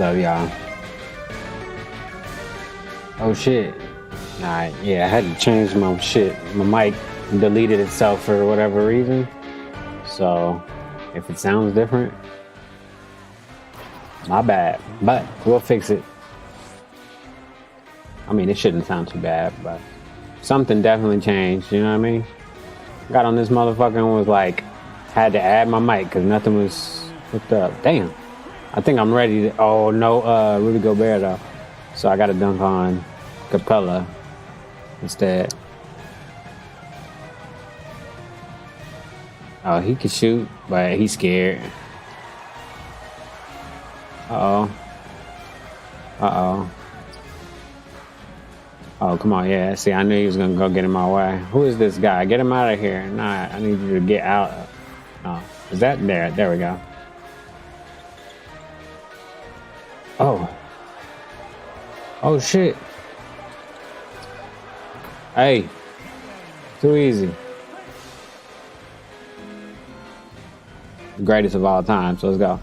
up, y'all? Oh shit. Alright, yeah, I had to change my shit. My mic deleted itself for whatever reason. So, if it sounds different, my bad. But we'll fix it. I mean, it shouldn't sound too bad, but something definitely changed, you know what I mean? Got on this motherfucker and was like, had to add my mic because nothing was hooked up. Damn. I think I'm ready to, oh no, Rudy Gobert though. So I got to dunk on Capella instead. Oh, he could shoot, but he's scared. Uh-oh. Uh-oh. Oh, come on, yeah. See, I knew he was going to go get in my way. Who is this guy? Get him out of here. Nah, I need you to get out. Oh, is that there? There we go. Oh. Oh, shit. Hey. Too easy. Greatest of all time, so let's go.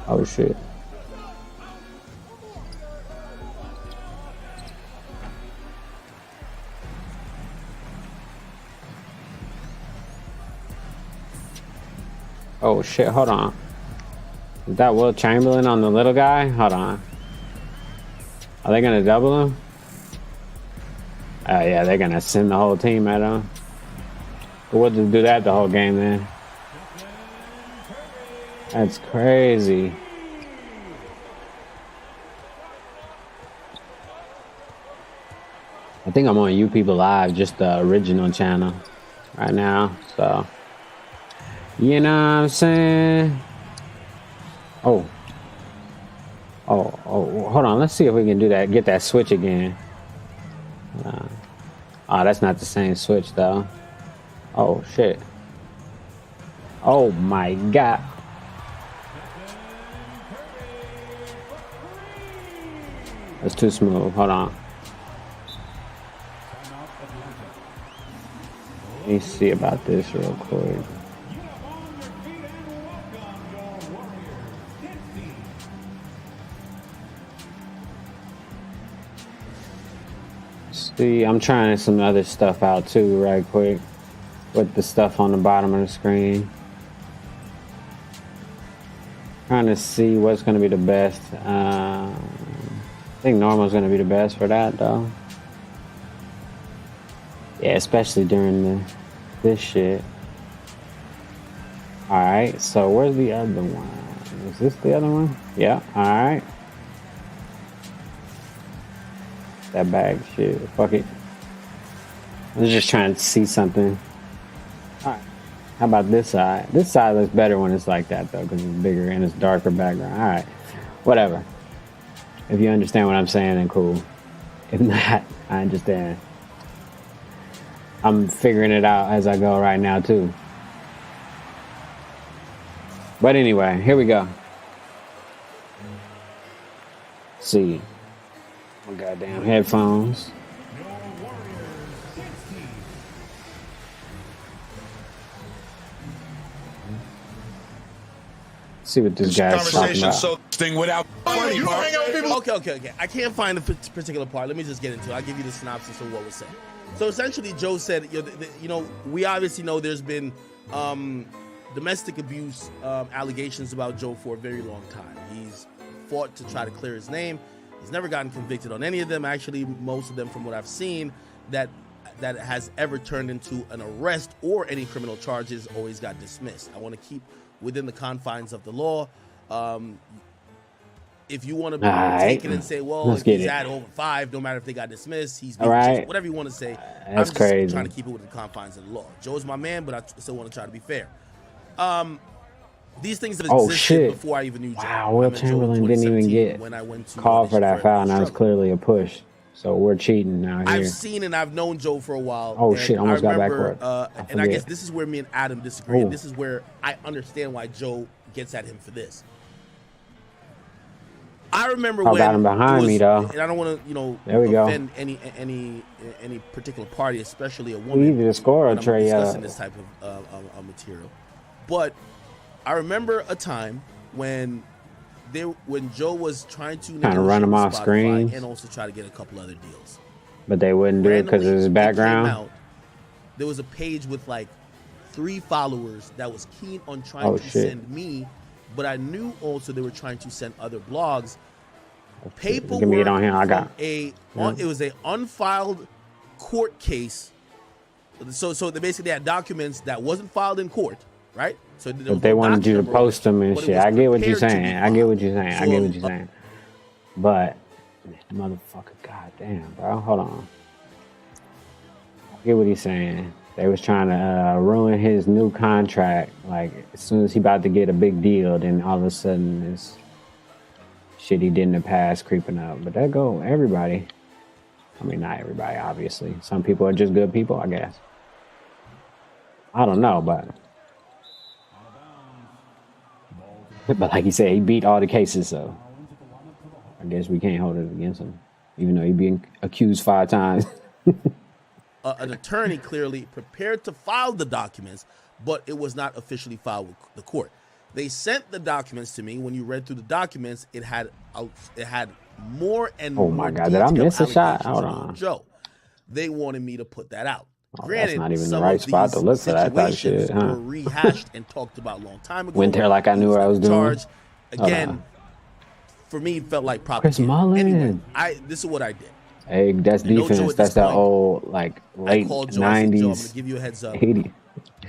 Oh, shit. Oh shit, hold on. Is that Will Chamberlain on the little guy? Hold on. Are they gonna double him? Oh yeah, they're gonna send the whole team at him. We'll just do that the whole game then. That's crazy. I think I'm on You People Live, just the original channel right now, so. You know what I'm saying? Oh, hold on. Let's see if we can do that. Get that switch again. Oh, that's not the same switch, though. Oh, shit. Oh, my God. That's too smooth. Hold on. Let me see about this real quick. See, I'm trying some other stuff out too, right quick, with the stuff on the bottom of the screen. Trying to see what's going to be the best. I think normal's going to be the best for that, though. Yeah, especially during this shit. All right, so where's the other one? Is this the other one? Yeah. All right. That bag shit. Fuck it. I was just trying to see something. Alright. How about this side? This side looks better when it's like that though, because it's bigger and it's darker background. Alright. Whatever. If you understand what I'm saying, then cool. If not, I understand. I'm figuring it out as I go right now too. But anyway, here we go. Let's see. My goddamn headphones. See what this guy's talking about. So thing without Okay. I can't find the particular part. Let me just get into it. I'll give you the synopsis of what was said. So essentially, Joe said, we obviously know there's been domestic abuse allegations about Joe for a very long time. He's fought to try to clear his name. He's never gotten convicted on any of them. Actually, most of them, from what I've seen, that has ever turned into an arrest or any criminal charges always got dismissed. I want to keep within the confines of the law. If you want to take it and say, well, if he's at over 5, no matter if they got dismissed, he's being chased, whatever you want to say. That's crazy. I'm trying to keep it within the confines of the law. Joe's my man, but I still want to try to be fair. These things have existed before I even knew Joe. Wow, Will Chamberlain didn't even get called for that foul, and that was clearly a push. So we're cheating now here. I've seen and I've known Joe for a while. Oh shit, almost got backward. And I guess this is where me and Adam disagree. And this is where I understand why Joe gets at him for this. I remember when got him behind me though. And I don't want to, there we offend any particular party, especially a woman. We need to score a tray. Discussing this type of material, but I remember a time when when Joe was trying to Trying to run them with off Spotify screens. and also try to get a couple other deals. But they wouldn't do it because of his Randomly, background. it came out, there was a page with like 3 followers that was keen on trying Oh, to shit. send me, but I knew also they were trying to send other blogs. Give me it on here. I got it was a unfiled court case. So they basically had documents that wasn't filed in court, right? So but they wanted you to post them and shit. I get what you're saying. I get what you're saying. I get what you're saying. But motherfucker, goddamn, bro, hold on. I get what he's saying. They was trying to ruin his new contract. Like as soon as he about to get a big deal, then all of a sudden this shit he did in the past creeping up. But that go everybody. I mean, not everybody, obviously. Some people are just good people, I guess. I don't know, but like he said, he beat all the cases, so I guess we can't hold it against him, even though he being accused 5 times. An attorney clearly prepared to file the documents, but it was not officially filed with the court. They sent the documents to me. When you read through the documents, it had more and more. Oh my God, did I miss a shot? Hold on, on. Joe. They wanted me to put that out. Oh, Granted, that's not even the some right of spot to these look for that type of shit, situations huh? were rehashed and talked about a long time ago. Went there like I knew what I was doing. Again, for me, it felt like Chris propaganda. Mullin. Anyway, this is what I did. Hey, that's And no Joe defense. at That's this that point. old like I late called Joe. I said, Joe, I'm going to '90s, give you a heads up. '80s.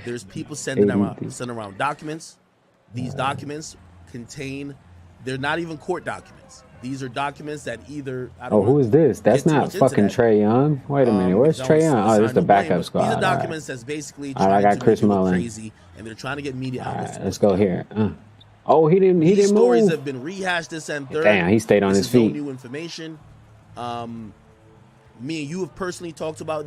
There's people sending 80s. around documents. These documents contain, they're not even court documents. These are documents that either, I don't Oh, know, who is this? That's get too not much into fucking that. Trey Young. Wait a minute, where's because I Trey was Young? Oh, this is assigned the to blame, backup but squad. These are All right. documents that's basically All right, I trying got to Chris make you look Mullin. crazy, and they're trying to get media All outlets. right, let's go here. Oh, he didn't These stories move. have been rehashed this and third. Damn, he stayed on This his is no feet. new information. Me and you have personally talked about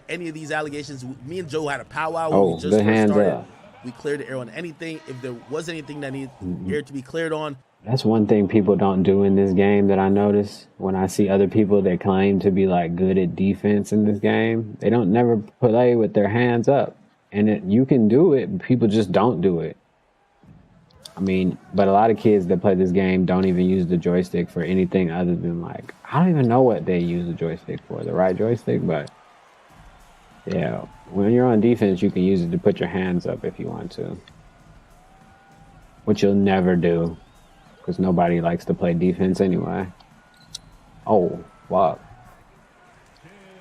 any of these allegations. Me and Joe had a powwow when Oh, we just good first hands started. up. We cleared the air on anything. If there was anything that needed air to be cleared on, That's one thing people don't do in this game that I notice when I see other people that claim to be like good at defense in this game. They don't never play with their hands up, and you can do it. But people just don't do it. I mean, but a lot of kids that play this game don't even use the joystick for anything other than like I don't even know what they use the joystick for, the right joystick. But yeah, when you're on defense, you can use it to put your hands up if you want to, which you'll never do. Because nobody likes to play defense anyway. Oh, fuck.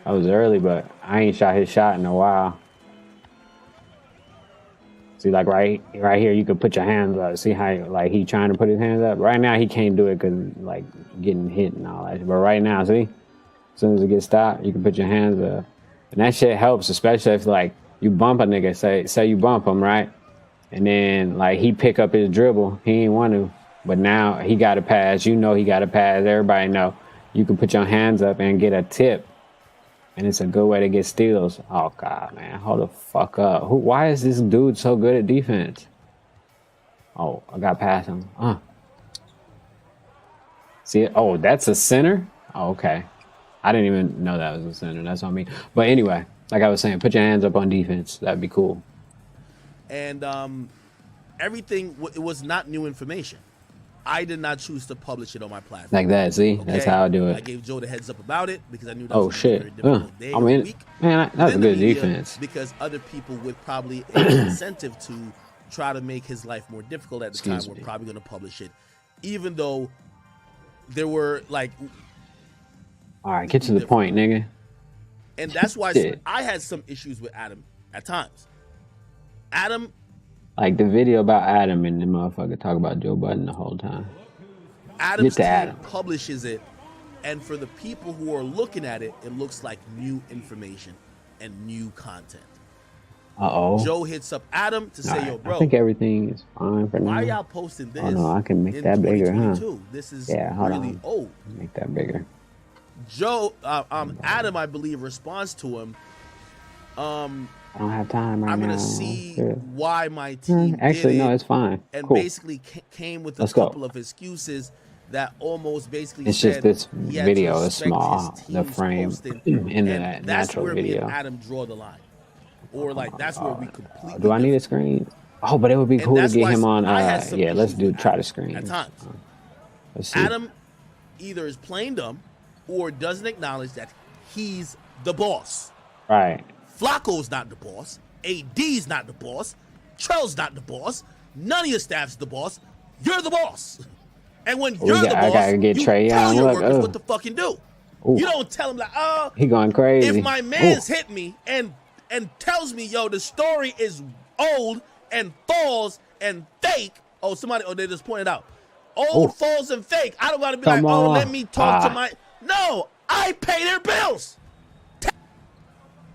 That was early, but I ain't shot his shot in a while. See, like right here, you could put your hands up. See how like he trying to put his hands up? Right now, he can't do it because like getting hit and all that. But right now, see? As soon as it gets stopped, you can put your hands up. And that shit helps, especially if like you bump a nigga. Say you bump him, right? And then like he pick up his dribble. He ain't want to. But now he got to pass. You know he got to pass. Everybody know. You can put your hands up and get a tip. And it's a good way to get steals. Oh, God, man. Hold the fuck up. Why is this dude so good at defense? Oh, I got past him. See it? Oh, that's a center? Oh, okay. I didn't even know that was a center. That's on me. But anyway, like I was saying, put your hands up on defense. That'd be cool. And everything, it was not new information. I did not choose to publish it on my platform. Like that, see? Okay? That's how I do it. I gave Joe the heads up about it because I knew that Oh, was going to be a shit. very difficult day I or mean, week. man, that's a Then the good media, defense. Because other people with probably an incentive to try to make his life more difficult at the time were probably going to publish it. Even though there were like... All right, get to the point, nigga. And that's why Shit. I had some issues with Adam at times. Adam... Like the video about Adam and the motherfucker talk about Joe Budden the whole time. Adam's team Adam. publishes it, and for the people who are looking at it, it looks like new information and new content. Uh-oh. Joe hits up Adam to say, Right. yo, bro, I think everything is fine for now. why y'all posting this? Oh, no, I can make in that bigger, huh? 2022? This is Yeah, hold really on. old. Make that bigger. Joe, Adam, I believe, responds to him. I don't have time right now. I'm gonna see Yeah. why my team Actually, did no, it, it's fine. and Cool. basically came with a Let's go. couple of excuses that almost basically It's said just this he had to video is respect small, his the team's frame posting, in the and that's natural where me video. and Adam draw the line, or like that's where we completely. Do I need a screen? Oh, but it would be And cool to that's get why him on. I had some Yeah, let's issues do with try Adam to screen. at times. Let's see. Adam either is playing dumb or doesn't acknowledge that he's the boss. Right. Flacco's not the boss. AD's not the boss. Trell's not the boss. None of your staff's the boss. You're the boss. And when you're the I boss, gotta get you Trae tell Young. your Look, workers what to fucking do. Ooh. You don't tell them like, oh, He going crazy. if my man's hit me and tells me, yo, the story is old and false and fake. Oh, they just pointed out. Old, false, and fake. I don't gotta be Come like, oh, on. let me talk to my. No, I pay their bills.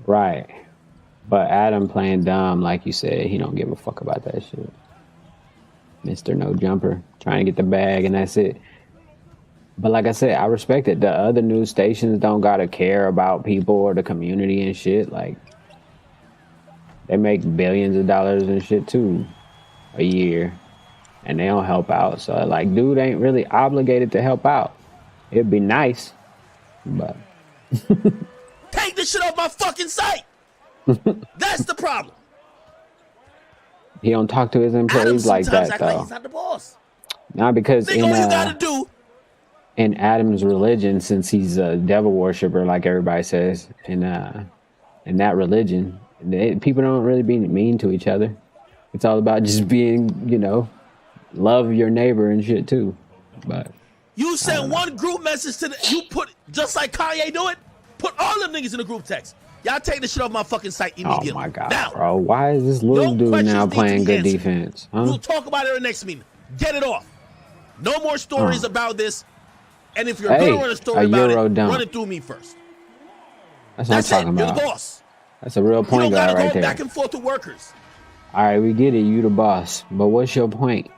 Right. But Adam playing dumb, like you said, he don't give a fuck about that shit. Mr. No Jumper, trying to get the bag, and that's it. But like I said, I respect it. The other news stations don't gotta care about people or the community and shit. Like, they make billions of dollars and shit too a year, and they don't help out. So like, dude ain't really obligated to help out. It'd be nice, but Take this shit off my fucking site. That's the problem. he don't talk to his Adam employees like sometimes that act like though. he's not the boss. Not because Think all you gotta do. in Adam's religion, since he's a devil worshiper, like everybody says, in that religion, people don't really be mean to each other. It's all about just being, love your neighbor and shit too. But You send one group message to you put just like Kanye do it. Put all them niggas in the group text. Y'all take this shit off my fucking site immediately. oh my god, now, bro, why is this little no dude questions now need to playing be good answered. defense? Huh? We'll talk about it in the next meeting. Get it off. No more stories about this. And if you're Hey, gonna run a story a about Euro it, dunk. run it through me first. That's what That's I'm it. talking You're about. the boss. That's a real You point don't guard gotta right go there. back and forth with workers. All right, we get it. You the boss, but what's your point?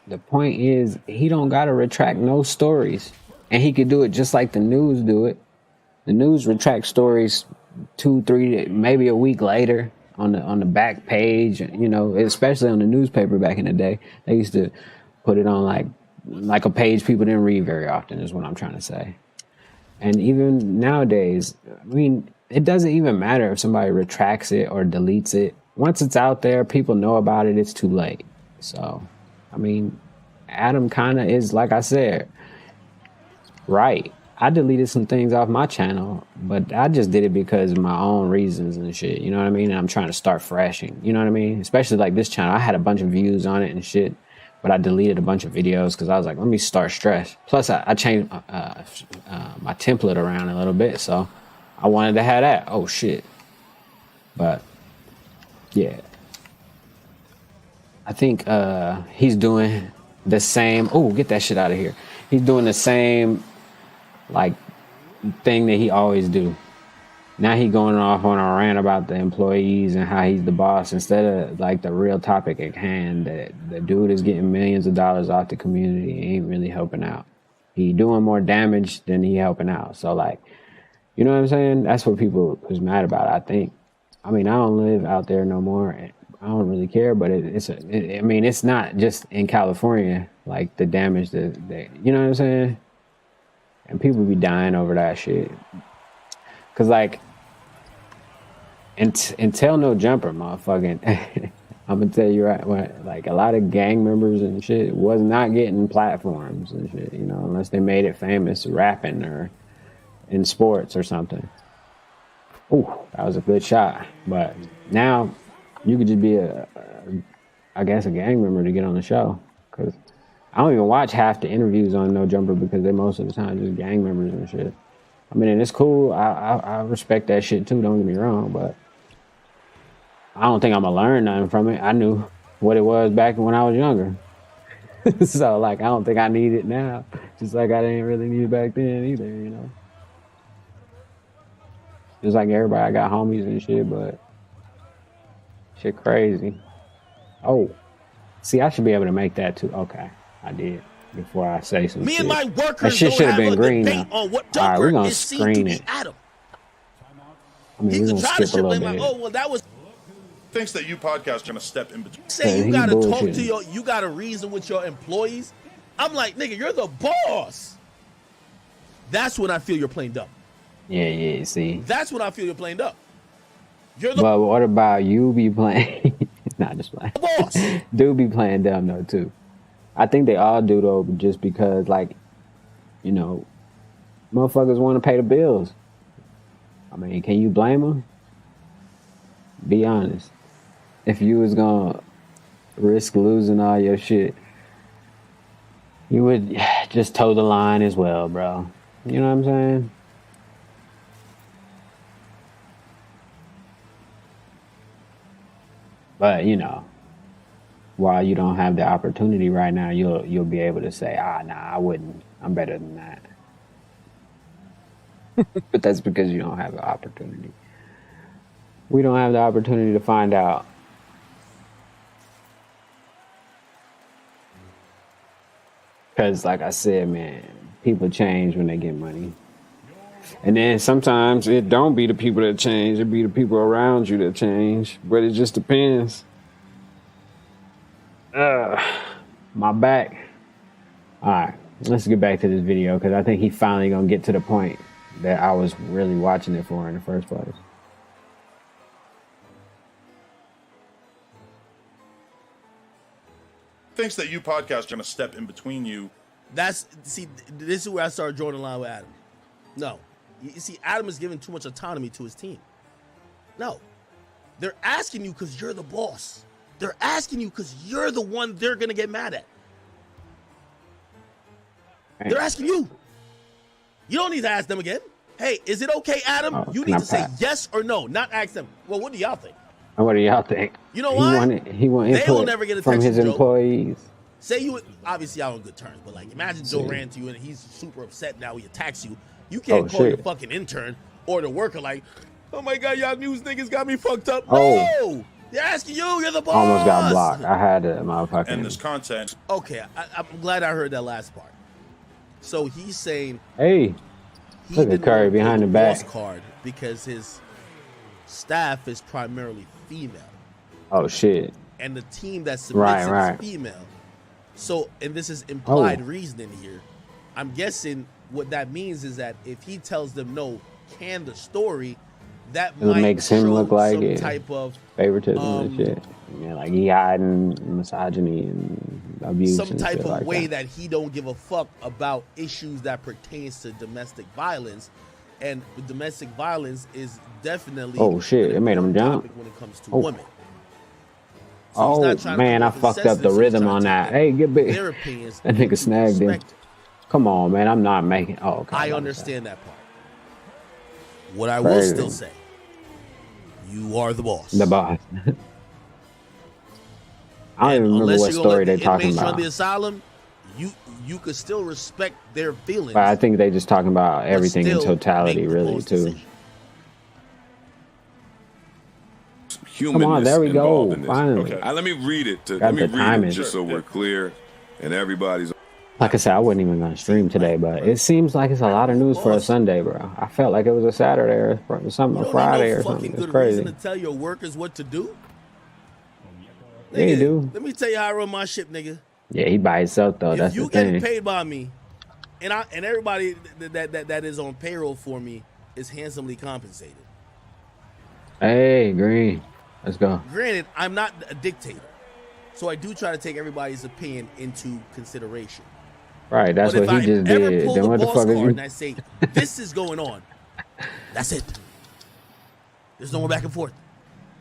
The point is he don't gotta retract no stories, and he could do it just like the news do it. The news retract stories 2, 3, maybe a week later on the back page. Especially on the newspaper back in the day, they used to put it on like a page people didn't read very often. Is what I'm trying to say. And even nowadays, I mean, it doesn't even matter if somebody retracts it or deletes it. Once it's out there, people know about it, it's too late. So, I mean, Adam kind of is, like I said, right. I deleted some things off my channel, but I just did it because of my own reasons and shit. You know what I mean? And I'm trying to start freshing. You know what I mean? Especially like this channel. I had a bunch of views on it and shit, but I deleted a bunch of videos because I was like, let me start fresh. Plus, I changed my template around a little bit, so I wanted to have that. Oh, shit. But, yeah. I think he's doing the same. Oh, get that shit out of here. He's doing the same thing that he always do. Now he going off on a rant about the employees and how he's the boss instead of like the real topic at hand, that the dude is getting millions of dollars off the community and ain't really helping out. He doing more damage than he helping out. So you know what I'm saying? That's what people is mad about, I think. I mean, I don't live out there no more. I don't really care, but it's not just in California, like the damage that you know what I'm saying? And people be dying over that shit. Cause until No Jumper, motherfucking, I'm gonna tell you right, a lot of gang members and shit was not getting platforms and shit, unless they made it famous rapping or in sports or something. Ooh, that was a good shot. But now you could just be a gang member to get on the show. Cause I don't even watch half the interviews on No Jumper because they're most of the time just gang members and shit. I mean, and it's cool. I respect that shit too. Don't get me wrong, but I don't think I'm gonna learn nothing from it. I knew what it was back when I was younger, so I don't think I need it now. Just like I didn't really need it back then either, Just like everybody, I got homies and shit, but shit crazy. Oh, see, I should be able to make that too. Okay, I did. Before I say some Me shit. and my That workers shit don't should have have been a green debate now. on what All right, we're Jumper gonna is seen to screen be it. Adam. I mean, He we're could gonna try to skip a blame little like, bit. well, that was Thinks that you podcast gonna step in between. say Yeah, you he's gotta talk to bullshitting. you gotta reason with your employees. I'm like, nigga, you're the boss. That's when I feel you're playing dumb. Yeah, see. That's when I feel you're playing dumb. You're the But what about you be playing? Nah, just playing. Boss. Dude be playing dumb though too. I think they all do though, just because like, you know, motherfuckers want to pay the bills. I mean, can you blame them? Be honest. If you was gonna risk losing all your shit, you would just toe the line as well, bro. You know what I'm saying? But you know, while you don't have the opportunity right now, you'll be able to say, nah, I wouldn't. I'm better than that. But that's because you don't have the opportunity. We don't have the opportunity to find out. Because like I said, man, people change when they get money. And then sometimes it don't be the people that change, it be the people around you that change. But it just depends. My back. All right, let's get back to this video because I think he finally gonna get to the point that I was really watching it for in the first place. Thinks that you podcast are gonna step in between you. This is where I started drawing the line with Adam. No. You see, Adam is giving too much autonomy to his team. No. They're asking you because you're the boss. They're asking you because you're the one they're going to get mad at. They're asking you. You don't need to ask them again. Hey, is it okay, Adam? You need to say yes or no, not ask them. Well, what do y'all think? What do y'all think? You know why? He want they will never get a from his Joe. employees. Say you, obviously y'all on good terms, but like imagine Joe ran to you and he's super upset now he attacks you. You can't call your fucking intern or the worker like, oh my God, y'all news niggas got me fucked up. No! They're asking you, you're the boss. Almost got blocked. I had to motherfucking. And this content. Okay, I'm glad I heard that last part. So he's saying, hey, look at Curry behind the back. Card because his staff is primarily female. Oh shit. And the team that submits is female. So, and this is implied reasoning here. I'm guessing what that means is that if he tells them no, can the story, that might makes him look like some type of favoritism and shit. Yeah, like he hiding misogyny and abuse. Some and type of like way that he don't give a fuck about issues that pertains to domestic violence, and domestic violence is definitely it made him jump when it comes to women. So man, I fucked up the rhythm on that. Hey, get big. Their opinions. That nigga snagged him. Come on, man. I'm not making. Oh, okay. I understand that part. What I will still say, you are the boss. The boss. I don't even remember what story they're talking about. Run the asylum, you could still respect their feelings. But I think they just talking about everything in totality, really, too. Come on, there we go. Finally. Okay. Let me read it. Let me read it just so we're clear and everybody's. Like I said, I wasn't even going to stream today, but it seems like it's a lot of news for a Sunday, bro. I felt like it was a Saturday or something, a Friday or something. It's crazy. To tell your workers what to do? Yeah, you do. Let me tell you how I run my ship, nigga. Yeah, he by himself though. That's the thing. If you get paid by me, and everybody that is on payroll for me is handsomely compensated. Hey, Green, let's go. Granted, I'm not a dictator, so I do try to take everybody's opinion into consideration. Right, that's what he just did. Then what the fuck is you? And I say this is going on. That's it. There's no more back and forth.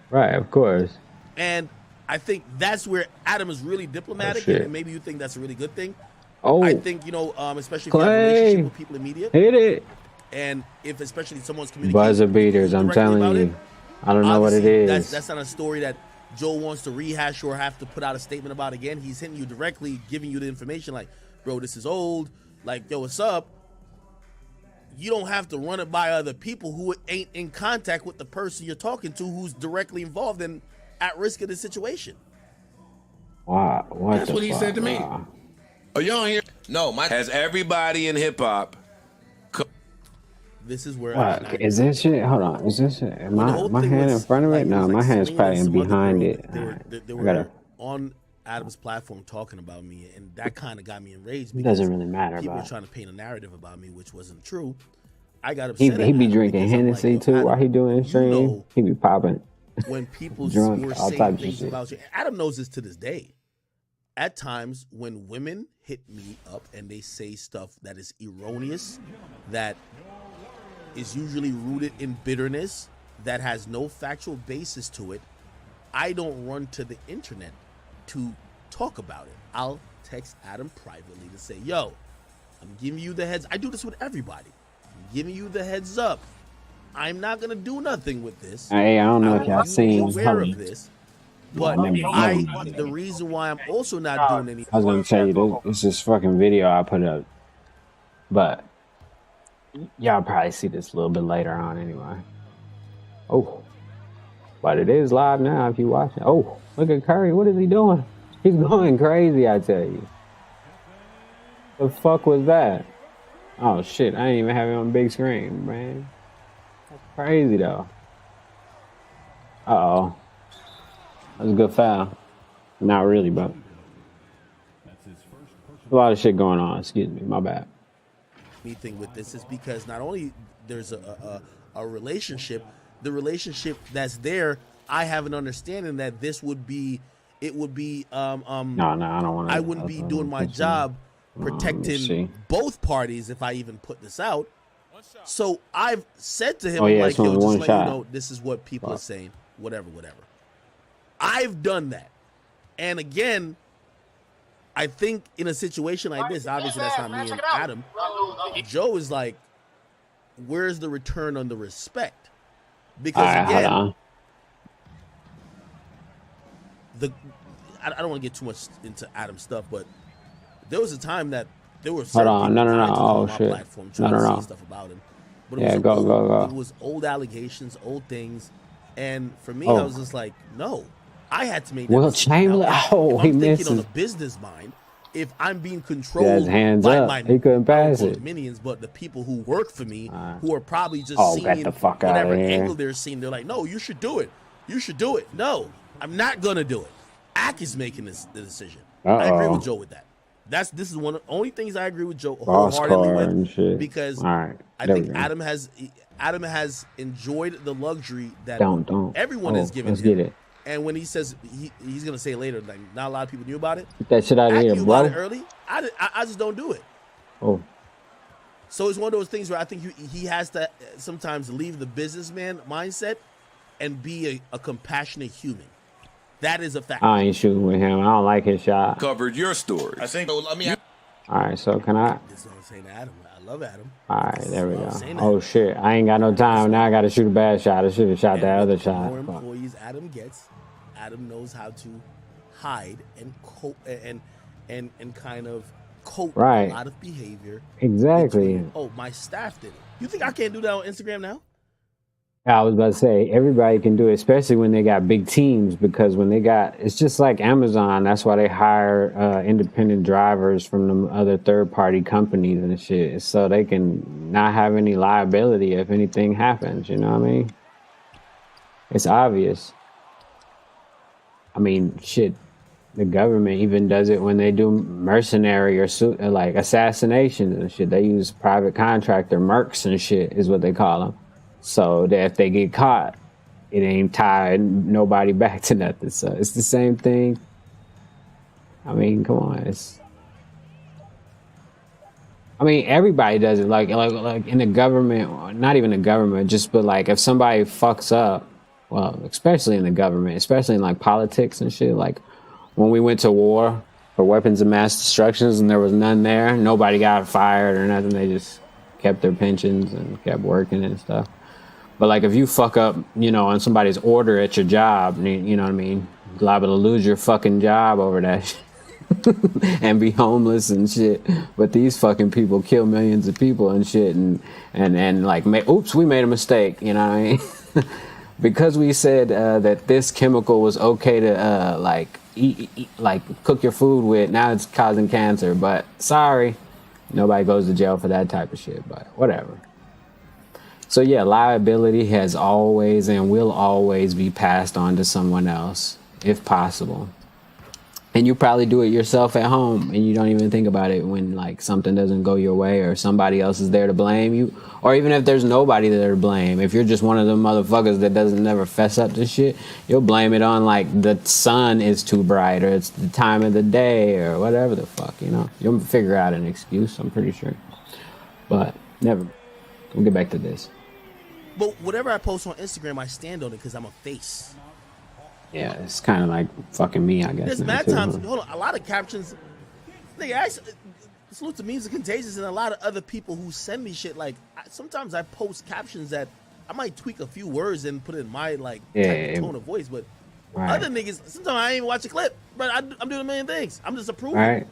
Right, of course. And I think that's where Adam is really diplomatic, and maybe you think that's a really good thing. I think, especially if you have a relationship with people in media. Hit it. And if especially someone's communicating. Buzzer beaters, I'm telling you. I don't know what it is. That's not a story that Joe wants to rehash or have to put out a statement about again. He's hitting you directly, giving you the information like, bro, this is old. Like, yo, what's up? You don't have to run it by other people who ain't in contact with the person you're talking to who's directly involved and at risk of the situation. Wow, that's what he said to me. Oh, y'all here? No, has everybody in hip hop. This is where is this shit? Hold on, is this shit? My hand in front of it? No, my hand's probably behind it. They were on Adam's platform talking about me, and that kind of got me enraged. It doesn't really matter. People were trying to paint a narrative about me, which wasn't true. I got upset. He be drinking Hennessy too while he doing his stream. He be popping. when people Drunk, were all saying types of things shit. about you. Adam knows this to this day. At times when women hit me up and they say stuff that is erroneous, that is usually rooted in bitterness, that has no factual basis to it, I don't run to the internet to talk about it. I'll text Adam privately to say, yo, I'm giving you the heads. I do this with everybody. I'm giving you the heads up. I'm not going to do nothing with this. Hey, I don't know if y'all want you to be seen. aware of this. But Never- the reason why I'm also not doing anything. I was gonna tell you this fucking video I put up, but y'all probably see this a little bit later on anyway. Oh, but it is live now if you watch it. Oh, look at Curry. What is he doing? He's going crazy, I tell you. The fuck was that? Oh shit, I didn't even have it on big screen, man. That's crazy though. Uh-oh. That was a good foul. Not really, but a lot of shit going on. Excuse me, my bad. Anything with this is because not only there's a relationship, the relationship that's there, I have an understanding that this would be, it would be No, I don't want to. I wouldn't be doing my job protecting both parties if I even put this out. So I've said to him, Oh, yeah, like, it's only yo, just one let shot. you know, this is what people are saying, whatever. I've done that. And again, I think in a situation like this, obviously that's not me and Adam, Joe is like, where's the return on the respect? Because Hold again, on. I don't want to get too much into Adam's stuff, but there was a time that there were Hold certain on. people No. trying to come Oh on my shit. platform trying to say stuff about him. But Yeah, was go. It was old allegations, old things, and for me, Oh. I was just like, no. I had to make that Will decision. Chamberlain. Now, Oh, if he I'm thinking misses. on a business mind, if I'm being Yeah, controlled his hands by up. my He couldn't pass I don't call it. minions, but the people who work for me, who are probably just Oh, seeing get the fuck outta whatever here. angle they're seeing, they're like, no, you should do it. You should do it. No, I'm not gonna do it. Ak is making the decision. I agree with Joe with that. This is one of the only things I agree with Joe Boss wholeheartedly car and with, shit. because All right, I there we think go. Adam has enjoyed the luxury that Don't. everyone Oh, has given let's him. get it. And when he says he's gonna say it later, like not a lot of people knew about it. Get that shit out of I here, knew about it bro. early. I just don't do it. Oh, So it's one of those things where I think he has to sometimes leave the businessman mindset and be a compassionate human. That is a fact. I ain't shooting with him. I don't like his shot. Covered your stories. I think. So let me. All right, so can I? This is what I'm saying to Adam. I love Adam. All right, there we This is go. what I'm saying to Oh Adam. shit, I ain't got no time. Now I got to shoot a bad shot. I should have shot that And other the shot. more Fuck. employees Adam gets, Adam knows how to hide and cope and kind of cope Right. a lot of behavior. Exactly. between, oh, my staff did it. You think I can't do that on Instagram now? I was about to say everybody can do it, especially when they got big teams. Because when they got, it's just like Amazon. That's why they hire independent drivers from the other third-party companies and shit, so they can not have any liability if anything happens. You know what I mean? It's obvious. I mean, shit. The government even does it when they do mercenary or like assassinations and shit. They use private contractor mercs and shit is what they call them. So that if they get caught, it ain't tied nobody back to nothing. So it's the same thing. I mean, come on. Everybody does it. Like in the government, not even the government, but like if somebody fucks up, well, especially in the government, especially in like politics and shit, like when we went to war for weapons of mass destruction and there was none there, nobody got fired or nothing. They just kept their pensions and kept working and stuff. But like if you fuck up, on somebody's order at your job, you know what I mean? Liable to lose your fucking job over that shit and be homeless and shit. But these fucking people kill millions of people and shit and like, oops, we made a mistake. You know what I mean? Because we said that this chemical was okay to like cook your food with, now it's causing cancer. But sorry, nobody goes to jail for that type of shit. But whatever. So yeah, liability has always and will always be passed on to someone else, if possible. And you probably do it yourself at home and you don't even think about it when like something doesn't go your way or somebody else is there to blame you. Or even if there's nobody there to blame. If you're just one of them motherfuckers that doesn't never fess up to shit, you'll blame it on like the sun is too bright or it's the time of the day or whatever the fuck, you know. You'll figure out an excuse, I'm pretty sure. But never. We'll get back to this. But whatever I post on Instagram, I stand on it because I'm a face. Yeah, it's kind of like fucking me, I guess. There's mad times, hold on, a lot of captions, nigga, salute to Memes Are Contagious and a lot of other people who send me shit. Like, sometimes I post captions that I might tweak a few words and put it in my, like, type of tone of voice, but other niggas, sometimes I ain't even watch a clip, but I'm doing a million things. I'm just approving. Right.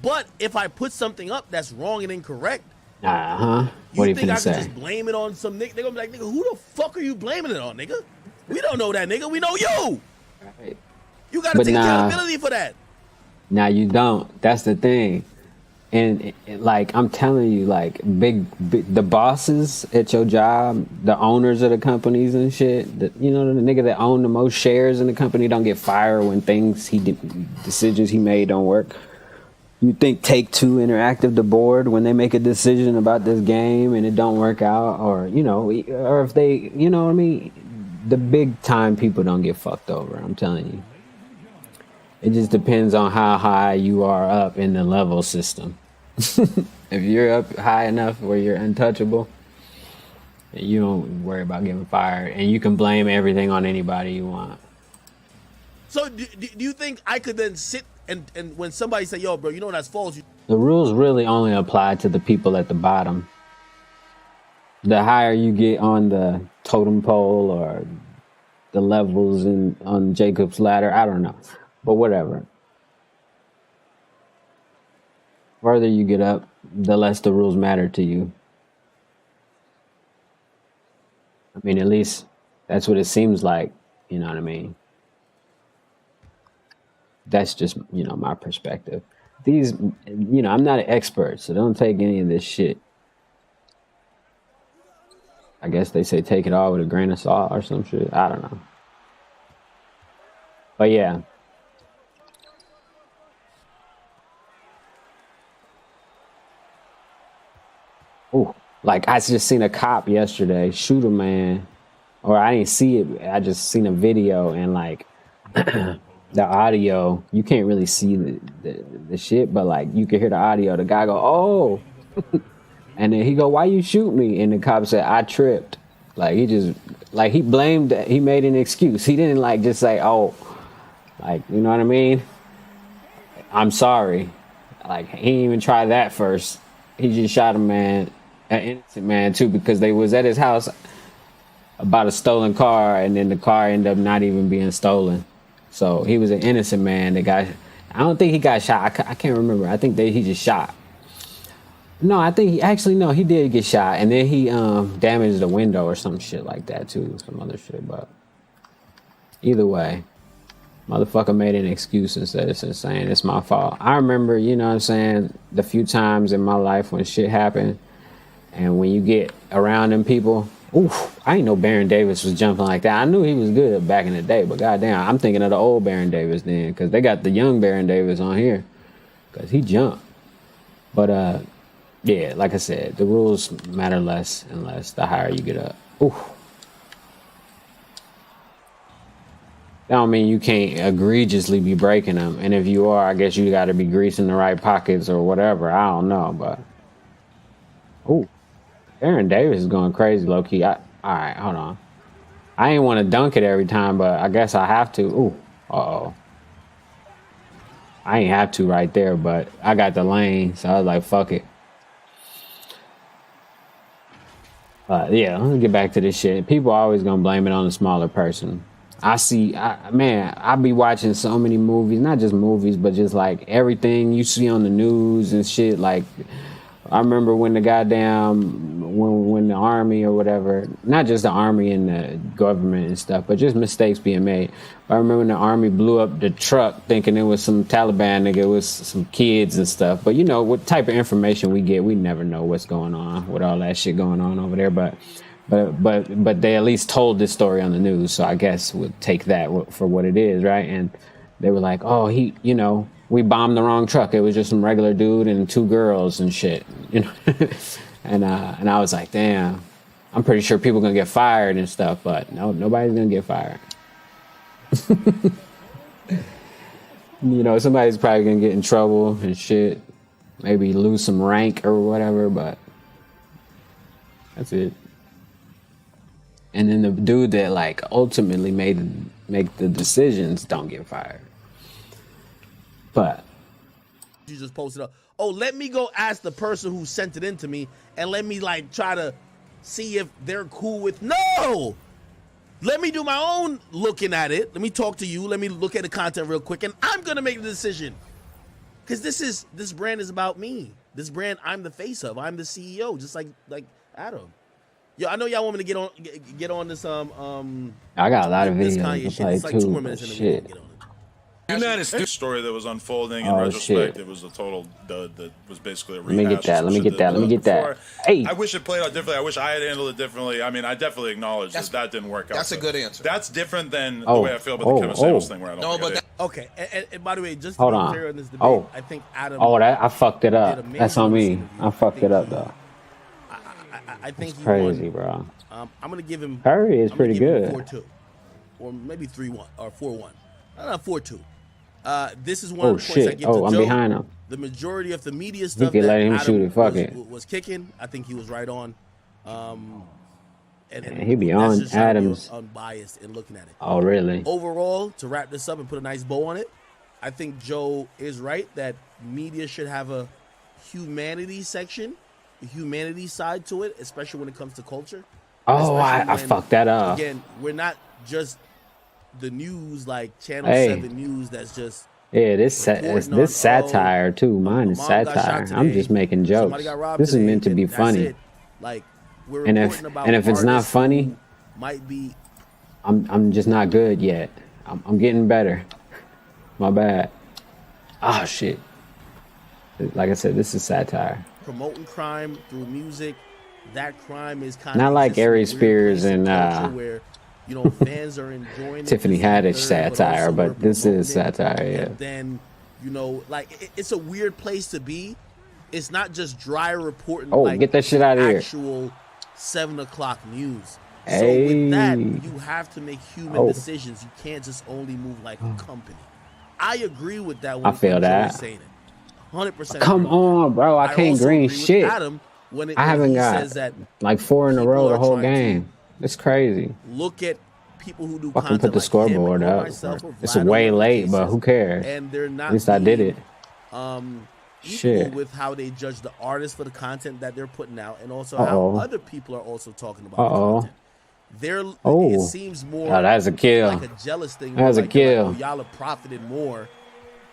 But if I put something up that's wrong and incorrect, what you think I could just blame it on some nigga? They're gonna be like, nigga, who the fuck are you blaming it on, nigga? We don't know that, nigga. We know you. Right. You gotta take accountability for that. Nah, you don't. That's the thing. And like I'm telling you, like big the bosses at your job, the owners of the companies and shit, you know, the nigga that own the most shares in the company don't get fired when decisions he made don't work. You think Take-Two Interactive, the board, when they make a decision about this game and it don't work out, or you know, or if they, you know what I mean, the big time people don't get fucked over. I'm telling you. It just depends on how high you are up in the level system. If you're up high enough where you're untouchable, you don't worry about getting fired, and you can blame everything on anybody you want. So do you think I could then sit and when somebody say, yo, bro, you know that's false? The rules really only apply to the people at the bottom. The higher you get on the totem pole or the levels on Jacob's ladder, I don't know. But whatever. Further you get up, the less the rules matter to you. I mean, at least that's what it seems like, you know what I mean? That's just, you know, my perspective. These, you know, I'm not an expert, so don't take any of this shit. I guess they say take it all with a grain of salt or some shit. I don't know. But yeah. Oh, like I just seen a cop yesterday shoot a man, or I didn't see it. I just seen a video and like the audio. You can't really see the shit, but like you can hear the audio. The guy go, "Oh," and then he go, "Why you shoot me?" And the cop said, "I tripped." Like he just like he blamed. He made an excuse. He didn't like just say, "Oh," like you know what I mean. I'm sorry. Like he didn't even try that first. He just shot a man. An innocent man too, because they was at his house about a stolen car, and then the car ended up not even being stolen. So he was an innocent man. The guy, I don't think he got shot. I can't remember. I think he just shot. No, I think he did get shot, and then he damaged the window or some shit like that too, some other shit. But either way, motherfucker made an excuse instead of saying it's my fault. I remember, you know what I'm saying, the few times in my life when shit happened. And when you get around them people, oof, I didn't know Baron Davis was jumping like that. I knew he was good back in the day, but goddamn, I'm thinking of the old Baron Davis then, because they got the young Baron Davis on here, because he jumped. But yeah, like I said, the rules matter less and less the higher you get up. Oof. That don't mean you can't egregiously be breaking them, and if you are, I guess you got to be greasing the right pockets or whatever. I don't know, but ooh. Baron Davis is going crazy, low key. All right, hold on. I ain't want to dunk it every time, but I guess I have to. Ooh, uh-oh. I ain't have to right there, but I got the lane, so I was like, fuck it. Yeah, let me get back to this shit. People always gonna blame it on the smaller person. I be watching so many movies, not just movies, but just like everything you see on the news and shit, like I remember when the goddamn, when the army or whatever, not just the army and the government and stuff, but just mistakes being made. I remember when the army blew up the truck thinking it was some Taliban nigga, it was some kids and stuff. But you know, what type of information we get, we never know what's going on with all that shit going on over there. But they at least told this story on the news. So I guess we'll take that for what it is, right? And they were like, oh, we bombed the wrong truck. It was just some regular dude and 2 girls and shit, and I was like, damn, I'm pretty sure people are gonna get fired and stuff, but no, nobody's gonna get fired. Somebody's probably gonna get in trouble and shit, maybe lose some rank or whatever, but that's it. And then the dude that like ultimately make the decisions don't get fired. But you just posted up, oh, let me go ask the person who sent it in to me and let me like try to see if they're cool with. No, let me do my own looking at it. Let me talk to you. Let me look at the content real quick, and I'm gonna make the decision. Because this brand is about me. This brand, I'm the face of. I'm the CEO, just like Adam. Yo, I know y'all want me to get on this I got a lot of videos Kanye to shit. play It's like 2 more too. minutes in the Shit. video. Get on it. The story that was unfolding in Oh, retrospect, shit. it was a total dud that was basically a rehash. Let me get that. Let me get that. Let me get that. Hey. I wish it played out differently. I wish I had handled it differently. I mean, I definitely acknowledge that didn't work out. That's a good answer. That's different than the way I feel about the Kevin Samuels thing, where I don't think Okay, and by the way, just Hold to be on. clear on this debate, I think Adam. I fucked it up. did amazing That's on me. in this interview. I fucked it up though. I think It's he crazy, won. bro. I'm gonna give him. Curry is I'm gonna pretty give him good. 4-2, or maybe 3-1 or 4-1. 4-2. This is one of the points I Shit. give to I'm Joe. behind him. The majority of the media stuff could that let him Adam shoot it. Fuck it. was kicking, I think he was right on. And He be that's on just trying to be Adams. unbiased in looking at it. Oh, really? Overall, to wrap this up and put a nice bow on it, I think Joe is right that media should have a humanity section, a humanity side to it, especially when it comes to culture. Oh, Especially I when, fucked that up. Again, we're not just the news like Channel Hey. 7 News that's just Yeah, this reporting on, this satire too. Mine is mom got shot satire. today, I'm just making jokes. somebody got robbed This is today, meant to be and that's funny. it. Like, we're And if reporting about it's not artists funny, who might be I'm just not good yet. I'm getting better. My bad. Oh shit. Like I said, this is satire. promoting crime through music. That crime is kind Not of like Ari Spears and where fans are enjoying Tiffany it, Haddish also satire, we're but this is promoting it. satire. Yeah. And then like it's a weird place to be. It's not just dry reporting. Oh, like get that shit out of here. Actual 7 o'clock news. So Hey. with that, you have to make human Oh. decisions. You can't just only move like a company. I agree with that. When I feel Joe that. is saying it. 100%. Come on, bro. I can't also green agree with shit. Adam when I haven't he got says that like 4 in a people row the are whole trying to game. It's crazy. look at people who do Fucking content put the like scoreboard him or up. myself or It's Vlad or way whatever the late, case but is, who cares? and they're not At least I did it. equal Shit. with how they judge the artists for the content that they're putting out, and also Uh-oh. how other people are also talking about Uh-oh. the content. Oh. It seems more Oh, that's a kill. like a jealous thing. That's a like, kill. Like, oh, y'all have profited more,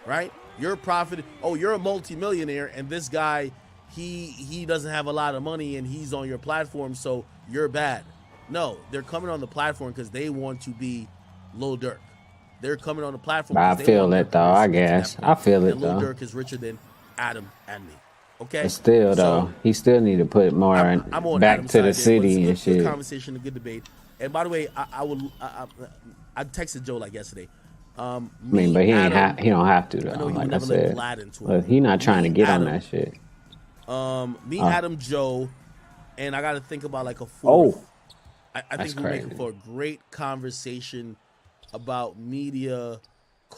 right? You're profited. Oh, you're a multimillionaire, and this guy, he doesn't have a lot of money, and he's on your platform, so you're bad. No, they're coming on the platform because they want to be Lil Durk. They're coming on the platform. I 'cause they feel want their it, though, I careers to get to that guess. point. I feel it, And Lil though. Durk is richer than Adam and me. Okay. But still, So, though, he still need to put more I'm on back Adam's to the side there, but city and it's a good shit. conversation, a good debate. And by the way, I texted Joe like yesterday. I mean, but he ain't he don't have to I know though. he Like would I never let said, Vlad into it. look, he not trying to Me, get on Adam, that shit. Adam, Joe, and I got to think about like a fourth. Oh, I that's think we're making crazy. for a great conversation about media.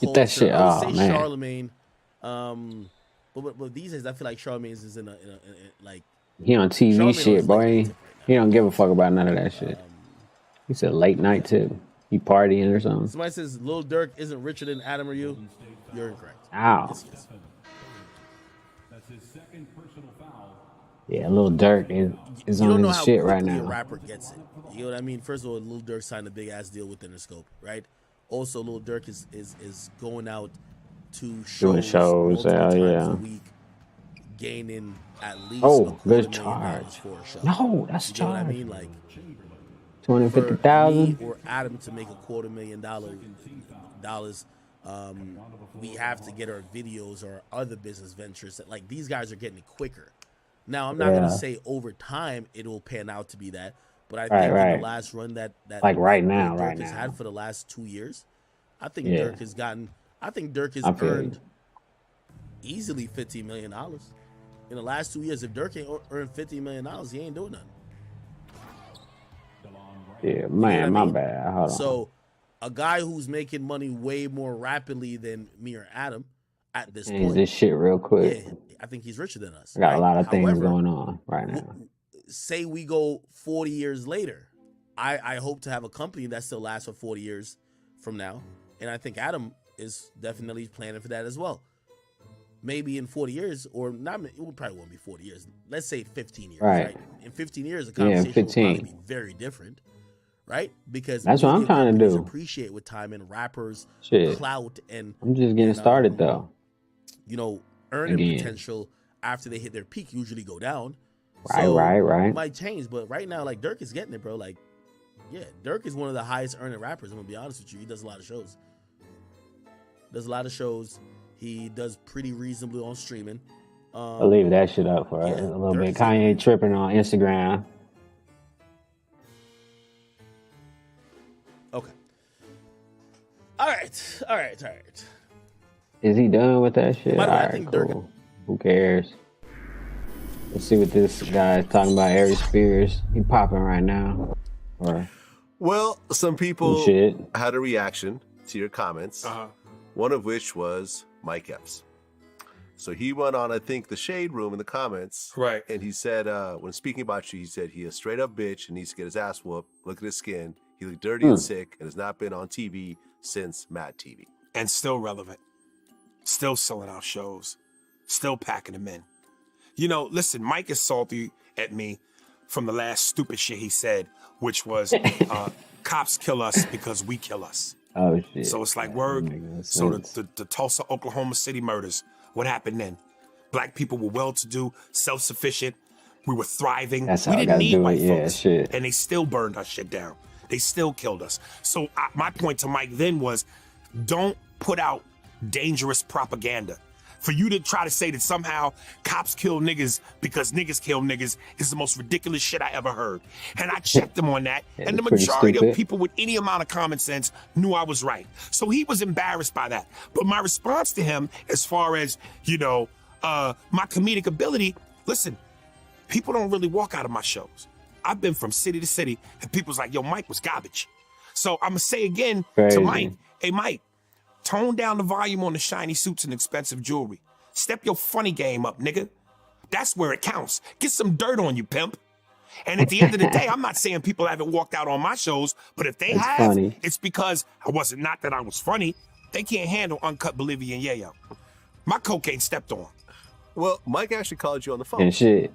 Get that culture. shit- I would oh, say man. Charlemagne. But these days I feel like Charlemagne's is in a like He on TV Charlamagne shit, looks like boy. a tip right He don't give a fuck about none of that shit. He said late night tip. He partying or something. somebody says Lil Durk isn't richer than Adam or you. You're incorrect. Ow. Yes, he is. Yeah, Lil Durk is You on don't know his how shit right quickly a now. rapper gets it. You know what I mean? First of all, Lil Durk signed a big ass deal with Interscope, right? Also, Lil Durk is going out to Doing shows, multiple times yeah. a week, gaining at least Oh, $250,000 good charge. for a show. No, that's You know what I charge. mean? Like $250,000. me or Adam to make $250,000, we have to get our videos or other business ventures. Like these guys are getting it quicker. Now, I'm not Yeah. gonna say over time it will pan out to be that, but I Right, think in right. the last run that Like right that now, Dirk right has now. had for the last 2 years, I think Yeah. Dirk has gotten I think Dirk has earned easily $15 million. In the last 2 years, if Dirk ain't earned $50 million, he ain't doing nothing. Yeah, man, my bad. Hold on. So, a guy who's making money way more rapidly than me or Adam at this point. This shit real quick. Yeah, I think he's richer than us. I got a lot of things going on right now. Say we go 40 years later. I hope to have a company that still lasts for 40 years from now. And I think Adam is definitely planning for that as well. Maybe in 40 years, or not, it probably won't be 40 years. Let's say 15 years, right? In 15 years, the conversation will probably be very different, right? Because that's what I'm trying to do. Appreciate with time and rappers, clout, and I'm just getting started though. You know, earning potential after they hit their peak usually go down. Right, so right. It might change, but right now, like Dirk is getting it, bro. Like, yeah, Dirk is one of the highest earning rappers. I'm gonna be honest with you. He does a lot of shows. He does pretty reasonably on streaming. I'll leave that shit up for a little bit. Kanye tripping on Instagram. Okay. All right. Is he done with that shit? All right, I think cool. Who cares? Let's see what this guy is talking about. Aries Spears. He popping right now. Well, some people had a reaction to your comments. One of which was Mike Epps. So he went on, I think, the Shade Room in the comments. Right. And he said, when speaking about you, he said he a straight up bitch and needs to get his ass whooped. Look at his skin. He looked dirty and sick and has not been on TV since Mad TV. And still relevant. Still selling out shows. Still packing them in. You know, listen, Mike is salty at me from the last stupid shit he said, which was cops kill us because we kill us. Oh, shit. So it's like, word. So the Tulsa, Oklahoma City murders, what happened then? Black people were well-to-do, self-sufficient. We were thriving. We didn't need white folks. And they still burned our shit down. They still killed us. So my point to Mike then was, don't put out dangerous propaganda. For you to try to say that somehow cops kill niggas because niggas kill niggas is the most ridiculous shit I ever heard. And I checked him on that, and the majority of people with any amount of common sense knew I was right. So he was embarrassed by that. But my response to him, as far as, you know, my comedic ability, listen, people don't really walk out of my shows. I've been from city to city, and people's like, yo, Mike was garbage. So I'm going to say again to Mike, hey, Mike, tone down the volume on the shiny suits and expensive jewelry. Step your funny game up, nigga. That's where it counts. Get some dirt on you, pimp. And at the end of the day, I'm not saying people haven't walked out on my shows, but if they have, it's because I wasn't, not that I was funny. They can't handle Uncut Bolivian Yayo. My cocaine stepped on. Well, Mike actually called you on the phone. And shit.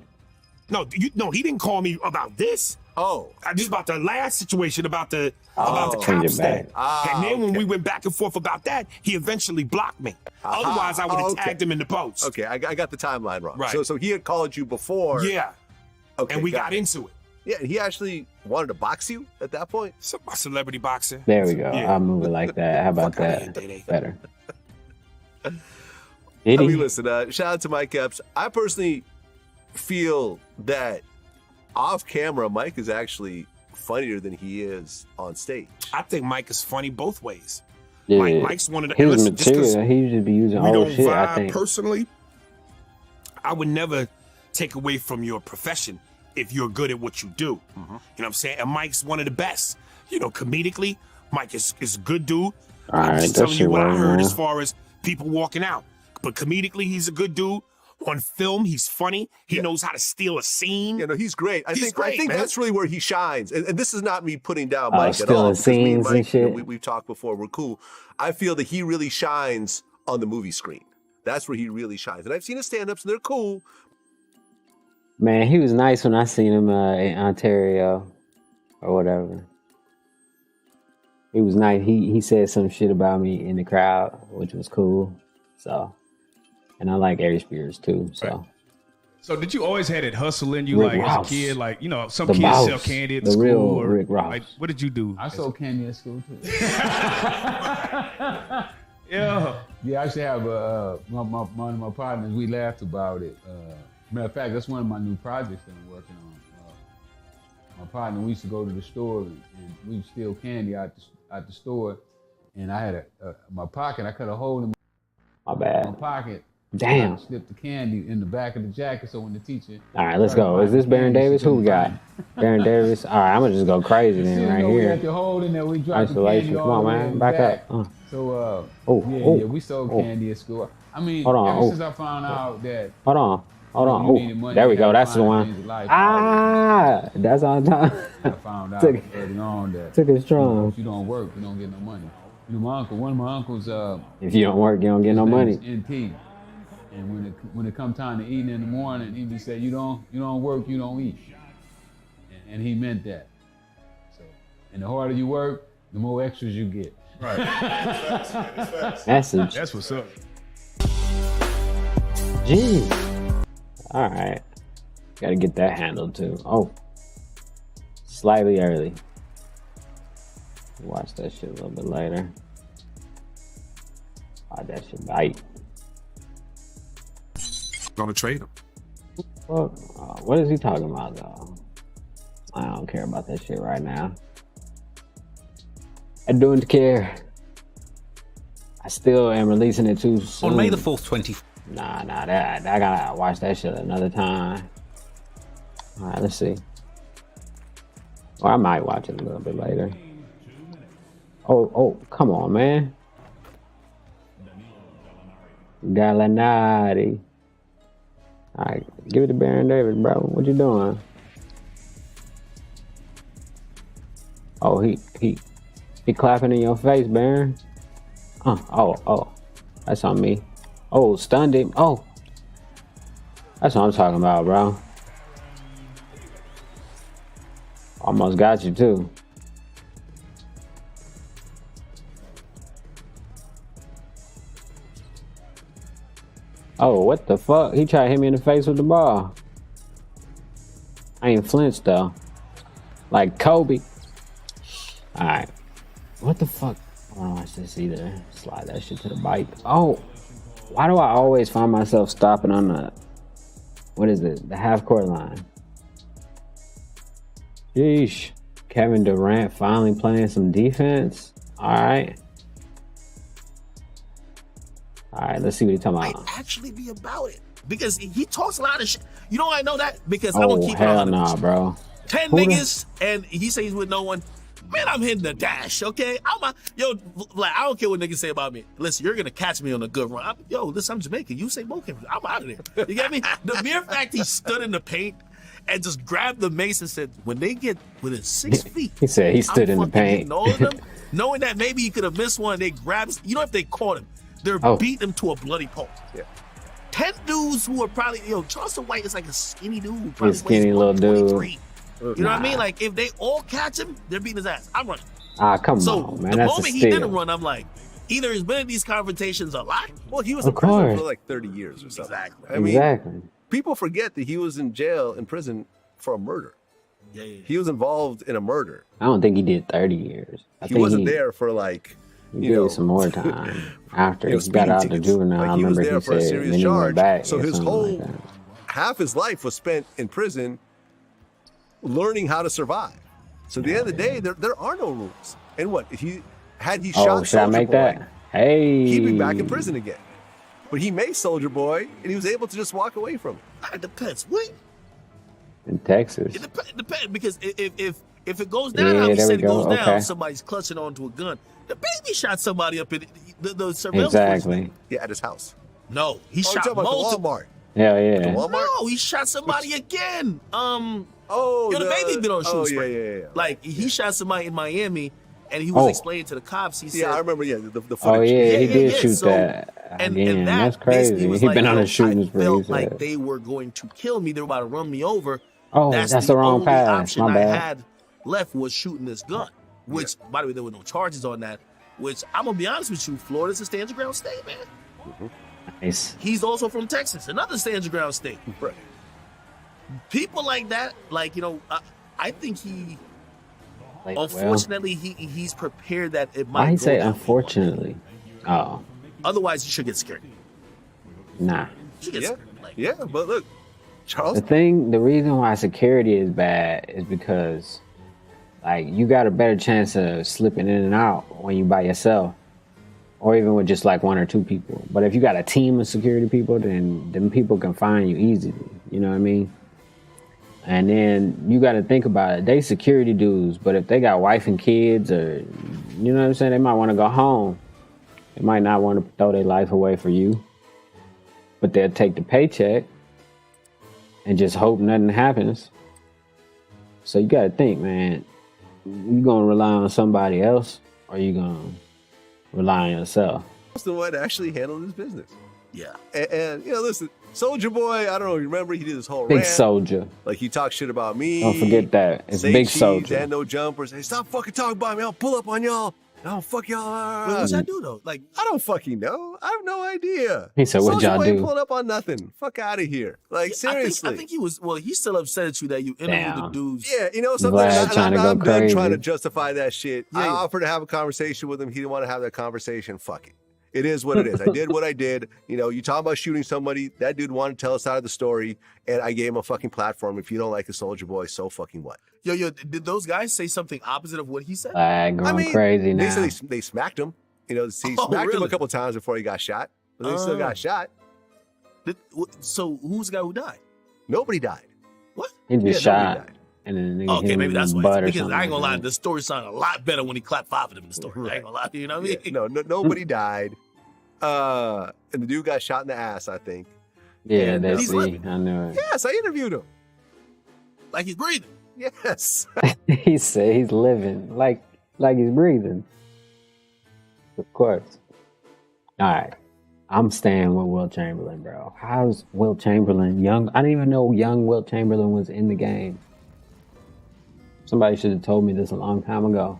No, he didn't call me about this. Oh, just about the last situation about the cops thing. And then when we went back and forth about that, he eventually blocked me. Otherwise, I would have tagged him in the post. Okay, I got the timeline wrong. Right. So he had called you before. Yeah. Okay. And we got into it. Yeah, and he actually wanted to box you at that point. So my celebrity boxer. There we go. Yeah. I'll move it like that. How about that? Better. Listen, shout out to Mike Epps. I personally feel that off camera, Mike is actually funnier than he is on stage. I think Mike is funny both ways. Yeah. Mike's one of the his material. He used to be using old shit. I think personally, I would never take away from your profession if you're good at what you do. You know what I'm saying? And Mike's one of the best. You know, comedically, Mike is a good dude. I'm just telling you what I heard as far as people walking out. But comedically, he's a good dude. On film, he's funny. He knows how to steal a scene. You know, he's great. I think that's really where he shines. And this is not me putting down Mike at all. Scenes Mike, and shit. We've talked before. We're cool. I feel that he really shines on the movie screen. That's where he really shines. And I've seen his stand-ups, and they're cool. Man, he was nice when I seen him in Ontario or whatever. He was nice. He said some shit about me in the crowd, which was cool. So, and I like Aries Spears too. So, right. So did you always had it hustle in you, Rick like Ross. As a kid? Like, you know, some The kids Boss. sell candy at The school. real Or, Rick Ross. like, what did you do? I sold candy at school too. Yeah. Yeah, I actually have one of my partners. We laughed about it. Matter of fact, that's one of my new projects that I'm working on. My partner, we used to go to the store and we'd steal candy out the store and I had my pocket. I cut a hole in my bad. My pocket. Damn. I slipped the candy in the back of the jacket, so when the teacher. All right, let's go. Is this Baron Davis? Who we got? Baron Davis. All right, I'm gonna just go crazy then right we here. had the hole in there. We dropped Isolation. the candy Come on, man. Back up. So yeah, we sold candy at school. I mean, hold on. ever since I found out that. Hold on. There we go. That's the one. That's all time. I found out early on that. Took it strong. If you don't work, you don't get no money. You know, one of my uncles. If you don't work, you don't get no money. NT. And when it come time to eating in the morning, he would say, you don't work, you don't eat. And he meant that. So, and the harder you work, the more extras you get. Right. Message. That's what's up. Jeez. All right. Got to get that handled too. Oh, slightly early. Watch that shit a little bit later. That shit bite. Gonna trade him. Well, what is he talking about though? I don't care about that shit right now. I don't care. I still am releasing it too soon. On May the 4th, 20. Nah, that I gotta watch that shit another time. All right, let's see. Or I might watch it a little bit later. Oh, come on, man. Gallinari. All right, give it to Baron Davis, bro. What you doing? Oh, he clapping in your face, Baron. Oh, that's on me. Oh, stunned him. Oh, that's what I'm talking about, bro. Almost got you too. Oh, what the fuck? He tried to hit me in the face with the ball. I ain't flinched though. Like Kobe. Alright. What the fuck? I don't watch this either. Slide that shit to the bike. Oh. Why do I always find myself stopping on the, what is it? The half court line. Yeesh. Kevin Durant finally playing some defense. Alright. All right, let's see what he's talking about. Might actually be about it because he talks a lot of shit. You know I know that because I'm gonna keep it on. Nah, bro. 10 niggas and he says with no one. Man, I'm hitting the dash, okay? I don't care what niggas say about me. Listen, you're gonna catch me on a good run. I'm Jamaican. You say Moken. I'm out of there. You get me? The mere fact he stood in the paint and just grabbed the mace and said, when they get within 6 feet, he said he stood in the paint, knowing that maybe he could have missed one. They grabbed. You know, if they caught him. They're beating him to a bloody pulp. Yeah. 10 dudes who are probably, Charleston White is like a skinny dude. A skinny little dude. You know what I mean? Like, if they all catch him, they're beating his ass. I'm running. Come on, man. The That's moment he didn't run, I'm like, either he's been in these confrontations a lot. Well, he was in prison for like 30 years or something. Exactly. I mean, people forget that he was in prison for a murder. Yeah. He was involved in a murder. I don't think he did 30 years. He wasn't there for like, he did some more time after he got out the juvenile. Like, I remember he was there for a serious charge. So his whole like half his life was spent in prison learning how to survive. So at the end of the day, there are no rules. And what if he shot should I make that? Hey, he'd be back in prison again. But he made Soldier Boy, and he was able to just walk away from it. It depends. What? In Texas. It depends because if it goes down how he said it goes down, somebody's clutching onto a gun. The baby shot somebody up in the surveillance. Exactly. Yeah, at his house. No, he shot multiple. Walmart. Hell yeah. No, he shot somebody again. The baby's been on shoot spray. Yeah. Like he shot somebody in Miami, and he was explaining to the cops. He said, I remember. Yeah, the footage. Oh yeah, he did shoot that. And that, that's crazy. He's been on a shooting spree. I felt like they were going to kill me. They were about to run me over. Oh, that's the wrong pass. Option My bad. I had left was shooting this gun. Which, by the way, there were no charges on that. Which I'm gonna be honest with you, Florida's a stand your ground state, man. Mm-hmm. Nice. He's also from Texas, another stand your ground state. Right. People like that, I think he. Unfortunately, he's prepared that it might. Why he say unfortunately? Oh. Otherwise, you should get scared. Nah. You should get scared. But look, Charles. The reason why security is bad is because, like, you got a better chance of slipping in and out when you by yourself. or even with just like one or two people. But if you got a team of security people, then people can find you easily. You know what I mean? And then you got to think about it. They security dudes, but if they got wife and kids, or you know what I'm saying, they might want to go home. They might not want to throw their life away for you, but they'll take the paycheck and just hope nothing happens. So you got to think, man, you gonna rely on somebody else, or you gonna rely on yourself? That's the one that actually handled his business. Yeah. And listen, Soldier Boy, I don't know, remember he did this whole Big rant. Soldier. Like he talked shit about me. Don't forget that. It's Say Big cheese Soldier. and no jumpers. Hey, stop fucking talking about me. I'll pull up on y'all. I'll fuck y'all. What's I do though? Like, I don't fucking know. I have no idea. He said, "What y'all Soulja Boy do?" Pulling up on nothing. Fuck out of here. Like seriously. I think he was. Well, he's still upset at you that you interviewed the dudes. Yeah, you know something. Vlad trying to go I'm done crazy. trying to justify that shit. I Yeah. offered to have a conversation with him. He didn't want to have that conversation. Fuck it. It is what it is. I did what I did. You know, you talk about shooting somebody. That dude wanted to tell us out of the story, and I gave him a fucking platform. If you don't like a Soldier Boy, so fucking what? Yo, did those guys say something opposite of what he said? Vlad going crazy now. They said they smacked him. You know, he smacked him really? a couple times before he got shot, but he still got shot. So who's the guy who died? Nobody died. What? He just Yeah, shot. nobody died. And then the nigga hit Okay, him maybe in that's the why. butt or Because something I ain't gonna lie, like the story sounded a lot better when he clapped 5 of them in the story. I ain't gonna lie, you know what I mean? No, nobody died. And the dude got shot in the ass, I think. that. Yeah, And that's he's the. living. I knew it. Yes, I interviewed him. Like he's breathing. Yes. He said he's living like he's breathing. Of course. All right. I'm staying with Will Chamberlain, bro. How's Will Chamberlain young? I didn't even know young Will Chamberlain was in the game. Somebody should have told me this a long time ago.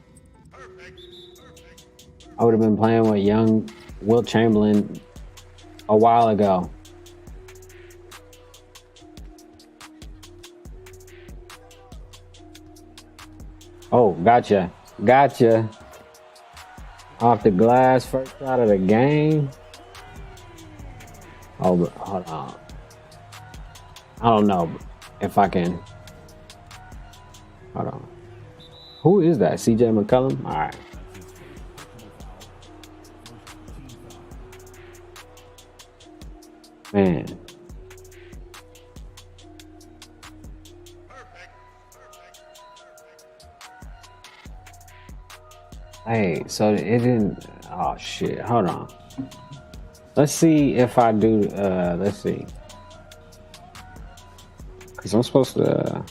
I would have been playing with young Will Chamberlain a while ago. Oh, gotcha. Gotcha. Off the glass, first shot of the game. Oh, but hold on. I don't know if I can. Hold on. Who is that? CJ McCollum? All right. Man. Hey, so it didn't. Oh shit! Hold on. Let's see if I do. Let's see. Cause I'm supposed to.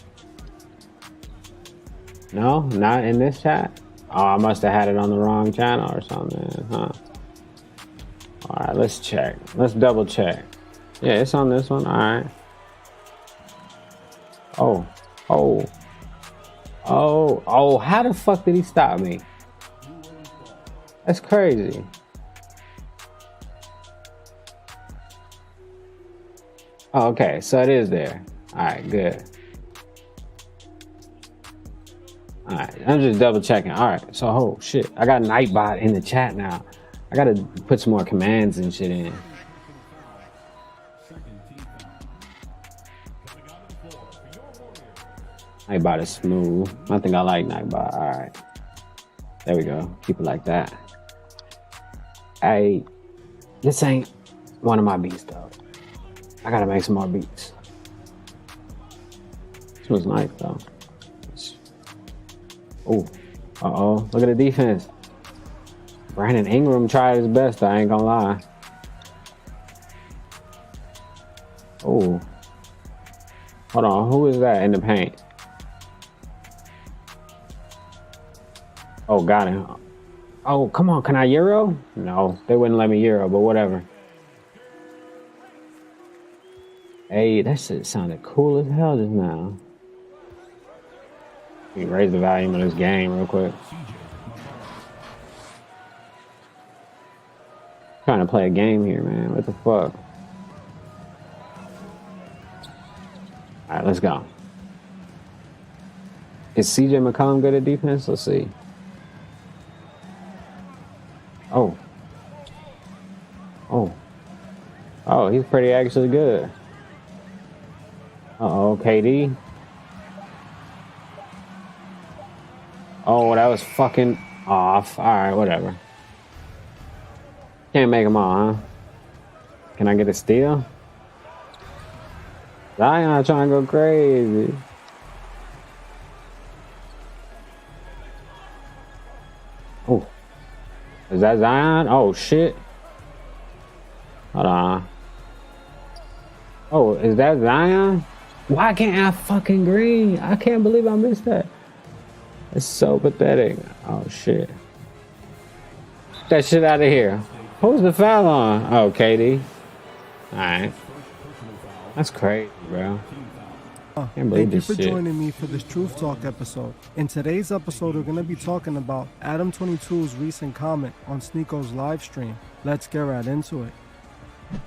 No, not in this chat. Oh, I must have had it on the wrong channel or something, huh? All right, let's check. Let's double check. Yeah, it's on this one. All right. Oh! How the fuck did he stop me? That's crazy. Oh, okay, so it is there. All right, good. All right, I'm just double checking. All right, so oh shit, I got Nightbot in the chat now. I gotta put some more commands and shit in. Nightbot is smooth. I think I like Nightbot. All right, there we go. Keep it like that. Hey, this ain't one of my beats though. I gotta make some more beats. This was nice though. Oh, look at the defense. Brandon Ingram tried his best, I ain't gonna lie. Oh, hold on, who is that in the paint? Oh, got him. Oh, come on, can I Euro? No, they wouldn't let me Euro, but whatever. Hey, that shit sounded cool as hell just now. Let me raise the volume of this game real quick. Trying to play a game here, man. What the fuck? Alright, let's go. Is CJ McCollum good at defense? Let's see. Oh, he's pretty actually good. KD. Oh, that was fucking off. Alright, whatever. Can't make them all, huh? Can I get a steal? Zion trying to go crazy. Oh, is that Zion? Oh shit! Hold on. Oh, is that Zion? Why can't I fucking green? I can't believe I missed that. It's so pathetic. Oh shit! Get that shit out of here. Who's the foul on? Oh, KD. All right. That's crazy, bro. Thank you for joining me for this Truth Talk episode. In today's episode, we're going to be talking about Adam22's recent comment on Sneako's live stream. Let's get right into it.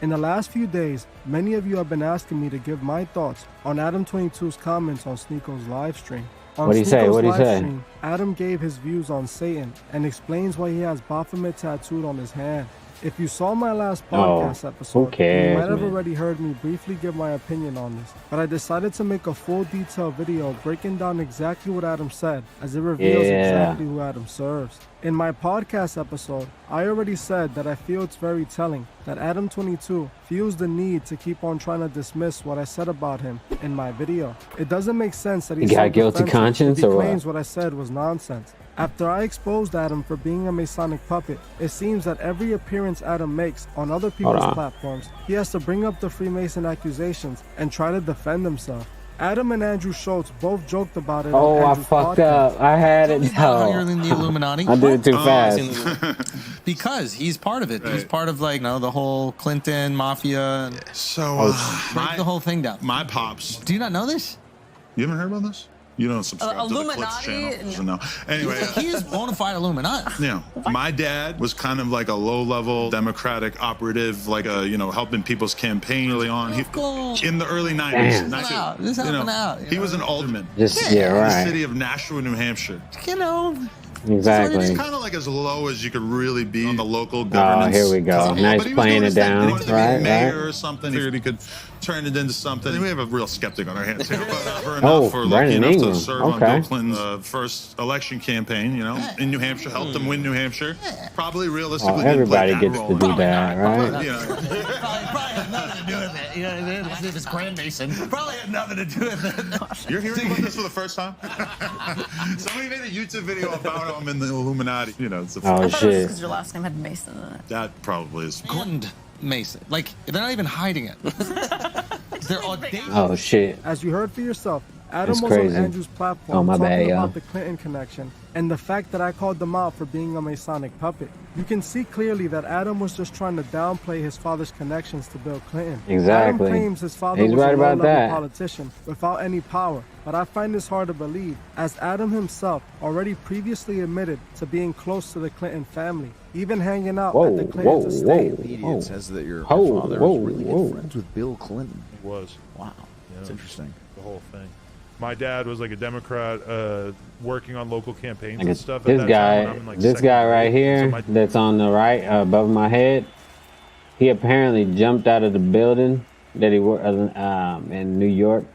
In the last few days, many of you have been asking me to give my thoughts on Adam22's comments on Sneako's live stream. On What'd he say? What'd he say? Stream, Adam gave his views on Satan and explains why he has Baphomet tattooed on his hand. If you saw my last podcast episode, you might have already heard me briefly give my opinion on this, but I decided to make a full detailed video breaking down exactly what Adam said, as it reveals exactly who Adam serves. In my podcast episode, I already said that I feel it's very telling that Adam22 feels the need to keep on trying to dismiss what I said about him in my video. It doesn't make sense that he's got guilty conscience or what? He claims what I said was nonsense. After I exposed Adam for being a Masonic puppet, it seems that every appearance Adam makes on other people's platforms, he has to bring up the Freemason accusations and try to defend himself. Adam and Andrew Schultz both joked about it. Oh, I fucked up. I had it. You're in the Illuminati. I did it too fast. Because he's part of it. Right. He's part of the whole Clinton mafia. So break the whole thing down. My pops. Do you not know this? You haven't heard about this? You don't subscribe to the Clips channel. So no. Anyway, he's bona fide Illuminati. Yeah. My dad was kind of like a low-level Democratic operative, like helping people's campaign early on. In the early 90s. He was an alderman. In the city of Nashua, New Hampshire. Exactly. It's kind of like as low as you could really be on the local governance. Oh, here we go. Nice playing it down. Right, mayor or something. Figured he could turn it into something. We have a real skeptic on our hands here. But lucky enough to serve on Bill Clinton's first election campaign, in New Hampshire, helped him win New Hampshire. Probably realistically everybody gets to do that, right? Probably had nothing to do with it. You know what I mean? This is Grand Mason. Probably had nothing to do with it. You're hearing about this for the first time? Somebody made a YouTube video about him in the Illuminati. It's oh, shit. It was because your last name had Mason in it. That probably is. Gund Mason. Like, they're not even hiding it. They're audacious. Oh, shit. As you heard for yourself, Adam was on Andrew's platform talking about the Clinton connection and the fact that I called them out for being a Masonic puppet. You can see clearly that Adam was just trying to downplay his father's connections to Bill Clinton. Exactly. Adam claims his father was a low-level politician without any power, but I find this hard to believe, as Adam himself already previously admitted to being close to the Clinton family, even hanging out at the Clinton's estate. It says that your father was really good friends with Bill Clinton. He was. Wow. That's interesting. The whole thing. My dad was like a Democrat working on local campaigns and stuff. This guy right here that's on the right above my head, he apparently jumped out of the building that he worked in New York.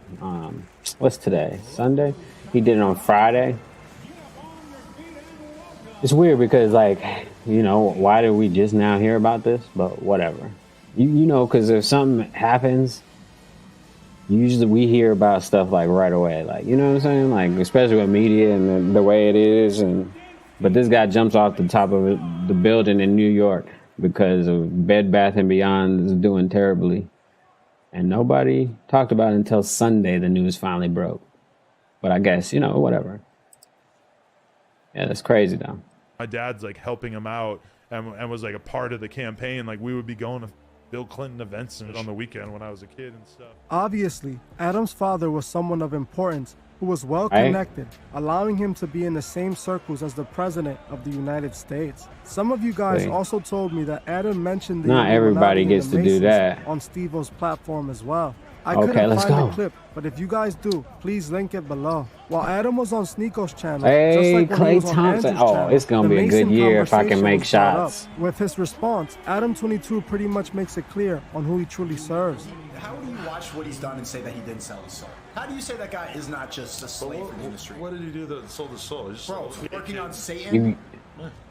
What's today? Sunday? He did it on Friday. It's weird because, why did we just now hear about this? But whatever. Because if something happens, usually we hear about stuff right away, you know what I'm saying, especially with media and the way it is. But this guy jumps off the top of the building in New York because of Bed Bath & Beyond is doing terribly, and nobody talked about it until Sunday. The news finally broke, but I guess whatever. Yeah, that's crazy though. My dad's helping him out and was a part of the campaign. We would be going to Bill Clinton events on the weekend when I was a kid and stuff. Obviously, Adam's father was someone of importance who was well connected, allowing him to be in the same circles as the President of the United States. Some of you guys also told me that Adam mentioned the not everybody gets to do that on Steve-O's platform as well. I couldn't find the clip, but if you guys do, please link it below. While Adam was on Sneako's channel, Klay Thompson. It's gonna be a good year if I can make shots. With his response, Adam22 pretty much makes it clear on who he truly serves. How do you watch what he's done and say that he didn't sell his soul? How do you say that guy is not just a slave in the industry? What did he do that sold his soul? Bro, working on Satan.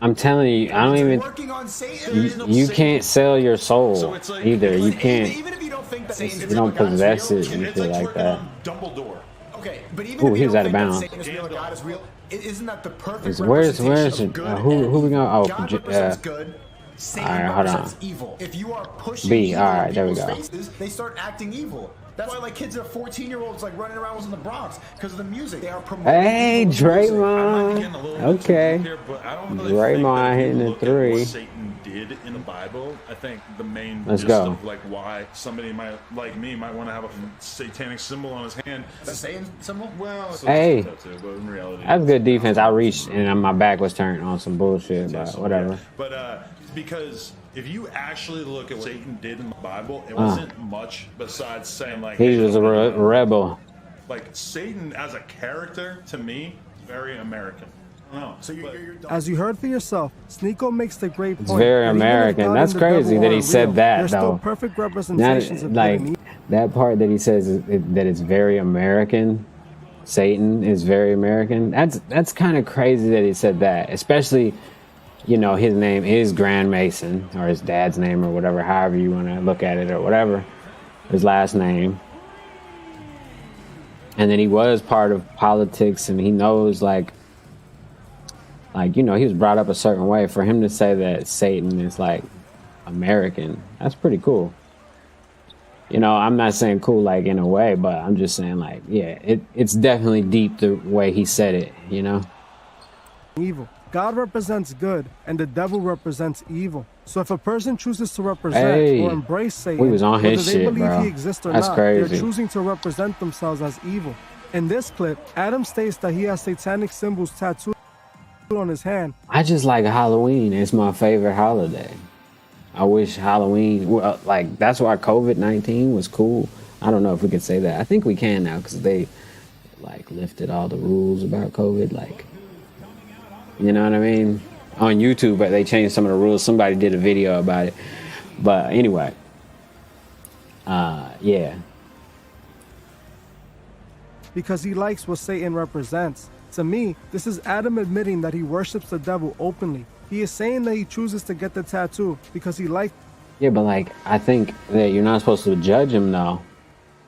I'm telling you, I don't even. Working on Satan. You can't sell your soul either. You can't. Even if you don't think that You don't possess it and shit like that. Dumbledore. Okay, but even Ooh, if he you was don't out of think that bounds. Satan is real, God is real, isn't that the perfect Where's representation of good who we gonna? Oh, God represents good. Satan all right, hold on. represents evil. If you are pushing B. evil All right, in there we people's go. faces, they start acting evil. That's why like kids that are 14-year-olds like running around in the Bronx because of the music. They are promoting. Hey, evil music. Draymond. Okay. Draymond hitting the three. What Satan did in the Bible, I think the main Let's gist go. of like why somebody might like me might want to have a satanic symbol on his hand. The Satan symbol? Well, it's Hey. a tattoo, but in reality, That's good defense. I reached and my back was turned on some bullshit, but whatever. But because if you actually look at what Satan did in the Bible, it wasn't much besides saying like He was a rebel. Like Satan as a character to me, very American. No, so As you heard for yourself, Sneeko makes the great point. It's very that even if American. God That's and the devil crazy that he aren't said real, that they're still though. perfect representations of good Like and evil. that part that he says that it's very American. Satan is very American. That's kind of crazy that he said that, especially. You know, his name is Grand Mason, or his dad's name, or whatever, however you want to look at it, or whatever, his last name. And then he was part of politics, and he knows, like, you know, he was brought up a certain way. For him to say that Satan is, like, American, that's pretty cool. You know, I'm not saying cool, like, in a way, but I'm just saying, like, yeah, it's definitely deep the way he said it, you know? Evil. God represents good, and the devil represents evil. So if a person chooses to represent or embrace Satan, we was on his whether they shit, believe bro. he exists or That's not, crazy. they're choosing to represent themselves as evil. In this clip, Adam states that he has satanic symbols tattooed on his hand. I just like Halloween. It's my favorite holiday. I wish Halloween, well, like, that's why COVID-19 was cool. I don't know if we could say that. I think we can now because they, like, lifted all the rules about COVID, like, you know what I mean? On YouTube, but they changed some of the rules. Somebody did a video about it. But anyway, yeah. Because he likes what Satan represents. To me, this is Adam admitting that he worships the devil openly. He is saying that he chooses to get the tattoo because he likes. Yeah, but like, I think that you're not supposed to judge him, though.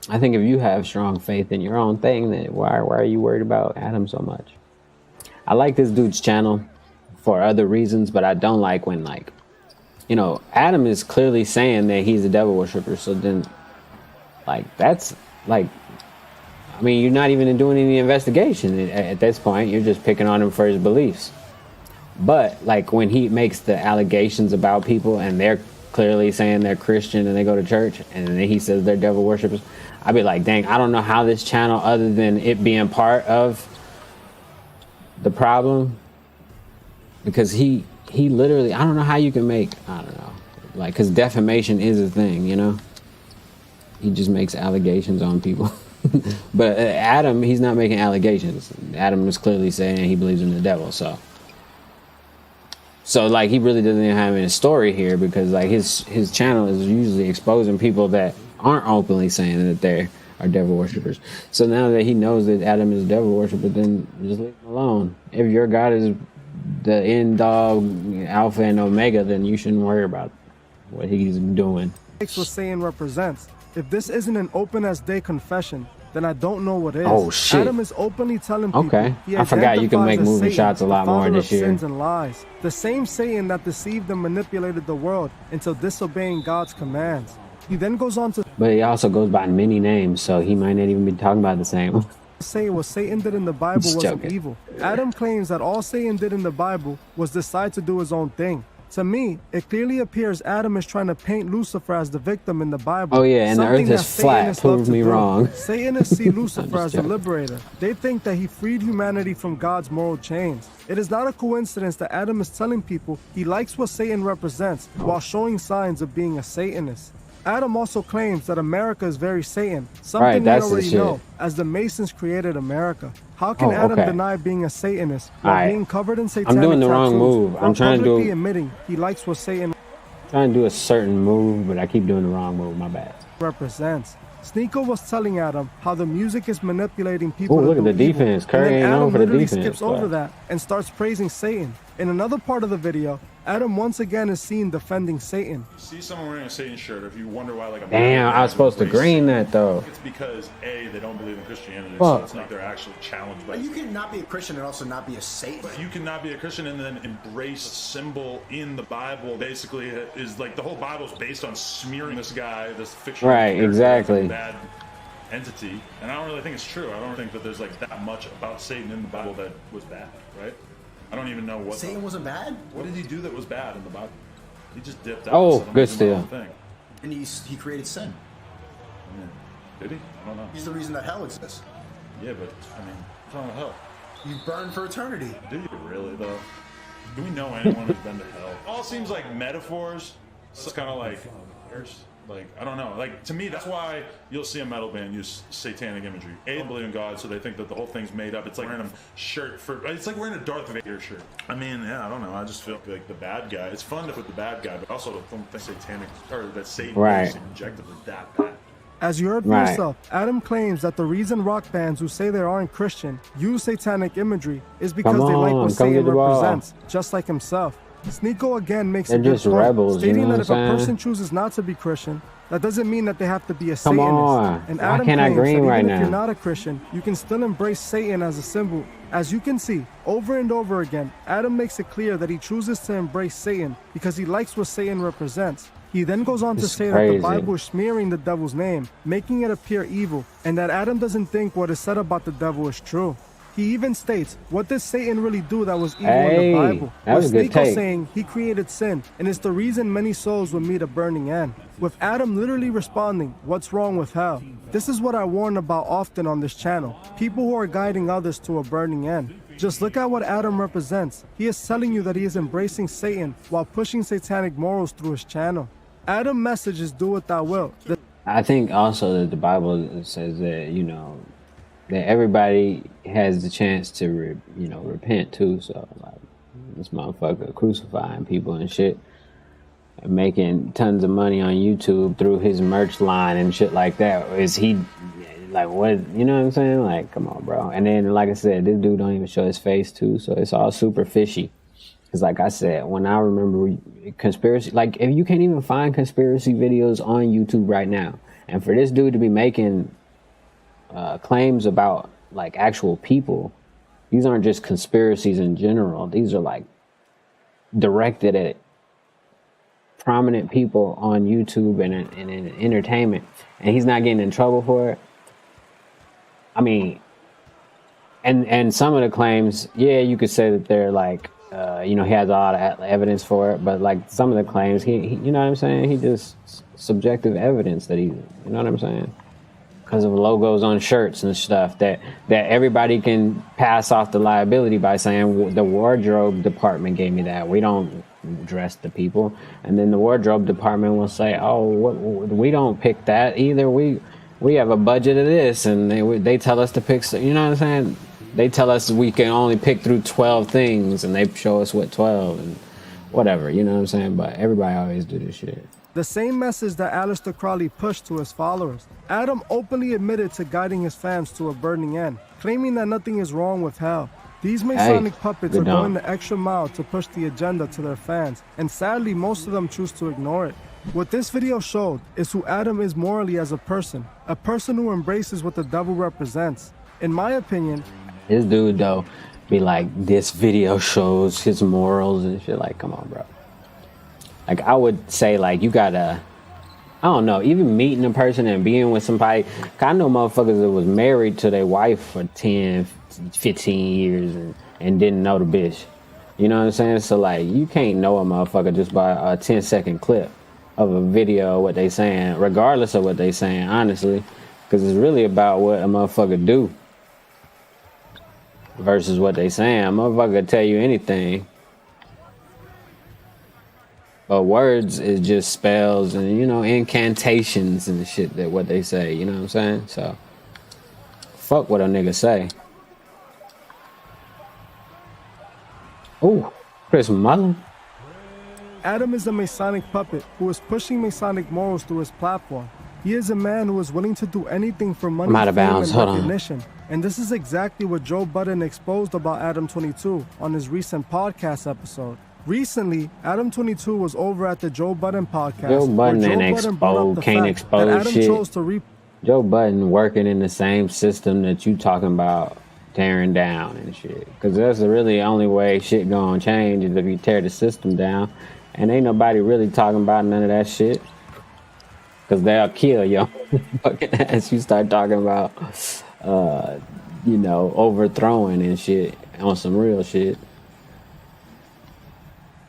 I think if you have strong faith in your own thing, then why are you worried about Adam so much? I like this dude's channel for other reasons, but I don't like when, like, you know, Adam is clearly saying that he's a devil worshiper. So then, like, that's like, I mean, you're not even doing any investigation at this point. You're just picking on him for his beliefs. But like when he makes the allegations about people and they're clearly saying they're Christian and they go to church and then he says they're devil worshippers, I'd be like, dang, I don't know how this channel, other than it being part of the problem, because he literally, I don't know how you can make, I don't know, like, because defamation is a thing, you know? He just makes allegations on people. But Adam, he's not making allegations. Adam is clearly saying he believes in the devil, so like, he really doesn't even have any story here, because like his channel is usually exposing people that aren't openly saying that they are devil worshippers. So now that he knows that Adam is a devil worshiper, then just leave him alone. If your God is the end dog, alpha and omega, then you shouldn't worry about what he's doing. What Satan represents. If this isn't an open as day confession, then I don't know what is. Oh shit! Adam is openly telling people. Okay, he I forgot you can make identifies as movie Satan, shots a lot the more father this of year. Sins and lies. The same Satan that deceived and manipulated the world into disobeying God's commands. He then goes on to. But he also goes by many names, so he might not even be talking about the same. Say what Satan did in the Bible wasn't evil. Adam claims that all Satan did in the Bible was decide to do his own thing. To me, it clearly appears Adam is trying to paint Lucifer as the victim in the Bible. Oh yeah, and the earth is flat. Prove me wrong. Satanists see Lucifer as the liberator. They think that he freed humanity from God's moral chains. It is not a coincidence that Adam is telling people he likes what Satan represents while showing signs of being a Satanist. Adam also claims that America is very Satan, something we already know, as the Masons created America. How can Adam deny being a Satanist while being covered in satanic I'm doing the wrong tattoos, move. I'm trying to do. Admitting he likes what Satan trying to do a certain move, but I keep doing the wrong move. My bad. Represents. Sneeko was telling Adam how the music is manipulating people. Oh, look at the defense. Curry ain't known for the defense. Skips over that and starts praising Satan. In another part of the video, Adam once again is seen defending Satan. See someone wearing a Satan shirt, if you wonder why, like, damn, I was supposed to green that though. It's because A, they don't believe in Christianity, Fuck. so it's like they're actually challenged by. But you cannot be a Christian and also not be a Satanist. You cannot be a Christian and then embrace a symbol in the Bible. Basically, is like the whole Bible is based on smearing this guy, this fictional Right, exactly. bad entity, and I don't really think it's true. I don't think that there's like that much about Satan in the Bible that was bad, right? I don't even know what Satan wasn't bad. What did he do that was bad in the Bible? He just dipped out. Oh, and said, good "I'm gonna do my own steal. thing." And he created sin. Did he? I don't know. He's the reason that hell exists. Yeah, but I mean, what's wrong with hell? You burn for eternity. Do you really though? Do we know anyone who's been to hell? It all seems like metaphors. So it's kind of like I don't know. Like to me, that's why you'll see a metal band use satanic imagery. A, they believe in God, so they think that the whole thing's made up. It's like wearing a shirt for. It's like wearing a Darth Vader shirt. I mean, yeah, I don't know. I just feel like the bad guy. It's fun to put the bad guy, but also don't think satanic or that Satan is objectively that bad. As you heard for yourself, Adam claims that the reason rock bands who say they aren't Christian use satanic imagery is because they like what Satan represents, just like himself. Sneeko again makes a good point, rebels, stating you know that if what a I'm person saying? chooses not to be Christian, that doesn't mean that they have to be a Come Satanist. on. And Why Adam can't I claims that green even right if now? you're not a Christian, you can still embrace Satan as a symbol. As you can see, over and over again, Adam makes it clear that he chooses to embrace Satan because he likes what Satan represents. He then goes on to say that the Bible is smearing the devil's name, making it appear evil, and that Adam doesn't think what is said about the devil is true. He even states, what does Satan really do that was evil in the Bible? That was a good Sneeko take. saying he created sin, and it's the reason many souls will meet a burning end. With Adam literally responding, what's wrong with hell? This is what I warn about often on this channel. People who are guiding others to a burning end. Just look at what Adam represents. He is telling you that he is embracing Satan while pushing satanic morals through his channel. Adam's message is do what thou wilt. I think also that the Bible says that, you know, that everybody has the chance to, repent too. So, like, this motherfucker crucifying people and shit, and making tons of money on YouTube through his merch line and shit like that. Is he, like, what, you know what I'm saying? Like, come on, bro. And then, like I said, this dude don't even show his face too, so it's all super fishy. Because like I said, when I remember conspiracy, like if you can't even find conspiracy videos on YouTube right now, and for this dude to be making claims about like actual people, these aren't just conspiracies in general. These are like directed at prominent people on YouTube and in entertainment, and he's not getting in trouble for it. I mean, and some of the claims, yeah, you could say that they're like, he has a lot of evidence for it, but like some of the claims, he you know what I'm saying? He just subjective evidence that you know what I'm saying? Because of logos on shirts and stuff that everybody can pass off the liability by saying the wardrobe department gave me that. We don't dress the people, and then the wardrobe department will say, "Oh, we don't pick that either. We have a budget of this," and they tell us to pick. You know what I'm saying? They tell us we can only pick through 12 things, and they show us what 12 and whatever. You know what I'm saying? But everybody always do this shit. The same message that Aleister Crowley pushed to his followers. Adam openly admitted to guiding his fans to a burning end, claiming that nothing is wrong with hell. These Masonic puppets are going the extra mile to push the agenda to their fans, and sadly most of them choose to ignore it. What this video showed is who Adam is morally as a person who embraces what the devil represents. In my opinion, this dude though be like, this video shows his morals and shit. Like, come on, bro. Like, I would say, like, you gotta, I don't know, even meeting a person and being with somebody. I know motherfuckers that was married to their wife for 10, 15 years and didn't know the bitch. You know what I'm saying? So, like, you can't know a motherfucker just by a 10-second clip of a video of what they saying, regardless of what they saying, honestly. Because it's really about what a motherfucker do versus what they saying. A motherfucker could tell you anything. But words is just spells and, incantations and shit that what they say, you know what I'm saying? So, fuck what a nigga say. Oh, Chris Mullen. Adam is a Masonic puppet who is pushing Masonic morals through his platform. He is a man who is willing to do anything for money, fame, and recognition. And this is exactly what Joe Budden exposed about Adam 22 on his recent podcast episode. Recently, Adam 22 was over at the Joe Budden podcast. Joe Budden can't expose shit. Joe Budden working in the same system that you talking about tearing down and shit. Because that's really the only way shit gonna change is if you tear the system down. And ain't nobody really talking about none of that shit. Because they'll kill your fucking ass. You start talking about, you know, overthrowing and shit on some real shit.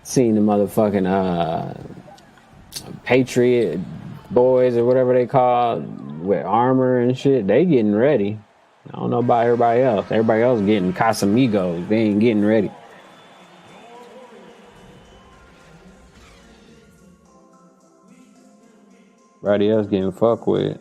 Seen the motherfucking Patriot boys or whatever they call with armor and shit. They getting ready. I don't know about everybody else. Everybody else getting Casamigos. They ain't getting ready. Everybody else getting fucked with.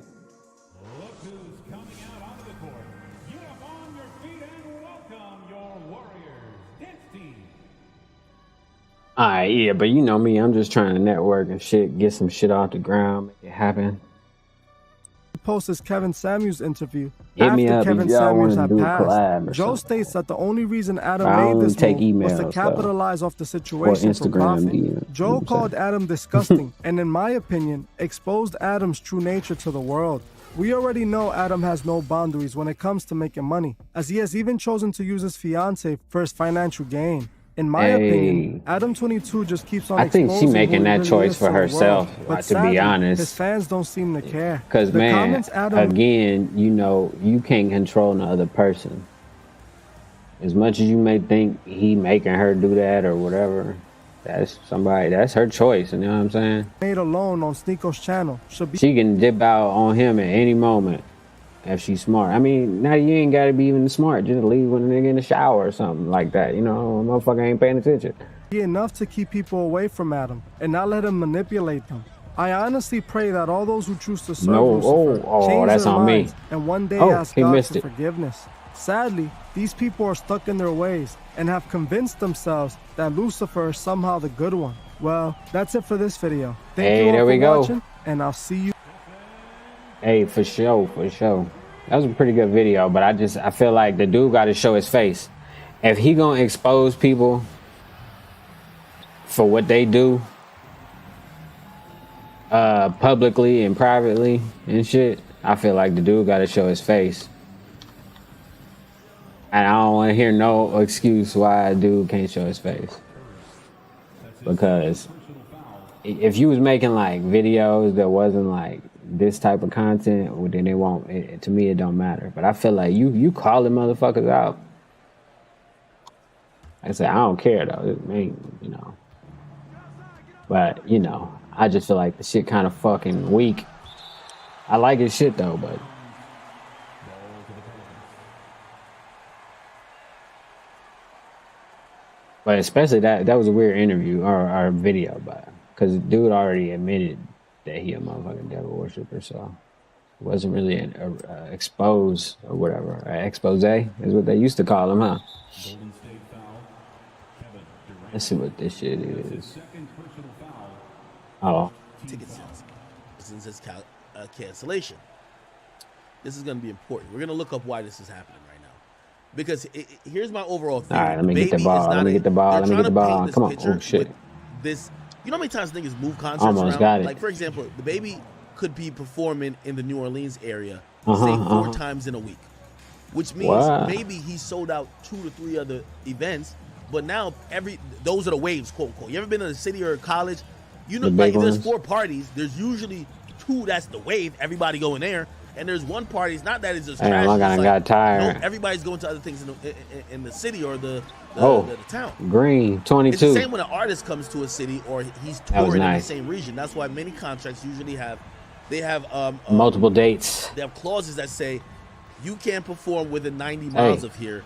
Alright, yeah, but you know me, I'm just trying to network and shit, get some shit off the ground, make it happen. Post his Kevin Samuels interview. Hit after me up Kevin if y'all Samuels want to had do a passed. collab or Joe something. states that the only reason Adam I made only this take move was emails, to though. capitalize off the situation for Instagram profit. DMs, Joe called Adam disgusting and in my opinion, exposed Adam's true nature to the world. We already know Adam has no boundaries when it comes to making money, as he has even chosen to use his fiance for his financial gain. In my opinion, Adam 22 just keeps on I think she exposing making who he that really choice is for to the herself, world. But to sadly, be honest. his fans don't seem to care. Because, The man, comments Adam again, you know, you can't control the other person. As much as you may think he making her do that or whatever, that's her choice, you know what I'm saying? made alone on Sneako's channel should be She can dip out on him at any moment if she's smart. I mean, now you ain't got to be even smart. Just leave when the nigga in the shower or something like that. You know, a motherfucker ain't paying attention. enough to keep people away from Adam and not let him manipulate them. I honestly pray that all those who choose to serve Lucifer change that's their on me. minds and one day Oh, ask he God missed for it. forgiveness. Sadly, these people are stuck in their ways and have convinced themselves that Lucifer is somehow the good one. Well, that's it for this video. Thank Hey, you all there for we go. watching, and I'll see you. Hey, for sure, for sure. That was a pretty good video, but I feel like the dude got to show his face. If he gonna expose people for what they do, publicly and privately and shit, I feel like the dude got to show his face. And I don't want to hear no excuse why a dude can't show his face. Because if you was making like videos that wasn't like this type of content, well, then it won't. To me, it don't matter. But I feel like you calling motherfuckers out. Like I said, I don't care though. It ain't, you know. But you know, I just feel like the shit kind of fucking weak. I like his shit though, but. But especially that was a weird interview or video, but because the dude already admitted that he a motherfucking devil worshiper, so it wasn't really an expose or whatever. Expose is what they used to call him, huh? Let's see what this shit is. Oh. Ticket sales since it's cancellation. This is going to be important. We're going to look up why this is happening right now. Because here's my overall thing. All right, let me get the ball. Let me get the ball. Let me get the ball. Come on. Oh, shit. This, you know how many times niggas move concerts Almost around? got it. Like, for example, the baby could be performing in the New Orleans area, say 4 times in a week. Which means maybe he sold out 2 to 3 other events, but now those are the waves, quote unquote. You ever been in a city or a college? You know, like if there's 4 parties, there's usually 2 that's the wave, everybody going there. And there's one party. It's not that it's just trash. I got tired. No, everybody's going to other things in the city or the town. Green 22. It's the same when an artist comes to a city or he's touring in the same region. That's why many contracts usually have multiple dates. They have clauses that say you can't perform within 90 miles of here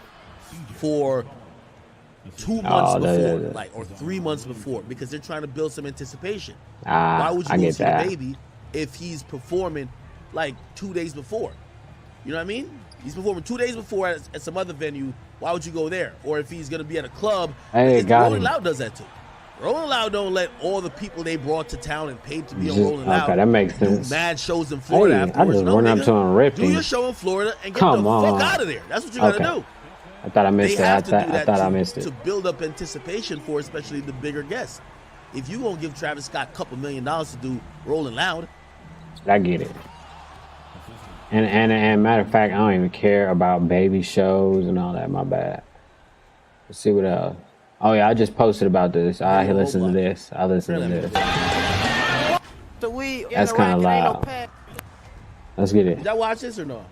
for 2 months before, or 3 months before, because they're trying to build some anticipation. Why would you go see the baby if he's performing like 2 days before? You know what I mean? He's performing 2 days before at some other venue. Why would you go there? Or if he's gonna be at a club, Rolling Loud does that too. Rolling Loud don't let all the people they brought to town and paid to be on Rolling Loud. Okay, that makes sense. Do mad shows in Florida afterwards. I just went up to him and ripped him. Do your show in Florida and get the fuck out of there. That's what you gotta do. I thought I missed it. I thought I missed it. To build up anticipation for especially the bigger guests. If you gonna give Travis Scott a couple $1 million to do Rolling Loud, I get it. And matter of fact, I don't even care about baby shows and all that. My bad. Let's see what else. Oh yeah, I just posted about this. I listen to this. I listen to this. That's kind of loud. Let's get it. Did y'all watch this or no?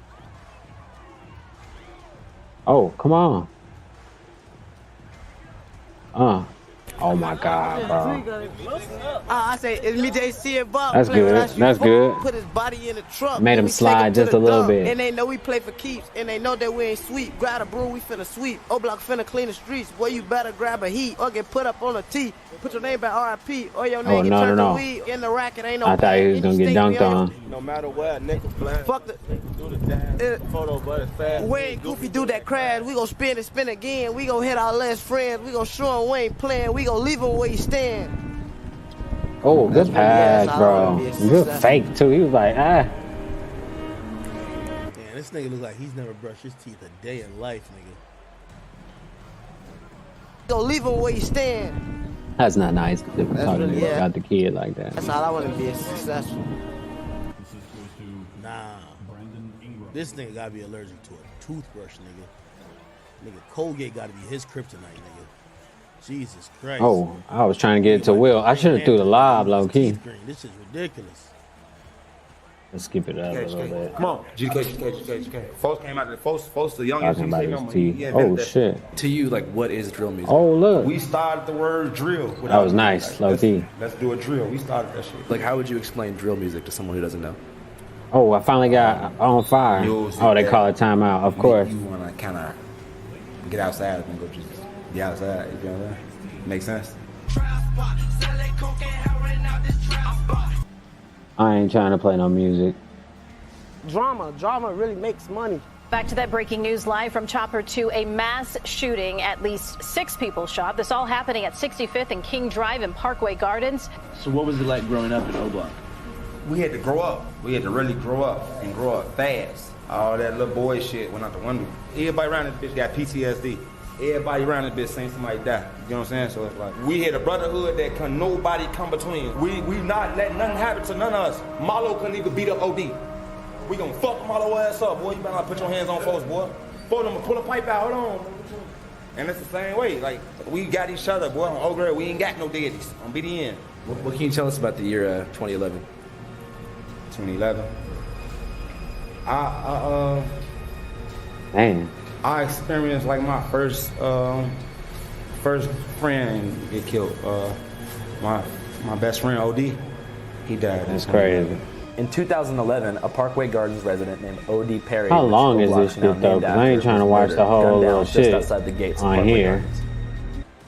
Oh, come on. Oh my God, bro. I say, it's me, JC and Bob. That's good. That's good. Put his body in the trunk. Made him slide just a little bit. And they know we play for keeps. And they know that we ain't sweep. Grab a broom, we finna sweep. O-Block finna clean the streets. Boy, you better grab a heat or get put up on a T. Put your name by RIP or your name get turned to weed. In the racket, ain't no I thought he was gonna get dunked on. No matter what, nickel flat. Fuck the do the dance. Photo, but it's fast. We ain't goofy, do that crash. We gon' spin and spin again. We gon' hit our last friends. We gon' show him we ain't playing. We gon' leave him where he stand. Oh, good pass, bro. Good fake too. He was like, Man, this nigga look like he's never brushed his teeth a day in life, nigga. Go leave him where he stand. That's not nice. Got the kid like that. That's all I want to be successful. Nah. This nigga gotta be allergic to a toothbrush, nigga. Nigga, Colgate gotta be his kryptonite, nigga. Jesus Christ. Oh, I was trying to get it to Will. I should have threw the lob, low key. This is ridiculous. Let's skip it up a little bit. Come on, GK. Folks came out. Folks, the youngest. Talking about his teeth. Oh shit. To you, like, what is drill music? Oh look. We started the word drill. That was nice, low key. Let's do a drill. We started that shit. Like, how would you explain drill music to someone who doesn't know? Oh, I finally got on fire. Oh, they call it timeout. Of course. You want to kind of get outside and go just be outside. You know what I mean? Makes sense. I ain't trying to play no music. Drama really makes money. Back to that breaking news live from Chopper 2, a mass shooting. At least 6 people shot. This all happening at 65th and King Drive in Parkway Gardens. So what was it like growing up in O-Block? We had to grow up. We had to really grow up and grow up fast. All that little boy shit went out the window. Everybody around this bitch got PTSD. Everybody around this bitch saying somebody died. You know what I'm saying? So it's like, we had a brotherhood that can nobody come between. We not letting nothing happen to none of us. Marlo couldn't even beat up OD. We gonna fuck Marlo ass up, boy. You better not put your hands on folks, boy. Boy, I'm gonna pull a pipe out, hold on. And it's the same way. Like, we got each other, boy. On old grade, we ain't got no deities. On BDN. What can you tell us about the year 2011? 2011. Man. I experienced like my first friend get killed. My best friend OD, he died. That's crazy. In 2011, a Parkway Gardens resident named O.D. Perry. How long is this shit though? Because I ain't trying to watch the whole little shit outside the gates on here.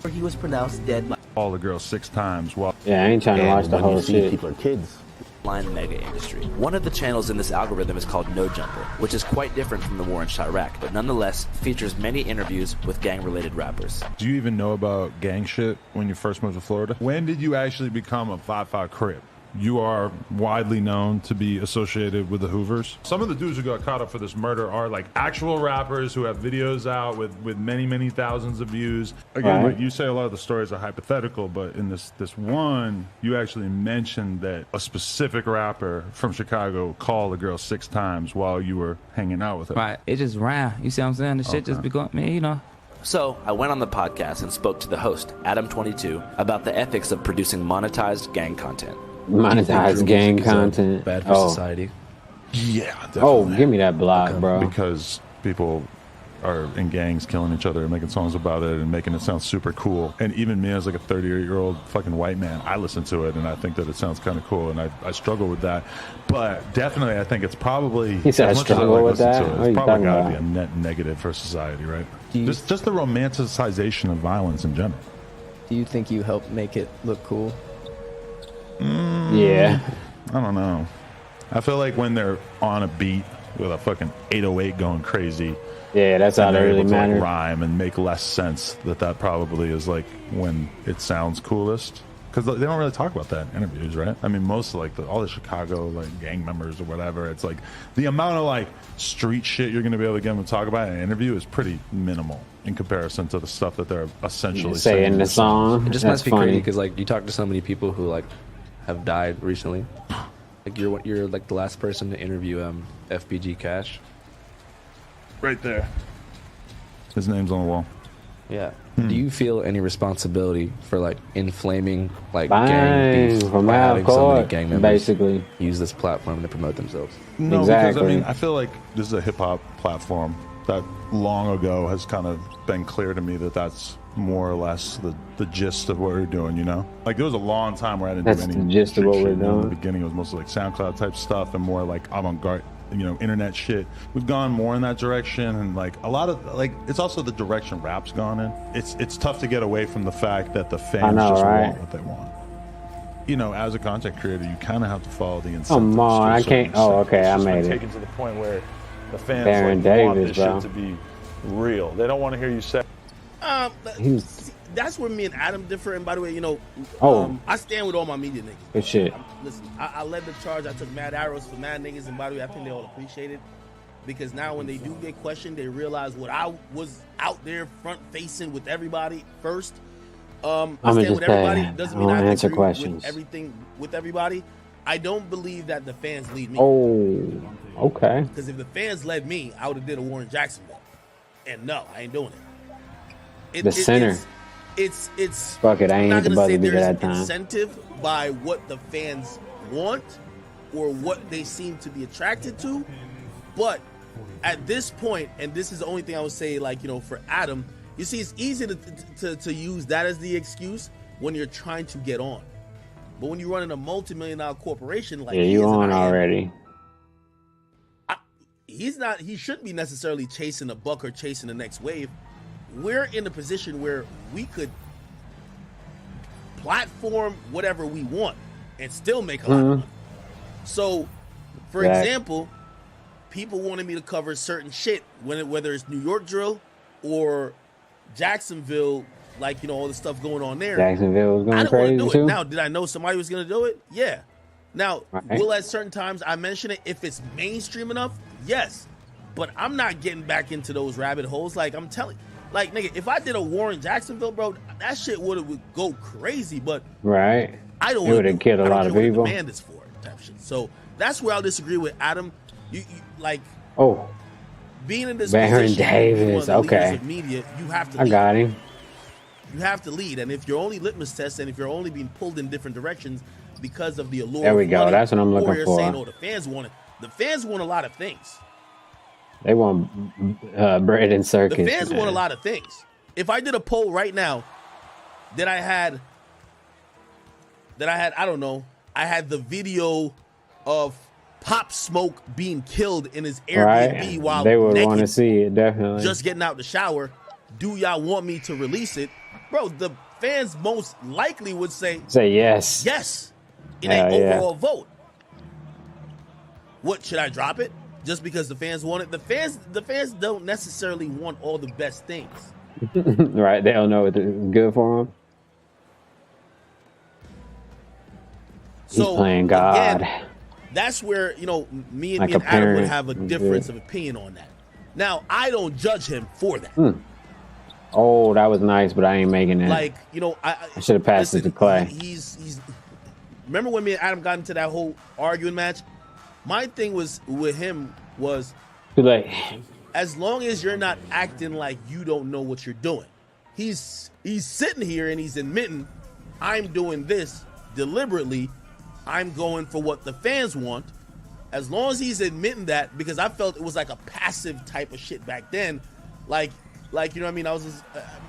He was pronounced dead by all the girls 6 times. Well, yeah, I ain't trying to watch the whole shit. People are kids. Line mega industry. One of the channels in this algorithm is called No Jumper, which is quite different from the war in Chiraq, but nonetheless features many interviews with gang-related rappers. Do you even know about gang shit when you first moved to Florida? When did you actually become a 5'5" Crip? You are widely known to be associated with the Hoovers. Some of the dudes who got caught up for this murder are like actual rappers who have videos out with many thousands of views. Again, like you say, a lot of the stories are hypothetical, but in this one, you actually mentioned that a specific rapper from Chicago called a girl 6 times while you were hanging out with her. Right, it just ran. You see what I'm saying? The shit just be going, man, you know. So I went on the podcast and spoke to the host, Adam22, about the ethics of producing monetized gang content. Monetized gang content. Bad for society. Yeah, definitely. Oh, give me that block, bro. Because people are in gangs killing each other and making songs about it and making it sound super cool. And even me as like a 38-year-old fucking white man, I listen to it and I think that it sounds kind of cool, and I struggle with that. But definitely I think it's probably, he said I struggle with that? It's probably got to be a net negative for society, right? Just the romanticization of violence in general. Do you think you helped make it look cool? Yeah. I don't know. I feel like when they're on a beat with a fucking 808 going crazy. Yeah, that's all that really matters. Like, rhyme and make less sense. That probably is like when it sounds coolest. Because they don't really talk about that in interviews, right? I mean, most of like all the Chicago like gang members or whatever, it's like the amount of like street shit you're going to be able to get them to talk about in an interview is pretty minimal in comparison to the stuff that they're essentially saying in the song. It just must be crazy because like you talk to so many people who like have died recently. Like you're like the last person to interview FBG Cash. Right there. His name's on the wall. Yeah. Do you feel any responsibility for like inflaming like gang beef from having so many gang members basically use this platform to promote themselves? No, because I mean, I feel like this is a hip hop platform that long ago has kind of been clear to me that that's more or less the gist of what we're doing, you know? Like there was a long time where I didn't do any the gist of what we're doing. In the beginning, it was mostly like SoundCloud type stuff and more like avant-garde, you know, internet shit. We've gone more in that direction, and like a lot of like it's also the direction rap's gone in. It's tough to get away from the fact that the fans want what they want. You know, as a content creator, you kind of have to follow the incentives. Come on, I can't. Oh, okay, I made it. Taken to the point where the fans Baron like, Davis, want this bro. shit to be real. They don't want to hear you say. That's where me and Adam differ. And by the way, you know, I stand with all my media niggas. Good shit. Listen, I led the charge. I took mad arrows for mad niggas, and by the way, I think they all appreciate it because now when they do get questioned, they realize what I was out there front facing with everybody first. I stand with everybody. Doesn't mean I answer agree questions. with everything with everybody. I don't believe that the fans lead me. Oh, okay. Because if the fans led me, I would have did a Warren Jacksonville. And no, I ain't doing it. The center. It's fuck it. I ain't I'm hit the not gonna say buzzer beater there's that time. incentive by what the fans want or what they seem to be attracted to, but at this point, and this is the only thing I would say, like, you know, for Adam, you see, it's easy to use that as the excuse when you're trying to get on, but when you're running a multi-million-dollar corporation, like you on already. He shouldn't be necessarily chasing a buck or chasing the next wave. We're in a position where we could platform whatever we want and still make a lot of money. So, for example, people wanted me to cover certain shit, whether it's New York drill or Jacksonville, like, you know, all the stuff going on there. Jacksonville was going I didn't want to do crazy it. too. Now, did I know somebody was going to do it? Yeah. Now, will at certain times I mention it if it's mainstream enough? Yes. But I'm not getting back into those rabbit holes. Like, I'm telling, like, nigga, if I did a Warren Jacksonville, bro, that shit would go crazy. But I don't. It would have killed a lot of people. The demand is for it, type shit. So that's where I'll disagree with Adam. You like. Oh. Being in this Baron position, Davis. Okay. of media, you have to. I got him. You have to lead, and if you're only litmus test, and if you're only being pulled in different directions because of the allure, there we of go. money, That's what I'm looking or you're for. saying, oh, the fans want it. The fans want a lot of things. They want bread and circus. The fans want a lot of things. If I did a poll right now, that I had, I don't know, I had the video of Pop Smoke being killed in his Airbnb while they would naked, want to see it, definitely. just getting out the shower. Do y'all want me to release it? Bro, the fans most likely would say yes. Yes. In an overall vote. What, should I drop it? Just because the fans want it? The fans don't necessarily want all the best things. Right, they don't know what's good for them. He's playing God. Again, that's where, you know, me Like and a Adam would parent. have a difference of opinion on that. Now, I don't judge him for that. Oh, that was nice, but I ain't making it. Like, you know, I should have passed it to Clay. He's. Remember when me and Adam got into that whole arguing match? My thing was with him was, Too late. as long as you're not acting like you don't know what you're doing. He's sitting here and he's admitting, I'm doing this deliberately. I'm going for what the fans want. As long as he's admitting that, because I felt it was like a passive type of shit back then, like you know what I mean. I was just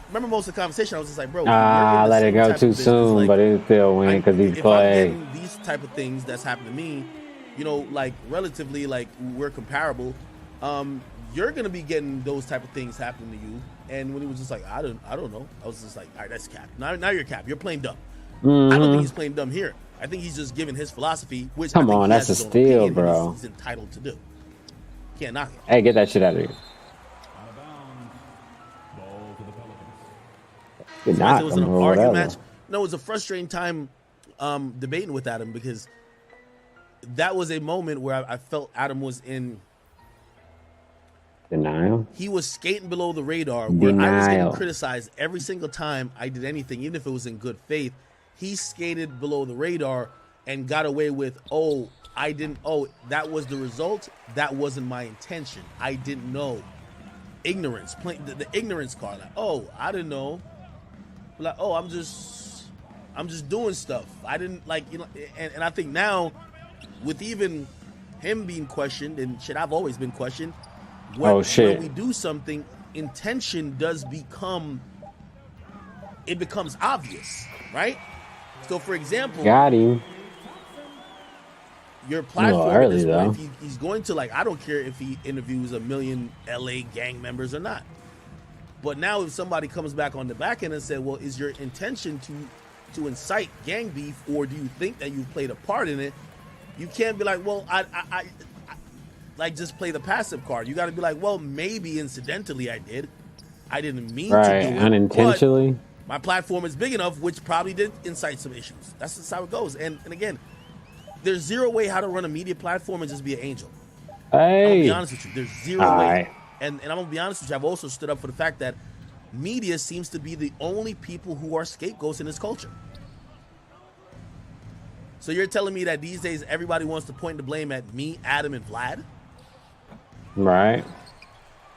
remember most of the conversation. I was just like, bro, I let it go too soon, but it still win because he's if Clay. I'm getting these type of things that's happened to me, you know, like relatively, like we're comparable. You're gonna be getting those type of things happening to you. And when he was just like, I don't know, I was just like, all right, that's cap. Now you're cap. You're playing dumb. I don't think he's playing dumb here. I think he's just giving his philosophy, which Come I think on, he that's has a his own steal, opinion, and bro. He's entitled to do. Can't knock it. Hey, get that shit out of here. Good So knock. it was an argument match. No, it was a frustrating time debating with Adam because that was a moment where I felt Adam was in denial. He was skating below the radar where I was getting criticized every single time I did anything, even if it was in good faith. He skated below the radar and got away with, that was the result. That wasn't my intention. I didn't know. Ignorance, playing the ignorance card. Like, I didn't know. Like, I'm just doing stuff. I didn't and I think now with even him being questioned and shit, I've always been questioned. When we do something, intention becomes obvious, right? So, for example, got him. Your platform is if he's going to I don't care if he interviews 1 million LA gang members or not. But now, if somebody comes back on the back end and said, "Well, is your intention to incite gang beef, or do you think that you've played a part in it?" You can't be like, "Well, I just play the passive card." You got to be like, "Well, maybe incidentally I did. I didn't mean to do it unintentionally." But my platform is big enough, which probably did incite some issues. That's just how it goes. And again, there's zero way how to run a media platform and just be an angel. Hey, I'm gonna be honest with you. There's zero way. And I'm gonna be honest with you. I've also stood up for the fact that media seems to be the only people who are scapegoats in this culture. So you're telling me that these days everybody wants to point the blame at me, Adam, and Vlad? Right.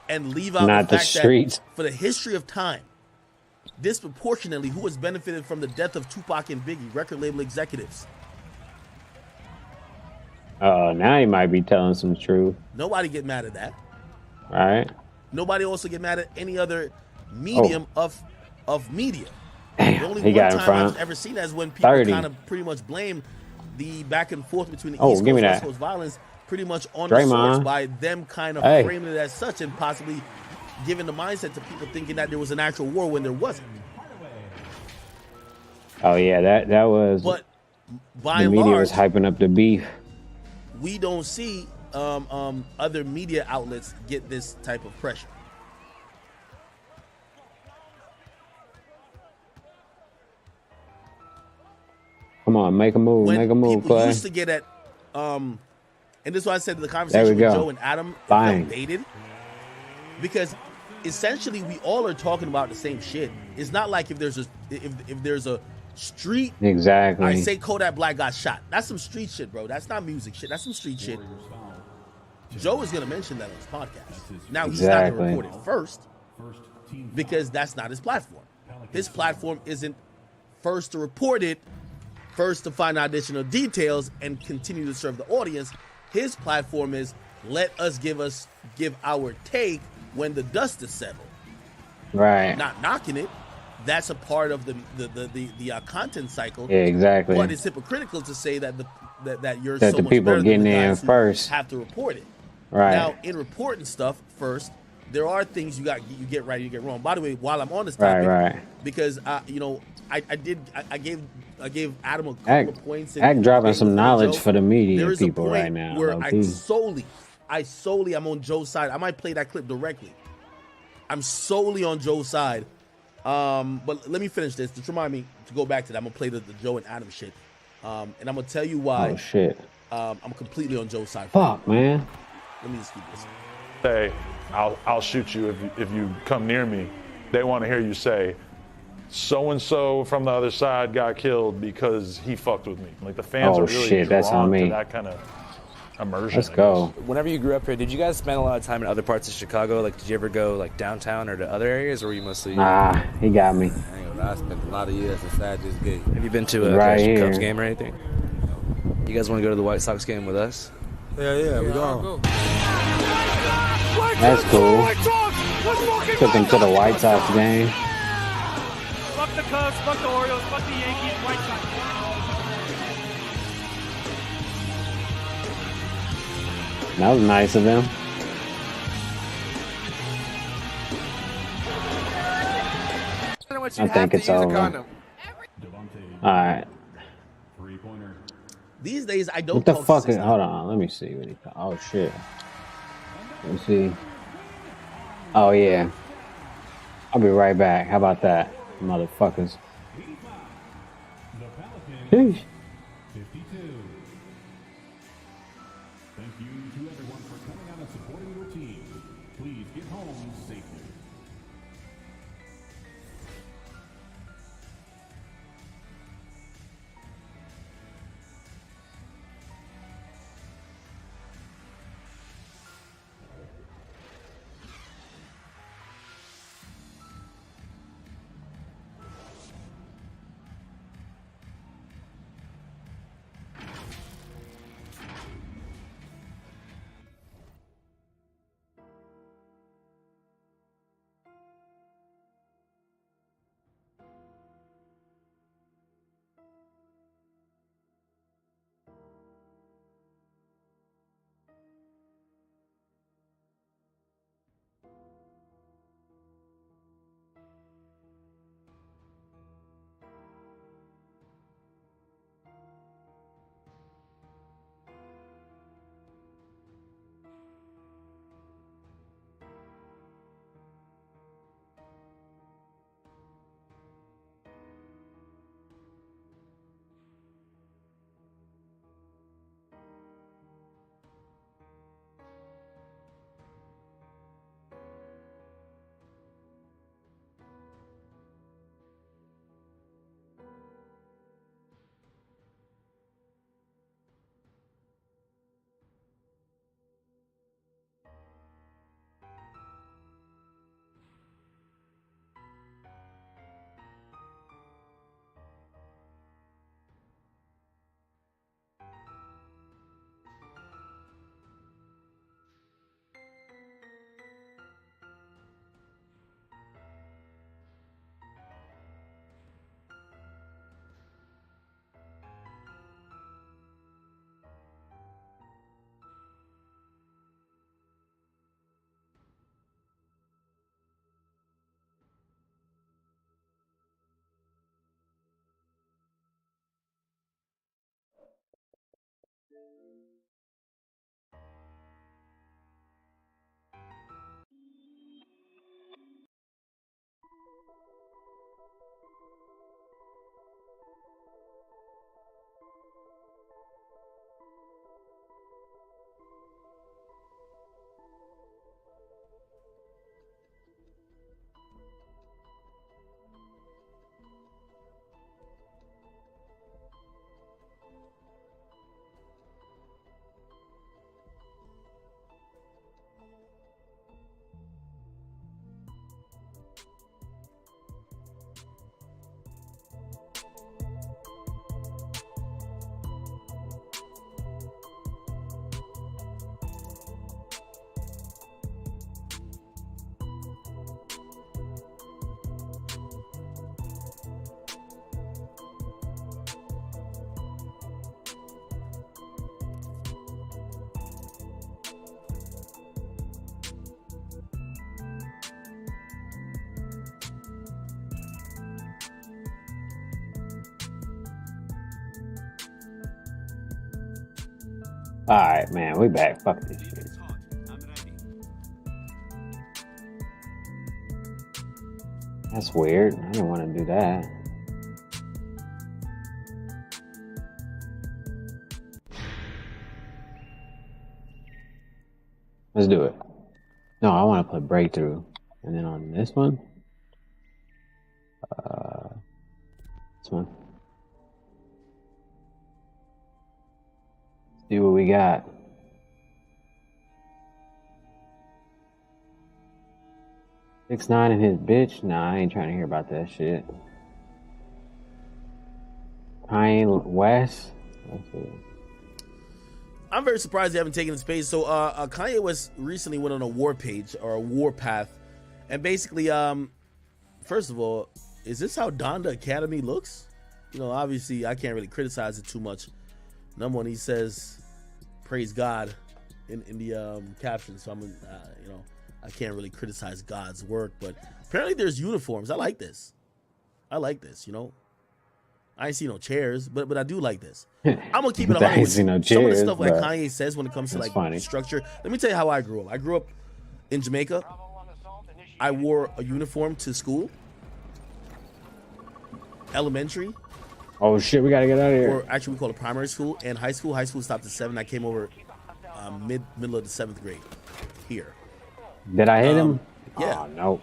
And leave out not the fact streets. That for the history of time, disproportionately, who has benefited from the death of Tupac and Biggie, record label executives? Now he might be telling some truth. Nobody get mad at that. Right. Nobody also get mad at any other medium of media. Damn, the only he got one in time front. I've ever seen that is when people 30. kind of pretty much blame the back and forth between the East give me Coast and West that. Coast violence pretty much on Draymond. the source by them kind of framing it as such and possibly giving the mindset to people thinking that there was an actual war when there wasn't. Oh yeah, that was. But by the and media large, was hyping up the beef. we don't see other media outlets get this type of pressure. Come on, make a move, When make a move, people Clay. used to get at, and this is why I said the conversation with Joe and Adam Bang. felt dated, because essentially we all are talking about the same shit. It's not like if there's a street, Exactly. I say Kodak Black got shot. That's some street shit, bro. That's not music shit. That's some street shit. Joe is gonna mention that on his podcast. Now he's not gonna report it first because that's not his platform. His platform isn't first to report it, first to find out additional details and continue to serve the audience. His platform is let us give our take when the dust is settled. Right. Not knocking it. That's a part of the content cycle. Yeah, exactly. But it's hypocritical to say that that you're That so the much people better than getting the in guys who first. have to report it. Right. Now, in reporting stuff first, there are things you get right, you get wrong. By the way, while I'm on this topic, Right. because I gave Adam a couple Act of points. dropping some knowledge for the media There is people a point right now. where low-key. I solely I'm on Joe's side. I might play that clip directly. I'm solely on Joe's side. But let me finish this. Just remind me to go back to that. I'm gonna play the Joe and Adam shit. And I'm gonna tell you why. Oh shit. I'm completely on Joe's side. Fuck, man. Let me just keep this. Say, I'll shoot you if you come near me. They want to hear you say, so and so from the other side got killed because he fucked with me. Like the fans are really shit, that's drawn on to me. that kind of immersion. Let's I go. guess. Whenever you grew up here, did you guys spend a lot of time in other parts of Chicago? Like, did you ever go like downtown or to other areas, or were you mostly? Nah, he got me. I spent a lot of years inside this gate. Have you been to a Right Cubs here. game or anything? You guys want to go to the White Sox game with us? Yeah, we go. That's cool. Took him to the White Sox game. Fuck the Cubs, fuck the Orioles, fuck the Yankees, White Sox. That was nice of him. I think it's over. All right. These days, I don't. What the talk fuck? to Hold on. Let me see what he. Oh shit. Let's see. Oh yeah. I'll be right back. How about that, motherfuckers? Sheesh. Thank you to everyone for coming out and supporting your team. Please get home safely. Alright, man, we back. Fuck this shit. That's weird. I didn't want to do that. Let's do it. No, I want to put breakthrough. And then on this one, this one. See what we got. Six 9 and his bitch. Nah, I ain't trying to hear about that shit. Kanye West. Let's see. I'm very surprised they haven't taken his page. So Kanye West recently went on a war page or a war path, and basically, first of all, is this how Donda Academy looks? You know, obviously, I can't really criticize it too much. Number one, he says, "Praise God," in the caption. So I'm, you know, I can't really criticize God's work, but apparently there's uniforms. I like this. I like this. You know, I ain't see no chairs, but I do like this. I'm gonna keep it I ain't 100. see no Some of the chairs, stuff like but Kanye says when it comes to it's like funny. structure. Let me tell you how I grew up. I grew up in Jamaica. I wore a uniform to school, elementary. Oh shit, we gotta get out of here. Or actually, we call it primary school and high school. High school stopped at 7. I came over middle of the 7th grade here. Did I hit him? Yeah. Oh, no.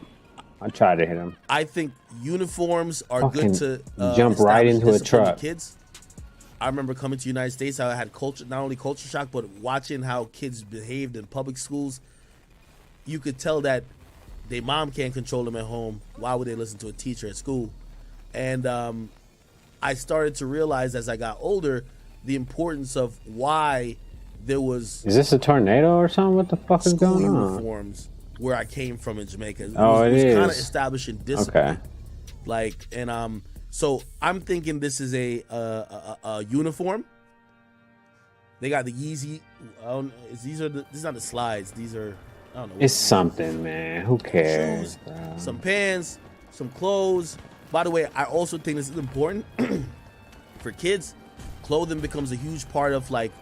I tried to hit him. I think uniforms are Fucking good to jump right establish into a discipline in truck. Kids. I remember coming to the United States. I had not only culture shock, but watching how kids behaved in public schools. You could tell that their mom can't control them at home. Why would they listen to a teacher at school? And I started to realize as I got older the importance of why there was. Is this a tornado or something? What the fuck is school going on? uniforms where I came from in Jamaica. It Oh, was it kind of is. establishing discipline. Okay. Like, and so I'm thinking this is a uniform. They got the Yeezy. These are not the slides. These are, I don't know. It's something, man. Who cares? Shoes, bro? some pants, some clothes. By the way, I also think this is important for kids. Clothing becomes a huge part of like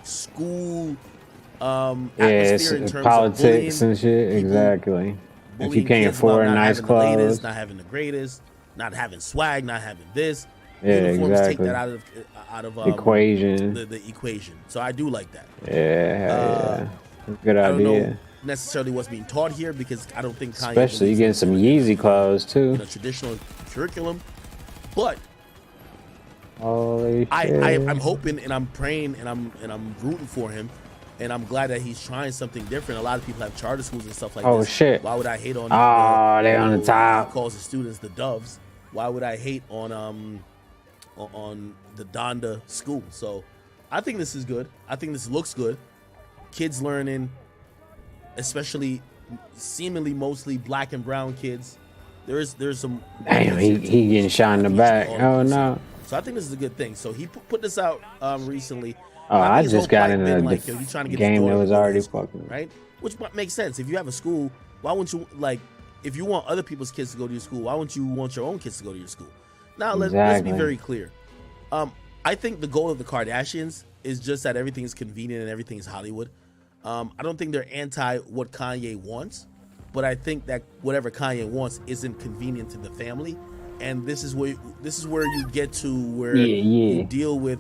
school atmosphere in it's terms politics of bullying. and shit. People Exactly. If you bullying can't kids about afford not nice having the latest, clothes. not having the greatest, not having swag, not having this. Yeah, Uniforms take exactly. that out of Equation. the equation. So I do like that. Yeah. Good I don't know idea. necessarily what's being taught here because I don't think Kanye Especially you believes getting in some Yeezy clothes too. a traditional curriculum. But Holy shit. I'm hoping and I'm praying and I'm rooting for him, and I'm glad that he's trying something different. A lot of people have charter schools and stuff like Oh, this. shit. Why would I hate on? Oh, they on the top. He calls the students the doves. Why would I hate on the Donda school? So I think this is good. I think this looks good. Kids learning, especially seemingly mostly black and brown kids. There's some. Damn, he getting shot in the back. Oh no. So I think this is a good thing. So he put this out recently. Oh, I think his just whole got plight into been the like, yo, you trying to get game his that daughter was to go to already school, fucking. right. Which makes sense. If you have a school, why wouldn't you like? If you want other people's kids to go to your school, why wouldn't you want your own kids to go to your school? Now let's be Exactly. very clear. I think the goal of the Kardashians is just that everything is convenient and everything is Hollywood. I don't think they're anti what Kanye wants, but I think that whatever Kanye wants isn't convenient to the family, and this is where you get to where you deal with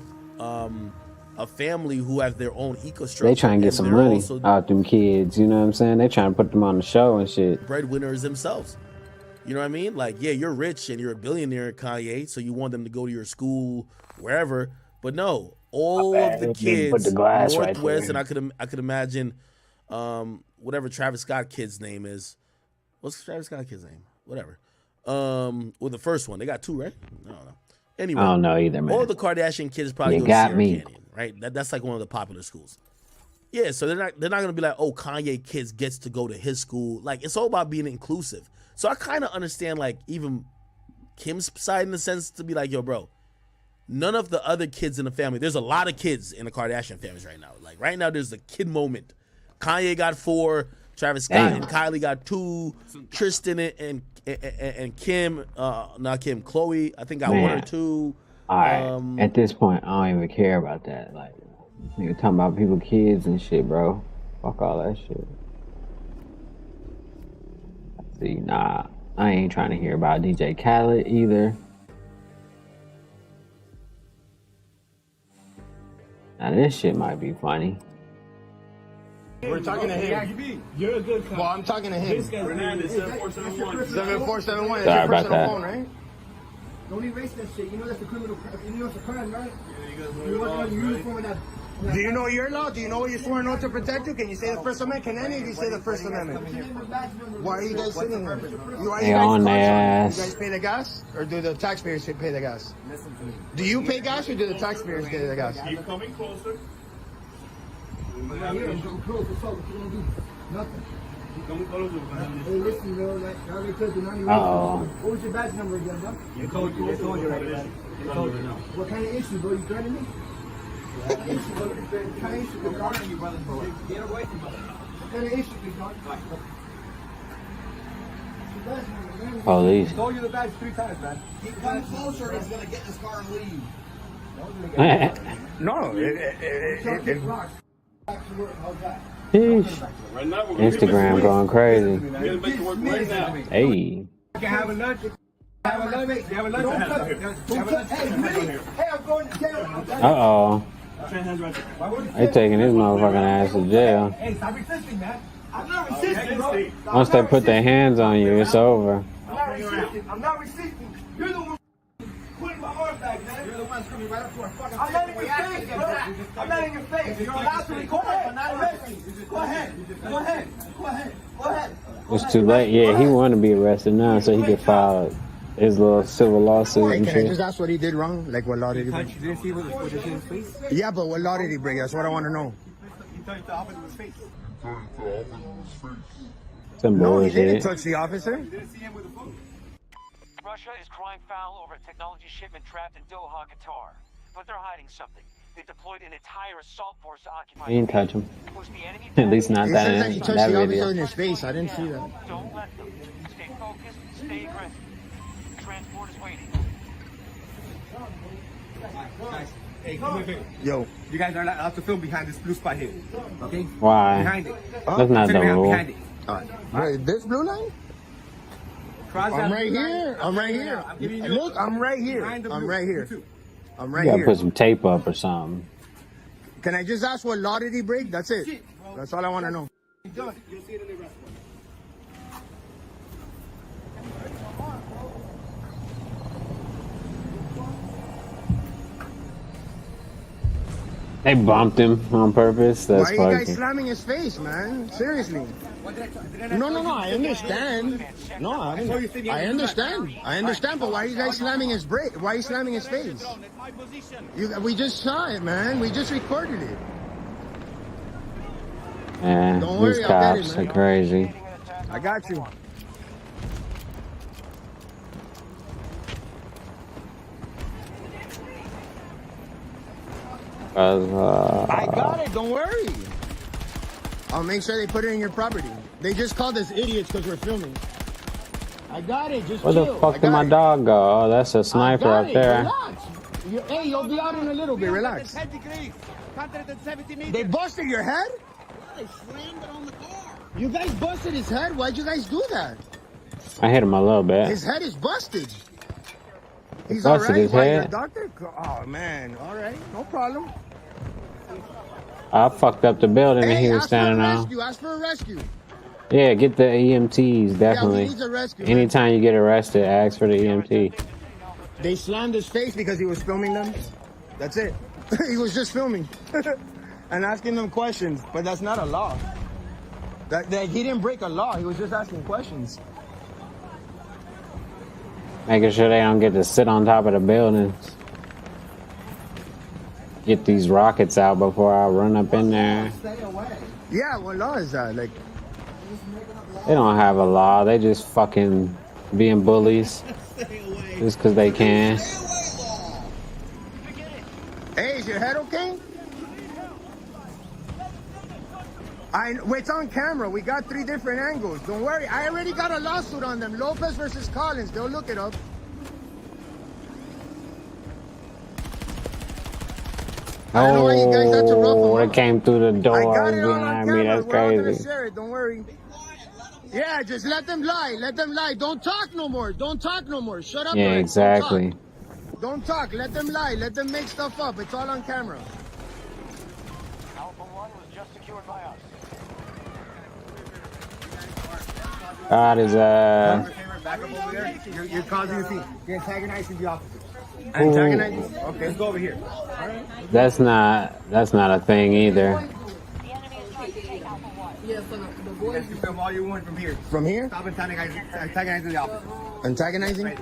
a family who has their own ecostructure. They trying to get and some they're money also out them kids. You know what I'm saying? They trying to put them on the show and shit. breadwinners themselves. You know what I mean? Like, yeah, you're rich and you're a billionaire, Kanye, so you want them to go to your school wherever. But no, all of the They kids, put the glass right Northwest, there. and I could imagine whatever Travis Scott kid's name is. What's Travis Scott kid's name? Whatever. Well, the first one. They got 2, right? I don't know. Anyway, I don't know either, man. all the Kardashian kids probably You go got to Sierra me. Canyon, right? That's like one of the popular schools. Yeah, so they're not gonna be like, oh, Kanye kids gets to go to his school. Like, it's all about being inclusive. So I kind of understand like even Kim's side in the sense to be like, yo, bro, none of the other kids in the family. There's a lot of kids in the Kardashian families right now. Like right now, there's the kid moment. Kanye got 4, Travis Scott and Kylie got 2, Tristan and Kim, not Kim, Chloe, I think got 1 or 2. All right. At this point, I don't even care about that. Like, nigga talking about people, kids and shit, bro. Fuck all that shit. See, nah, I ain't trying to hear about DJ Khaled either. Now this shit might be funny. We're talking to him. You're a good cop. Well, I'm talking to him. 7471. 7471. Sorry about that. Phone, right? Don't erase that shit. You know that's a criminal. You know it's a crime, right? You're working on your uniform and that. Do you know your law? Do you know what you're sworn oath to protect you? Can you say the First Amendment? Can any of you say the First Amendment? Why are you guys sitting here? They on their ass. You guys pay the gas, or do the taxpayers pay the gas? Do you pay gas, or do the taxpayers pay the gas? Keep coming closer. I'm here. I'm close. What's up? What you gonna do? Nothing. Coming closer. Hey, listen, bro. Like, I already told you. Uh-oh. What was your badge number again, bro? They told you already. They told you now. What kind of issue, bro? You threatening me? What kind of issue, bro? What kind of issue, bro? Get away from me. What kind of issue, big dog? Police. Stole you the badge 3 times, man. He come closer, he's gonna get this car and leave. No. Sheesh. Instagram going crazy. Hey. Can have a lunch. Have a lunch. Have a lunch. Hey, I'm going to jail. Uh-oh. They taking this motherfucking ass to jail. Hey, stop resisting, man. I'm not resisting, bro. Once they put their hands on you, it's over. I'm not resisting. I'm not resisting. You're the one putting my arm back, man. You're the one coming right up to our fucking face. I'm not in your face, bro. I'm not in your face. You're allowed to record, but not arrest me. Go ahead. Go ahead. Go ahead. Go ahead. It's too late. Yeah, he want to be arrested now so he could file his little civil lawsuit Wait, and can I shit. just ask what he did wrong? Like, what law did he break? You didn't see what was in his face? Yeah, but what law did he break? That's what I want to know. He touched the officer with his face. Some No, he didn't bullshit. touch the officer. You didn't see him with the phone? Russia is crying foul over a technology shipment trapped in Doha, Qatar. But they're hiding something. They deployed an entire assault force to occupy. He didn't touch him. Push the enemy At least not He that, said that he in, touched that the officer video. in his face. I didn't see that. Don't let them. Stay focused, stay aggressive. Transport is waiting. Hey, come here. Yo. You guys are not allowed to film behind this blue spot here. Okay? Why? Behind it. That's not the rule. Behind it. All right. Wait, this blue line? I'm right here. I'm right here. Look, I'm right here. I'm right here. I'm right You gotta here. put some tape up or something. Can I just ask what law did he break? That's it. That's all I want to know. Done. You'll see it in the rest. They bumped him on purpose. Why That's are you guys fucking. slamming his face, man? Seriously. No, I understand. No, I understand. I understand, but why are you guys slamming his brake? Why are you slamming his face? We just saw it, man. We just recorded it. Yeah, Don't worry, these I'll get it, cops man. are crazy. I got you. I got it. Don't worry. I'll make sure they put it in your property. They just called us idiots because we're filming. I got it. Just Where the chill. fuck did my dog go? Oh, that's a sniper got up it. there. Relax. Hey, you'll be out in a little bit. Relax. They busted your head? They slammed it on the car. You guys busted his head? Why'd you guys do that? I hit him a little bit. His head is busted. He's busted alright. his Why, your head? doctor? Oh, man. All right. No problem. I fucked up the building that he was standing on. Ask for a rescue. Yeah, get the EMTs, definitely. needs a rescue, man. Anytime you get arrested, ask for the E EMT. They slammed his face because he was filming them. That's it. He was just filming and asking them questions, but that's not a law. That he didn't break a law. He was just asking questions. Making sure they don't get to sit on top of the buildings. Get these rockets out before I run up in there. Yeah, what law is that? Like, They don't have a law. They just fucking being bullies. Just because they can. hey, is your head okay? It's on camera. We got 3 different angles. Don't worry. I already got a lawsuit on them. Lopez versus Collins. They'll look it up. I don't know why you guys had to rough Oh, them it up. came through the I door got it all on behind me. camera. That's We're all gonna crazy. share it. Don't worry. Yeah, just let them lie. Let them lie. Don't talk no more. Don't talk no more. Shut up. Yeah, already. exactly. Don't talk. Let them lie. Let them make stuff up. It's all on camera. Alpha 1 was just secured by us. God is Back up over there. You're causing a scene. You're antagonizing the officers. Antagonizing? Okay, let's go over here. All right. that's not a thing either. You guys can film all you want from here. From here? Stop antagonizing the officer. Antagonizing?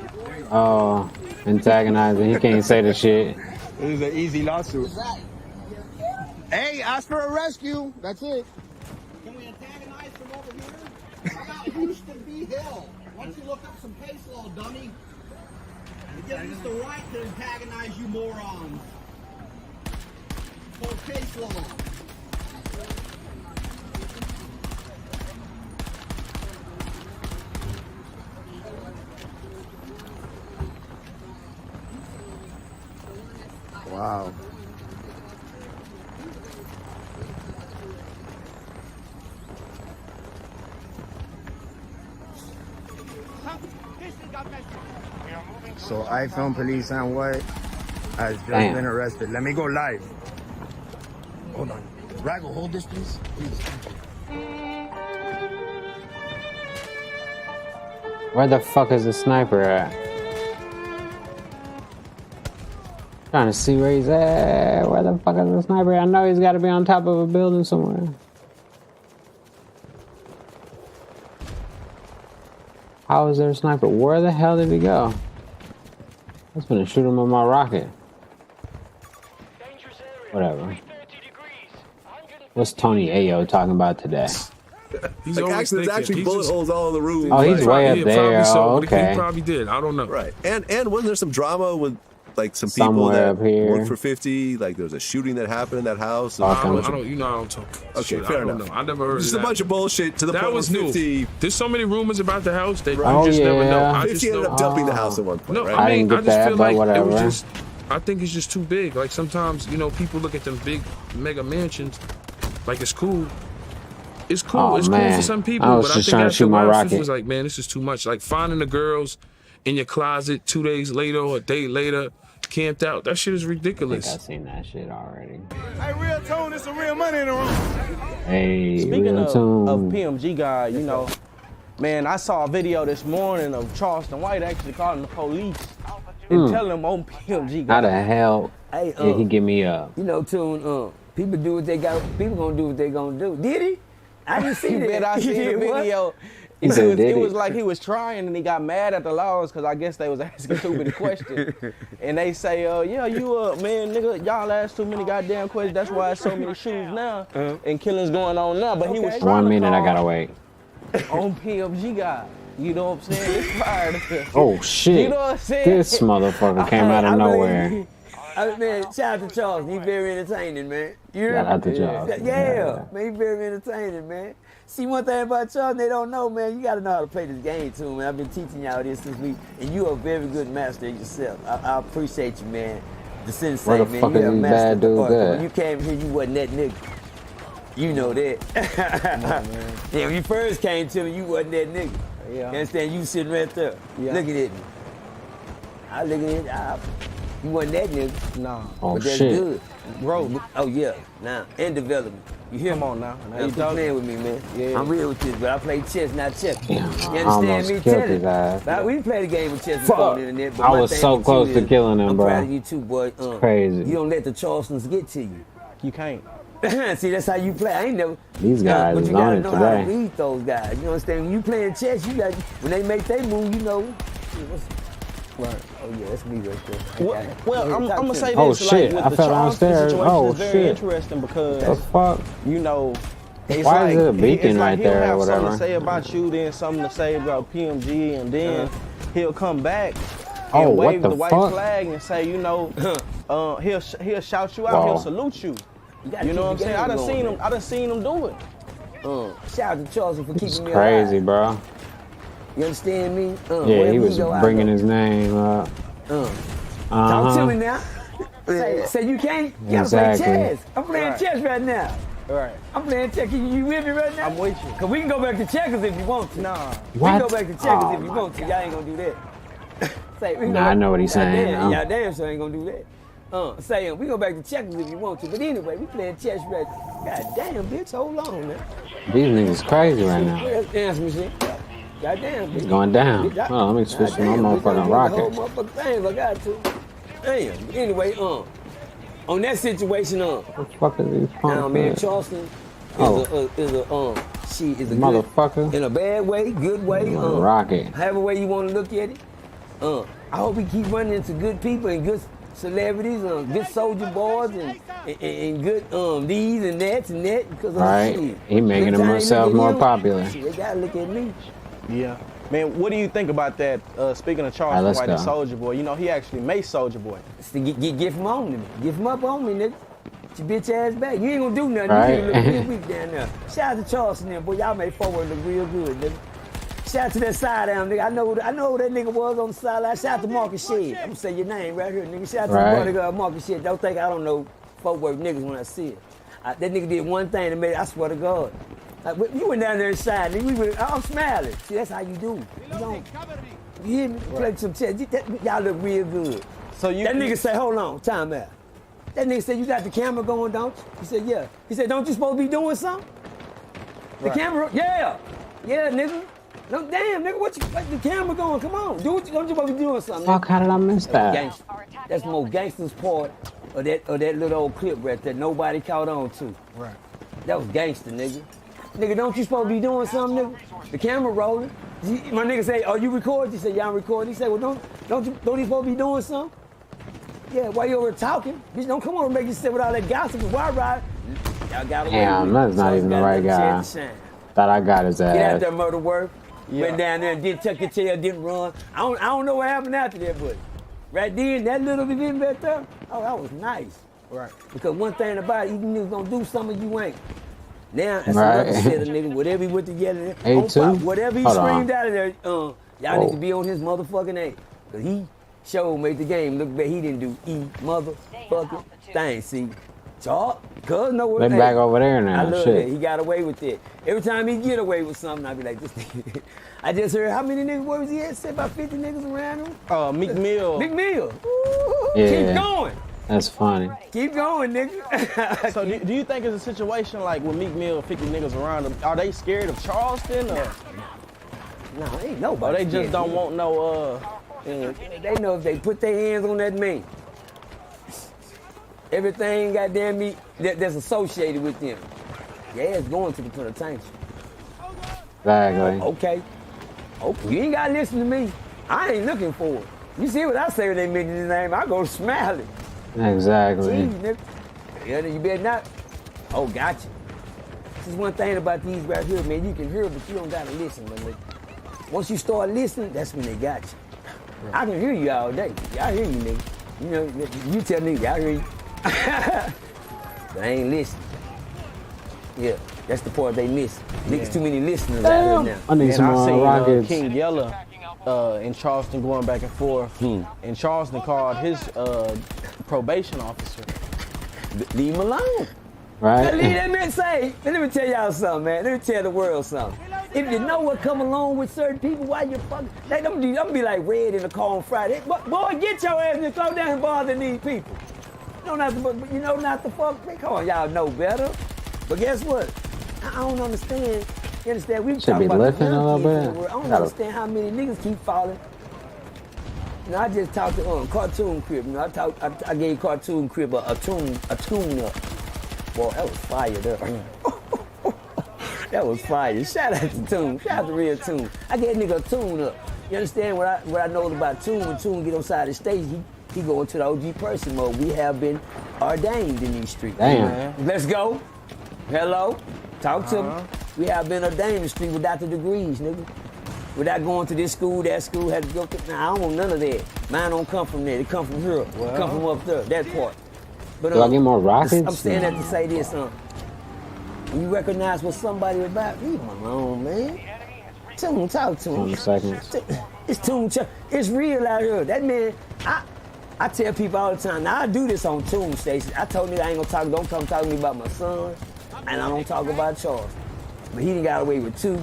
Oh, antagonizing. He can't say the shit. This is an easy lawsuit. Hey, ask for a rescue. That's it. Can we antagonize from over here? How about Houston v. Hill? Why don't you look up some case law, dummy? It gives us the right to antagonize you morons. For case law. Wow. So iPhone police and White has just been arrested. Let me go live. Hold on. Rago, hold this, please. Please. Where the fuck is the sniper at? Trying to see where he's at. Where the fuck is the sniper? I know he's got to be on top of a building somewhere. How is there a sniper? Where the hell did he go? I was gonna shoot him with my rocket. Whatever. What's Tony Ayo talking about today? He's like, there's actually bullet holes all in the room. Oh, he's way up there. Oh, okay. He probably did. I don't know. Right. And wasn't there some drama with like some somewhere people that worked for 50? Like there was a shooting that happened in that house. I don't. You know, I don't talk. Okay, fair enough. I never heard. Just of a bunch of bullshit to the point was where 50. New. There's so many rumors about the house that you just never know. 50 ended up dumping the house at one point. No, right? I mean, didn't get that, feel but like whatever. it was just. I think it's just too big. Like sometimes, you know, people look at them big mega mansions, like it's cool. It's cool. Oh, it's man. cool for some people, I was but just I trying think to shoot my after a while, rocket. was like, man, this is too much. Like finding the girls in your closet 2 days later or a day later, camped out. That shit is ridiculous. I think I've seen that shit already. Hey, real tone, there's some real money in the room. Hey, Speaking real of tune. PMG guy, you know, man, I saw a video this morning of Charleston White actually calling the police and telling them on PMG guy. How the hell did he get me up? You know, Tune, people do what they got, people gonna do what they gonna do. Did he? I didn't see that. Bet I seen the video. He said, It was like he was trying and he got mad at the laws because I guess they was asking too many questions. And they say, yeah, you man, nigga, y'all ask too many goddamn questions. That's why there's so many shootings now and killings going on now. But he was trying 1 to minute, call I gotta wait. on PMG guy. You know what I'm saying? It's fired. Oh shit! You know what I'm saying? This motherfucker came out of nowhere. Man, shout out to Charles. He's very entertaining, man. Shout out to Charles. Yeah, man, he's very entertaining, man. See, one thing about Charles, they don't know, man. You got to know how to play this game, too, man. I've been teaching y'all this since and you are a very good master yourself. I appreciate you, man. The sensei, Where the man. fuck You're is a these master bad dudes department. at? When you came here, you wasn't that nigga. You know that. Yeah, when you first came to me, you wasn't that nigga. Yeah. You understand? You sitting right there, looking at me. I looking at you wasn't that nigga. Nah. Oh, but that's shit. good. Bro, oh yeah, now, and development. You hear me? Come on now. You playing with me, man. Yeah. I'm real with this, but I play chess, not checkers. Damn, You I understand almost me? killed Tell his it. ass. Now, we played a game of chess Fuck. before on the internet, but I my was thing so with close you to is, killing him, I'm bro. proud of you too, boy. It's crazy. You don't let the Charlestons get to you. You can't. See, that's how you play. I ain't never. These guys but is you gotta on it know how to today. read those guys. You understand? When you playing chess, you got when they make their move, you know. Right. Oh yeah, that's me right there. Well, I'm gonna say this. Oh, like, shit, with I the fell Charleston downstairs. situation, Oh, it's very shit. interesting because The fuck? you know. It's Why like, is there a beacon it's like right there or he'll have something whatever? to say about you, then something to say about PMG, and then he'll come back Oh, and what wave the the white fuck? flag and say, you know, he'll shout you out, Wow. he'll salute you. You know what I'm saying? I done seen him do it. Shout out to Charleston for keeping It's me crazy, alive. bro. You understand me? Yeah, wherever he we was go, I bringing go. his name up. Talk to me now. Say you can't. You gotta play Exactly. chess. I'm playing chess right now. Right. I'm playing checkers. You with me right now? I'm with you. Cause we can go back to checkers if you want to. Nah. We What? can go back to checkers Oh, if you my want to. Y'all ain't gonna do that. Say, we can Nah, go I back- know what he's saying, Y'all huh? damn sure ain't gonna do that. Say, we go back to checkers if you want to. But anyway, we playing chess right. God damn, bitch, hold on, man. These niggas crazy right now. Answer me, shit. God damn, bitch. It's going down. Bitch, Hold on, let me switch to my goddamn, bitch, motherfucking I do rocket. The whole motherfucking thing if I got to. Damn. Anyway, on that situation, What the fuck is these now, punk man, kids? Charleston Oh. is a she is a Motherfucker. good, in a bad way, good way, Rocket. however way you want to look at it. I hope we keep running into good people and good celebrities, good soldier boys and good these and that and that because Right. shit. He making Every time they himself look at more him, popular. shit, they gotta look at me. Yeah. Man, what do you think about that? Speaking of Charles let's White and go. Soldier Boy, you know, he actually made Soldier Boy. Get him on to me. Get him up on me, nigga. Get your bitch ass back. You ain't gonna do nothing. Right. You look real weak down there. Shout out to Charleston there, boy. Y'all made forward look real good, nigga. shout out to that sidearm nigga. I know who that nigga was on the sideline. Shout out to Marcus Shed. I'm gonna say your name right here, nigga. Shout out to Right. the brother Marcus Shed. Don't think I don't know Fort Worth niggas when I see it. That nigga did one thing that made it, I swear to God. Like, you went down there and shot, nigga. I'm smiling. See, that's how you do. You don't. You hear me? Play some chess. Y'all look real good. So that nigga say, hold on, time out. That nigga said, you got the camera going, don't you? He said, yeah. He said, don't you supposed to be doing something? The camera, yeah. Yeah, nigga. No, damn, nigga, what the camera going? Come on. Don't you supposed to be doing something? Fuck, how did I miss that? That's the most gangster's part of that little old clip right there. Nobody caught on to. Right. That was gangster, nigga. Nigga, don't you supposed to be doing something, nigga? The camera rolling. My nigga say, oh, you record? He said, yeah, I'm recording. He said, well, don't you supposed to be doing something? Yeah, while you over talking, bitch, don't come on and make you sit with all that gossip. Why ride? Y'all got away. Damn, that's not even the right guy. Thought I got his ass. Get out there, murder work. Went down there and didn't tuck your tail, didn't run. I don't know what happened after that, but right then, that little event right there, oh, that was nice. Right. Because one thing about it, you niggas gonna do something you ain't. Now, that's another set of niggas, whatever he went together, whatever he screamed out of there, y'all need to be on his motherfucking ass. Because he sure made the game look bad. He didn't do motherfucking thing, see. Cuz know what they back over there now. I love Shit. that. He got away with it. Every time he get away with something, I be like, this nigga. I just heard how many niggas was he had? Said about 50 niggas around him? Meek Mill. Meek Mill. Yeah. Keep going. That's funny. Keep going, nigga. So do you think it's a situation like with Meek Mill, 50 niggas around him, are they scared of Charleston or? No, ain't nobody. Or they just don't want no, they know if they put their hands on that man, everything goddamn me that's associated with them, yeah, it's going to the penitentiary. Exactly. Okay. You ain't gotta listen to me. I ain't looking for it. You see what I say when they mention his name, I go smiling. Exactly. Jeez, nigga. Yeah, you better not. Oh, gotcha. This is one thing about these right here, man. You can hear, but you don't gotta listen, man. Once you start listening, that's when they got you. Right. I can hear you all day. I hear you, nigga. You know, you tell niggas, I hear you. But I ain't listening. Yeah, that's the part they miss. Niggas too many listeners out here now. I need some rockets. King Yella in Charleston going back and forth. And Charleston called his probation officer. Leave him alone. Right. Leave that man say, let me tell y'all something, man. Let me tell the world something. If you know what come along with certain people, why you fucking, I'm be like Red in the car on Friday. Boy, get your ass and go down and bother these people. You know not to fuck. Come on, y'all know better. But guess what? I don't understand. You understand? We should be lifting a little bit. I don't understand how many niggas keep falling. You know, I just talked to Cartoon Crib. You know, I gave Cartoon Crib a tune up. Boy, that was fire there. That was fire. Shout out to Tune. Shout out to Real Tune. I gave nigga a tune up. You understand what I know about Tune? When Tune get on side of the stage, he go into the OG person mode. We have been ordained in these streets. Damn. Let's go. Hello. Talk to me. We have been ordained in the street without the degrees, nigga. Without going to this school, that school, had to go to. Nah, I don't want none of that. Mine don't come from there. It come from here. It come from up there. That part. But do I get more rockets? I'm saying that to say this, when you recognize what somebody about, leave them alone, man. Tune, talk to him. 20 seconds. It's Tune. It's real out here. That man, I tell people all the time, now I do this on Tune stations. I told nigga I ain't gonna don't come talk to me about my son, and I don't talk about Charles. But he done got away with 2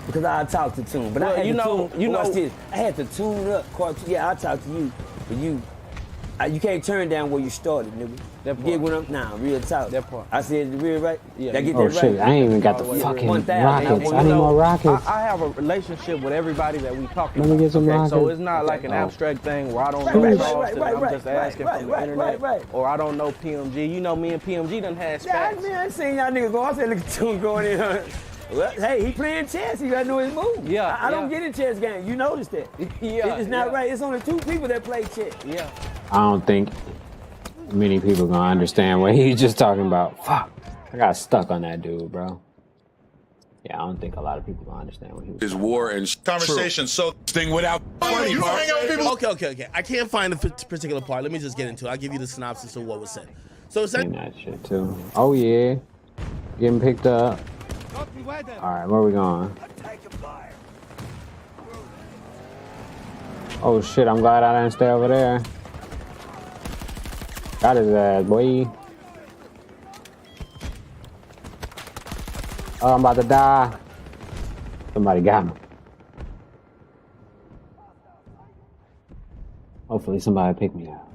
because I talked to Tune. But I had watch this. I had to tune up. Yeah, I talk to you, but you can't turn down where you started, nigga. That part. Get what I'm now, real talk. That part. I said the real right. Yeah. Did I get Oh that shit! right? I ain't even got the fucking 1,000. rockets. I need more rockets. I have a relationship with everybody that we talk Let me get some rockets. So it's not like an abstract thing where I don't know Charleston. I'm just asking from the internet. Or I don't know PMG. You know, me and PMG done had spats. Yeah, I seen y'all niggas go. I said, look at Tune going in. Well, hey, he playing chess. He gotta know his move. Yeah. I don't get in chess games. You noticed that. Yeah. It's not right. It's only 2 people that play chess. Yeah. I don't think many people gonna understand what he's just talking about. Fuck, I got stuck on that dude, bro. Yeah, I don't think a lot of people gonna understand what he was. His war and conversation. So thing without funny. You hang out with people. Okay. I can't find a particular part. Let me just get into it. I'll give you the synopsis of what was said. So essentially, that shit too. Oh yeah, getting picked up. All right, where we going? Oh shit, I'm glad I didn't stay over there. Got his ass, boy. Oh, I'm about to die. Somebody got me. Hopefully somebody pick me up.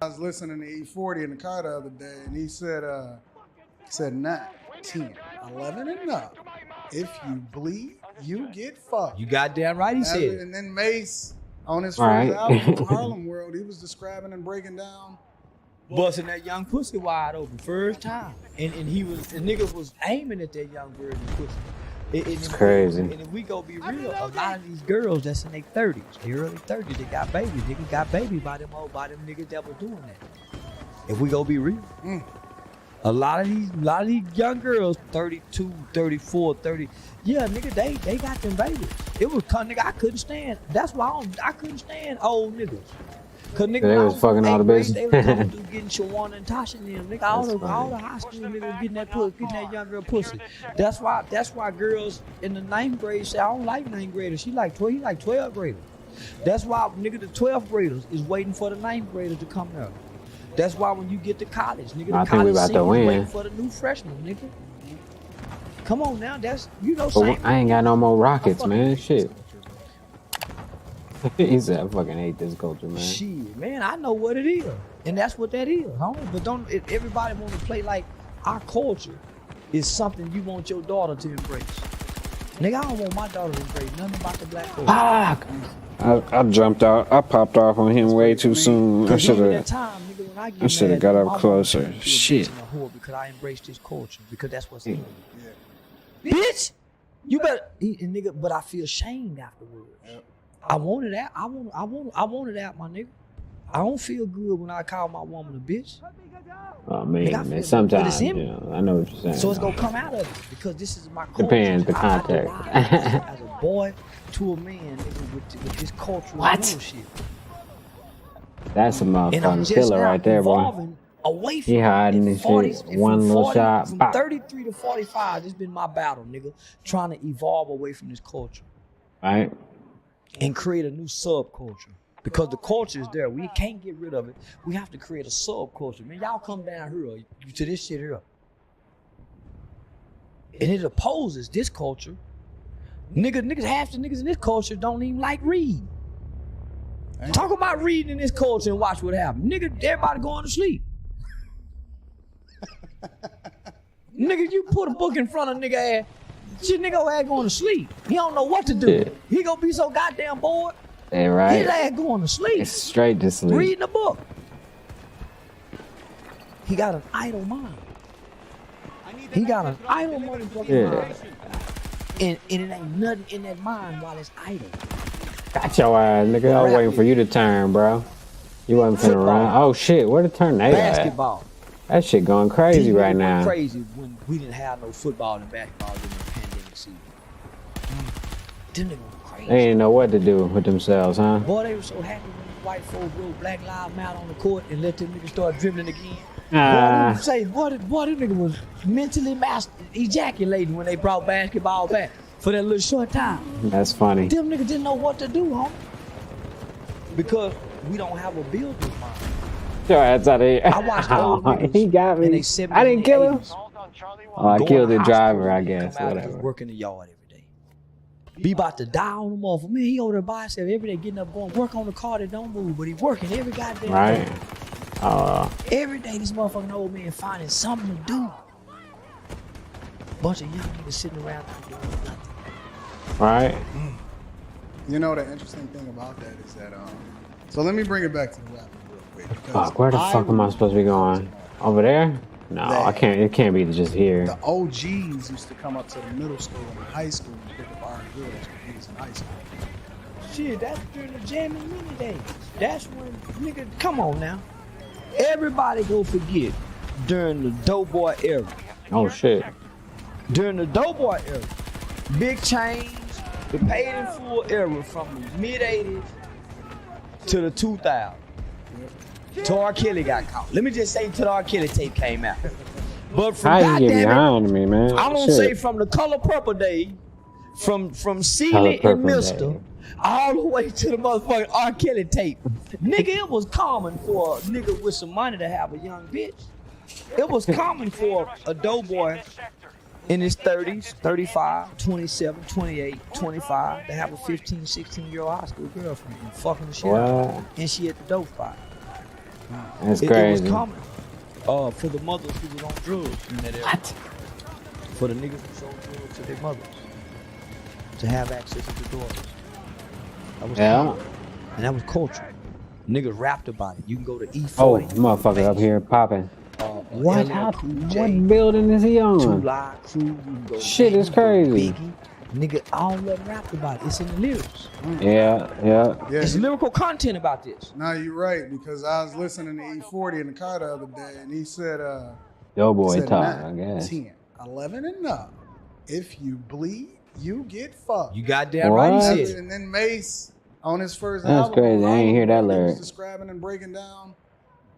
I was listening to E40 in the car the other day, and he said 9, 10, 11 and up. If you bleed, you get fucked. You goddamn right he said. And then Mace, on his Right. first album, Harlem World, he was describing and breaking down. Busting that young pussy wide open first time. And the nigga was aiming at that young virgin pussy. It's crazy. And if we go be real, a lot of these girls that's in their 30s, their early 30s, they got babies. Niggas got babies by them niggas that was doing that. If we go be real. A lot of these young girls, 32, 34, 30, yeah, nigga, they got them babies. It was nigga, I couldn't stand. That's why I couldn't stand old niggas. Cause nigga, They was fucking all the bitches. They was coming through getting Shawana and Tasha and them. Nigga, all the high school niggas getting that young girl pussy. That's why girls in the 9th grade say, I don't like 9th graders. He like 12th graders. That's why nigga the 12th graders is waiting for the 9th graders to come out. That's why when you get to college, nigga, I the think we college about to seniors win. waiting for the new freshmen, nigga. Come on now, that's But same. I ain't got no more rockets, man. Shit. He said, I fucking hate this culture, man. Shit, man, I know what it is, and that's what that is, homie. But if everybody want to play like our culture is something you want your daughter to embrace. Nigga, I don't want my daughter to embrace nothing about the black culture. Fuck! I jumped out. I popped off on him way too soon. I should have got up closer. Shit. Because I embrace this culture because that's what's in me. Bitch, you better, nigga. But I feel shamed afterwards. I wanted that. I wanted that, my nigga. I don't feel good when I call my woman a bitch. Oh man, Nigga, I feel sometimes, but it's in me. you know, I know what you're saying. So it's gonna come out of it because this is my culture. Depends the I context. divide as a boy to a man, nigga, with this cultural bullshit. That's a And I'm motherfucking just killer now right there, boy. evolving away from He hiding his shit. One little shot. From Bop. 33 to 45, this been my battle, nigga. Trying to evolve away from this culture Right? and create a new subculture. Because the culture is there. We can't get rid of it. We have to create a subculture. Man, y'all come down here to this shit here. And it opposes this culture. Niggas, half the niggas in this culture don't even like reading. Talk about reading in this culture and watch what happens. Nigga, everybody going to sleep. Nigga, you put a book in front of nigga ass, shit nigga ass going to sleep. He don't know what to do. Yeah. He gonna be so goddamn bored. Hey, right? His ass going to sleep. It's straight to sleep. Reading a book. He got an idle mind. He got an idle motherfucking mind. And it ain't nothing in that mind while it's idle. Got your ass, nigga. I was waiting for you to turn, bro. You wasn't finna run. Oh shit, where the tornado at? Basketball. That shit going crazy right Went now. Crazy when we didn't have no football and basketball during the pandemic season. Them niggas were crazy. They didn't know what to do with themselves, huh? Boy, they were so happy when the white folks rolled Black Lives Matter on the court and let them niggas start dribbling again. Ah. Boy, them nigga was mentally ejaculating when they brought basketball back for that little short time. That's funny. Them niggas didn't know what to do, homie. Because we don't have a builder's mind. Your ass out of here. I watched old niggas He got me. in they 70s I didn't kill him. 80s. Oh, I Going killed to the high driver, school I and guess. come out and Whatever. just work in the yard every day. Be about to die on the motherfucker. Man, he over there by himself every day getting up going work on the car that don't move, but he working every goddamn Right. day. Every day this motherfucking old man finding something to do. Bunch of young niggas sitting around doing nothing. Right. You know, the interesting thing about that is that, so let me bring it back to the rap real quick. Fuck, where the fuck am I supposed to be going? Over there? No, I can't. It can't be just here. The OGs used to come up to the middle school and high school and pick up our girls when he was in high school. Shit, that's during the jamming mini days. That's when, nigga, come on now. Everybody go forget during the Doughboy era. Oh shit. During the Doughboy era, Big Change, the paid in full era from the mid 80s to the 2000s. Till R. Kelly got caught. Let me just say till the R. Kelly tape came out. But from How you get goddamn behind me, man? I'm gonna Shit. say from the Color Purple day, from Color Seeley and Purple Mister Day. all the way to the motherfucking R. Kelly tape. Nigga, it was common for a nigga with some money to have a young bitch. It was common for a dope boy in his 30s, 35, 27, 28, 25 to have a 15, 16-year-old high school girlfriend and fucking the shit out of her. And she at the dope spot. That's It crazy. was common for the mothers who were on drugs in that area. What? For the niggas who sold drugs to their mothers to have access to the daughters. That was common. And that was culture. Niggas rapped about it. You can go to E40. Oh, motherfucker up here popping. What? What building is he on? Shit is crazy. Biggie, nigga, all of them rapped about it. It's in the lyrics. Yeah. It's lyrical content about this. No, you're right, because I was listening to E40 in the car the other day, and he said, Yo, boy, he said talk, 9, I guess. 10, 11 and up. If you bleed, you get fucked. You goddamn right he said. And then Mace, on his first That's album, crazy. I ain't hear that he was lyric. describing and breaking down.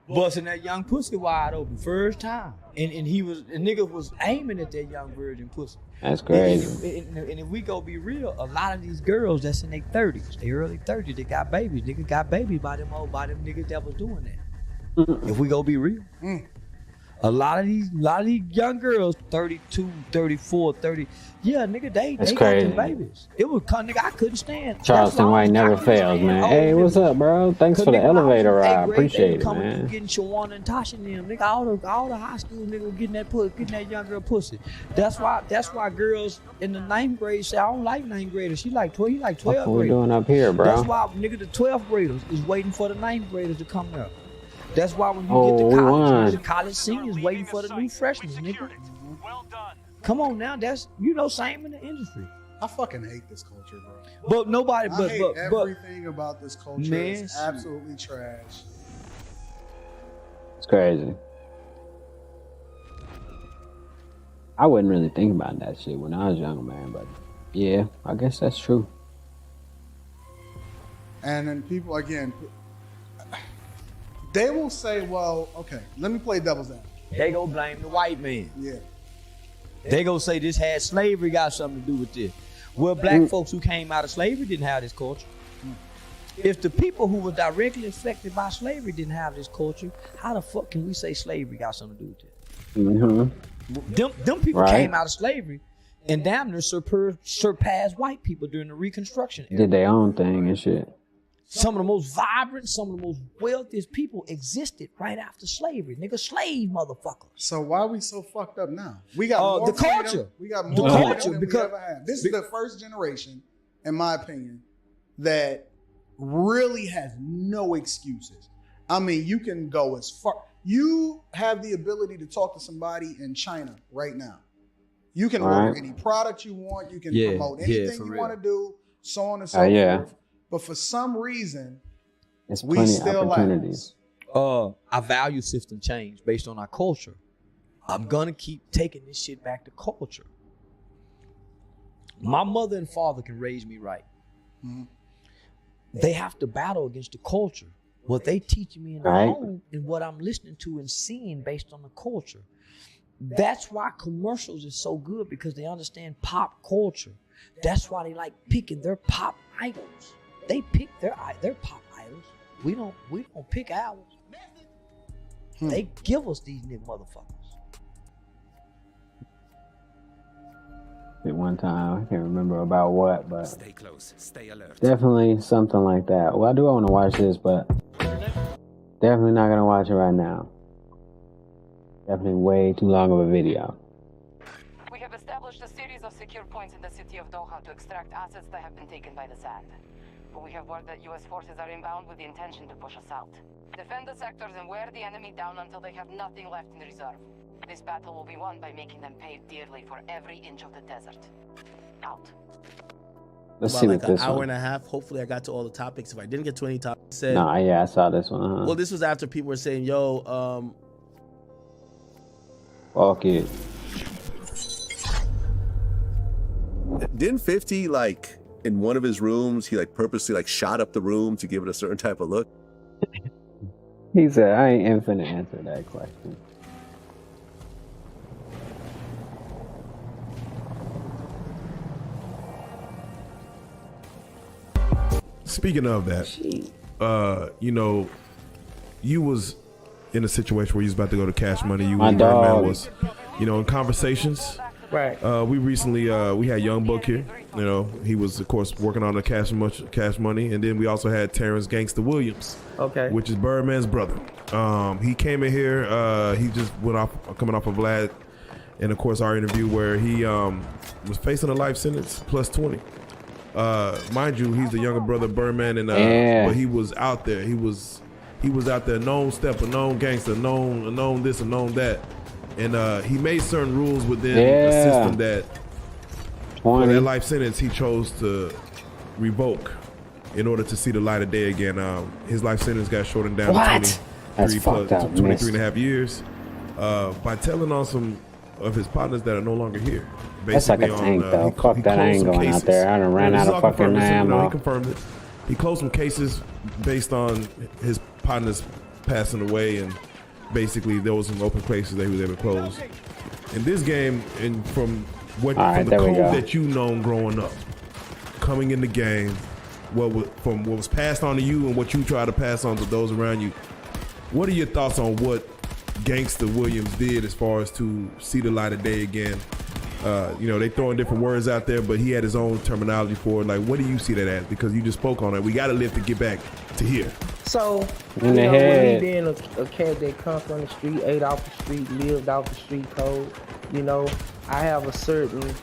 Busting that young pussy wide open first time. And nigga was aiming at that young virgin pussy. That's crazy. And if we go be real, a lot of these girls that's in their 30s, they early 30s, they got babies. Nigga got babies by them niggas that was doing that. If we go be real. A lot of these young girls, 32, 34, 30, yeah, nigga, they got crazy. them babies. It was, nigga, I couldn't stand. Charleston White never fails, man. Hey, what's up, bro? Thanks for the elevator ride. Appreciate it, man. Getting Shawana and Tasha and them, nigga, all the high school niggas getting that young girl pussy. That's why girls in the 9th grade say I don't like 9th graders. He like 12 What graders. we doing up here, bro? That's why nigga the 12th graders is waiting for the 9th graders to come up. That's why when you Oh, get we to won. college, the college seniors waiting for the new freshmen, nigga. Come on now, that's same in the industry. I fucking hate this culture, bro. But nobody, I but hate everything about this culture. Man, It's absolutely trash. It's crazy. I wouldn't really think about that shit when I was younger, man, but yeah, I guess that's true. And then people, again, they will say, well, okay, let me play devil's advocate. They go blame the white man. Yeah. They go say this had slavery got something to do with this. Well, black folks who came out of slavery didn't have this culture. If the people who were directly affected by slavery didn't have this culture, how the fuck can we say slavery got something to do with it? Them people came out of slavery and damn near surpassed white people during the Reconstruction era. Did their own thing and shit. Some of the most vibrant, some of the most wealthiest people existed right after slavery. Nigga, slave motherfuckers. So why are we so fucked up now? We got more the freedom. culture. We got The more culture, freedom than because- we ever had. This is the first generation, in my opinion, that really has no excuses. I mean, you can go as far. You have the ability to talk to somebody in China right now. You can order any product you want. You can promote anything you want to do, so on and so forth. But for some reason, There's we plenty of still lack. opportunities. Our value system changed based on our culture. I'm gonna keep taking this shit back to culture. My mother and father can raise me right. They have to battle against the culture. What they teaching me in the home and what I'm listening to and seeing based on the culture. That's why commercials is so good, because they understand pop culture. That's why they like picking their pop idols. They pick their pop idols. We don't pick ours. They give us these nigga motherfuckers. At one time, I can't remember about what, but Stay close, stay alert. definitely something like that. Well, I do want to watch this, but definitely not gonna watch it right now. Definitely way too long of a video. We have established a series of secure points in the city of Doha to extract assets that have been taken by the sand. But we have word that U.S. forces are inbound with the intention to push us out. Defend the sectors and wear the enemy down until they have nothing left in reserve. This battle will be won by making them pay dearly for every inch of the desert. Out. Let's About see like what an this hour one. and a half. Hopefully, I got to all the topics. If I didn't get to any topics, said. Nah, yeah, I saw this one. Well, this was after people were saying, "Yo, Fuck it. Didn't 50 like in one of his rooms, he like purposely like shot up the room to give it a certain type of look? He said, I ain't finna answer that question. Speaking of that, you know, you was in a situation where you was about to go to Cash Money. You and Birdman was, you know, in conversations. Right. We recently we had Young Buck here. You know, he was of course working on the Cash Money, and then we also had Terrence Gangsta Williams, which is Birdman's brother. He came in here. He just coming off of Vlad, and of course our interview where he was facing a life sentence plus 20. Mind you, he's the younger brother of Birdman, and but he was out there. He was out there, known stepper, known gangster, known this and known that. And he made certain rules within the system that for that life sentence he chose to revoke in order to see the light of day again. His life sentence got shortened down to 23 and a half years by telling on some of his partners that are no longer here. That's like a tank, though. Fuck that, I ain't going out there. I done ran out of fucking ammo. He confirmed it. He closed some cases based on his partners passing away, and basically there was some open places that he was able to close. In this game, and from the code that you known growing up, coming in the game, from what was passed on to you and what you try to pass on to those around you, what are your thoughts on what Gangsta Williams did as far as to see the light of day again? You know, they throwing different words out there, but he had his own terminology for it. Like, what do you see that as? Because you just spoke on it. We got to live to get back to here. So, in the head, with me being a cat that comes from the street, ate off the street, lived off the street code, you know, I have a certain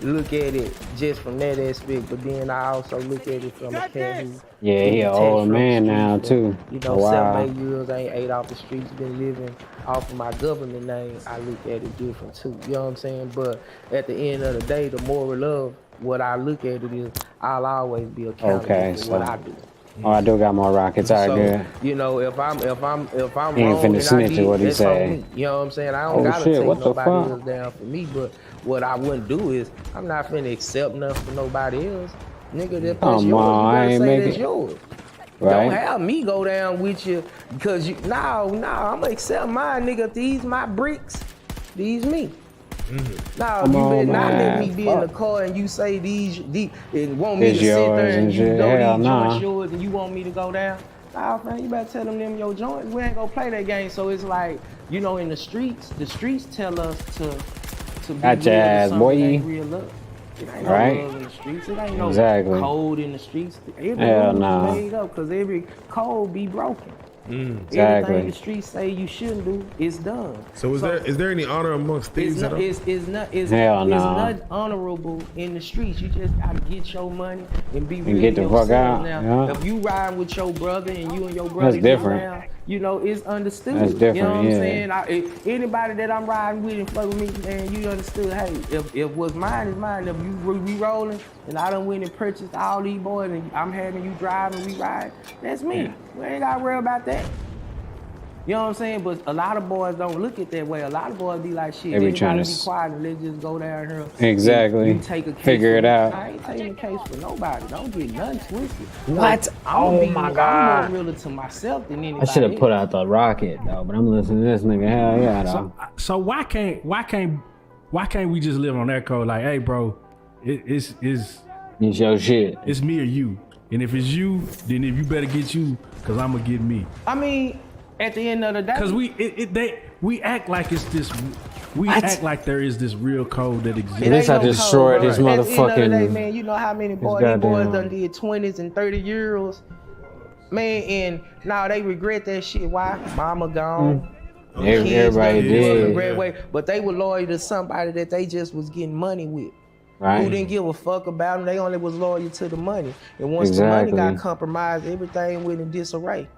look at it just from that aspect, but then I also look at it from a cat who... Yeah, he an old man now, too. You know, 7, 8 years, I ain't ate off the streets, been living off of my government name. I look at it different, too. You know what I'm saying? But at the end of the day, the moral of what I look at it is I'll always be accountable for what I do. Oh, I do got more rockets. All right, good. You know, if I'm He ain't wrong, finna snitch what he say. You know what I'm saying? I don't gotta take nobody else down for me, but what I wouldn't do is I'm not finna accept nothing for nobody else. Nigga, that's yours. You gotta say that's yours. Right. Don't have me go down with you because I'm gonna accept mine, nigga. These my bricks, these me. Now you better not let me be in the car and you say these and want me to sit there and you know these joints yours and you want me to go down. Nah, man, you better tell them your joints. We ain't gonna play that game. So it's like, you know, in the streets tell us to be got your ass, boy. Ain't real love. It ain't no love in the streets. It ain't no code in the streets. Hell no. Made up because every code be broken. Exactly. Everything the streets say you shouldn't do is done. So is there any honor amongst thieves? It's not honorable in the streets. You just gotta get your money and be real. And get the fuck out. Now, if you ride with your brother and you and your brother that's different. Around, you know, it's understood. That's different, you know what I'm saying? Anybody that I'm riding with and fuck with me, man, you understood, hey, if what's mine is mine. If we rolling and I done went and purchased all these boys and I'm having you drive and we ride, that's me. Yeah. We ain't gotta worry about that. You know what I'm saying? But a lot of boys don't look at that way. A lot of boys be like, shit, they trying to be quiet and let's just go down here. Exactly. You take a case figure it out. I ain't taking a case for nobody. Don't get nothing twisted. What? Oh my God. I'm more realer to myself than anybody I should have else. put out the rocket though, but I'm listening to this nigga. Hell yeah, though. So why can't we just live on that code? Like, hey, bro, it's your shit. It's me or you, and if it's you, then if you better get you, cause I'm gonna get me. I mean, at the end of the day, cause we act like it's this. We act like there is this real code that exists. At least I destroyed this motherfucking. At the end of the day, man, you know how many boys done did 20s and 30 years, man, and now they regret that shit. Why? Mama gone. Everybody did. But they were loyal to somebody that they just was getting money with. Right. Who didn't give a fuck about them. They only was loyal to the money. And once the money got compromised, everything went in disarray.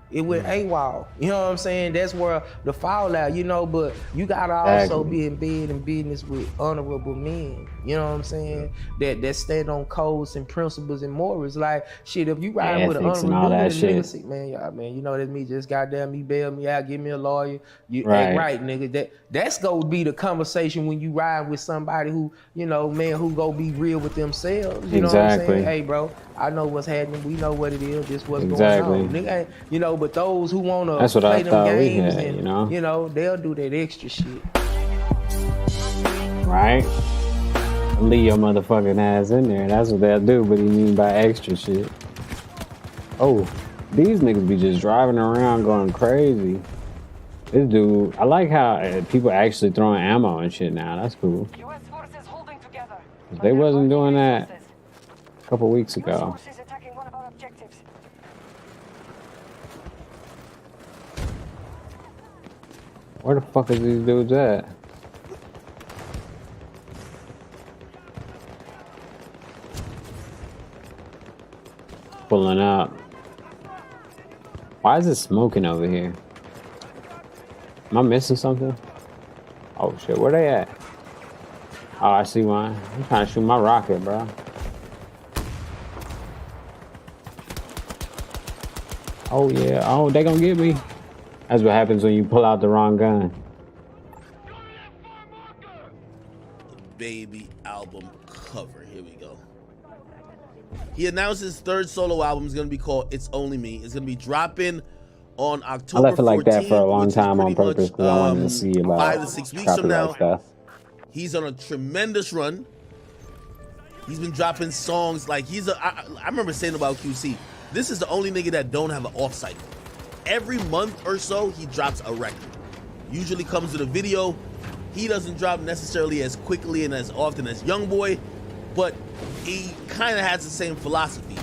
It went AWOL. You know what I'm saying? That's where the fallout, you know, but you gotta also be in bed and business with honorable men. You know what I'm saying? That stand on codes and principles and morals. Like, shit, if you ride with an honorable nigga, man, you know that's me. Just goddamn me, bail me out, give me a lawyer. You ain't right, nigga. That's gonna be the conversation when you ride with somebody who, you know, man, who go be real with themselves. You know what I'm saying? Hey, bro, I know what's happening. We know what it is. This what's going on. Nigga, you know, but those who wanna play them games and, you know, they'll do that extra shit. Right? Leave your motherfucking ass in there. That's what they'll do, but you mean by extra shit. Oh, these niggas be just driving around going crazy. This dude, I like how people actually throwing ammo and shit now. That's cool. US forces holding together. They wasn't doing that a couple weeks ago. Forces attacking one of our objectives. Where the fuck is these dudes at? Pulling out. Why is it smoking over here? Am I missing something? Oh shit, where they at? Oh, I see one. I'm trying to shoot my rocket, bro. Oh yeah, oh, they gonna get me. That's what happens when you pull out the wrong gun. Baby album cover. Here we go. He announced his third solo album is going to be called It's Only Me. It's going to be dropping on October 14th. I left it like that for a long time on purpose because I wanted to see about 5 to 6 weeks from now. Stuff. He's on a tremendous run. He's been dropping songs like I remember saying about QC, this is the only nigga that don't have an off cycle. Every month or so, he drops a record. Usually comes with a video. He doesn't drop necessarily as quickly and as often as Youngboy, but he kind of has the same philosophy,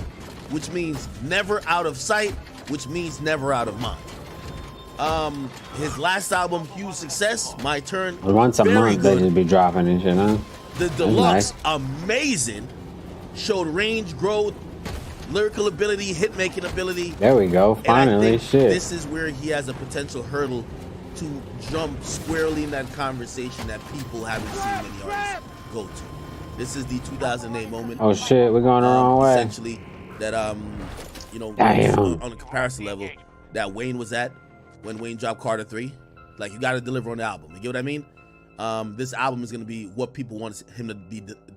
which means never out of sight, which means never out of mind. His last album, huge success, My Turn. Once a month, they just be dropping and shit, huh? The Deluxe, amazing. Showed range, growth, lyrical ability, hit-making ability. There we go. Finally, and I think shit. this is where he has a potential hurdle to jump squarely in that conversation that people haven't seen many artists go to. This is the 2008 moment. Oh shit, we're going the wrong way. Essentially, that you know, on a comparison level, that Wayne was at when Wayne dropped Carter 3. Like, you got to deliver on the album. You get what I mean? This album is going to be what people want him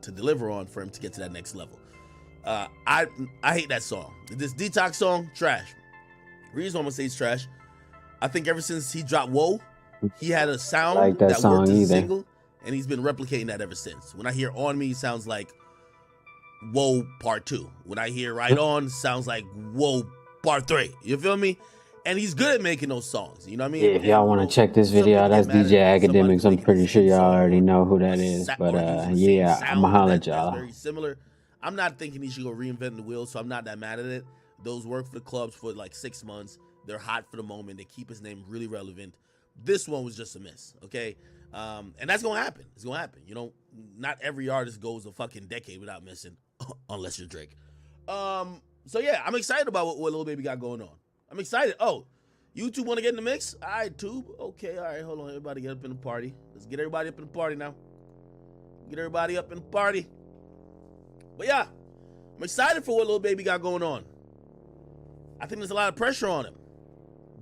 to deliver on for him to get to that next level. I hate that song. This Detox song, trash. The reason I'm gonna say it's trash, I think ever since he dropped Whoa, he had a sound like that song worked as a either. single, and he's been replicating that ever since. When I hear On Me, it sounds like Whoa Part 2. When I hear Right On, sounds like Whoa Part 3. You feel me? And he's good at making those songs. You know what I mean? Yeah, if y'all want to check this video out, that's DJ Academics. I'm pretty sure y'all already know who that is. But yeah, I'm gonna holler at y'all. Very similar. I'm not thinking he should go reinvent the wheel, so I'm not that mad at it. Those work for the clubs for like 6 months. They're hot for the moment. They keep his name really relevant. This one was just a miss, okay? And that's gonna happen. It's gonna happen. You know, not every artist goes a fucking decade without missing, unless you're Drake. So yeah, I'm excited about what Lil Baby got going on. I'm excited. Oh, YouTube want to get in the mix? All right, Tube. Okay, all right, hold on. Everybody get up in the party. Let's get everybody up in the party now. Get everybody up in the party. But yeah, I'm excited for what Lil Baby got going on. I think there's a lot of pressure on him.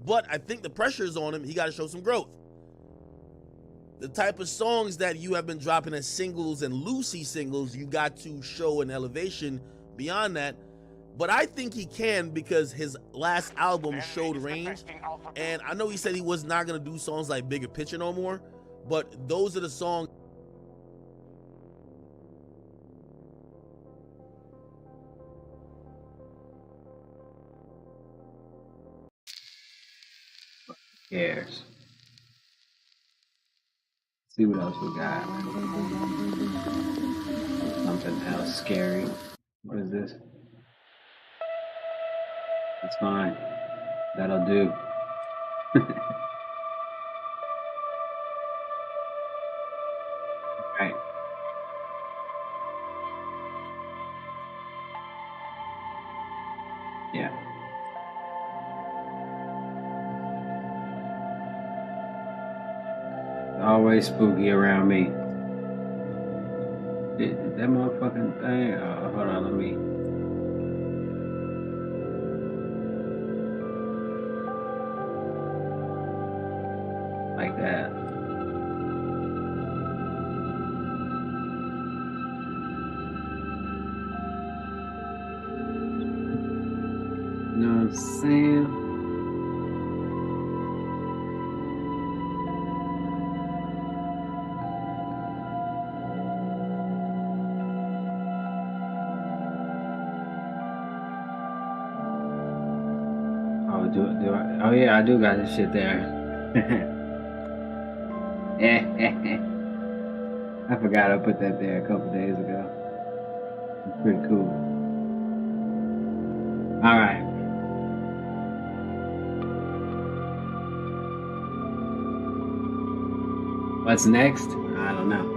But I think the pressure is on him. He got to show some growth. The type of songs that you have been dropping as singles and Lucy singles, you got to show an elevation beyond that. But I think he can because his last album showed range. And I know he said he was not going to do songs like Bigger Picture no more. But those are the songs. Cares. See what else we got. Something else scary. What is this? It's fine. That'll do. Right. Yeah. Always spooky around me. Is that motherfucking thing? Hold on, let me. Like that. You know what I'm saying? Do I? Oh yeah, I do got this shit there. I forgot I put that there a couple days ago. It's pretty cool. All right. What's next? I don't know.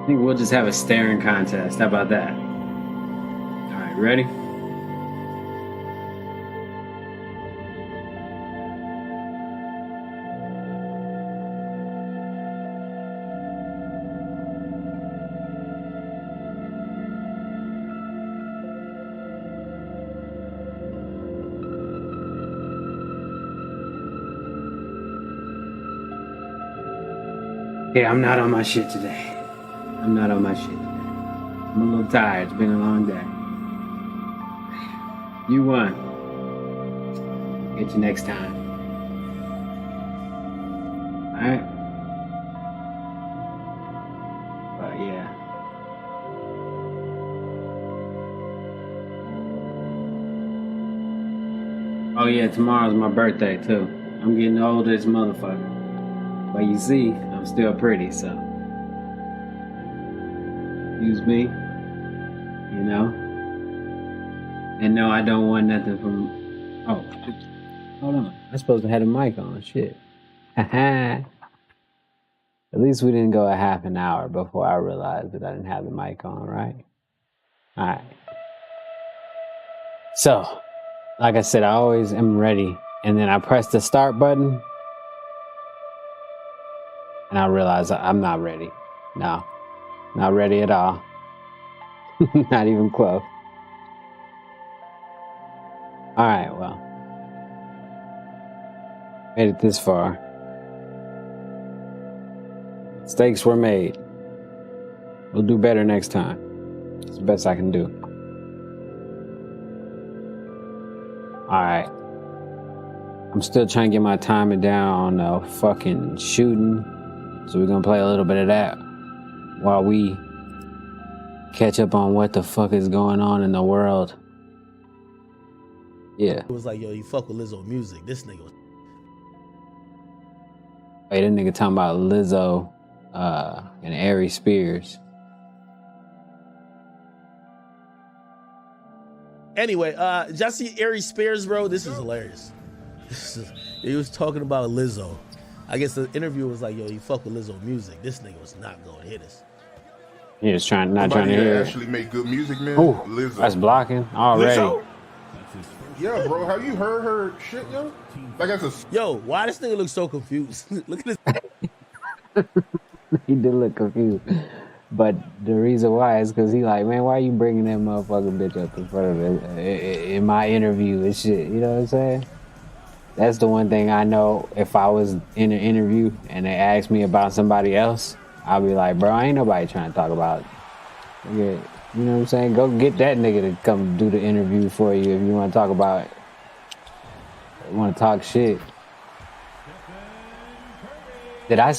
I think we'll just have a staring contest. How about that? All right, ready? Yeah, I'm not on my shit today. I'm not on my shit today. I'm a little tired. It's been a long day. You won. Get you next time. Alright? But yeah. Oh yeah, tomorrow's my birthday too. I'm getting old as motherfucker. But you see, I'm still pretty, so. Excuse me. You know? And no, I don't want nothing from. Oh, hold on. I'm supposed to have a mic on. Shit. At least we didn't go a half an hour before I realized that I didn't have the mic on, right? Alright. So, like I said, I always am ready. And then I press the start button. And I realize I'm not ready. No. Not ready at all. Not even close. Alright, well. Made it this far. Mistakes were made. We'll do better next time. It's the best I can do. Alright. I'm still trying to get my timing down on fucking shooting. So we're gonna play a little bit of that while we catch up on what the fuck is going on in the world. Yeah. It was like, yo, you fuck with Lizzo music. This nigga was. Wait, that nigga talking about Lizzo and Ari Spears. Anyway, just see Ari Spears, bro. This is hilarious. He was talking about Lizzo. I guess the interview was like, yo, you fuck with Lizzo music. This nigga was not going to hit us. He was trying to hear. Actually make good music, man. Ooh, Lizzo. that's blocking already. Lizzo? Yeah, bro. Have you heard her shit, yo? Like that's a. Yo, why this nigga look so confused? Look at this. He did look confused. But the reason why is because he like, man, why are you bringing that motherfucking bitch up in front of it in my interview and shit? You know what I'm saying? That's the one thing I know. If I was in an interview and they asked me about somebody else, I'll be like, bro, ain't nobody trying to talk about it. You know what I'm saying? Go get that nigga to come do the interview for you if you want to talk about it. You want to talk shit.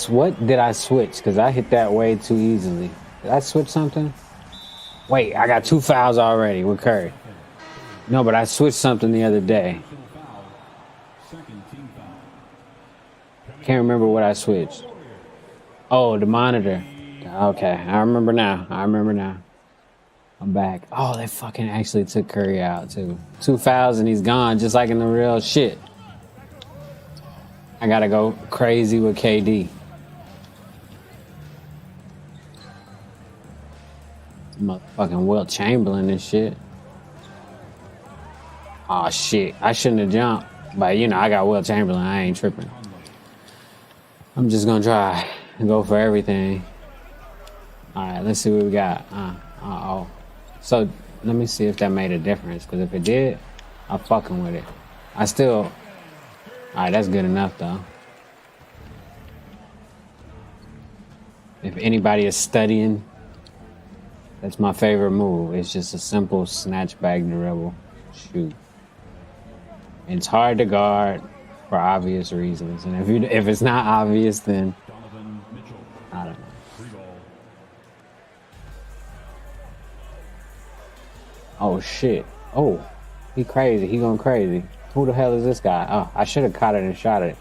What did I switch? Because I hit that way too easily. Did I switch something? Wait, I got 2 fouls already with Curry. No, but I switched something the other day. Can't remember what I switched. Oh, the monitor. Okay, I remember now. I'm back. Oh, they fucking actually took Curry out too. 2 fouls and he's gone, just like in the real shit. I gotta go crazy with KD. Motherfucking Wilt Chamberlain and shit. Oh shit, I shouldn't have jumped. But you know, I got Wilt Chamberlain, I ain't tripping. I'm just gonna try and go for everything. Alright, let's see what we got. Oh. So, let me see if that made a difference. Because if it did, I'm fucking with it. I still... Alright, that's good enough, though. If anybody is studying, that's my favorite move. It's just a simple snatch back dribble. Shoot. It's hard to guard for obvious reasons. And if it's not obvious, then... I don't know. Oh shit. Oh, he crazy. He going crazy. Who the hell is this guy? Oh, I should have caught it and shot it.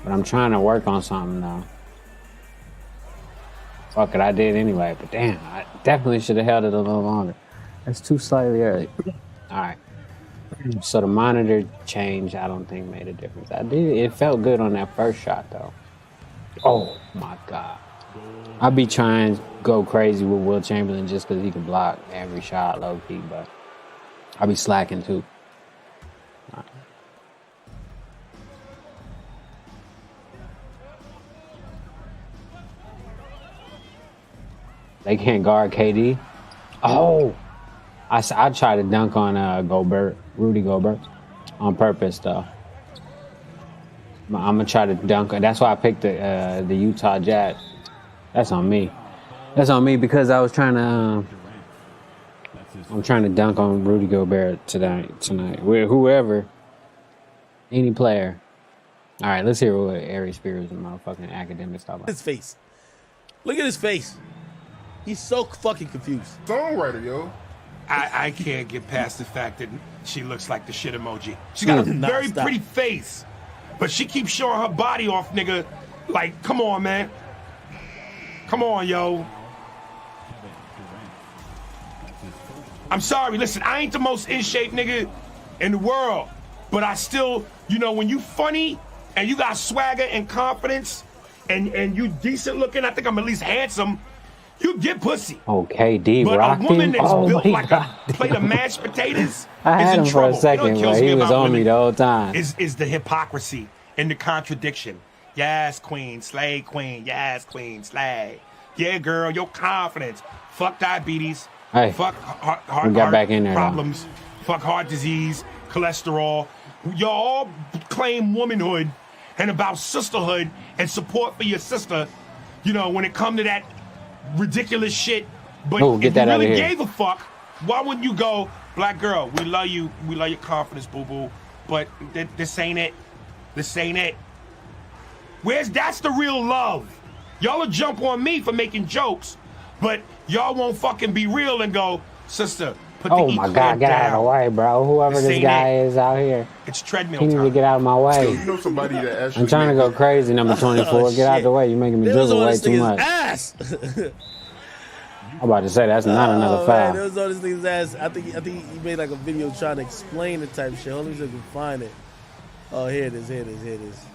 But I'm trying to work on something now. Fuck it, I did anyway. But damn, I definitely should have held it a little longer. That's too slightly early. Alright. So the monitor change, I don't think made a difference. It felt good on that first shot though. Oh my god. I be trying to go crazy with Will Chamberlain just because he can block every shot low key, but I be slacking too. Right. They can't guard KD. Oh, I tried to dunk on Rudy Gobert, on purpose though. I'm gonna try to dunk. That's why I picked the Utah Jazz. That's on me. That's on me because I was trying to. I'm trying to dunk on Rudy Gobert tonight. With whoever, any player. All right, let's hear what Ari Spears and motherfucking academics talk about. His face. Look at his face. He's so fucking confused. Songwriter, yo. I can't get past the fact that she looks like the shit emoji. She's got a very pretty face, but she keeps showing her body off, nigga. Like, come on, man. Come on, yo. I'm sorry, listen, I ain't the most in shape nigga in the world, but I still, you know, when you funny and you got swagger and confidence and you decent looking, I think I'm at least handsome, you get pussy. Okay, D but rocked a woman him. that's Oh built my like God. a plate of mashed potatoes I is had in him trouble. for a second, You know what but kills he me was about on me women the whole time. is the hypocrisy and the contradiction. Yes, queen, slay queen. Yes, queen, slay. Yeah, girl, your confidence. Fuck diabetes. Hey, fuck heart back in there, problems. Fuck heart disease, cholesterol. Y'all all claim womanhood and about sisterhood and support for your sister. You know, when it come to that ridiculous shit. But Oh, get if that you out of really here. gave a fuck, why wouldn't you go, black girl, we love you your confidence, boo-boo, but this ain't it. This ain't it. That's the real love. Y'all will jump on me for making jokes, but y'all won't fucking be real and go, sister, put the Oh E my clamp God, get out of down. the way, bro. Whoever This this ain't guy it. is out here. It's treadmill He needs to time. get out of my way. You know somebody that actually. I'm trying to go crazy, number 24. Get out of the way. You're making me They was dribble on way this too nigga's much. ass. I'm about to say that's not another Man, foul. that was on this nigga's ass. I think he made like a video trying to explain the type of shit. Hold on, let me see if I can find it. Oh, here it is. Here it is. Here it is.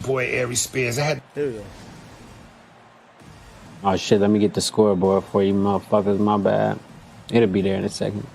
Boy, Ari Spears, Here we go. Oh shit, let me get the scoreboard for you motherfuckers. My bad. It'll be there in a second.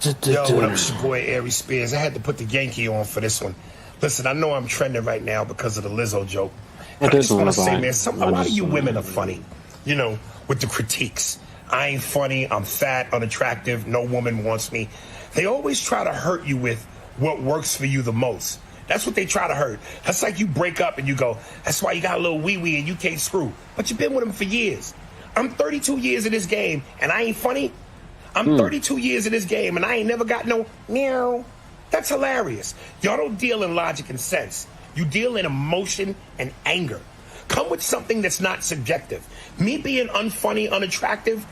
Yo, what up, it's your boy Ari Spears. I had to put the Yankee on for this one. Listen, I know I'm trending right now because of the Lizzo joke. What And I this just one want to look say, like? man, a lot of you women are funny. You know, with the critiques. I ain't funny, I'm fat, unattractive, no woman wants me. They always try to hurt you with what works for you the most. That's what they try to hurt. That's like you break up and you go, that's why you got a little wee-wee and you can't screw. But you've been with him for years. I'm 32 years in this game and I ain't funny. I'm 32 years in this game and I ain't never got no meow. That's hilarious. Y'all don't deal in logic and sense. You deal in emotion and anger. Come with something that's not subjective. Me being unfunny, unattractive,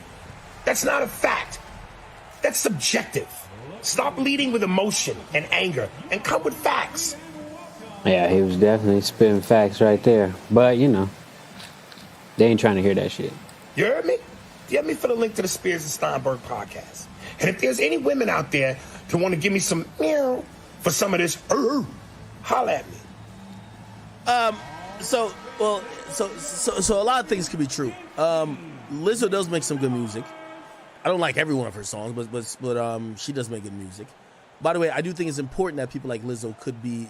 that's not a fact. That's subjective. Stop leading with emotion and anger and come with facts. Yeah, he was definitely spitting facts right there. But, you know, they ain't trying to hear that shit. You heard me? Get me for the link to the Spears and Steinberg podcast. And if there's any women out there that want to give me some meow for some of this, holla at me. So a lot of things could be true. Lizzo does make some good music. I don't like every one of her songs, but she does make good music. By the way, I do think it's important that people like Lizzo could be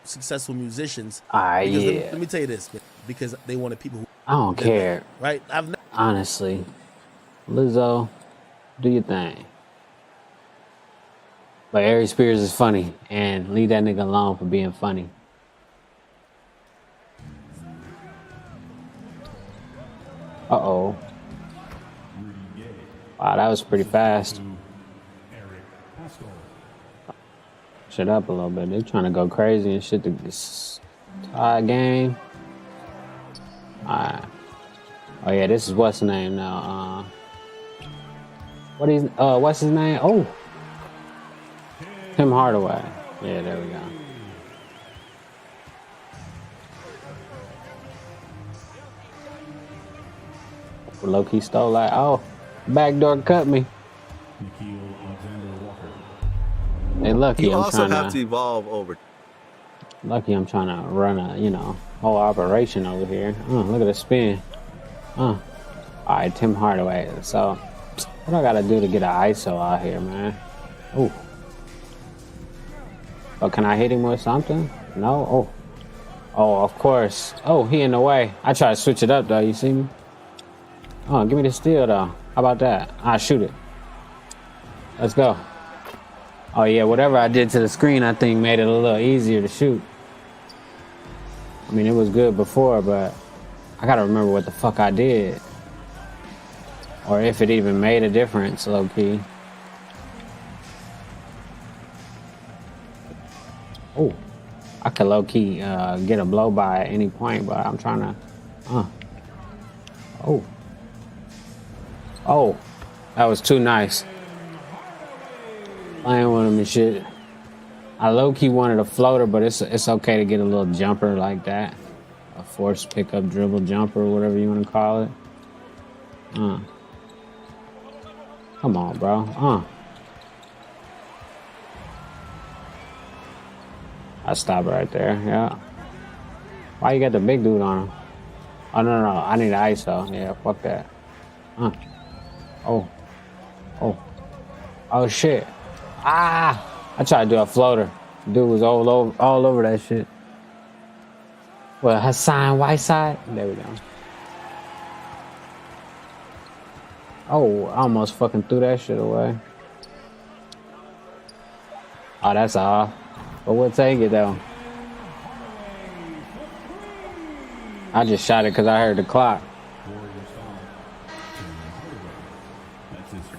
successful musicians. Because Yeah. let me tell you this, because they wanted people who I don't care. right? Honestly. Lizzo, do your thing. But Ari Spears is funny, and leave that nigga alone for being funny. Uh-oh. Wow, that was pretty fast. Shut up a little bit. They're trying to go crazy and shit. The tie game. Alright. Oh yeah, this is what's his name now. What's his name? Oh, Tim Hardaway. Yeah, there we go. Low-key stole that. Oh, backdoor cut me. Hey, lucky You I'm also trying have to evolve over. Lucky I'm trying to run a, whole operation over here. Look at the spin. All right, Tim Hardaway. So, what I gotta do to get an ISO out here, man? Ooh. Oh, can I hit him with something? No? Oh, of course. Oh, he in the way. I try to switch it up, though. You see me? Oh, give me the steal, though. How about that? I'll shoot it. Let's go. Oh, yeah, whatever I did to the screen, I think made it a little easier to shoot. I mean, it was good before, but I gotta remember what the fuck I did. Or if it even made a difference, low-key. Oh, I could low-key get a blow-by at any point, but I'm trying to... Oh, that was too nice. Playing with him and shit. I low-key wanted a floater, but it's okay to get a little jumper like that. A force pickup dribble jumper, whatever you want to call it. Come on, bro. I stop right there, yeah. Why you got the big dude on him? Oh, no. I need an ISO. Yeah, fuck that. Oh, shit. I tried to do a floater. Dude was all over that shit. Well, Hassan Whiteside. There we go. Oh, I almost fucking threw that shit away. Oh, that's off. But we'll take it, though. I just shot it because I heard the clock.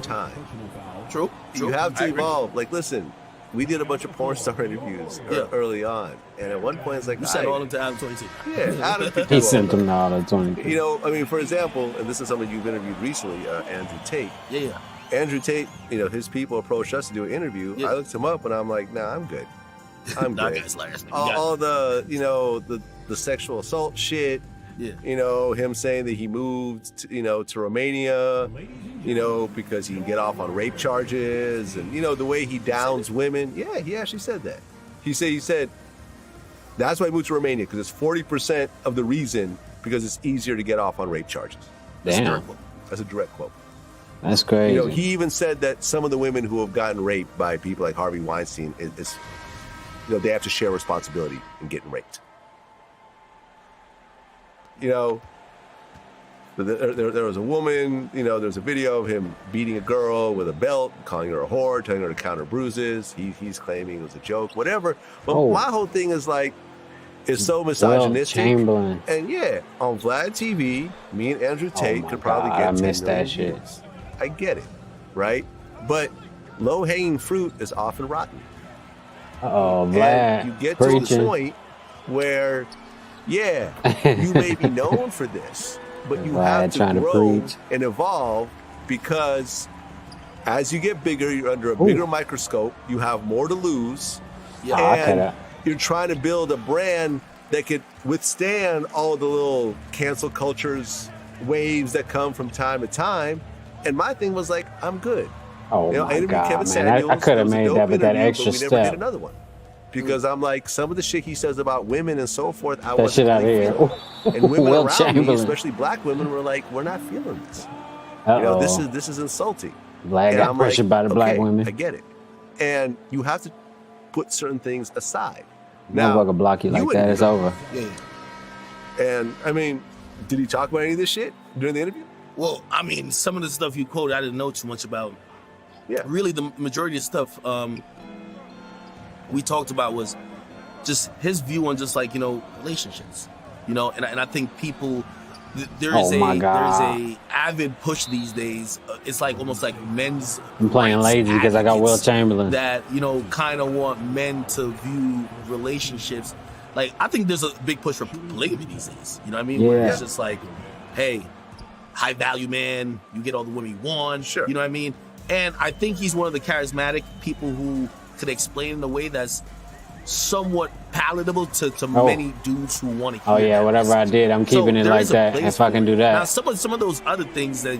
Time. True. You have to evolve. Like, listen, we did a bunch of porn star interviews early on, and at one point it's like you sent all of them to Adam 22. Yeah, Adam. He sent them to Adam 22. You know, I mean, for example, and this is something you've interviewed recently, Andrew Tate. Yeah. Andrew Tate, his people approached us to do an interview. I looked him up, and I'm like, nah, I'm good. I'm good. Guy's hilarious. All the, the sexual assault shit. Yeah. Him saying that he moved, to Romania, because he can get off on rape charges, and the way he downs women. Yeah, he actually said that. He said that's why he moved to Romania, because it's 40% of the reason, because it's easier to get off on rape charges. Damn. That's a direct quote. That's crazy. He even said that some of the women who have gotten raped by people like Harvey Weinstein is they have to share responsibility in getting raped. There was a woman, there's a video of him beating a girl with a belt, calling her a whore, telling her to count her bruises. He's claiming it was a joke, whatever. But my whole thing is like, it's so misogynistic. Chamberlain. And yeah, on Vlad TV, me and Andrew Tate could probably get 10 missed that million views. I get it, right? But low-hanging fruit is often rotten. Vlad. And you get preaching. to the point where, yeah, you may be known for this, but you have to grow and evolve, because as you get bigger, you're under a bigger microscope, you have more to lose, and you're trying to build a brand that could withstand all the little cancel cultures waves that come from time to time. And my thing was like, I'm good. Oh, my God, man. I could have made that, but that extra but we step. never did another one. Because I'm like, some of the shit he says about women and so forth, I that wasn't shit out really here. feeling. And women Will around Chamberlain. me, especially black women, were like, we're not feeling this. This is insulting. Vlad got pressured by the black women. I get it. And you have to put certain things aside. Motherfucker block you like that, it's over. Yeah. And I mean, did he talk about any of this shit during the interview? Well, I mean, some of the stuff you quoted, I didn't know too much about. Yeah. Really, the majority of stuff we talked about was just his view on just like, relationships, and I think people, there's a avid push these days. It's like almost like men's. I'm playing lazy because I got Will Chamberlain. That, kind of want men to view relationships. Like, I think there's a big push for polygamy these days. You know what I mean? Yeah. Where it's just like, hey, high value man. You get all the women you want. Sure. You know what I mean? And I think he's one of the charismatic people who could explain in a way that's somewhat palatable to many dudes who want to hear. Oh yeah, whatever I did, I'm keeping it like that. If I can do that. Now, some of those other things that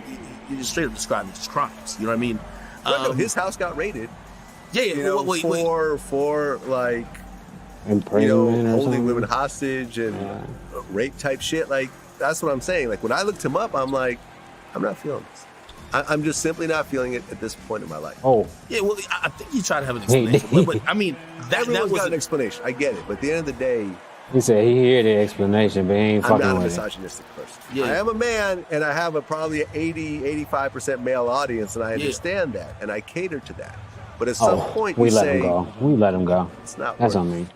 you just straight up describe as crimes. You know what I mean? No, his house got raided. Yeah, yeah. You know, for like, imprisonment or holding something. women hostage and rape type shit. Like, that's what I'm saying. Like, when I looked him up, I'm like, I'm not feeling this. I'm just simply not feeling it at this point in my life. Oh. Yeah, well, I think he tried to have an explanation. but I mean, that Everyone's was got an explanation. I get it. But at the end of the day, He said he hear the explanation, but he ain't I'm fucking not a with it. misogynistic person. Yeah. I am a man, and I have probably 85% male audience, and I understand that, and I cater to that. But at some point, we you let say, him go. We let him go. It's not That's worth on me.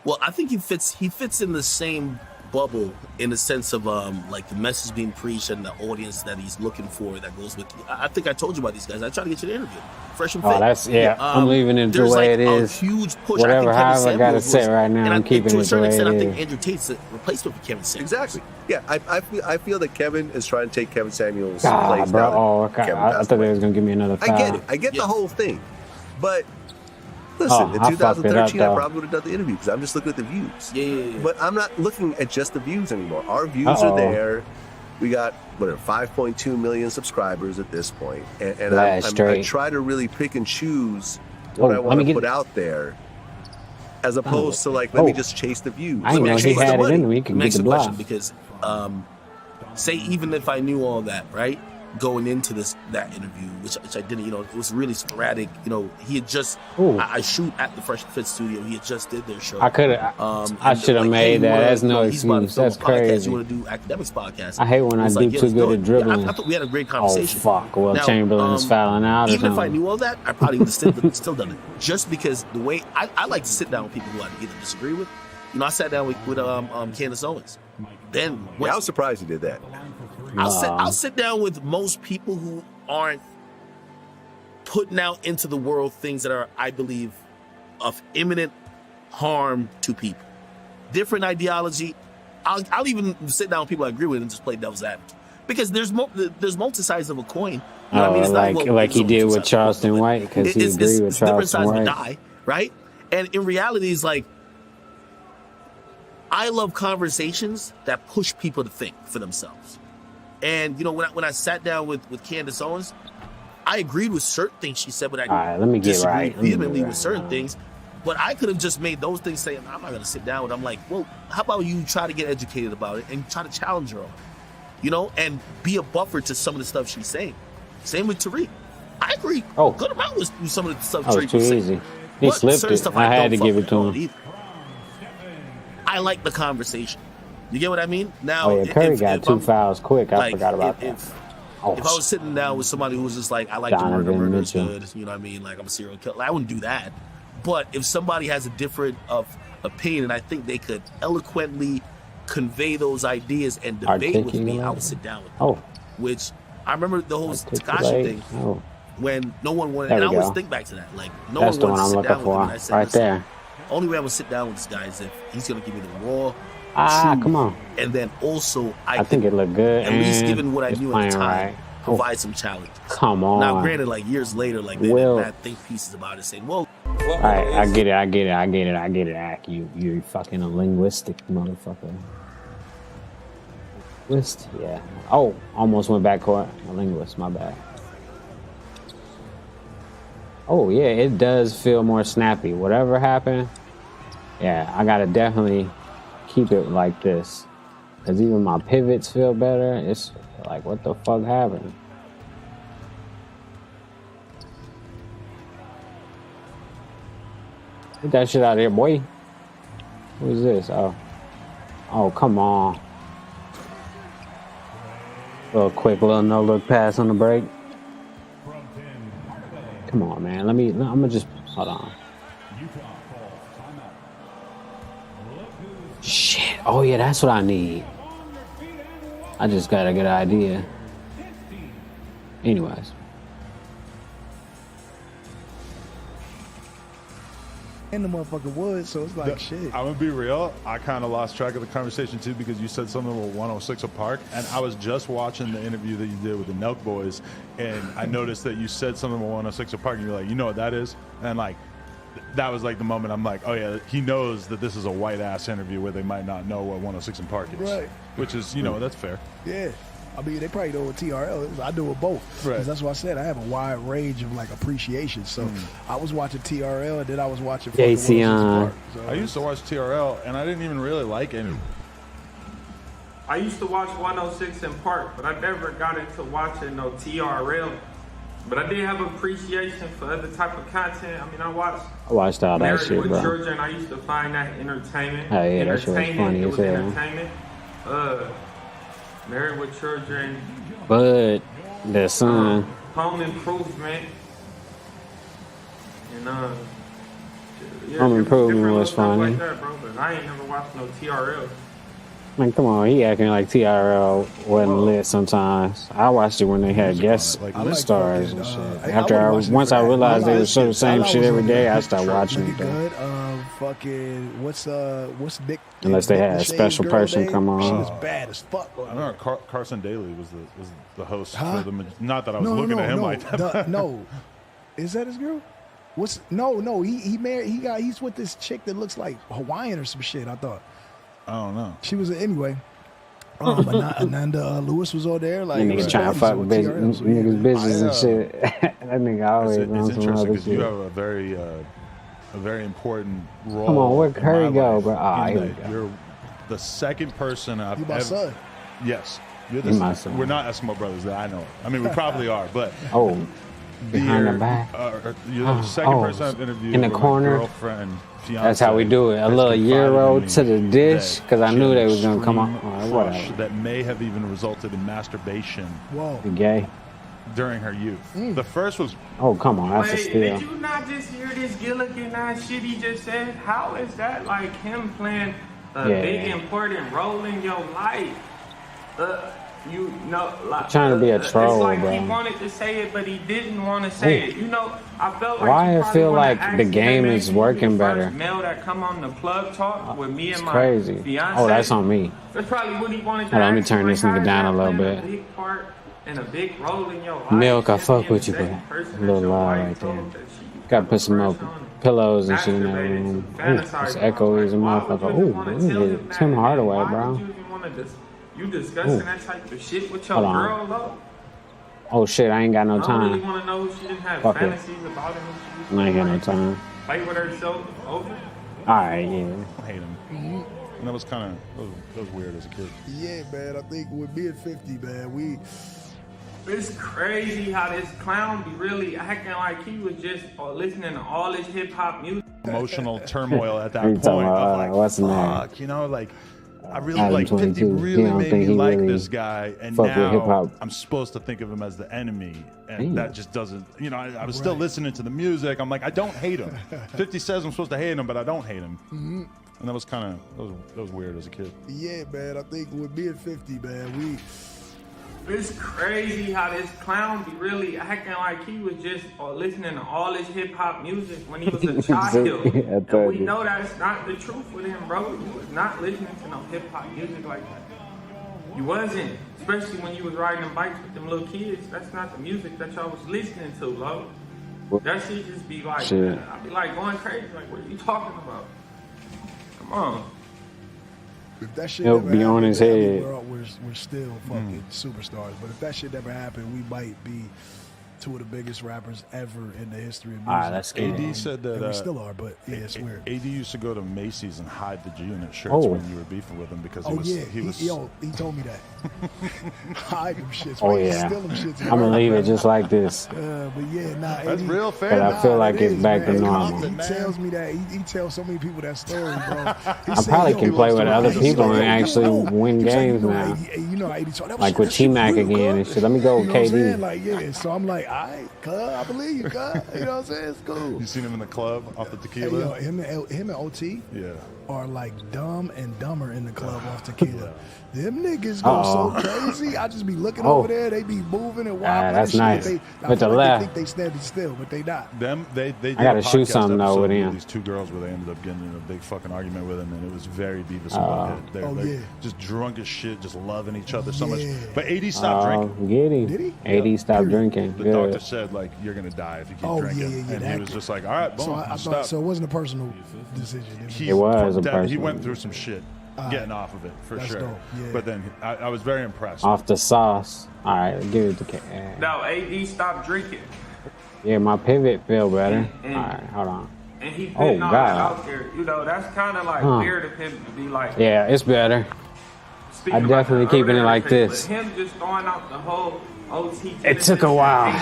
Well, I think he fits in the same bubble in the sense of like the message being preached and the audience that he's looking for that goes with. I think I told you about these guys. I tried to get you the interview. Fresh and fit. Oh, that's I'm leaving it the there's way like it is. A huge push. Whatever, I however I got it set right now, I'm keeping to it a certain the way extent, it I think is. Andrew Tate's the replacement for Kevin Samuels. Exactly. Yeah, I feel that Kevin is trying to take Kevin Samuels' Ah, place bro. now that Oh, okay. Kevin I passed thought away. they was gonna give me another foul. I get it. I get the whole thing. But listen, in I fucked it up, 2013, I though. probably would have done the interview because I'm just looking at the views. Yeah. But I'm not looking at just the views anymore. Our views Uh-oh. are there. We got 5.2 million subscribers at this point, and Last I straight. try to really pick and choose what Oh, I let want me to get put it. out there, as opposed to like let me just chase the views. I didn't know he Chase the had it money. in him. He could get Makes the a question block. because say even if I knew all that, right, going into that interview, which I didn't, it was really sporadic. He had just I shoot at the Fresh Fit studio. He had just did their show. I could have. I should have made that. That's no excuse. That's You crazy. want to do academics podcast? I hate when I was do like, yeah, too let's good do at it. dribbling. I thought we had a great Oh conversation. fuck! Well, Now, Chamberlain is fouling out. Or even if I something. knew all that, I probably would have still done it. Just because the way I like to sit down with people who I either disagree with. I sat down with Candace Owens. Then I was surprised you did that. I'll sit down with most people who aren't putting out into the world things that are, I believe, of imminent harm to people. Different ideology. I'll even sit down with people I agree with and just play devil's advocate. Because there's multi sides of a coin. You know what I mean? It's not like he did with Charleston White because he agreed with it's different Charleston sides of a White. die, right? And in reality, it's like I love conversations that push people to think for themselves. And when I sat down with Candace Owens, I agreed with certain things she said, but I All right, let me get disagreed right. Let me get vehemently right. with certain things. But I could have just made those things saying, I'm not going to sit down with. I'm like, well, how about you try to get educated about it and try to challenge her on it, and be a buffer to some of the stuff she's saying. Same with Tariq. I agree. Good amount with some of the stuff That was Tariq too was saying. easy. He But slipped certain it. stuff I had to don't give fuck it to with him. either. I like the conversation. You get what I mean? Now, Oh yeah, Curry got two I'm- fouls quick. I like, forgot about if, that. If I was sitting down with somebody who was just like, I like to Donovan murder is Mitchell. good, you know what I mean? Like, I'm a serial killer. I wouldn't do that. But if somebody has a different opinion, and I think they could eloquently convey those ideas and debate with me, I would sit down with them. Oh. Which, I remember the whole Tekashi Articulate. thing, Oh. when no one wanted, There and I we always go. think back to that. Like, no That's the one one wanted I'm to sit looking down with him. for. And I said, Right listen, there. only way I'm going to sit down with this guy is if he's going to give me the raw truth, Come on. and then also I think it looked good. at least and given what I it's knew at playing the time, right. provide some challenges. Come on. Now, granted, like years later, like they Will- did bad think pieces about it, saying, "Well, All right, I get it. Ack. You fucking a linguistic motherfucker. Linguist? Yeah. Oh, almost went backcourt. A linguist, my bad. Oh, yeah, it does feel more snappy. Whatever happened, yeah, I gotta definitely keep it like this. Because even my pivots feel better. It's like, what the fuck happened? Get that shit out of here, boy. Who is this? Oh, come on. Little no-look pass on the break. Come on, man. I'm gonna just, hold on. Shit. Oh, yeah, that's what I need. I just got a good idea. Anyways. in the motherfucking woods, so it's like shit. I'm gonna be real. I kind of lost track of the conversation too because you said something about 106 Park, and I was just watching the interview that you did with the Nelk Boys, and I noticed that you said something about 106 Park, and you're like, you know what that is, and like. That was like the moment I'm like, oh yeah, he knows that this is a white ass interview where they might not know what 106 Park is, right? Which is, you know, that's fair. Yeah, I mean they probably know what TRL is. I do it both, right? Because that's what I said. I have a wide range of like appreciation. So I was watching TRL, and then I was watching Jayceon. So I used to watch TRL, and I didn't even really like any. I used to watch 106 Park, but I never got into watching no TRL. But I did have appreciation for other type of content. I mean, I watched all that Married shit, with bro. Children. I used to find that entertainment. Oh, yeah, that shit was funny as hell. Entertainment. Married with Children. But the son. Home Improvement. And Home Improvement was funny. Like that, bro, but I ain't never watched no TRL. Man, come on, he acting like TRL wasn't lit sometimes. I watched it when they had guest stars and shit. Once I realized they would show the same shit every day, I stopped watching it. Good. Fucking what's Nick? Unless they had a special person come on. She was bad as fuck. I remember Carson Daly was the host for the. Not that I was looking at him like that. No, is that his girl? No, he married. He's with this chick that looks like Hawaiian or some shit. I thought. I don't know. She was anyway. Ananda Lewis was all there. Like niggas trying to fuck niggas business and shit. That nigga always on some other shit. You have a very important role. Come on, where Curry go, bro? You're the second person I've ever. Son. Yes, you're my son. We're not Eskimo brothers that I know. I mean, we probably are, but behind the back. You're the second person I've interviewed in the corner. Girlfriend. Fiance, that's how we do it. A little Euro to the dish, because I knew they was gonna come on. Whatever. That may have even resulted in masturbation. Whoa. Gay. During her youth. The first was. Oh, come on, that's a steal. Did you not just hear this Gilligan ass shit he just said? How is that like him playing a big important role in your life? You know, like, trying to be a troll, it's like bro. He wanted to say it, but he didn't want to say it. You know, I felt like. Why I feel like the game is working better. Male that come on the plug talk with me and my crazy. fiance. Oh, that's on me. That's probably what he wanted to. Hold on, let me turn this nigga down a little bit. A big part and a big role in your life. Milk, I fuck with you, but a little loud right there. Gotta put some more pillows and shit in that room. Ooh, this echo is a motherfucker. Ooh, Tim Hardaway, bro. You discussing that type of shit with your girl, though? Oh shit, I ain't got no I don't time. really want to know if she didn't have Fuck fantasies about him. I ain't got no time. Play with herself over. Alright, yeah. I hate him. And that was kind of that was weird as a kid. Yeah, man. I think with being 50, man, It's crazy how this clown be really acting like he was just listening to all this hip hop music. Emotional turmoil at that point. Of like, what's fuck, you know, like. I really like 50 really made me like this guy, and now I'm supposed to think of him as the enemy, and that just doesn't. You know, I was still listening to the music. I'm like, I don't hate him. 50 says I'm supposed to hate him, but I don't hate him. Mm-hmm. And that was kind of that was weird as a kid. Yeah, man. I think with being 50, man, It's crazy how this clown be really acting like he was just listening to all this hip hop music when he was a child. And we know that's not the truth with him, bro. He was not listening to no hip hop music like that. You wasn't, especially when you was riding them bikes with them little kids. That's not the music that y'all was listening to, bro. That shit just be like, I be like going crazy. Like, what are you talking about? Come on. If that shit He'll be on his head. We're still fucking superstars. But if that shit never happened, we might be two of the biggest rappers ever in the history of music. That's good. AD said that we still are, but yeah, it's weird. AD used to go to Macy's and hide the G-Unit shirts when you were beefing with him because he told me that. Hide them shits. Steal them shits. I'm gonna leave it just like this. But yeah, nah, that's real fair. But I feel like it's back to normal. He tells me that. He tells so many people that story, bro. I probably can play with other people and actually win games now. Like with T-Mac again and shit. Let me go with KD. Like, yeah, so I'm like, all right, cuz, I believe you, cuz. You know what I'm saying? It's cool. You seen him in the club off the tequila? Hey, yo, him and OT are like dumb and dumber in the club off tequila. Them niggas go so crazy. I just be looking over there. They be moving and wobbling. That's nice. With the left. They think they standing still, but they not. They did I gotta a shoot podcast something though with episode him. These two girls where they ended up getting in a big fucking argument with him, and it was very Beavis and Butthead. They're just drunk as shit, just loving each other so much. But AD stopped drinking. Get him. Did he? AD stopped drinking. The doctor said like you're gonna die if you keep drinking, and he was just like, all right, boom, So I stop. thought so. It wasn't a personal decision. It was a He personal. went through some shit getting off of it for That's sure. dope, yeah. But then I was very impressed. Off the sauce. All right, give it to K. No, AD stopped drinking. Yeah, my pivot feel better. And- All right, hold on. And he Oh, putting all that God. out there. You know, that's kind of like Huh. weird of him to be like. Yeah, it's better. speaking I about definitely the keeping it other like thing, this. But him just throwing out the whole OT. It took a while,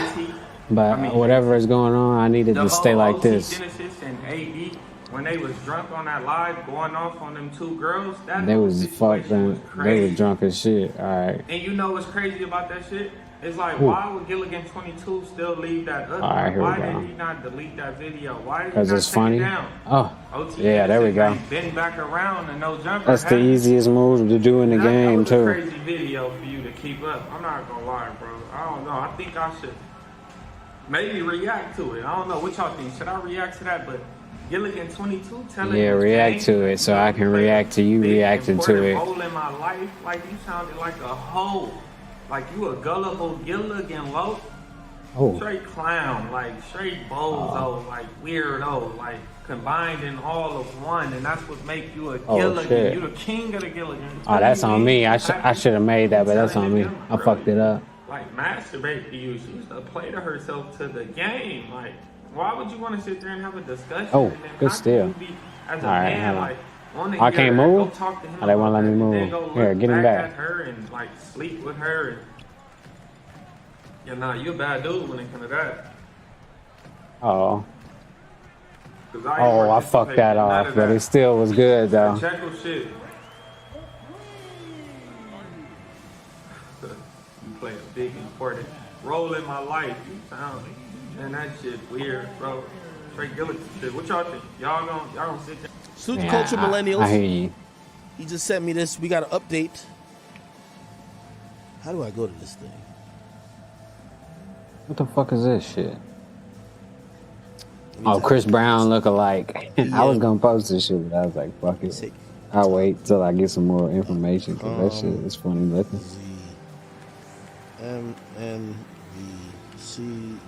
but whatever is going on, I needed to stay like this. Genesis and AD, when they was drunk on that live, going off on them two girls, that They whole was situation fucked up. They crazy. was drunk as shit. All right. And you know what's crazy about that shit? It's like, Ooh. why would Gilligan 22 still leave that up? All right, here we Why go. did he not delete that video? Why did he Because not it's take funny. it down? Oh, OT yeah, there we go. Been back around and no jumper. That's the easiest move to do in the game, That was a too. crazy video for you to keep up. I'm not gonna lie, bro. I don't know. I think I should maybe react to it. I don't know what y'all think. Should I react to that? But Gilligan 22 telling Yeah, his react gang to it so I can react to you reacting to it. role in my life, like you sounded like a hoe. Like you a gullible Gilligan low. Oh. Straight clown, like straight bozo, like weirdo, like combined in all of one, and that's what make you a Oh, Gilligan. shit. You the king of the Gilligan. Oh, that's on me. I should have made that, but that's on me. I fucked it up. Like masturbate to you. She used to play to herself to the game. Like, why would you want to sit there and have a discussion? Oh, and then good how still. can you be, as a All right, man, hold on. like, want to I can't move? talk to him Oh, they won't let me about that, and then move. go Here, look get him back back. at her and like sleep with her. And, yeah, nah, you a bad dude when it comes to that. Oh. 'Cause I ain't Oh, I fucked that participating in none off, of but that. it still was good, though. Check your shit. You play a big important role in my life. You sound, man, that shit weird, bro. Straight Gilligan shit. What y'all think? Y'all gonna sit there? Suits Yeah, Culture Millennials. I hear you. He just sent me this. We got an update. How do I go to this thing? What the fuck is this shit? Oh, Chris Brown look-alike. I was gonna post this shit, but I was like, fuck it. I'll wait till I get some more information, because that shit is funny looking. MNVC.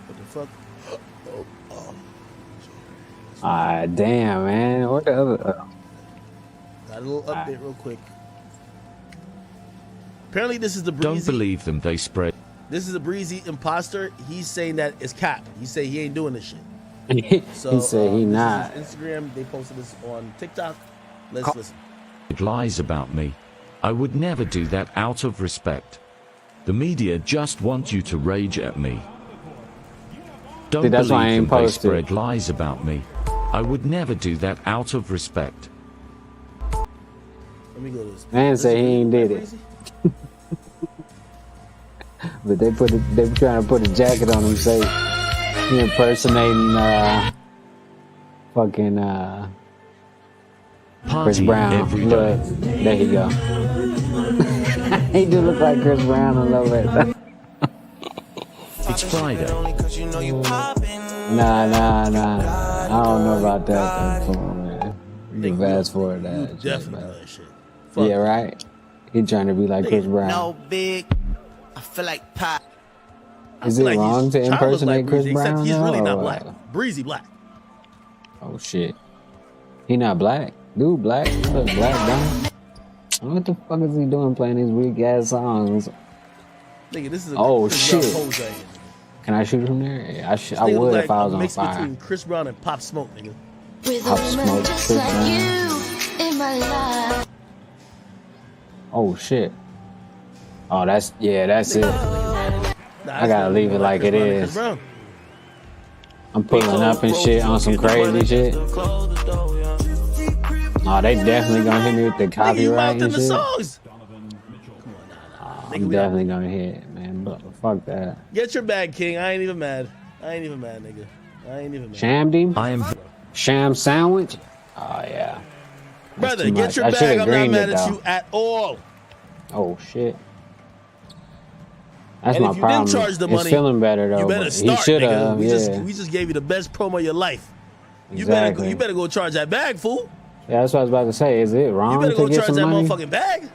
What the fuck? Ah, damn, man. What the other? Got a little update real quick. Apparently, this is the breezy. Don't believe them, they spread. This is a breezy imposter. He's saying that it's cap. He say he ain't doing this shit. He said he this is not. his Instagram. They posted this on TikTok. Let's listen. Lies about me. I would never do that out of respect. The media just want you to rage at me. Don't See, that's why I believe ain't them, they posted. spread lies about me. I would never do that out of respect. Let me go to this. Man say he ain't did it. But they were trying to put a jacket on him, say he impersonating fucking Chris Party Brown. every Look, day. there you go. He do look like Chris Brown a little bit. It's Friday. Nah. I don't know about that. Come on, man. You can fast forward that. shit, Definitely man. that shit. Yeah, right? He trying to be like Chris Brown. No big. I feel like pop. Is it wrong to impersonate Chris Breezy, Brown? except he's really though, not or black. what? Breezy black. Oh shit. He not black? Dude black? He look black, dumb. What the fuck is he doing playing these weak ass songs? Nigga, this is a Oh Chris Brown shit. pose right here. Can I shoot from there? Yeah, I This I nigga look would like if I was a on mix fire. between Chris Brown and Pop Smoke, nigga. Pop Smoke, Chris Brown. Oh shit. Oh, that's it. I gotta leave it like it is. I'm pulling up and shit on some crazy shit. Oh, they definitely gonna hit me with the copyright and shit. I'm definitely gonna hit it, man. But fuck that. Get your bag, King. I ain't even mad. Nigga. I ain't even mad. Shammed him? I am sham sandwich? Oh, yeah. That's Brother, too get much. your I bag. should've I'm not greened mad it, at though. you at all. Oh, shit. That's And my if you problem. didn't charge the It's money, feeling better, though. you better but start, he should nigga. have, yeah. We just gave you the best promo of your life. Exactly. You better go charge that bag, fool. Yeah, that's what I was about to say. Is it wrong You better to go get charge some that money? motherfucking bag.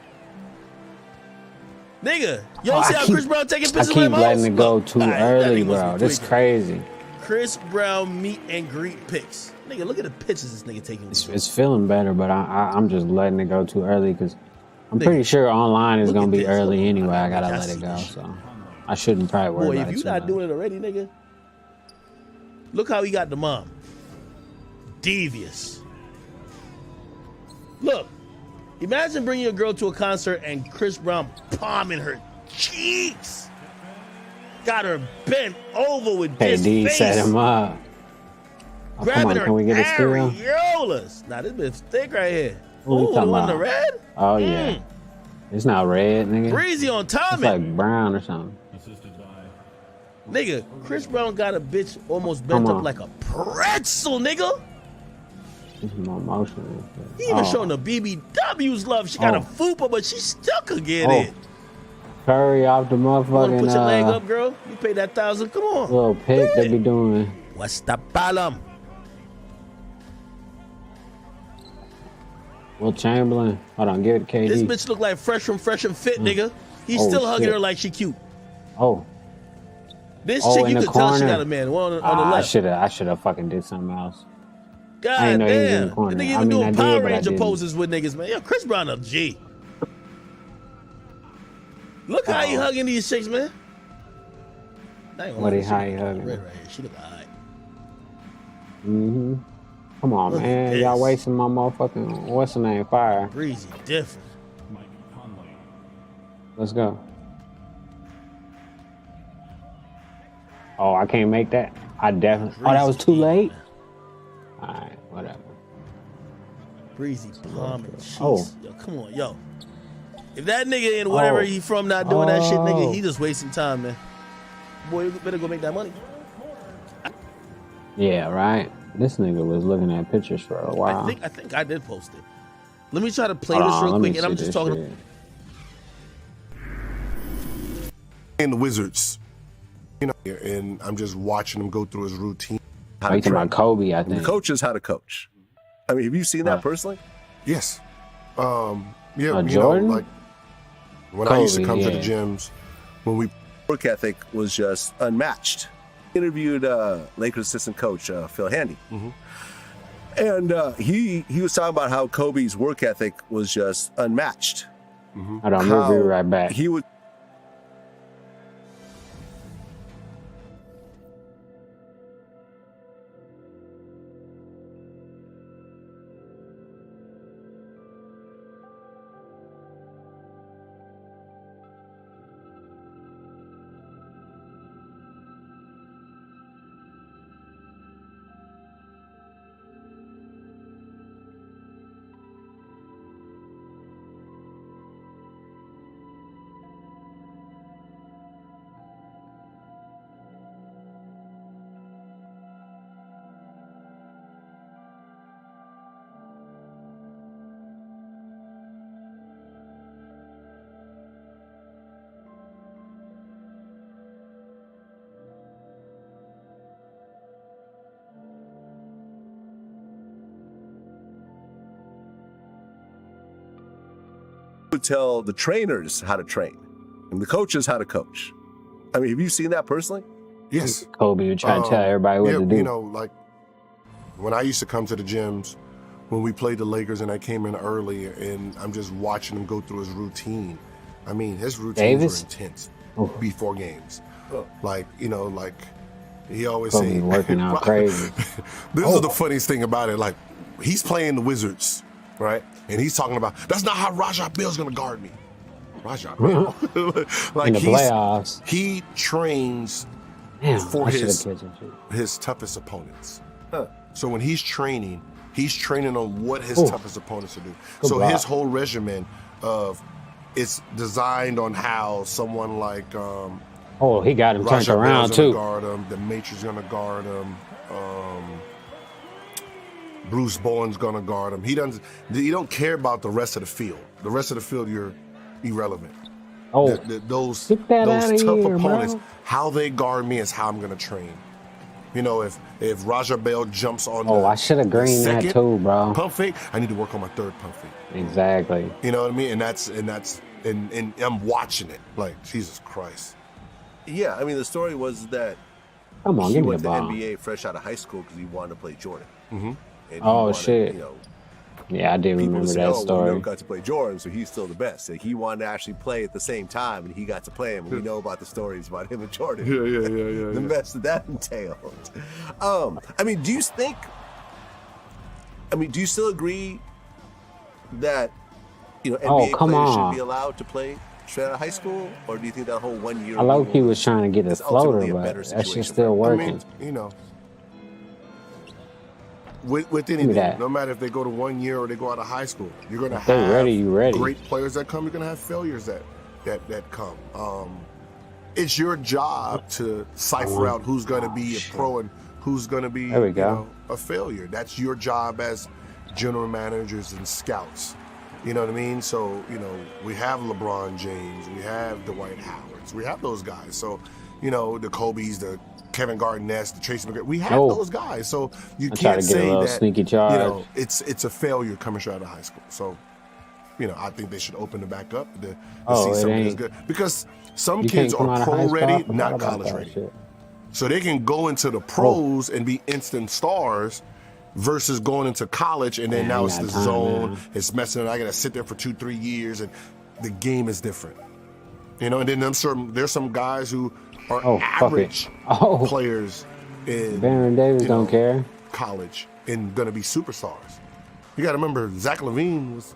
Nigga, you don't see how Chris Brown taking I pictures keep with him? letting it go Look, too all right, early, that nigga must bro. be This is tweaking. crazy. Chris Brown meet and greet pics. Nigga, look at the pictures this nigga taking. It's feeling better, but I'm just letting it go too early because I'm pretty sure online is going to be early anyway. I got to let it go. So I shouldn't probably worry Boy, about if it you too not much. doing it already, nigga. Look how he got the mom. Devious. Look, imagine bringing your girl to a concert and Chris Brown palming her cheeks. Got her bent over with Hey, this D face. set him up. Oh, come Grabbing on, her can we get a steal? areolas. Nah, this bitch thick right here. What you Ooh, the talking one in the about? red? Oh, yeah. It's not red, nigga. Breezy on It's timing. like brown or something. Nigga, Chris Brown got a bitch almost Come bent on. up like a pretzel, nigga. This is more emotional. He even Oh. showing the BBW's love. She got a Oh. fupa, but she still could get Oh. it. Curry off the You wanna motherfucking put your leg up, girl? You pay that $1,000. Come on. little pick they be doing. What's the problem? Will Chamberlain. Hold on, give it to KD. This bitch look like Fresh and Fit, nigga. He's Oh, still hugging shit. her like she cute. Oh. This Oh, chick, in you the could tell she corner. got a man. One on the I left. should have fucking did something else. I God didn't know he was in damn. the corner. The nigga I even mean, I doing did, Power but I Ranger didn't. poses with niggas, man. Yo, Chris Brown a G. Look how he hugging these chicks, man. I ain't gonna What lie, he she how he look hugging? red right here. She look alright. Mm-hmm. Come on, Look at man. this. Y'all wasting my motherfucking what's the name? Fire. Breezy different. Let's go. Oh, I can't make that. I definitely. Oh, that was too late. All right, whatever. Breezy palm and cheeks. Oh. Yo, come on, yo. If that nigga in whatever he from not doing that shit, nigga, he just wasting time, man. Boy, you better go make that money. Yeah, right. This nigga was looking at pictures for a while. I think I did post it. Let me try to play Hold this on, real let me quick, and I'm see just this talking. shit. And the Wizards, you know, and I'm just watching him go through his routine. Oh, you talking about Kobe, I And think. the coach is how to coach. I mean, have you seen that personally? Yes. Yeah, you know, Jordan? like when I used to Kobe, come to the yeah. gyms, when we Work ethic was just unmatched. Interviewed Lakers assistant coach Phil Handy, and he was talking about how Kobe's work ethic was just unmatched. Hold on, we'll be right back. He would. Would tell the trainers how to train and the coaches how to coach. I mean, have you seen that personally? Yes. Kobe would try to tell everybody what yeah, to do. You know, like when I used to come to the gyms, when we played the Lakers and I came in early and I'm just watching him go through his routine. I mean, his routines Davis? were intense before games. Like, you know, like he always Kobe say, working out crazy. This is the funniest thing about it. Like, he's playing the Wizards, right? And he's talking about, that's not how Rajah Bell's going to guard me. Rajah Bell. In the playoffs. He trains Damn, for I should've his catch him. his toughest opponents. So when he's training on what his Ooh. toughest opponents will do. Good So block. his whole regimen of it's designed on how someone like Oh, he got him turned Rajah around Bell's gonna too. guard him, the Matrix gonna guard him, Bruce Bowen's gonna guard him. He doesn't. You don't care about the rest of the field. The rest of the field, you're irrelevant. Oh, those get that tough outta here, opponents, bro. how they guard me is how I'm gonna train. You know, if Raja Bell jumps on I should have greened that second too, bro. pump fake, I need to work on my third pump fake. Exactly. You know what I mean? And I'm watching it like Jesus Christ. Yeah, I mean the story was that Come on, he give me went the to ball. NBA fresh out of high school because he wanted to play Jordan. Mm-hmm. And he Oh wanted, shit. You know, Yeah, I did people remember would say, that "Oh, well, story. we never got to play Jordan, so he's still the best." Like, he wanted to actually play at the same time, and he got to play him. And we know about the stories about him and Jordan. Yeah. The mess that entailed. I mean, do you think? I mean, do you still agree that NBA players should be allowed to play straight out of high school, or do you think that whole 1 year? I low key was trying to get a is ultimately floater, a better but that shit's situation still for working. I mean, you know, with me anything, that. no matter if they go to 1 year or they go out of high school, you're gonna If they have ready, you ready. great players that come. You're gonna have failures that come. It's your job to cipher out who's gonna be a pro and who's gonna be There we go. You know, a failure. That's your job as general managers and scouts. You know what I mean? So, you know, we have LeBron James, we have Dwight Howards, we have those guys. So, you know, the Kobe's, the Kevin Garnett's, the Tracy McGrady, we have those guys. So you I try can't to get a say little that, sneaky charge. you know, it's a failure coming straight out of high school. So, you know, I think they should open it back up to see it something that's ain't. good. Because some You kids can't come are out of high pro school, I ready, forgot not about college that ready. shit. So they can go into the pros and be instant stars versus going into college and then Man, now I it's ain't the got time, zone, man. it's messing. I gotta sit there for 2-3 years, and the game is different. You know, and then I'm sure there's some guys who are average players in Baron Davis don't care. college and gonna be superstars. You gotta remember Zach LaVine was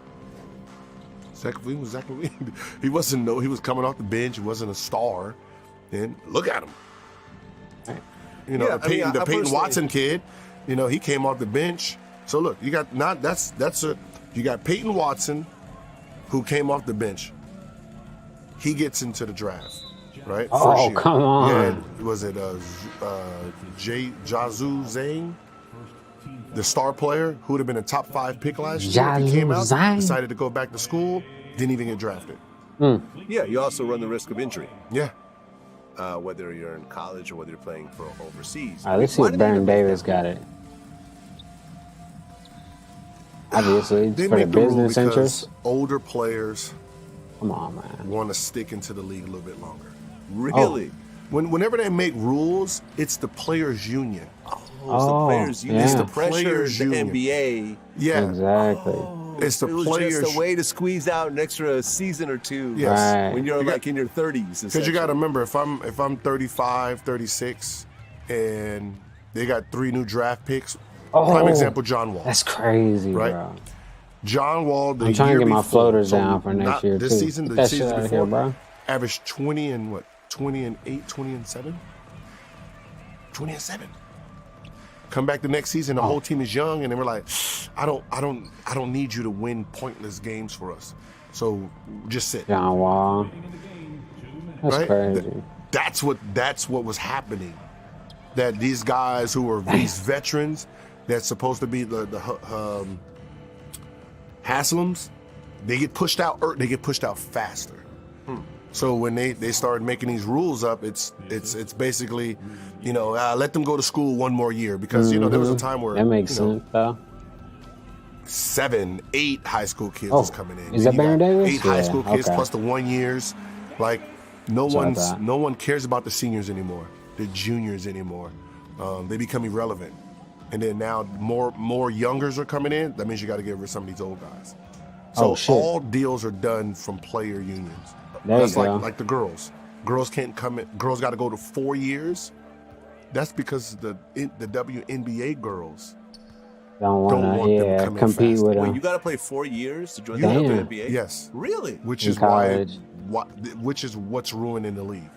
Zach LaVine. He was coming off the bench, he wasn't a star. And look at him. You know, Yeah, the Peyton personally- Watson kid, you know, he came off the bench. So look, you got you got Peyton Watson who came off the bench. He gets into the draft, right? Oh, First year. come on. Yeah, was it Jazu Zane? The star player who would have been a top 5 pick last year. He came out, Zane. decided to go back to school, didn't even get drafted. Yeah, you also run the risk of injury. Yeah. Whether you're in college or whether you're playing for overseas. All right, let's see if Baron Davis got it. Obviously, They for the make the rule business because interest. older players Come on, man. want to stick into the league a little bit longer. Really? Whenever they make rules, it's the players' union. It's the players' union. It's the pressure players' of the union. NBA. Yeah, Exactly. it's the It was players. just a way to squeeze out an extra season or two. Yes. Right. When you're You got- like in your 30s. Because you got to remember, if I'm 35, 36, and they got 3 new draft picks. Prime example, John Wall. That's crazy, Right? bro. John Wall. The I'm trying to year get my before, floaters so down for next not year, This too. season, Get the that shit season out of before, here, bro. averaged 20 and what? 20 and 8, 20 and 7. 20 and 7. Come back the next season, the whole team is young, and then we're like, I don't need you to win pointless games for us. So just sit. John Wall. That's Right? crazy. That's what was happening. That these guys who are these veterans that's supposed to be the Haslams, they get pushed out. They get pushed out faster. So when they started making these rules up, it's basically, you know, let them go to school 1 more year because you know there was a time where That makes you know, sense, though. 7, 8 high school kids Oh, was coming in. is Then that you got Baron Davis? 8 high Yeah, school kids okay. plus the 1 years. Like no That's what I thought. one cares about the seniors anymore, the juniors anymore. They become irrelevant. And then now more youngers are coming in. That means you got to get rid of some of these old guys. So Oh, shit. all deals are done from player unions. There you That's go. like the girls. Girls can't come in. Girls got to go to 4 years. That's because the WNBA girls Don't don't want want to, them yeah, coming compete fast. with Wait, them. you got to play 4 years to join You the have Damn. WNBA? Yes. Really? Which In is college. which is what's ruining the league.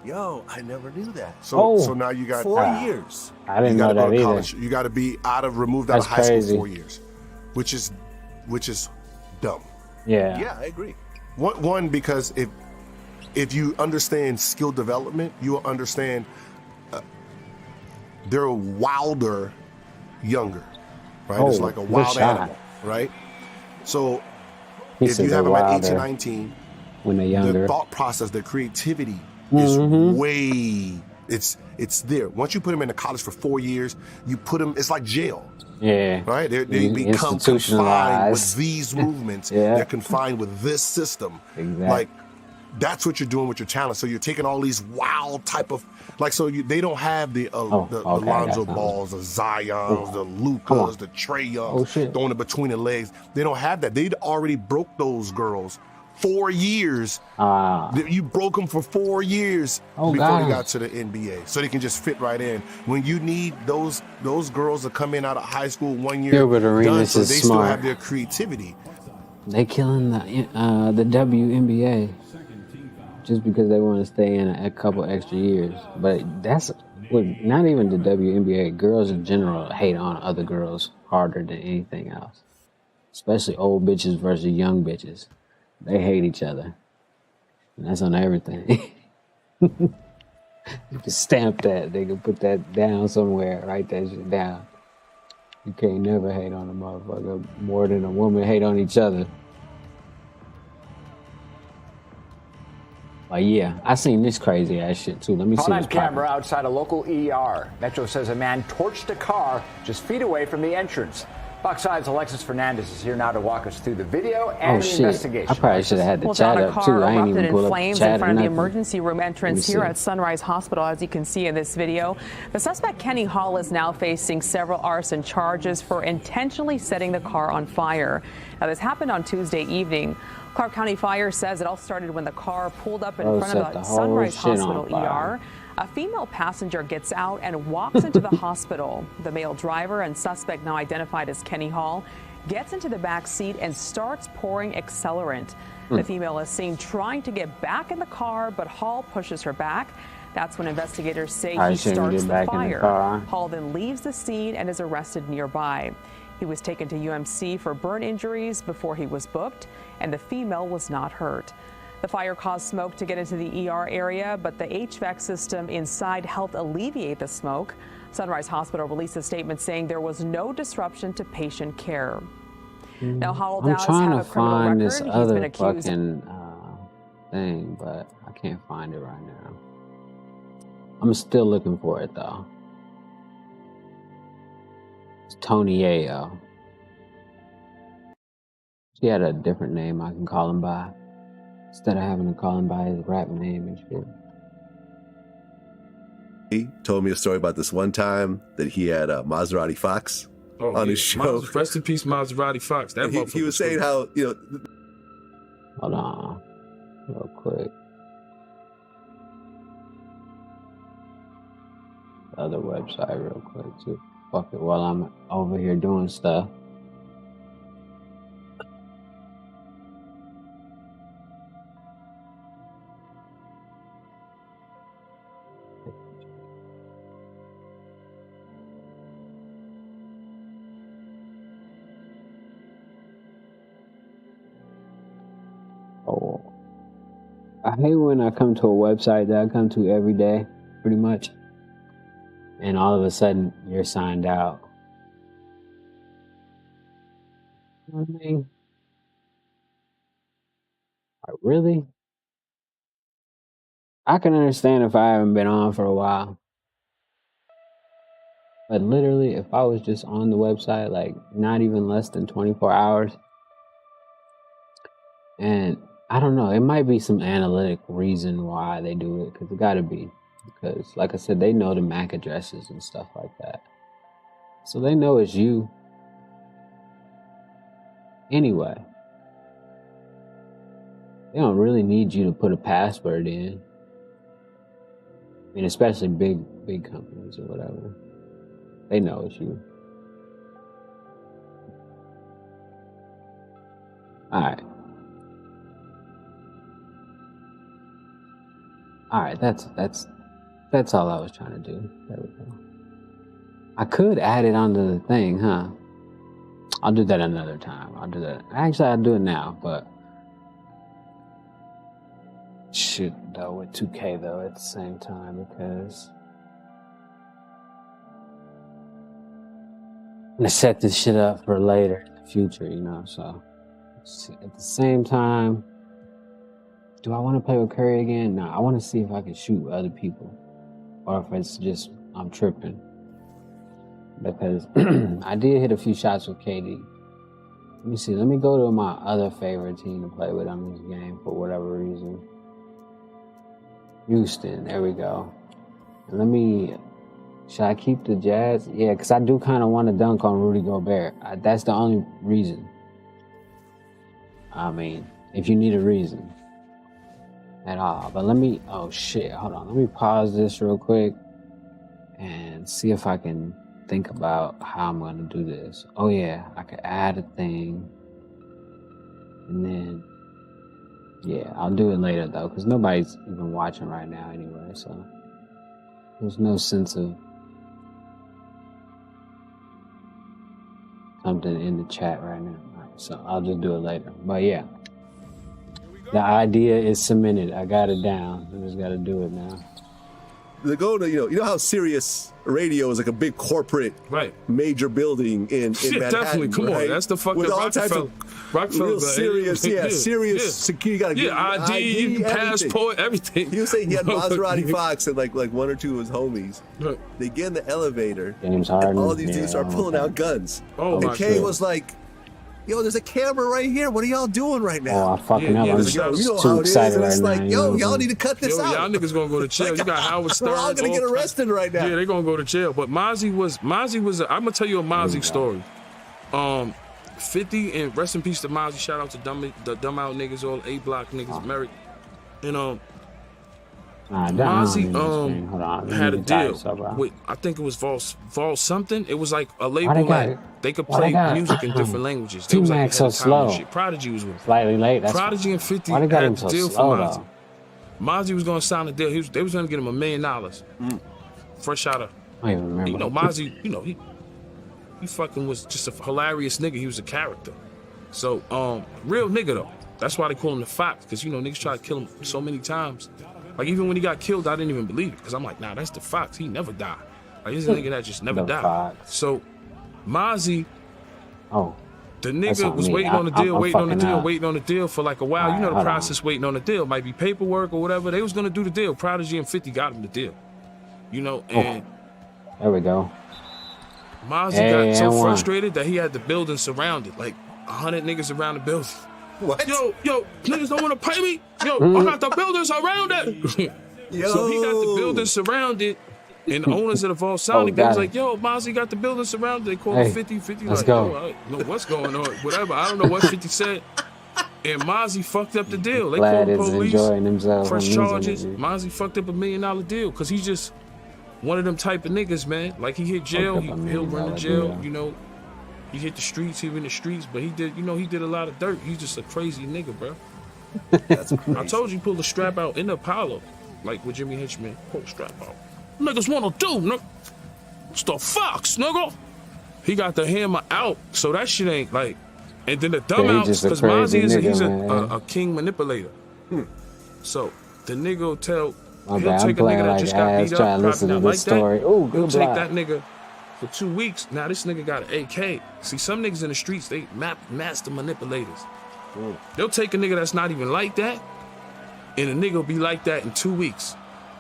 Yo, I never knew that. So now you got 4 years. I didn't you know gotta that go to either. college. You got to be removed out That's of high crazy. school 4 years, which is dumb. Yeah. Yeah, I agree. One because if you understand skill development, you will understand they're wilder younger, right? It's like a wild animal, right? So if you have them at 18, 19, when they're younger, their thought process, their creativity is way, it's there. Once you put them into college for 4 years, you put them, it's like jail. Yeah. Right? They become confined with these movements. They're confined with this system. Exactly. Like, that's what you're doing with your talent. So you're taking all these wild type of, like, so they don't have the Lonzo Balls, the Zions, the Lucas, the Trae Youngs throwing it between the legs. They don't have that. They'd already broke those girls 4 years. You broke them for 4 years before they got to the NBA. So they can just fit right in. When you need those girls to come in out of high school 1 year, Gilbert Arenas so is they smart. still have their creativity. They killing the WNBA just because they want to stay in a couple extra years. But that's not even the WNBA. Girls in general hate on other girls harder than anything else, especially old bitches versus young bitches. They hate each other. And that's on everything. You can stamp that. They can put that down somewhere. Write that shit down. You can't never hate on a motherfucker more than a woman hate on each other. Yeah, I seen this crazy ass shit too. Let me see this camera outside a local ER. Metro says a man torched a car just feet away from the entrance. Fox 5's Alexis Fernandez is here now to walk us through the video and the investigation. I probably should have had the chat up too. I ain't even pull up the flames chat in front of the nothing. emergency room entrance here at Sunrise Hospital, as you can see in this video. The suspect, Kenny Hall, is now facing several arson charges for intentionally setting the car on fire. Now, this happened on Tuesday evening. Clark County Fire says it all started when the car pulled up in front of the Sunrise Hospital ER. A female passenger gets out and walks into the hospital. The male driver and suspect, now identified as Kenny Hall, gets into the back seat and starts pouring accelerant. The female is seen trying to get back in the car, but Hall pushes her back. That's when investigators say he starts the fire. Hall then leaves the scene and is arrested nearby. He was taken to UMC for burn injuries before he was booked, and the female was not hurt. The fire caused smoke to get into the ER area, but the HVAC system inside helped alleviate the smoke. Sunrise Hospital released a statement saying there was no disruption to patient care. Now, Hall does have a criminal record. This He's other been accused. fucking thing, but I can't find it right now. I'm still looking for it though. It's Tony Ayo. He had a different name I can call him by, instead of having to call him by his rap name and shit. He told me a story about this one time that he had Maserati Fox on his show. Rest in peace, Maserati Fox. That he was saying how, you know. Hold on, real quick. The other website, real quick too. Fuck it, while I'm over here doing stuff. I hate when I come to a website that I come to every day, pretty much, and all of a sudden you're signed out. You know what I mean? Like, really? I can understand if I haven't been on for a while. But literally, if I was just on the website, like not even less than 24 hours, and I don't know, it might be some analytic reason why they do it, because it gotta be. Because, like I said, they know the MAC addresses and stuff like that. So they know it's you. Anyway. They don't really need you to put a password in. I mean, especially big companies or whatever. They know it's you. Alright. Alright, that's all I was trying to do. There we go. I could add it onto the thing, huh? I'll do that another time. I'll do that. Actually, I'll do it now, but shoot, though, with 2K, though, at the same time, because gonna set this shit up for later, the future, you know. So at the same time, do I want to play with Curry again? No, I want to see if I can shoot with other people, or if it's just I'm tripping. Because I did hit a few shots with KD. Let me see. Let me go to my other favorite team to play with on this game for whatever reason. Houston. There we go. And let me. Should I keep the Jazz? Yeah, because I do kind of want to dunk on Rudy Gobert. That's the only reason. I mean, if you need a reason at all. But let me. Oh shit! Hold on. Let me pause this real quick and see if I can think about how I'm going to do this. Oh yeah, I could add a thing. And then, yeah, I'll do it later though, because nobody's even watching right now anyway, so there's no sense of something in the chat right now. All right, so I'll just do it later. But yeah, the idea is cemented. I got it down. I just got to do it now. They go to, you know how Sirius Radio is like a big corporate, major building in Shit, Manhattan. Definitely, come on, that's the fucking with all types of real serious, serious security. You gotta get ID, passport, everything. He was saying he had Maserati Fox and like one or two of his homies. They get in the elevator, James and Harden, all these dudes start pulling out guns. And Kay was like, yo, there's a camera right here. What are y'all doing right now? Oh, I'm fucking up. I'm you know too how it is. excited And it's right like, now. yo, y'all need to cut this out. Y'all niggas gonna go to jail. You got Howard Stern. We're all gonna get arrested right now. Yeah, they're gonna go to jail. But Mozzie was. I'm gonna tell you a Mozzie story. 50 and rest in peace to Mozzie. Shout out to the dumb out niggas, all A block niggas, Merrick. And Mozzie had a deal with, I think it was Vol something. It was like a label like they could play music in different languages. They was like so slow. Shit. Prodigy was with slightly late. That's Prodigy and 50 why they got him had so a deal slow, for Mozzie. Mozzie was gonna sign a deal. They was gonna get him $1 million. Fresh out of, I don't even remember. you know, Mozzie. You know, he fucking was just a hilarious nigga. He was a character. So real nigga though. That's why they call him the Fox, because you know niggas try to kill him so many times. Like even when he got killed, I didn't even believe it, because I'm like, nah, that's the Fox. He never died. Like this nigga that just never died. Fox. So Mozzie, the that's nigga on was me. waiting on the deal, I'm waiting on the fucking deal, up. waiting on the deal for like a while. You know the hold process waiting on the deal. Might be paperwork or whatever. They was gonna do the deal. Prodigy and 50 got him the deal. You know, and there we go. Mozzie got so frustrated that he had the building surrounded, like 100 niggas around the building. What? Yo, niggas don't want to pay me. Yo, I got the building surrounded. So he got the building surrounded, and the owners of the Vol Sonic, they was like, yo, Mozzie got the building surrounded. They called him 50. 50 let's like, go. yo, I don't know what's going on. Whatever. I don't know what 50 said. And Mozzie fucked up the deal. They Glad called the is police, enjoying himself fresh on these charges. interviews. Mozzie fucked up $1 million deal because he's just one of them type of niggas, man. Like he hit jail, Fucked up $1 he'll run million to jail, deal. you know. He hit the streets, he was in the streets, but he did a lot of dirt. He's just a crazy nigga, bro. That's crazy. I told you, pull the strap out in the Apollo, like with Jimmy Hitchman. Pull the strap out. Niggas wanna do, nigga. It's the Fox, nigga. He got the hammer out, so that shit ain't like. And then the dumb Yeah, he outs, just a because crazy Mozzie nigga, he's man. a king manipulator. So the nigga will tell, My he'll bad, I'm take a playing nigga that like just got ass beat trying up, to listen probably to not this like story. that. Ooh, He'll good take block. that nigga for 2 weeks. Now this nigga got an AK. See, some niggas in the streets, they master manipulators. They'll take a nigga that's not even like that, and a nigga will be like that in 2 weeks.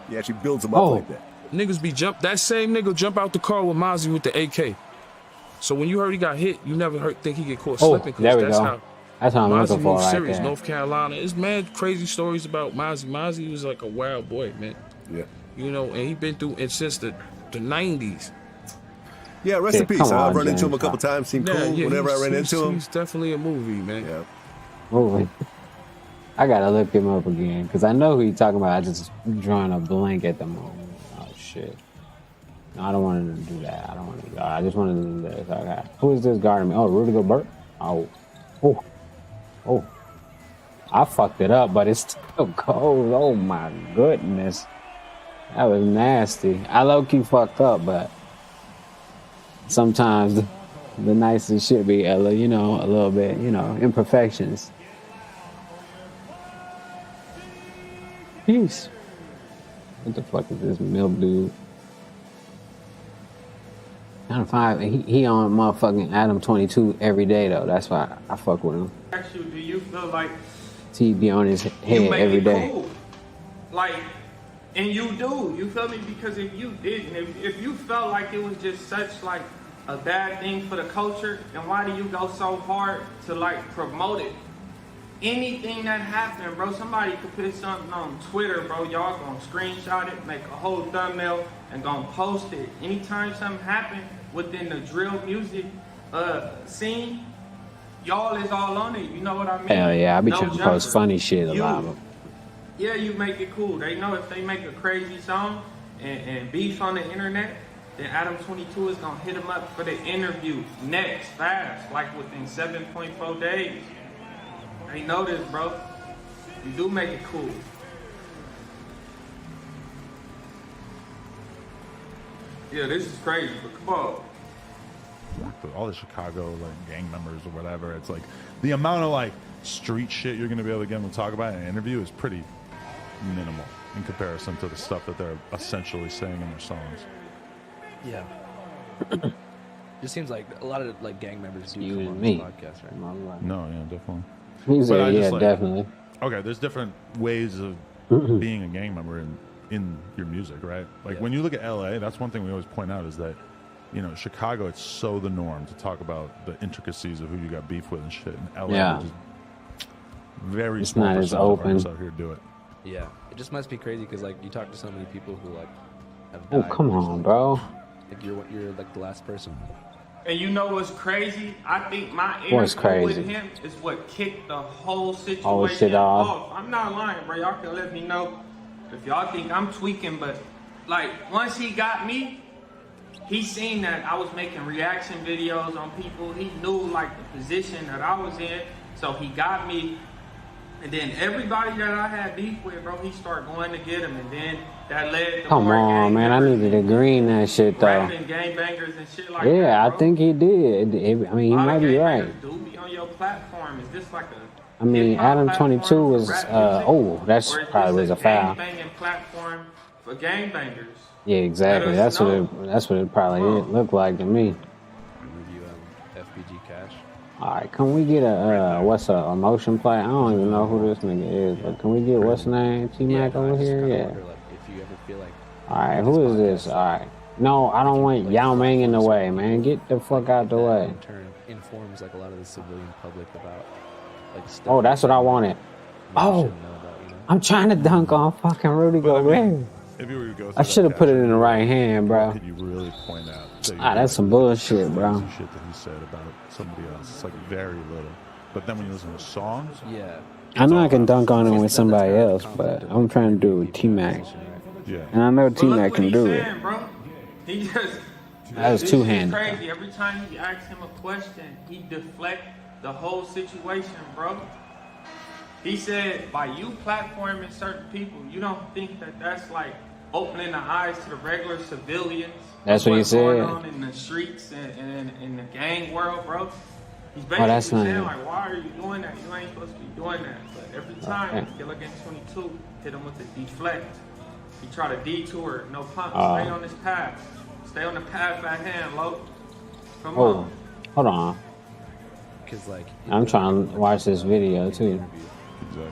He actually builds him up like that. Niggas be that same nigga jump out the car with Mozzie with the AK. So when you heard he got hit, you never think he get caught slipping. There we that's go. how That's how I'm Mozzie looking for moved right serious. there. North Carolina. It's mad crazy stories about Mozzie. Mozzie was like a wild boy, man. Yeah. You know, and he been through it since the 90s. Yeah, rest in peace. I've run into him a couple times. Seemed cool whenever I ran into him. He's definitely a movie, man. Yeah. Movie. I gotta look him up again because I know who you're talking about. I just drawing a blank at the moment. Oh shit! No, I don't want to do that. I don't want to do that. I just wanted to do this. Okay. Who is this guarding me? Oh, Rudy Gobert. Oh. I fucked it up, but it's still cold. Oh my goodness, that was nasty. I low key fucked up, but sometimes the nicest shit be a little bit, imperfections. Peace. What the fuck is this milk dude? Kind of fire. He on motherfucking Adam 22 every day though. That's why I fuck with him. Actually, do you feel like He be on his head every day. Cool? Like, and you do. You feel me? Because if you didn't, if you felt like it was just such like a bad thing for the culture, then why do you go so hard to like promote it? Anything that happened, bro, somebody could put something on Twitter, bro. Y'all gonna screenshot it, make a whole thumbnail, and gonna post it. Anytime something happened within the drill music scene, y'all is all on it. You know what I mean? Hell yeah, I be No trying to jumper. post funny shit a lot. Yeah, you make it cool. They know if they make a crazy song and beef on the internet, then Adam 22 is gonna hit them up for the interview next, fast, like within 7.4 days. They know this, bro. You do make it cool. Yeah, this is crazy, but come on. With all the Chicago like gang members or whatever, it's like the amount of like street shit you're gonna be able to get them to talk about in an interview is pretty minimal in comparison to the stuff that they're essentially saying in their songs. Yeah. Just seems like a lot of like gang members do You come and on me. this podcast, right? No, yeah, definitely. He's But a, I yeah, just, like, definitely. Okay, there's different ways of being a gang member in your music, right? Like when you look at LA, that's one thing we always point out is that, you know, Chicago, it's so the norm to talk about the intricacies of who you got beef with and shit. And LA, Yeah. is very It's small not as percentage of open. artists out here do it. Yeah, it just must be crazy because like you talk to so many people who like have Oh, died come on, recently. bro. Like you're like the last person. And you know what's crazy? I think my What's interview with crazy? him is what kicked the whole situation Whole shit off. I'm not lying, bro. Y'all can let me know if y'all think I'm tweaking, but like once he got me, he seen that I was making reaction videos on people. He knew like the position that I was in, so he got me. And then everybody that I had beef with, bro, he started going to get him, and then that led to Come more on, gang man. I needed to green that shit though. rapping, gangbangers and shit like that. Yeah, bro. I think he did. I mean, he might be right. Do be on your platform. Is this like a I mean, Adam 22 was, that's probably was a foul. gang-banging platform for gangbangers? Yeah, exactly. Let us That's what it probably looked like to me. Review FBG Cash. All right, can we get a motion play? I don't even know who this nigga is, but can we get what's his name? T-Mac over here? Yeah. Wonder, like, if you ever feel like All right, who is this? All right. No, I don't want Yao Ming in the way, man. Get the fuck out the way. in turn informs like a lot of the civilian public about like stuff. Oh, that's what I wanted. Oh, I'm trying to dunk on fucking Rudy Gobert. If you were to go through I should have put it in the right hand, bro. Could you really point out? That's some bullshit, bro. Crazy shit that he said about somebody else. It's like very little. But then when you listen to songs, yeah, I know I can dunk on it with somebody else, but I'm trying to do it with T-Mac. Yeah. And I know T-Mac can do it. Saying, bro. He just That was this two-handed. is crazy. Every time you ask him a question, he deflect the whole situation, bro. He said, by you platforming certain people, you don't think that that's like opening the eyes to the regular civilians. That's of what he what's going said. on in the streets and in the gang world, bro. He's Oh, that's basically saying, nice. like, why are you doing that? You ain't supposed to be doing that. But every time, Killer Gang 22 hit him with the deflect. He try to detour, no pump. Stay on this path. Stay on the path at hand, Lo. Come Oh, on. hold on. because like I'm trying to watch this video too.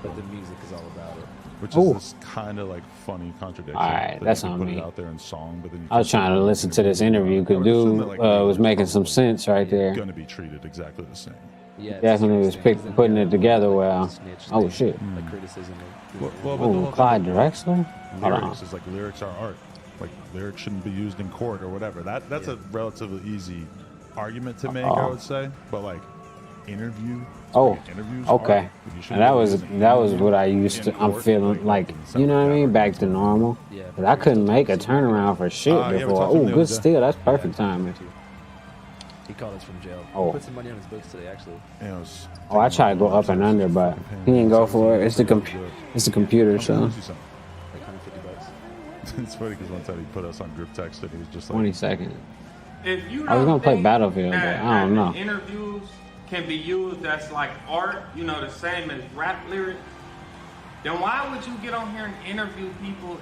but the music is all about it. which Ooh. is this kind of like funny contradiction. All right, that that's you can on put me. it out there in song, but then you I was trying to listen to this interview because dude was making some sense right there. going to be treated exactly the same. Yeah, it's Definitely was putting it together well. Oh shit. Like criticism. Well, but the whole Oh, Clyde Drexler? Hold on. Lyrics is like lyrics are art. Like lyrics shouldn't be used in court or whatever. That's a relatively easy argument to make, I would say. But like interview. Oh, interviews. okay. Art, you shouldn't And that be was using that was in what I used to. I'm court, feeling like, you know what I mean, back to normal. Yeah. 'Cause I couldn't make a turnaround for shit Yeah, we before. talked to him Oh, the good other day. steal. That's perfect timing. He called us from jail. Oh. He put some money on his books today, actually. Yeah, it was Oh, I tried to go up and under, but he didn't go for it. It's the computer, so Like 150 bucks. It's funny because one time he put us on group text and he was just like 20 seconds. If you I was don't gonna play think Battlefield, but that I don't know. interviews can be used as like art, you know, the same as rap lyrics, then why would you get on here and interview people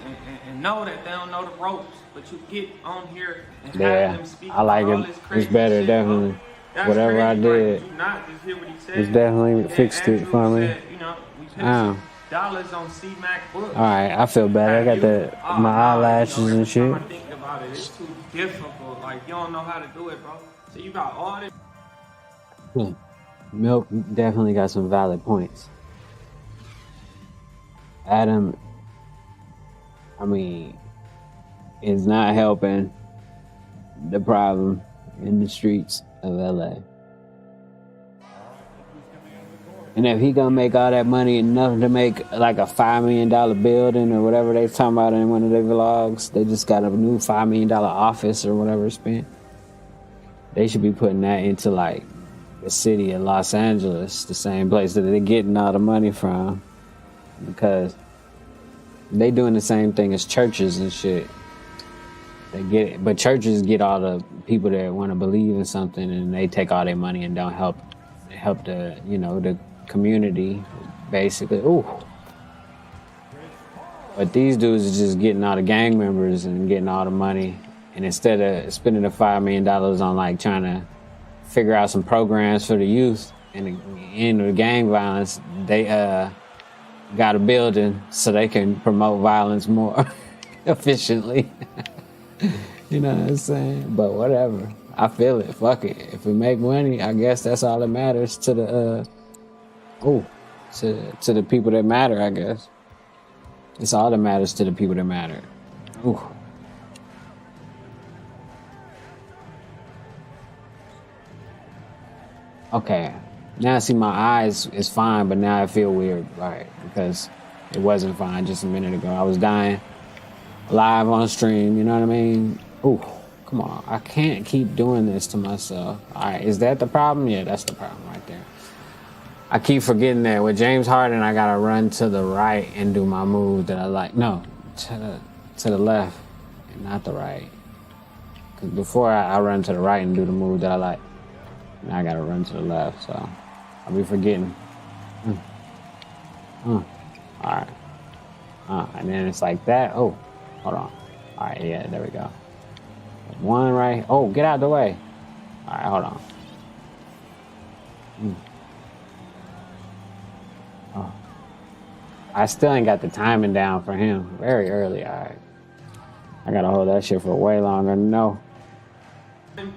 and know that they don't know the ropes, but you get on here and have them speak I like all it. this crazy It's better, shit, definitely. That's Whatever crazy, I did, do not just hear what he said. it's definitely And then fixed it Andrew for me. said, you know, we paid Damn. dollars on C-Mac books. All right, I feel better. I got my eyelashes and shit. I think about it, it's too difficult. Like, you don't know how to do it, bro. So you got all this. Milk definitely got some valid points. Adam, I mean, is not helping the problem in the streets of LA. And if he gonna make all that money enough to make like a $5 million building or whatever they talking about in one of their vlogs, they just got a new $5 million office or whatever spent. They should be putting that into like the city of Los Angeles, the same place that they're getting all the money from, because they doing the same thing as churches and shit. They get it, but churches get all the people that want to believe in something, and they take all their money and don't help the the community, basically. Ooh. But these dudes are just getting all the gang members and getting all the money, and instead of spending the $5 million on like trying to figure out some programs for the youth and the end of the gang violence, they got a building so they can promote violence more efficiently. You know what I'm saying? But whatever. I feel it. Fuck it. If we make money, I guess that's all that matters to the to the people that matter, I guess. It's all that matters to the people that matter. Ooh. Okay. Now I see my eyes is fine, but now I feel weird, right? Because it wasn't fine just a minute ago. I was dying live on stream, you know what I mean? Ooh, come on. I can't keep doing this to myself. All right, is that the problem? Yeah, that's the problem right there. I keep forgetting that with James Harden, I gotta run to the right and do my move that I like. No, to the left and not the right. Because before I run to the right and do the move that I like, now I gotta run to the left, so I'll be forgetting. All right. And then it's like that. Oh, hold on. All right, yeah, there we go. One right. Oh, get out of the way. All right, hold on. Oh. I still ain't got the timing down for him. Very early. All right. I gotta hold that shit for way longer. No.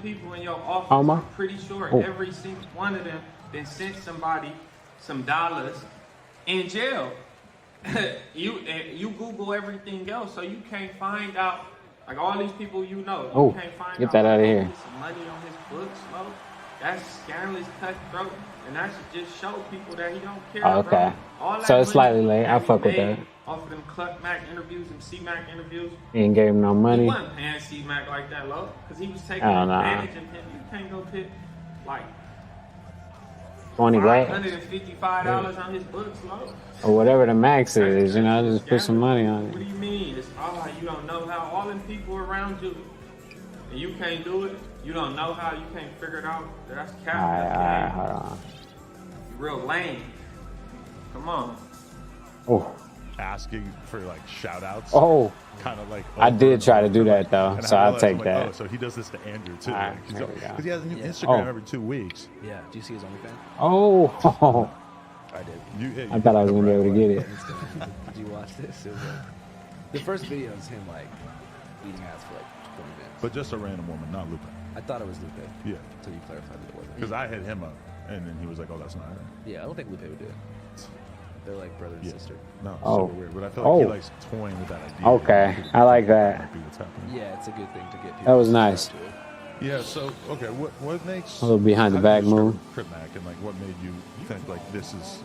People in your office, Oma? I'm pretty sure every single one of them then sent somebody some dollars in jail. You Google everything else, so you can't find out. Like all these people you know, you can't find get out that out of here. some money on his books, bro. That's scandalous, cutthroat, and that should just show people that he don't care. Oh, okay. So it's slightly late. I fuck with that. Off of them Cluck Mac interviews, them C-Mac interviews. He ain't gave him no money. He wasn't paying C-Mac like that, low, because he was taking Oh, nah. advantage of him. You can't go put like 20 bucks $555 on his books, low. or whatever the max is, you know, just put some money on What it. do you mean? It's you don't know how all them people around you, and you can't do it. You don't know how. You can't figure it out. That's cap. All right, hold on. You real lame. Come on. Oh. Asking for like shout outs. Oh. Kind of like. I did try to do that though, And so I I'll realized, take like, that. Oh, so he does this to Andrew too. All right, Because there we go. he has a new Yeah. Instagram Oh. every 2 weeks. Yeah. Do you see his OnlyFans? Oh. I did. I thought I was gonna be able to get it. Did you watch this? It was the first video is him like eating ass for like 20 minutes. But just a random woman, not Lupe. I thought it was Lupe. Yeah. Until you clarified that it wasn't. Because I hit him up, and then he was like, "Oh, that's not her." Yeah, I don't think Lupe would do it. They're like brother and sister. No, Oh. super weird. But I feel like he likes toying with that idea. Okay, I like that. Might be what's happening. Yeah, it's a good thing to get people. That was to nice. subscribe to it. Yeah. So okay, what makes A little behind the how back did you move. start with Crip Mac, and like what made you think like this is,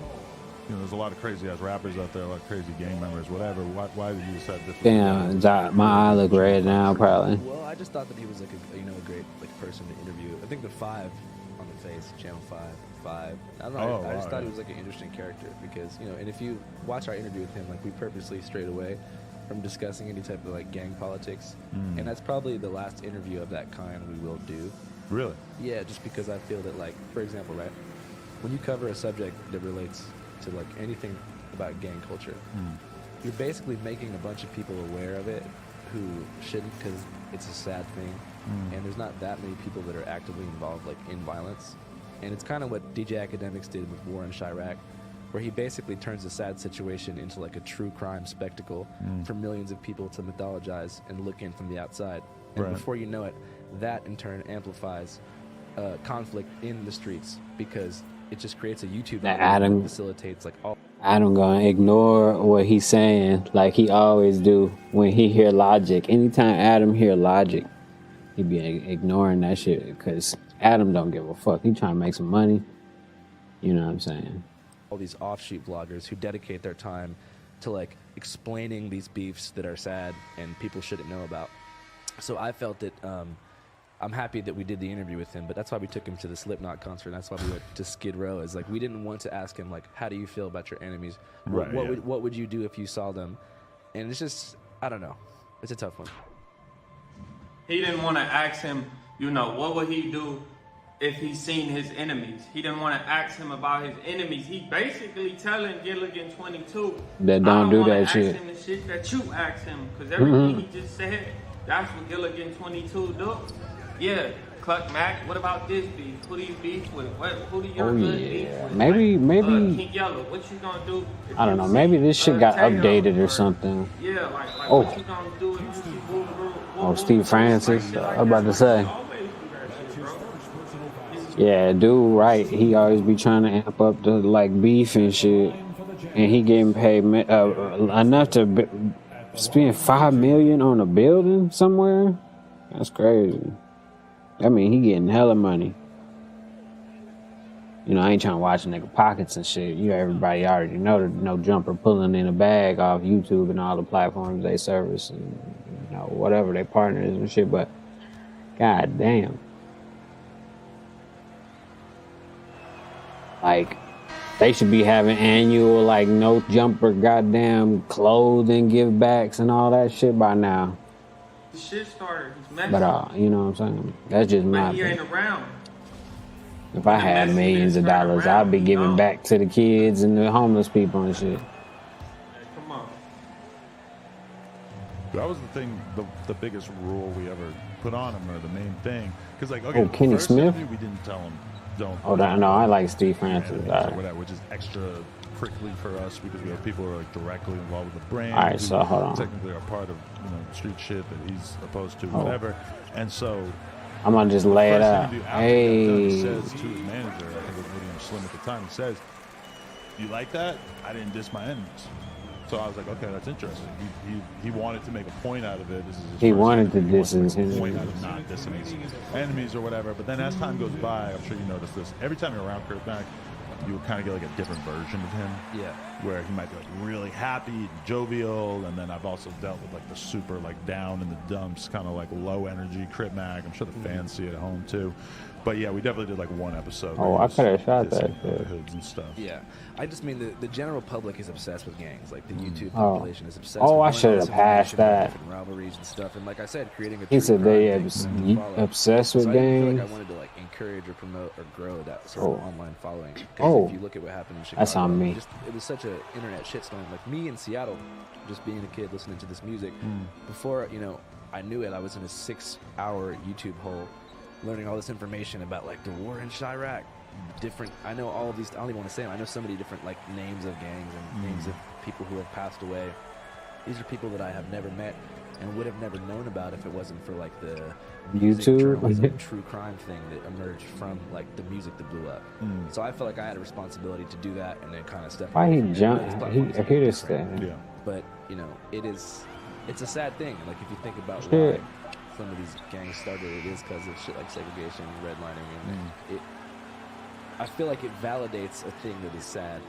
you know, there's a lot of crazy ass rappers out there, a lot of crazy gang members, whatever. Why did you decide this? Damn, my eye look red now, probably. Well, I just thought that he was like a great like person to interview. I think the 5 on the face, Channel 5. I don't know. I just thought he was like an interesting character because, you know, and if you watch our interview with him, like we purposely strayed away from discussing any type of like gang politics, and that's probably the last interview of that kind we will do. Really? Yeah, just because I feel that, like, for example, right, when you cover a subject that relates to like anything about gang culture, you're basically making a bunch of people aware of it who shouldn't, because it's a sad thing, and there's not that many people that are actively involved like in violence. And it's kind of what DJ Academics did with War in Chirac, where he basically turns a sad situation into like a true crime spectacle for millions of people to mythologize and look in from the outside. And before you know it, that in turn amplifies conflict in the streets, because it just creates a YouTube algorithm that facilitates like all. Adam gonna ignore what he's saying like he always do when he hear Logic. Anytime Adam hear Logic, he be ignoring that shit because Adam don't give a fuck. He trying to make some money. You know what I'm saying? All these offshoot bloggers who dedicate their time to like explaining these beefs that are sad and people shouldn't know about. So I felt that I'm happy that we did the interview with him, but that's why we took him to the Slipknot concert. That's why we went to Skid Row. Is like we didn't want to ask him like, how do you feel about your enemies? Right, What would you do if you saw them? And it's just, I don't know. It's a tough one. He didn't want to ask him, you know, what would he do if he seen his enemies? He didn't want to ask him about his enemies. He basically telling Gilligan 22 that don't do that shit. Ask him the shit that you asked him, because everything he just said, that's what Gilligan 22 do. Yeah, Cluck Mac, what about this beef? Who do you beef with? Who do you beef with? Maybe King Yellow, what you gonna do? I don't know. Maybe this shit got updated or something. Yeah, like what you gonna do if you see Oh, Steve Francis. I was about to say. Yeah, dude, right. He always be trying to amp up the like beef and shit, and he getting paid enough to spend $5 million on a building somewhere. That's crazy. I mean, he getting hella money. You know, I ain't trying to watch nigga pockets and shit. You everybody already know that No Jumper pulling in a bag off YouTube and all the platforms they service and you know whatever they partners and shit. But god damn, like they should be having annual like No Jumper goddamn clothing give backs and all that shit by now. The shit started. But you know what I'm saying? That's just my he ain't opinion. around. If I had millions of dollars, I'd be giving back to the kids and the homeless people and shit. Come on. That was the thing, the biggest rule we ever put on him, or the main thing. Because like, okay, Kenny first Smith? interview, we didn't tell him, don't. Oh, no, I like Steve Francis. Or whatever, which is extra prickly for us because we have people who are like directly involved with the brand. All right, so hold on. Technically are part of street shit that he's opposed to, whatever. And so I'm gonna just lay it out. Hey, he says to his manager, I think it was William Slim at the time, he says, "You like that? I didn't diss my enemies." So I was like, okay, that's interesting. He wanted to make a point out of it. This is his he first wanted to interview. diss his Point out of not dissing his enemies or whatever. But then as time goes by, I'm sure you notice this. Every time you're around Kurt Mac, you would kind of get like a different version of him. Yeah. Where he might be like really happy and jovial, and then I've also dealt with like the super like down in the dumps, kind of like low energy Crit Mac. I'm sure the fans see it at home too. But yeah, we definitely did like one episode. Oh, I could have shot that shit. Hoods and stuff. Yeah, I just mean the general public is obsessed with gangs. Like the YouTube population is obsessed. Oh, with I should have passed that. Different rivalries and stuff. And like I said, creating a. He said they follow. obsessed with so gangs. I feel like I wanted to like encourage or promote or grow that sort of online following. Because Oh, if you look at what happened in Chicago, that's on me. It was such an internet shitstorm. Like me in Seattle, just being a kid listening to this music. Before I knew it, I was in a 6-hour YouTube hole, learning all this information about like the war in Chirac. I know all of these. I don't even want to say them. I know so many different like names of gangs and names of people who have passed away. These are people that I have never met and would have never known about if it wasn't for like the music journalism, true crime thing that emerged from like the music that blew up. So I felt like I had a responsibility to do that and then kind of step. Why he away from jumped? I hear this thing. Yeah. But it's a sad thing. Like if you think about Shit. why some of these gangs started, it is because of shit like segregation and redlining, and I feel like it validates a thing that is sad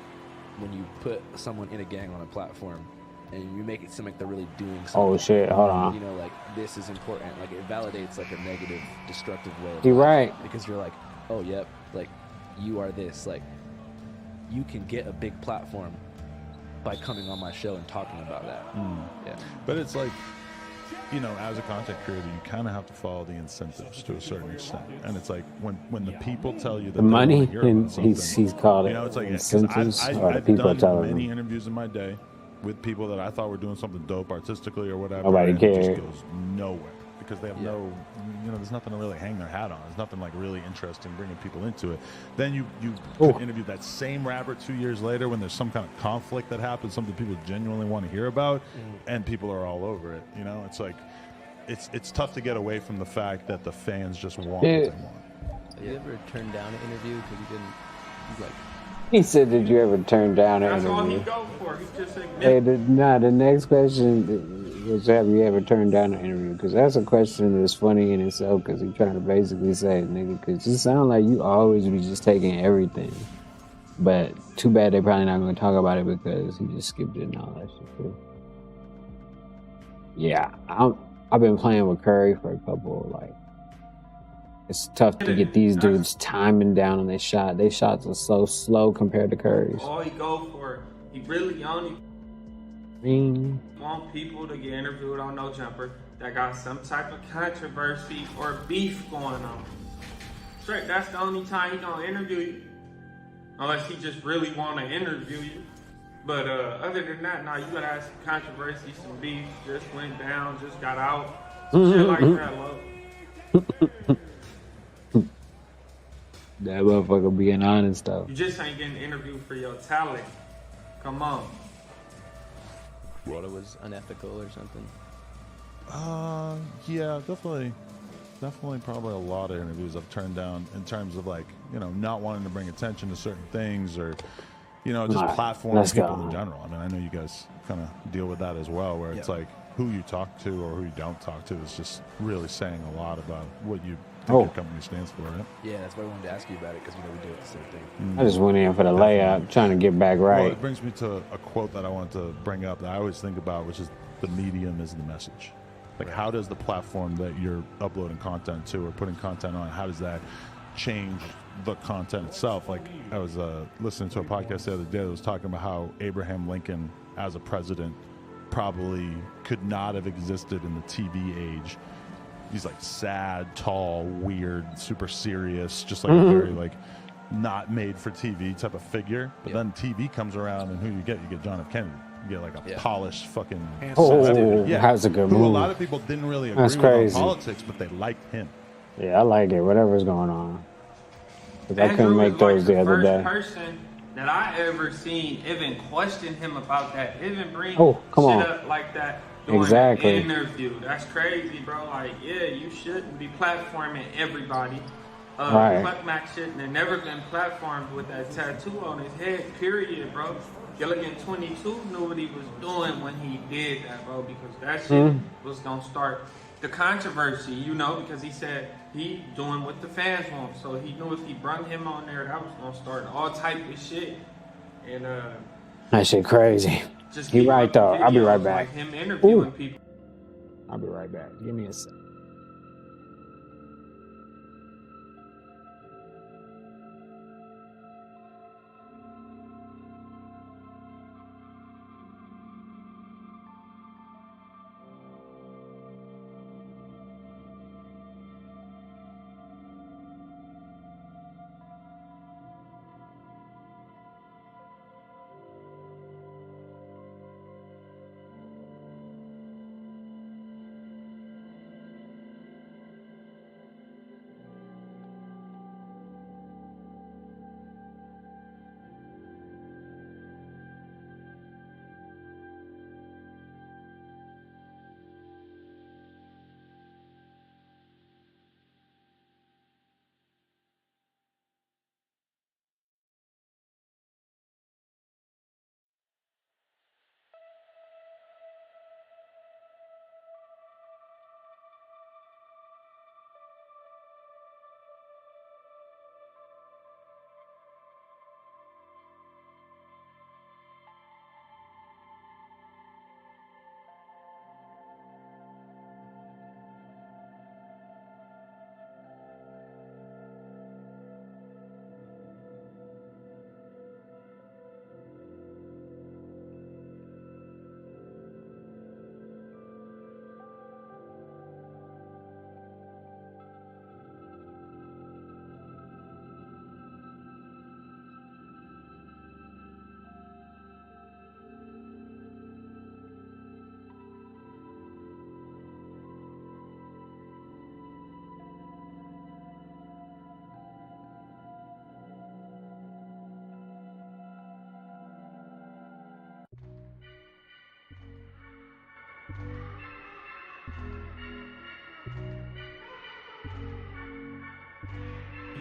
when you put someone in a gang on a platform and you make it seem like they're really doing something. Oh shit! Hold on. Like this is important. Like it validates like a negative, destructive way of You're life. right. Because you're like, oh yep, like you are this. Like you can get a big platform by coming on my show and talking about that. Yeah. But it's like you know, as a content creator, you kind of have to follow the incentives to a certain extent. And it's like when the people tell you that The money, and he's called it you know, it's like incentives, or the I've people done telling many them. interviews in my day with people that I thought were doing something dope artistically or whatever. Nobody and it cared. just goes nowhere because they have no, you know, there's nothing to really hang their hat on. There's nothing like really interesting bringing people into it. Then you could interview that same rapper 2 years later when there's some kind of conflict that happens, something people genuinely want to hear about, and people are all over it. You know, it's like it's tough to get away from the fact that the fans just want what they want. Have you ever turned down an interview because you didn't? He's like. He said, "Did you ever turn down an That's all he interview?" go for. He just Hey, the next question was, "Have you ever turned down an interview?" Because that's a question that's funny in itself. Because he's trying to basically say, "Nigga," because you sound like you always be just taking everything. But too bad they probably not going to talk about it because he just skipped it and all that shit too. Yeah, I've been playing with Curry for a couple like. It's tough to get these dudes timing down on their shot. Their shots are so slow compared to Curry's. all he go for. He really only want people to get interviewed on No Jumper that got some type of controversy or beef going on. Straight, that's the only time he gonna interview you. Unless he just really wanna interview you. But other than that, nah, you gotta have some controversy, some beef, just went down, just got out. Some shit like that, love. That motherfucker being honest though. You just ain't getting interviewed for your talent. Come on. Thought it was unethical or something. Yeah, definitely probably a lot of interviews I've turned down in terms of like, you know, not wanting to bring attention to certain things or, you know, just platforming people in general. I mean, I know you guys kind of deal with that as well, where it's like who you talk to or who you don't talk to is just really saying a lot about what you think your company stands for, right? Yeah, that's why I wanted to ask you about it because, you know, we do it the same thing. I just went in for the layup, trying to get back right. Well, it brings me to a quote that I wanted to bring up that I always think about, which is the medium is the message. Like, how does the platform that you're uploading content to or putting content on, how does that change the content itself? Like, I was listening to a podcast the other day that was talking about how Abraham Lincoln as a president probably could not have existed in the TV age. He's like sad, tall, weird, super serious, just like a very like not made for TV type of figure. But then TV comes around, and who you get? You get John F. Kennedy. You get like a polished fucking. That's a good who move. a lot of people didn't really agree That's with on crazy. politics, but they liked him. Yeah, I like it. Whatever's going on. Because I couldn't make those the other day. Person that I ever seen even question him about that, even bring come on. shit up like that during Exactly. an interview. That's crazy, bro. Like, yeah, you shouldn't be platforming everybody. Right. Cluck Mac shouldn't have never been platformed with that tattoo on his head, period, bro. Gilligan 22 knew what he was doing when he did that, bro, because that shit was gonna start the controversy, you know, because he said he doing what the fans want. So he knew if he brought him on there, that was gonna start all type of shit. And That shit crazy. just He keep right up though. I'll be videos right back. Like him interviewing people. I'll be right back. Give me a sec.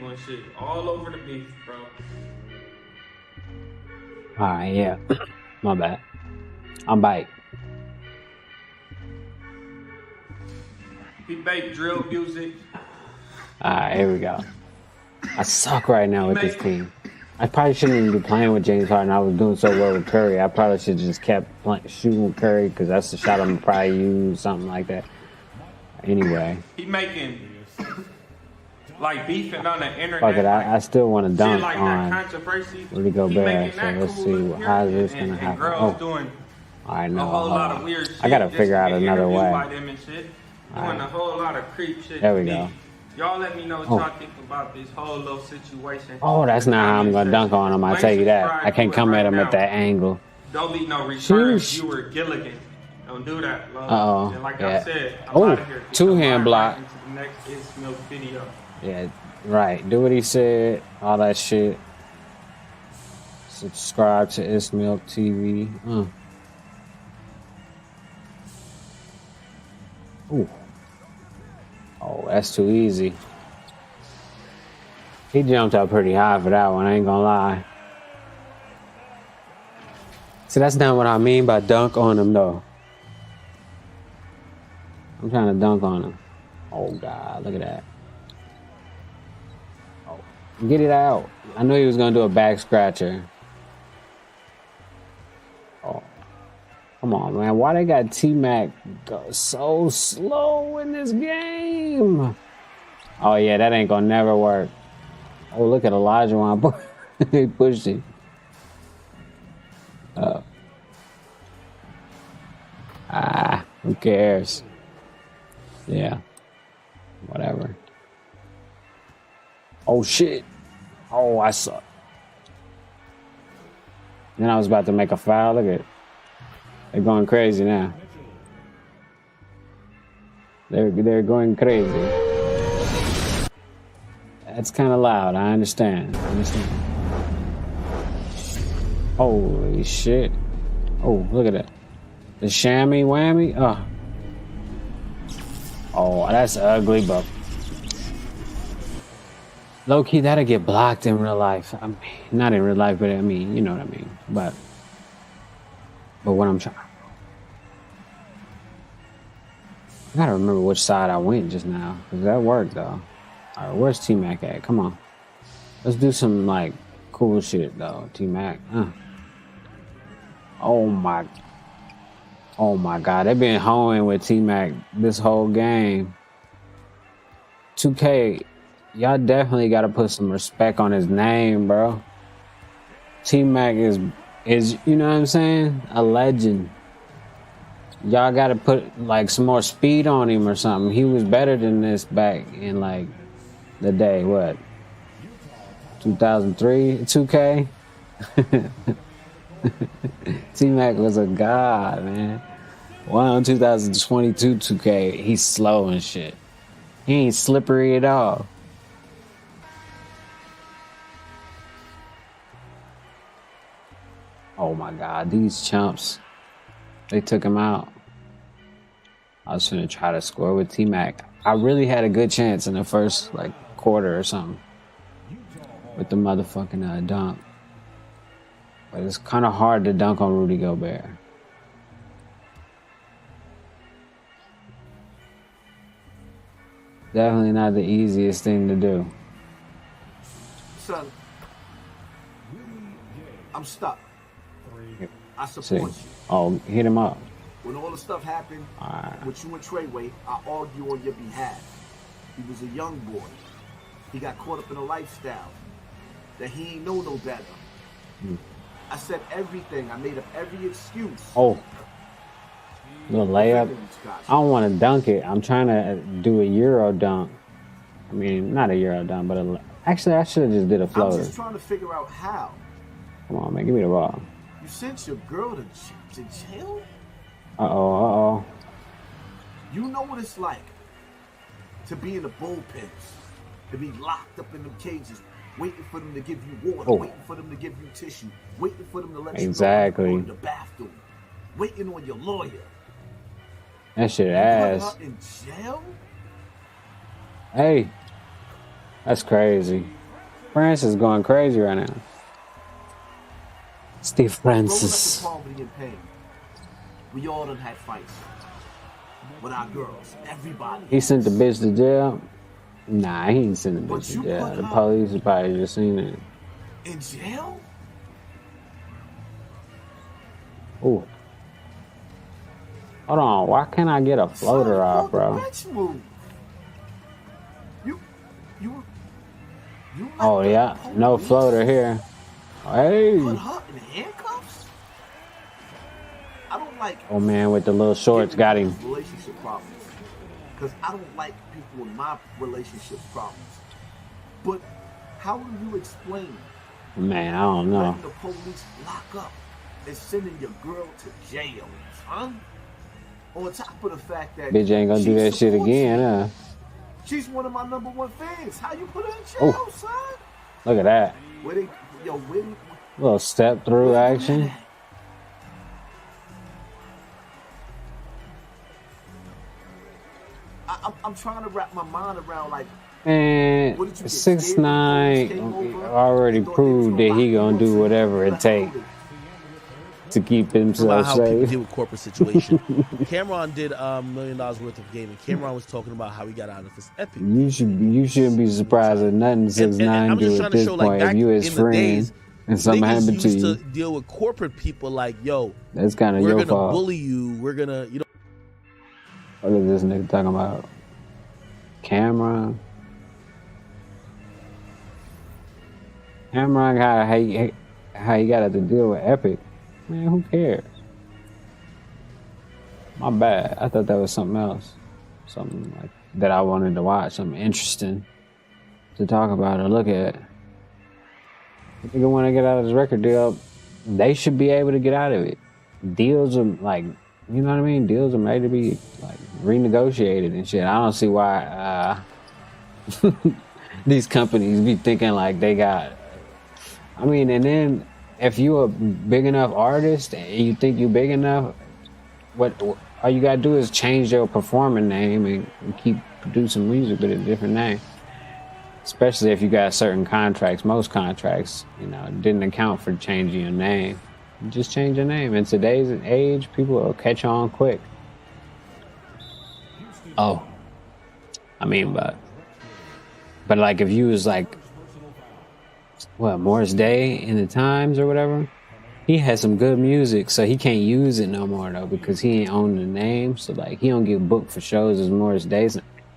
and shit. All over the beef, bro. Alright, yeah. My bad. I'm back. He make drill music. Alright, here we go. I suck right now with this team. I probably shouldn't even be playing with James Harden. I was doing so well with Curry. I probably should just kept shooting with Curry because that's the shot I'm gonna probably use, something like that. Anyway. He making like beefing on the internet. Fuck it, I still want to dunk like on Rudy Gobert. So let's see how is this gonna happen. Oh, I know. Lot of weird shit. I gotta figure out another way. Doing a whole lot of creep shit. There we go. Y'all let me know what y'all think about this whole little situation. Oh, that's not how I'm gonna dunk on him. I tell you that. I can't come at him at that angle. Don't be no return viewer Gilligan. Don't do that, love. Uh-oh. And like I Yeah. said, I'm Oh, outta here. two-hand block. Into the next It's Milk video. Yeah, right. Do what he said. All that shit. Subscribe to It's Milk TV. Ooh. Oh, that's too easy. He jumped up pretty high for that one, I ain't gonna lie. See, that's not what I mean by dunk on him, though. I'm trying to dunk on him. Oh, God, look at that. Oh, get it out. I knew he was gonna do a back scratcher. Oh. Come on, man. Why they got T-Mac go so slow in this game? Oh, yeah, that ain't gonna never work. Oh, look at Elijah when he pushed him. Who cares? Yeah. Whatever. Oh, shit. Oh, I suck. Then I was about to make a foul. Look at it. They're going crazy now. They're going crazy. That's kind of loud. I understand. Holy shit! Oh, look at that. The shammy whammy. Oh, that's ugly, but low key that'll get blocked in real life. I mean, not in real life, but I mean, you know what I mean. But what I'm trying. I gotta remember which side I went just now, cause that worked though. All right, where's T-Mac at? Come on, let's do some like cool shit though. T-Mac. Oh my God, they've been hoeing with T-Mac this whole game. 2K, y'all definitely gotta put some respect on his name, bro. T-Mac is you know what I'm saying? A legend. Y'all gotta put like some more speed on him or something. He was better than this back in like the day, what? 2003 2K? T-Mac was a god, man. Wow, 2022 2K, he's slow and shit. He ain't slippery at all. Oh my God, these chumps. They took him out. I was gonna try to score with T-Mac. I really had a good chance in the first like quarter or something with the motherfucking dunk. But it's kind of hard to dunk on Rudy Gobert. Definitely not the easiest thing to do. Son, I'm stuck. I support you. Oh, hit him up. When all the stuff happened with you and Treyway, I argue on your behalf. He was a young boy. He got caught up in a lifestyle that he ain't know no better. I said everything. I made up every excuse. Oh, little layup. I don't want to dunk it. I'm trying to do a Euro dunk. I mean, not a Euro dunk, but actually, I should have just did a floater. I'm just trying to figure out how. Come on, man, give me the ball. You sent your girl to jail? Uh-oh. You know what it's like to be in the bullpens, to be locked up in them cages, waiting for them to give you water, waiting for them to give you tissue, waiting for them to let you go to the bathroom, waiting on your lawyer. That shit ass. Out in jail? Hey, That's crazy. France is going crazy right now. Steve Francis. We all done had fights with our girls. Everybody. He sent the bitch to jail. Nah, he ain't sent the bitch to jail. The police have probably just seen it. In jail? Ooh. Hold on. Why can't I get a floater off, bro? Oh yeah, no floater here. Hey. Put her in handcuffs? I don't like. Oh man, with the little shorts got him. Relationship problems. Because I don't like people in my relationship problems. But how will you explain? Man, I don't know. Letting the police lock up and sending your girl to jail, son? On top of the fact that bitch ain't gonna do that shit again, huh? She's one of my #1 fans. How you put her in jail, son? Look at that. Where they, little step through action. I'm trying to wrap my mind around like. And 6ix9ine already proved that he gonna do whatever it takes to keep himself how people safe. deal with corporate situation. Cameron did $1 million worth of gaming. Cameron was talking about how he got out of his Epic. You shouldn't be surprised at nothing 6ix9ine do at this point. If you his friend and something happened to you, to deal with corporate people like, yo, that's kind of we're your gonna fault. bully you. We're gonna, you know. What is this nigga talking about? Cameron. Cameron, how he got to deal with Epic. Man, who cares? My bad. I thought that was something else. Something like that I wanted to watch. Something interesting to talk about or look at. If nigga want to get out of his record deal, they should be able to get out of it. Deals are like, you know what I mean? Deals are made to be like renegotiated and shit. I don't see why these companies be thinking like they got. I mean, and then if you a big enough artist and you think you big enough, what all you gotta do is change your performing name and keep producing music with a different name. Especially if you got certain contracts. Most contracts, you know, didn't account for changing your name. You just change your name. In today's age, people will catch on quick. Oh, I mean, but like if you was like, what, Morris Day in the Times or whatever, he had some good music, so he can't use it no more though because he ain't own the name. So like he don't get booked for shows as Morris Day,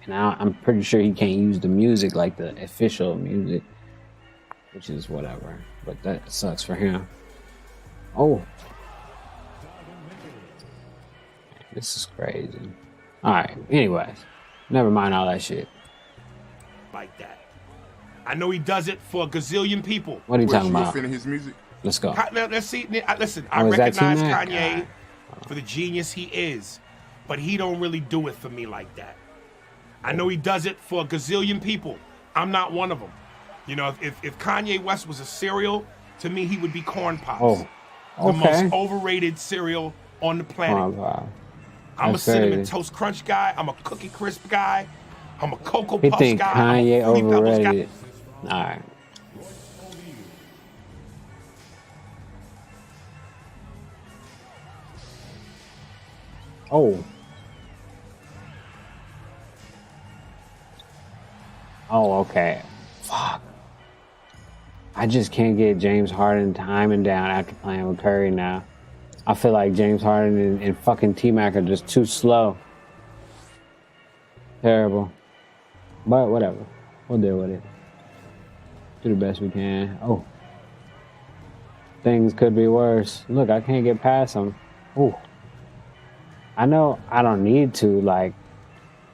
and I'm pretty sure he can't use the music like the official music, which is whatever. But that sucks for him. Oh, this is crazy. All right. Anyways, never mind all that shit. Like that. I know he does it for a gazillion people. What are you talking about? His music. Let's go. Let's see. Listen, I recognize Kanye for the genius he is, but he don't really do it for me like that. I know he does it for a gazillion people. I'm not one of them. You know, if Kanye West was a cereal, to me he would be Corn Pops. Oh, okay. The most overrated cereal on the planet. I'm a Cinnamon Toast Crunch guy. I'm a Cookie Crisp guy. I'm a Cocoa He Puffs think guy. Kanye I'm a Fruity Pebbles guy. overrated. All right. Oh. Oh, okay. Fuck. I just can't get James Harden timing down after playing with Curry now. I feel like James Harden and fucking T-Mac are just too slow. Terrible. But whatever. We'll deal with it. Do the best we can. Oh. Things could be worse. Look, I can't get past him. Ooh. I know I don't need to, like,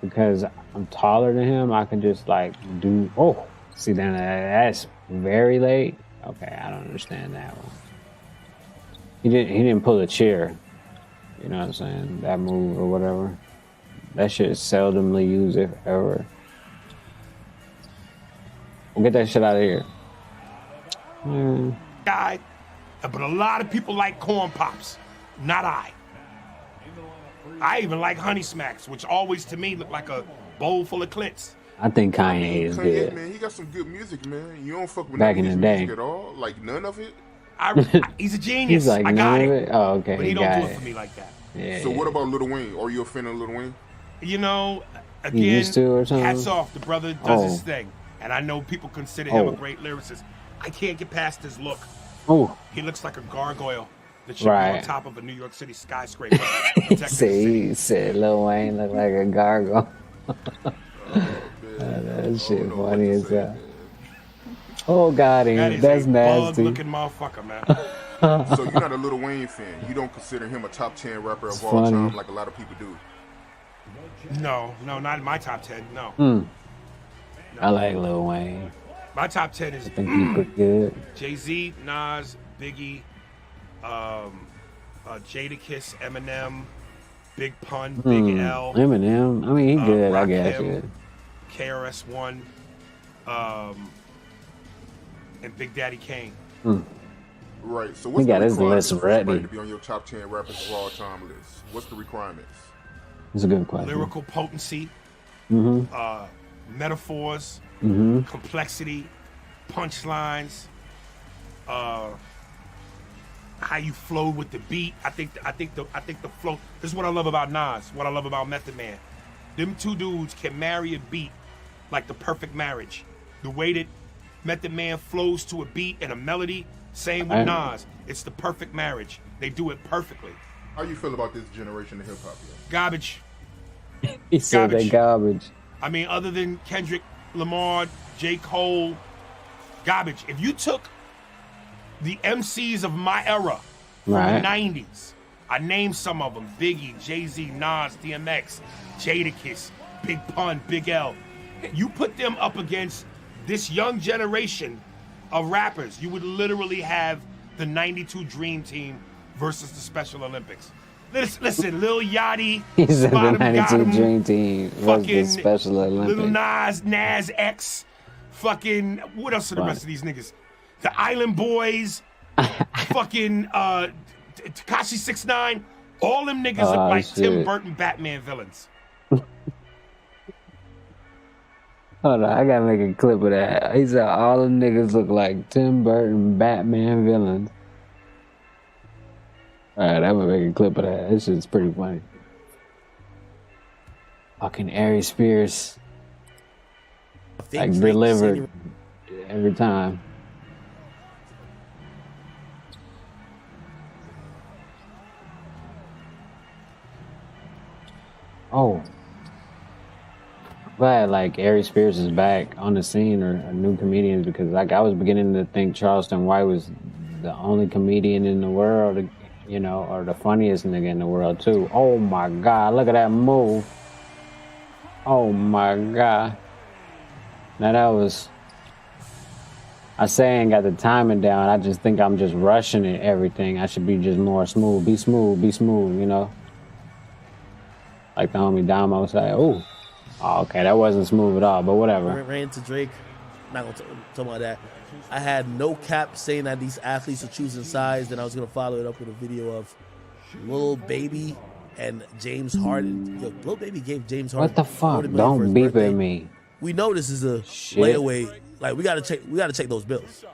because I'm taller than him, I can just, like, do... Oh. See, then that's very late. Okay, I don't understand that one. He didn't pull a chair. You know what I'm saying? That move or whatever. That shit is seldomly used, if ever. We'll get that shit out of here. Guy, but a lot of people like Corn Pops. Not I. I even like Honey Smacks, which always to me look like a bowl full of clits. I think Kanye is good. Man, he got some good music, man. You don't fuck with Back in his the day. music at all? Like none of it? He's a genius. He's like, I got none of it. Oh, okay. But he he don't got do it it for me like that. Yeah. So what about Lil Wayne? Are you a fan of Lil Wayne? You know, He again, used to or something? hats off. The brother does his Oh. thing. And I know people consider him Oh. a great lyricist. I can't get past his look. Oh. He looks like a gargoyle that should be on Right. top of a New York City skyscraper. protecting the See, city. he said Lil Wayne look like a gargoyle. That shit funny as hell. Oh, got him. That is That's a nasty. bug-looking motherfucker, man. So you're not a Lil Wayne fan. You don't consider him a top 10 rapper of It's all funny. time like a lot of people do. No, not in my top 10. No. I like Lil Wayne. My top 10 is I think he's pretty good. Jay-Z, Nas, Biggie, Jadakiss, Eminem, Big Pun, Big L. Eminem. I mean, he good. I guess. Rakim, Yeah. KRS-One, and Big Daddy Kane. Right. So He what's got the his requirements list for somebody ready. to be on your top 10 rappers of all time list? What's the requirements? It's a good question. Lyrical potency, Mm-hmm. metaphors, Mm-hmm. complexity, punchlines, how you flow with the beat. I think the flow. This is what I love about Nas. What I love about Method Man. Them two dudes can marry a beat like the perfect marriage. The way that Method Man flows to a beat and a melody. Same with Nas. It's the perfect marriage. They do it perfectly. How you feel about this generation of hip hop? Garbage. He said that garbage. I mean, other than Kendrick Lamar, J. Cole, garbage. If you took the MCs of my era from Right. the 90s, I named some of them: Biggie, Jay-Z, Nas, DMX, Jadakiss, Big Pun, Big L. You put them up against this young generation of rappers, you would literally have the 92 Dream Team versus the Special Olympics. Listen, Lil Yachty, He said the Spot 'em, got 92 'em, Dream Team was the fucking Special Olympics. Lil Nas X, fucking, what else are the rest of these niggas? The Island Boys, fucking Tekashi 6ix9ine, all them niggas look Oh, like Tim shit. Burton Batman villains. Hold on, I gotta make a clip of that. He said all them niggas look like Tim Burton Batman villains. Alright, I'm gonna make a clip of that. This shit's pretty funny. Fucking Ari Spears. Like delivered every time. Oh. Glad like Ari Spears is back on the scene or new comedians because like I was beginning to think Charleston White was the only comedian in the world, you know, or the funniest nigga in the world too. Oh my God, look at that move. Oh my God. Now that was, I say I ain't got the timing down. I just think I'm just rushing it, everything. I should be just more smooth. Be smooth, you know? Like the homie Damo said, oh, okay, that wasn't smooth at all, but whatever. Ran to Drake. Not gonna talk about that. I had no cap saying that these athletes are choosing sides. Then I was gonna follow it up with a video of Lil Baby and James Harden. Yo, Lil Baby gave James Harden. What the fuck? $40 million for his Don't beep birthday. at me. We know this is a layaway. Like we gotta check those bills.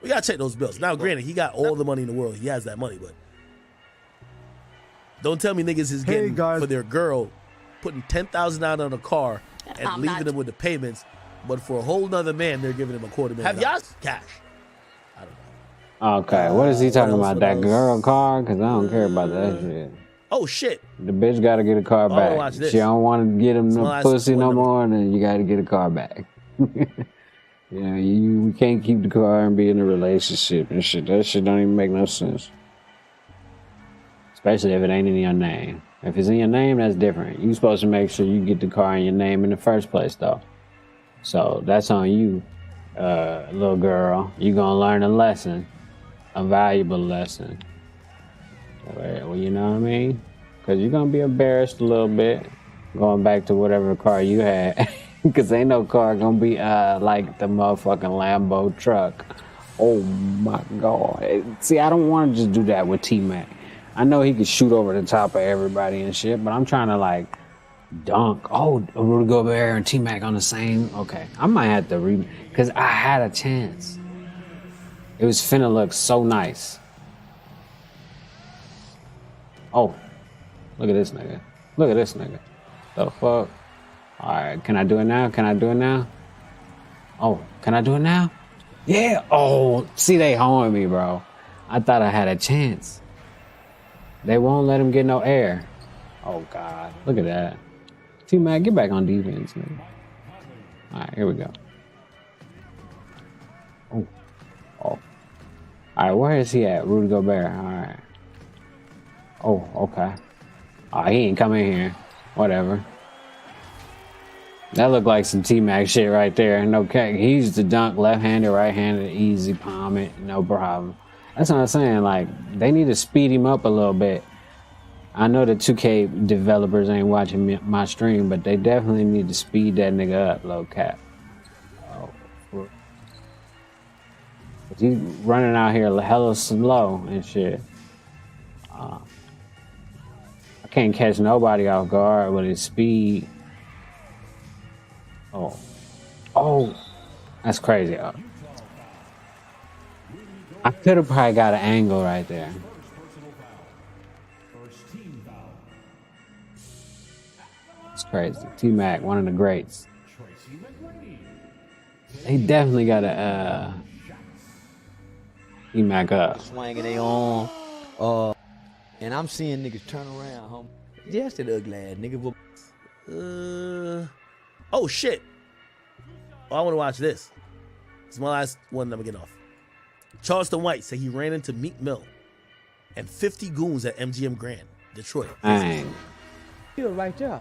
We gotta check those bills. Now, granted, he got all the money in the world. He has that money, but don't tell me niggas is getting for their girl, putting $10,000 out on a car and I'm leaving not- them with the payments. But for a whole nother man, they're giving him $250,000. Have y'all cash? Okay, what is he talking else, about? what That else? girl car? Because I don't care about that shit. Oh shit! The bitch got to get a car Oh, back. watch this. She don't want to get him Small no ass pussy no one more, then you got to get a car back. Yeah, you can't keep the car and be in a relationship and shit. That shit don't even make no sense. Especially if it ain't in your name. If it's in your name, that's different. You supposed to make sure you get the car in your name in the first place, though. So that's on you, little girl. You gonna learn a lesson, a valuable lesson. Well, you know what I mean? Because you're gonna be embarrassed a little bit going back to whatever car you had. Because ain't no car gonna be like the motherfucking Lambo truck. Oh my God. See, I don't want to just do that with T-Mac. I know he could shoot over the top of everybody and shit, but I'm trying to like Dunk. Oh, Rudy Gobert and T-Mac on the same. Okay. I might have to because I had a chance. It was finna look so nice. Oh, look at this nigga. Look at this nigga. The fuck? All right, can I do it now? Can I do it now? Oh, can I do it now? Yeah. Oh, see, they hoeing me, bro. I thought I had a chance. They won't let him get no air. Oh, God. Look at that. T-Mac, get back on defense, man. All right, here we go. Oh. Oh. All right, where is he at? Rudy Gobert. All right. Oh, okay. Oh, he ain't coming here. Whatever. That looked like some T-Mac shit right there. No cake. He used to dunk left-handed, right-handed, easy, palm it, no problem. That's what I'm saying. Like, they need to speed him up a little bit. I know the 2K developers ain't watching my stream, but they definitely need to speed that nigga up, low cap. Oh. He's running out here hella slow and shit. I can't catch nobody off guard with his speed. Oh. Oh. That's crazy. I could have probably got an angle right there. It's crazy. T-Mac, one of the greats. They definitely got to T-Mac up. Swinging they on. And I'm seeing niggas turn around, homie. Yeah, that's that ugly ass nigga. Oh, shit. Oh, I want to watch this. It's my last one that I'm getting off. Charleston White said he ran into Meek Mill and 50 goons at MGM Grand, Detroit. Dang. Mill right there.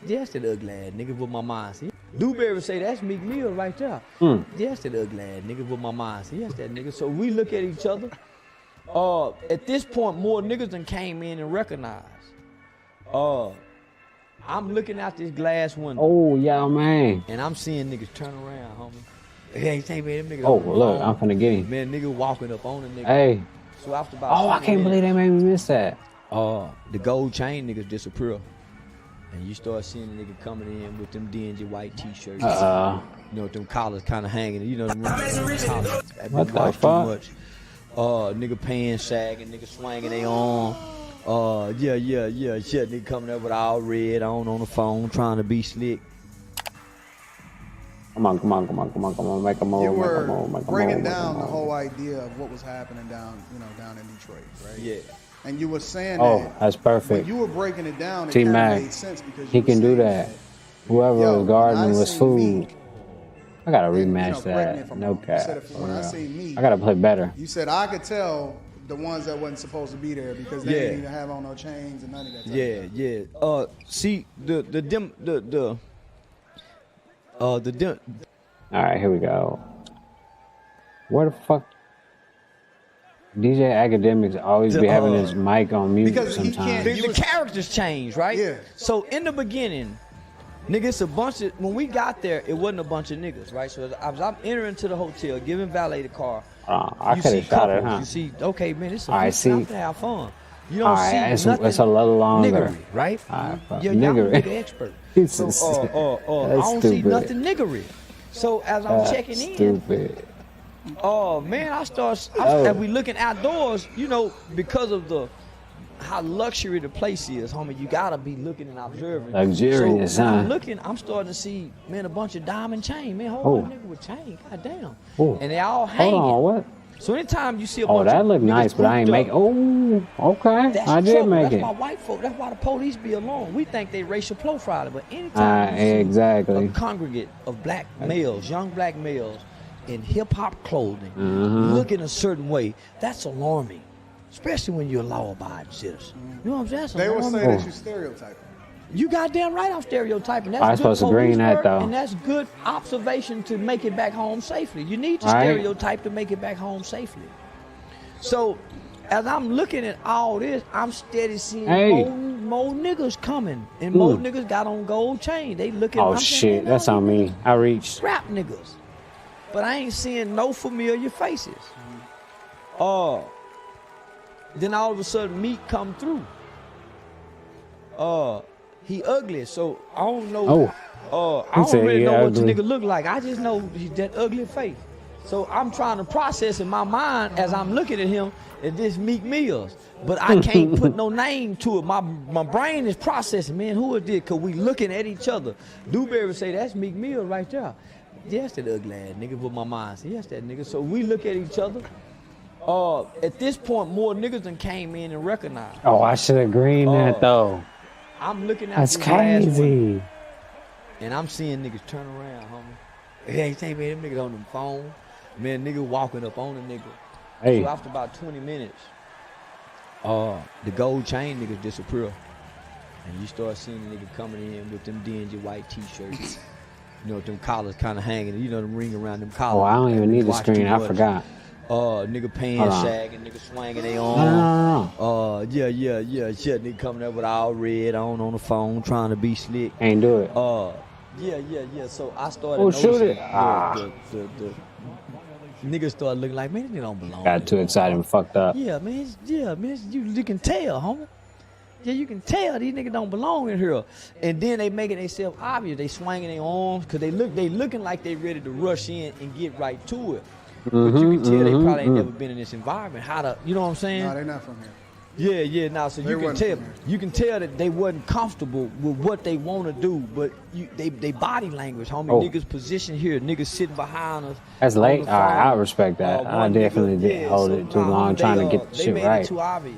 Yeah, that's that ugly ass nigga with my mind. See? Dewberry say that's Meek Mill right there. Yeah, that's that ugly ass nigga with my mind. See, that's that nigga. So we look at each other. At this point, more niggas done came in and recognized. I'm looking out this glass window. Oh, yeah, man. And I'm seeing niggas turn around, homie. Hey, man, them niggas. Oh, look, I'm finna get him. Man, nigga walking up on a nigga. Hey. So after about I can't believe they made me miss that. The gold chain niggas disappear. And you start seeing a nigga coming in with them dingy white t-shirts. You know, with them collars kind of hanging. You know, them collars. What the fuck? Nigga pants sagging, nigga swinging they arm. Yeah. Nigga coming up with all red on the phone, trying to be slick. Come on. Make a move. You were breaking down the whole idea of what was happening down in Detroit, right? Yeah. And you were saying that. That's perfect. When you were breaking it down, it T-Mac, made sense because he can do that. Whoever was guarding was food. I gotta rematch that. No cap. I gotta play better. You said I could tell the ones that wasn't supposed to be there because they didn't even have on no chains and none of that. Yeah. See the All right, here we go. Where the fuck? DJ Academics always be having his mic on mute sometimes. The characters change, right? Yeah. So in the beginning, nigga, it's a bunch of, when we got there, it wasn't a bunch of niggas, right? So as I'm entering to the hotel, giving valet the car, I could have shot it, huh? You see, okay, man, it's a stop to have fun. You don't see nothing. It's a little longer. Niggery, right? Niggery. Y'all the expert. So, I don't see nothing niggery. So as I'm checking in, stupid. Oh man, as we looking outdoors, you know, because of how luxury the place is, homie, you gotta be looking and observing. Luxurious, so I'm looking, I'm starting to see, man, a bunch of diamond chain, man, hold on, nigga with chain, goddamn. And they all hanging. Hold on, what? So anytime you see a bunch of that look nice, but I ain't make. Oh, okay, I did make it. That's why white folk. That's why the police be alone. We think they racial profiling, but anytime you see a congregate of black males, young black males, in hip-hop clothing, looking a certain way, that's alarming, especially when you're a law-abiding citizen. You know what I'm saying? That's they alarming. will say that you stereotyping. You goddamn right I'm stereotyping. That's I'm supposed to agree in that, though. And that's good observation to make it back home safely. You need to stereotype to make it back home safely. So, as I'm looking at all this, I'm steady seeing more niggas coming. And more niggas got on gold chain. They looking. Oh, shit. That's on me. I reached. Rap niggas. But I ain't seeing no familiar faces. Then all of a sudden, Meek come through. he ugly. So I don't know. I don't really know what the nigga look like. I just know he's that ugly face. So I'm trying to process in my mind as I'm looking at him as this Meek Mills. But I can't put no name to it. My brain is processing, man, who is this? Because we looking at each other. Dewberry would say, that's Meek Mills right there. Yes, that ugly ass nigga. But my mind said, yes, that nigga. So we look at each other. At this point, more niggas done came in and recognized. Oh, I should have greened that, though. I'm looking at that's crazy. And I'm seeing niggas turn around, homie. Hey, man, them niggas on them phone. Man, nigga walking up on the nigga. Hey. So after about 20 minutes, the gold chain niggas disappear. And you start seeing the nigga coming in with them dingy white t-shirts. You know, with them collars kind of hanging. You know, them ring around them collars. Oh, I don't even need the screen. I forgot. Nigga pants sagging, nigga swinging they arm. No. Yeah. Nigga coming up with all red on the phone, trying to be slick. Ain't do it. Yeah. So I started shoot it. The niggas started looking like, man, this nigga don't belong. Got too excited and fucked up. Yeah, man. You can tell, homie. Yeah, you can tell these niggas don't belong in here. And then they making themselves obvious. They swinging their arms because they looking like they ready to rush in and get right to it. But you can tell they probably ain't never been in this environment. You know what I'm saying? No, they're not from here. Yeah. So you can tell that they wasn't comfortable with what they want to do, but they body language, homie. Niggas position here, niggas sitting behind us. That's late. All right, I respect that. I definitely didn't hold it too long trying to get the shit right. They made it too obvious.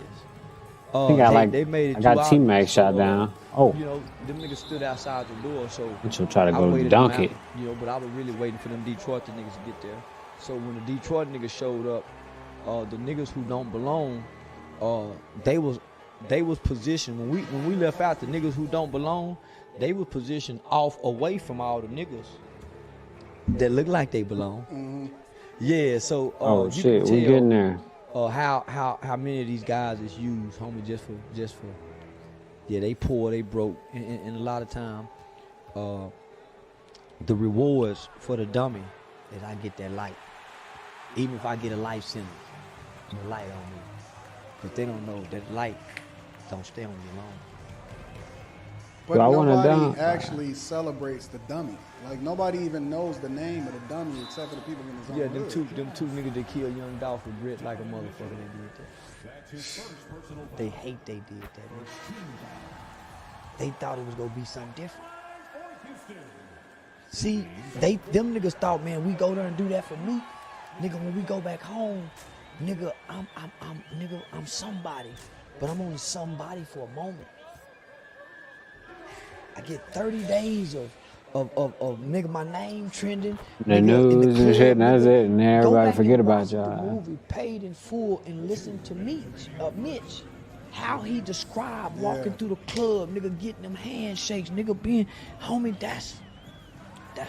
I think I got T-Mac shot down. Oh. You know, them niggas stood outside the door, so she'll try to go dunk it. You know, but I was really waiting for them Detroit niggas to get there. So when the Detroit niggas showed up, the niggas who don't belong, they was positioned when we left out the niggas who don't belong, they were positioned off away from all the niggas that look like they belong. Mm-hmm. Yeah, so you shit, we getting there. How many of these guys is used, homie, just for yeah, they poor, they broke, and a lot of time the rewards for the dummy is I get that light. Even if I get a life sentence, the light on me. Because they don't know that light don't stay on you long. But nobody actually celebrates the dummy. Like, nobody even knows the name of the dummy except for the people in his own hood. them two niggas that killed Young Dolph with Brit like a motherfucker, they did that. They hate they did that. They thought it was going to be something different. See, them niggas thought, man, we go there and do that for me. Nigga, when we go back home, nigga, I'm somebody, but I'm only somebody for a moment. I get 30 days of nigga, my name trending. The news and shit, and that's it, and everybody forget about y'all. The movie paid in full and listen to Mitch, how he described walking through the club, nigga, getting them handshakes, nigga, being, homie, that's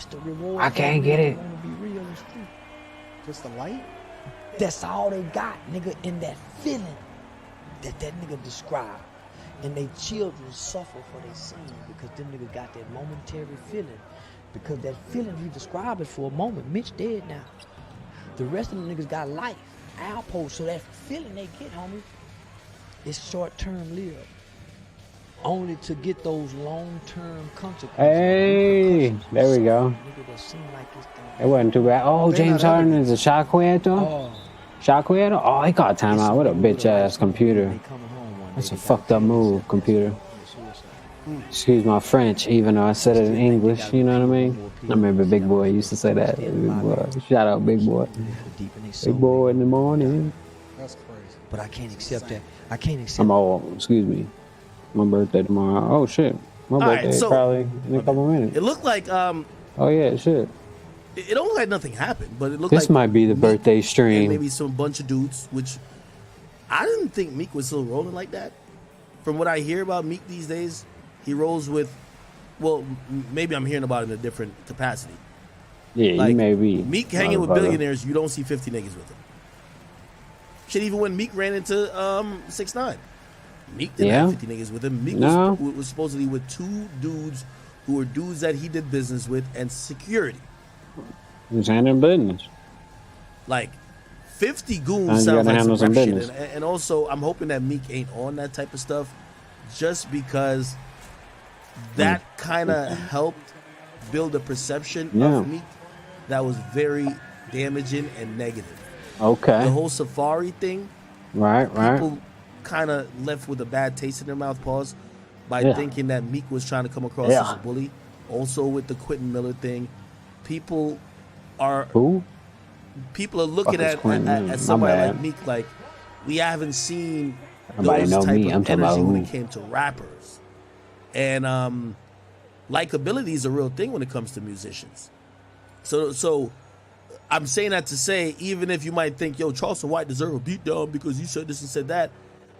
the reward. I can't get it. Want to be real and street. Just the light? That's all they got, nigga, in that feeling that nigga described. And they children suffer for their sin because them niggas got that momentary feeling. Because that feeling, he described it for a moment. Mitch dead now. The rest of them niggas got life, outpost. So that feeling they get, homie, is short-term lived. Only to get those long-term consequences. Hey, there we go. It wasn't too bad. Oh, James Harden is a shot creator? Shot creator? Oh, he got timeout. What a bitch-ass computer. That's a fucked up move, computer. Excuse my French, even though I said it in English, you know what I mean? I remember Big Boy used to say that. Big boy. Shout out Big Boy. Big Boy in the morning. That's crazy. But I can't accept that. I can't accept I'm old, excuse me. My birthday tomorrow. Oh shit. My birthday is probably in a couple minutes. It looked like oh yeah, shit. It don't look like nothing happened, but it looked this like might be the birthday stream. And maybe some bunch of dudes, which I didn't think Meek was still rolling like that. From what I hear about Meek these days, he rolls with, well, maybe I'm hearing about it in a different capacity. Yeah, like, you may be. Meek hanging with billionaires, you don't see 50 niggas with him. Shit, even when Meek ran into 6ix9ine, Meek didn't have 50 niggas with him. Meek was supposedly with 2 dudes who were dudes that he did business with and security. He was handling business. Like, 50 goons sounds like some rap shit. And also, I'm hoping that Meek ain't on that type of stuff just because that kind of helped build a perception of Meek that was very damaging and negative. Okay. The whole Safari thing. Right. People kind of left with a bad taste in their mouth, by thinking that Meek was trying to come across as a bully. Also with the Quentin Miller thing, people are looking at somebody like Meek like we haven't seen those type of energy when it came to rappers. And likability is a real thing when it comes to musicians. So I'm saying that to say, even if you might think, yo, Charleston White deserve a beatdown because you said this and said that,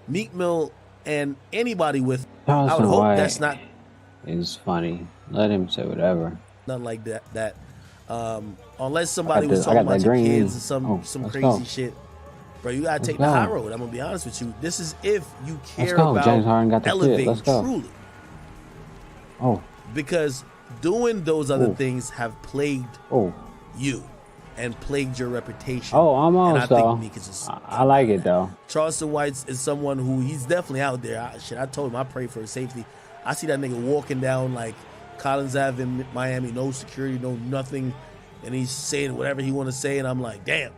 Meek Mill and anybody with Charleston I would hope White that's not is funny. Let him say whatever. Nothing like that. Unless somebody was talking about your kids or some crazy shit. Bro, you gotta take the high road. I'm gonna be honest with you. This is if you care about James Harden got the elevating Let's go. truly. Oh. Because doing those other things have plagued you and plagued your reputation. Oh, almost, and I though. think Meek is just, I like it, though. Charleston White is someone who he's definitely out there. I told him I pray for his safety. I see that nigga walking down like Collins Ave in Miami, no security, no nothing, and he's saying whatever he want to say, and I'm like, damn.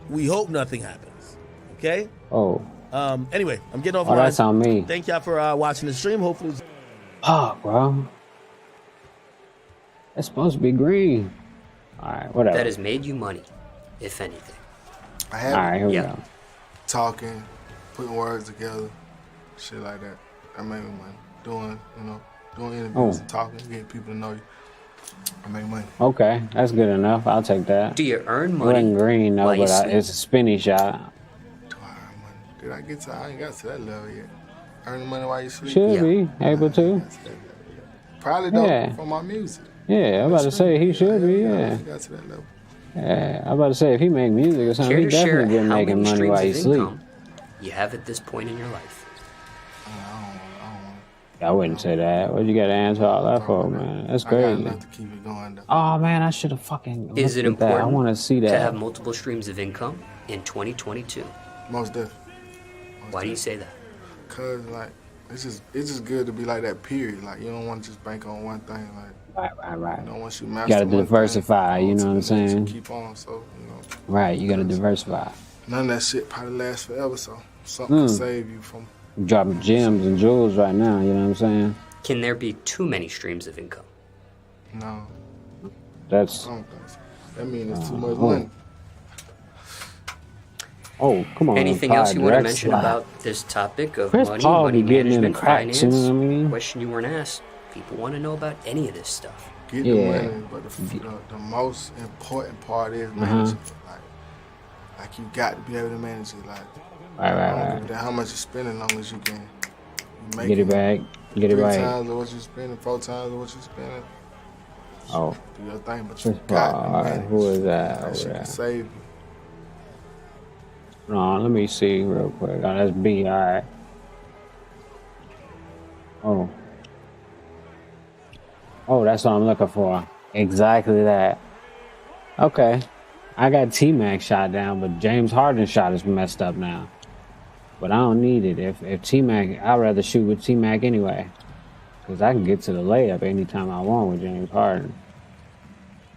We hope nothing happens. Okay? Oh. Anyway, I'm getting off. That's on me. Thank y'all for watching the stream. Hopefully. Oh, bro. It's supposed to be green. All right, whatever. That has made you money, if anything. I have. All right, here we go. Talking, putting words together, shit like that. I made me money. Doing interviews and talking, getting people to know you. I make money. Okay, that's good enough. I'll take that. Do you earn It money? wasn't green, though, while you but sleep? it's a spinny shot. Did I get to? I ain't got to that level yet. Earning money while you sleep. Should be able to. Probably don't Yeah. for my music. Yeah, I'm about to say he should be, yeah. Got to that level. Yeah, I'm about to say if he make music or something, Care he to share definitely been how making many money streams while of he sleep. income you have at this point in your life? I wouldn't say that. What you got to answer all that for, man? That's I crazy. got enough to keep it going though. Oh man, I should have fucking. Is it looked at that. I important want to see that. to have multiple streams of income in 2022? Most definitely. Why do you say that? Cause like it's just good to be like that. Period. Like you don't want to just bank on one thing. Like right. You know, once you You master gotta one diversify. thing, You know what I'm saying? keep on. So Right. You gotta diversify. none of that shit probably lasts forever. So something can save you from. Dropping gems and jewels right now. You know what I'm saying? Can there be too many streams of income? No. That's. I don't think so. That means it's too much money. Oh, come on. Anything else you want to Direct mention slide. about this topic of Chris money, Paul money be getting in the management, cracks, you finance? know what I mean? Question you weren't asked. People want to know about any of this stuff. Get the money, but the most important part is managing it. Like you got to be able to manage it. Like I don't give a damn how much you spend as long as you can. You make Get it back. Get it 3 right. times of what you spending, 4 times of what you spending. Oh. Do your thing, but Chris you got to Paul. manage. Who is that That over shit there? can save you. No, let me see real quick. Oh, that's B. All right. Oh. Oh, that's what I'm looking for. Exactly that. Okay. I got T-Mac shot down, but James Harden's shot is messed up now. But I don't need it. If T-Mac, I'd rather shoot with T-Mac anyway. Because I can get to the layup anytime I want with James Harden.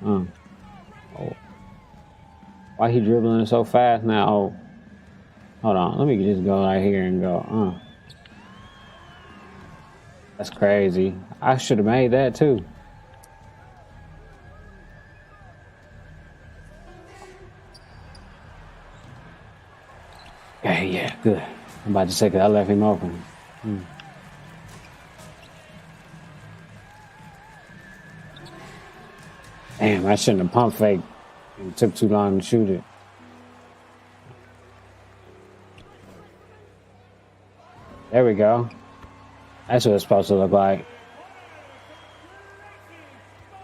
Oh. Why he dribbling so fast now? Oh. Hold on. Let me just go right here and go. That's crazy. I should have made that too. Okay, yeah, good. I'm about to say that I left him open. Damn, I shouldn't have pump faked. It took too long to shoot it. There we go. That's what it's supposed to look like.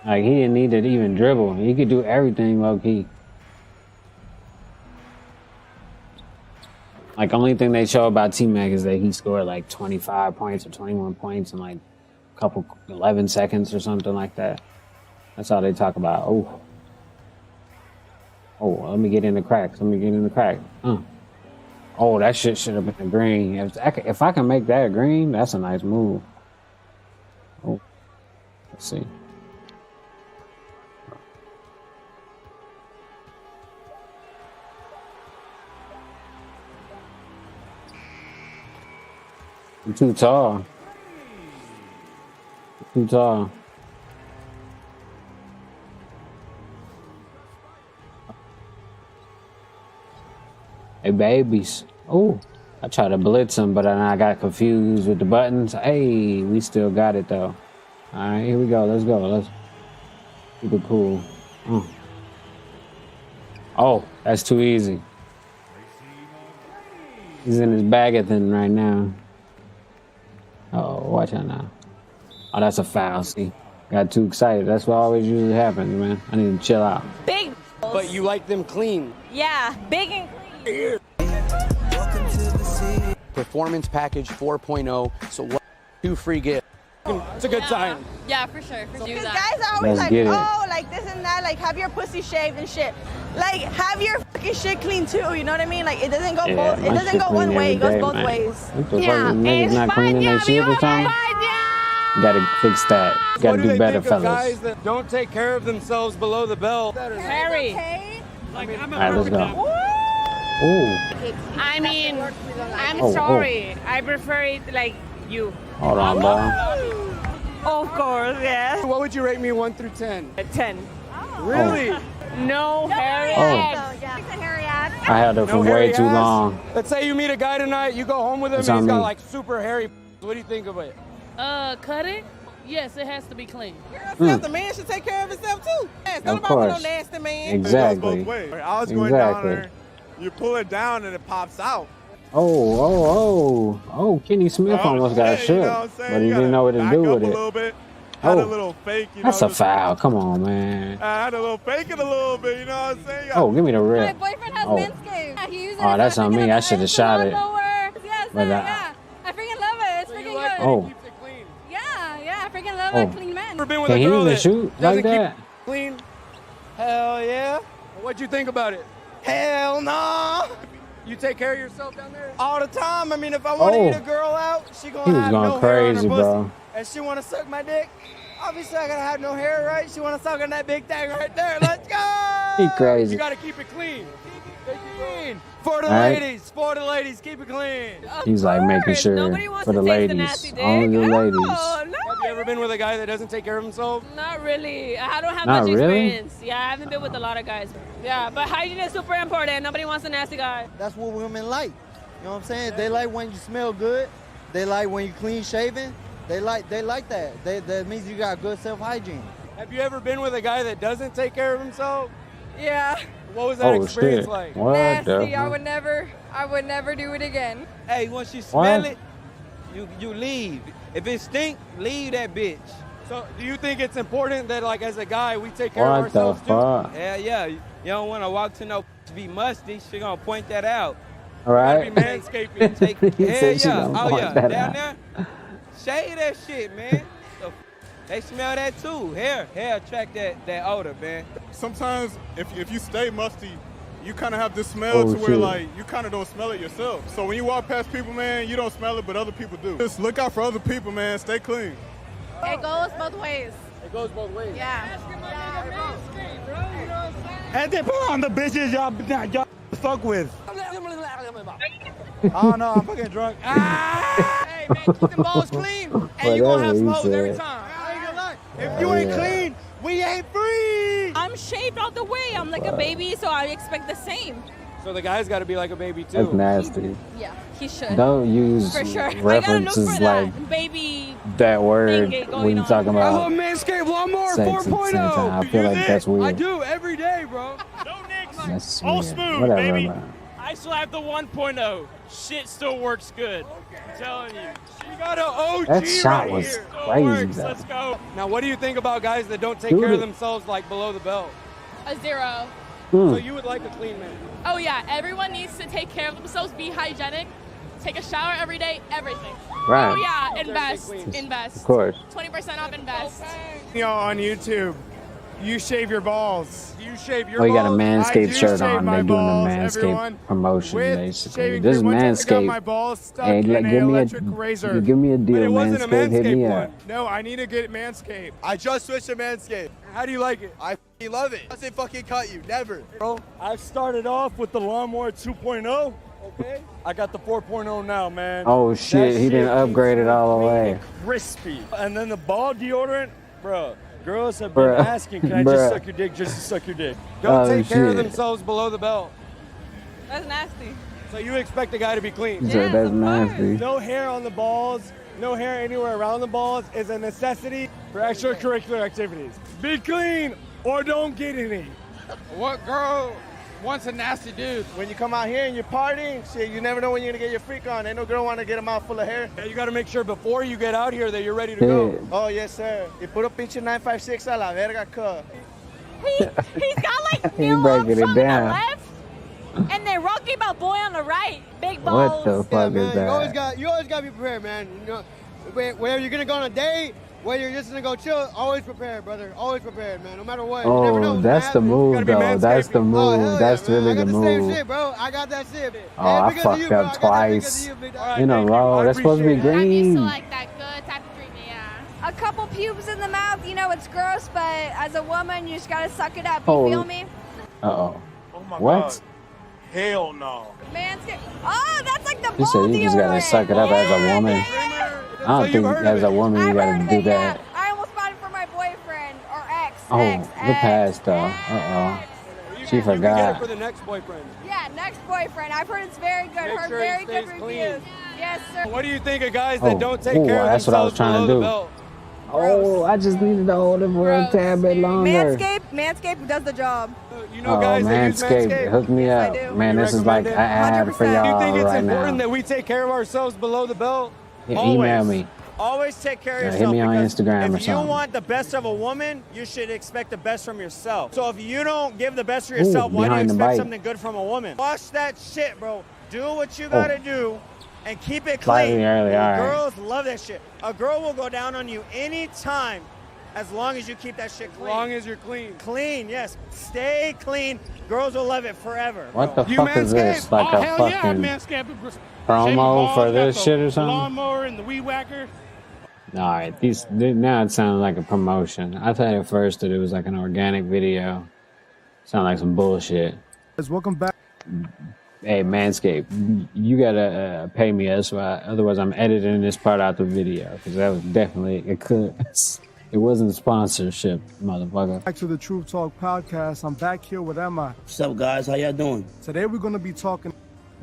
Like, he didn't need to even dribble. He could do everything low-key. Like, only thing they show about T-Mac is that he scored like 25 points or 21 points in like a couple 11 seconds or something like that. That's all they talk about. Oh, let me get in the cracks. Oh, that shit should have been a green. If I can make that a green, that's a nice move. Oh, let's see. You're too tall. Too tall. Hey, babies. Oh, I tried to blitz him, but then I got confused with the buttons. Hey, we still got it though. All right, here we go. Let's go. Let's keep it cool. Oh, that's too easy. He's in his bag-a-thon right now. Oh, watch out now. Oh, that's a foul. See, got too excited. That's what always usually happens, man. I need to chill out. Big. But you like them clean. Yeah, big and clean. Performance package 4.0. So what? 2 free gifts. It's a good sign. Yeah, for sure. Because guys are always like, oh, like this and that, like have your pussy shaved and shit. Like have your fucking shit clean too. You know what I mean? Like it doesn't go both. It doesn't go one way. It goes both ways. Yeah, niggas not cleaning their shit or something. You gotta fix that. You gotta do better, fellas. Guys that don't take care of themselves below the belt. Harry. All right, let's go. Ooh. I mean, I'm sorry. I prefer it like you. Hold on, bro. Of course, yes. What would you rate me 1 through 10? 10. Really? No Harry I had it for way too long. Let's say you meet a guy tonight, you go home with him, and he's got like super hairy. What do you think of it? Cut it? Yes, it has to be clean. The man should take care of himself too. Yes, of course. No nasty man. Exactly. I was going down there. You pull it down and it pops out. Oh, Kenny Smith almost got shook, you know but he didn't know what to do with it. A little bit. Had a little fake, you know, that's a foul. Come on, man. I had a little fake it a little bit, you know what I'm saying? Oh, give me the rip. My boyfriend has Manscaped. Yeah, he uses Oh, that's on me. I should have shot it. Yes, But, yeah. I freaking love it. It's freaking good. Oh. Yeah, I freaking love a clean man. Ever been with Can a he girl even that shoot like that? Clean? Hell yeah. What'd you think about it? Hell no. You take care of yourself down there? All the time. I mean, if I want to eat a girl out, she gonna He was have going no hair on her crazy, pussy. bro. And she want to suck my dick. Obviously, I gotta have no hair, right? She want to suck on that big thing right there. Let's go. He crazy. You gotta keep it clean. Keep it clean. For the ladies, keep it clean. He's like making sure for the ladies, only the ladies. Have you ever been with a guy that doesn't take care of himself? Not really. I don't have Not much really? experience. Yeah, I haven't been with a lot of guys. Yeah, but hygiene is super important. Nobody wants a nasty guy. That's what women like. You know what I'm saying? They like when you smell good. They like when you clean shaven. They like that. That means you got good self-hygiene. Have you ever been with a guy that doesn't take care of himself? Yeah. What was that experience shit. like? What Nasty. I would never do it again. Hey, once you smell it, you leave. If it stink, leave that bitch. So, do you think it's important that, like, as a guy, we take care of ourselves too? Yeah. You don't want to walk to no be musty. She gonna point that out. All right. Be manscaping. Down there. Shave that shit, man. They smell that too. Hair attract that odor, man. Sometimes if you stay musty, you kind of have this smell to where like you kind of don't smell it yourself. So when you walk past people, man, you don't smell it, but other people do. Just look out for other people, man. Stay clean. It goes both ways. It goes both ways. Yeah. And they put on the bitches y'all fuck with. Oh no, I'm fucking drunk. Hey man, keep them balls clean, and you gonna have some hoes every time. I ain't gonna lie. If you ain't clean, we ain't free. I'm shaved all the way. I'm like a baby, so I expect the same. So the guy's got to be like a baby too. That's nasty. Yeah, he should. Don't use for sure. references I gotta look for like that baby that word when you're talking about. I love Manscaped Lawnmower sex at the same 4.0. time. I feel like that's weird. I do every day, bro. That's All weird. smooth, Whatever, baby. man. I still have the 1.0. Shit still works good. I'm telling you. You got an OG That shot right was here. crazy, though. Let's go. Now, what do you think about guys that don't take Dude. care of themselves like below the belt? A 0. So you would like a clean man? Oh yeah, everyone needs to take care of themselves, be hygienic, take a shower every day, everything. Right. Oh yeah, invest. Of course. 20% off invest. You know, on YouTube, you shave your balls. You shave your Oh, you balls. got a Manscaped shirt shave on. my They're doing a balls, Manscaped everyone. promotion, With basically. shaving This is cream. One time I got my Manscaped. balls stuck Hey, in like, an give me electric razor. give me a But deal, it wasn't a Manscaped. Hit Manscaped me one. up. No, I need to get Manscaped. I just switched to Manscaped. How do you like it? I f***ing love it. Doesn't fucking cut you, never. Bro, I started off with the lawnmower 2.0. Okay, I got the 4.0 now, man. Oh shit, he didn't upgrade it all the way. Crispy. And then the ball deodorant, bro. Girls have been Bruh. asking, can I Bruh. just suck your dick just to suck your dick? Don't Oh, take care of shit. themselves below the belt. That's nasty. So you expect a guy to be clean? So that's nasty. No hair on the balls, no hair anywhere around the balls is a necessity for extracurricular activities. Be clean or don't get any. What girl wants a nasty dude? When you come out here and you're partying, shit, you never know when you're gonna get your freak on. Ain't no girl want to get a mouth full of hair. Yeah, you got to make sure before you get out here that you're ready to go. Yeah. Oh, yes, sir. Y puro pinche 956 a la verga, cuh. He's got like He Neil breaking it Armstrong on the down. left, and then Rocky Balboa on the right. Big balls. What the fuck is You always that? got to be prepared, man. You know, whether you're gonna go on a date, whether you're just gonna go chill, always prepared, brother. Always prepared, man. No matter what. You never know Oh, what's that's gonna the happen. move, though. That's the Oh, move. hell That's yeah, really man. the I got the same move. shit, bro. I got that shit. Oh, I fucked up twice in a row. That's supposed to be I'm used to green. like that good type of treatment, yeah. A couple pubes in the mouth, you know, it's gross, but as a woman, you just gotta suck it up. You Oh. feel me? Uh-oh. Oh my What? God. Hell no. Manscaped. Oh, that's like the He ball said you just gotta deodorant. suck it up as a woman. I don't think as a woman you gotta do that. I almost bought it for my boyfriend or ex. Oh, ex, the past though. Uh-oh. She You can get it forgot. for the next boyfriend. Yeah, next boyfriend. I've heard it's very good. Make Heard sure he very good stays reviews. clean. Yes, sir. What do you think of guys Oh, that don't take ooh, care of that's what I was themselves trying to below the do. belt? Oh, I just needed to hold it for a tad bit longer. Manscaped does the job. You know Oh, guys that use Manscaped, Manscaped? hook me Yes, I up. do. Man, You this is like an recommend ad for Do you y'all think it's right important now. that we take care of ourselves below the belt? Yeah, email me. Always take care of Yeah, hit yourself. me on because Instagram or if you something. want the best of a woman, you should expect the best from yourself. So if you don't give the best for yourself, why do you behind the expect bike. something good from a woman? Watch that shit, bro. Do what you gotta do and keep it Slightly clean. early, all right. Girls love that shit. A girl will go down on you anytime as long as you keep that shit clean. As long as you're clean. Clean, yes. Stay clean. Girls will love it forever. What the You fuck is this? Manscaped? Like Oh, a hell yeah, fucking Manscaped. promo for this shit or something? Lawnmower and the weed whacker. All right, now it sounds like a promotion. I thought at first that it was like an organic video. Sound like some bullshit. Welcome back. Hey, Manscaped, you gotta pay me otherwise I'm editing this part out the video because that was definitely it wasn't a sponsorship, motherfucker. Back to the Truth Talk podcast. I'm back here with Emma. What's up, guys? How y'all doing? Today we're going to be talking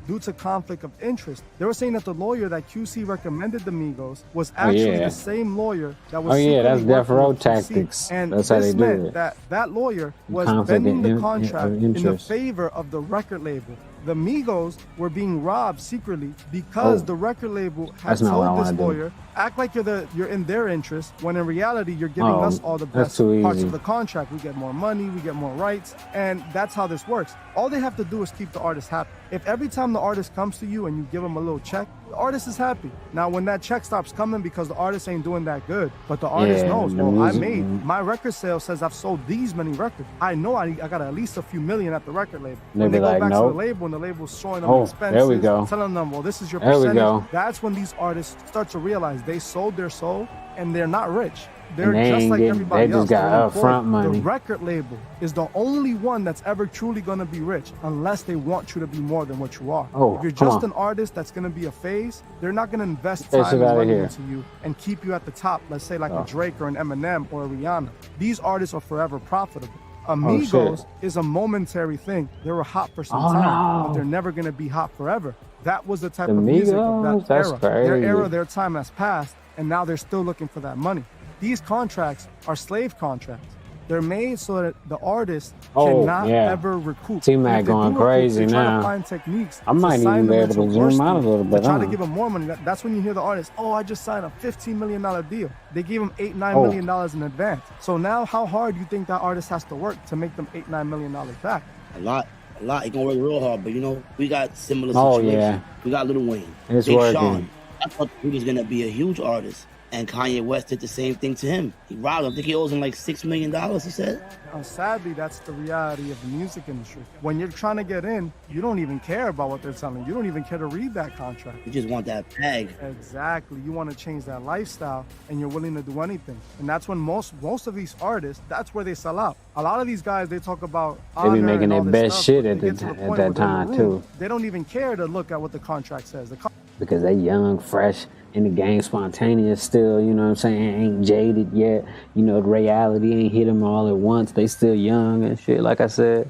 due to conflict of interest. They were saying that the lawyer that QC recommended the Migos was actually yeah. the same lawyer that was Oh yeah, that's secretly death working row with QC. tactics. And That's how this they do meant it. that lawyer was Conflict bending the of contract in the interest. favor of the record label. The Migos were being robbed secretly because Oh. the record label had That's not what I told this wanna do. lawyer, act like you're in their interest, when in reality you're giving Oh, us all the that's best too parts easy. of the contract. We get more money, we get more rights, and that's how this works. All they have to do is keep the artist happy. If every time the artist comes to you and you give him a little check, the artist is happy. Now, when that check stops coming because the artist ain't doing that good, but the artist Yeah, knows, the well, I music, made, man. my record sale says I've sold these many records. I know I got at least a few million at the record label. They When be they go like, back to nope. the label and the label's showing them Oh, expenses, there we go. telling them, well, this is your There we percentage. go. That's when these artists start to realize they sold their soul and they're not rich. They're And they just ain't like getting- everybody they just else. got They're on board. upfront money. The record label is the only one that's ever truly going to be rich unless they want you to be more than what you are. Oh, if you're come just on. an artist that's going to be a phase, they're not going to invest Get time shit and outta money here. into you and keep you at the top, let's say like Oh. a Drake or an Eminem or a Rihanna. These artists are forever profitable. Oh, Amigos shit. is a momentary thing. They were hot for some Oh, time, no. but they're never going to be hot forever. That was the type The of music of Migos? that That's era. Their crazy. era, their time has passed, and now they're still looking for that money. These contracts are slave contracts. They're made so that the artist Oh, cannot yeah. ever recoup. T-Mac And if they going do recoup, crazy they try now. to find techniques I might to even sign be them able to into zoom worse out a deals, little bit, to try to huh? give them more money. That's when you hear the artist, oh, I just signed a $15 million deal. They gave him $8-9 Oh. million in advance. So now how hard do you think that artist has to work to make them $8-9 million back? A lot. It's gonna work real hard, but you know, we got similar Oh, situations. yeah. We got Lil Wayne. It's Big working. Sean. I thought he was gonna be a huge artist. And Kanye West did the same thing to him. He robbed him. I think he owes him like $6 million, he said. Sadly, that's the reality of the music industry. When you're trying to get in, you don't even care about what they're telling you. You don't even care to read that contract. You just want that bag. Exactly. You want to change that lifestyle, and you're willing to do anything. And that's when most of these artists, that's where they sell out. A lot of these guys, they talk about they be making their best shit at that time, too. They don't even care to look at what the contract says. Because they young, fresh, in the game, spontaneous still, you know what I'm saying, ain't jaded yet. You know, the reality ain't hit them all at once. They still young and shit, like I said.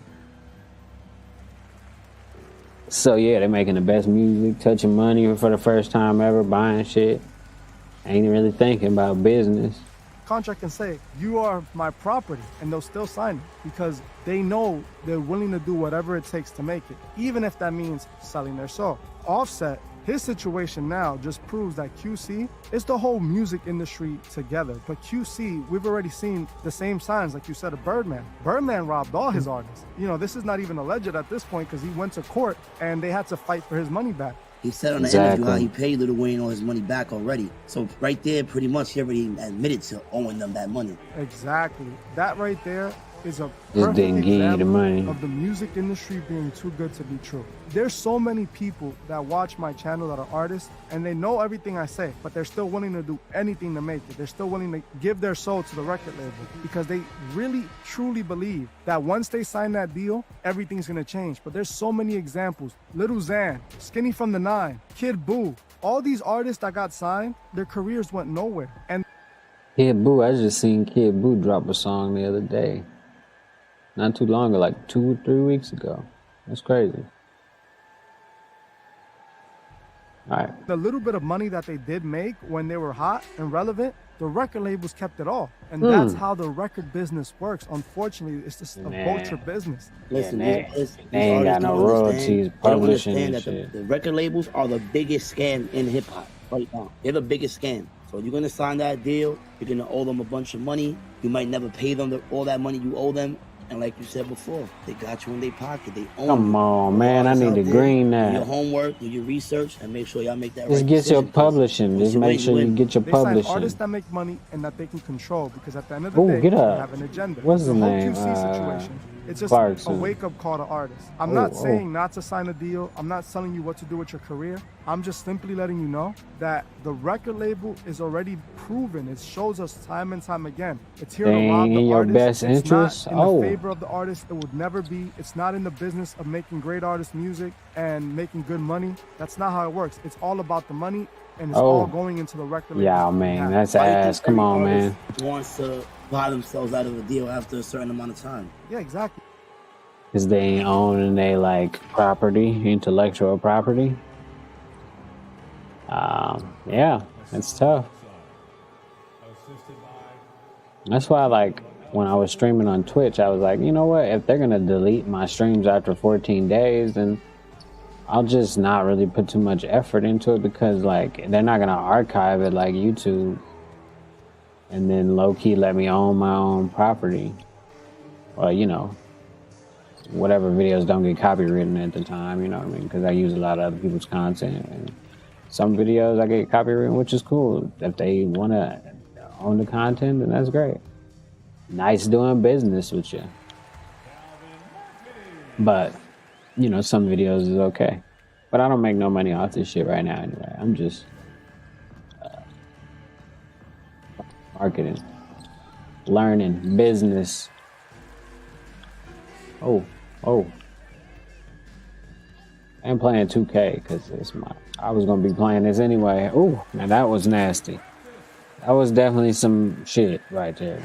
So, yeah, they're making the best music, touching money for the first time ever, buying shit. Ain't really thinking about business. Contract can say, you are my property, and they'll still sign it because they know they're willing to do whatever it takes to make it, even if that means selling their soul. Offset, his situation now just proves that QC is the whole music industry together. But QC, we've already seen the same signs, like you said, of Birdman. Birdman robbed all his artists. You know, this is not even alleged at this point because he went to court and they had to fight for his money back. He said on the interview how he paid Lil Wayne all his money back already. So right there, pretty much, he already admitted to owing them that money. Exactly. That right there is a perfect example of the music industry being too good to be true. There's so many people that watch my channel that are artists, and they know everything I say, but they're still willing to do anything to make it. They're still willing to give their soul to the record label because they really, truly believe that once they sign that deal, everything's gonna change. But there's so many examples. Lil Xan, Skinny from the Nine, Kid Buu, all these artists that got signed, their careers went nowhere. And Kid Buu, I just seen Kid Buu drop a song the other day. Not too long ago, like 2 or 3 weeks ago. That's crazy. All right. The little bit of money that they did make when they were hot and relevant, the record labels kept it all. And that's how the record business works. Unfortunately, it's just a vulture business. Listen, they ain't got no royalties, publishing and shit. The record labels are the biggest scam in hip-hop right now. They're the biggest scam. So you're going to sign that deal, you're going to owe them a bunch of money. You might never pay them all that money you owe them. And like you said before, they got you in their pocket. They own Come on, man. I need to green that. Do your homework, do your research, and make sure y'all make that Just right get decision. your publishing. Just make sure you get your They publishing. sign artists that make money and that they can control because at the end of the day, get they up. have an agenda. What's the his whole name? QC situation. It's just Clarkson. a wake-up call to artists. I'm not saying not to sign a deal. I'm not telling you what to do with your career. I'm just simply letting you know that the record label is already proven. It shows us time and time again. It's here to rob the your artist. best It's interest? not in the favor of the artist. It would never be. It's not in the business of making great artist music and making good money. That's not how it works. It's all about the money, and it's all going into the record label. Yeah, man. That's ass. Come on, man. Wants to buy themselves out of a deal after a certain amount of time. Yeah, exactly. Because they ain't owning they like property, intellectual property. Yeah, it's tough. That's why, like, when I was streaming on Twitch, I was like, you know what? If they're gonna delete my streams after 14 days, then I'll just not really put too much effort into it because, like, they're not gonna archive it like YouTube, and then low key let me own my own property. Well, you know, whatever videos don't get copywritten at the time, you know what I mean? Because I use a lot of other people's content, and some videos I get copywritten, which is cool. If they want to own the content, then that's great. Nice doing business with you. But, you know, some videos is okay. But I don't make no money off this shit right now anyway. I'm just marketing, learning, business. Oh. I'm playing 2K because I was going to be playing this anyway. Oh, now that was nasty. That was definitely some shit right there.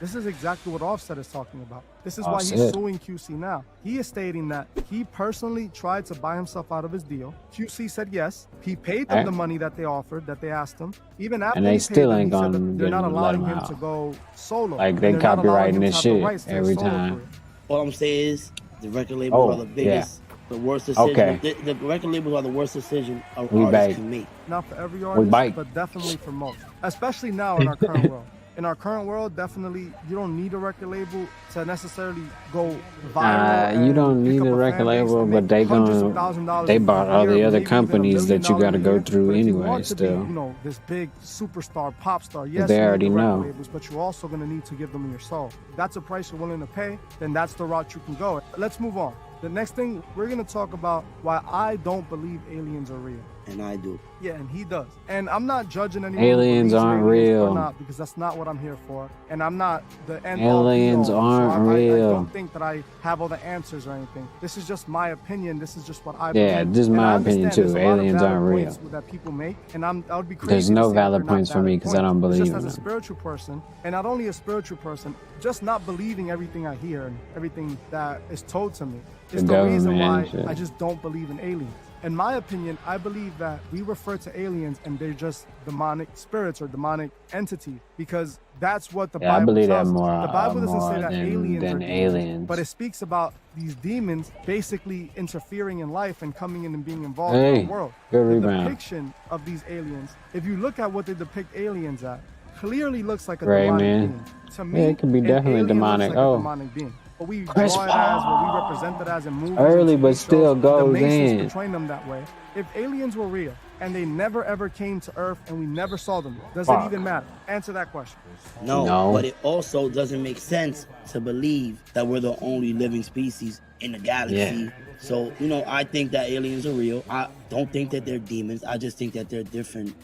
This is exactly what Offset is talking about. This is why he's suing QC now. He is stating that he personally tried to buy himself out of his deal. QC said yes. He paid them the money that they offered, that they asked him. Even after and they he still paid ain't them, gonna they're not allowing him out. to go solo. Like they copywriting this shit every time. All I'm saying is the record labels are the biggest, the worst decision. Okay. The record labels are the worst decision We artists bite. can make. Not for every artist, but definitely for most. Especially now in our current world. In our current world, definitely, you don't need a record label to necessarily go viral. You don't need a record label, but they bought all the other companies that you got to go through anyway. Still, you know, this big superstar, pop star. Yes, they already know. Labels, but you're also going to need to give them your soul. If that's a price you're willing to pay, then that's the route you can go. Let's move on. The next thing, we're going to talk about why I don't believe aliens are real. And I do. Yeah, and he does. And I'm not judging anyone. Aliens aren't real. Or not, because that's not what I'm here for. And I'm not the end. Aliens aren't real. I don't think that I have all the answers or anything. This is just my opinion. This is just what I believe. Yeah, this is my opinion too. Aliens aren't real. That people make, and I would be crazy. There's no valid points for me because I don't believe in them. Just as a spiritual person, and not only a spiritual person, just not believing everything I hear and everything that is told to me is the reason why I just don't believe in aliens. In my opinion, I believe that we refer to aliens and they're just demonic spirits or demonic entities because that's what the Bible I believe tells that more, us. The Bible doesn't say that aliens are demons, but it speaks about these demons basically interfering in life and coming in and being involved in the world. Good the depiction of these aliens, if you look at what they depict aliens at, clearly looks like a demonic being. To me, it could be definitely demonic. Like a demonic being. What we draw it as, what we represent it as in movies. Early, but still goes in. Portraying them that way. If aliens were real and they never ever came to Earth and we never saw them, does it even matter? Answer that question. No, but it also doesn't make sense to believe that we're the only living species in the galaxy. Yeah. So, you know, I think that aliens are real. I don't think that they're demons. I just think that they're different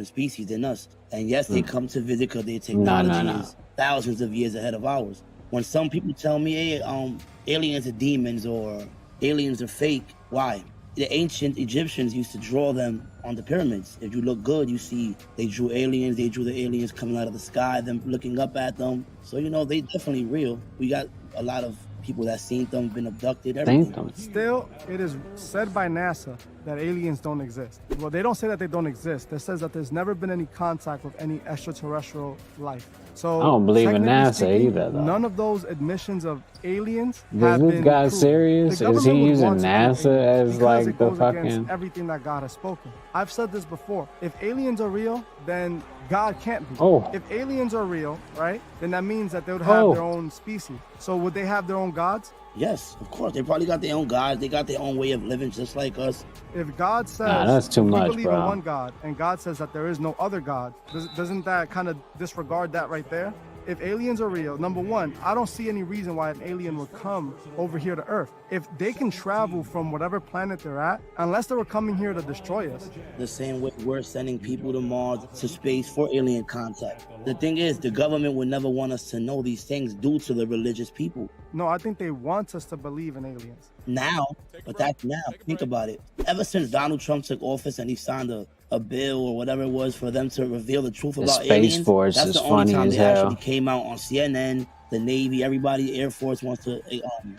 species than us. And yes, they come to visit because their technology is thousands of years ahead of ours. When some people tell me, hey, aliens are demons or aliens are fake, why? The ancient Egyptians used to draw them on the pyramids. If you look good, you see they drew aliens. They drew the aliens coming out of the sky, them looking up at them. So, you know, they definitely real. We got a lot of people that seen them, been abducted, everything. Still, it is said by NASA that aliens don't exist. Well, they don't say that they don't exist. It says that there's never been any contact with any extraterrestrial life. So I don't believe in NASA either, though. None of those admissions of aliens have been proven. Is this guy serious? Is he using NASA as like the fucking... everything that God has spoken. I've said this before. If aliens are real, then God can't be. If aliens are real, right, then that means that they would have their own species. So would they have their own gods? Yes, of course. They probably got their own gods. They got their own way of living just like us. If God says, that's too much, we believe in one God, and God says that there is no other God, doesn't that kind of disregard that right there? If aliens are real, number one, I don't see any reason why an alien would come over here to Earth. If they can travel from whatever planet they're at, unless they were coming here to destroy us. The same way we're sending people to Mars, to space for alien contact. The thing is, the government would never want us to know these things due to the religious people. No, I think they want us to believe in aliens. Now, but that's now. Think about it. Ever since Donald Trump took office and he signed a bill or whatever it was for them to reveal the truth about aliens. Space Force that's is the only funny time as they hell. actually came out on CNN, the Navy, everybody, Air Force wants to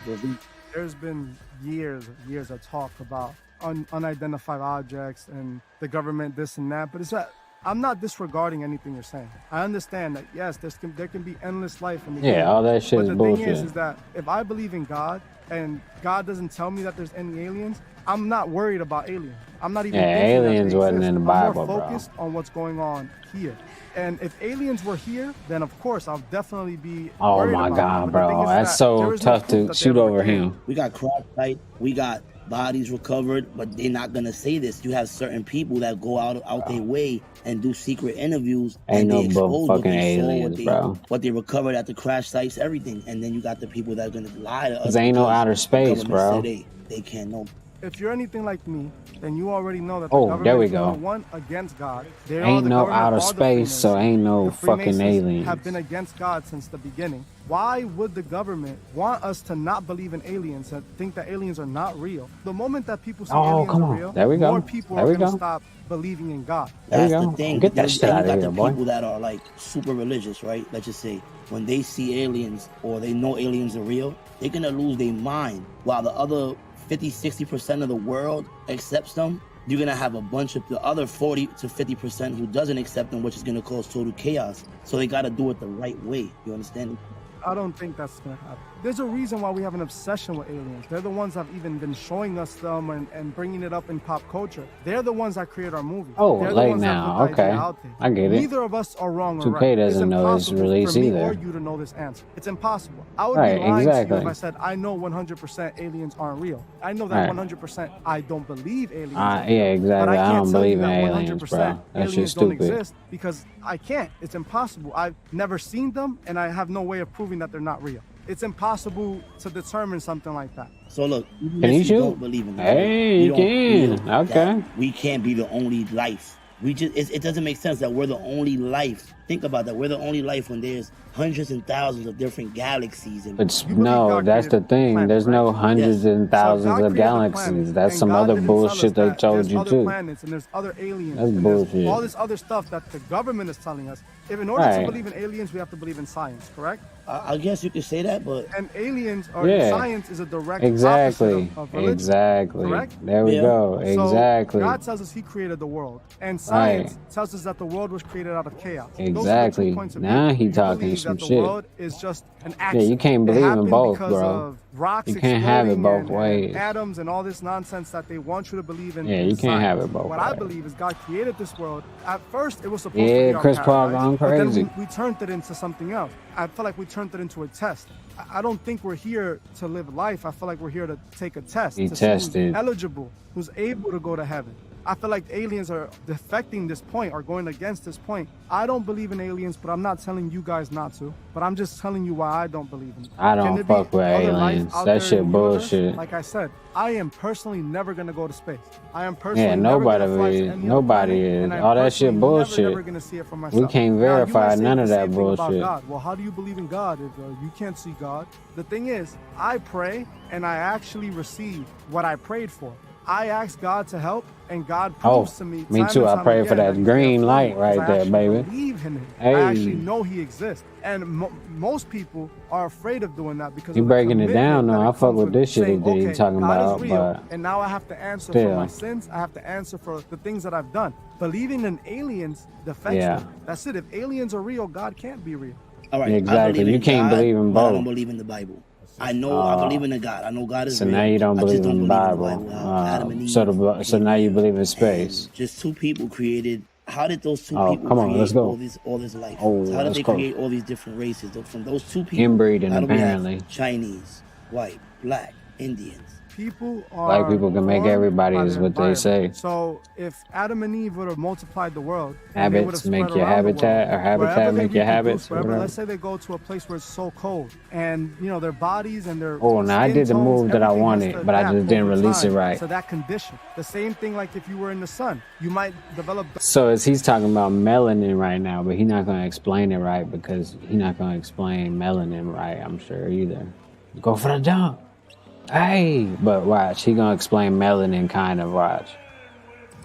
reveal. There's been years of talk about unidentified objects and the government, this and that, but it's that I'm not disregarding anything you're saying. I understand that, yes, there can be endless life in the game. All that shit is bullshit. But the thing is that if I believe in God and God doesn't tell me that there's any aliens, I'm not worried about aliens. I'm not even thinking aliens wasn't in the Bible, I'm more focused on what's going on here. And if aliens were here, then of course I'll definitely be worried my about God, them. bro. That's so tough to shoot over him. We got crash site, we got bodies recovered, but they're not gonna say this. You have certain people that go out their way and do secret interviews and they expose what they saw, what they recovered at the crash sites, everything. And then you got the people that are gonna lie to us. Ain't no outer space, bro. They can't know. If you're anything like me, then you already know that the government is one against God. Ain't no outer space, so ain't no fucking aliens. Have been against God since the beginning. Why would the government want us to not believe in aliens and think that aliens are not real? The moment that people see aliens are real, more people are going to stop believing in God. That's the thing. Get that shit out of here, boy. People that are like super religious, right? Let's just say when they see aliens or they know aliens are real, they're going to lose their mind. While the other 50-60% of the world accepts them, you're going to have a bunch of the other 40 to 50% who doesn't accept them, which is going to cause total chaos. So they got to do it the right way. You understand? I don't think that's gonna happen. There's a reason why we have an obsession with aliens. They're the ones that have even been showing us them and bringing it up in pop culture. They're the ones that create our movies. Oh, They're the late ones that now. put the idea Okay, out there. I get it. Neither of us are wrong or 2K right. doesn't know this impossible release for me either. or you to know this answer. It's impossible. I would Right, be lying to exactly. you if I said I know 100% aliens aren't real. I know that Right. 100% I don't believe aliens. Yeah, are real. exactly. But I I can't don't tell you believe in that aliens, 100% bro. That shit's aliens don't stupid. exist because I can't. It's impossible. I've never seen them, and I have no way of proving that they're not real. It's impossible to determine something like that. So look, even Can if you you shoot? don't believe in God, Hey, you don't can. feel Okay. that we can't be the only life. It doesn't make sense that we're the only life. Think about that. We're the only life when there's hundreds and thousands of different galaxies. And But no, that's the thing. There's no hundreds and thousands of galaxies. That's some other bullshit they told you other too. planets and there's other aliens. That's and there's bullshit. all this other stuff that the government is telling us. If in order Right. to believe in aliens, we have to believe in science, correct? I guess you could say that, but And aliens or Yeah. science is a direct Exactly. opposite of religion. Exactly. Correct? There we go. So Exactly. God tells us He created the world, and science tells us that the world was created out of chaos. Those are the two Exactly. points of Now view. he You talking believe some that the shit. world is just an Yeah, accident. you can't It believe in happened both, because bro. of rocks You can't have it exploding both and ways. atoms and all this nonsense that they want you to believe in. Yeah, in you can't have science. it both What I ways. believe is God created this world. At first, it was supposed to Yeah, be our Chris Paul paradise, gone but then crazy. we turned it into something else. I feel like we turned it into a test. I don't think we're here to live life. I feel like we're here to take a test. Be to see who's tested. eligible, who's able to go to heaven. I feel like aliens are defecting this point or going against this point. I don't believe in aliens, but I'm not telling you guys not to. But I'm just telling you why I don't believe in them. I Can don't there be fuck with other life aliens. out That there shit in the universe? bullshit. Like I said, I am personally never gonna go to space. I am personally Yeah, never nobody gonna fly to is. any other Nobody planet, is. and I'm All that personally shit bullshit. Never gonna see it for myself. We can't Now, you verify might say none the of that same thing about bullshit. God. Well, how do you believe in God if you can't see God? The thing is, I pray and I actually receive what I prayed for. I ask God to help, and God proves to me. Me time too. and I time pray for again that He's green there for light me, 'cause right I there, actually baby. believe in Him. Hey. I actually know He exists, and most people are afraid of doing that because You of the breaking it down, commitment though. that I it fuck comes with this shit saying, that you okay, talking God about, is real, but and now I have to answer for still. my sins. I have to answer for the things that I've done. Believing in aliens defects Yeah. them. That's it. If aliens are real, God can't be real. all right, Exactly. I believe You in can't God, believe in but I both. don't believe in the Bible. I know I believe in a God. I know God is So real. now you don't I just believe don't in the believe Bible. Adam and Eve So now you believe in space. just two people created. How did those two Oh, people come on, create let's go. all this life? Oh, How did let's they go. create all these different races? From those two people, Inbreeding, how do we have apparently. Chinese, white, black, Indians. People are Black people can make formed everybody by is their what they environment. say. So if Adam and Eve would have multiplied the world, and they would have Habits spread make your around the world, habitat, or habitat wherever they make your reproduce, habits. wherever, Whatever. let's say they go to a place where it's so cold, and their bodies and their Oh, now I skin did the tones, move that I everything has wanted, to but I adapt just didn't over release it time right. to that condition. The same thing like if you were in the sun, you might develop. So as he's talking about melanin right now, but he's not going to explain it right because he's not going to explain melanin right, I'm sure, either. Go for the jump. Hey, but watch, he going to explain melanin kind of, watch.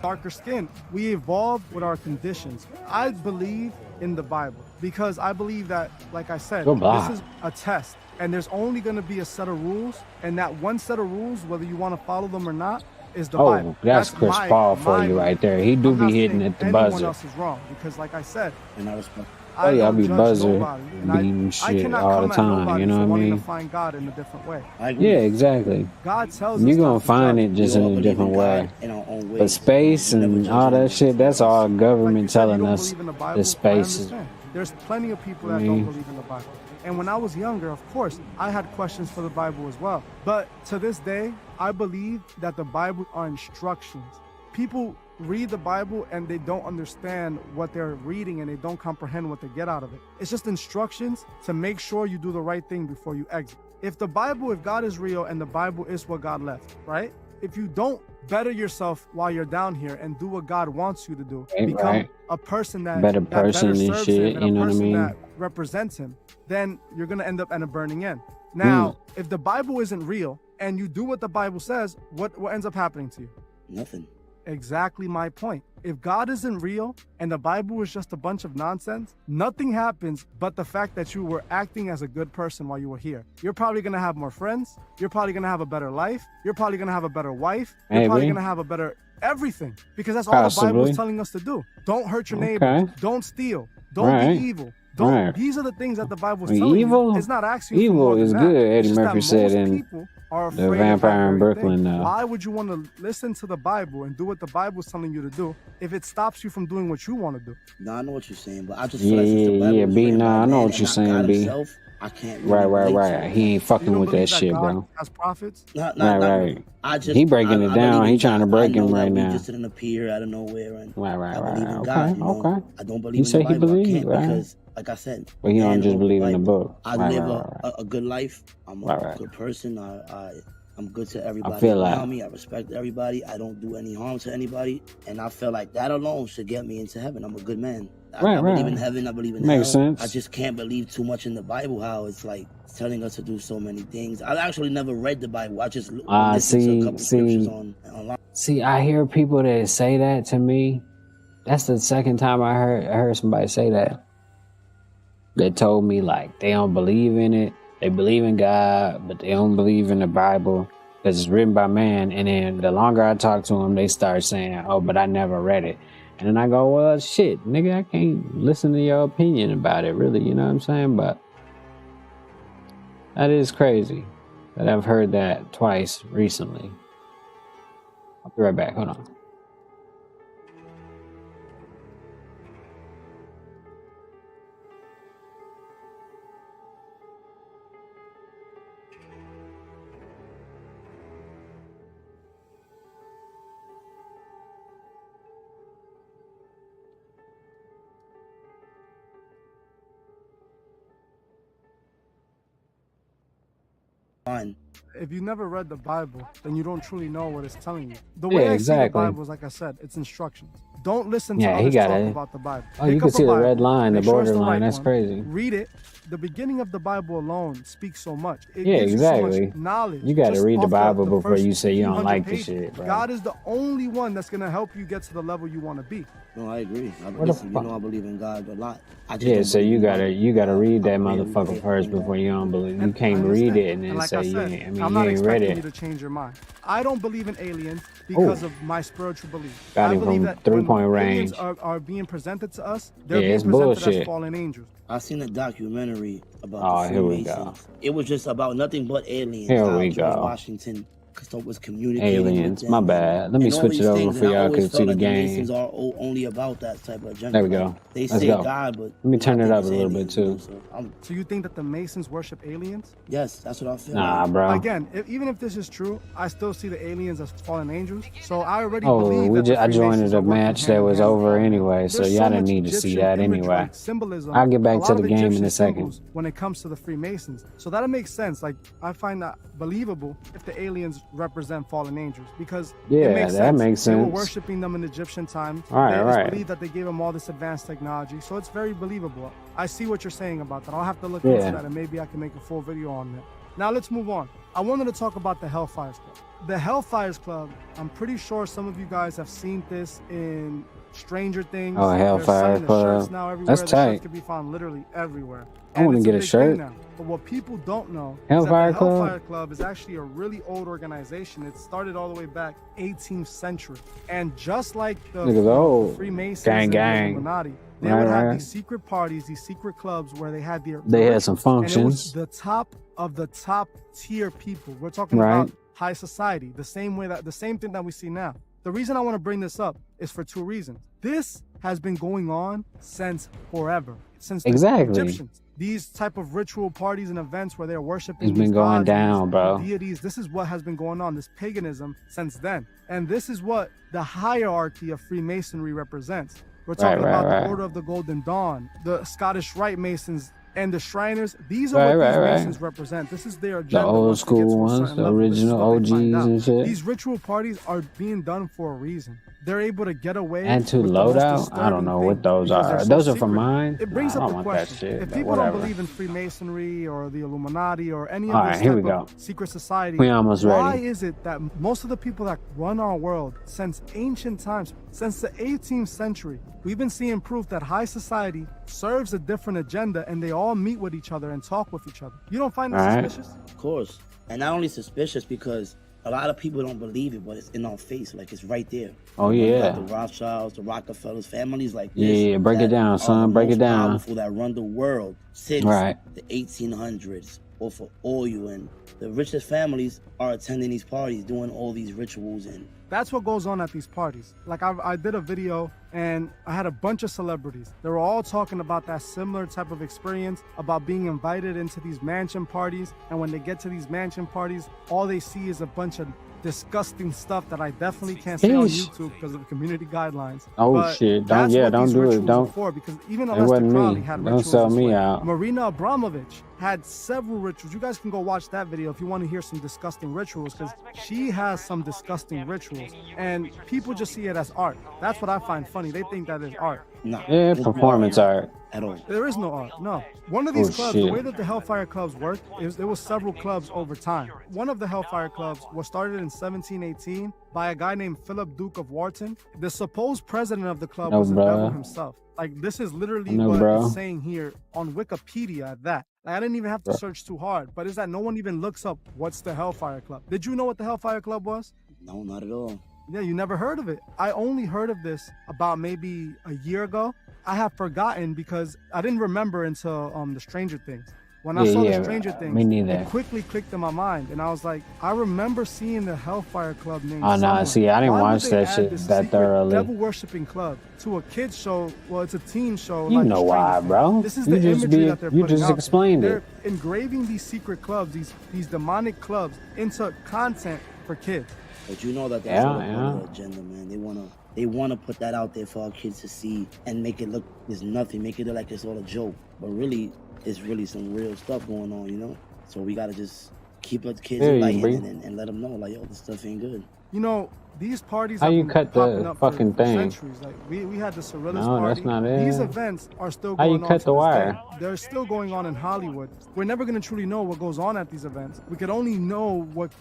Darker skin. We evolved with our conditions. I believe in the Bible because I believe that, like I said, Good block. this is a test, and there's only going to be a set of rules, and that one set of rules, whether you want to follow them or not, is the Bible. That's Chris Paul for you right there. He do I'm not be hitting saying at the anyone buzzer. else is wrong because, like I said, And I respect. Oh yeah, I don't be judge buzzer, nobody, and beating I shit cannot all come the at time. nobody You know for what I wanting mean? to find God in a different way. Yeah, exactly. God tells You're us gonna not to find judge. it just in a different way. in our own way. But space and all that shit, that's all government telling You don't us believe in the Bible, the I space is. understand. There's plenty of people I that mean- don't believe in the Bible. And when I was younger, of course, I had questions for the Bible as well. But to this day, I believe that the Bible are instructions. People read the Bible and they don't understand what they're reading and they don't comprehend what they get out of it. It's just instructions to make sure you do the right thing before you exit. If God is real and the Bible is what God left, right? If you don't better yourself while you're down here and do what God wants you to do, Right, become right. a person that Better that person and serves shit, him and you a know what I person mean? that represents him, then you're gonna end up in a burning end. Now, Hmm. if the Bible isn't real and you do what the Bible says, what ends up happening to you? Nothing. Exactly my point. If God isn't real and the Bible is just a bunch of nonsense, nothing happens but the fact that you were acting as a good person while you were here. You're probably gonna have more friends. You're probably gonna have a better life. You're probably gonna have a better wife. You're probably Maybe. gonna have a better everything because that's all the Bible Possibly. is telling us to do. Don't hurt your Okay. neighbor. Don't steal. Don't Right. be evil. Right. These are the things that the Bible's I mean, telling evil, you. It's not asking you for evil more than is that. good. It's Eddie just that Murphy said most in people are The afraid Vampire of that in very Brooklyn. thing. Why would you want to listen to the Bible and do what the Bible's telling you to do if it stops you from doing what you want to do? No, I know what you're saying, but I just feel like since the Bible was B. written by Nah, I know man what and you're not saying, God B. himself, I can't really Right. relate to it. He ain't fucking with that shit, God bro. has prophets? Right. I just, He breaking it down. He trying to break him right We now. just didn't appear out of nowhere, and Right. I believe in Okay. God. You know? Okay. I don't believe He in say the he Bible. I believe, can't right? because, like I said, But he don't man just wrote believe in the Bible. book. I Right. live a good life. I'm a good person. I'm good to everybody feel around like- me. I respect everybody. I don't do any harm to anybody, and I feel like that alone should get me into heaven. I'm a good man. I believe in heaven. I believe in Makes hell. sense. I just can't believe too much in the Bible. How it's like telling us to do so many things. I actually never read the Bible. I just listened to a couple scriptures online. See, I hear people that say that to me. That's the second time I heard somebody say that. They told me like they don't believe in it. They believe in God, but they don't believe in the Bible because it's written by man. And then the longer I talk to them, they start saying, "Oh, but I never read it." And then I go, "Well, shit, nigga, I can't listen to your opinion about it, really." You know what I'm saying? But that is crazy that I've heard that twice recently. I'll be right back. Hold on. If you never read the Bible, then you don't truly know what it's telling you. The way I see the Bible is, like I said, it's instructions. Don't listen to others talk about the Bible. Oh, you can see the red line, the borderline. That's crazy. Read it. The beginning of the Bible alone speaks so much. It Yeah, gives exactly. You so much knowledge. You got to just read the off Bible before first you say you don't 200 like the pages. shit, bro. God is the only one that's going to help you get to the level you want to be. No, I agree. What You know I believe in God a lot. I just Yeah, don't so believe you in gotta God. read that motherfucker first before you don't believe. You can't read it and then like say I you said, ain't. I mean, I'm you not ain't read expecting you it. to change your mind. I don't believe in aliens because of my spiritual belief. Got I him believe from that 3-point when aliens range. are being presented to us, they're Yeah, being it's presented bullshit. as fallen angels. I seen a documentary about Oh, the here we Freemasons. go. It was just about nothing but aliens. Here how we George go. Washington was communicating Aliens. with them My bad. Let me and all switch these it over things. for And I y'all always can see felt the like game. Masons are only about that type of agenda. There we Like, go. They Let's say go. God, but Let me turn it think up a it's little bit aliens, you know, too. So you think that the Masons worship aliens? Yes, that's what I feel. Nah, bro. Again, even if this is true, I still see the aliens as fallen angels. So I already Oh, believe that I the joined Freemasons a are working match hand that in was hand with over them. anyway, so There's y'all so didn't much need to see Egyptian that imagery, anyway. like symbolism, I'll get back a lot to of the game in Egyptian a second. symbols when it comes to the Freemasons. So that makes sense. Like I find that believable if the aliens represent fallen angels because Yeah, it makes that sense. makes They were sense. worshiping them in Egyptian times. Right, It's right. believed that they gave them all this advanced technology, so it's very believable. I see what you're saying about that. I'll have to look into Yeah. that and maybe I can make a full video on that. Now let's move on. I wanted to talk about the Hellfires Club. The Hellfires Club, I'm pretty sure some of you guys have seen this in Stranger Things. Oh, They're Hellfire selling the Club. shirts now everywhere. That's The tight. shirts can be found literally everywhere. I wanna it's get a big shirt. thing now. But what people don't know Hellfire is that the Club? Hellfire Club is actually a really old organization. It started all the way back 18th century. And just like the Niggas old. Freemasons Gang, and the gang. Illuminati, they Right, would have right. these secret parties, these secret clubs where they had their They had some rituals. And it was functions. the top of the top tier people. We're talking Right. about high society, the same thing that we see now. The reason I want to bring this up is for two reasons. This has been going on since forever, since the Exactly. Egyptians. These type of ritual parties and events where they're worshiping It's been these going gods and down, these bro. deities. This is what has been going on, this paganism since then. And this is what the hierarchy of Freemasonry represents. We're talking Right, about right. the Order of the Golden Dawn, the Scottish Rite Masons, and the Shriners. These are Right, what these right. Masons represent. This is their agenda. The old once they get to school a ones, certain the level. This is original what they find OGs out. and shit. These ritual parties are being done for a reason. They're able to get away. And to with the load most I disturbing don't know thing what those because are. they're so Those are from secret. mine. It brings Nah, I up don't the want that question: shit, if but people whatever. don't believe in Freemasonry or the Illuminati or any of All this right, here type we go. of secret society, We almost why ready. is it that most of the people that run our world since ancient times, since the 18th century, we've been seeing proof that high society serves a different agenda and they all meet with each other and talk with each other? You don't find that All right. suspicious? Of course. And not only suspicious because A lot of people don't believe it, but it's in our face. Like, it's right there. Oh, yeah. The Rothschilds, the Rockefellers, families like this. Yeah, break it down, son. Break it down. Powerful that run the world since the 1800s, or for oil, and the richest families are attending these parties, doing all these rituals. And that's what goes on at these parties. Like, I did a video and I had a bunch of celebrities. They were all talking about that similar type of experience, about being invited into these mansion parties. And when they get to these mansion parties, all they see is a bunch of disgusting stuff that I definitely can't say on YouTube because of community guidelines. Oh, but shit. Don't do it. Don't. Because even it wasn't Crowley me. had Don't rituals sell me out. Marina Abramovich had several rituals. You guys can go watch that video if you want to hear some disgusting rituals, because she has some disgusting rituals. And people just see it as art. That's what I find funny. They think that is art. No. Yeah, performance art. At all. There is no art, no. One of these clubs, the way that the Hellfire Clubs work is there was several clubs over time. One of the Hellfire Clubs was started in 1718 by a guy named Philip Duke of Wharton. The supposed president of the club was the devil himself. Like, this is literally what it's saying here on Wikipedia at that. Like, I didn't even have to search too hard, but it's that no one even looks up what's the Hellfire Club. Did you know what the Hellfire Club was? No, not at all. Yeah, you never heard of it. I only heard of this about maybe a year ago. I have forgotten because I didn't remember until the Stranger Things. When I saw the Stranger Things, it quickly clicked in my mind, and I was like, I remember seeing the Hellfire Club name. Oh no, see, I didn't watch that shit that thoroughly. Devil worshipping club to a kids show. Well, it's a teen show. You like know why, bro? This is the imagery that they're putting out. You just explained it. They're engraving these secret clubs, these demonic clubs, into content for kids. But you know that that's the agenda, man. They wanna put that out there for our kids to see and make it look there's nothing, make it look like it's all a joke. But really, it's really some real stuff going on, you know? So we gotta just keep the kids enlightened and let them know, like, yo, this stuff ain't good. You know, these parties how you cut the fucking thing? Centuries. Like we had the Surrealist no, party. That's not it. These events are still going on. How you cut the wire? They're still going on in Hollywood. We're never gonna truly know what goes on at these events. We could only know what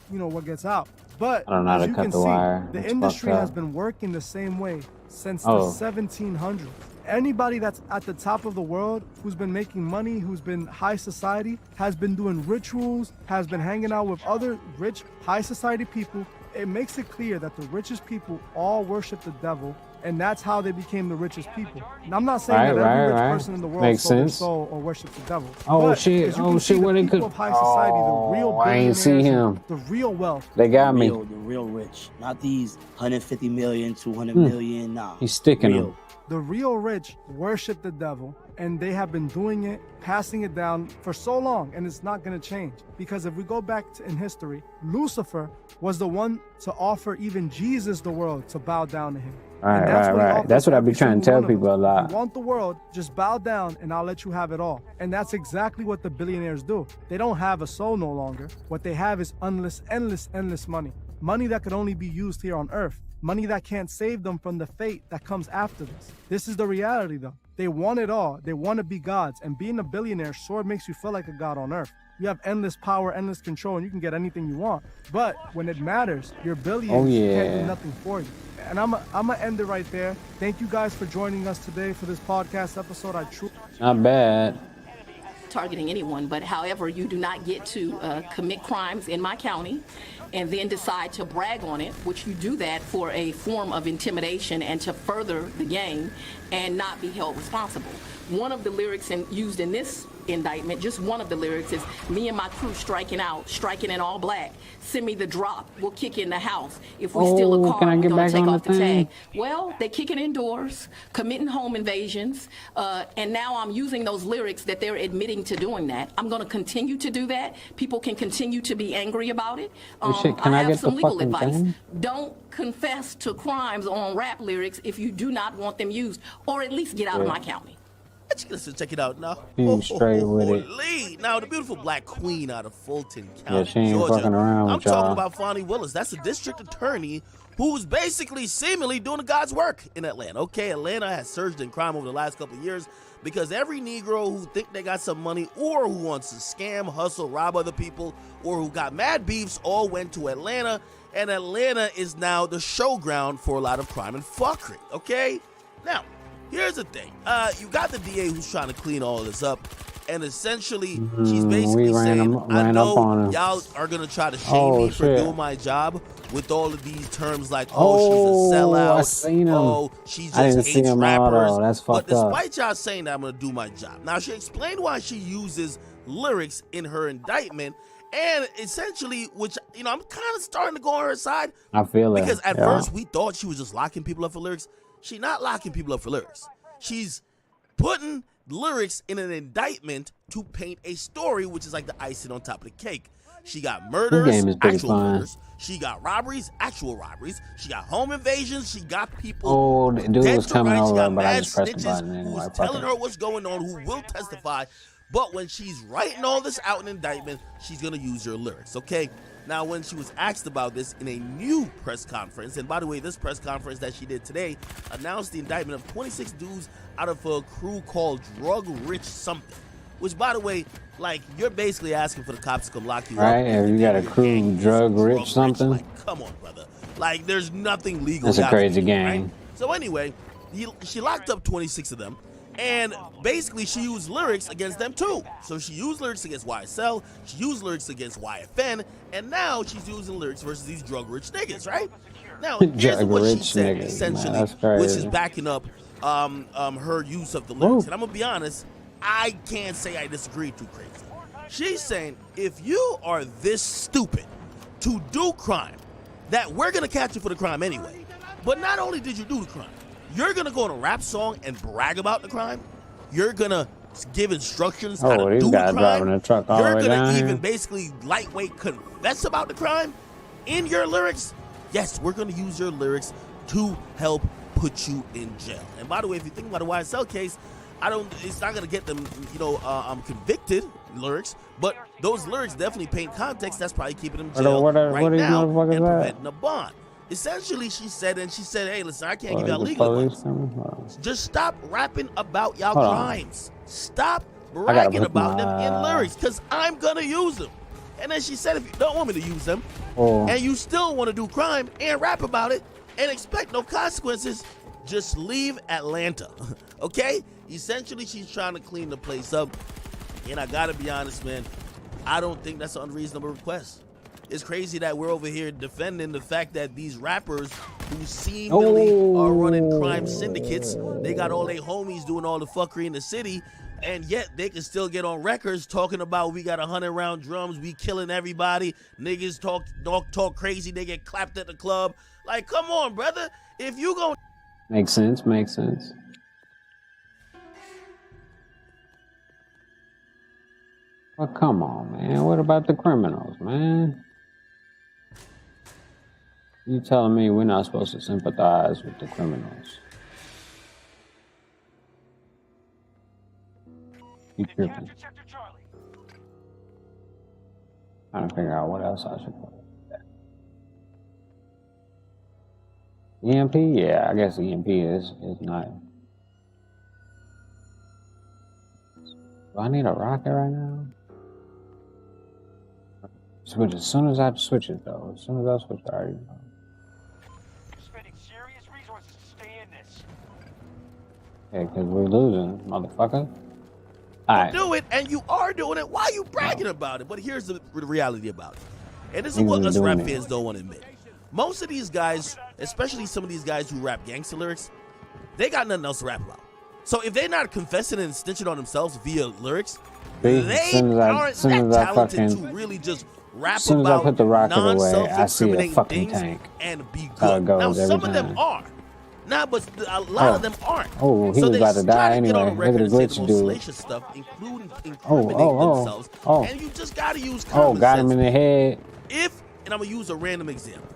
gets out. But I don't know how as to you cut can the see, wire. the industry has been working the same way since the 1700s. Anybody that's at the top of the world who's been making money, who's been high society, has been doing rituals, has been hanging out with other rich, high society people. It makes it clear that the richest people all worship the devil, and that's how they became the richest people. And I'm not saying that every rich person in the world sold their soul or worships the devil. Oh shit! Oh shit! What they could? Of high society, the real I ain't see him. The real wealth. They got me. The real rich, not these 150 million, 200 million. Nah, he's sticking them. The real rich worship the devil, and they have been doing it, passing it down for so long, and it's not going to change. Because if we go back in history, Lucifer was the one to offer even Jesus the world to bow down to him. Right. That's what I be trying to tell people a lot. You want the world, just bow down and I'll let you have it all. And that's exactly what the billionaires do. They don't have a soul no longer. What they have is endless money. Money that could only be used here on earth. Money that can't save them from the fate that comes after this. This is the reality though. They want it all. They want to be gods. And being a billionaire sure makes you feel like a god on earth. You have endless power, endless control, and you can get anything you want. But when it matters, your billions can't do nothing for you. And I'm gonna end it right there. Thank you guys for joining us today for this podcast episode. Not bad. Targeting anyone, but however, you do not get to commit crimes in my county and then decide to brag on it, which you do that for a form of intimidation and to further the game and not be held responsible. One of the lyrics used in this indictment, just one of the lyrics, is me and my crew striking in all black. Send me the drop, we'll kick in the house. If we steal a car, we're gonna take off the tag. Well, they kicking indoors, committing home invasions, and now I'm using those lyrics that they're admitting to doing that. I'm gonna continue to do that. People can continue to be angry about it. I have some legal advice. Don't confess to crimes on rap lyrics if you do not want them used, or at least get out of my county. Listen, check it out now. Straight with it. Now, the beautiful black queen out of Fulton County, yeah, she ain't Georgia. Fucking around I'm with y'all. talking about Fonnie Willis. That's a district attorney who's basically seemingly doing God's work in Atlanta. Okay, Atlanta has surged in crime over the last couple of years because every Negro who think they got some money or who wants to scam, hustle, rob other people, or who got mad beefs all went to Atlanta, and Atlanta is now the showground for a lot of crime and fuckery. Okay, now. Here's the thing. You got the DA who's trying to clean all of this up. And essentially, she's basically saying, I know y'all are going to try to shame me for doing my job with all of these terms like, she's a sellout. I seen him. She I just didn't see hates him rappers. That's But fucked up. despite y'all saying that I'm going to do my job. Now, she explained why she uses lyrics in her indictment. And essentially, which, I'm kind of starting to go on her side. I feel it. Because at first, we thought she was just locking people up for lyrics. She's not locking people up for lyrics. She's putting lyrics in an indictment to paint a story, which is like the icing on top of the cake. She got murders, actual murders. She got robberies, actual robberies. She got home invasions. She got people the dude was coming over, she got but I mad just pressed the snitches button anyway. who's telling her what's going on, who will testify. But when she's writing all this out in indictment, she's going to use your lyrics, okay? Now, when she was asked about this in a new press conference, and by the way, this press conference that she did today announced the indictment of 26 dudes out of a crew called Drug Rich Something, which, by the way, like, you're basically asking for the cops to come lock you up. Right, if you got a crew Drug Rich Something. Like, come on, brother. Like, there's nothing legal. That's a crazy gang. Right? So anyway, she locked up 26 of them. And basically, she used lyrics against them too. So she used lyrics against YSL, she used lyrics against YFN, and now she's using lyrics versus these drug-rich niggas, right? Now, here's what she said, essentially, which is backing up her use of the lyrics. And I'm gonna be honest, I can't say I disagree too crazy. She's saying, if you are this stupid to do crime, that we're gonna catch you for the crime anyway. But not only did you do the crime, you're going to go on a rap song and brag about the crime. You're going to give instructions how to do the crime. Driving a truck all You're the way going down to even here. basically lightweight confess about the crime in your lyrics. Yes, we're going to use your lyrics to help put you in jail. And by the way, if you think about the YSL case, it's not going to get them, convicted lyrics, but those lyrics definitely paint context. That's probably keeping them in jail right now and preventing a bond. Essentially, she said, hey, listen, I can't give y'all legal advice. Just stop rapping about y'all crimes. Stop bragging about them in lyrics, because I'm going to use them. And then she said, if you don't want me to use them, and you still want to do crime and rap about it and expect no consequences, just leave Atlanta, okay? Essentially, she's trying to clean the place up. And I got to be honest, man, I don't think that's an unreasonable request. It's crazy that we're over here defending the fact that these rappers who seemingly are running crime syndicates, they got all their homies doing all the fuckery in the city, and yet they can still get on records talking about we got 100-round drums, we killing everybody, niggas talk crazy, they get clapped at the club. Like, come on, brother. If you go... Makes sense. Well, come on, man. What about the criminals, man? You telling me we're not supposed to sympathize with the criminals? You tripping. Trying to figure out what else I should put. EMP? Yeah, I guess EMP is nice. Do I need a rocket right now? Switch as soon as I switch it, though. As soon as I switch it, I already know. Yeah, because we're losing, motherfucker. Alright. Do it, and you are doing it. Why are you bragging about it? But here's the reality about it. And this is what us rap fans don't want to admit. Most of these guys, especially some of these guys who rap gangster lyrics, they got nothing else to rap about. So if they're not confessing and snitching on themselves via lyrics, they aren't that talented to really just rap about non-self-incriminating things and be good. Now, some of them are. Nah, but a lot of them aren't. Oh, he was about to die anyway. Look at the glitch dude. Stuff, including incriminating themselves. And you just got to use common got him in the head. And I'm going to use a random example.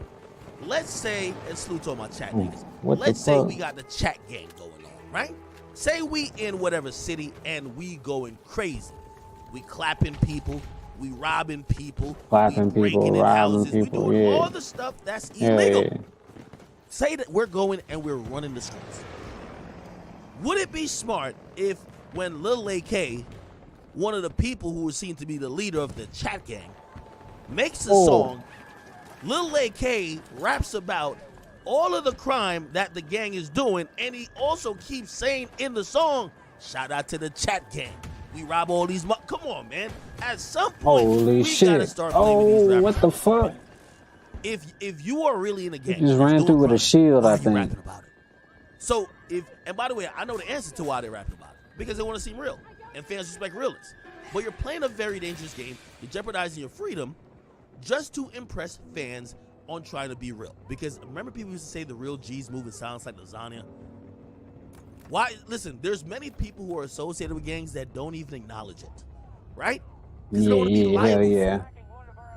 Let's say, and salute to all my chat niggas. What Let's say we got the chat game going on, right? Say we in whatever city and we going crazy. We clapping people. We robbing people. Clapping people, robbing people, we doing all the stuff that's illegal. Yeah. Say that we're going and we're running the streets. Would it be smart if when Lil AK, one of the people who was seen to be the leader of the chat gang, makes a song, Lil AK raps about all of the crime that the gang is doing, and he also keeps saying in the song, shout out to the chat gang. We rob all these. Come on, man. At some point, holy we shit! gotta start blaming these rappers. What the fuck? If you are really in a gang, He just ran through with a shield. I think. Rapping about it? So and by the way, I know the answer to why they're rapping about it, because they want to seem real, and fans respect realness. But you're playing a very dangerous game. You're jeopardizing your freedom just to impress fans on trying to be real. Because remember, people used to say the real G's move in silence like lasagna. Why? Listen, there's many people who are associated with gangs that don't even acknowledge it, right? Yeah.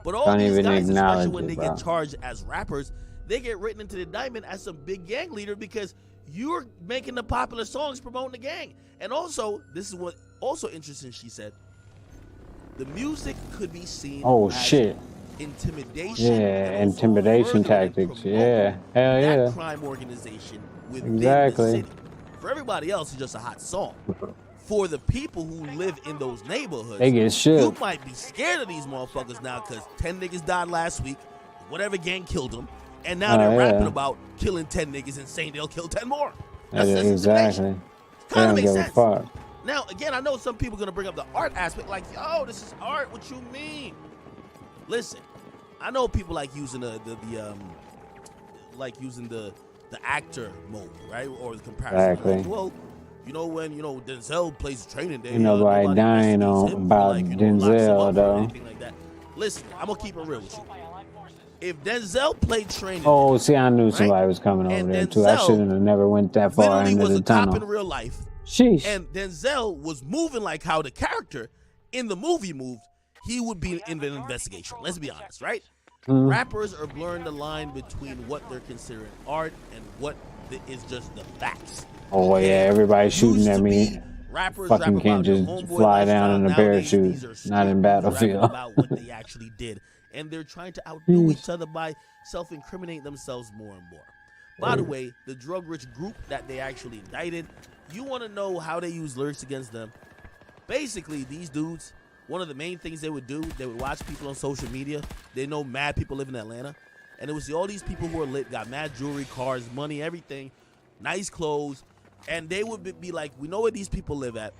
But all these guys, especially when they get charged as rappers, they get written into the indictment as some big gang leader because you're making the popular songs promoting the gang. And also, this is what also interesting, she said, the music could be seen as intimidation. Yeah, intimidation tactics. Yeah, hell yeah. That crime organization within the city. For everybody else, it's just a hot song. For the people who live in those neighborhoods, they get shook. You might be scared of these motherfuckers now because 10 niggas died last week, whatever gang killed them, and now they're rapping about killing 10 niggas and saying they'll kill 10 more. That's exactly. Kind of makes sense. Now, again, I know some people are going to bring up the art aspect, like, yo, this is art, what you mean? Listen, I know people like using the actor mode, right? Or the comparison. Exactly. Like, well, you know when Denzel plays Training Day. You know, nobody dying on about Denzel though. Anything like that. Listen, I'm gonna keep it real with you. If Denzel played Training Day, see, I knew somebody was coming over there too. I shouldn't have never went that far into the tunnel. Cop in real life. Sheesh. And Denzel was moving like how the character in the movie moved. He would be in an investigation. Let's be honest, right? Rappers are blurring the line between what they're considering art and what is just the facts. Oh yeah, everybody's shooting at me. Rappers fucking can't just fly down in a parachute, not in Battlefield. About what they actually did, and they're trying to outdo each other by self-incriminating themselves more and more. By the way, the drug-rich group that they actually indicted, you want to know how they use lyrics against them? Basically, these dudes, one of the main things they would do, they would watch people on social media. They know mad people live in Atlanta. And it was all these people who are lit, got mad jewelry, cars, money, everything, nice clothes. And they would be like, we know where these people live at.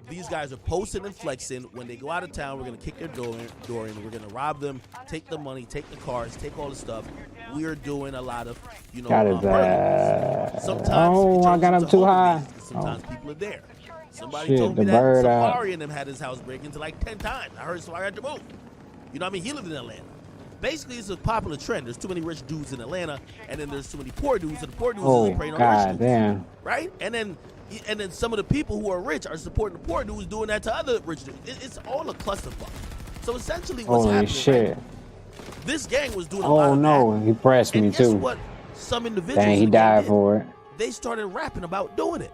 These guys are posting and flexing. When they go out of town, we're going to kick their door in. We're going to rob them, take the money, take the cars, take all the stuff. We are doing a lot of, sometimes I got up too high. Sometimes people are there. Somebody told me that Safari and them had his house break into like 10 times. I heard Safari had to move. You know what I mean? He lived in Atlanta. Basically, it's a popular trend. There's too many rich dudes in Atlanta, and then there's too many poor dudes, and the poor dudes are preying on rich dudes. Damn. Right? And then some of the people who are rich are supporting the poor dudes doing that to other rich dudes. It's all a clusterfuck. So essentially, what's happening? Shit. Right? This gang was doing a lot of that. He pressed me guess too. What? Some individuals. Dang, he died for it. They started rapping about doing it.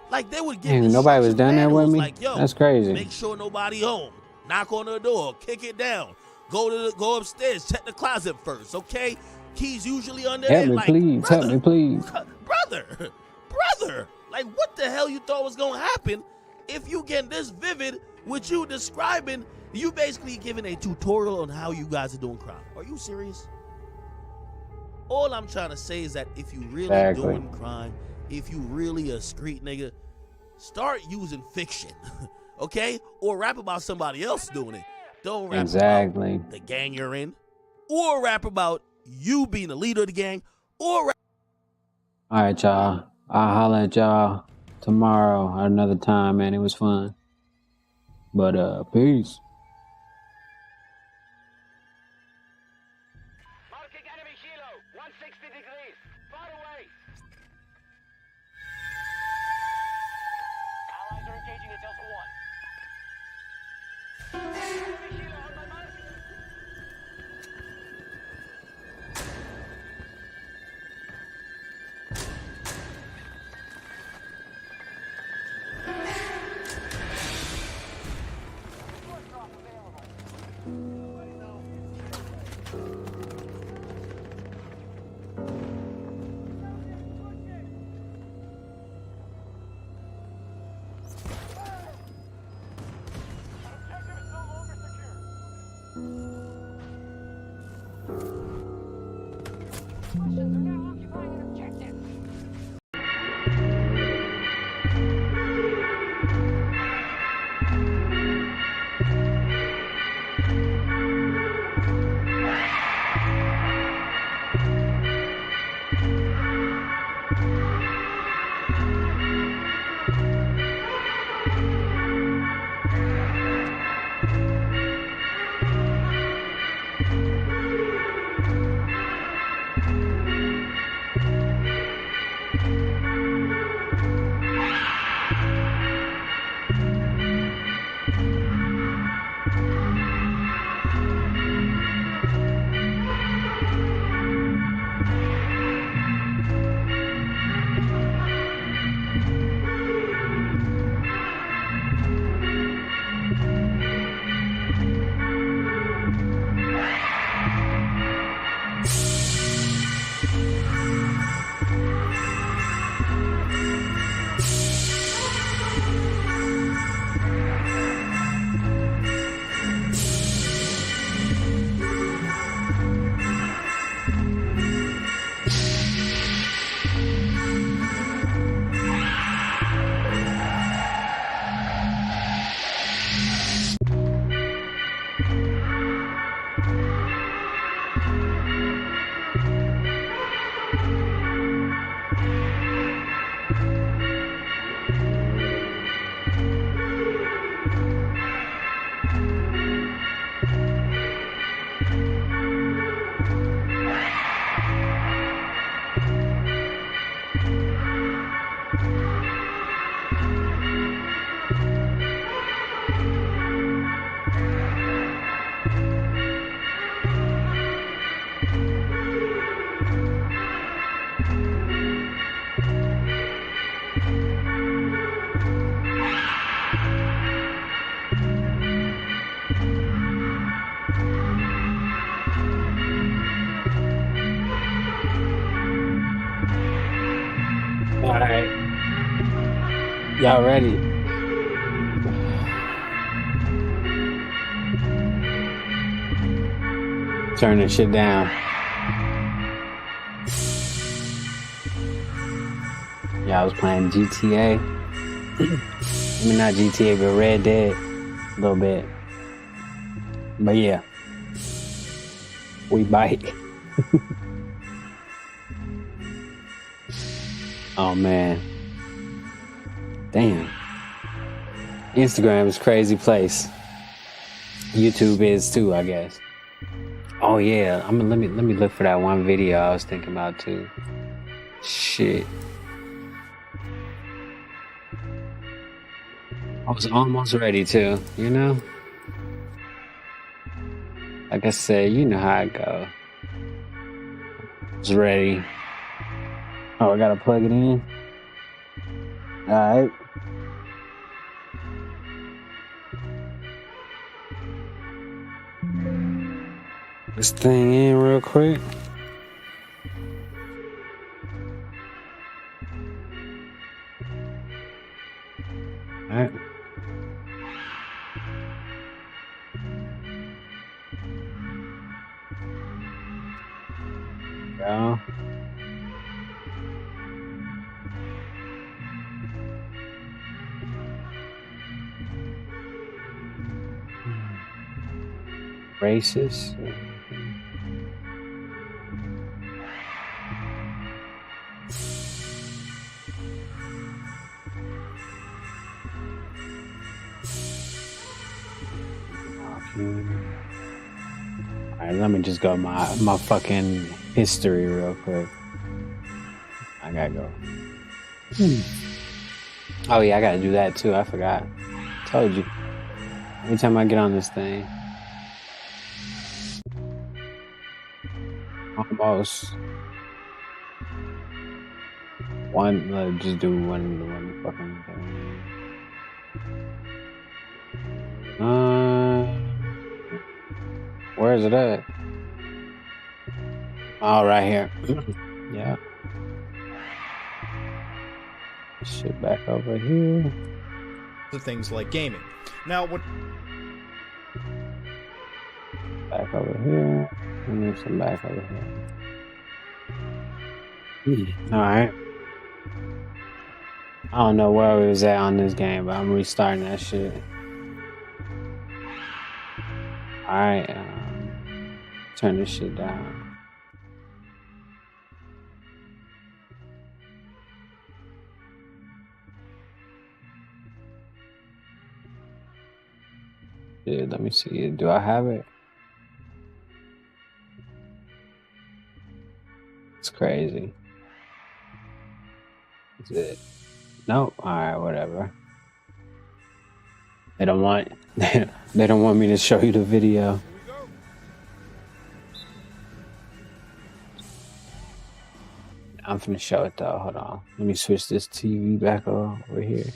Like they would give. Nobody was done there with me. Like, yo, that's crazy. Make sure nobody home. Knock on the door. Kick it down. Go upstairs. Check the closet first, okay? Keys usually under there. Help me, please. Brother. Like, what the hell you thought was gonna happen if you get this vivid with you describing? You basically giving a tutorial on how you guys are doing crime. Are you serious? All I'm trying to say is that if you really doing crime, if you really a street nigga, start using fiction, okay? Or rap about somebody else doing it. Don't rap about the gang you're in, or rap about you being the leader of the gang, or rap. All right, y'all. I'll holler at y'all tomorrow at another time, man. It was fun. But, peace. Y'all ready? Turn this shit down. Yeah, I was playing GTA. I mean, not GTA, but Red Dead. A little bit. But yeah. We bite. Oh, man. Damn. Instagram is a crazy place. YouTube is too, I guess. Oh yeah, let me look for that one video I was thinking about too. Shit. I was almost ready to, you know? Like I said, you know how it go. I was ready. Oh, I gotta plug it in. Alright. This thing in real quick. Alright. Go. Racist. Alright, let me just go my fucking history real quick. I gotta go. Oh yeah, I gotta do that too. I forgot. Told you. Every time I get on this thing. Almost. Let's just do one fucking thing. Where is it at? Oh, right here. Yeah. Shit back over here. The things like gaming. Now, what? Back over here. And then some back over here. Alright. I don't know where we was at on this game, but I'm restarting that shit. Alright. Turn this shit down. Yeah, let me see. Do I have it? It's crazy. Is it? Nope. Alright, whatever. They don't want they don't want me to show you the video. I'm finna show it though. Hold on. Let me switch this TV back over here.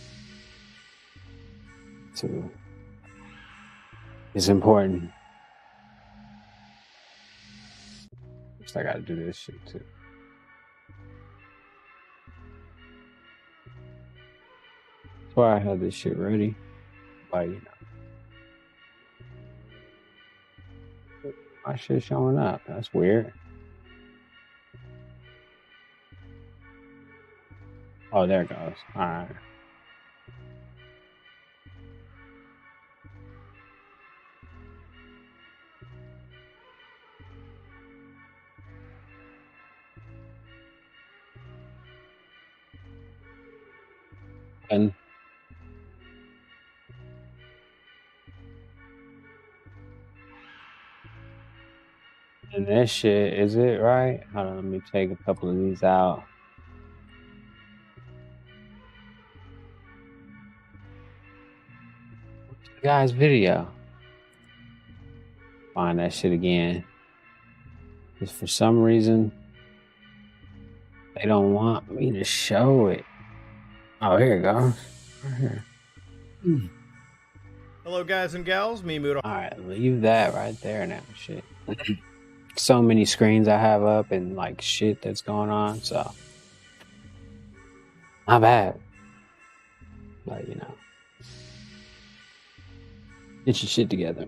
So it's important. I gotta do this shit too. That's why I had this shit ready. But you know, my shit showing up. That's weird. Oh, there it goes. All right. And this shit, is it right? Hold on, let me take a couple of these out. What's the guy's video? Find that shit again. Because for some reason, they don't want me to show it. Oh, here it goes. Right here. Hello, guys and gals. Me, Moodle. All right, leave that right there now. Shit. So many screens I have up and like shit that's going on. So, not bad. But you know, get your shit together.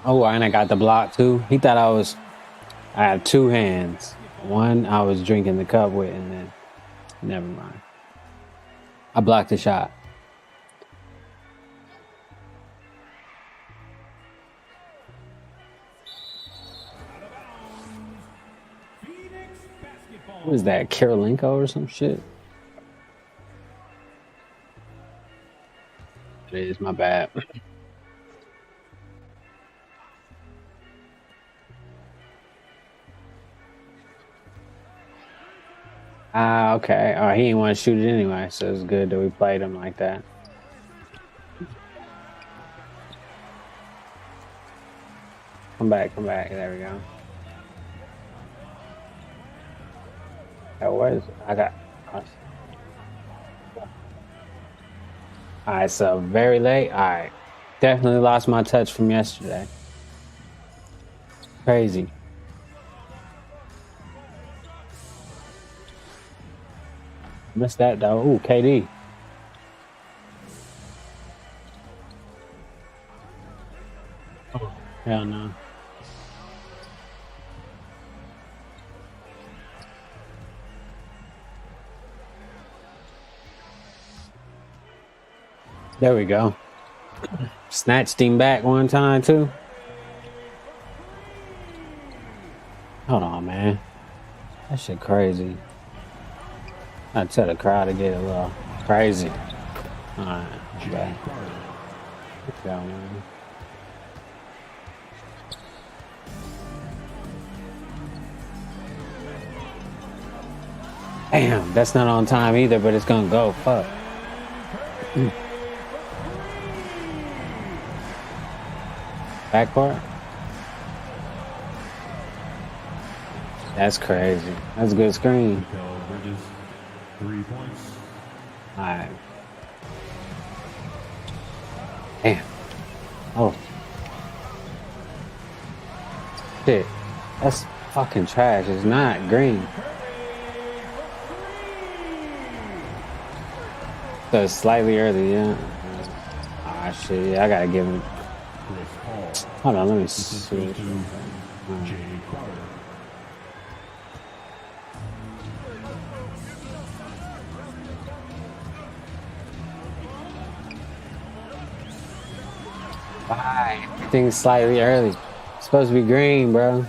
Oh, and I got the block too. He thought I have two hands. One I was drinking the cup with, and then, never mind. I blocked the shot. What is that, Karolinko or some shit? It is, my bad. Okay. Oh, he didn't want to shoot it anyway, so it's good that we played him like that. Come back. There we go. What is it? I got. Alright, so very late. Alright. Definitely lost my touch from yesterday. Crazy. Missed that though. Ooh, KD. Oh, hell no. There we go. Snatched him back one time too. Hold on, man. That shit crazy. I tell the crowd to get a little crazy. Alright, okay. Let's go, man. Damn, that's not on time either, but it's gonna go. Fuck. Backcourt? That's crazy. That's a good screen. 3 points. Alright. Damn. Oh. Shit. That's fucking trash. It's not green. So it's slightly early, yeah. Ah, shit. Yeah, I gotta give him. Hold on, let me see. Bye. Everything's slightly early. It's supposed to be green, bro.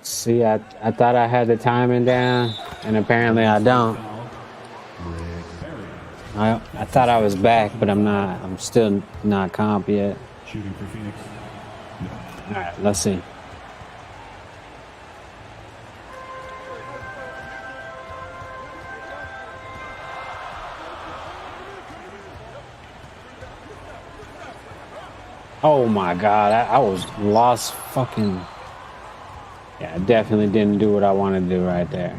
See, I thought I had the timing down, and apparently I don't. I thought I was back, but I'm not. I'm still not comp yet. Shooting for Phoenix. No. All right, let's see. Oh my God, I was lost fucking. Yeah, I definitely didn't do what I wanted to do right there.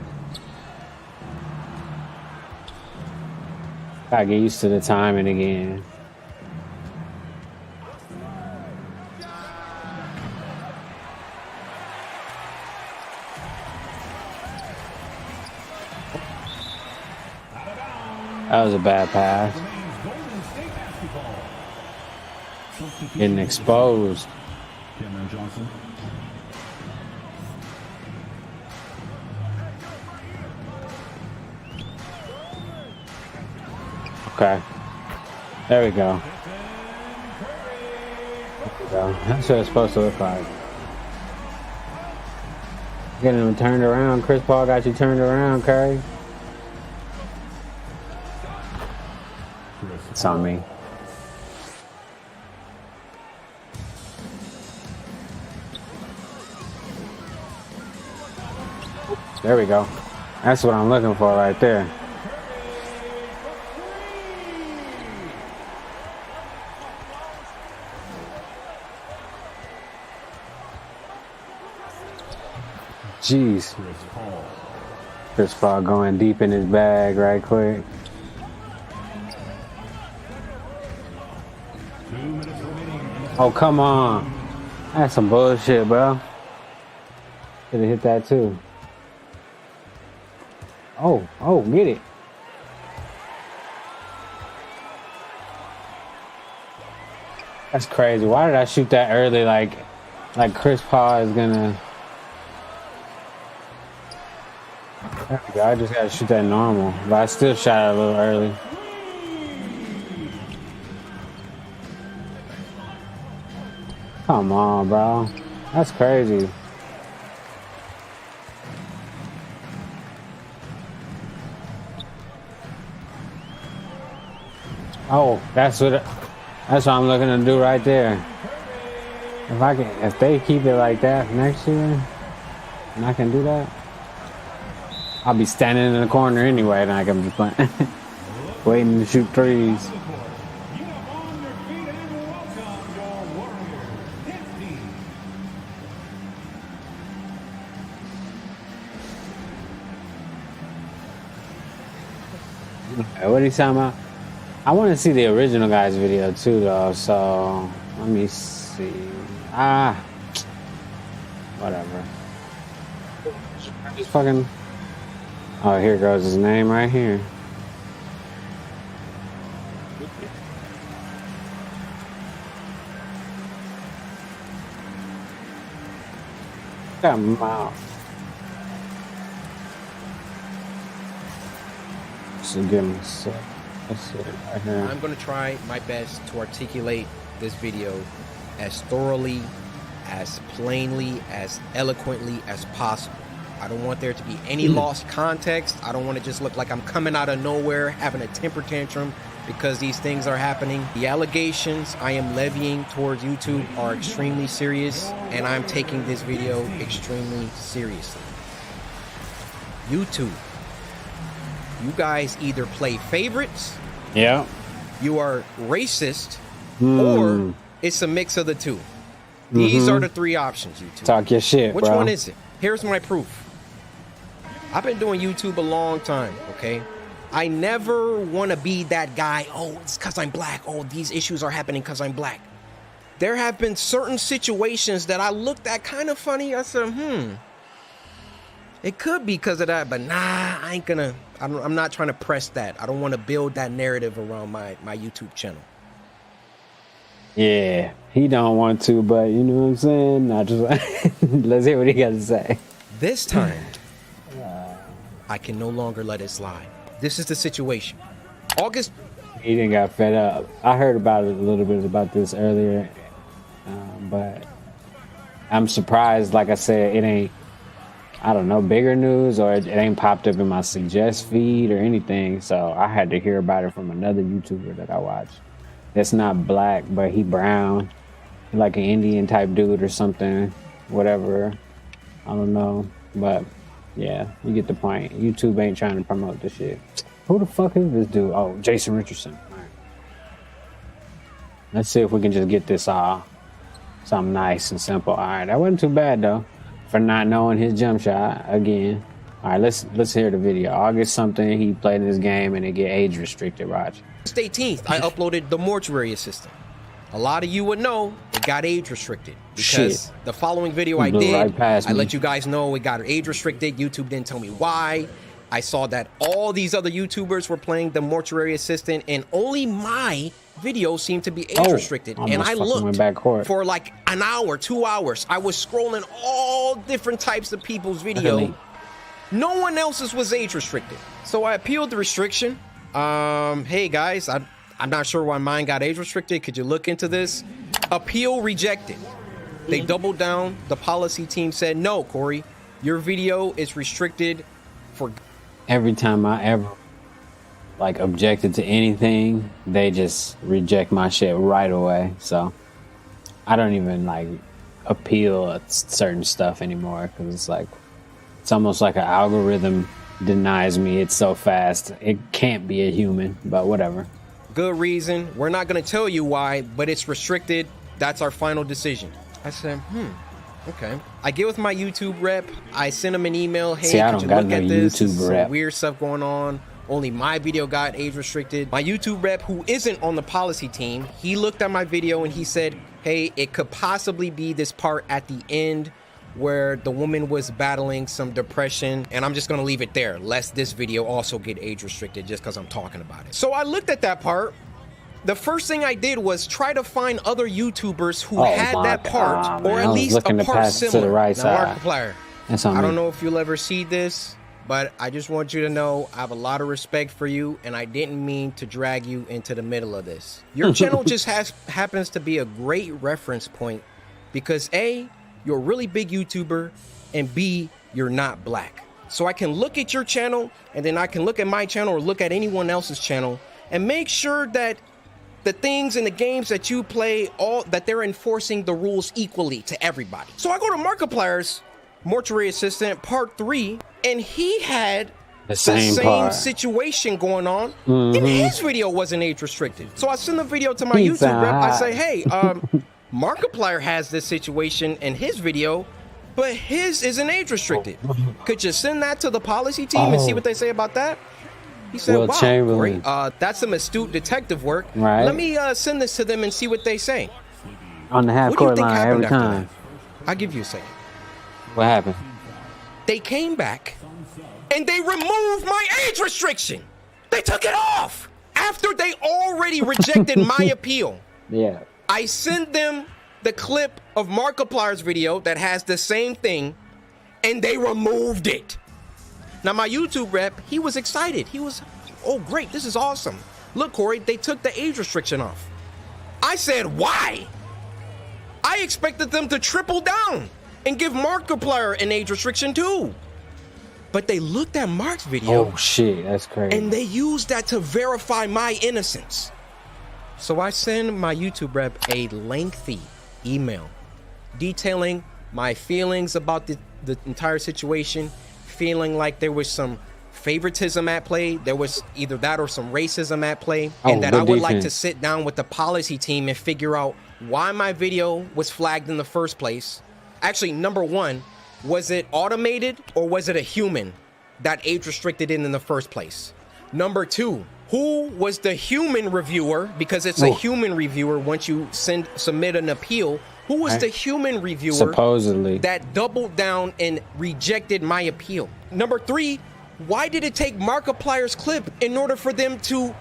Gotta get used to the timing again. That was a bad pass. Getting exposed. Cameron Johnson. Okay. There we go. There we go. That's what it's supposed to look like. Getting him turned around. Chris Paul got you turned around, Curry. It's on me. There we go. That's what I'm looking for right there. Jeez. Chris Paul going deep in his bag right quick. Oh, come on. That's some bullshit, bro. Could have hit that too. Oh, get it. That's crazy. Why did I shoot that early? Like Chris Paul is gonna. There we go. I just gotta shoot that normal, but I still shot it a little early. Come on, bro. That's crazy. Oh, that's what I'm looking to do right there. If they keep it like that next year, and I can do that, I'll be standing in the corner anyway, and I can be playing, waiting to shoot threes. What are you talking about? I want to see the original guy's video too, though. So let me see. Whatever. Just fucking. Oh, here goes his name right here. Got mouth. So give him a sec. Let's see right here. I'm going to try my best to articulate this video as thoroughly, as plainly, as eloquently as possible. I don't want there to be any lost context. I don't want to just look like I'm coming out of nowhere having a temper tantrum because these things are happening. The allegations I am levying towards YouTube are extremely serious, and I'm taking this video extremely seriously. YouTube, you guys either play favorites, you are racist, or it's a mix of the two. These are the three options, YouTube. Talk your shit, Which bro. one is it? Here's my proof. I've been doing YouTube a long time, okay? I never want to be that guy, oh, it's because I'm black. Oh, these issues are happening because I'm black. There have been certain situations that I looked at kind of funny. I said, it could be because of that, but nah, I ain't gonna, I'm not trying to press that. I don't want to build that narrative around my YouTube channel. Yeah, he don't want to, but you know what I'm saying? Not just let's hear what he got to say. This time, I can no longer let it slide. This is the situation. August. He didn't got fed up. I heard about it a little bit about this earlier, but I'm surprised. Like I said, it ain't, I don't know, bigger news, or it ain't popped up in my suggest feed or anything. So I had to hear about it from another YouTuber that I watch. It's not black, but he brown. like an Indian type dude or something, whatever. I don't know, but yeah, you get the point. YouTube ain't trying to promote this shit. Who the fuck is this dude? Oh, Jason Richardson. All right. Let's see if we can just get this something nice and simple. All right, that wasn't too bad though, for not knowing his jump shot again. All right, let's hear the video. August something, he played this game and it get age restricted. Watch. August 18th, I uploaded the Mortuary Assistant. A lot of you would know it got age restricted because the following video I did, I let you guys know it got age restricted. YouTube didn't tell me why. I saw that all these other YouTubers were playing the Mortuary Assistant and only my video seemed to be age restricted. And I looked for like an hour, 2 hours. I was scrolling all different types of people's video. No one else's was age restricted. So I appealed the restriction. Hey guys, I'm not sure why mine got age restricted. Could you look into this? Appeal rejected. They doubled down. The policy team said, no, Corey, your video is restricted for... Every time I ever like objected to anything, they just reject my shit right away. So I don't even like appeal at certain stuff anymore because it's like, it's almost like an algorithm denies me. It's so fast. It can't be a human, but whatever. Good reason. We're not going to tell you why, but it's restricted. That's our final decision. I said, okay. I get with my YouTube rep. I send him an email. Hey, could you look at this? Some weird stuff going on. Only my video got age restricted. My YouTube rep, who isn't on the policy team, he looked at my video and he said, hey, it could possibly be this part at the end where the woman was battling some depression, and I'm just gonna leave it there, lest this video also get age restricted just because I'm talking about it. So I looked at that part. The first thing I did was try to find other YouTubers who had that part, or at least a part similar. Now, Markiplier, I don't know if you'll ever see this, but I just want you to know I have a lot of respect for you, and I didn't mean to drag you into the middle of this. Your channel just happens to be a great reference point because A, you're a really big YouTuber, and B, you're not black. So I can look at your channel, and then I can look at my channel or look at anyone else's channel and make sure that the things in the games that you play, that they're enforcing the rules equally to everybody. So I go to Markiplier's Mortuary Assistant Part 3, and he had the same situation going on, and his video wasn't age restricted. So I send the video to my YouTube rep. I say, hey, Markiplier has this situation in his video, but his isn't age restricted. Could you send that to the policy team and see what they say about that? He said, wow, great. That's some astute detective work. Right. Let me send this to them and see what they say. On the half-court line every time. I'll give you a second. What happened? They came back and they removed my age restriction. They took it off after they already rejected my appeal. Yeah. I sent them the clip of Markiplier's video that has the same thing, and they removed it. Now, my YouTube rep, he was excited. He was, oh, great, this is awesome. Look, Corey, they took the age restriction off. I said, why? I expected them to triple down and give Markiplier an age restriction too. But they looked at Mark's video. Oh, shit, that's crazy. And they used that to verify my innocence. So I send my YouTube rep a lengthy email detailing my feelings about the entire situation, feeling like there was some favoritism at play. There was either that or some racism at play, and that I would like to sit down with the policy team and figure out why my video was flagged in the first place. Actually, number one, was it automated or was it a human that age restricted it in the first place? Number two, who was the human reviewer? Because it's a human reviewer once you submit an appeal. Who was the human reviewer supposedly that doubled down and rejected my appeal? Number three, why did it take Markiplier's clip in order for them to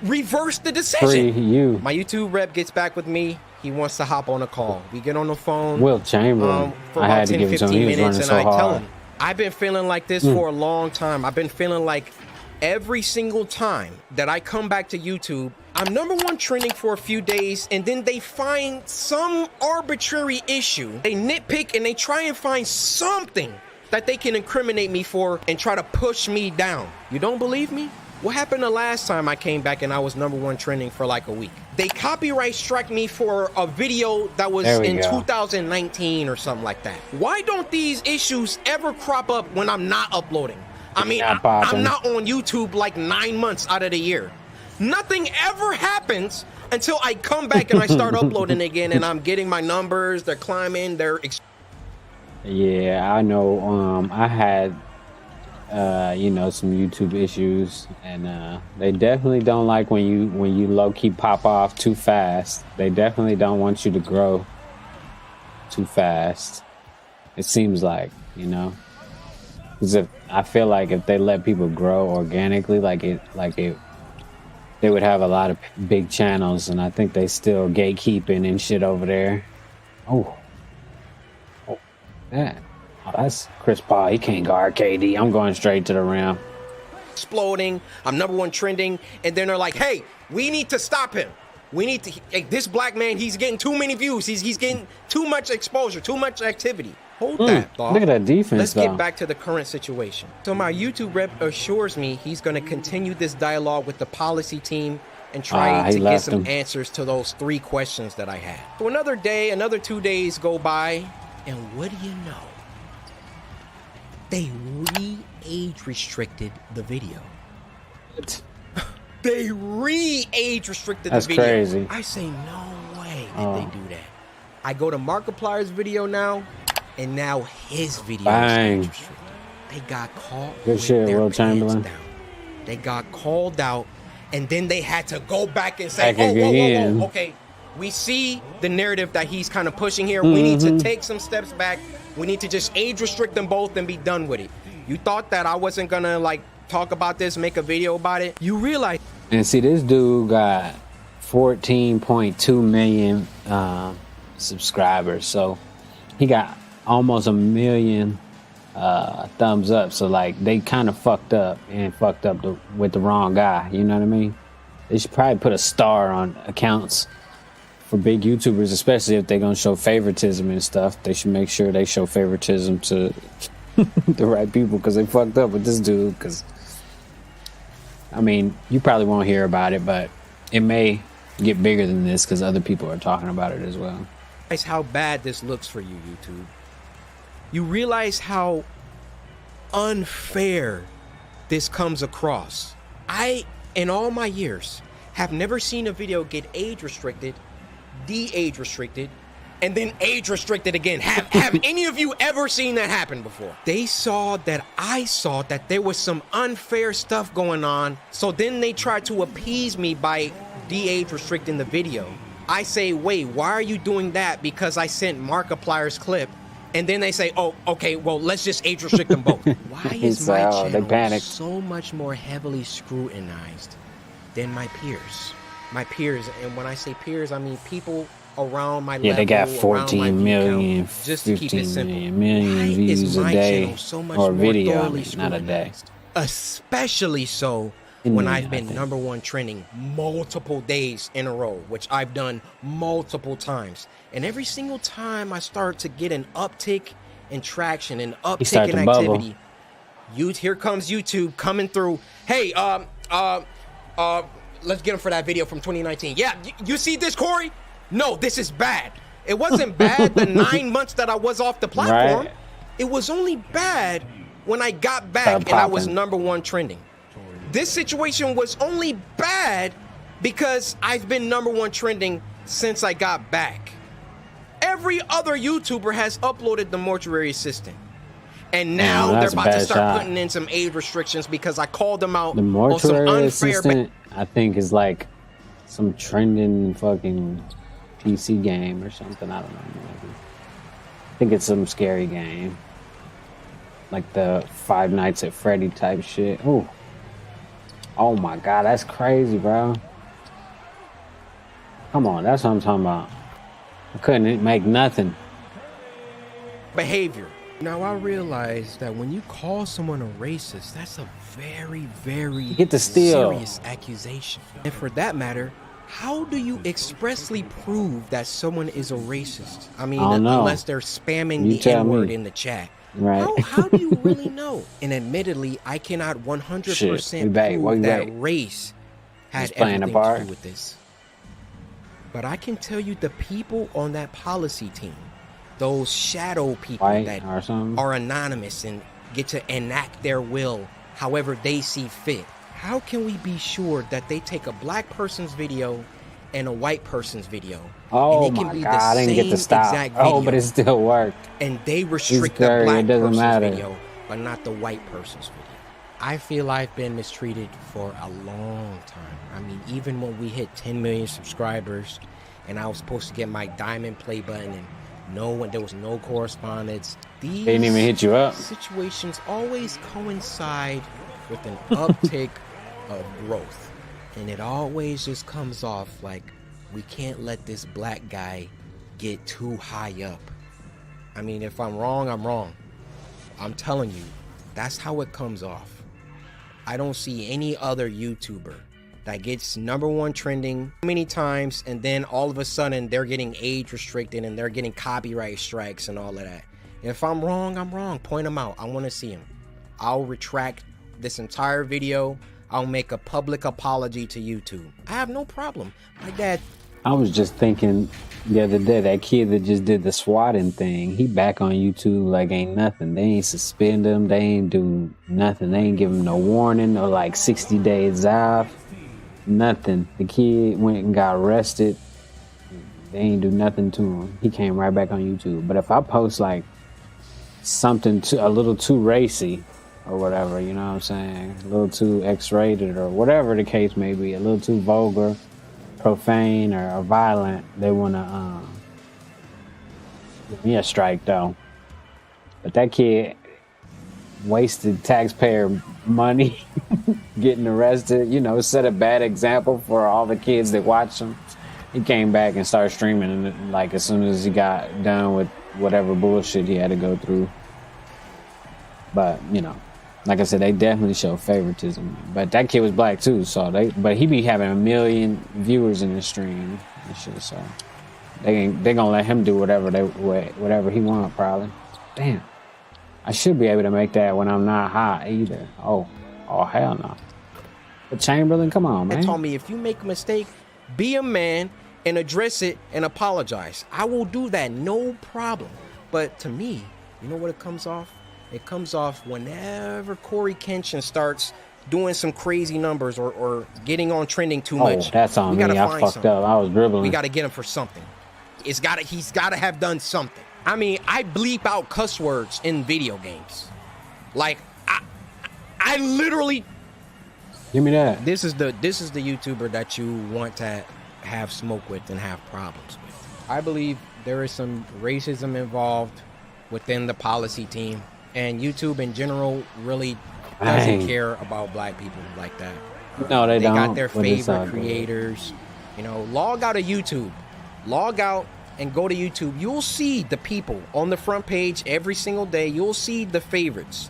reverse the decision? Free you. My YouTube rep gets back with me. He wants to hop on a call. We get on the phone. Will Chamberlain. For about 10, 15 minutes, and I tell him, I've been feeling like this for a long time. I've been feeling like every single time that I come back to YouTube, I'm #1 trending for a few days, and then they find some arbitrary issue. They nitpick and they try and find something that they can incriminate me for and try to push me down. You don't believe me? What happened the last time I came back and I was #1 trending for like a week? They copyright struck me for a video that was in 2019 or something like that. Why don't these issues ever crop up when I'm not uploading? I mean, I'm not on YouTube like 9 months out of the year. Nothing ever happens until I come back and I start uploading again, and I'm getting my numbers, they're climbing, Yeah, I know. I had you know, some YouTube issues, and they definitely don't like when you low-key pop off too fast. They definitely don't want you to grow too fast. It seems like, you know, because I feel like if they let people grow organically, they would have a lot of big channels, and I think they still gatekeeping and shit over there. Oh, that. Oh, that's Chris Paul. He can't guard KD. I'm going straight to the rim. Exploding. I'm #1 trending. And then they're like, hey, we need to stop him. We need to, this black man, he's getting too many views. He's getting too much exposure, too much activity. Hold that thought. Look at that defense, Let's get back to the current situation. So my YouTube rep assures me he's going to continue this dialogue with the policy team and try to get some answers to those 3 questions that I had. So another day, another 2 days go by, and what do you know? They re-age restricted the video. They re-age restricted the video. That's crazy. I say, no way did they do that. I go to Markiplier's video now, and now his video is age restricted. They got called. Good shit, Will Chamberlain. They got called out, and then they had to go back and say, whoa, okay, we see the narrative that he's kind of pushing here. We need to take some steps back. We need to just age restrict them both and be done with it. You thought that I wasn't gonna like talk about this, make a video about it? You realize. And see, this dude got 14.2 million subscribers, so he got almost 1 million thumbs up. So like they kind of fucked up with the wrong guy. You know what I mean? They should probably put a star on accounts for big YouTubers, especially if they're gonna show favoritism and stuff. They should make sure they show favoritism to the right people, because they fucked up with this dude. Because I mean, you probably won't hear about it, but it may get bigger than this because other people are talking about it as well. Realize how bad this looks for you, YouTube. You realize how unfair this comes across. I, in all my years, have never seen a video get age restricted, de-age restricted, and then age restricted again. Have any of you ever seen that happen before? They saw that I saw that there was some unfair stuff going on, so then they tried to appease me by de-age restricting the video. I say, wait, why are you doing that? Because I sent Markiplier's clip. And then they say, oh, okay, well, let's just age restrict them both. Why is my channel so much more heavily scrutinized than my peers? My peers, and when I say peers, I mean people around my level. Yeah, they got 14 million, just to keep it simple. Million views a day, or video, not a day. Especially so when I've been #1 trending multiple days in a row, which I've done multiple times. And every single time I start to get an uptick in traction, an uptick in activity, here comes YouTube coming through. Hey, let's get him for that video from 2019. Yeah, you see this, Corey? No, this is bad. It wasn't bad the 9 months that I was off the platform. Right. It was only bad when I got back and I was #1 trending. This situation was only bad because I've been #1 trending since I got back. Every other YouTuber has uploaded the Mortuary Assistant. And now they're about to start putting in some age restrictions because I called them out. The Mortuary Assistant, I think, is like some trending fucking PC game or something. I don't know. Maybe. I think it's some scary game. Like the Five Nights at Freddy type shit. Ooh. Oh my God, that's crazy, bro. Come on, that's what I'm talking about. I couldn't make nothing. Behavior. Now I realize that when you call someone a racist, that's a very, very serious accusation. And for that matter, how do you expressly prove that someone is a racist? I mean, unless they're spamming the N-word in the chat. Right. How do you really know? And admittedly, I cannot 100% prove that race had everything to do with this. But I can tell you the people on that policy team, those shadow people that are anonymous and get to enact their will however they see fit. How can we be sure that they take a black person's video and a white person's video? Oh and it can my be God, I didn't get to stop. Oh, but it still worked. And they restrict the black person's video, but not the white person's video. I feel I've been mistreated for a long time. I mean, even when we hit 10 million subscribers and I was supposed to get my diamond play button and there was no correspondence. These they didn't even hit you up. Situations always coincide with an uptick of growth. And it always just comes off like we can't let this black guy get too high up. I mean, if I'm wrong, I'm wrong. I'm telling you, that's how it comes off. I don't see any other YouTuber that gets #1 trending many times and then all of a sudden they're getting age restricted and they're getting copyright strikes and all of that. If I'm wrong, I'm wrong. Point them out. I want to see them. I'll retract this entire video. I'll make a public apology to YouTube. I have no problem. My dad. I was just thinking the other day, that kid that just did the swatting thing, he back on YouTube like ain't nothing. They ain't suspend him. They ain't do nothing. They ain't give him no warning or like 60 days off. Nothing. The kid went and got arrested. They ain't do nothing to him. He came right back on YouTube. But if I post like something a little too racy or whatever, you know what I'm saying? A little too X-rated or whatever the case may be, a little too vulgar, profane or violent, they want to give me a strike though. But that kid wasted taxpayer money getting arrested, you know, set a bad example for all the kids that watch him. He came back and started streaming and like as soon as he got done with whatever bullshit he had to go through. But, you know, like I said, they definitely show favoritism. But that kid was black too, so but he be having 1 million viewers in the stream and shit, so they gonna let him do whatever he want probably. Damn. I should be able to make that when I'm not high either. Oh hell no. But Chamberlain, come on, man. They told me if you make a mistake, be a man and address it and apologize. I will do that, no problem. But to me, you know what it comes off? It comes off whenever Corey Kenshin starts doing some crazy numbers or getting on trending too much. Oh, that's on me. I fucked up. I was dribbling. We got to get him for something. He's got to have done something. I mean, I bleep out cuss words in video games. Like, I literally. Give me that. This is the YouTuber that you want to have smoke with and have problems with. I believe there is some racism involved within the policy team, and YouTube in general really doesn't care about black people like that. No, they don't. They got their favorite creators. You know, log out of YouTube. Log out and go to YouTube. You'll see the people on the front page every single day. You'll see the favorites.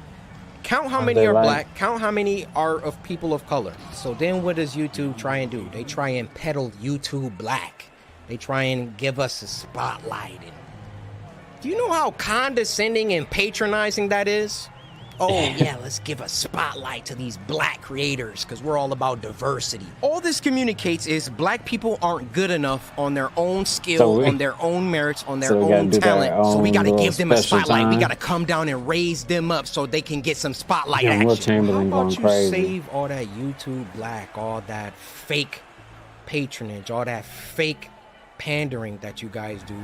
Count how many are black. Count how many are of people of color. So then what does YouTube try and do? They try and peddle YouTube black. They try and give us a spotlight. And do you know how condescending and patronizing that is? Oh, yeah, let's give a spotlight to these black creators because we're all about diversity. All this communicates is black people aren't good enough on their own skill, on their own merits, on their own talent. So we got to give them a spotlight. We got to come down and raise them up so they can get some spotlight action. How about you save all that YouTube black, all that fake patronage, all that fake pandering that you guys do.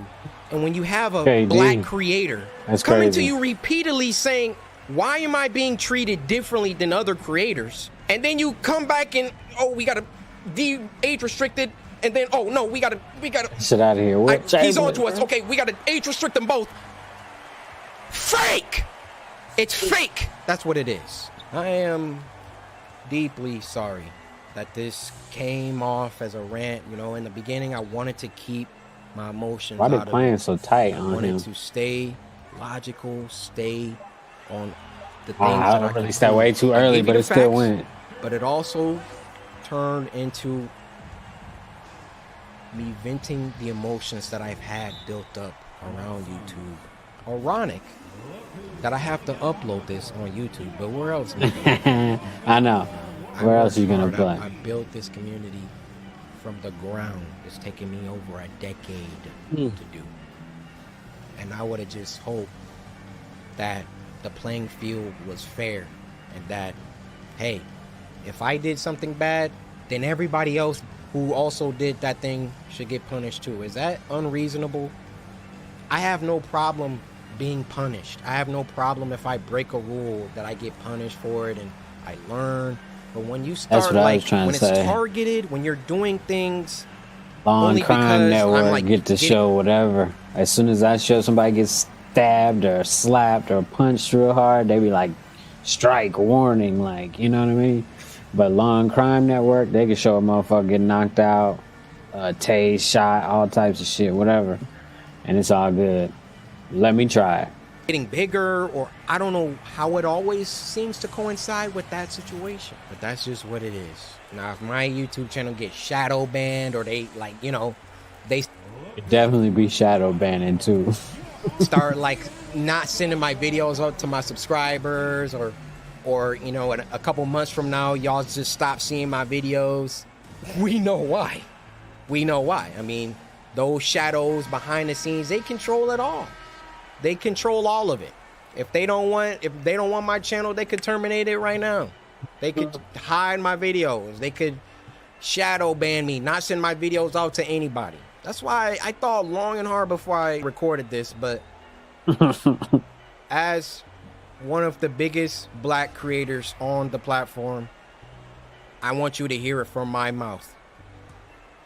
And when you have a black creator coming to you repeatedly saying, why am I being treated differently than other creators? And then you come back and, we got to age restricted. And then, no, we got to. Sit out of here. He's on to us. Okay, we got to age restrict them both. Fake! It's fake. That's what it is. I am deeply sorry that this came off as a rant. You know, in the beginning, I wanted to keep my emotions out of it. Why they playing so tight on him? I wanted to stay logical, stay on the things that I released that way too early, but it still went. But it also turned into me venting the emotions that I've had built up around YouTube ironic that I have to upload this on YouTube, but where else? I know. Where else are you gonna play? I built this community from the ground. It's taken me over a decade to do. And I would have just hoped that the playing field was fair and that, hey, if I did something bad, then everybody else who also did that thing should get punished too. Is that unreasonable? I have no problem being punished. I have no problem if I break a rule that I get punished for it and I learn. But when you start when it's targeted, when you're doing things Law Crime Network get to show whatever. As soon as I show somebody gets stabbed or slapped or punched real hard, they be like, strike, warning, like, you know what I mean? But Law and Crime Network, they can show a motherfucker get knocked out, tased, shot, all types of shit, whatever. And it's all good. Let me try it. Getting bigger, or I don't know how it always seems to coincide with that situation. But that's just what it is. Now, if my YouTube channel gets shadow banned or they, like, you know, they definitely be shadow banning too. start like not sending my videos out to my subscribers, or you know, in a couple months from now, y'all just stop seeing my videos. We know why. We know why. I mean, those shadows behind the scenes, they control it all. They control all of it. If they don't want my channel, they could terminate it right now. They could hide my videos. They could shadow ban me, not send my videos out to anybody. That's why I thought long and hard before I recorded this, but as one of the biggest black creators on the platform, I want you to hear it from my mouth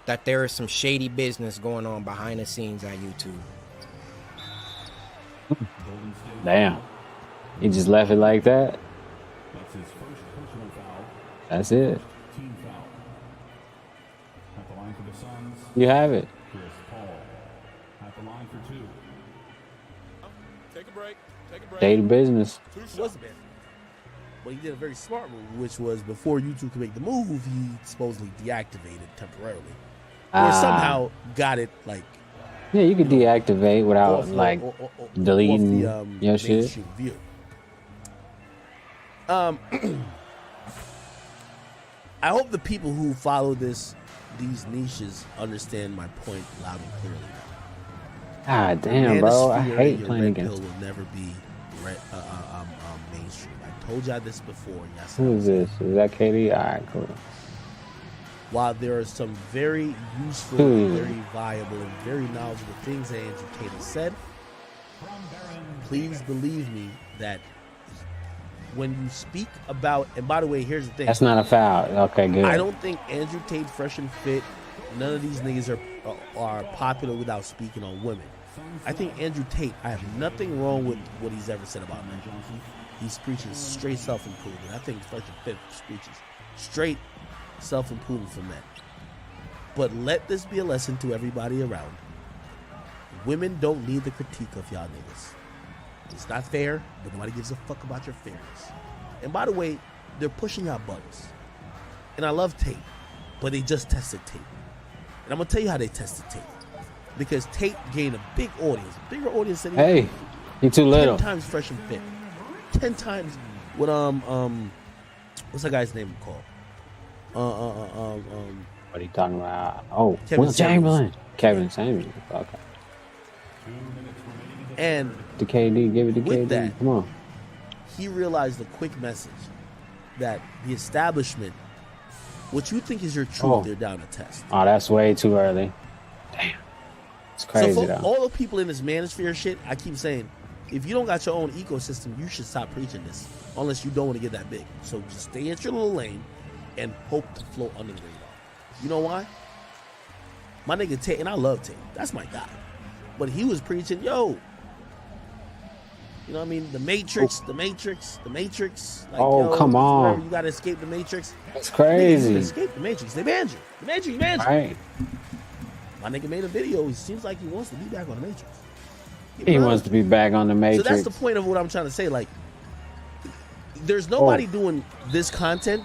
that there is some shady business going on behind the scenes at YouTube. Damn. He just left it like that? That's his first personal foul. That's it. Team foul. At the line for the Suns. You have it. Chris Paul. At the line for 2. Take a break. Take a break. Shady business. Was bad. But he did a very smart move, which was before YouTube could make the move, he supposedly deactivated temporarily. Or somehow got it like. Yeah, you could deactivate without deleting your shit. View. I hope the people who follow these niches understand my point loud and clearly. God damn, bro! I hate playing against. Will never be mainstream. I told y'all this before. Who is this? Is that KD? All right, cool. While there are some very useful, very viable, and very knowledgeable things that Andrew Tate has said, please believe me that when you speak about, and by the way, here's the thing. That's not a foul. Okay, good. I don't think Andrew Tate, Fresh and Fit, none of these niggas are popular without speaking on women. I think Andrew Tate, I have nothing wrong with what he's ever said about men. He's preaching straight self-improvement. I think Fresh and Fit preaches straight self-improvement for men. But let this be a lesson to everybody around. Women don't need the critique of y'all niggas. It's not fair, but nobody gives a fuck about your fairness. And by the way, they're pushing out buttons. And I love Tate, but they just tested Tate. And I'm gonna tell you how they tested Tate. Because Tate gained a big audience, a bigger audience than he too little. 10 times Fresh and Fit. 10 times what what's that guy's name called? What are you talking about? Oh, Kevin Will Chamberlain. Kevin Samuels. Okay. And to KD, give it to KD. That, come on. He realized the quick message that the establishment, what you think is your truth, they're down to test. Oh, that's way too early. Damn. It's crazy, so for though. all the people in this manosphere shit, I keep saying, if you don't got your own ecosystem, you should stop preaching this, unless you don't want to get that big. So just stay at your little lane and hope to float under the radar. You know why? My nigga Tate, and I love Tate, that's my guy. But he was preaching, yo, you know what I mean? The Matrix. Like, oh, come on. You got to escape the Matrix. That's crazy. Escape the Matrix. They banned you. The Matrix banned you. Right. My nigga made a video. He seems like he wants to be back on the Matrix. He wants to be back on the Matrix. So that's the point of what I'm trying to say. Like, there's nobody doing this content.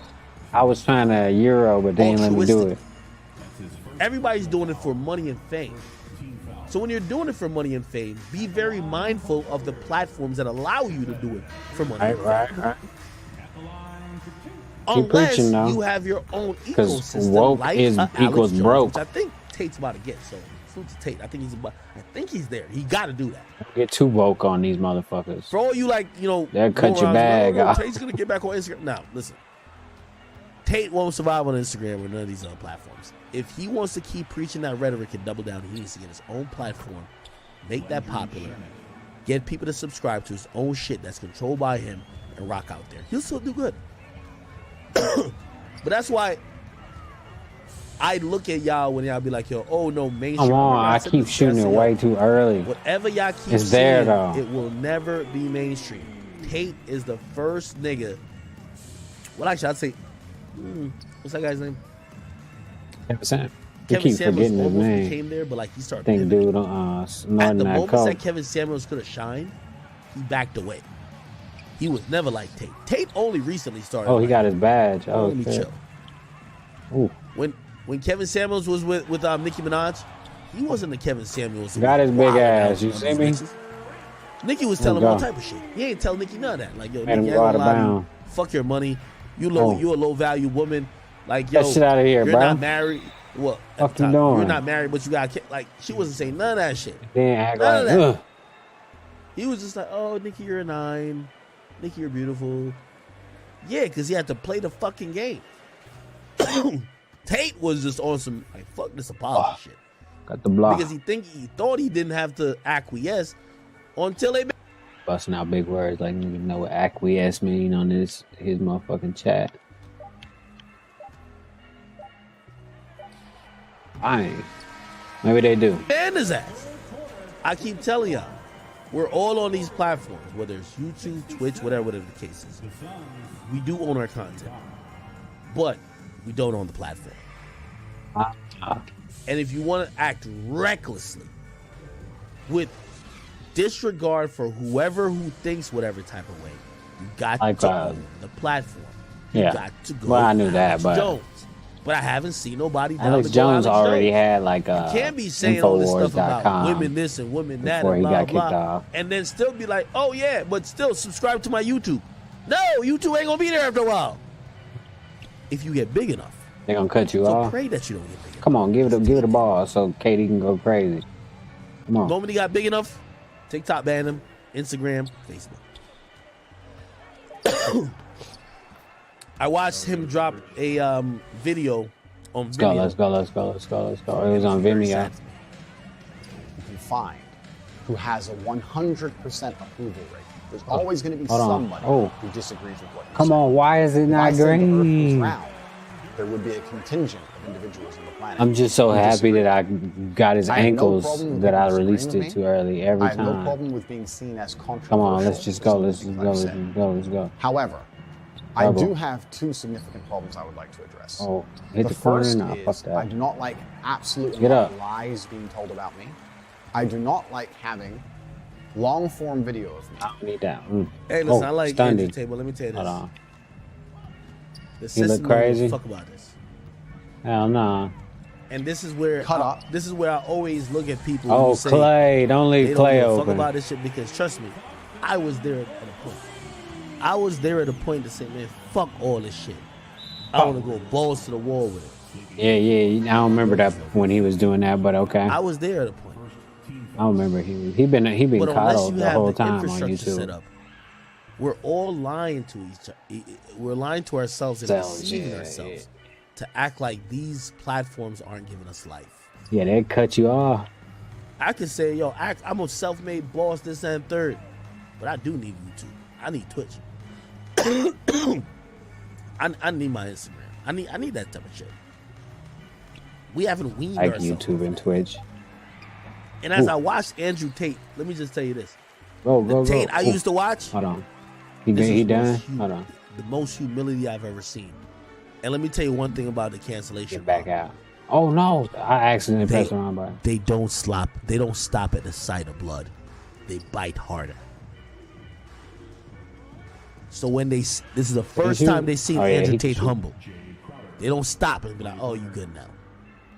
I was trying to Euro, but they didn't let me do it. Everybody's doing it for money and fame. So when you're doing it for money and fame, be very mindful of the platforms that allow you to do it for money and fame. Right. Unless preaching, though. you have your own ecosystem, woke like is Alex equals Jones, broke. which I think Tate's about to get. So salute to Tate. I think he's there. He got to do that. Get too woke on these motherfuckers. For all you they'll cut your bag off. Tate's gonna get back on Instagram. Now, listen. Tate won't survive on Instagram or none of these other platforms. If he wants to keep preaching that rhetoric and double down, he needs to get his own platform, make that popular, get people to subscribe to his own shit that's controlled by him, and rock out there. He'll still do good. But that's why I look at y'all when y'all be like, yo, oh no, mainstream. Come on, I keep shooting it way too early. Whatever y'all keep it's there, saying, though. it will never be mainstream. Tate is the first nigga. Well, actually, I'd say, what's that guy's name? Kevin Samuels. You Kevin keep Samuels forgetting his almost name. became there, but like he started. Think pivoting. dude, At snorting the that moments coke. that Kevin Samuels could have shined, he backed away. He was never like Tate. Tate only recently started. Oh, he got his badge. Oh, let me chill. Ooh. When Kevin Samuels was with Nicki Minaj, he wasn't the Kevin Samuels. Got his big ass. You see me? Nicki was telling him all type of shit. He ain't tell Nicki none of that. Like, yo, Made him Nicki, go I out ain't of gonna lie to you. bounds. Fuck your money. You a low value woman. Like, yo, Get that shit out of here, you're bro. not married. Well, Fuck you doing? You're not married, but you got like she wasn't saying none of that shit. Then act None like, of that. ugh. He was just like, oh, Nicki, you're a 9. Nicki, you're beautiful. Yeah, because he had to play the fucking game. Tate was just on some like fuck this apology shit. Got the block. Because he thought he didn't have to acquiesce until they Busting out big words like niggas know what acquiesce mean on his motherfucking chat. Fine. Maybe they do. ban his ass. I keep telling y'all, we're all on these platforms, whether it's YouTube, Twitch, whatever the case is. We do own our content, but we don't own the platform. And if you want to act recklessly with disregard for whoever who thinks whatever type of way, you got to own the platform. You got to go. Well, I knew that, but Jones. But I haven't seen nobody. Alex Jones already had like a you can't be saying all this stuff about Infowars.com women this and women that before and he blah, got kicked blah, off. and then still be like, oh yeah, but still subscribe to my YouTube. No, YouTube ain't gonna be there after a while. If you get big enough, They're gonna cut you so off. pray that you don't get big enough. Come on, give it a ball so Katie can go crazy. Come The on. moment he got big enough, TikTok banned him, Instagram, Facebook. I watched him drop a video on Let's Vimeo. go. It was on Vimeo. You can find who has a 100% approval rate. There's always going to be Hold on. somebody Oh. who disagrees with what you Come say. on, why is it If I not said the Earth was green? round, there would be a contingent of individuals on the planet. I'm just so who happy disagree. that I got his I have no ankles problem with that I people released disagreeing it with too me. early every I have no time. problem with being seen as controversial. Come on, let's just for go. some of Let's the just things go. I've Let's said. just go. Let's go. However, I Terrible. do have two significant problems I would like to address. Oh, hit the first corner? Nah, fuck is that. I do not like absolutely Get up. lies being told about me. I do not like having long form video of me. I don't need that. Hey, listen, Oh, I like stunned Andrew him. Tate, but let me tell you this. Hold on. The He look system don't give a crazy? fuck about this. Hell no. And this is where this is where I always look at people. Oh, who say Clay. Don't leave they Clay don't give a fuck open. about this shit because trust me, I was there at a point. I was there at a point to say, man, fuck all this shit. I want to go balls to the wall with it. Yeah. I don't remember that when he was doing that, but okay. I was there at a point. I don't remember he been But unless coddled you the have whole the time on infrastructure YouTube. set up, we're all lying to each other. We're lying to ourselves and Selves, deceiving yeah, ourselves to act like these platforms aren't giving us life. Yeah, they cut you off. I could say, yo, I'm a self-made boss, this and third, but I do need YouTube. I need Twitch. I need my Instagram. I need that type of shit. We haven't weaned Like ourselves. YouTube and Twitch. And as Ooh. I watched Andrew Tate, let me just tell you this. Go. The Tate I Ooh. used to watch. Hold on. this He is done? most Hold on. The most humility I've ever seen. And let me tell you one thing about the cancellation. Get back out. Oh no! I accidentally pressed the wrong button. They don't stop. They don't stop at the sight of blood. They bite harder. So when this is the first time they seen Andrew Tate humble. They don't stop and be like, "Oh, you good now."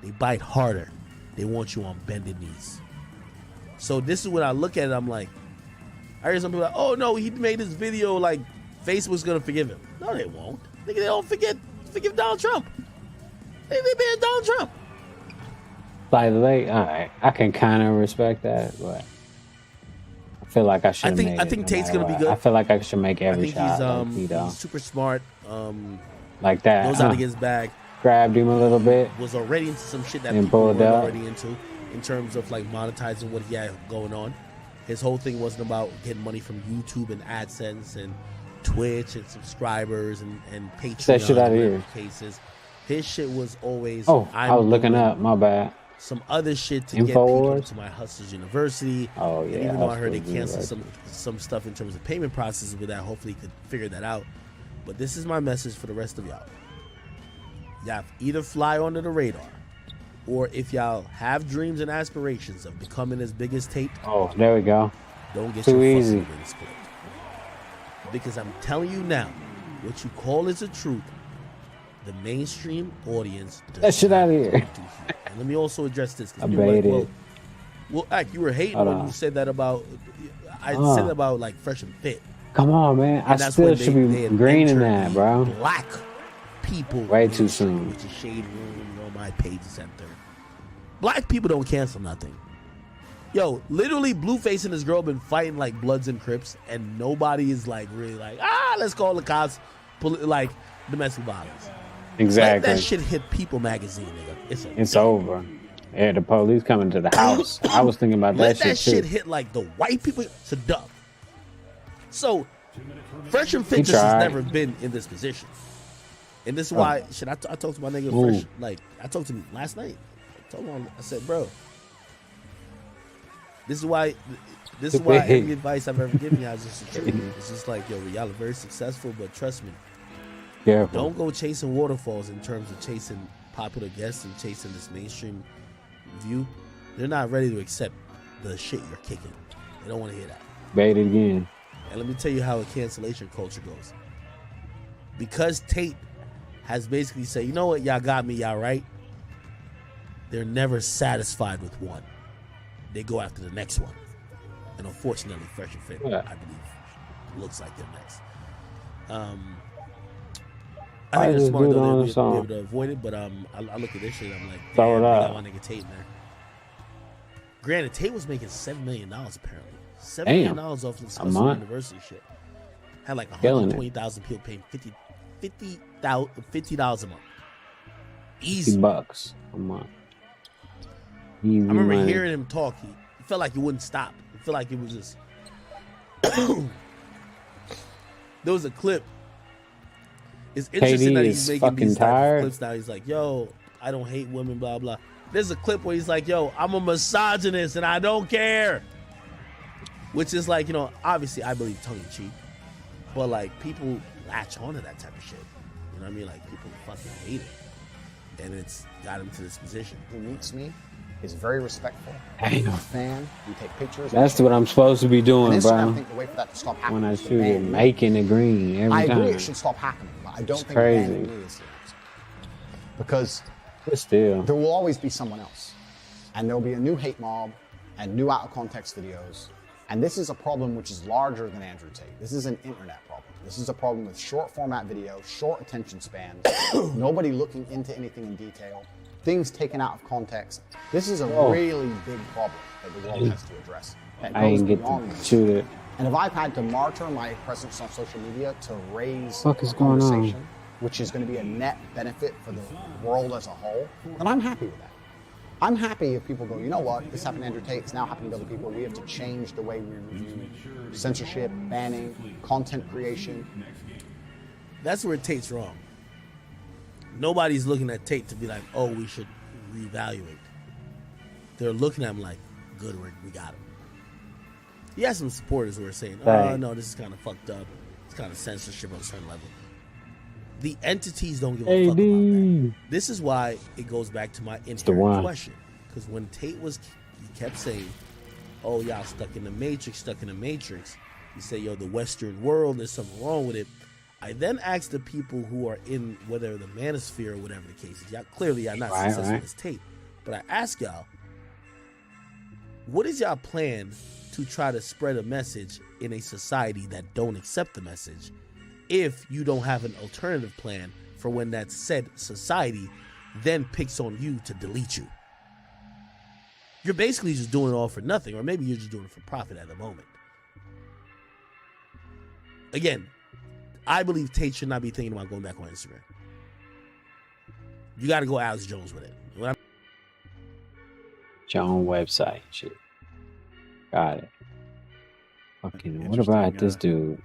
They bite harder. They want you on bended knees. So this is when I look at it, I'm like, I hear some people like, oh no, he made this video like Facebook's gonna forgive him. No, they won't. They don't forgive Donald Trump. They banned Donald Trump. Slightly, all right. I can kind of respect that, but I feel like I should. I think Tate's gonna be good. I feel like I should make every shot. He's super smart. Like that. Knows how to get his bag. Grabbed him a little bit. Was already into some shit that and people pulled were up. already into, in terms of like monetizing what he had going on. His whole thing wasn't about getting money from YouTube and AdSense and Twitch and subscribers and Patreon. That shit out of here. Cases. His shit was always. Oh, I was looking up. My bad. Some other shit to get people to my Hustlers University. Oh yeah. And even though I heard they canceled some stuff in terms of payment processes with that, hopefully he could figure that out. But this is my message for the rest of y'all. Y'all either fly under the radar, or if y'all have dreams and aspirations of becoming as big as Tate. Oh, there we go. Don't get too your easy. fucking wings split. Because I'm telling you now, what you call is the truth. The mainstream audience. That shit out of here. And let me also address this. I baited. Well, Ack, you were hating when you said that about. I said that about like Fresh and Fit. Come on, man. I still should be green in that, bro. Black people. Way too soon. Which is Shade Room, on my page, center. Black people don't cancel nothing. Yo, literally, Blueface and his girl been fighting like Bloods and Crips, and nobody is like really like, let's call the cops, like domestic violence. Exactly. Let that shit hit People magazine, nigga. It's over. Yeah, the police coming to the house. I was thinking about Let that shit too. hit like the white people. It's a dub. So, Fresh and Fit just has never been in this position. And this is why, I talked to my nigga Fresh, like, I talked to him last night. I told him, I said, bro, this is why every advice I've ever given y'all is just the truth. It's just like, yo, y'all are very successful, but trust me, don't go chasing waterfalls in terms of chasing popular guests and chasing this mainstream view. They're not ready to accept the shit you're kicking. They don't want to hear that. Bait it again. And let me tell you how a cancellation culture goes. Because Tate has basically said, you know what, y'all got me, y'all right. They're never satisfied with one. They go after the next one. And unfortunately, Fresh and Fit, I believe, looks like they're next. I think it's smart though to be able to avoid it, but I look at this shit, I'm like, damn, I got my nigga Tate in there. Granted, Tate was making $7 million apparently. $7 million off this Hustle University shit. Had like 120,000 people paying $50 a month. Easy $50 a month. I remember hearing him talk. He felt like he wouldn't stop. It felt like it was just. There was a clip. It's interesting that he's making these type of clips now. He's like, yo, I don't hate women, blah, blah. There's a clip where he's like, yo, I'm a misogynist and I don't care. Which is like, obviously I believe tongue-in-cheek. But like, people latch onto that type of shit. You know what I mean? Like, people fucking hate it. And it's got him to this position. Who meets me is very respectful. I'm a fan. We take pictures. That's what I'm supposed to be doing, bro. I think the way for that to stop happening. When I shoot it, making it green every time. I agree it should stop happening, but I don't think crazy. banning me is serious. Because still, there will always be someone else. And there'll be a new hate mob and new out of context videos. And this is a problem which is larger than Andrew Tate. This is an internet problem. This is a problem with short format video, short attention spans, nobody looking into anything in detail, things taken out of context. This is a really big problem that the world has to address. I ain't get to shoot it. And if I've had to martyr my presence on social media to raise what is a going conversation, on? Which is going to be a net benefit for the world as a whole, then I'm happy with that. I'm happy if people go, you know what, this happened to Andrew Tate, it's now happening to other people. We have to change the way we review censorship, banning, content creation. That's where Tate's wrong. Nobody's looking at Tate to be like, oh, we should reevaluate. They're looking at him like, good, we got him. He has some supporters who are saying, oh, no, this is kind of fucked up. It's kind of censorship on a certain level. The entities don't give a fuck about that. This is why it goes back to my inherent question. Because when Tate he kept saying, oh, y'all stuck in the Matrix. He said, yo, the Western world, there's something wrong with it. I then asked the people who are in, whether the manosphere or whatever the case is, y'all clearly are not successful as Tate. But I ask y'all, what is y'all plan to try to spread a message in a society that don't accept the message if you don't have an alternative plan for when that said society then picks on you to delete you? You're basically just doing it all for nothing, or maybe you're just doing it for profit at the moment. Again, I believe Tate should not be thinking about going back on Instagram. You got to go Alex Jones with it. Your own website, shit. Got it. Fucking, what about this dude?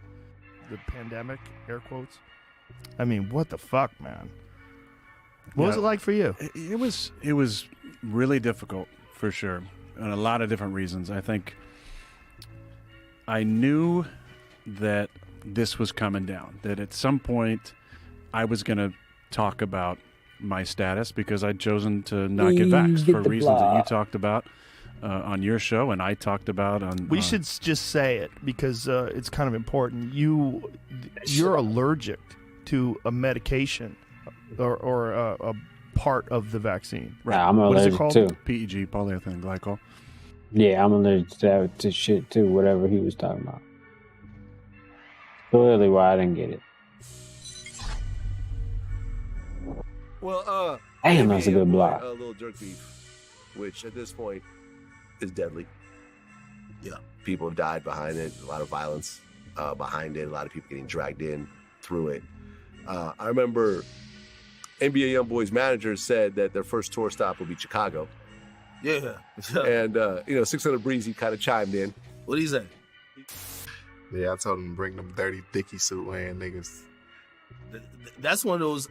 The pandemic, air quotes. I mean, what the fuck, man? What was it like for you? It was really difficult, for sure, and a lot of different reasons. I think I knew that this was coming down, that at some point I was going to talk about my status because I'd chosen to not get vaxxed for reasons that you talked about on your show and I talked about on... We should just say it because it's kind of important. You're allergic to a medication or a part of the vaccine. Right. I'm allergic too. PEG, polyethylene glycol. Yeah, I'm allergic to that to shit too, whatever he was talking about. Clearly why I didn't get it. Well, damn, that's a good block. A little jerk beef, which at this point is deadly. Yeah, people have died behind it. A lot of violence behind it. A lot of people getting dragged in through it. I remember NBA YoungBoy's manager said that their first tour stop would be Chicago. Yeah. And 600 Breezy kind of chimed in. What did he say? Yeah, I told him to bring them dirty, dicky suit wearing niggas. That's one of those.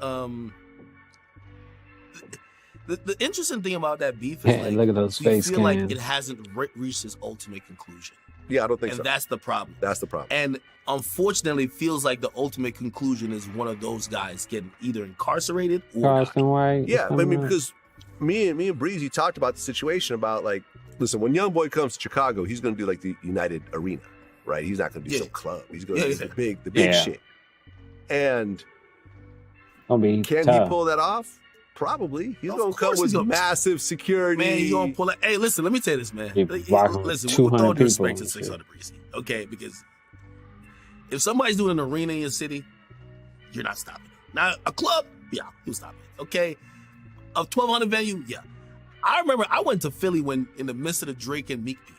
The interesting thing about that beef is like, look at those we face feel like cams. it hasn't reached its ultimate conclusion. Yeah, I don't think so. And that's the problem. That's the problem. And unfortunately, it feels like the ultimate conclusion is one of those guys getting either incarcerated or Carson White. Yeah, I mean, because me and Breezy talked about the situation about like, listen, when YoungBoy comes to Chicago, he's going to do like the United Arena, right? He's not going to do some club. He's going to do the big shit. And can he pull that off? Probably. He's going to come with massive security. Man, he's going to pull it. Hey, listen, let me tell you this, man. Listen, with all due respect to 600 Breezy, okay? Because if somebody's doing an arena in your city, you're not stopping it. Now, a club, yeah, you'll stop it, okay? A 1,200 venue, yeah. I remember I went to Philly when in the midst of the Drake and Meek beef.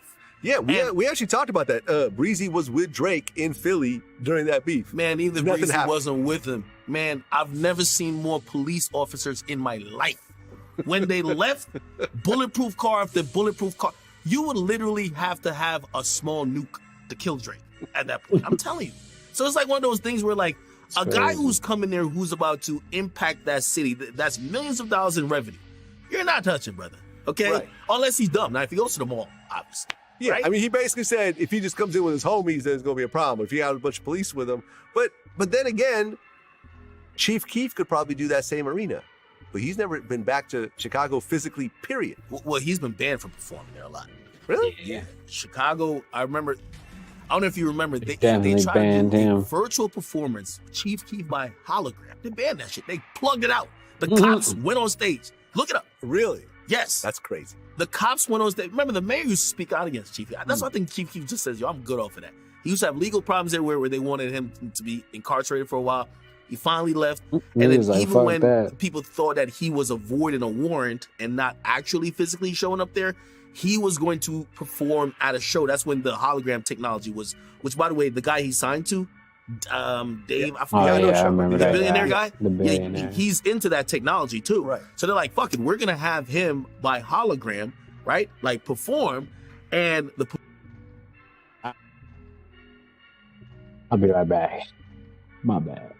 Yeah, we actually talked about that. Breezy was with Drake in Philly during that beef. Man, even if Breezy wasn't with him, man, I've never seen more police officers in my life. When they left, bulletproof car after bulletproof car, you would literally have to have a small nuke to kill Drake at that point. I'm telling you. So it's like one of those things where like a guy who's coming there who's about to impact that city, that's millions of dollars in revenue, you're not touching, brother. Okay? Right. Unless he's dumb. Now, if he goes to the mall, obviously. Yeah, right? I mean, he basically said if he just comes in with his homies, there's going to be a problem. If he had a bunch of police with him. But then again, Chief Keef could probably do that same arena. But he's never been back to Chicago physically, period. Well, he's been banned from performing there a lot. Really? Yeah. Chicago, I remember, I don't know if you remember, they Definitely tried to banned do him. a virtual performance, Chief Keef by hologram. They banned that shit. They plugged it out. The cops went on stage. Look it up. Really? Yes. That's crazy. The cops went on stage. Remember, the mayor used to speak out against Chief Keef. That's why I think Chief Keef just says, yo, I'm good off of that. He used to have legal problems everywhere where they wanted him to be incarcerated for a while. He finally left. And then was like, even "Fuck when that." people thought that he was avoiding a warrant and not actually physically showing up there, he was going to perform at a show. That's when the hologram technology was, which, by the way, the guy he signed to, Dave, I forgot. I remember the that billionaire guy. guy. The billionaire. Yeah, he's into that technology too. Right. So they're like, fuck it, we're gonna have him by hologram, right? Like perform, and the. I'll be right back. My bad.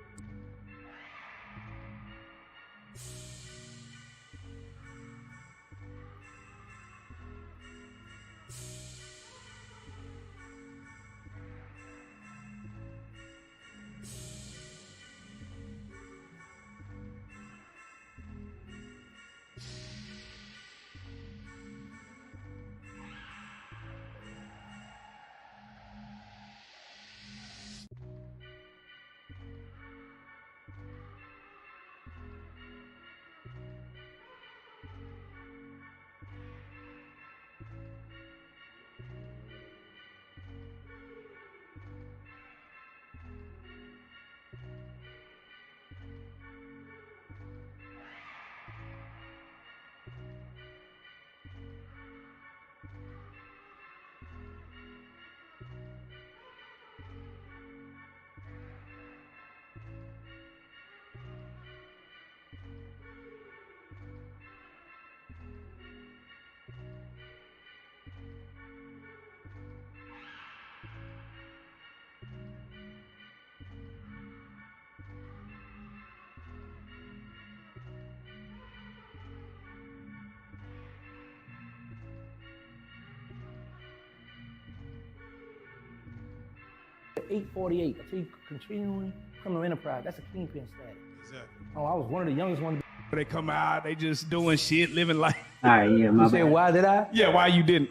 848. I tell you, continuing criminal enterprise. That's a kingpin status. Exactly. Oh, I was one of the youngest ones. They come out, they just doing shit, living life. All right, yeah, my You say, bad. why did I? Yeah, why you didn't?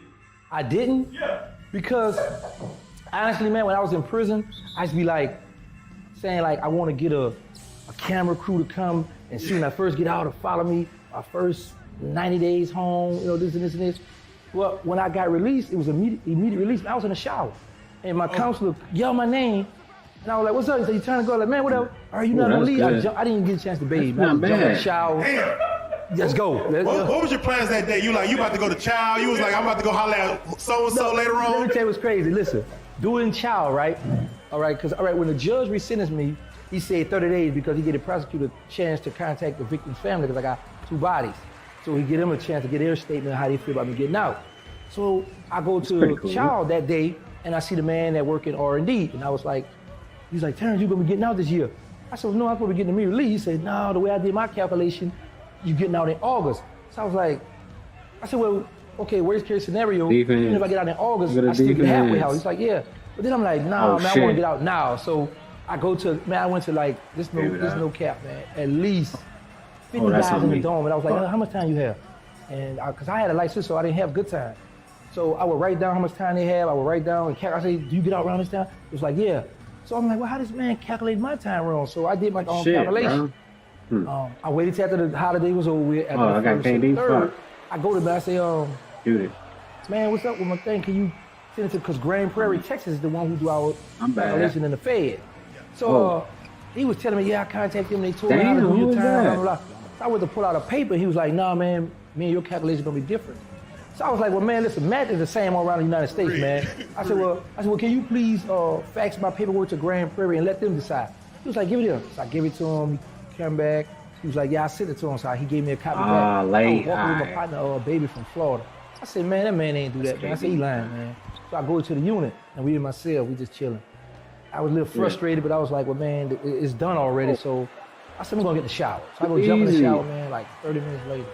I didn't? Yeah. Because, honestly, man, when I was in prison, I used to be like, saying like, I want to get a camera crew to come and see when I first get out to follow me, my first 90 days home, you know, this and this and this. Well, when I got released, it was immediate release. I was in the shower. And my counselor yelled my name. And I was like, what's up? He said, you trying to go? Like, man, whatever. Are you not gonna leave? I didn't even get a chance to bathe. That's I was not jumping in the bad. shower. Let's go. What was your plans that day? You about to go to chow? You was like, I'm about to go holler at so-and-so later on? Let me tell you what's crazy. Listen, do it in chow, right? All right, because, when the judge resentenced me, he said 30 days because he gave the prosecutor a chance to contact the victim's family because I got 2 bodies. So he give them a chance to get their statement of how they feel about me getting out. So I go to cool, chow that day, and I see the man that work in R&D, and I was like, he's like, Terrence, you gonna be getting out this year? I said, well, no, I'm supposed to be getting immediately. He said, no, the way I did my calculation, you getting out in August. So I was like, I said, well, okay, worst case scenario, Defense. even if I get out in August, You got a I still get halfway defense. house. He's like, yeah. But then I'm like, nah, Oh, man, I shit. want to get out now. So I go to, man, I went to like, this Give it up. no cap, man, at least 50 Oh, that's guys on in the me. dome. And I was like, Fuck. how much time you have? And because I had a license, so I didn't have good time. So I would write down how much time they have. I would write down, and I say, do you get out around this time? It was like, yeah. So I'm like, well, how does man calculate my time wrong? So I did my own Shit, calculation. bro. I waited till after the holiday was over with. After Oh, the I got first and KD, third, fuck. I go to them, I say, Shoot it. man, what's up with my thing? Can you send it to, because Grand Prairie, Texas is the one who do our I'm bad. calculation in the Fed. So Oh. he was telling me, yeah, I contacted him, they told me how Damn, to do who your was time, that? blah, blah, blah. So I went to pull out a paper, he was like, nah, man, me and your calculation gonna be different. So I was like, well, man, listen, math is the same all around the United States, man. I said, well, can you please fax my paperwork to Grand Prairie and let them decide? He was like, give it to him. So I gave it to him, he came back. He was like, yeah, I sent it to him. So he gave me a copy Ah, back. late. I was walking with my Alright. partner, baby from Florida. I said, man, that man ain't do that, man. I said, he lying, man. So I go to the unit, and we in my cell, we just chilling. I was a little frustrated, but I was like, well, man, it's done already. So I said, I'm gonna get in the shower. So I go jump in the Easy. shower, man, like 30 minutes later.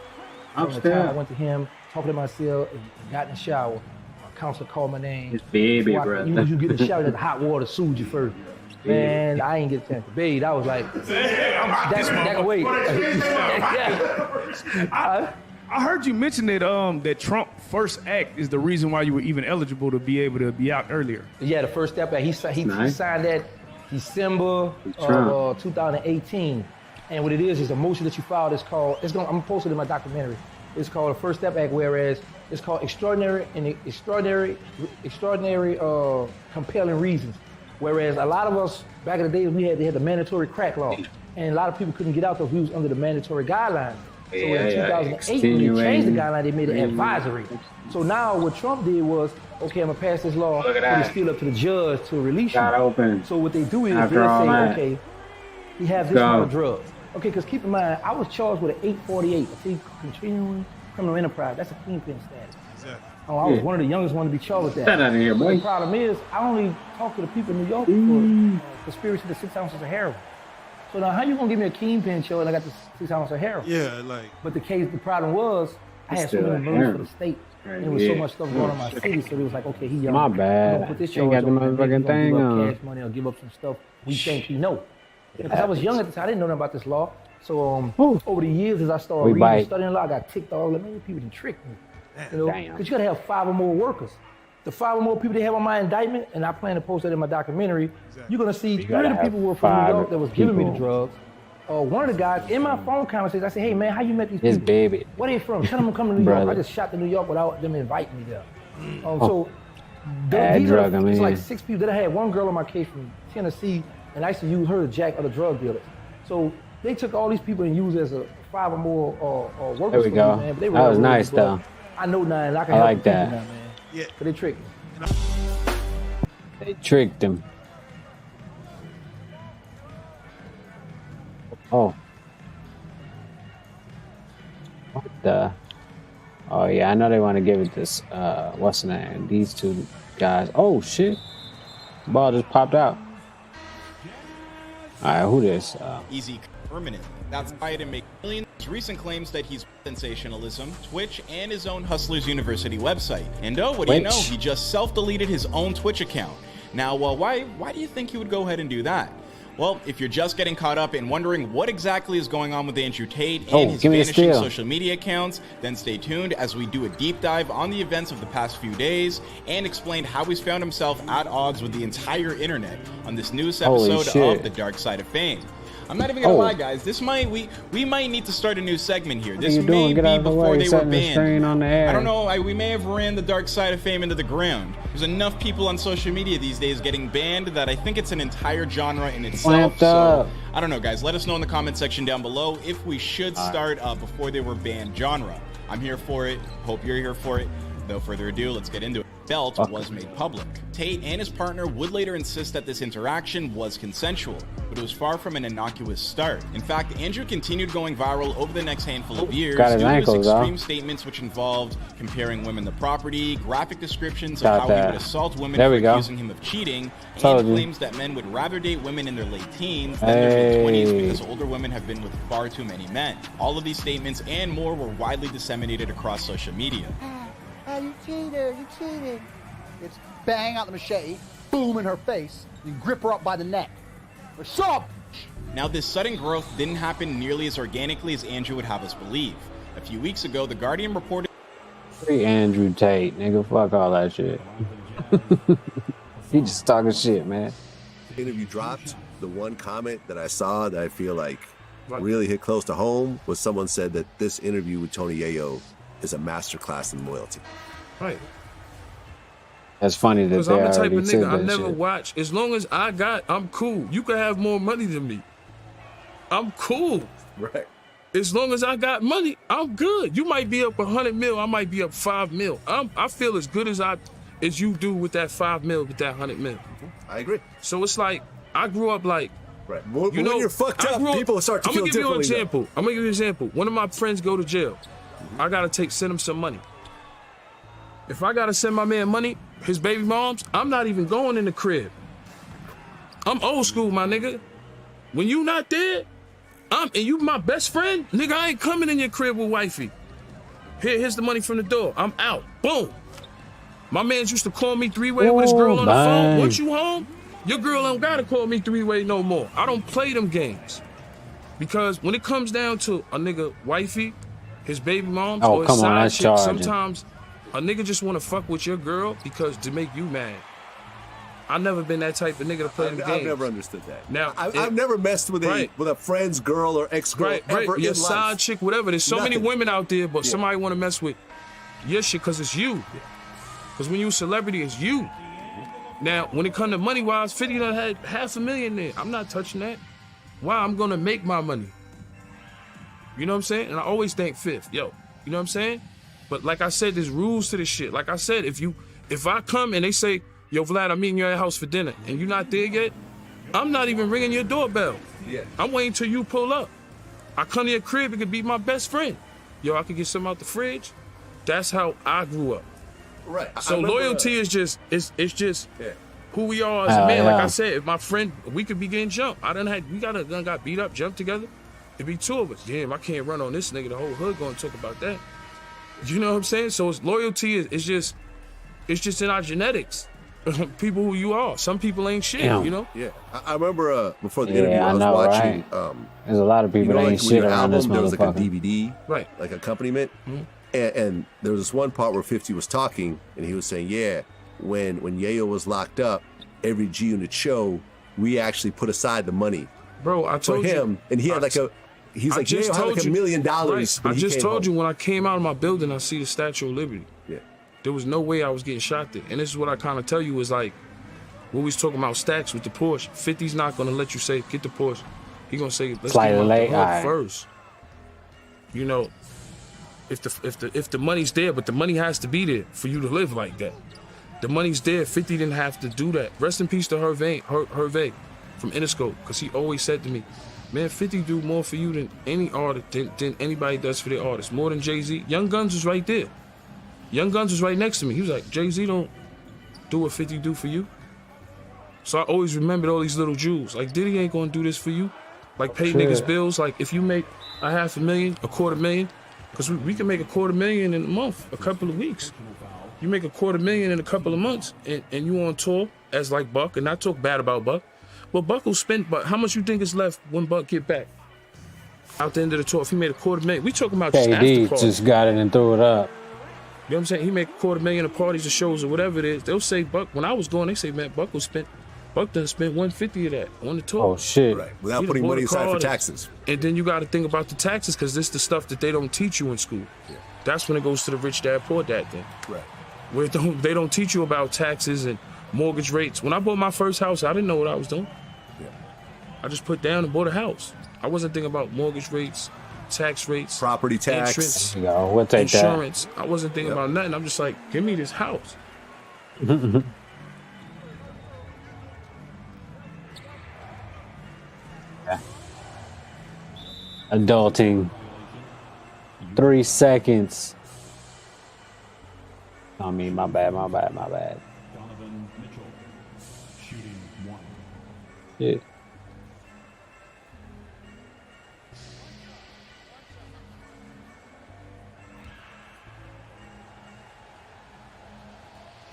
From the Upstairs. time I went to him, talking to myself, and got in the shower. My counselor called my name. It's baby, Before brother. You get in the shower, let the hot water soothe you first. Man, I ain't get a chance to bathe. I was like, that can wait. I heard you mention that that Trump first act is the reason why you were even eligible to be able to be out earlier. Yeah, the first step back. He Nice. signed that December Trump. of 2018. And what it is a motion that you filed. It's called, I'm gonna post it in my documentary. It's called a First Step Act, whereas it's called extraordinary compelling reasons. Whereas a lot of us back in the day, they had the mandatory crack law, and a lot of people couldn't get out because we was under the mandatory guidelines. So in 2008, when they changed the guideline, they made it advisory. So now what Trump did was, okay, I'm gonna pass this law, Look at but that. it's still up to the judge to release Got you. open. So what they do is After they'll all say, that. okay, he has this Go. amount of drugs. Okay, because keep in mind, I was charged with an 848, continuing criminal enterprise. That's a kingpin status. Oh, I was Yeah. one of the youngest ones to be charged with that. Get out of here, boy. The problem is, I only talk to the people in New York for conspiracy to 6 ounces of heroin. So now, how you gonna give me a kingpin show and I got the 6 ounces of heroin? Yeah, like. But the problem was, I had so Still many a murders for heroin. the state. Right, And there was so yeah. much stuff going on in my city, so it was like, okay, he young. My We bad. gonna put this Ain't charge got the on him, motherfucking he's gonna thing give up on. cash money or give up some stuff we think he know. Because I was young at the time, I didn't know nothing about this law. So over the years, as I started We reading bite. and studying law, I got ticked off. Like, man, these people done tricked me. You know, Damn. because you gotta have 5 or more workers. The 5 or more people they have on my indictment, and I plan to post that in my documentary. You're gonna see 3 gotta of the have people were from New 5 York that was giving me the people. drugs. One of the guys in my phone conversation, I said, "Hey man, how you met these His people? baby. Where they from? Tell them I'm coming to New York. Brother. I just shot to New York without them inviting me there." Oh. So Bad these are drug, I it's like mean. 6 people. Then I had one girl on my case from Tennessee, and I used to use her to jack other drug dealers. So they took all these people and used as a 5 or more workers. There we for go. Me, man. But they That was real nice, but though. I know now, and I can I help like the people that. now, man. Yeah. But they tricked me. They tricked him. Oh. What the? Oh yeah, I know they want to give it this. What's the name? These 2 guys. Oh shit! Ball just popped out. All right, who this? Easy permanently. That's Biden make millions. Recent claims that he's sensationalism, Twitch, and his own Hustlers University website. And oh, what do you know? Twitch. He just self-deleted his own Twitch account. Now, why do you think he would go ahead and do that? Well, if you're just getting caught up in wondering what exactly is going on with Andrew Tate and his vanishing social media accounts, then stay tuned as we do a deep dive on the events of the past few days and explain how he's found himself at odds with the entire internet on this newest episode of The Dark Side of Fame. I'm not even gonna lie, guys. This we might need to start a new segment here. This may be before they were banned. On the air. I don't know. We may have ran the Dark Side of Fame into the ground. There's enough people on social media these days getting banned that I think it's an entire genre in itself. So I don't know, guys. Let us know in the comment section down below if we should start before they were banned genre. I'm here for it. Hope you're here for it. Without further ado, let's get into it. Belt was made public. Tate and his partner would later insist that this interaction was consensual, but it was far from an innocuous start. In fact, Andrew continued going viral over the next handful of years due to his extreme statements which involved comparing women to property, graphic descriptions of how he would assault women for accusing him of cheating, and claims that men would rather date women in their late teens than their mid-20s because older women have been with far too many men. All of these statements and more were widely disseminated across social media. You cheated, you cheated. It's bang out the machete, boom in her face, you grip her up by the neck. What's up? Now, this sudden growth didn't happen nearly as organically as Andrew would have us believe. A few weeks ago, The Guardian reported... Free Andrew Tate, nigga. Fuck all that shit. He just talking shit, man. The interview dropped. The one comment that I saw that I feel like really hit close to home was someone said that this interview with Tony Yayo is a masterclass in loyalty. Right. That's funny that because they I'm the type already of said nigga I that never shit. watch. As long as I'm cool. You can have more money than me. I'm cool. Right. As long as I got money, I'm good. You might be up 100 mil. I might be up 5 mil. I feel as good as you do with that 5 mil, with that 100 mil. I agree. So it's like I grew up like. Right. When you're fucked up, people start to feel differently. I'm gonna give you an example. One of my friends go to jail. I gotta send him some money. If I gotta send my man money, his baby moms, I'm not even going in the crib. I'm old school, my nigga. When you not there, and you my best friend, nigga, I ain't coming in your crib with wifey. Here's the money from the door. I'm out. Boom. My mans used to call me three-way with his girl on the phone. Once you home, your girl don't gotta call me three-way no more. I don't play them games. Because when it comes down to a nigga wifey, his baby moms, or his side chick, sometimes a nigga just want to fuck with your girl because to make you mad. I've never been that type of nigga to play them games. I've never understood that. Now, I've never messed with a friend's girl or ex-girl ever in your life. side chick, whatever. There's so many women out there, but somebody want to mess with your shit because it's you. Because when you a celebrity, it's you. Now, when it come to money-wise, 50 done had $500,000 there. I'm not touching that. Why? I'm going to make my money. You know what I'm saying? And I always thank Fifth. Yo, you know what I'm saying? But like I said, there's rules to this shit. Like I said, if I come and they say, yo, Vlad, I'm meeting you at your house for dinner, and you're not there yet, I'm not even ringing your doorbell. Yeah. I'm waiting till you pull up. I come to your crib, it could be my best friend. Yo, I could get something out the fridge. That's how I grew up. Right. So loyalty is just, it's just who we are as a man. Like I said, if my friend, we could be getting jumped. We got beat up, jumped together. It'd be two of us. Damn, I can't run on this nigga. The whole hood gonna talk about that. You know what I'm saying? So it's loyalty is just in our genetics. People who you are. Some people ain't shit, you know? Yeah. I remember before the interview, I was watching. Right? There's a lot of people that ain't shit around this motherfucker. There was like a DVD, right? Like accompaniment. Mm-hmm. And there was this one part where 50 was talking, and he was saying, yeah, when Yayo was locked up, every G Unit show, we actually put aside the money. Bro, I told for him, and he had Yayo had like $1 million. Right. I just told you when I came out of my building, I see the Statue of Liberty. Yeah. There was no way I was getting shot there. And this is what I kind of tell you is like, when we was talking about stacks with the Porsche, 50's not going to let you say, get the Porsche. He going to say, let's get the hood first. You know, if the money's there, but the money has to be there for you to live like that. The money's there. 50 didn't have to do that. Rest in peace to Hervé from Interscope, because he always said to me, man, 50 do more for you than any artist, than anybody does for their artists. More than Jay-Z. Young Guns was right there. Young Guns was right next to me. He was like, Jay-Z don't do what 50 do for you. So I always remembered all these little jewels. Like, Diddy ain't gonna do this for you. Like, pay niggas bills. Like, if you make $500,000, $250,000, because we can make $250,000 in a month, a couple of weeks. You make $250,000 in a couple of months, and you on tour as like Buck, and I talk bad about Buck, but Buck will spend. But how much you think is left when Buck get back? Out the end of the tour, if he made $250,000, we talking about just after KD parties. just got it and threw it up. You know what I'm saying? He make $250,000 at parties or shows or whatever it is. They'll say Buck. When I was going, they say, man, Buck done spent $150 of that on the tour. Oh shit! Right, without putting money aside for taxes. And then you got to think about the taxes because this is the stuff that they don't teach you in school. Yeah. That's when it goes to the rich dad, poor dad thing. Right. Where they don't teach you about taxes and mortgage rates. When I bought my first house, I didn't know what I was doing. Yeah. I just put down and bought a house. I wasn't thinking about mortgage rates, tax rates, property tax, interest, There you go. We'll take insurance. I wasn't thinking about nothing. I'm just like, give me this house. that. Adulting. 3 seconds. I mean, my bad. Yeah.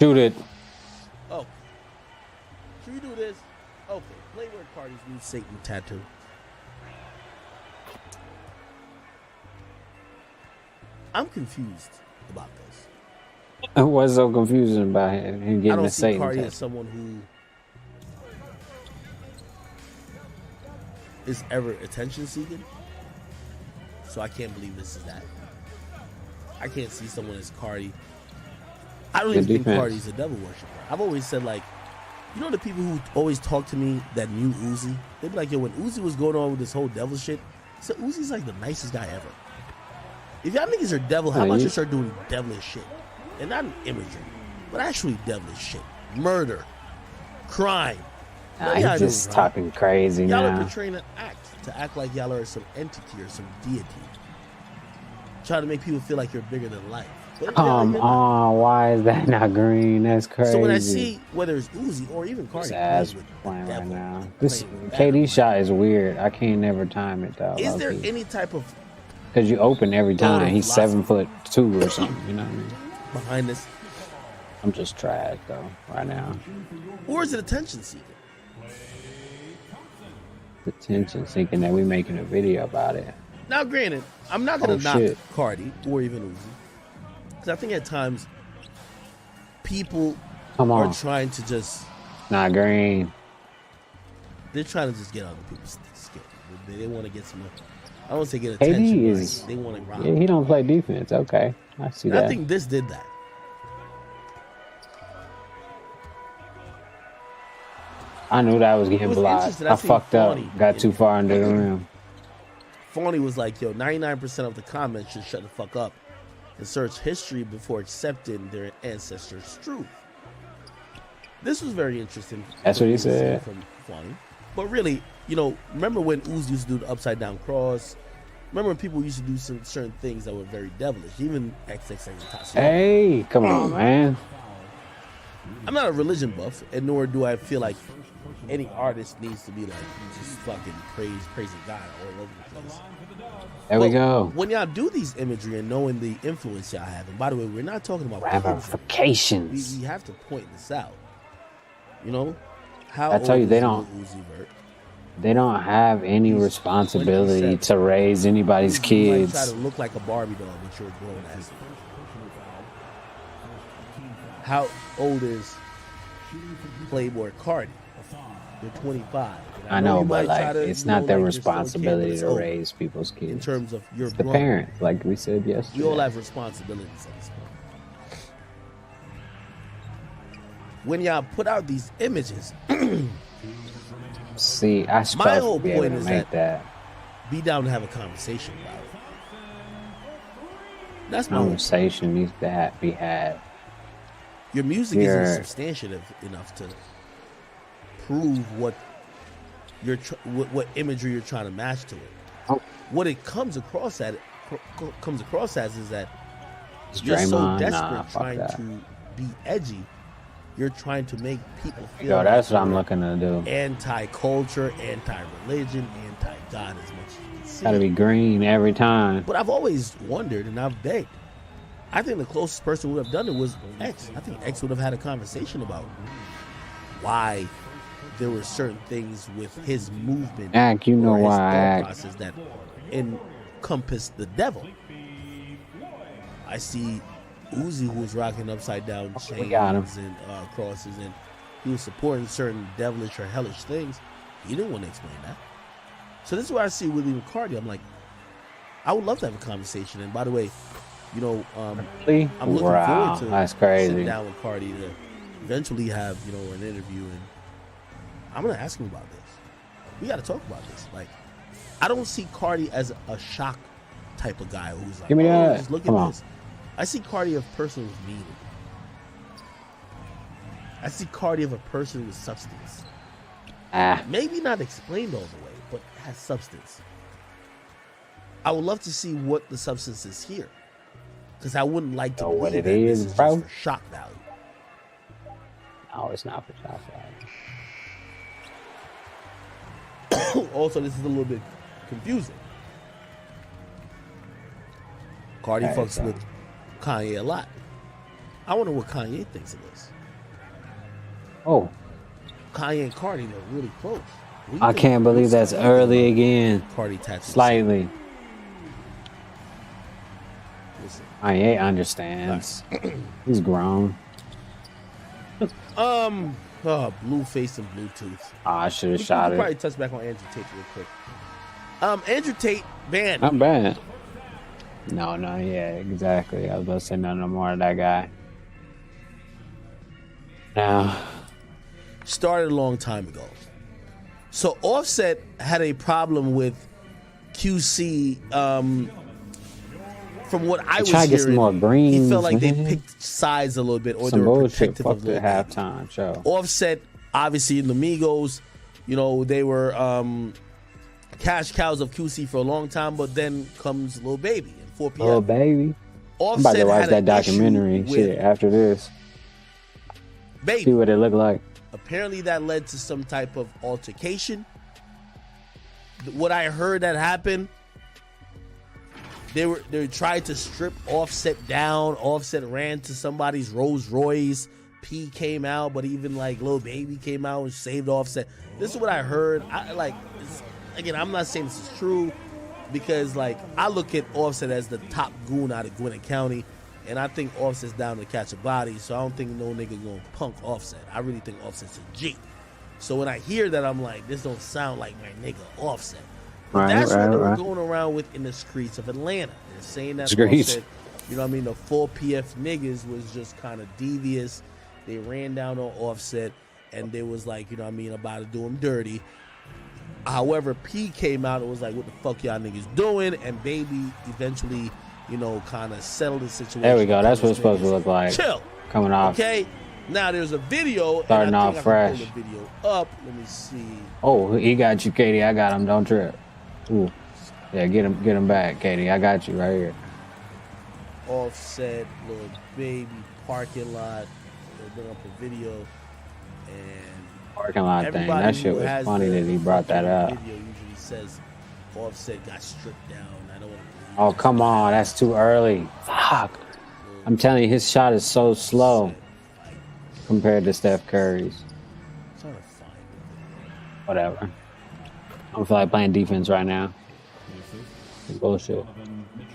Shoot it. Oh. Should we do this? Okay. Playboy Cardi's new Satan tattoo. I'm confused about this. What's so confusing about him I getting don't the see Satan Cardi tattoo? as someone who is ever attention seeking. So I can't believe this is that. I can't see someone as Cardi. I don't Good even think defense. Cardi's a devil worshiper. I've always said, like, you know the people who always talk to me that knew Uzi? They'd be like, yo, when Uzi was going on with this whole devil shit, so Uzi's like the nicest guy ever. If y'all niggas are devil, how about you start doing devilish shit? And not imagery, but actually devilish shit. Murder. Crime. Nah, Y'all he's just doing, talking crazy y'all are now. portraying an act to act like y'all are some entity or some deity. Try to make people feel like you're bigger than life. But Come on, why is that not green? That's crazy. So when I see whether it's Uzi or even Cardi This ass plays with playing the right devil, now. This KD shot is weird. I can't never time it though. is there any type of Because you open every thought time. of He's philosophy 7'2" or something. You know what I mean? behind this? I'm just trash though right now. Or is it attention seeking? Attention seeking that we making a video about it. Now, granted, I'm not going to knock shit. Cardi or even Uzi. Because I think at times people Come on. are trying to just, Not green. they're trying to just get on people's skin. They want to get some, I don't want to say get KD attention, but is. like, they want to rob. Yeah, he don't play defense. Okay, I see And that. I think this did that. I knew that was getting It was blocked. interesting. I I seen fucked up. Fawny Got in too it. far under the rim. Fawny was like, yo, 99% of the comments should shut the fuck up and search history before accepting their ancestors' truth. This was very interesting. That's what he said. From Fawny. But really, you know, remember when Uzi used to do the upside down cross? Remember when people used to do some certain things that were very devilish? Even XXX. Hey, come on, man. I'm not a religion buff, and nor do I feel like any artist needs to be like just fucking praising God all over the place. There we go. When y'all do these imagery and knowing the influence y'all have, and by the way, we're not talking about Ramifications. We have to point this out. You know, how I tell old you, they is don't. Lil Uzi Vert? They don't have any responsibility to raise anybody's You might try kids. to look like a Barbie doll, but you're a grown ass. How old is Playboy Cardi? They're 25. And I know, you but might try like, to, it's you know, not their like, you're still a kid, but responsibility it's to over. raise people's kids. In terms of your It's the grown. parent, like we said yesterday. We all have responsibilities at this point. When y'all put out these images, See, I my supposed whole to be able point to is make that, that be down to have a conversation about it. That's my whole point. conversation needs to be had. Your music You're- isn't substantive enough to prove what what imagery you're trying to match to it. Oh. What it comes across as is that It's you're so Draymond. desperate Nah, fuck trying that. to be edgy. You're trying to make people feel Yo, that's like what I'm you're looking to do. anti-culture, anti-religion, anti-God as much as you can see. Gotta be green every time. But I've always wondered, and I've begged, I think the closest person who would have done it was X. I think X would have had a conversation about why there were certain things with his movement. Act, you know or his why I thought act. process that encompassed the devil. I see Uzi, who was rocking upside down chains got him. and crosses, and he was supporting certain devilish or hellish things. He didn't want to explain that. So this is where I see William Cardi. I'm like, I would love to have a conversation. And by the way, you know, I'm looking forward to that's crazy. sitting down with Cardi to eventually have, you know, an interview, and I'm gonna ask him about this. We got to talk about this. Like, I don't see Cardi as a shock type of guy who's like, Give me that. just look Come at on. this. I see Cardi of a person with meaning. I see Cardi of a person with substance. Maybe not explained all the way, but has substance. I would love to see what the substance is here, because I wouldn't like to believe what it that this is, is bro? just for shock value. No, it's not for shock value. Also, this is a little bit confusing. Cardi That is fucks with Kanye a lot. I wonder what Kanye thinks of this. Oh, Kanye and Cardi are really close. What do you I think? can't believe that's early again. Cardi tattoo. Slightly. Listen. Kanye understands. He's grown. Blueface and Bluetooth. I should We have can shot probably it. touch back on Andrew Tate real quick. Andrew Tate banned. Not bad. No, yeah, exactly. I was about to say nothing no more to that guy. Now, Started a long time ago. So Offset had a problem with QC. From what I was try to get some hearing, more greens, he felt like they man. picked sides a little bit, or some they were bullshit. protective Fuck of the Lil Baby. halftime show. Offset, obviously, in the Migos, you know, they were cash cows of QC for a long time, but then comes Lil Baby and 4 p.m. Little baby. I'm about Offset to watch had that an documentary issue shit with after this. Baby. See what it look like. Apparently, that led to some type of altercation. What I heard that happened, they tried to strip Offset down. Offset ran to somebody's Rolls Royce. P came out, but even like Lil Baby came out and saved Offset. This is what I heard. Again, I'm not saying this is true, because like I look at Offset as the top goon out of Gwinnett County, and I think Offset's down to catch a body. So I don't think no nigga gonna punk Offset. I really think Offset's a G. So when I hear that, I'm like, this don't sound like my nigga Offset. But that's what they were going around with in the streets of Atlanta. They're saying that Offset, you know what I mean, the 4PF niggas was just kind of devious. They ran down on Offset, and they was like, you know what I mean, about to do him dirty. However, P came out and was like, what the fuck y'all niggas doing? And Baby eventually, you know, kind of settled the situation. There we go. That's what it's supposed to look like. Chill. Coming off. Okay. Now there's a video. Starting and I off think I fresh. can pull the video up. Let me see. Oh, he got you, Katie. I got him. Don't trip. Ooh. Yeah, get him back, Katie. I got you right here. Offset, Lil Baby, parking lot. They'll bring up a video, and Parking lot thing. everybody That shit who was has funny the that he brought that up. Video usually says Offset got stripped down. I don't want to. Oh, come on. That's too early. Fuck. I'm telling you, his shot is so slow compared to Steph Curry's. Whatever. I don't feel like playing defense right now. Bullshit.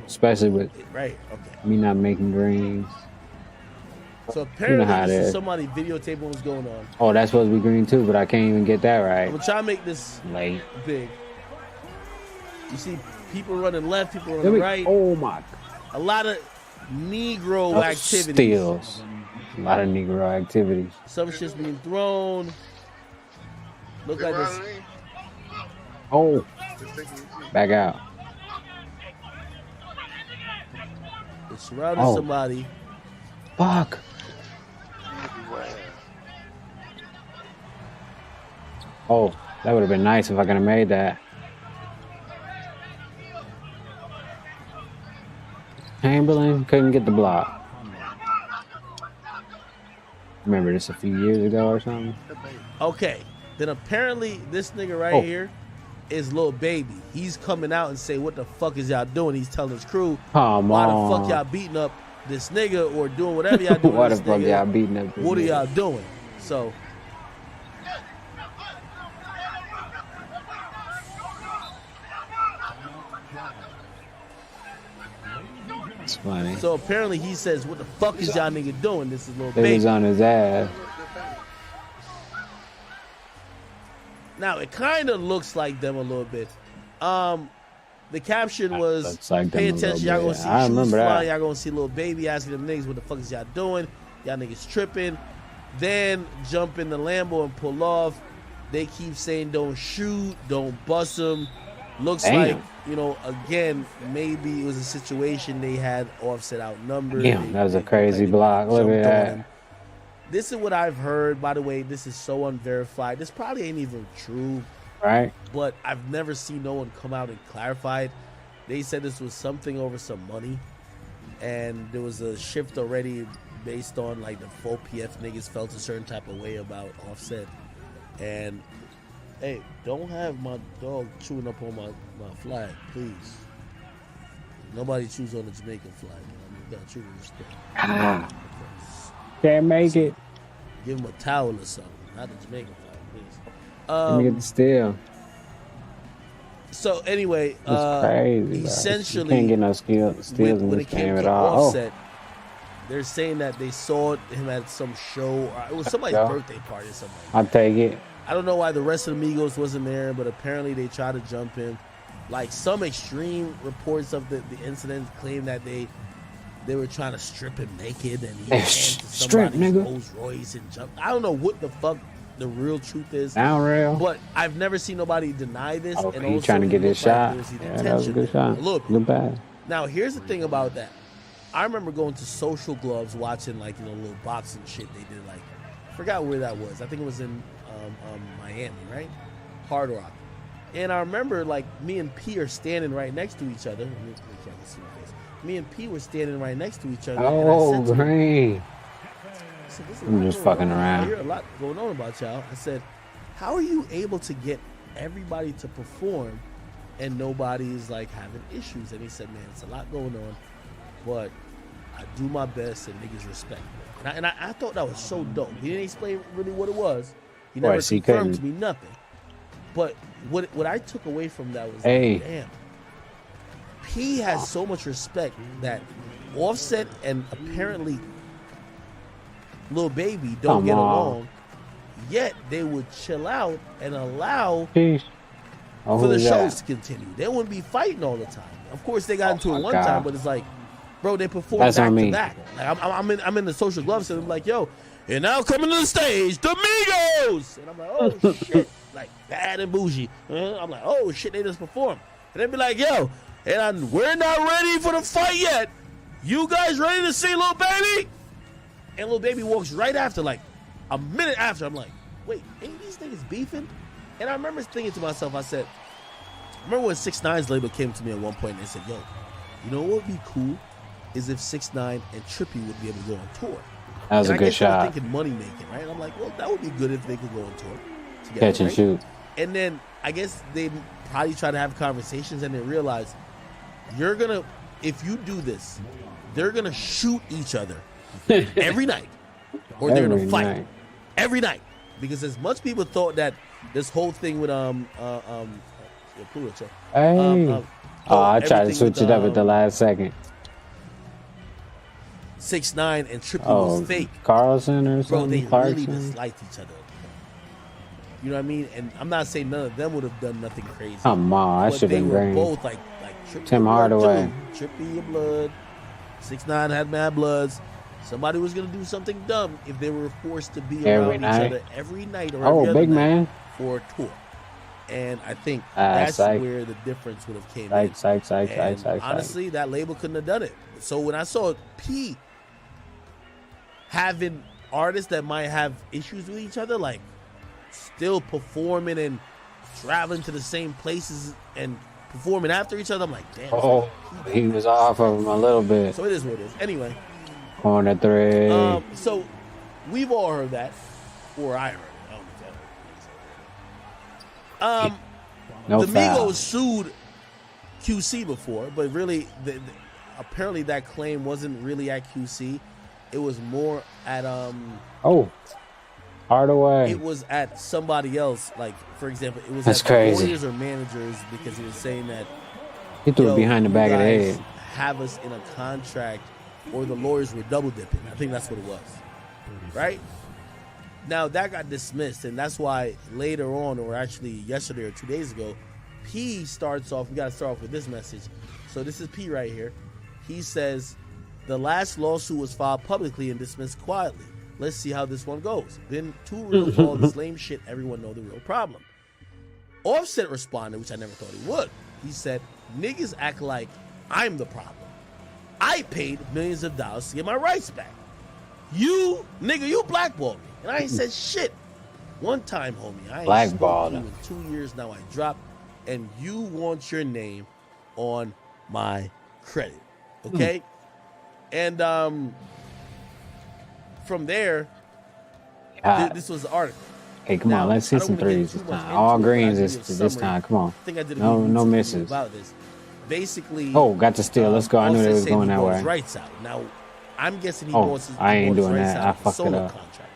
Especially with Right. Okay. me not making greens. So You know apparently, how it this is is. somebody videotaping what's going on. Oh, that's supposed to be green too, but I can't even get that I'm right. gonna try to make this Late. big. You see people running left, people There running we- right. Oh my. A lot of Negro Oh, activities. steals. A lot of Negro activities. Some shit's being thrown. Look like this. Oh. Back out. They surrounded Oh. somebody. Fuck. Oh, that would have been nice if I could have made that. Chamberlain couldn't get the block. Remember this a few years ago or something? Okay. Then apparently this nigga right Oh. here is Lil Baby. He's coming out and say, what the fuck is y'all doing? He's telling his crew, Come why on. the fuck y'all beating up this nigga or doing whatever y'all doing. Why to the this fuck nigga, y'all beating up this what are nigga? y'all doing? So. It's funny. So apparently he says, "What the fuck is y'all nigga doing?" This is Lil They Baby. was on his ass. Now it kind of looks like them a little bit. The caption was, looks like them "Pay a little attention, y'all gonna bit. see I shoes remember that. flying. Y'all gonna see Lil Baby asking them niggas, what the fuck is y'all doing? Y'all niggas tripping." Then jump in the Lambo and pull off. They keep saying, "Don't shoot, don't bust them." Looks Damn. like, you know, again, maybe it was a situation they had Offset outnumbered. Damn, that was a crazy block. Look jumped at on that. him. This is what I've heard. By the way, this is so unverified. This probably ain't even true. Right. But I've never seen no one come out and clarify it. They said this was something over some money. And there was a shift already based on like the 4PF niggas felt a certain type of way about Offset. And hey, don't have my dog chewing up on my flag, please. Nobody chews on the Jamaican flag. I mean, you gotta chew on this thing. Ah. Can't make it. Give him a towel or something, not the Jamaican flag, please. Let me get the steal. So anyway, That's crazy. Bro. essentially, You can't get no steals in when this it came game at to all. Offset, they're saying that they saw him at some show, or it was somebody's Yeah. birthday party or something. I'll take it. I don't know why the rest of the Migos wasn't there, but apparently they tried to jump him. Like some extreme reports of the incident claim that they were trying to strip him naked and he ran to Strip, somebody's nigga. Rolls Royce and jumped. I don't know what the fuck the real truth is. Down real. But I've never seen nobody deny this. Oh, and he also trying to it get his looked like shot. there was either Yeah, that was a tension good there. shot. Look, Look bad. now here's the thing about that. I remember going to Social Gloves, watching like little boxing shit they did. Like, I forgot where that was. I think it was in Miami, right? Hard Rock. And I remember like me and P are standing right next to each other. Let me see my face. Me and P were standing right next to each other. and I Oh, said to him, green. I said, "This is a I'm lot just going fucking on. around. I hear a lot going on about y'all." I said, "How are you able to get everybody to perform and nobody's like having issues?" And he said, "Man, it's a lot going on, but I do my best and niggas respect me." And I thought that was so dope. He didn't explain really what it was. He never course he confirmed to couldn't. me nothing. But what I took away from that was, Hey. like, damn, P has so much respect that Offset and apparently Lil Baby don't Come get on. along, yet they would chill out and allow Peace. Oh, for the who's shows that? to continue. They wouldn't be fighting all the time. Of course, they got into my it one God. time, but it's like, bro, they perform That's back on to me. back. Like, I'm in the Social Gloves, and I'm like, yo, and now coming to the stage, the Migos, and I'm like, oh shit, like Bad and Bougie. I'm like, oh shit, they just performed, and they'd be like, yo, and we're not ready for the fight yet. You guys ready to see Lil Baby? And Lil Baby walks right after, like a minute after. I'm like, wait, ain't these niggas beefing? And I remember thinking to myself, I said, remember when 6ix9ine's label came to me at one point and they said, yo, you know what would be cool is if 6ix9ine and Trippie would be able to go on tour. That was And a I good guess they were shot. thinking money making, right? And I'm like, well, that would be good if they could go on tour together, Catch and right? shoot. And then I guess they probably try to have conversations and they realize you're gonna, if you do this, they're gonna shoot each other every night, or they're gonna Every fight night. every night. Because as much people thought that this whole thing with Hey. I tried to everything switch with, it up at the last second. 6ix9ine and Trippie Oh, was fake. Carlson or Bro, they something? really Clarkson? disliked each other. You know what I mean? And I'm not saying none of them would have done nothing crazy. Come on, that but should they have were been green. both like Trippie Tim your blood Hardaway. too. Trippie your blood. 6ix9ine had mad bloods. Somebody was gonna do something dumb if they were forced to be Every around night. each other every night or Oh, every other big night man. for a tour. And I think Ah, that's psych. where the difference would have came Psych, in. psych, psych, And psych, psych, psych. honestly, that label couldn't have done it. So when I saw P having artists that might have issues with each other, like still performing and traveling to the same places and performing after each other, I'm like, damn. Oh, he was off of him a little bit. So it is what it is. Anyway, Corner three. so we've all heard that, or I heard it. I don't know if y'all heard it. No the foul. Migos sued QC before, but really, apparently that claim wasn't really at QC. It was more at Oh, Hardaway. It was at somebody else. Like, for example, it was That's at crazy. lawyers or managers, because he was saying that He threw it behind the you back of the guys head. have us in a contract, or the lawyers were double dipping. I think that's what it was. Right? Now that got dismissed, and that's why later on, or actually yesterday or 2 days ago, P starts off. We got to start off with this message. So this is P right here. He says, the last lawsuit was filed publicly and dismissed quietly. Let's see how this one goes. Been too real for all this lame shit. Everyone know the real problem. Offset responded, which I never thought he would. He said, niggas act like I'm the problem. I paid millions of dollars to get my rights back. You, nigga, you blackballed me. And I ain't said shit. One time, homie. I ain't Blackballed spoken to you in 2 years now. I dropped. And you want your name on my credit. Okay? And from there, this was the article. Hey, come on, let's see some threes this time. All greens this time. Come on. I think I did a No, good no YouTube misses. about this. Basically, Oh, got to steal. Let's go. I knew Offset they was said going he that bought way. his rights out. Now, I'm guessing he Oh, wants his, I he ain't bought his doing rights that. out I of the fucked it solo up. contract.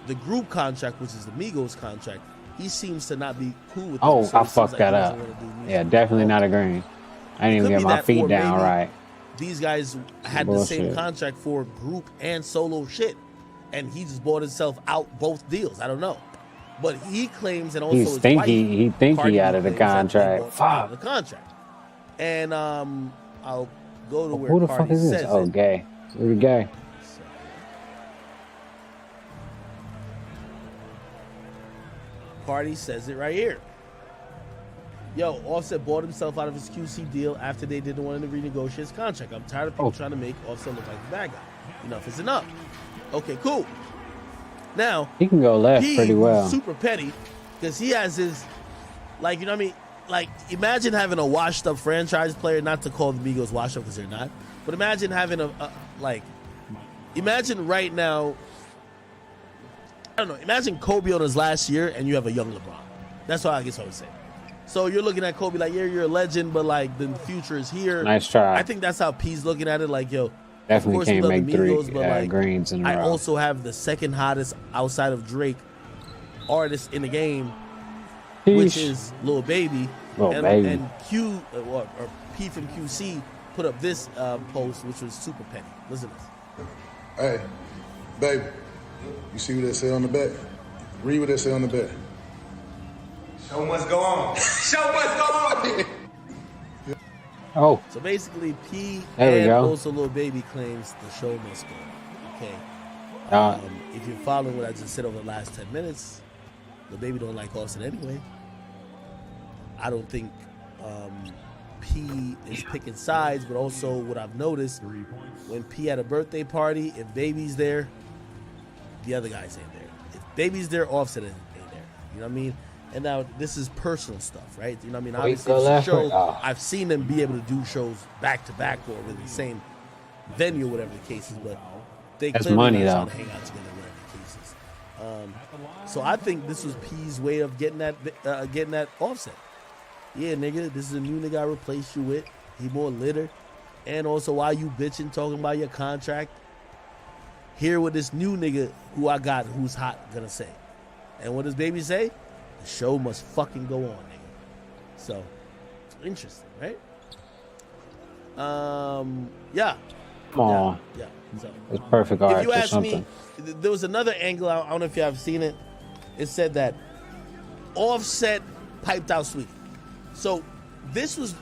The group contract, which is the Migos contract, he seems to not be cool with. Oh, them, so I it seems fucked like that he up. doesn't wanna do music. Yeah, definitely not a green. I didn't even Could get be my that, feet or down maybe right. These guys had the same Bullshit. contract for group and solo shit, and he just bought himself out both deals. I don't know, but he claims, and also He's his thinky. wife, He think Cardi he B, out of the claims that they contract. both out of Fuck. the contract. And I'll go to where Who the Cardi fuck is this? says Oh, it. gay. We're gay. Cardi says it right here. Yo, Offset bought himself out of his QC deal after they didn't want to renegotiate his contract. I'm tired of people trying to make Offset look like the bad guy. Enough is enough. Okay, cool. Now, He can go left P pretty was well. super petty because he has his, like, you know what I mean? Like, imagine having a washed up franchise player, not to call the Migos washed up because they're not, but imagine having imagine right now, I don't know, imagine Kobe on his last year and you have a young LeBron. That's what I guess I would say. So you're looking at Kobe like, yeah, you're a legend, but like the future is here. Nice try. I think that's how P's looking at it. Like, yo, Definitely of course we can't love make the three Migos, but like, greens in a I row. also have the second hottest outside of Drake artist in the game, which Sheesh. is Lil Baby. Lil and, Baby. and Q or P from QC put up this post, which was super petty. Listen to this. Hey, baby, you see what they say on the back? Read what they say on the back. Show must go on. Show must go on. Oh. So basically, P There we and go. also Lil Baby claims the show must go. Okay. If you're following what I just said over the last 10 minutes, Lil Baby don't like Offset anyway. I don't think P is picking sides, but also what I've noticed, when P at a birthday party, if Baby's there, the other guys ain't there. If Baby's there, Offset ain't there. You know what I mean? And now this is personal stuff, right? You know what I mean? Wait, Obviously, go it's a left, show. right? Oh. I've seen them be able to do shows back to back or with the same venue, whatever the case is, but they That's clearly money, not though. trying to hang out together, whatever the case is. So I think this was P's way of getting that Offset. Yeah, nigga, this is a new nigga I replaced you with. He more litter. And also, while you bitching, talking about your contract, hear what this new nigga who I got, who's hot, gonna say. And what does Baby say? The show must fucking go on, nigga. So, interesting, right? Yeah. Come on. Yeah. So, It's perfect art if you or ask me, something. there was another angle. I don't know if you have seen it. It said that Offset piped out Sweetie. So this was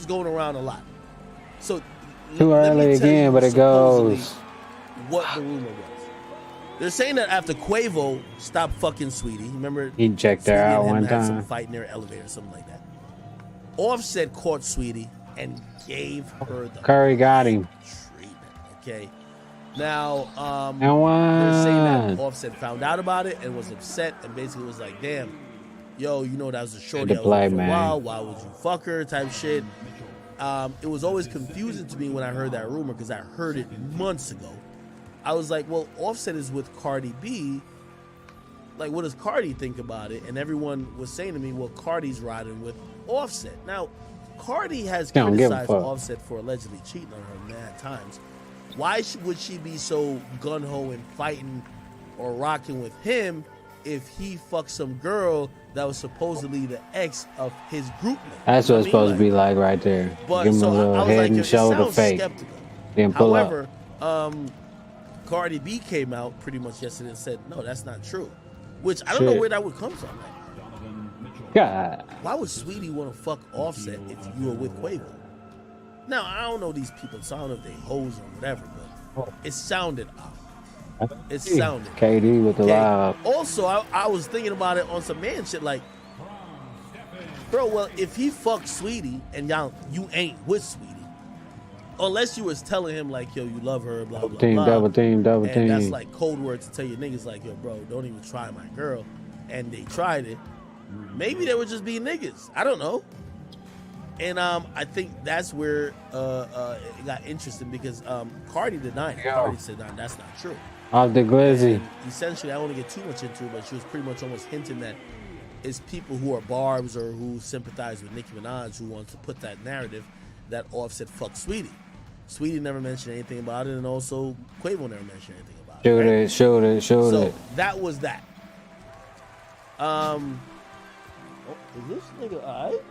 going around a lot. So Too let me early tell again, you but it supposedly goes. What the rumor was. They're saying that after Quavo stopped fucking Sweetie, remember He checked her Sweetie and out him one had some time. fight in their elevator or something like that. Offset caught Sweetie and gave her the Curry got him. okay. Now, Now they're saying that what? Offset found out about it and was upset and basically was like, "Damn, yo, you know that was a shorty Good I to play, was with for a man. while. Why would you fuck her?" Type shit. It was always confusing to me when I heard that rumor because I heard it months ago. I was like, "Well, Offset is with Cardi B. Like, what does Cardi think about it?" And everyone was saying to me, "Well, Cardi's riding with Offset." Now, Cardi has She don't give a criticized fuck. Offset for allegedly cheating on her mad times. Why would she be so gun-ho and fighting or rocking with him if he fucked some girl that was supposedly the ex of his group mate? That's You know what it's supposed to be like right there. Give him so a little I was head like, and yo, it shoulder sounds fake. skeptical. Then pull up. However, Cardi B came out pretty much yesterday and said, no, that's not true. Which I don't know Shit. where that would come from. God. Why would Sweetie want to fuck Offset if you were with Quavo? Now, I don't know these people, so I don't know if they hoes or whatever, but it sounded odd. It sounded KD with the okay. live. Also, I was thinking about it on some man shit like, bro, well, if he fucked Sweetie and you ain't with Sweetie, unless you was telling him like, yo, you love her, blah, blah, Team, blah. double team, double and team. that's like code words to tell your niggas like, yo, bro, don't even try my girl. And they tried it. Maybe they were just being niggas. I don't know. And I think that's where it got interesting because Cardi denied it. Cardi said, nah, that's not true. Off the glizzy. And essentially, I don't want to get too much into it, but she was pretty much almost hinting that it's people who are barbs or who sympathize with Nicki Minaj who want to put that narrative that Offset fucked Sweetie. Sweetie never mentioned anything about it, and also Quavo never mentioned anything about it. Showed it. So that was that. Is this nigga alright?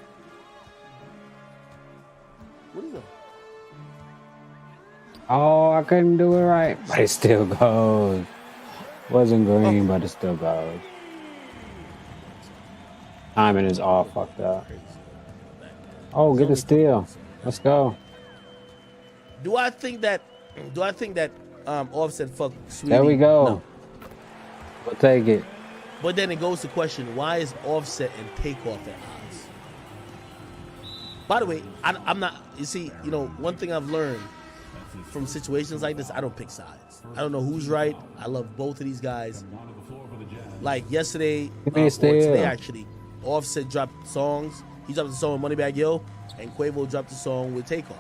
What is that? Oh, I couldn't do it right. But it still goes. Wasn't green, but it still goes. Timing is all fucked up. Oh, get the steal. Let's go. Do I think that Offset fucked Sweetie? There we go. No. We'll take it. But then it goes to question, why is Offset and Takeoff at odds? By the way, I'm not, you see, one thing I've learned from situations like this, I don't pick sides. I don't know who's right. I love both of these guys. Like yesterday, or today actually, Offset dropped songs. He dropped the song with Moneybagg Yo, and Quavo dropped the song with Takeoff.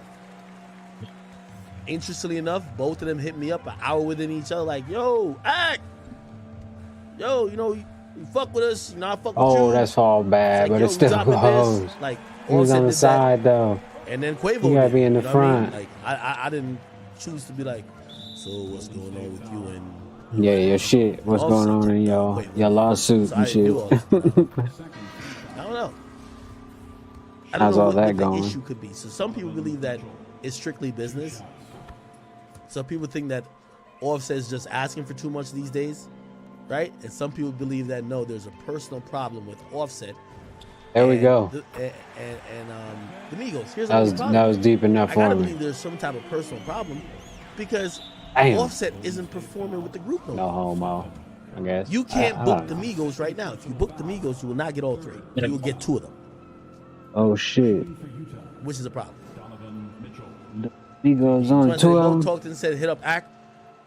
Interestingly enough, both of them hit me up an hour within each other, like, yo, act! Yo, you fuck with us, I fuck with you. Oh, that's all bad, It's like, but yo, it still dropping goes. this. Like, He was Offset on the did that. side, though. And then Quavo You gotta did, be in the you know what I mean? front. Like, I didn't choose to be like, so what's going on with you and Yeah, your shit. What's going on in your lawsuit So and I didn't do all shit? I don't know. I don't How's know all what that the going? issue could be. So some people believe that it's strictly business. Some people think that Offset is just asking for too much these days, right? And some people believe that no, there's a personal problem with Offset. There we go. And the Migos. Here's That the was problem. deep enough I for gotta me. believe there's some type of personal problem because Damn. Offset isn't performing with the group no No more. homo, I guess. You can't I book don't the know. Migos right now. If you book the Migos, you will not get all three. You will get two of them, Oh shit. which is a problem. He goes on Someone two said, of go them. talked and said, hit up Act.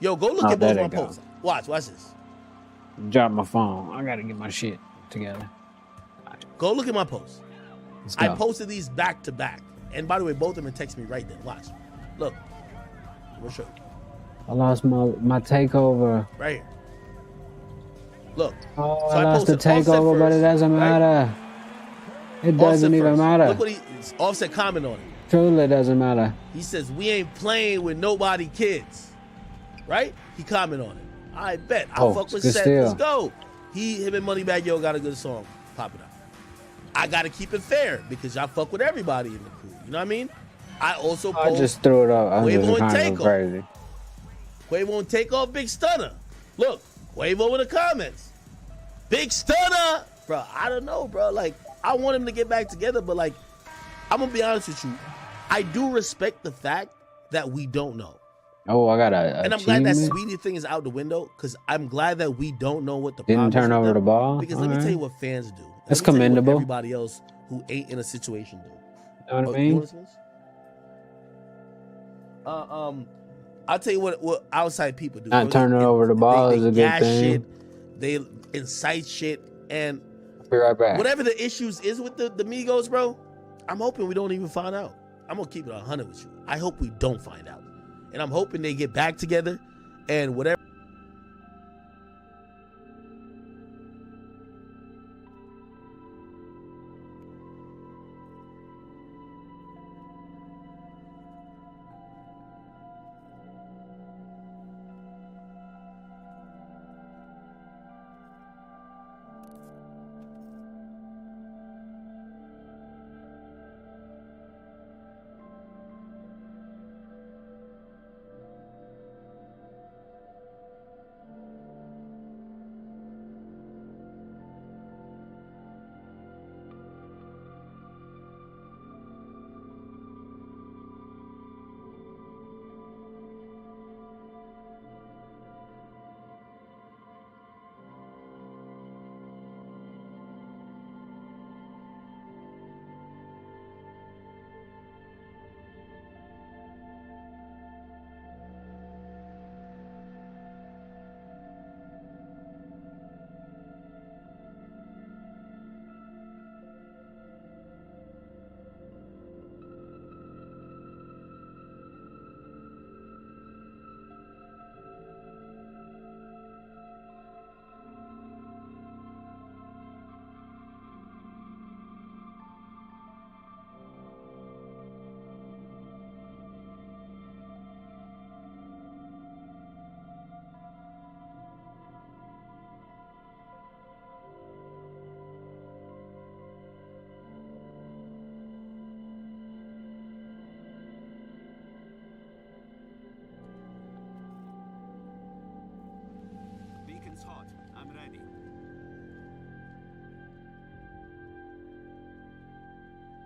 Yo, go look Oh, at both there my they go. posts. Watch this. Drop my phone. I gotta get my shit together. Go look at my posts. Let's I go. posted these back to back. And by the way, both of them text me right then. Watch. Look. We'll show you. I lost my takeover. Right here. Look. Oh, So I lost the posted Offset takeover, but it first, doesn't right? matter. It Offset doesn't even first. matter. Look what Offset comment on it. Truly, it doesn't matter. He says, we ain't playing with nobody kids. Right? He comment on it. I bet. I Oh, fuck with good Seth. steal. Let's go. Him and Moneybagg Yo got a good song popping up. I got to keep it fair because y'all fuck with everybody in the crew. You know what I mean? I also I post just threw it up. I'm Quavo just and trying to go Takeoff. crazy. Quavo and Takeoff, Big Stunner. Look, Quavo in the comments. Big Stunner. Bro, I don't know, bro. Like, I want him to get back together, but like, I'm going to be honest with you. I do respect the fact that we don't know. Oh, I got a And I'm glad that achievement? Sweetie thing is out the window because I'm glad that we don't know what the Didn't problem is turn with over them. the ball? Because let me Alright. tell you what fans do. Let That's me tell you what commendable. everybody else who ain't in a situation do. You know what I You mean? wanna see this? I'll tell you what outside people do. Not turning over the ball they is a good gas thing. shit, they incite shit, and Be right back. whatever the issues is with the Migos, bro, I'm hoping we don't even find out. I'm gonna keep it 100 with you. I hope we don't find out, and I'm hoping they get back together, and whatever.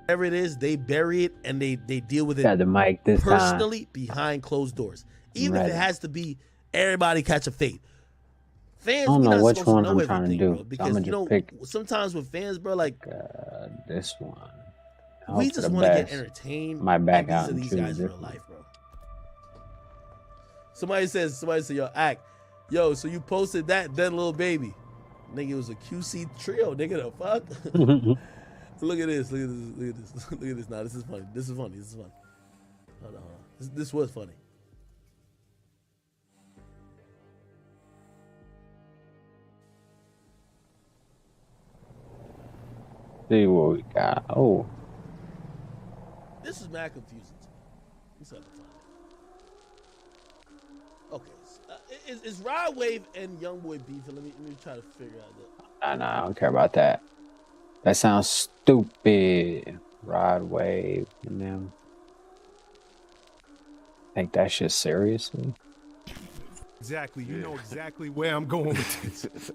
Whatever it is, they bury it and they deal with it Got the mic this time. personally behind closed doors. Even if it has to be everybody catch a fade. Fans, I don't we're know not which supposed one to know I'm trying to everything, do. bro, So because I'ma you just know pick sometimes with fans, bro, like this one. we Hope for just the want to get best. entertained. Might back and out these are and these choose guys in this real one. life, bro. Somebody said, yo, act. Yo, so you posted that, then little baby. Nigga, it was a QC trio, nigga, the fuck? Look at this, look at this, look at this, look at this. Now, this is funny. This is funny. This is funny. Hold on, hold on. This was funny. See what we got. Oh, This is mad confusing to me. Let's have to find it. Okay, is Rod Wave and Youngboy beefing? Let me try to figure out that. nah, I don't care about that. That sounds stupid. Rod Wave and them. Take that shit seriously. Exactly. You know exactly where I'm going with this.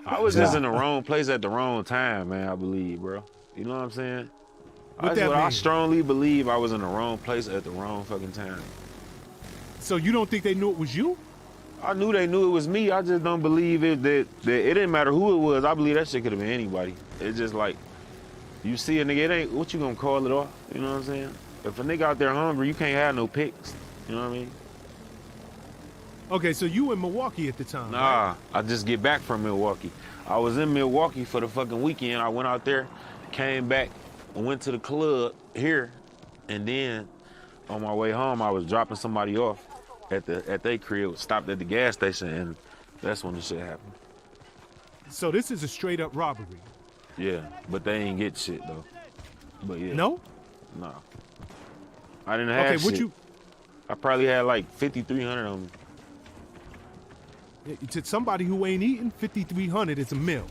I was just in the wrong place at the wrong time, man, I believe, bro. You know what I'm saying? I strongly believe I was in the wrong place at the wrong fucking time. So you don't think they knew it was you? I knew they knew it was me. I just don't believe it that it didn't matter who it was. I believe that shit could have been anybody. It's just like, you see a nigga, it ain't, what you gonna call it off? You know what I'm saying? If a nigga out there hungry, you can't have no picks. You know what I mean? Okay, so you in Milwaukee at the time? Nah, right? I just get back from Milwaukee. I was in Milwaukee for the fucking weekend. I went out there, came back, went to the club here, and then on my way home, I was dropping somebody off at their crib, stopped at the gas station, and that's when the shit happened. So this is a straight up robbery? Yeah, but they ain't get shit though. But yeah. No? Nah. I didn't have Okay, what shit. I probably had like 5,300 on me. To somebody who ain't eating, 5,300 is a meal.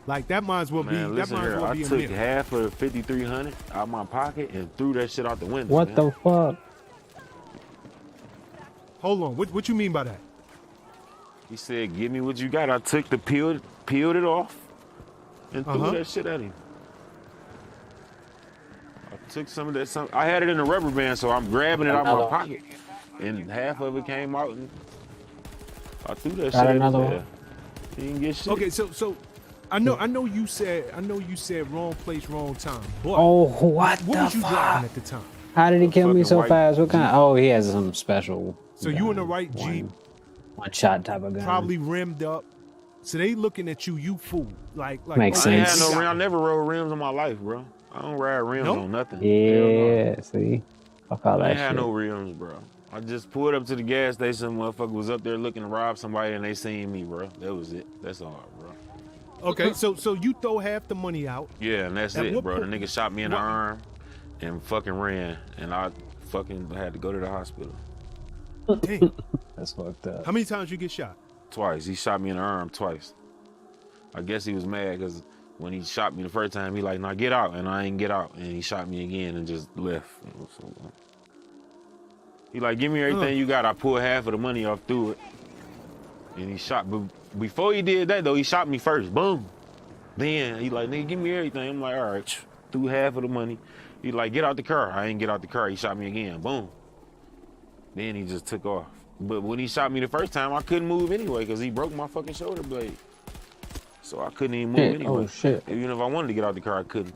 Like that might as well Man, be. listen That might as here, well I be a took meal. half of the 5,300 out my pocket and threw that shit out the window. What man. the fuck? Hold on, what you mean by that? He said, "Give me what you got." I took the peeled it off and threw that shit at him. I took some of that. I had it in a rubber band, so I'm grabbing it out my pocket, and half of it came out, and I threw that shit. Got at another his one? ass. He didn't get shit. Okay, so I know you said wrong place, wrong time. But Oh, what the was you fuck? driving at the time? How did he kill me fucking so white fast? What kind? Oh, he has some special. So you in the right Jeep, one shot type of gun. probably rimmed up. So they looking at you fool. Like Makes I ain't sense. had no rim. I never rode rims in my life, bro. I don't ride rims No? on nothing. Yeah, see, fuck all I that ain't had shit. no rims, bro. I just pulled up to the gas station. Motherfucker was up there looking to rob somebody, and they seen me, bro. That was it. That's all, bro. Okay, so you throw half the money out. Yeah, and that's At it, what bro. The point- nigga shot me in the arm and fucking ran, and I fucking had to go to the hospital. Damn. That's fucked up. How many times you get shot? Twice. He shot me in the arm twice. I guess he was mad because when he shot me the first time, he like, "Nah, get out," and I ain't get out, and he shot me again and just left. He like, "Give me everything you got." I pulled half of the money off through it, and he shot. But before he did that though, he shot me first. Boom. Then he like, "Nigga, give me everything." I'm like, "All right." Threw half of the money. He like, "Get out the car." I ain't get out the car. He shot me again. Boom. Then he just took off. But when he shot me the first time, I couldn't move anyway because he broke my fucking shoulder blade. So I couldn't even move Shit. anyway. Oh, shit. Even if I wanted to get out the car, I couldn't.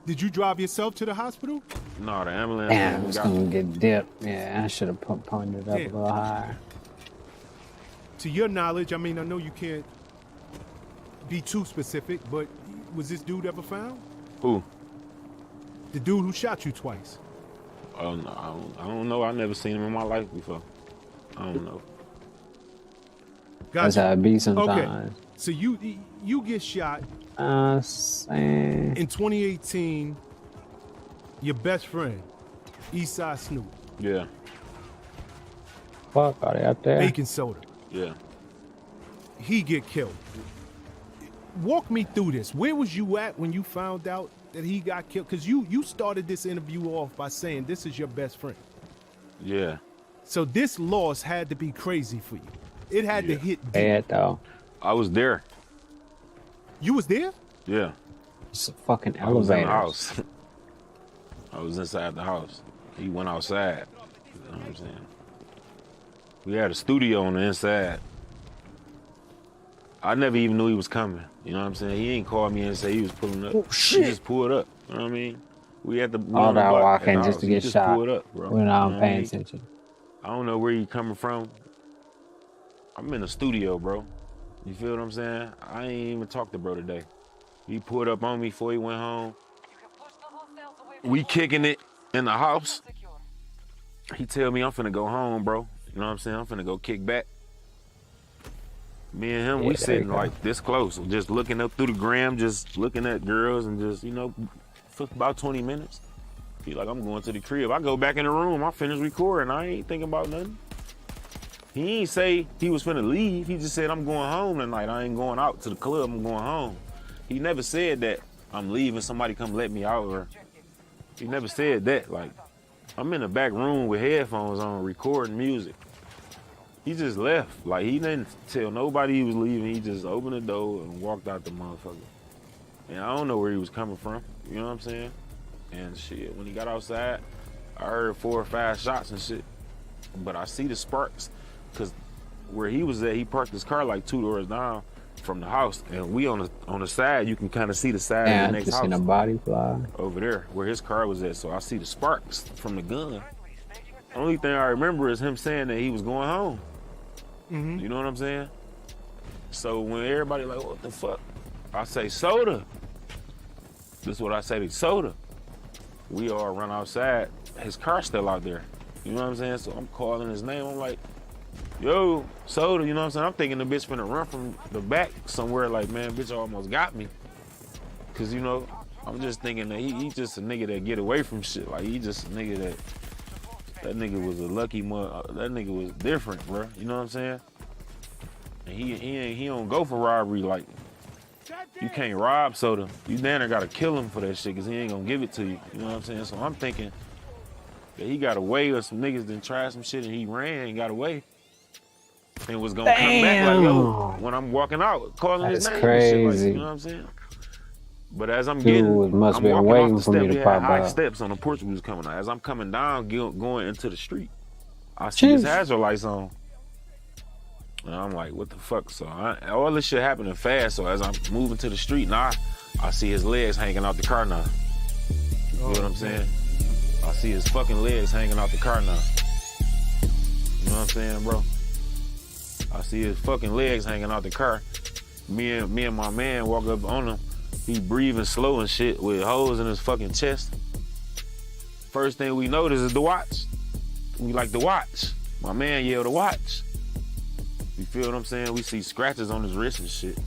Did you drive yourself to the hospital? No, the ambulance. Damn, got it's me. gonna get dipped. Yeah, I should have pointed it up a Damn. little higher. To your knowledge, I mean, I know you can't be too specific, but was this dude ever found? Who? The dude who shot you twice. Oh no, I don't know. I never seen him in my life before. I don't know. That's how it be Okay, sometimes. so you get shot Saying. in 2018. Your best friend, Eastside Snoop, Yeah, Fuck, are they up there? Bacon Soda, yeah. he get killed. Walk me through this. Where was you at when you found out that he got killed? Because you started this interview off by saying this is your best friend. Yeah. So this loss had to be crazy for you. It had to hit deep. Bad though. I was there. You was there? Yeah. It's a fucking I was in the elevator. house. I was inside the house. He went outside. You know what I'm saying? We had a studio on the inside. I never even knew he was coming. You know what I'm saying? He ain't called me and say he was pulling up. Oh, shit. He just pulled up. You know what I mean? We had the All that walking at the just to house. He get just shot. pulled up, bro. We're You know not what I paying mean? attention. I don't know where you coming from. I'm in the studio, bro. You feel what I'm saying? I ain't even talked to bro today. He pulled up on me before he went home. We kicking it in the house. He tell me I'm finna go home, bro. You know what I'm saying? I'm finna go kick back. Me and him, Yeah, we there sitting you go. like this close, just looking up through the gram, just looking at girls and just, you know, for about 20 minutes. Feel like I'm going to the crib. I go back in the room, I finish recording. I ain't thinking about nothing. He ain't say he was finna leave. He just said, I'm going home tonight. I ain't going out to the club, I'm going home. He never said that I'm leaving, somebody come let me out, or he never said that. Like, I'm in the back room with headphones on, recording music. He just left. Like, he didn't tell nobody he was leaving. He just opened the door and walked out the motherfucker. And I don't know where he was coming from. You know what I'm saying? And shit, when he got outside, I heard 4 or 5 shots and shit. But I see the sparks, because where he was at, he parked his car like 2 doors down from the house. And we on the side, you can kind of see the side Yeah, of the I next just house. seen a body fly. Over there, where his car was at. So I see the sparks from the gun. Only thing I remember is him saying that he was going home. Mm-hmm. You know what I'm saying? So when everybody like, what the fuck? I say, soda. This is what I say to soda. We all run outside. His car's still out there. You know what I'm saying? So I'm calling his name. I'm like, yo, soda. You know what I'm saying? I'm thinking the bitch finna run from the back somewhere. Like, man, bitch almost got me. Cause you know, I'm just thinking that he just a nigga that get away from shit. Like, he just a nigga that nigga was a lucky mother. That nigga was different, bro. You know what I'm saying? And he don't go for robbery. Like, you can't rob soda. You damn near gotta kill him for that shit, cause he ain't gonna give it to you. You know what I'm saying? So I'm thinking that he got away, or some niggas done tried some shit and he ran and got away. And was gonna come back like, yo, when I'm walking out, calling his That's name and shit. Like, crazy. you know what I'm saying? But as I'm Dude getting, must I'm been walking waiting off the for me step. to We had pop high up. steps on the porch we was coming out. As I'm coming down, going into the street, I see his Jeez. hazard lights on. And I'm like, what the fuck? So all this shit happening fast. So as I'm moving to the street now, I see his legs hanging out the car now. You know what I'm saying? I see his fucking legs hanging out the car now. You know what I'm saying, bro? I see his fucking legs hanging out the car. Me and my man walk up on him. He breathing slow and shit with holes in his fucking chest. First thing we notice is the watch. We like the watch. My man yelled the watch. You feel what I'm saying? We see scratches on his wrist and shit.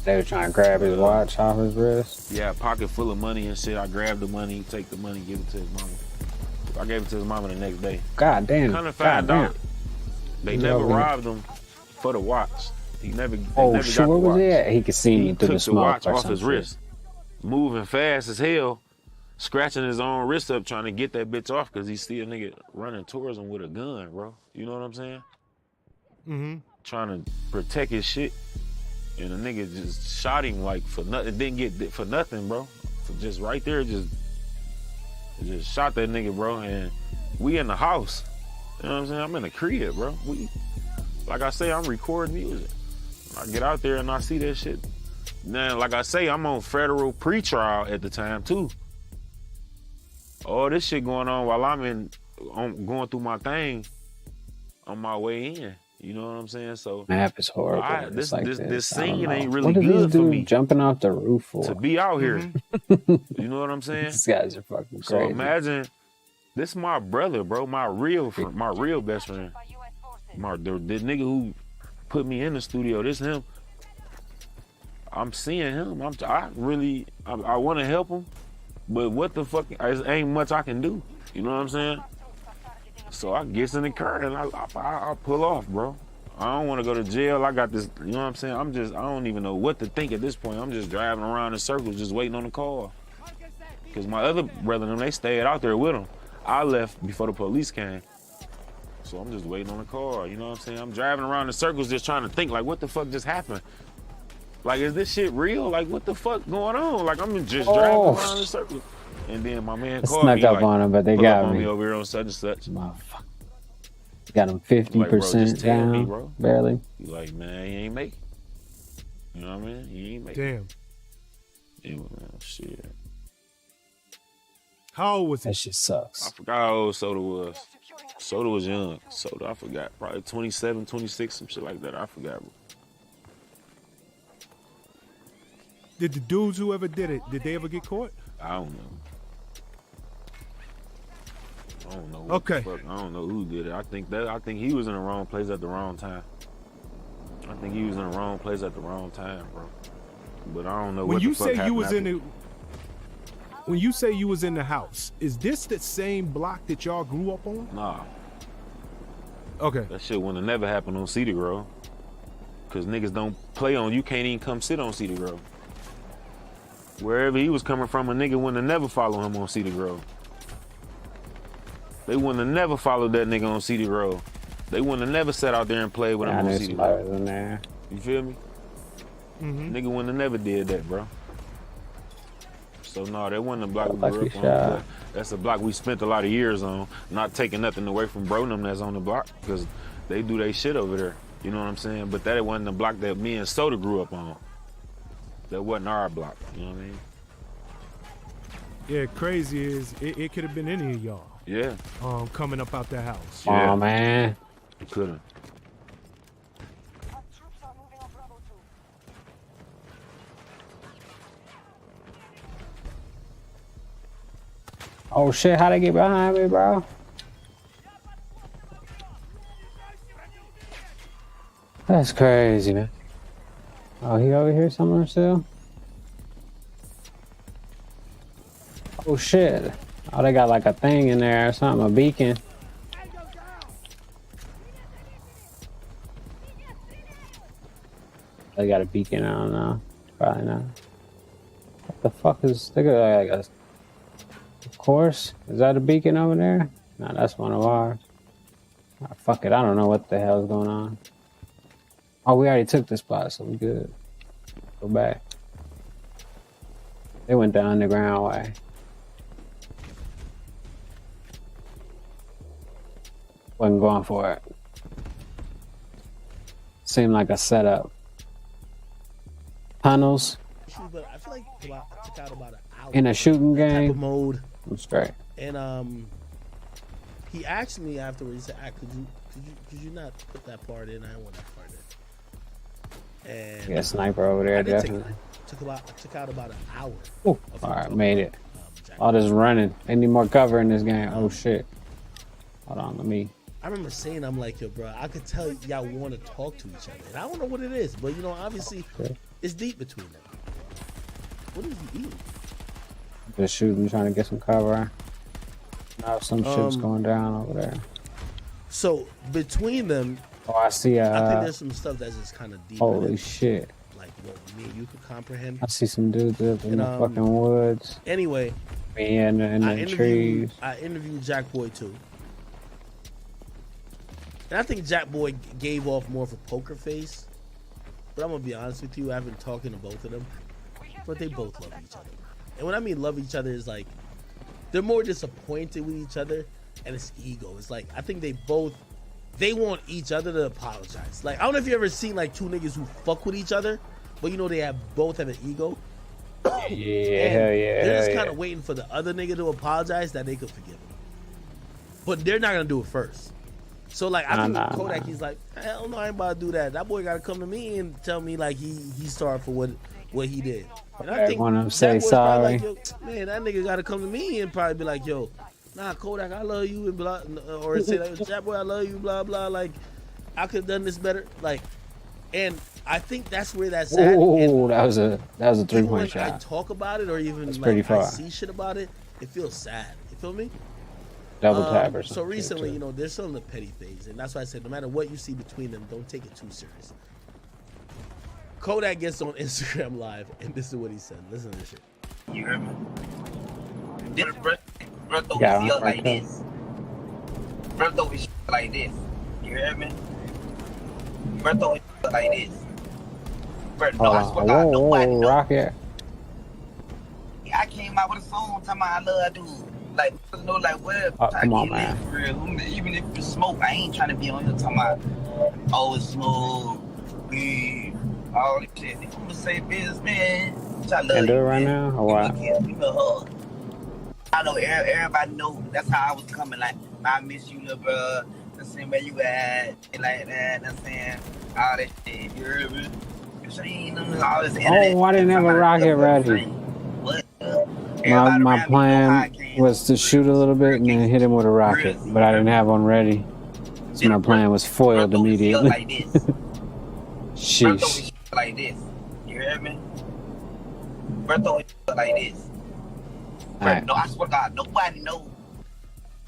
They were trying to grab his watch off his wrist. Yeah, a pocket full of money and shit. I grabbed the money, take the money, give it to his mama. I gave it to his mama the next day. God damn. Kind of God found damn. out they You never know, man. robbed him for the watch. He never. They Oh, never sure got the was watch. it? He could see me He through took the smoke watch or off some his shit. wrist, moving fast as hell, scratching his own wrist up, trying to get that bitch off because he see a nigga running towards him with a gun, bro. You know what I'm saying? Mm-hmm. Trying to protect his shit, and the nigga just shot him like for nothing. Didn't get for nothing, bro. For just right there, just shot that nigga, bro. And we in the house. You know what I'm saying? I'm in the crib, bro. Like I say, I'm recording music. I get out there and I see that shit. Now, like I say, I'm on federal pretrial at the time too. All this shit going on while I'm going through my thing on my way in. You know what I'm saying? So Map is horrible. this like this I don't scene know. ain't What really did good this for dude me jumping off the roof for? to be out here. Mm-hmm. You know what I'm saying? These guys are fucking So crazy. imagine, this is my brother, bro, my real best friend. The nigga who put me in the studio, this him. I'm seeing him. I want to help him, but what the fuck? There ain't much I can do. You know what I'm saying? So I gets in the car and I pull off, bro. I don't want to go to jail. I got this, you know what I'm saying? I don't even know what to think at this point. I'm just driving around in circles, just waiting on the call. Because my other brother and them, they stayed out there with him. I left before the police came. So I'm just waiting on the car, you know what I'm saying? I'm driving around in circles just trying to think, like, what the fuck just happened? Like, is this shit real? Like, what the fuck going on? Like, I'm just driving around in circles. And then my man I called snuck me, up like, on him, but they pull got up on me. me over here on such and such. Motherfucker. Got him Like, bro, 50% just tell me, down, bro. barely. You like, man, he ain't make it. You know what I mean? He ain't make it. Damn. Yeah, man, shit. How old was he? That shit sucks. I forgot how old Soda was. Soda was young. Soda, I forgot. Probably 27, 26, some shit like that. I forgot. Did the dudes who ever did it, did they ever get caught? I don't know. I don't know. What Okay. the fuck. I don't know who did it. I think he was in the wrong place at the wrong time. I think he was in the wrong place at the wrong time, bro. But I don't know When what you the fuck say you happened was in after. the when you say you was in the house, is this the same block that y'all grew up on? Nah. Okay. That shit wouldn't have never happened on Cedar Grove. Cause niggas don't play on, you can't even come sit on Cedar Grove. Wherever he was coming from, a nigga wouldn't have never followed him on Cedar Grove. They wouldn't have never followed that nigga on Cedar Grove. They wouldn't have never sat out there and played with him on Cedar Grove. In there. You feel me? Nigga wouldn't have never did that, bro. So no, that wasn't a block we grew up on. That's a block we spent a lot of years on. Not taking nothing away from bro them that's on the block, because they do their shit over there. You know what I'm saying? But that wasn't the block that me and Soda grew up on. That wasn't our block. You know what I mean? Yeah, crazy is it could have been any of y'all. Yeah. Coming up out that house. Yeah. Oh man. It couldn't. Oh shit, how'd they get behind me, bro? That's crazy, man. Oh, he over here somewhere still? Oh shit. Oh, they got like a thing in there or something, a beacon. They got a beacon, I don't know. Probably not. What the fuck is, look at like a, of course. Is that a beacon over there? No, that's one of ours. Oh, fuck it, I don't know what the hell is going on. Oh, we already took the spot, so we good. Go back. They went the underground way. Wasn't going for it. Seemed like a setup. Tunnels. But I feel like I took out about an hour In a shooting type game. of mode. I'm straight. And he asked me afterwards. He said, "Could you not put that part in? I don't want that part in." And Yeah, sniper over there, I did definitely. took out about an hour. Ooh, alright, made it. All this running. They need more cover in this game. Oh shit. Hold on, let me. I remember saying, I'm like, yo, bro, I could tell y'all want to talk to each other. And I don't know what it is, but, you know, obviously, it's deep between them. What is he eating? Just shooting, trying to get some cover. Now some shit's going down over there. So, between them, Oh, I see. I think there's some stuff that's just kind of deep. Holy shit. Like, what me and you could comprehend. I see some dudes up in And, the fucking woods. Anyway. Me in the trees. I interviewed Jack Boy, too. And I think Jack Boy gave off more of a poker face. But I'm going to be honest with you, I've been talking to both of them. But they both love each other. And when I mean love each other, is like, they're more disappointed with each other. And it's ego. It's like, I think they want each other to apologize. Like, I don't know if you ever seen like two niggas who fuck with each other, but you know they both have an ego. Yeah, hell yeah. They're just hell kind yeah. of waiting for the other nigga to apologize that they could forgive him. But they're not gonna do it first. So like I think with Kodak, he's like, hell no, I ain't about to do that. That boy gotta come to me and tell me like he sorry for what he did. And I think Want him to Jack say Boy's probably sorry. like, yo, man, that nigga gotta come to me and probably be like, yo, nah, Kodak, I love you, and blah, or say like, Jack Boy, I love you, blah blah. Like, I could have done this better. Like, and I think that's where that's at. Ooh, that was a Even 3-point when I shot. talk about it, or even That's like pretty I far. see shit about it, it feels sad. You feel me? Double tap or So something. recently, you know, they're still in the petty phase, and that's why I said no matter what you see between them, don't take it too serious. Kodak gets on Instagram Live, and this is what he said. Listen to this shit. You heard me? This bro throw Yeah, his shit like okay. this. Bro throw his shit like this. You heard me? Bro throw his shit like this. But no, I swear to God, nobody knows. Rocket. I came out with a song talking about I love dude. Like, know, like, well, come on, man. For real. Even if it's smoke, I ain't trying to be on here talking about, oh, it's smoke, weed, all this shit. If I'm gonna say business, man, I love Can do you, it right man. now? Or what? Give me a hug. I know everybody know that's how I was coming. Like, I miss you, little bro. That's saying where you at, like that. That's saying all that shit. You heard me? Oh, why didn't have a rocket ready? My plan was to shoot a little bit and then hit him with a rocket, but I didn't have one ready. So my plan was foiled immediately. Sheesh. Like this. You hear me? Bertho like this. Right. No, I swear to God, nobody knows.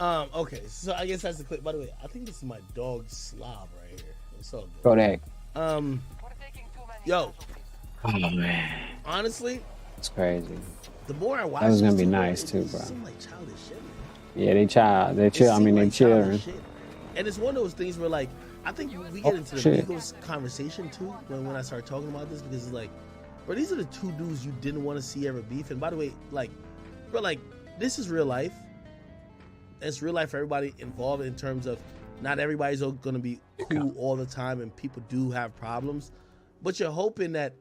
Okay, so I guess that's the clip. By the way, I think this is my dog Slob right here. It's all good. Kodak. Yo. Oh man. Honestly, it's crazy. The more I watch, that was gonna be nice too, bro. Like childish shit. Yeah, they child. They chill. I mean, they children. And it's one of those things where, like, I think we get into the Migos conversation too when I start talking about this, because it's like, bro, these are the two dudes you didn't want to see ever beef. And by the way, like, bro, like, this is real life. It's real life for everybody involved in terms of not everybody's going to be cool all the time, and people do have problems. But you're hoping that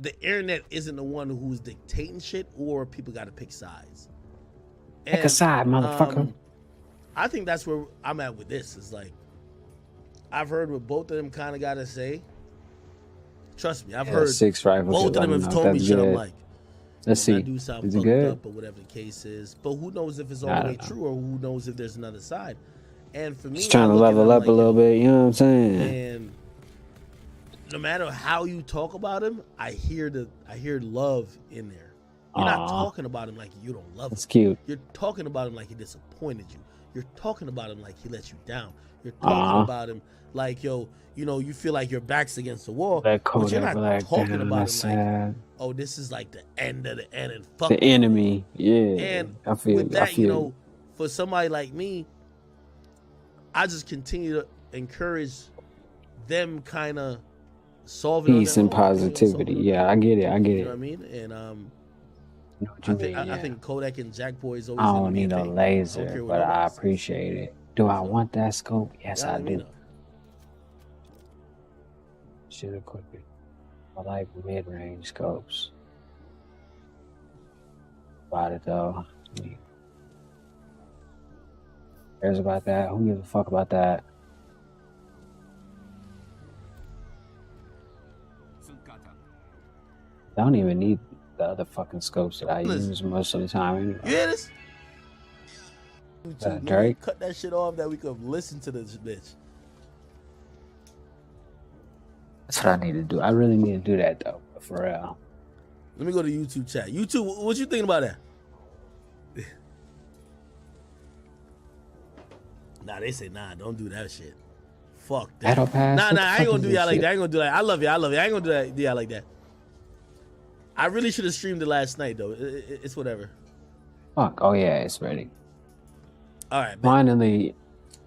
the internet isn't the one who's dictating shit, or people got to pick sides. Pick a side, motherfucker. I think that's where I'm at with this. It's like, I've heard what both of them kind of got to say. Trust me, I've heard Six Rifles. both of them have told me shit. I'm like, let's see. Is it good? Up or whatever the case is. But who knows if it's all the way true, or who knows if there's another side. And for me, just trying to level up a little bit, you know what I'm saying? And no matter how you talk about him, I hear love in there. You're not talking about him like you don't love him. That's cute. You're talking about him like he disappointed you. You're talking about him like he let you down. You're talking about him like, yo, you know, you feel like your back's against the wall. That but you're not talking about him like, oh, oh, this is like the end of the end and fuck the enemy. Yeah. And I feel with that, I feel you know, for somebody like me, I just continue to encourage them kind of solving peace and positivity. Yeah, I get it. You know what I mean? And I think Kodak and Jack Boy is always. I don't need a laser, but I appreciate it. Do I want that scope? Yes, I do. Should equip it. I like mid-range scopes. About it though. Cares about that? Who gives a fuck about that? I don't even need the other fucking scopes that I use most of the time anyway. You hear this? Drake? Cut that shit off that we could listen to this bitch. That's what I need to do. I really need to do that though, for real. Let me go to YouTube chat. YouTube, what you thinking about that? Nah, they say, nah, don't do that shit. Fuck that. Nah, I ain't gonna do y'all like that. I ain't gonna do that. I love you. I ain't gonna do y'all like that. I really should have streamed it last night though. It's whatever. Fuck. Oh yeah, it's ready. All right. Finally.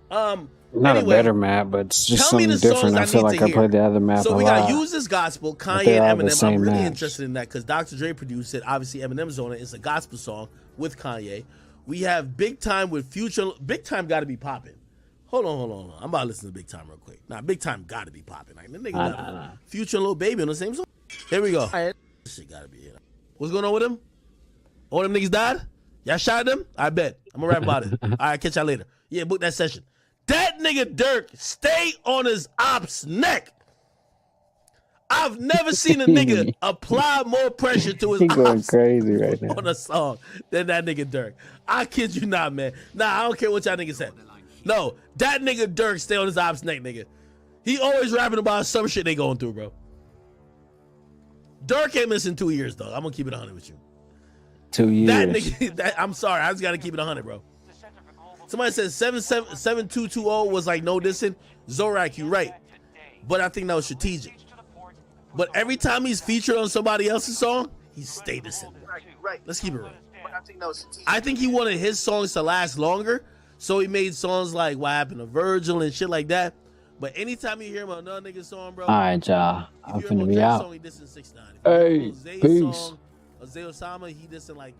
Not a better map, but it's just something different. I feel like I played the other map. So we got Use This Gospel, Kanye and Eminem. I'm really match. interested in that because Dr. Dre produced it. Obviously, Eminem's on it. It's a gospel song with Kanye. We have Big Time with Future. Big Time got to be popping. Hold on. I'm about to listen to Big Time real quick. Nah, Big Time got to be popping. Like, nah. Future and Lil Baby on the same song. Here we go. All right. This shit got to be it. What's going on with him? All them niggas died? Y'all shot them? I bet. I'm going to rap about it. All right, catch y'all later. Yeah, book that session. That nigga Dirk stay on his op's neck. I've never seen a nigga apply more pressure to his going ops crazy right now on a song than that nigga Dirk. I kid you not, man. Nah, I don't care what y'all niggas said. No, that nigga Dirk stay on his op's neck, nigga. He always rapping about some shit they going through, bro. Dirk ain't missing 2 years, though. I'm gonna keep it 100 with you. 2 years. That nigga, I'm sorry. I just gotta keep it 100, bro. Somebody said 7220 was like no dissing. Zorak, you right. But I think that was strategic. But every time he's featured on somebody else's song, he stayed dissing. Right. Let's keep it real. I think he wanted his songs to last longer, so he made songs like What Happened to Virgil and shit like that. But anytime you hear him on another nigga song, bro. All right, y'all. I'm if you hear him finna on be Drake's out. song, he dissing 6ix9ine. If Hey, you hear him on Zay's peace. song, or Zay Osama, he dissing like.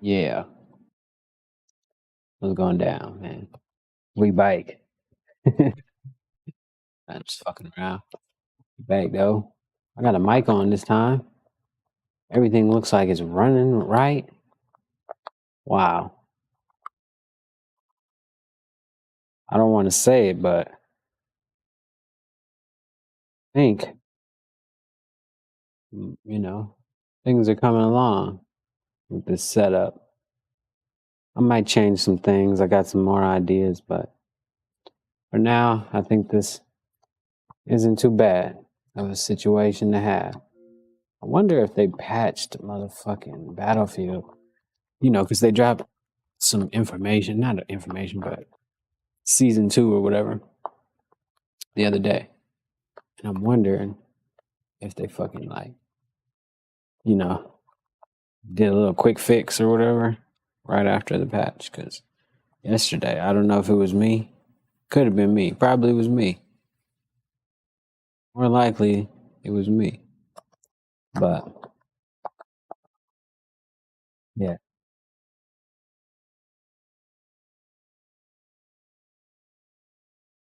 Yeah, what's going down, man? We bike. I'm just fucking around. Back though. I got a mic on this time. Everything looks like it's running right. Wow. I don't want to say it, but I think, things are coming along with this setup. I might change some things. I got some more ideas, but for now, I think this isn't too bad of a situation to have. I wonder if they patched motherfucking Battlefield, because they dropped some information, not information, but season 2 or whatever the other day. And I'm wondering if they fucking did a little quick fix or whatever right after the patch. Because yesterday, I don't know if it was me. Could have been me. Probably was me. More likely, it was me. But Yeah.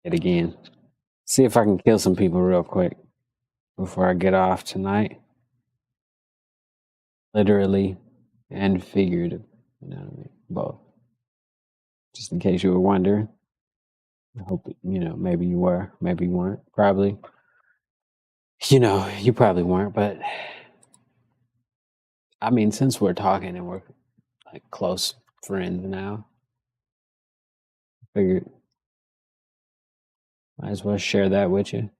It again. See if I can kill some people real quick before I get off tonight. Literally and figurative. You know what I mean? Both. Just in case you were wondering. I hope, maybe you were, maybe you weren't. Probably. You probably weren't, but I mean, since we're talking and we're like close friends now, figured might as well share that with you.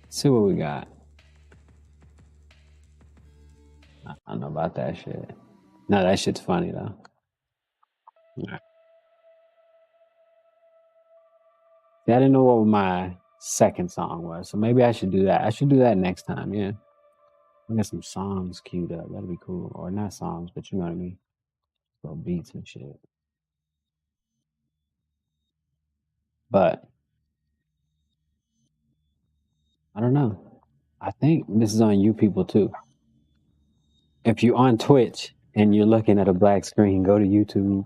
See what we got. I don't know about that shit. No, that shit's funny though. All right. See, I didn't know what my second song was, so maybe I should do that. I should do that next time, yeah. I got some songs queued up. That'd be cool. Or not songs, but you know what I mean. Little beats and shit. But I don't know. I think this is on you people too. If you're on Twitch and you're looking at a black screen, go to YouTube.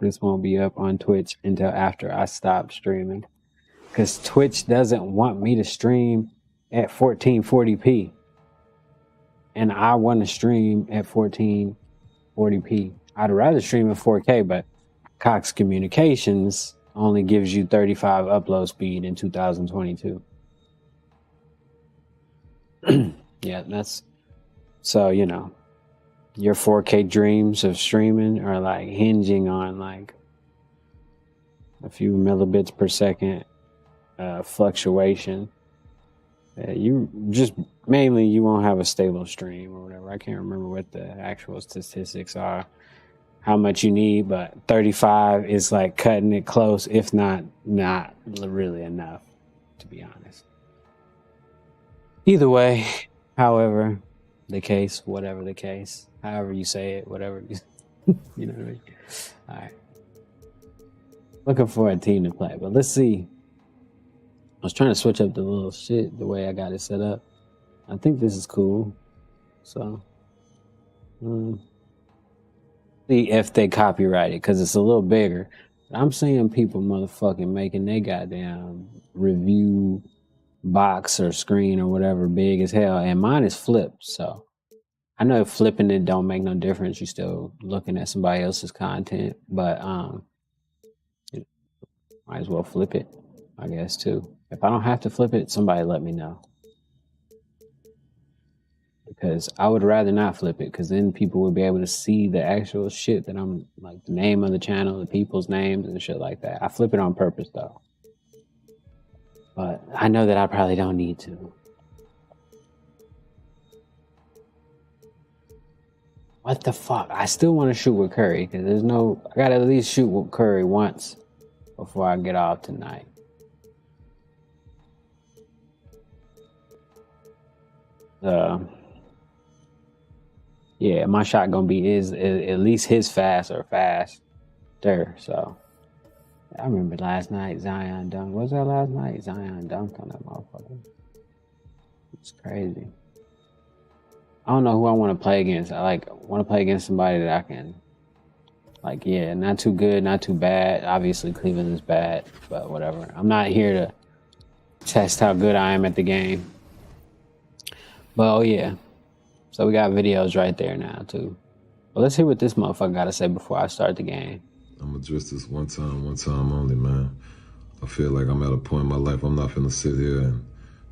This won't be up on Twitch until after I stop streaming. Because Twitch doesn't want me to stream at 1440p. And I want to stream at 1440p. I'd rather stream at 4K, but Cox Communications only gives you 35 upload speed in 2022. Yeah, that's so your 4K dreams of streaming are like hinging on like a few millibits per second fluctuation. You just mainly you won't have a stable stream or whatever. I can't remember what the actual statistics are, how much you need, but 35 is like cutting it close, if not really enough, to be honest. Either way, however the case, whatever the case, however you say it, whatever, you know what I mean? All right. Looking for a team to play, but let's see. I was trying to switch up the little shit, the way I got it set up. I think this is cool. So, see if they copyright it, because it's a little bigger. I'm seeing people motherfucking making they goddamn review box or screen or whatever big as hell, and mine is flipped. So I know flipping it don't make no difference. You're still looking at somebody else's content, but might as well flip it, I guess, too. If I don't have to flip it, somebody let me know. Because I would rather not flip it, because then people would be able to see the actual shit that I'm, like the name of the channel, the people's names and shit like that. I flip it on purpose, though. But I know that I probably don't need to. What the fuck? I still want to shoot with Curry, because I gotta at least shoot with Curry once before I get off tonight. Yeah, my shot gonna be is at least his fast or faster. So I remember last night Zion dunked. Was that last night? Zion dunked on that motherfucker. It's crazy. I don't know who I want to play against. I want to play against somebody that I can, not too good, not too bad. Obviously Cleveland is bad, but whatever. I'm not here to test how good I am at the game. But oh yeah. So we got videos right there now too. But let's hear what this motherfucker got to say before I start the game. I'm gonna address this one time only, man. I feel like I'm at a point in my life I'm not finna sit here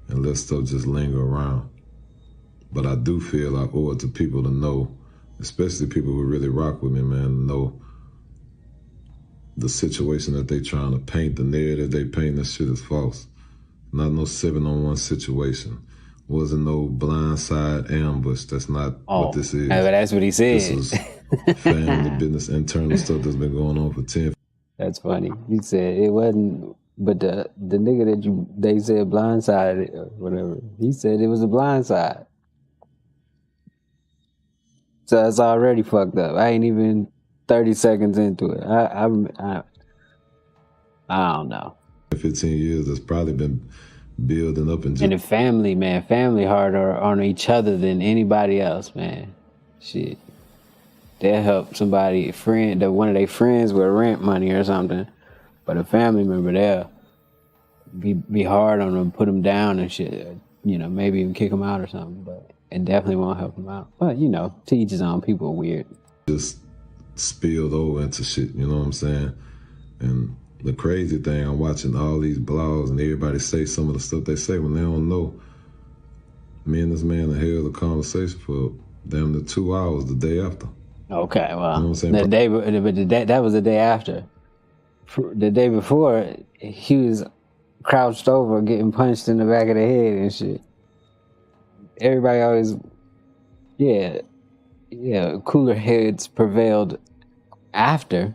and let stuff just linger around. But I do feel I owe it to people to know, especially people who really rock with me, man, to know the situation that they trying to paint, the narrative they paint, this shit is false. Not no 7-on-1 situation. Wasn't no blindside ambush. That's not what this is. But that's what he said. This is family business, internal stuff that's been going on for 10. That's funny. He said it wasn't, but the nigga that they said blindside or whatever, he said it was a blindside. So it's already fucked up. I ain't even 30 seconds into it. I don't know. 15 years, that's probably been building up and And the family, man, family harder on each other than anybody else, man. Shit. They'll help somebody, one of their friends with rent money or something. But a family member, they'll be hard on them, put them down and shit. You know, maybe even kick them out or something. But it definitely won't help them out. But, you know, to each his own. People are weird. just spilled over into shit, you know what I'm saying? And the crazy thing, I'm watching all these blogs and everybody say some of the stuff they say when they don't know. Me and this man held a conversation for damn near 2 hours the day after. Okay, well, You know what I'm saying? that was the day after. The day before, he was crouched over, getting punched in the back of the head and shit. Everybody always, yeah, cooler heads prevailed after,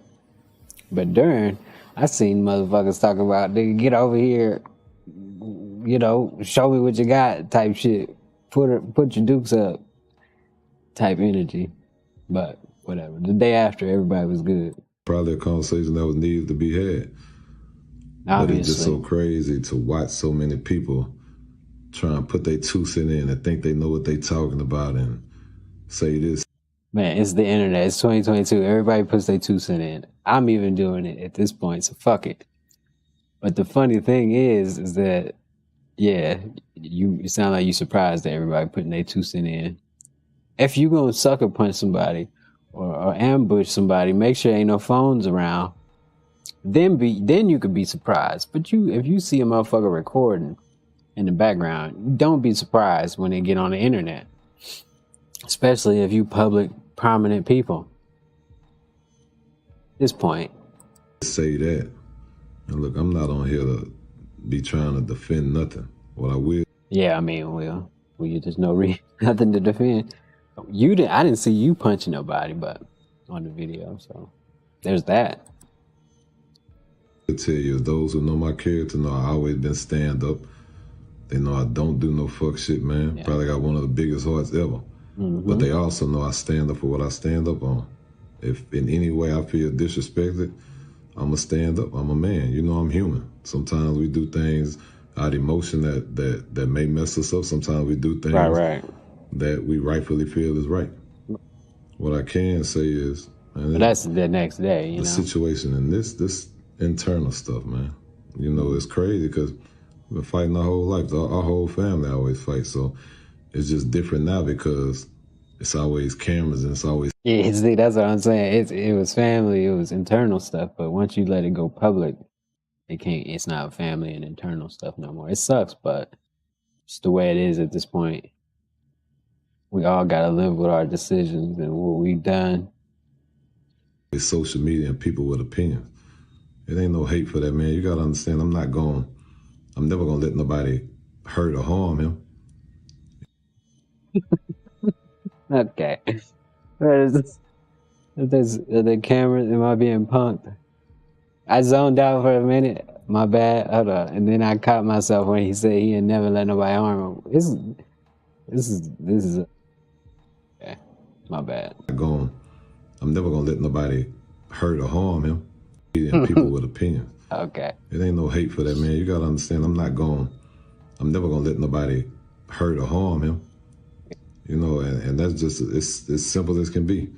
but during, I seen motherfuckers talk about, nigga, get over here, you know, show me what you got type shit. Put your dukes up type energy. But whatever. The day after, everybody was good. Probably a conversation that was needed to be had. But it's just so crazy to watch so many people try and put their 2 cents in and think they know what they talking about and say this. Man, it's the internet. It's 2022. Everybody puts their 2 cents in. I'm even doing it at this point, so fuck it. But the funny thing is that, yeah, you sound like you surprised that everybody putting their 2 cents in. If you gonna sucker punch somebody or ambush somebody, make sure ain't no phones around. Then you could be surprised. But if you see a motherfucker recording in the background, don't be surprised when they get on the internet. Especially if you public, prominent people. At this point. Say that. And look, I'm not on here to be trying to defend nothing. What I will. Yeah, I mean, there's nothing to defend. I didn't see you punching nobody, but on the video, so there's that. I tell you, those who know my character know I always been stand up. They know I don't do no fuck shit, man. Yeah. Probably got one of the biggest hearts ever. Mm-hmm. But they also know I stand up for what I stand up on. If in any way I feel disrespected, I'ma stand up. I'm a man. You know I'm human. Sometimes we do things out of emotion that may mess us up. Sometimes we do things that we rightfully feel is right. What I can say is, man, that's the next day. The situation and this internal stuff, man. You know, it's crazy because we've been fighting our whole life. Our whole family always fights. So it's just different now because it's always cameras and it's always. Yeah, that's what I'm saying. It was family, it was internal stuff. But once you let it go public, it's not family and internal stuff no more. It sucks, but it's the way it is at this point. We all got to live with our decisions and what we've done. It's social media and people with opinions. It ain't no hate for that, man. You got to understand, I'm never going to let nobody hurt or harm him. Okay. The camera, am I being punked? I zoned out for a minute. My bad. Hold on. And then I caught myself when he said he had never let nobody harm him. This is okay. My bad. I'm never gonna let nobody hurt or harm him. And people with opinions. Okay. It ain't no hate for that, man. You gotta understand. I'm never gonna let nobody hurt or harm him. You know, and that's just it's as simple as can be.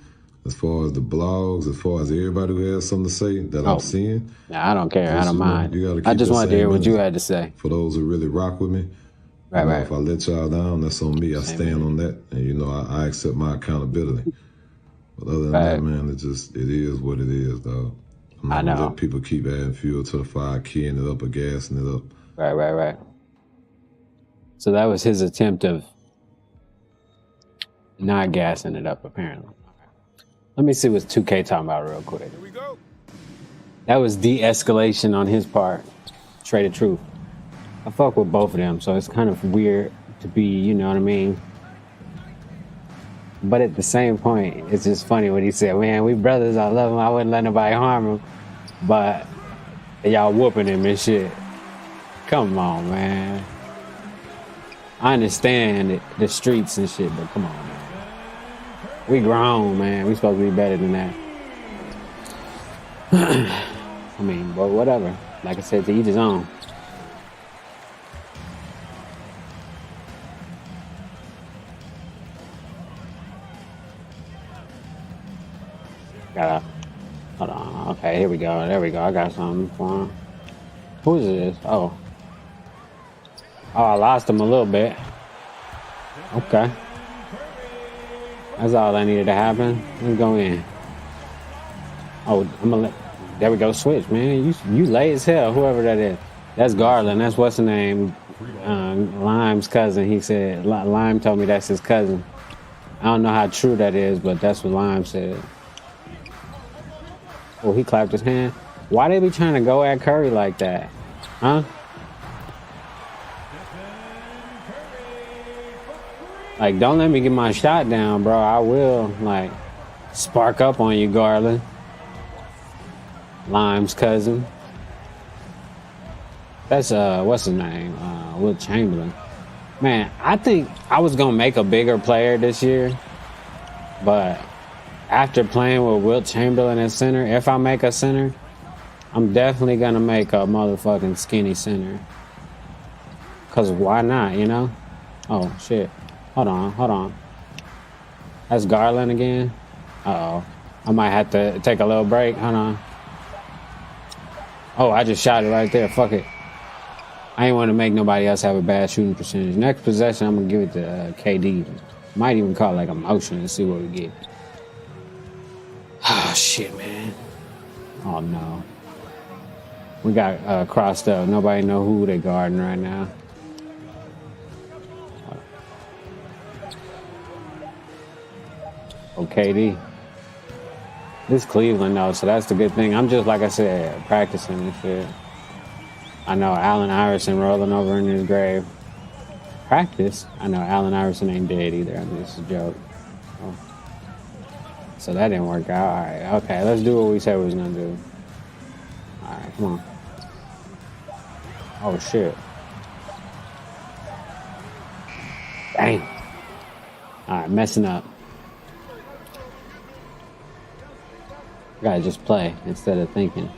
As far as the blogs, as far as everybody who has something to say that I'm seeing. Nah, I don't care. I don't mind. I just wanted to hear what you had to say. For those who really rock with me. Right. If I let y'all down, that's on me. I stand on that, and you know I accept my accountability. But other than that, man, it is what it is, dog. I'm not gonna let people keep adding fuel to the fire, keying it up or gassing it up. Right. So that was his attempt of not gassing it up, apparently. Let me see what 2K talking about real quick. Here we go. That was de-escalation on his part. Straight of truth. I fuck with both of them, so it's kind of weird to be, you know what I mean? But at the same point, it's just funny what he said. Man, we brothers, I love him. I wouldn't let nobody harm him. But y'all whooping him and shit. Come on, man. I understand the streets and shit, but come on, man. We grown, man. We supposed to be better than that. I mean, but whatever. Like I said, to each his own. Hold on. Okay, here we go. There we go. I got something for him. Who is this? Oh. Oh, I lost him a little bit. Okay. That's all that needed to happen. Let's go in. Oh, I'm gonna let. There we go. Switch, man. You late as hell. Whoever that is. That's Garland. That's what's the name. Lime's cousin. He said. Lime told me that's his cousin. I don't know how true that is, but that's what Lime said. Oh, he clapped his hand. Why they be trying to go at Curry like that? Huh? Like, don't let me get my shot down, bro. I will, like, spark up on you, Garland. Lime's cousin. That's, what's his name? Wilt Chamberlain. Man, I think I was going to make a bigger player this year. But after playing with Wilt Chamberlain at center, if I make a center, I'm definitely going to make a motherfucking skinny center. Because why not, you know? Oh, shit. Hold on. That's Garland again. Uh-oh. I might have to take a little break. Hold on. Oh, I just shot it right there. Fuck it. I ain't want to make nobody else have a bad shooting percentage. Next possession, I'm going to give it to KD. Might even call it like a motion and see what we get. Oh, shit, man. Oh, no. We got crossed up. Nobody know who they guarding right now. Oh, KD. This Cleveland, though, so that's the good thing. I'm just, like I said, practicing and shit. I know Allen Iverson rolling over in his grave. Practice? I know Allen Iverson ain't dead either. I mean, it's a joke. Oh. So that didn't work out. All right, okay, let's do what we said we was going to do. All right, come on. Oh, shit. Dang. All right, messing up. You gotta just play instead of thinking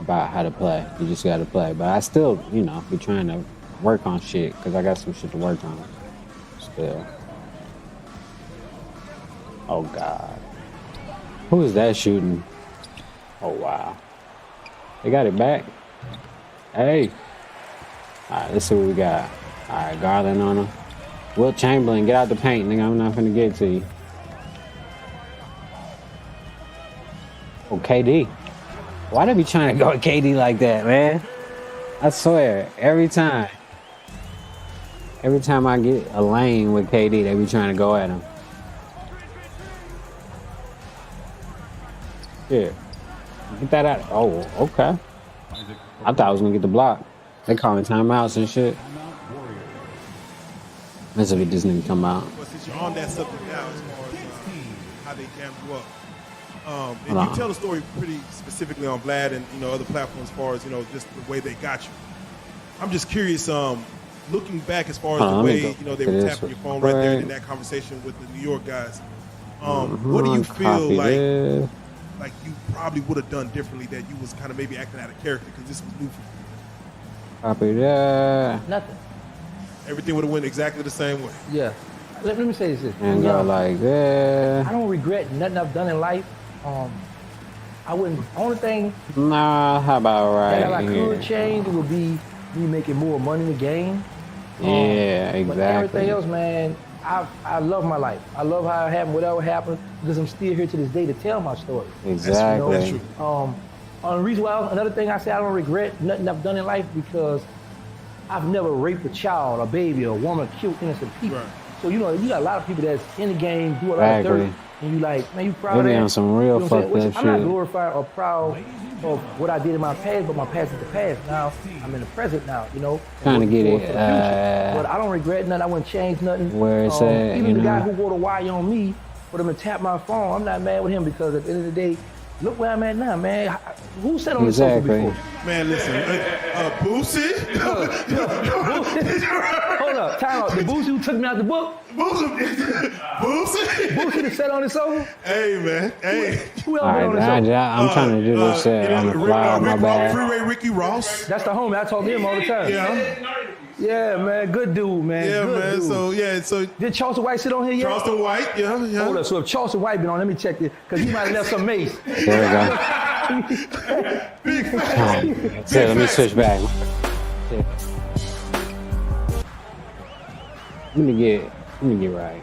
about how to play. You just gotta play. But I still, you know, be trying to work on shit because I got some shit to work on still. Oh, God. Who is that shooting? Oh, wow. They got it back. Hey. All right, let's see what we got. All right, Garland on him. Wilt Chamberlain, get out the paint, nigga. I'm not finna get to you. Oh, KD. Why they be trying to go at KD like that, man? I swear, every time I get a lane with KD, they be trying to go at him. Yeah. Get that out. Oh, okay. I thought I was going to get the block. They calling timeouts and shit. Let's see if this nigga come out. But since you're on that subject now, as far as how they jammed you up, and you tell the story pretty specifically on Vlad and other platforms as far as just the way they got you. I'm just curious, looking back as far as the way they were tapping your phone right there in that conversation with the New York guys. What do you feel like you probably would have done differently that you was kind of maybe acting out of character because this was new for you? Copy that. Nothing. Everything would have went exactly the same way. Yeah. Let me say this. And go like that. I don't regret nothing I've done in life. I wouldn't. Only thing. Nah, how about right that I here? could change would be me making more money in the game. Yeah, exactly. But everything else, man, I love my life. I love how it happened, whatever happened, because I'm still here to this day to tell my story. Exactly. That's true. The reason why, another thing I say I don't regret nothing I've done in life because I've never raped a child, a baby, a woman, killed innocent people. Right. So, you got a lot of people that's in the game, do a lot of dirt, and you like, man, you proud of that? on some real fucked up shit. I'm not glorified or proud of what I did in my past, but my past is the past. Now, I'm in the present now, Trying to get it. But I don't regret nothing. I wouldn't change nothing. Where it's at, even the guy who wore the wire on me, for them to tap my phone, I'm not mad with him because at the end of the day, look where I'm at now, man. Who said on the sofa before? Man, listen, Boosie? Hold up, time out. The Boosie who took me out the book? Boosie? Boosie that sat on the sofa? Hey, man. Hey. Who else on the sofa? I'm trying to do this on the fly, my bad. Freeway Ricky Ross. That's the homie. I talk to him all the time. Yeah. Yeah, man, good dude, man. Yeah, good man. Dude. So did Charleston White sit on here yet? Charleston White, yeah. Hold up. So if Charleston White been on, let me check this because he might have left some mace. There we go. So let me switch back. Let me get right.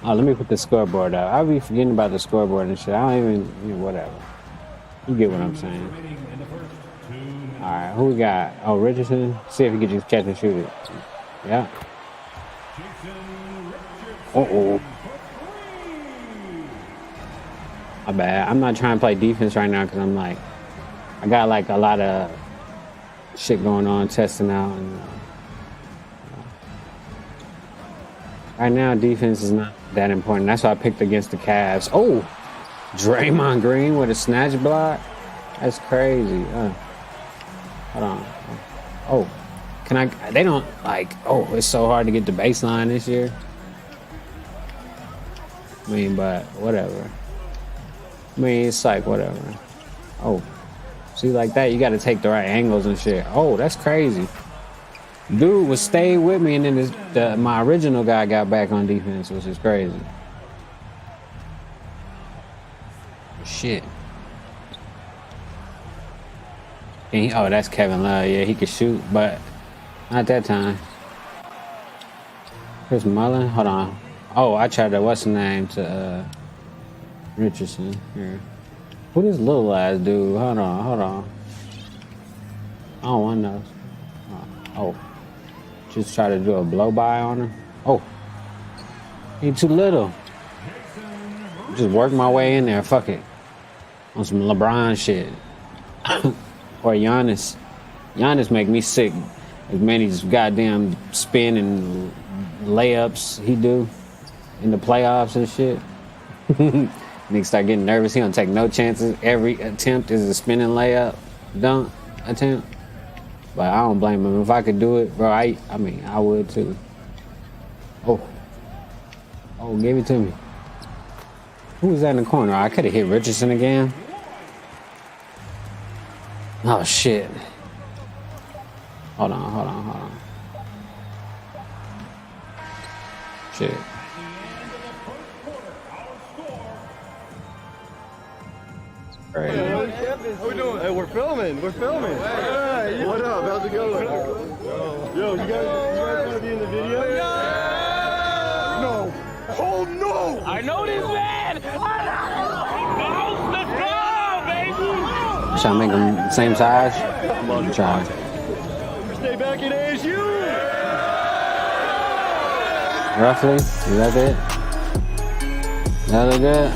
Oh, let me put the scoreboard up. I'll be forgetting about the scoreboard and shit. I don't even, whatever. You get what I'm saying. All right, who we got? Oh, Richardson. See if he can just catch and shoot it. Yeah. Uh-oh. My bad. I'm not trying to play defense right now because I'm like, I got like a lot of shit going on, testing out. And right now, defense is not that important. That's why I picked against the Cavs. Oh, Draymond Green with a snatch block. That's crazy. Hold on. Oh, can I? They don't like. Oh, it's so hard to get the baseline this year. I mean, but whatever. I mean, it's like whatever. Oh, see, like that, you got to take the right angles and shit. Oh, that's crazy. Dude was stayed with me, and then my original guy got back on defense, which is crazy. Shit. Oh, that's Kevin Love. Yeah, he could shoot, but not that time. Chris Mullin. Hold on. Oh, I tried to what's the name to Richardson here. Who this little ass dude? Hold on. I don't want those. Oh. Just try to do a blow by on him. Oh. He too little. Just work my way in there. Fuck it. On some LeBron shit. Or Giannis. Giannis make me sick. As many goddamn spin and layups he do in the playoffs and shit. Niggas start getting nervous. He don't take no chances. Every attempt is a spinning layup, dunk attempt. But I don't blame him. If I could do it, bro, I mean, I would too. Oh, give it to me. Who was that in the corner? I could have hit Richardson again. Oh shit. Hold on. Shit. Right. How we doing? Hey, we're filming. What up? How's it going? Yo, you guys want to be in the video? No. Oh no! I know this man. Let's go, baby. Should I make them the same size? Try. Stay back in ASU. Roughly, is that it? That look good?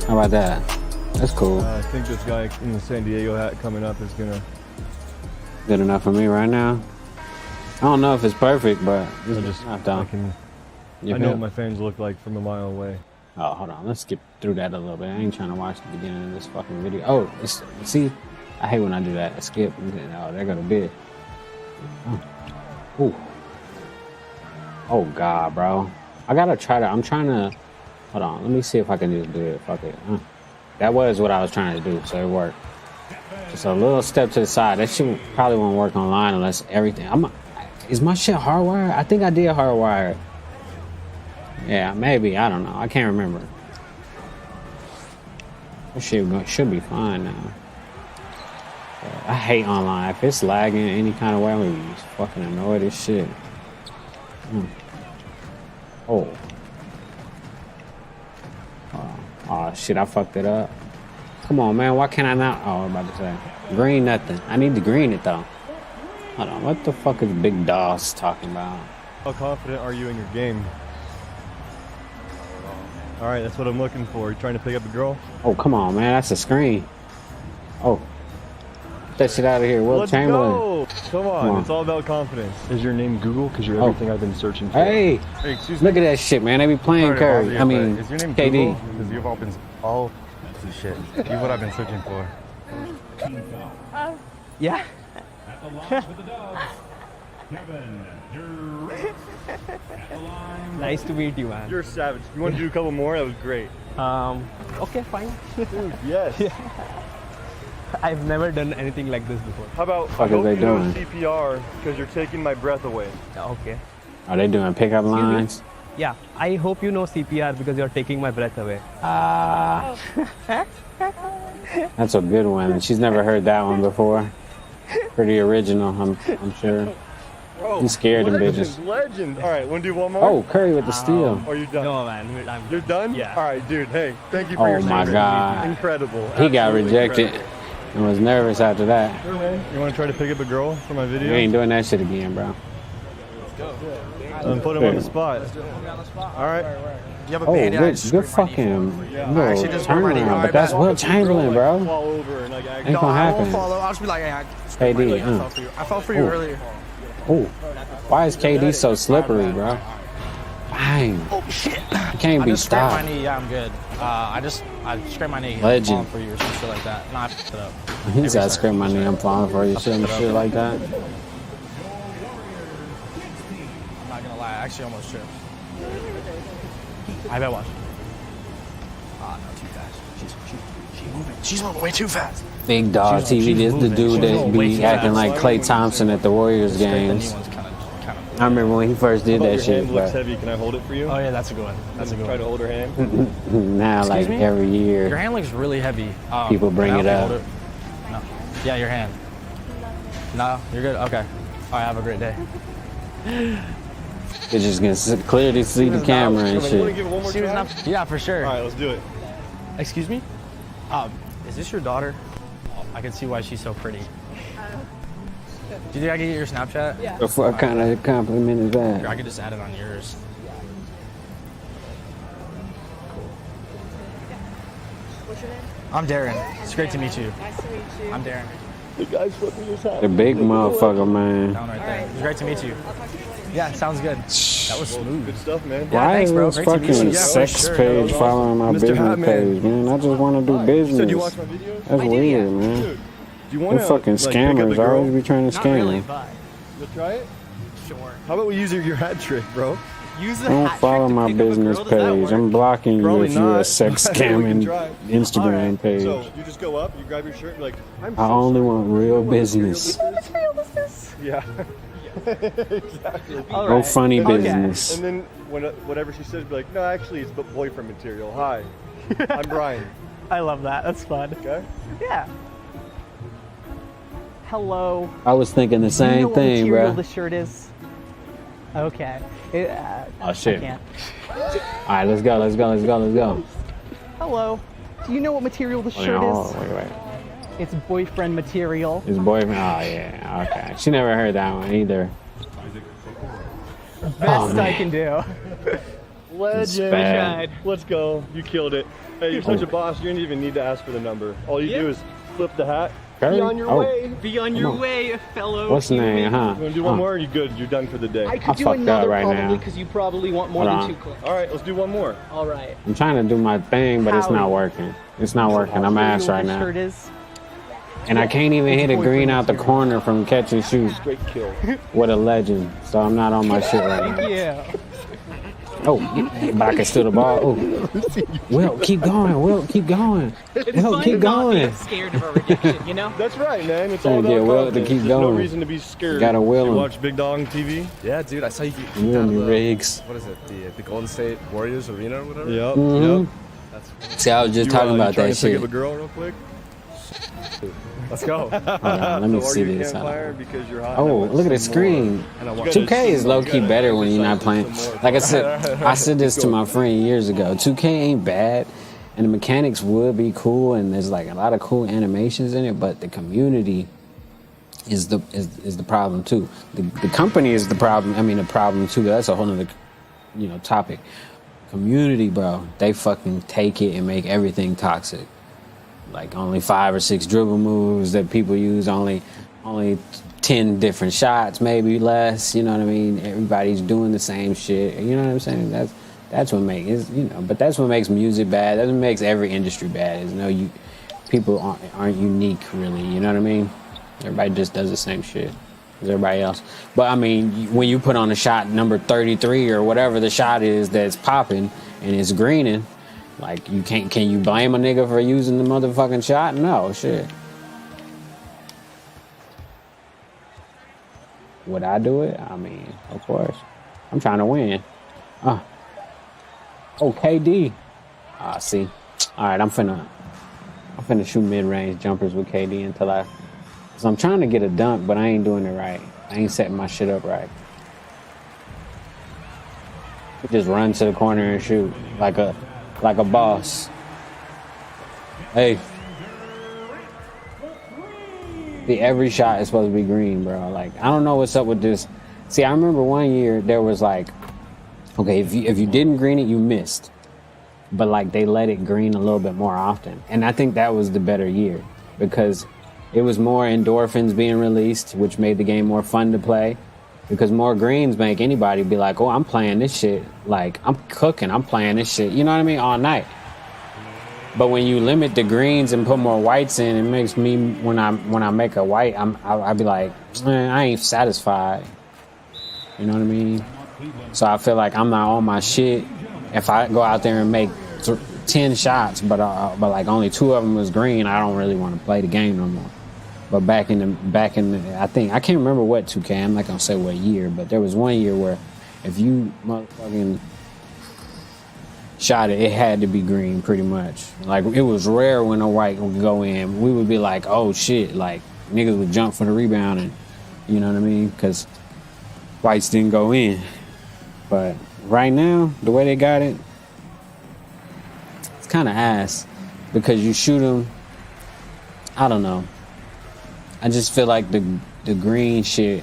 How about that? That's cool. I think this guy in the San Diego hat coming up is gonna. Good enough for me right now. I don't know if it's perfect, but it's not done. I know what my fans look like from a mile away. Oh, hold on. Let's skip through that a little bit. I ain't trying to watch the beginning of this fucking video. Oh, see, I hate when I do that. I skip. Oh, they're gonna be. Ooh. Oh God, bro. I gotta try to. I'm trying to. Hold on. Let me see if I can just do it. Fuck it. That was what I was trying to do, so it worked. Just a little step to the side. That shit probably won't work online unless everything. Is my shit hardwired? I think I did hardwire. Yeah, maybe. I don't know. I can't remember. This shit should be fine now. I hate online. If it's lagging any kind of way, I'm gonna be fucking annoyed as shit. Oh. Oh shit, I fucked it up. Come on, man. Why can't I not? Oh, I'm about to say. Green nothing. I need to green it though. Hold on. What the fuck is Big Doss talking about? How confident are you in your game? All right, that's what I'm looking for. You trying to pick up a girl? Oh, come on, man. That's a screen. Oh. Get that shit out of here. Will Let's Chamberlain. go. Come on. It's all about confidence. Is your name Google? Because you're everything I've been searching for. Hey, excuse me. look at that shit, man. They be playing Curry. I mean, is your name KD. Google? Because you've all been shit. You're what I've been searching for. Yeah. Nice to meet you, man. You're a savage. You want to do a couple more? That was great. Okay, fine. Dude, yes. I've never done anything like this before. How about Fuck I hope is they you know doing? CPR because you're taking my breath away. Okay. Are they doing pickup lines? Yeah, I hope you know CPR because you're taking my breath away. That's a good one. She's never heard that one before. Pretty original, I'm sure. Bro, You scared them legend, bitches. Legend. All right, want to do one more? Oh, Curry with the steal. Are you done? No, man. You're done? Yeah. All right, dude. Hey, thank you for Oh your my service. God. Incredible. He got Absolutely rejected incredible. and was nervous after that. You want to try to pick up a girl for my video? You ain't doing that shit again, bro. And put him on the spot. All right. You have a Oh, bandit? good fucking actually just little wrote my name. turnaround. Alright, But that's bet. Will Chamberlain, bro. Fall over and like Ain't No, gonna I won't happen. follow. I'll just be like, hey, KD, I fell for you. I fell for you Ooh. earlier. Oh, why is KD so slippery, bro? Bang. Oh shit! He can't I be just scraped my stopped. knee. Yeah, I'm good. I scraped my knee. Legend. I'm falling for you or some shit like that. Nah, I fucked it up. He said, "Scream my knee, I'm falling for you." Shit like that. I'm not gonna lie. I actually almost tripped. I bet watch. Ah, no, too fast. She's moving. She's moving way too fast. Big Dog TV. This the dude that be acting like Klay Thompson at the Warriors games. I remember when he first did Your that shit, hand looks but heavy. Can I hold it for you? Oh yeah, that's a good one. That's a good Try one. to hold her hand. now like Excuse me? every Your year, hand looks really heavy. people bring can I it help you up. hold No. Yeah, your hand. No, you're good. Okay. All right, have a great day. They just can clearly see the camera and Want to shit. give it one more She was try? not. Yeah, for sure. All right, let's do it. Excuse me? Is this your daughter? Oh, I can see why she's so pretty. Do you think I can get your Snapchat? Yeah. What kind of compliment is I that? could just add it on yours. What's your name? I'm Darren. It's great to meet you. Nice to meet you. I'm Darren. The guy's flipping his hat. The big motherfucker, man. Down right there. It's great to meet you. Yeah, sounds good. That was smooth. Good stuff, man. Yeah, Why thanks, bro. is this Great to meet fucking you. Yeah, for sex sure. page following my Mr. business Hatman. page, man? I just want to do You said you business. watch my videos? That's weird, man. Dude, do you Them want to fucking like, pick up scammers the girl? always be trying to Not scam really, me. but You'll try it? sure. How about we use your hat trick, bro? Use the Don't hat follow trick to my pick up a business girl. Does that page. work? I'm blocking you Probably if you're a not. sex We can scamming try. Instagram All right, page. So you just go up, you grab your shirt, and be like, I'm I so only sorry. want real business. Yeah. exactly. No funny business. And then whatever she says, be like, no, actually, it's boyfriend material. Hi, I'm Brian. I love that. That's fun. Okay. Yeah. Hello. I was thinking the Do you know same what thing, material bro. the shirt is? Okay. Oh shit! I can't. All right, let's go. Let's go. Let's go. Let's go. Hello. Do you know what material the Wait, shirt hold is? on, wait. It's boyfriend material. His boyfriend. Oh yeah. Okay. She never heard that one either. Best Oh, I man. can do. Legend. bad. Let's go. You killed it. Hey, you're such a boss. You didn't even need to ask for the number. All you do is flip the hat. Curry? Be on your Oh. way. Be on Come your on. way, fellow. What's the name, huh? You want to do one more? Or you good? You're done for the day. I could do fucked up another right probably now. because you probably want more Hold than on. 2 clicks. All right, let's do one more. All right. I'm trying to do my thing, but it's not Howdy. working. It's not working. I'm ass right now. Shirt is. And I can't even hit a green out the corner from catch and shoot. Straight kill. What a legend. So I'm not on my shit right now. Yeah. Oh, but I can steal the ball. Oh, Will, keep going. Will, keep going. Will, keep going. Scared of a rejection, you know? That's right, man. It's Trying all to about get Will to confidence. keep There's no going. reason to be scared. Gotta will You him. watch Big Dog TV? Yeah, dude, I saw you You and down your the, rigs. what is it, the Golden State Warriors arena or whatever? Yep. Mhm. Yep. That's See, I was just talking about trying that to pick shit. up a girl real quick? Let's go. Hold on, let me So are see you this. campfire because you're hot and I Oh, want look at the some screen. more? And I want 2K is some low more. key better when you're not playing. Like I said this to my friend years ago. 2K ain't bad, and the mechanics would be cool, and there's like a lot of cool animations in it. But the community is the problem too. The company is the problem. I mean, the problem too. But that's a whole other topic. Community, bro, they fucking take it and make everything toxic. Like only 5 or 6 dribble moves that people use, only 10 different shots, maybe less. You know what I mean? Everybody's doing the same shit. You know what I'm saying? That's what makes But that's what makes music bad. That's what makes every industry bad. Is people aren't unique really. You know what I mean? Everybody just does the same shit as everybody else. But I mean, when you put on a shot number 33 or whatever the shot is that's popping and it's greening. Like can you blame a nigga for using the motherfucking shot? No, shit. would I do it? I mean, of course. I'm trying to win. Oh, KD. See. All right, I'm finna shoot mid-range jumpers with KD until so I'm trying to get a dunk, but I ain't doing it right. I ain't setting my shit up right. Just run to the corner and shoot like a boss. Hey. See, every shot is supposed to be green, bro. Like, I don't know what's up with this. See, I remember one year there was like, okay, if you didn't green it, you missed. But like they let it green a little bit more often. And I think that was the better year because it was more endorphins being released, which made the game more fun to play. Because more greens make anybody be like, oh, I'm playing this shit. Like, I'm cooking, I'm playing this shit. You know what I mean? All night. But when you limit the greens and put more whites in, it makes me, when I make a white, I'll be like, man, I ain't satisfied. You know what I mean? So I feel like I'm not on my shit if I go out there and make 10 shots, but like only 2 of them was green. I don't really want to play the game no more. But back in the, I think I can't remember what 2K. I'm not gonna say what year, but there was one year where if you motherfucking shot it, it had to be green pretty much. Like it was rare when a white would go in. We would be like, oh shit, like niggas would jump for the rebound, and you know what I mean? Because whites didn't go in. But right now, the way they got it, it's kind of ass because you shoot them. I don't know. I just feel like the green shit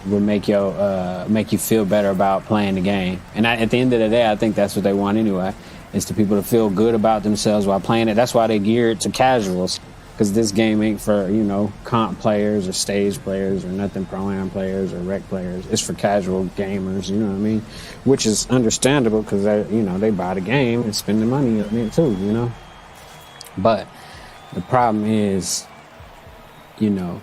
would make you feel better about playing the game. And at the end of the day, I think that's what they want anyway, is to people to feel good about themselves while playing it. That's why they geared to casuals, because this game ain't for, you know, comp players or stage players or nothing pro-am players or rec players. It's for casual gamers, you know what I mean? Which is understandable because they buy the game and spend the money on it too, you know? But the problem is, you know,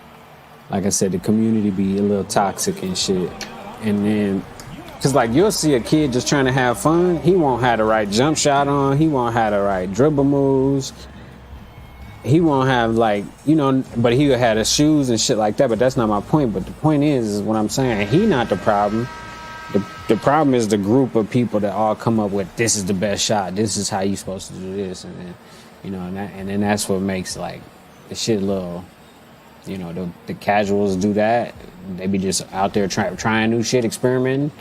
like I said, the community be a little toxic and shit. And then, because like you'll see a kid just trying to have fun. He won't have the right jump shot on. He won't have the right dribble moves. He won't have like, you know, but he'll have the shoes and shit like that. But that's not my point. But the point is what I'm saying. He not the problem. The problem is the group of people that all come up with, this is the best shot. This is how you supposed to do this. And then, you know, and then that's what makes like the shit a little... You know, the casuals do that. They be just out there trying new shit, experimenting.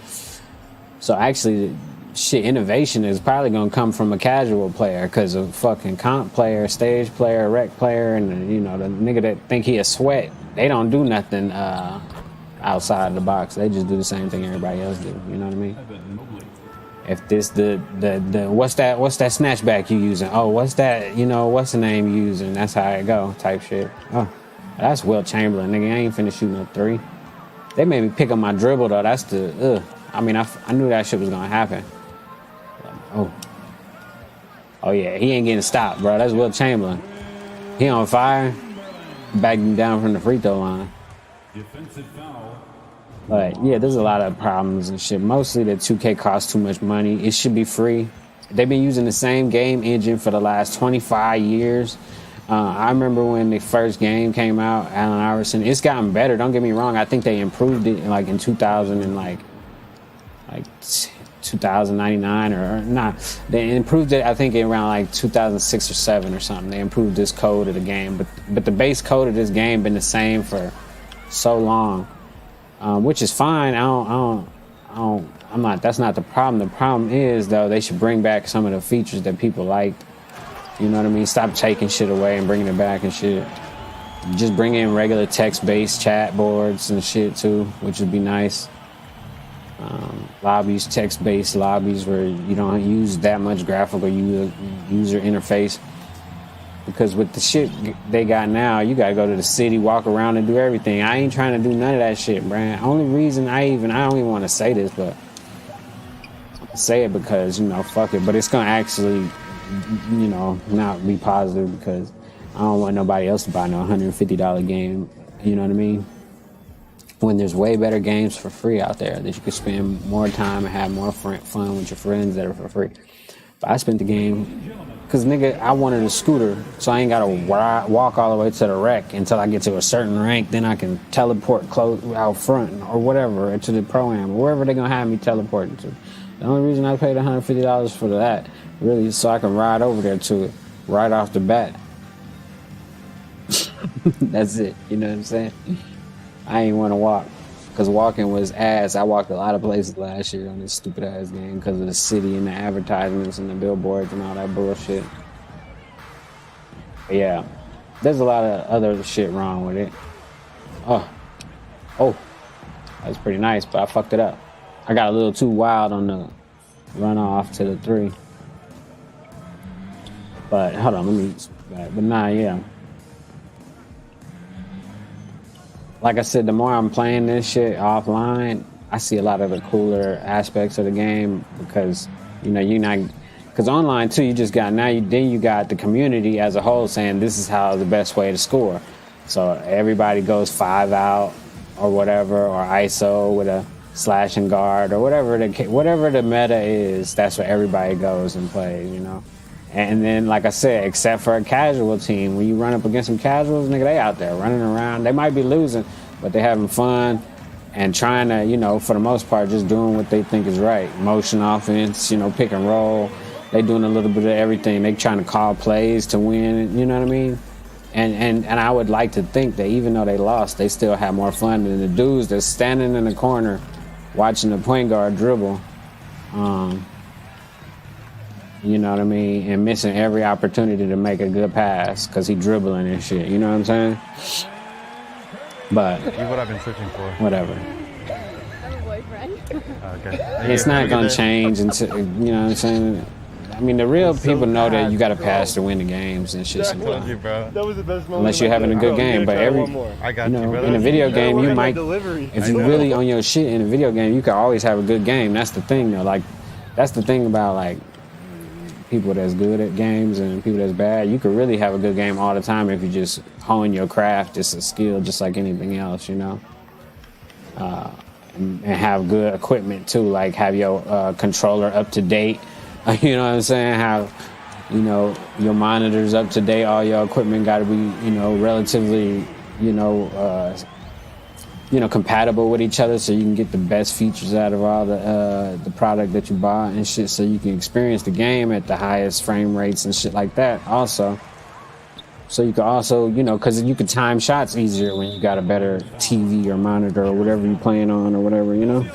So actually, shit, innovation is probably gonna come from a casual player, because a fucking comp player, stage player, rec player, and you know the nigga that think he a sweat, they don't do nothing outside of the box. They just do the same thing everybody else do. You know what I mean? If this the what's that snatchback you using? Oh, what's that? You know, what's the name you using? That's how it go type shit. Oh. That's Will Chamberlain, nigga. I ain't finna shoot no 3. They made me pick up my dribble, though. That's the, I mean, I knew that shit was gonna happen. Oh yeah, he ain't getting stopped, bro. That's Will Chamberlain. He on fire. Back him down from the free throw line. Defensive foul. But yeah, there's a lot of problems and shit. Mostly that 2K costs too much money. It should be free. They've been using the same game engine for the last 25 years. I remember when the first game came out, Allen Iverson. It's gotten better. Don't get me wrong. I think they improved it like in 2000 and like 2099 or not. They improved it. I think around like 2006 or 7 or something. They improved this code of the game, but the base code of this game been the same for so long, which is fine. I'm not. That's not the problem. The problem is though they should bring back some of the features that people liked. You know what I mean? Stop taking shit away and bringing it back and shit. Just bring in regular text-based chat boards and shit too, which would be nice. Lobbies, text-based lobbies where you don't use that much graphical user interface. Because with the shit they got now, you gotta go to the city, walk around and do everything. I ain't trying to do none of that shit, man. Only reason I don't even want to say this, but I say it because, you know, fuck it. But it's gonna actually... you know, not be positive because I don't want nobody else to buy no $150 game, you know what I mean? When there's way better games for free out there that you could spend more time and have more fun with your friends that are for free. But I spent the game Cause nigga, I wanted a scooter, so I ain't gotta walk all the way to the wreck until I get to a certain rank. Then I can teleport close out front or whatever to the pro-am or wherever they're gonna have me teleporting to. The only reason I paid $150 for that really is so I can ride over there to it right off the bat. That's it. You know what I'm saying? I ain't want to walk. Because walking was ass. I walked a lot of places last year on this stupid ass game because of the city and the advertisements and the billboards and all that bullshit. But yeah, there's a lot of other shit wrong with it. Oh, that was pretty nice, but I fucked it up. I got a little too wild on the runoff to the 3. But hold on, let me. But nah, yeah. Like I said, the more I'm playing this shit offline, I see a lot of the cooler aspects of the game because, you know, you're not, because online too, you just got, then you got the community as a whole saying this is how the best way to score. So everybody goes 5 out or whatever, or ISO with a slash and guard or whatever the meta is, that's what everybody goes and plays, you know. And then, like I said, except for a casual team, when you run up against some casuals, nigga, they out there running around. They might be losing, but they having fun and trying to, you know, for the most part, just doing what they think is right. Motion offense, you know, pick and roll. They doing a little bit of everything. They trying to call plays to win, you know what I mean? And I would like to think that even though they lost, they still have more fun than the dudes that's standing in the corner watching the point guard dribble. You know what I mean? And missing every opportunity to make a good pass because he dribbling and shit. You know what I'm saying? But You're what I've been searching for. whatever. I'm a boyfriend. Okay. It's not going to change until, you know what I'm saying? I mean, the real people know that you got to pass to win the games and shit sometimes. you, bro. That was the best moment. Unless you're having a good game. But every, I got you know, brother. in a video game, you might, Delivery. if you really on your shit in a video game, you can always have a good game. That's the thing, though. Like, that's the thing about, like, people that's good at games and people that's bad. You could really have a good game all the time if you just hone your craft. It's a skill just like anything else, you know. And have good equipment too, like have your controller up to date. You know what I'm saying? Have, you know, your monitors up to date. All your equipment got to be, you know, relatively, you know, compatible with each other, so you can get the best features out of all the product that you buy and shit, so you can experience the game at the highest frame rates and shit like that also. So you can also, you know, because you can time shots easier when you got a better TV or monitor or whatever you're playing on or whatever, you know.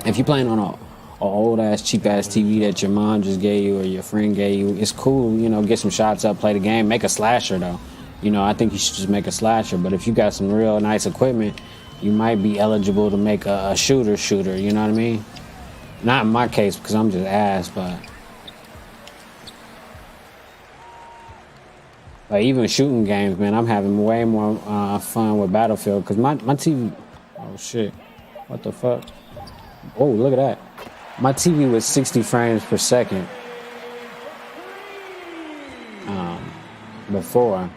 If you're playing on a old ass cheap ass TV that your mom just gave you or your friend gave you, it's cool, you know, get some shots up, play the game, make a slasher though. You know, I think you should just make a slasher, but if you got some real nice equipment, you might be eligible to make a shooter, you know what I mean? Not in my case, because I'm just ass, but even shooting games, man, I'm having way more fun with Battlefield, because my TV, oh shit, what the fuck? Oh, look at that. My TV was 60 frames per second before.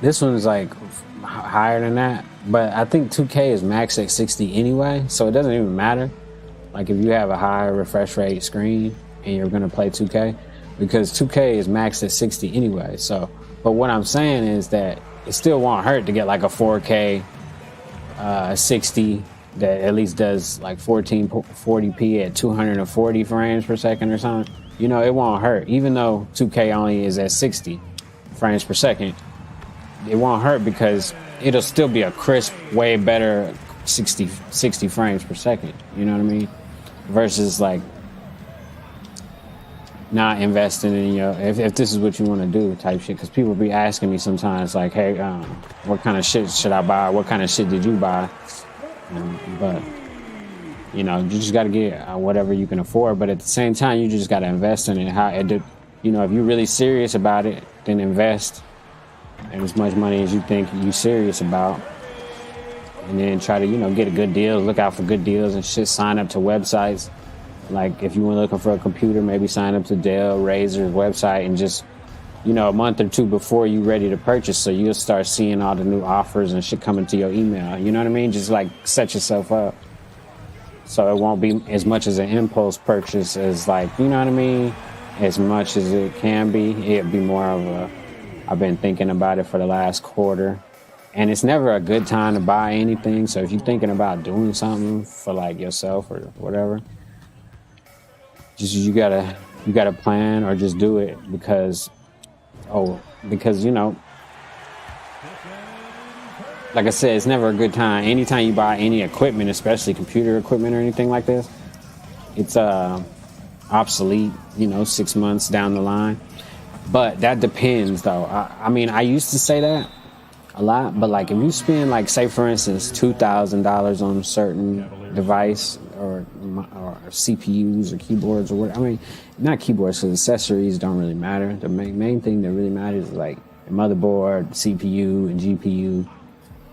This one's like higher than that, but I think 2K is max at 60 anyway, so it doesn't even matter. Like if you have a high refresh rate screen and you're gonna play 2K, because 2K is maxed at 60 anyway. So, but what I'm saying is that it still won't hurt to get like a 4K 60 that at least does like 1440p at 240 frames per second or something. You know, it won't hurt, even though 2K only is at 60 frames per second. It won't hurt because it'll still be a crisp, way better 60 frames per second. You know what I mean? Versus like not investing in your, if this is what you want to do type shit. Because people be asking me sometimes like, hey, what kind of shit should I buy? What kind of shit did you buy? But you know, you just got to get whatever you can afford. But at the same time, you just got to invest in it. You know, if you're really serious about it, then invest and as much money as you think you're serious about, and then try to, you know, get a good deal, look out for good deals and shit. Sign up to websites. Like if you were looking for a computer, maybe sign up to Dell, Razer's website, and just, you know, a month or two before you're ready to purchase, so you'll start seeing all the new offers and shit coming to your email. You know what I mean? Just like set yourself up so it won't be as much as an impulse purchase as, like, you know what I mean? as much as it can be. It'd be more of a, I've been thinking about it for the last quarter. And it's never a good time to buy anything. So if you're thinking about doing something for like yourself or whatever, just you gotta plan or just do it because you know, like I said, it's never a good time. Anytime you buy any equipment, especially computer equipment or anything like this, it's obsolete, you know, 6 months down the line. But that depends though. I mean, I used to say that a lot, but like if you spend like, say for instance, $2,000 on a certain device or CPUs or keyboards or what, I mean, not keyboards, so accessories don't really matter. The main thing that really matters is like the motherboard, CPU, and GPU,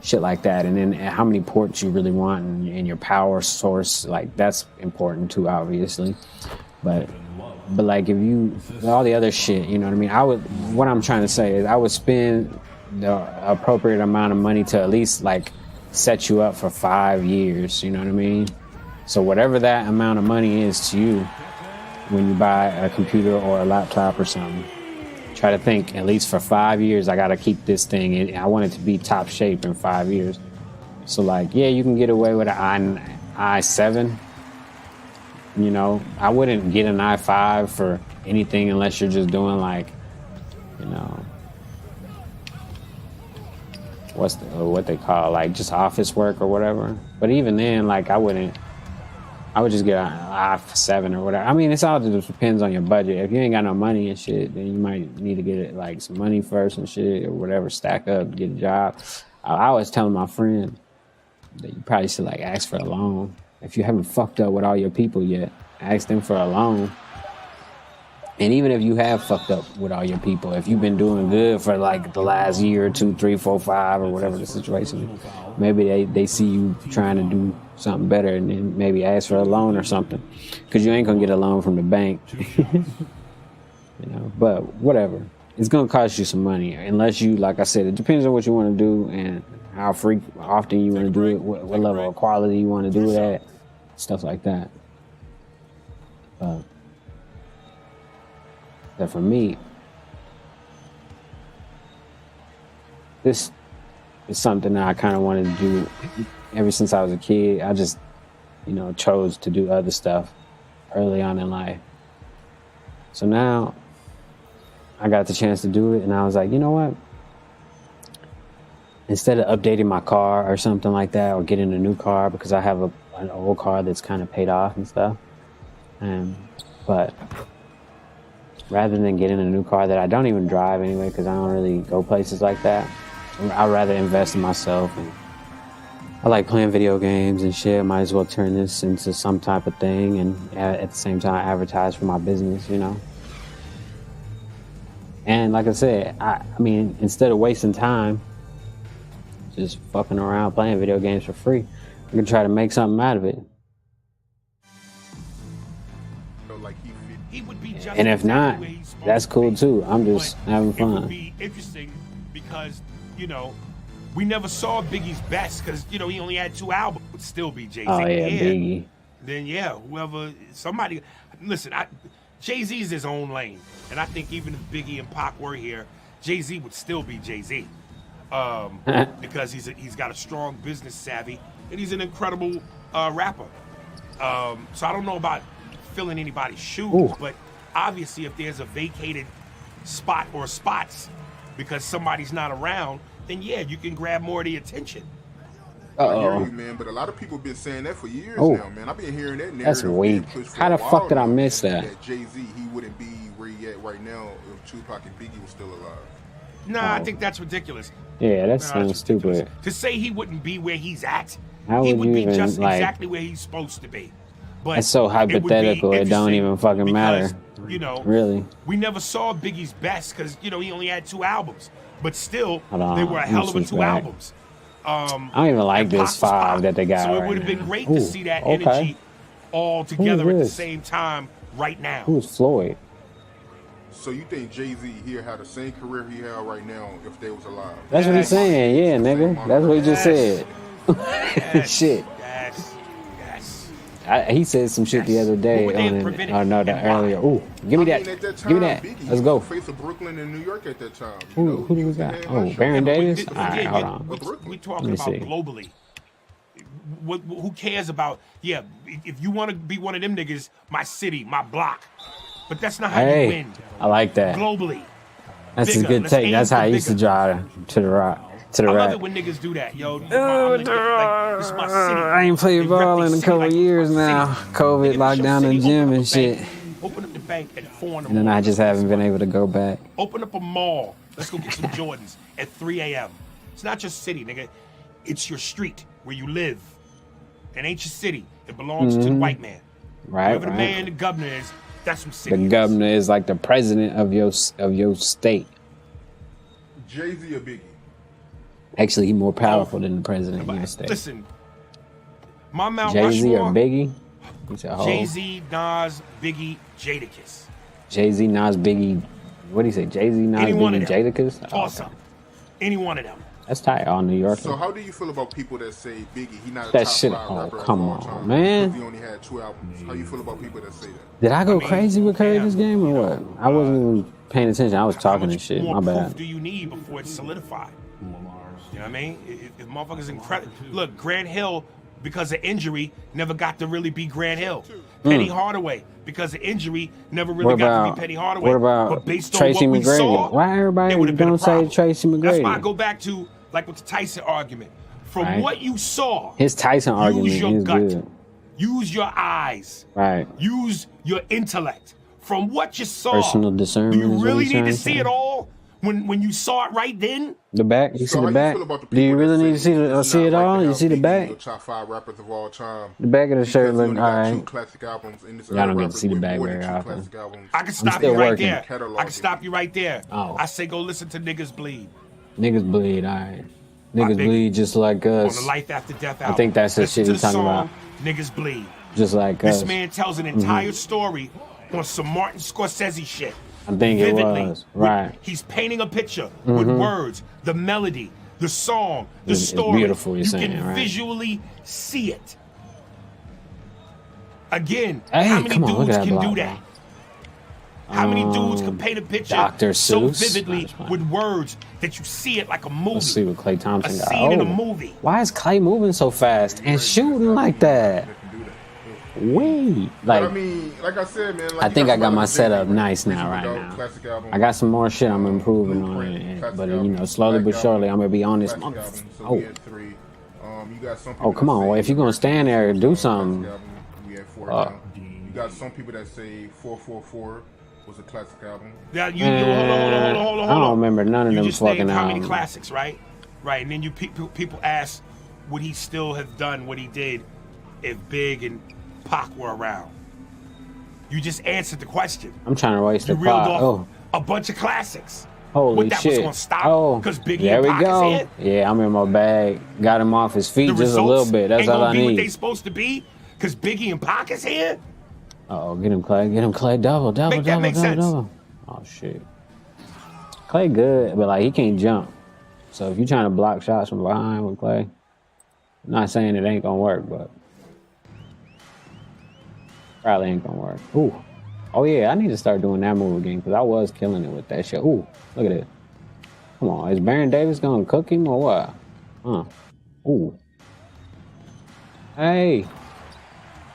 shit like that. And then how many ports you really want and your power source, like that's important too, obviously. But like if you, all the other shit, you know what I mean? What I'm trying to say is I would spend the appropriate amount of money to at least like set you up for 5 years, you know what I mean? So whatever that amount of money is to you when you buy a computer or a laptop or something, try to think at least for 5 years, I got to keep this thing. I want it to be top shape in 5 years. So like, yeah, you can get away with an i7. You know, I wouldn't get an i5 for anything unless you're just doing like, you know, what they call like just office work or whatever. But even then, like I would just get an i7 or whatever. I mean, it's all just depends on your budget. If you ain't got no money and shit, then you might need to get it like some money first and shit or whatever, stack up, get a job. I was telling my friend that you probably should like ask for a loan. If you haven't fucked up with all your people yet, ask them for a loan. And even if you have fucked up with all your people, if you've been doing good for like the last year or 2, 3, 4, 5, or whatever the situation is, maybe they see you trying to do something better and then maybe ask for a loan or something. Because you ain't going to get a loan from the bank. You know, but whatever. It's going to cost you some money. Unless you, like I said, it depends on what you want to do and how often you want to do it, what level of quality you want to do it at, stuff like that. That for me, this is something that I kind of wanted to do ever since I was a kid. I just, you know, chose to do other stuff early on in life. So now I got the chance to do it and I was like, you know what? Instead of updating my car or something like that or getting a new car, because I have an old car that's kind of paid off and stuff. But rather than getting a new car that I don't even drive anyway, because I don't really go places like that, I'd rather invest in myself. And I like playing video games and shit. Might as well turn this into some type of thing and at the same time advertise for my business, you know? And like I said, I mean, instead of wasting time just fucking around playing video games for free, I can try to make something out of it. And if not, that's cool too. I'm just having fun. It would be interesting because, you know, we never saw Biggie's best because, you know, he only had 2 albums. It would still be Jay-Z. Oh, yeah, Biggie. Then, yeah, somebody, listen, Jay-Z's his own lane. And I think even if Biggie and Pac were here, Jay-Z would still be Jay-Z. Because he's got a strong business savvy and he's an incredible rapper. So I don't know about filling anybody's shoes, but obviously if there's a vacated spot or spots because somebody's not around, then yeah, you can grab more of the attention. I hear you, man, but a lot of people have been saying that for years now, man. I've been hearing that narrative. That's weak. How the fuck did I miss that? That Jay-Z, he wouldn't be where he at right now if Tupac and Biggie was still alive. Nah, I think that's ridiculous. Yeah, that sounds stupid. To say he wouldn't be where he's at, How he would would you be even, just like, exactly where he's supposed to be. But That's so hypothetical. It don't even fucking matter. You know, really. We never saw Biggie's best because, you know, he only had 2 albums. But still, Hold on, they were a hell of a 2 switch back. albums. I don't even like this 5 that they got. So it right would have been now. great Ooh, to see that okay. energy all together at the this? same time right now. Who's Floyd? So you think Jay-Z here had the same career he had right now if they was alive? That's what he's saying. Yeah, nigga. That's what he just said. Shit. Yes. He said some shit the other day on it. Oh no, the earlier. Ooh, give me that. At that time, Give me that. Biggie Let's go. was the face of Brooklyn and New York at that time. Who do we got? Oh, Baron Davis. All right, hold on. We talking about globally. Who cares about? Yeah, if you want to be one of them niggas, my city, my block. But that's not how you win. I like that. Globally. That's a good take. That's how I used to drive to the rock. To the I love rack. it when niggas do that, yo. This is my city. I ain't played ball in a couple of years now. COVID locked down the gym and shit. Open up the bank at 4 in the And morning. then I just haven't been able to go back. Open up a mall. Let's go get some Jordans at 3 a.m. It's not your city, nigga. It's your street where you live. It ain't your city. It belongs to the white man. Right, Whoever the right. man, the governor is, that's what city The is. governor is like the president of your state. Jay-Z or Biggie? Actually, he's more powerful than the president of your state. Listen, my Mount Jay-Z or Rushmore, Biggie? He said, oh, Jay-Z, Nas, Biggie, Jadakiss. Jay-Z, Nas, Biggie. What do you say? Jay-Z, Nas, Any one Biggie, of them. Jadakiss? Oh, Toss up. Any one of them. that's tight. All New York. So how do you feel about people that say Biggie, he not a That top shit- 5 oh, rapper of come all on, time man. because he only had 2 albums? How you feel about people that say that? Did I go crazy with Curry this game or what? I wasn't even paying attention. I was talking and shit. More My proof bad. do you need before it's solidified? You know what I mean? If motherfuckers incredible. Look, Grant Hill, because of injury, never got to really be Grant Hill. Penny Hardaway, because of injury, never really What got to about- be Penny Hardaway. what about but based Tracy on what McGrady? we saw, Why everybody it would've been a don't say problem. Tracy That's why I McGrady? go back to like with the Tyson argument. From Right. what you saw, His Tyson argument use your is gut. good. Use your eyes. Right. Use your intellect. From what you saw, Personal discernment. do you is what really he's need trying to see say. it all when you saw it right then? The back? You So see how the you back? feel about the Do you people really that need to say see it's see not it right all? to You have see the Biggie back? the top 5 rappers of all time? The back of the shirt Because he look only got 2 alright. classic albums, and there's Y'all other don't get to rappers see the with back more than very 2 often. classic albums. I can stop still you right working. there. I Cataloging. can stop you right there. Oh. I say go listen to Niggas Bleed Niggas bleed, alright. By Niggas Biggie. bleed just like on us. the Life After Death I album. think that's the Listen shit to he's talking song, about. Niggas Bleed. Just like This us. man tells an entire story on some Martin Scorsese shit. I think it Vividly. was. Right. He's painting a picture with words, the melody, the song, the It's story. beautiful, you're you saying, can right. visually see it. Again, Hey, how many come on, look dudes at that can block, do that? How many dudes can paint a picture Dr. so Seuss. vividly with words that you see it like a movie? Let's see what Klay A Thompson got. scene in a Oh. movie. Why is Clay moving so fast and shooting like that? Wait. But Like, I mean, like I said, man. Like I you think I got some my other setup Jay-Z, nice now, Reasonable right Doubt, now. classic album, I got some more shit I'm improving on Blueprint, it. classic But, you album, know, slowly Black but surely, album, I'm going to be on this classic motherfucker. album, so Oh. we had 3. You got some people Oh, come that on. say Well, if you're going to stand there and do something. classic album, we had 4 Uh, now. You got some people that say 444 was a classic album. Yeah, you hold on. I don't remember none of You them just fucking named how many albums. classics, right? Right, and then you people ask, would he still have done what he did if Big and Pac were around? You just answered the question. I'm trying to waste You the reeled pot. off Oh, a bunch of classics. holy What, that shit. was gonna stop? Oh, 'Cause Biggie there and we Pac is go. here? Yeah, I'm in my bag. Got him off his feet The just a little results bit. That's ain't all gonna I be what they need. supposed to be because Biggie and Pac is here. Oh, get him, Clay. Get him, Clay. Double. Make that make sense. Oh, shit. Clay good, but, like, he can't jump. So if you're trying to block shots from behind with Clay, I'm not saying it ain't going to work, but probably ain't going to work. Ooh. Oh, yeah, I need to start doing that move again because I was killing it with that shit. Ooh, look at it. Come on. Is Baron Davis going to cook him or what? Huh. Ooh. Hey.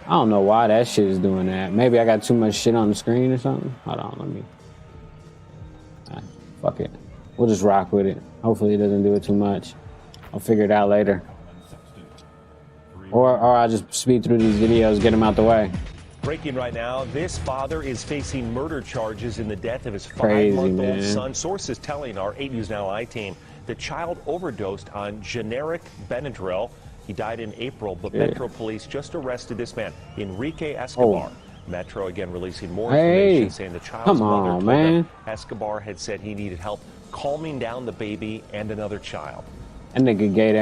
I don't know why that shit is doing that. Maybe I got too much shit on the screen or something. Hold on, let me. Fuck it. We'll just rock with it. Hopefully it doesn't do it too much. I'll figure it out later. Or I'll just speed through these videos, get them out the way. Breaking right now, this father is facing murder charges in the death of his Crazy, 5-month-old man. son. Sources telling our 8 News Now Live team the child overdosed on generic Benadryl. He died in April, but Yeah. Metro Police just arrested this man, Enrique Escobar. Metro again releasing more Hey, information saying the child's come mother on, told man. them Escobar had said he needed help calming down the baby and another child. That nigga gave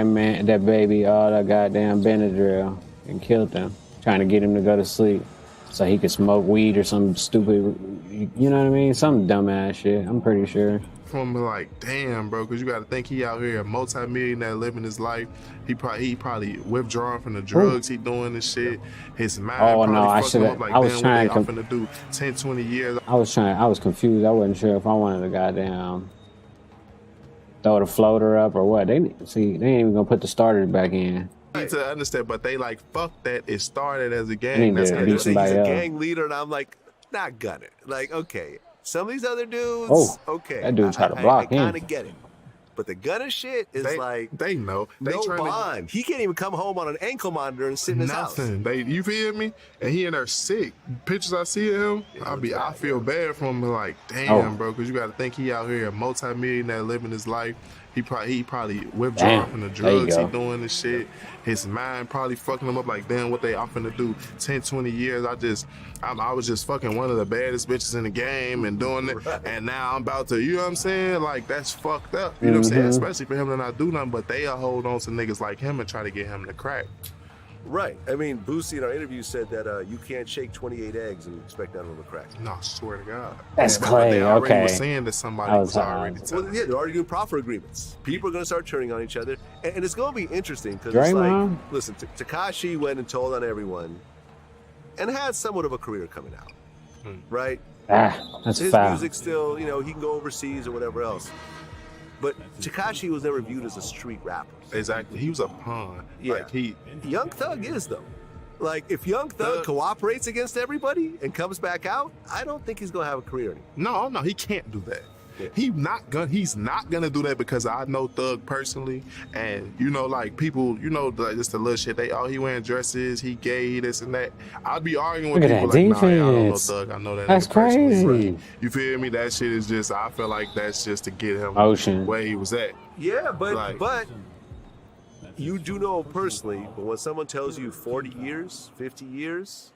that baby all that goddamn Benadryl and killed him, trying to get him to go to sleep. so he could smoke weed or some stupid, you know what I mean? Some dumbass shit. I'm pretty sure. From like, damn, bro, because you got to think he out here a multi-millionaire living his life. He probably withdrawing from the drugs he doing this shit. His mind I fucking him up like, I was damn, trying what they finna do 10, 20 years. I was confused. I wasn't sure if I wanted to goddamn throw the floater up or what. They ain't even gonna put the starter back in. I need to understand, but they like, fuck that. It started as a gang. That's He's a gang leader, and I'm like, not gonna. Like, okay, some of these other dudes, okay, that dude tried to block I him. kind of get it. But the Gunna shit is they know. They no trying to- bond. He can't even come home on an ankle monitor and sit in his house. Nothing. You feel me? And he in there sick. Pictures I see of him, I feel bad for him. Like, damn, bro, because you got to think he out here a multi-millionaire living his life. He probably withdrawing from the drugs he doing this shit. His mind probably fucking him up like, damn, what they offering to do 10, 20 years. I was just fucking one of the baddest bitches in the game and doing it. And now I'm about to, you know what I'm saying? Like, that's fucked up. You know what I'm saying? Especially for him to not do nothing, but they'll hold on to niggas like him and try to get him to crack. Right. I mean, Boosie in our interview said that you can't shake 28 eggs and expect none of them to crack. No, I swear to God. That's But crazy. They already Okay. was saying that somebody was already telling. Well, yeah, they're already doing proffer agreements. People are going to start turning on each other. And it's going to be interesting because it's like, Draymond? listen, Tekashi went and told on everyone and had somewhat of a career coming out. Right? That's His foul. music still, you know, he can go overseas or whatever else. But Tekashi was never viewed as a street rapper. Exactly. He was a pawn. Yeah. Like Young Thug is, though. Like, if Young Thug cooperates against everybody and comes back out, I don't think he's going to have a career anymore. No, he can't do that. He's not gonna do that because I know Thug personally, and you know, like people, you know, just the little shit. He wearing dresses, he gay, he this and that. I'd be arguing with Look at people that like, nah, I don't know defense. Thug. I know that. That's nigga personally. crazy. Right. You feel me? That shit is just. I feel like that's just to get him Motion. where he was at. Yeah, but Like- but you do know personally, but when someone tells you 40 years, 50 years,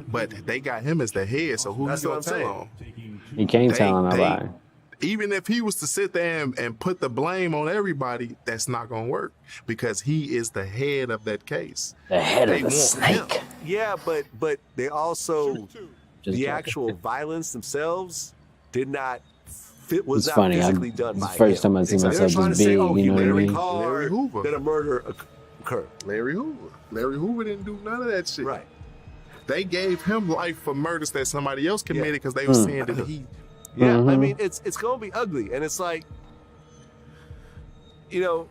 But they got him as the head, so who That's you what gonna I'm tell saying. on? You can't tell nobody. Even if he was to sit there and put the blame on everybody, that's not gonna work because he is the head of that case. The head They of the want him. snake. yeah, but they also Just the joking. actual violence themselves did not fit. Was It's not funny. physically done It's by the first him. time I see Exactly. myself They're trying this to say, big, oh, you he know what I Larry mean? Carr, Larry Hoover. that a murder occurred. Larry Hoover didn't do none of that shit. Right. They gave him life for murders that somebody else committed because they were saying that he. Yeah, I Mhm. mean, it's going to be ugly, and it's like, you know,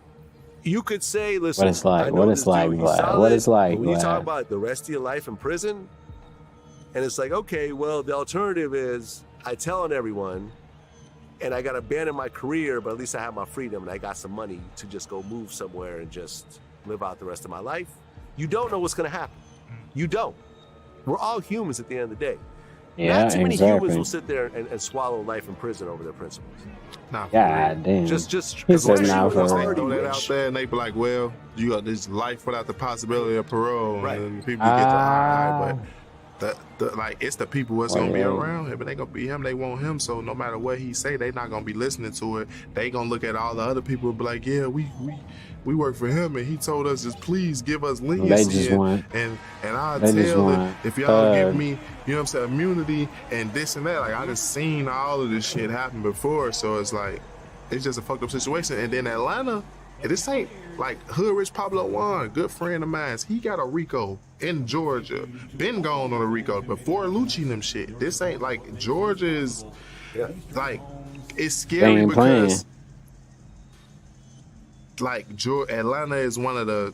you could say, listen, What it's like, I know what it's this like, dude, he's Vlad, solid, what it's like, but when you talk Vlad. about the rest of your life in prison, and it's like, okay, well, the alternative is I tell on everyone, and I got to abandon my career, but at least I have my freedom, and I got some money to just go move somewhere and just live out the rest of my life. You don't know what's going to happen. You don't. We're all humans at the end of the day. Yeah, Not too many exactly. humans will sit there and swallow life in prison over their principles. Nah, God damn. Just He said unless nah you for was real. already Throw that rich. out there and they be like, well, you got this life without the possibility of parole. Right. And people get to high, but like it's the people that's gonna be Right. around him, but they gonna be him. They want him. So no matter what he say, they not gonna be listening to it. They gonna look at all the other people and be like, yeah, we work for him, and he told us just please give us leniency. just want- and I'll they just tell it want if y'all give thug. me, you know what I'm saying, immunity and this and that. Like I just seen all of this shit happen before, so it's like it's just a fucked up situation. And then Atlanta, this ain't like Hood Rich Pablo Juan, good friend of mine. He got a RICO in Georgia. Been gone on a RICO before Lucci and them shit. This ain't like Georgia is like it's They scary ain't because playing. like Atlanta is one of the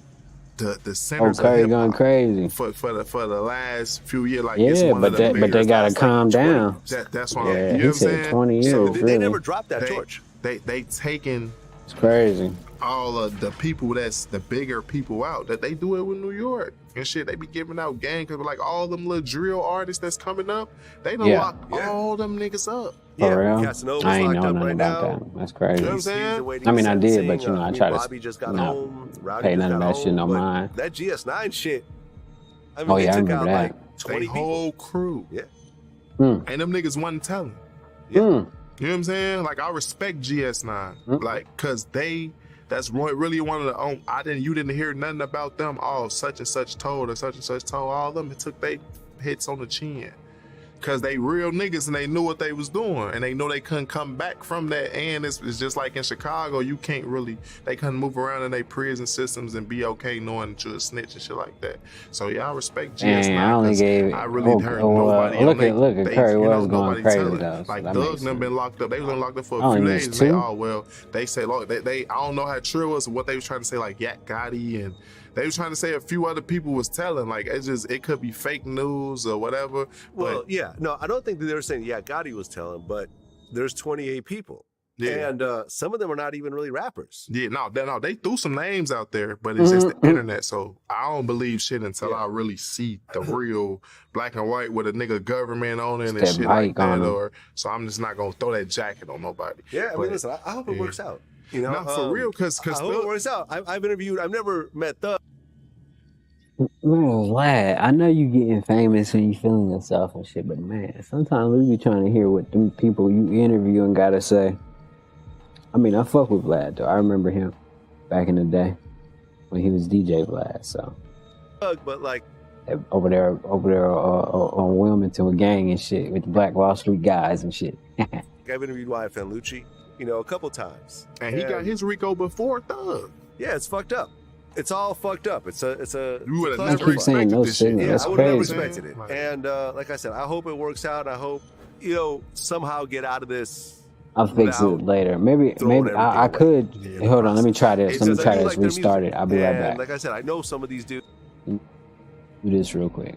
centers of Okay, hip going hop crazy. for the last few years. Like it's Yeah, one but of the they biggest. gotta That's calm down. That's why Yeah, you know he what I'm said saying. 20 years, So really. never dropped that torch. They taking It's crazy. all of the people that's the bigger people out that they do it with New York and shit. They be giving out gang because like all them little drill artists that's coming up, they don't Yeah. lock all them niggas up. For real? Casanova's I ain't locked know up nothing right about now. that. That's crazy. You know what I'm saying? I mean, I did, but you know, I try to Bobby just got not home. Rowdy pay just none of got that home, shit no but mind. That GS9 shit. I mean, Oh, they yeah, I took remember out that. like 20 They people. whole crew. Yeah. And them niggas wasn't telling. Hmm. You know what I'm saying? Like I respect GS9, like cause that's really one of the you didn't hear nothing about them. Oh, such and such told or such and such told. All of them took they hits on the chin. Cause they real niggas and they knew what they was doing and they know they couldn't come back from that. And it's just like in Chicago, you can't really, they couldn't move around in their prison systems and be okay knowing that you're a snitch and shit like that. So yeah, I respect GS9. I only gave. I really heard nobody. Look at Curry was going nobody crazy telling. though. Like So Doug them been locked up. They was locked up for a Oh, few he days. was And they, too? oh well, they say look, they I don't know how true it was or what they was trying to say like Yak Gotti and they was trying to say a few other people was telling. Like it could be fake news or whatever. Well, yeah, no, I don't think that they were saying Gotti was telling, but there's 28 people. Yeah. And some of them are not even really rappers. Yeah, no, they threw some names out there, but it's just the internet. So I don't believe shit until I really see the real black and white with a nigga government on it and That shit bike like on that. it. Or so I'm just not gonna throw that jacket on nobody. Yeah, I But, mean, listen, I hope it works out. You know, no, for real, because I hope it works out. I've never met Thug. Man, lad, I know you getting famous and you feeling yourself and shit, but man, sometimes we be trying to hear what them people you interviewing gotta say. I mean, I fuck with Vlad though. I remember him back in the day when he was DJ Vlad. So Thug, but like over there on Wilmington with gang and shit with the Black Wall Street guys and shit. I've interviewed YFN Lucci, you know, a couple times, and he got his Rico before Thug. Yeah, it's fucked up. It's all fucked up. It's a. You would have I keep saying no signal. Yeah, That's I would have never crazy. expected it. And like I said, I hope it works out. I hope somehow get out of this. I'll fix it later. Maybe I could. Hold on, let me try this. Let me try this. Restart it. I'll be right back. Like I said, I know some of these dudes. Do this real quick.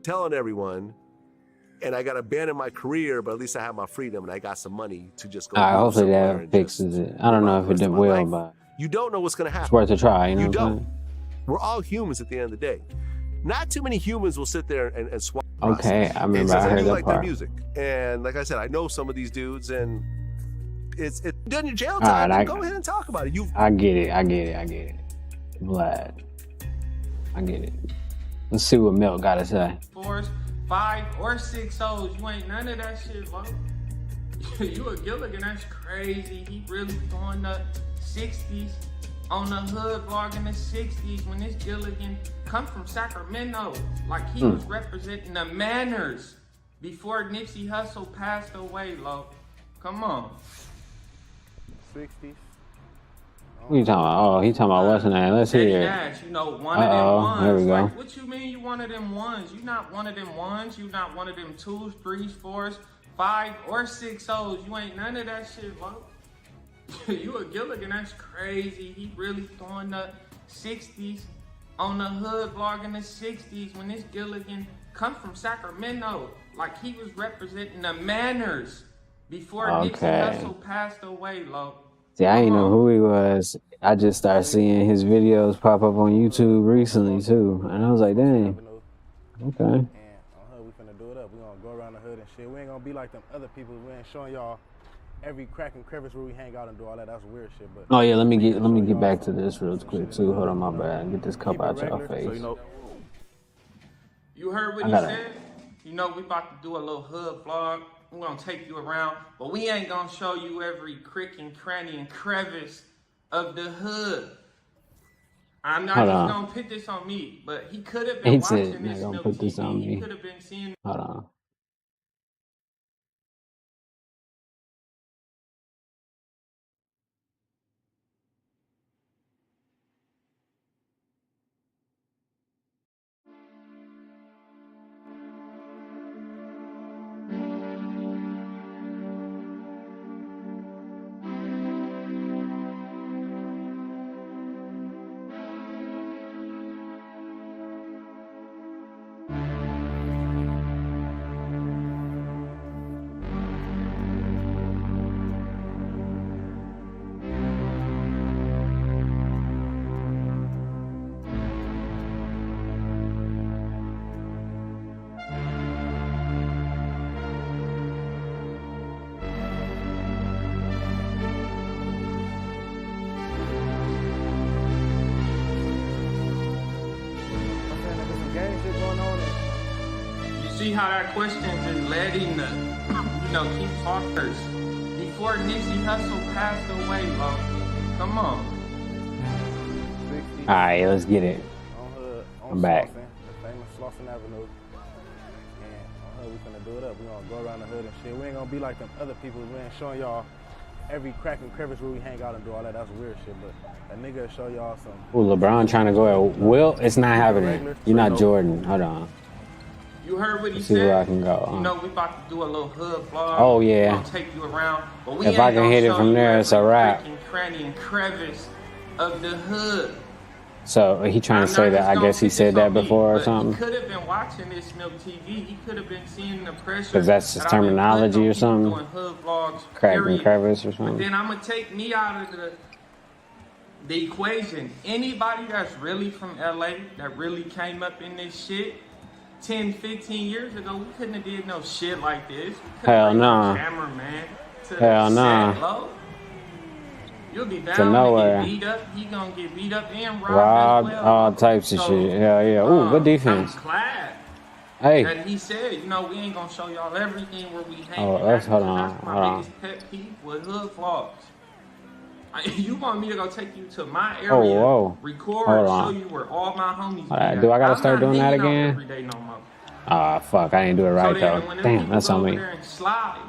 Telling everyone, and I got to abandon my career, but at least I have my freedom and I got some money to just go. All right, move hopefully somewhere that and fixes it. I don't know if it did well, but you don't know what's going to happen. it's worth a try. You know what I'm don't. saying? We're all humans at the end of the day. Not too many humans will sit there and swap. Okay, I remember It's I just heard do that like their part. music, and like I said, I know some of these dudes, and it's done your jail All time. right, then go ahead and talk about it. I get it. Vlad. I get it. Let's see what Milk got to say. 4s, 5 or 6 O's. You ain't none of that shit, bro. You a Gilligan, that's crazy. He really throwing the 60s on the hood vlog in the 60s when this Gilligan come from Sacramento. Like he was representing the manners before Nipsey Hussle passed away, Lo. Come on. 60s. What you talking about? Oh, he talking about what's the name? Let's Eddie hear it. Nash, you know, one of them ones. There we go. Like, what you mean you one of them ones? You not one of them ones. You not one of them 2s, 3s, 4s, 5 or 6 O's. You ain't none of that shit, bro. You a Gilligan, that's crazy. He really throwing the 60s on the hood vlog in the 60s when this Gilligan come from Sacramento. Like he was representing the manners before Nipsey Hussle passed away, Lo. See, I didn't know who he was. I just started seeing his videos pop up on YouTube recently too, and I was like, dang. Okay. And on hood, we finna do it up. We gonna go around the hood and shit. We ain't gonna be like them other people. We ain't showing y'all every crack and crevice where we hang out and do all that. That's weird shit. But Oh yeah, let me get back to this real quick too. Hold on, my bad. Get this cup out your face. So, you know, You heard what I he gotta- said? You know, we about to do a little hood vlog. We're gonna take you around, but we ain't gonna show you every crick and cranny and crevice of the hood. I'm not Hold even on. gonna put this on me, but he could have been He watching said, this "Not gonna new put this TV. on He me." could have been seeing Hold on. see how that question just led him to, keep talking first. Before Nipsey Hussle passed away, bro. Come on. All right, let's get it. I'm back. The famous Slauson Avenue. And on Hood, we finna do it up. We gonna go around the hood and shit. We ain't gonna be like them other people. We ain't showing y'all every crack and crevice where we hang out and do all that. That's weird shit. But a nigga will show y'all some. Ooh, LeBron trying to go at Will. It's not happening. You're not Jordan. Hold on. You heard what he Let's see said? where I can go. We about to do a little hood vlog. Oh, yeah. We're gonna take you around. But we If I can hit it from there, it's a wrap. Cranny and crevice of the hood. So he trying to say that. I guess he said that before or He something. could have been watching this Milk TV. He could have been seeing the pressure. Because that's his that I've been terminology putting or on people something. doing hood vlogs, Crack and period. crevice or But something. then I'm gonna take me out of the equation. Anybody that's really from LA that really came up in this shit 10, 15 years ago, we couldn't have did no shit like this. Hell no. Cameraman to Hell the no. set, low. You'll be down To nowhere. to get beat up. He gonna get beat up and robbed Robbed, as well. all types of shit. Hell yeah. Ooh, good defense. I'm glad Hey. that he said, we ain't gonna show y'all everything where we hang. Oh, let's hold on. That's my Hold on. biggest pet peeve with hood vlogs. You want me to go take you to my area, Oh, whoa. record, Hold show on. you where all my homies be Alright, at. do I gotta I'm start not doing that hanging out again? every day no more. Ah, fuck. I didn't do it right So though. then when them Damn, people that's go on over me. there and slide,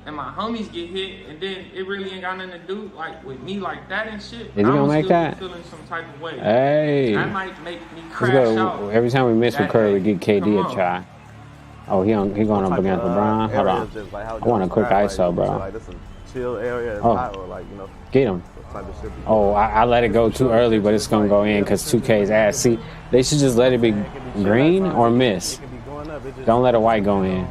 and my homies get hit, and then it really ain't got nothing to do with me like that and shit. Is he gonna I'ma make still be that? feeling some type of way. Hey. That might make me Let's crash go. out. Every time we miss with that Curry, we day. get KD Come a on. try. Oh, he going up against LeBron? Hold on. I want a quick ISO, bro. Like this a chill area, Oh. hot, or Get him. type of shit. Oh, I let it go too early, but it's gonna go in because 2K's ass. See, they should just let it be green or miss. Don't let a white go in.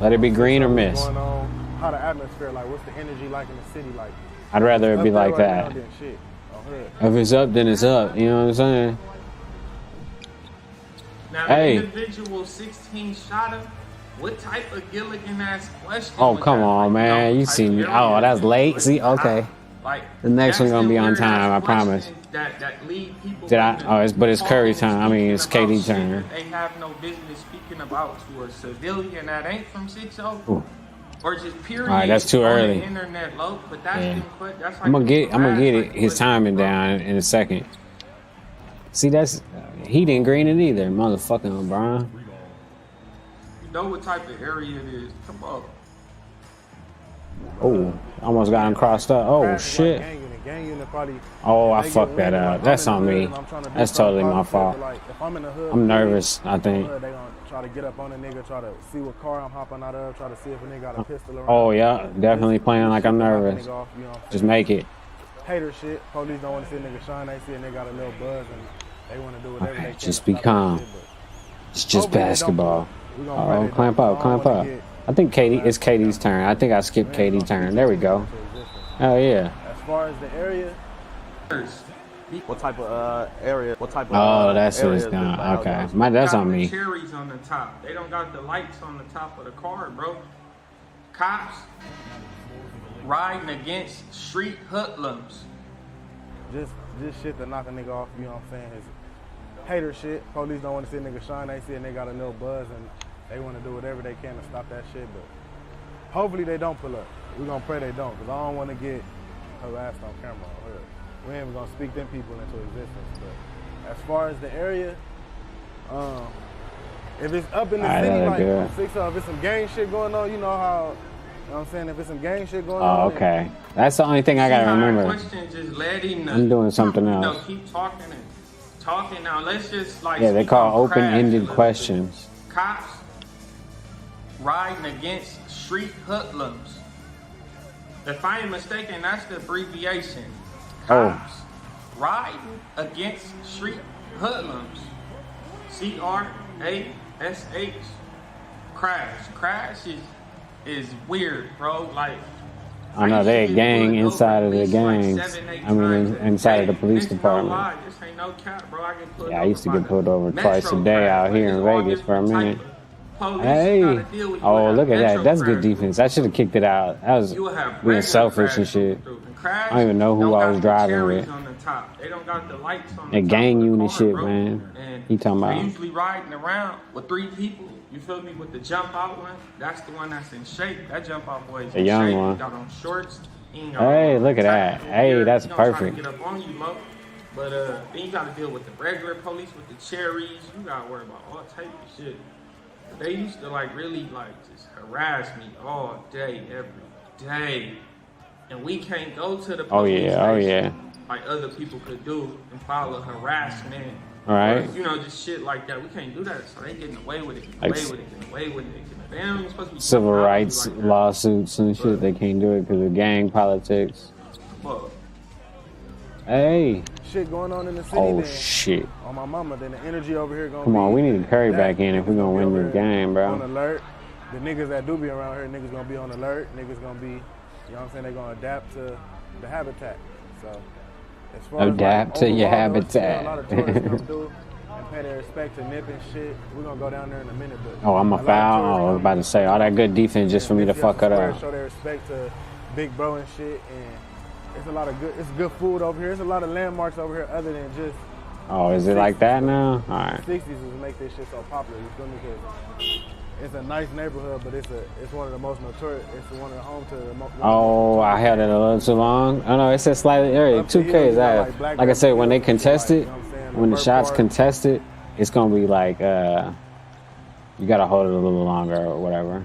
Let it be green or miss. Going on, how the atmosphere, like what's the energy like in the city, like. I'd rather it be Up there like right now that. than shit on Hood. If it's up, then it's up. You know what I'm saying? Now, Hey. the individual 16 shotter, what type of Gilligan ass question? Oh, was come that? on, man. You see me. Oh, that's late. See, okay. Like, The next one's that's gonna the be on weird time. I ass promise. questions That lead people. Did I? into Oh, but it's Curry falling time. I mean, it's speaking KD about shit turn. that They have no business speaking about to a civilian that ain't from 6-0. Ooh. Or just period. All right, that's too on the early. internet, low, but that's Yeah. them that's like I'm gonna get them it. His timing down in a second. See, that's he didn't green it either, motherfucking LeBron. You know what type of area it is. Come on. Oh, almost got him crossed up. Oh shit. Gang unit probably. Oh, I they get fucked that wind of, up. like, That's I'm on in the me. hood and I'm trying to do That's something totally my positive, fault. but, like, if I'm in the hood, I'm nervous, I think. They gonna try to get up on a nigga, try to see what car I'm hopping out of, try to see if a nigga got a pistol around. Oh yeah, definitely playing like I'm nervous. Just make it. Hater shit. Police don't want to see a nigga shine. They see a nigga got a little buzz and they want to do whatever they Alright, can. just to be stop that calm. shit, but It's just hopefully they don't basketball. We gonna pray Oh, they clamp don't. up, I clamp don't wanna up. get- I think it's KD's turn. I think I skipped KD's turn. There we go. Oh yeah. As far as the area, What type of area? What type of? Oh, that's areas it. is like how Okay, y'all- that's Got on the me. cherries on the top. They don't got the lights on the top of the car, bro. Cops riding against street hoodlums. just shit to knock a nigga off. You know what I'm saying? Is hater shit. Police don't want to see a nigga shine. They see a nigga got a little buzz and they want to do whatever they can to stop that shit. But hopefully they don't pull up. We gonna pray they don't, cause I don't want to get harassed on camera on Hood. We ain't even gonna speak them people into existence. But as far as the area, if it's up in the Alright, city, that's like good. on 6-0, if it's some gang shit going on, you know how. You know what I'm saying? If it's some gang shit going Oh, on. okay. That's the only thing I gotta See how that remember. question just led him to, I'm doing something else. keep talking and talking. Now let's just like. Yeah, they speak call on crash a open-ended little questions. bit. Cops riding against street hoodlums. If I ain't mistaken, that's the abbreviation. Oh. Cops riding against street hoodlums. CRASH. Crash. Crash is weird, bro. Like. I know they a gang inside of the gangs. I mean, inside of the police department. This ain't no cap, bro. I get pulled Yeah, I over used to by get pulled over Metro twice a day crash. out Like, here it's in all Vegas for a different minute. type of police you Hey. gotta deal with. You Oh, have look at that. Metro That's good crash. defense. I should have kicked it out. That was You have being regular selfish and crash shit. And crash I don't even know who don't I got was the driving cherries with. on the top. They don't got the lights on That the top gang of the unit car, shit, bro. man. And He talking they about. usually riding around with 3 people. You feel me? With the jump out one, that's the one that's in shape. That jump out boy is The in young shape. one. He got on shorts. He ain't got Hey, on look at that. tactical Hey, gear. that's He gonna try to perfect. get up on you, Mo. But then you gotta deal with the regular police with the cherries. You gotta worry about all type of shit. They used to like really like just harass me all day, every day. And we can't go to the police station like other people could do and file a harassment. Right. Or, you know, just shit like that. We can't do that. So they getting away with it, getting Like away with it, getting away with it. They ain't supposed to be Civil jumping out at you rights like that. lawsuits and shit. They can't do it because of gang politics. Fuck. Hey. Shit going on in the city. Oh then, shit. On my mama, then the energy over here gonna Come be on, we need to Curry that. back in if we're gonna win this game, on bro. alert. The niggas that do be around here, niggas gonna be on alert. Niggas gonna be, you know what I'm saying? They gonna adapt to the habitat. So, as far Adapt as to your overall, though, it's, you know, habitat. a lot of tourists come through and pay their respect to Nip and shit. We're gonna go down there in a minute, but Oh, I'm a lot of foul. tourists Oh, I was come about to say all that good defense just for me to Nipsey fuck Hussle it Square, up. show their respect to Big Bro and shit, and it's a lot of good. It's good food over here. It's a lot of landmarks over here, other than just. Oh, is it like that now? All right. 60s was make this shit so popular. You feel me? Because it's a nice neighborhood, but it's one of the most notorious. It's one of the home to the most. Oh, I held it a little too long. Oh no, it said slightly area. Up the 2K hill, is you got, that. like, Black Like I said, River when they Hills, contest like, it, you know what I'm saying, when the Bird shots Park. contested, it's gonna be like you gotta hold it a little longer or whatever.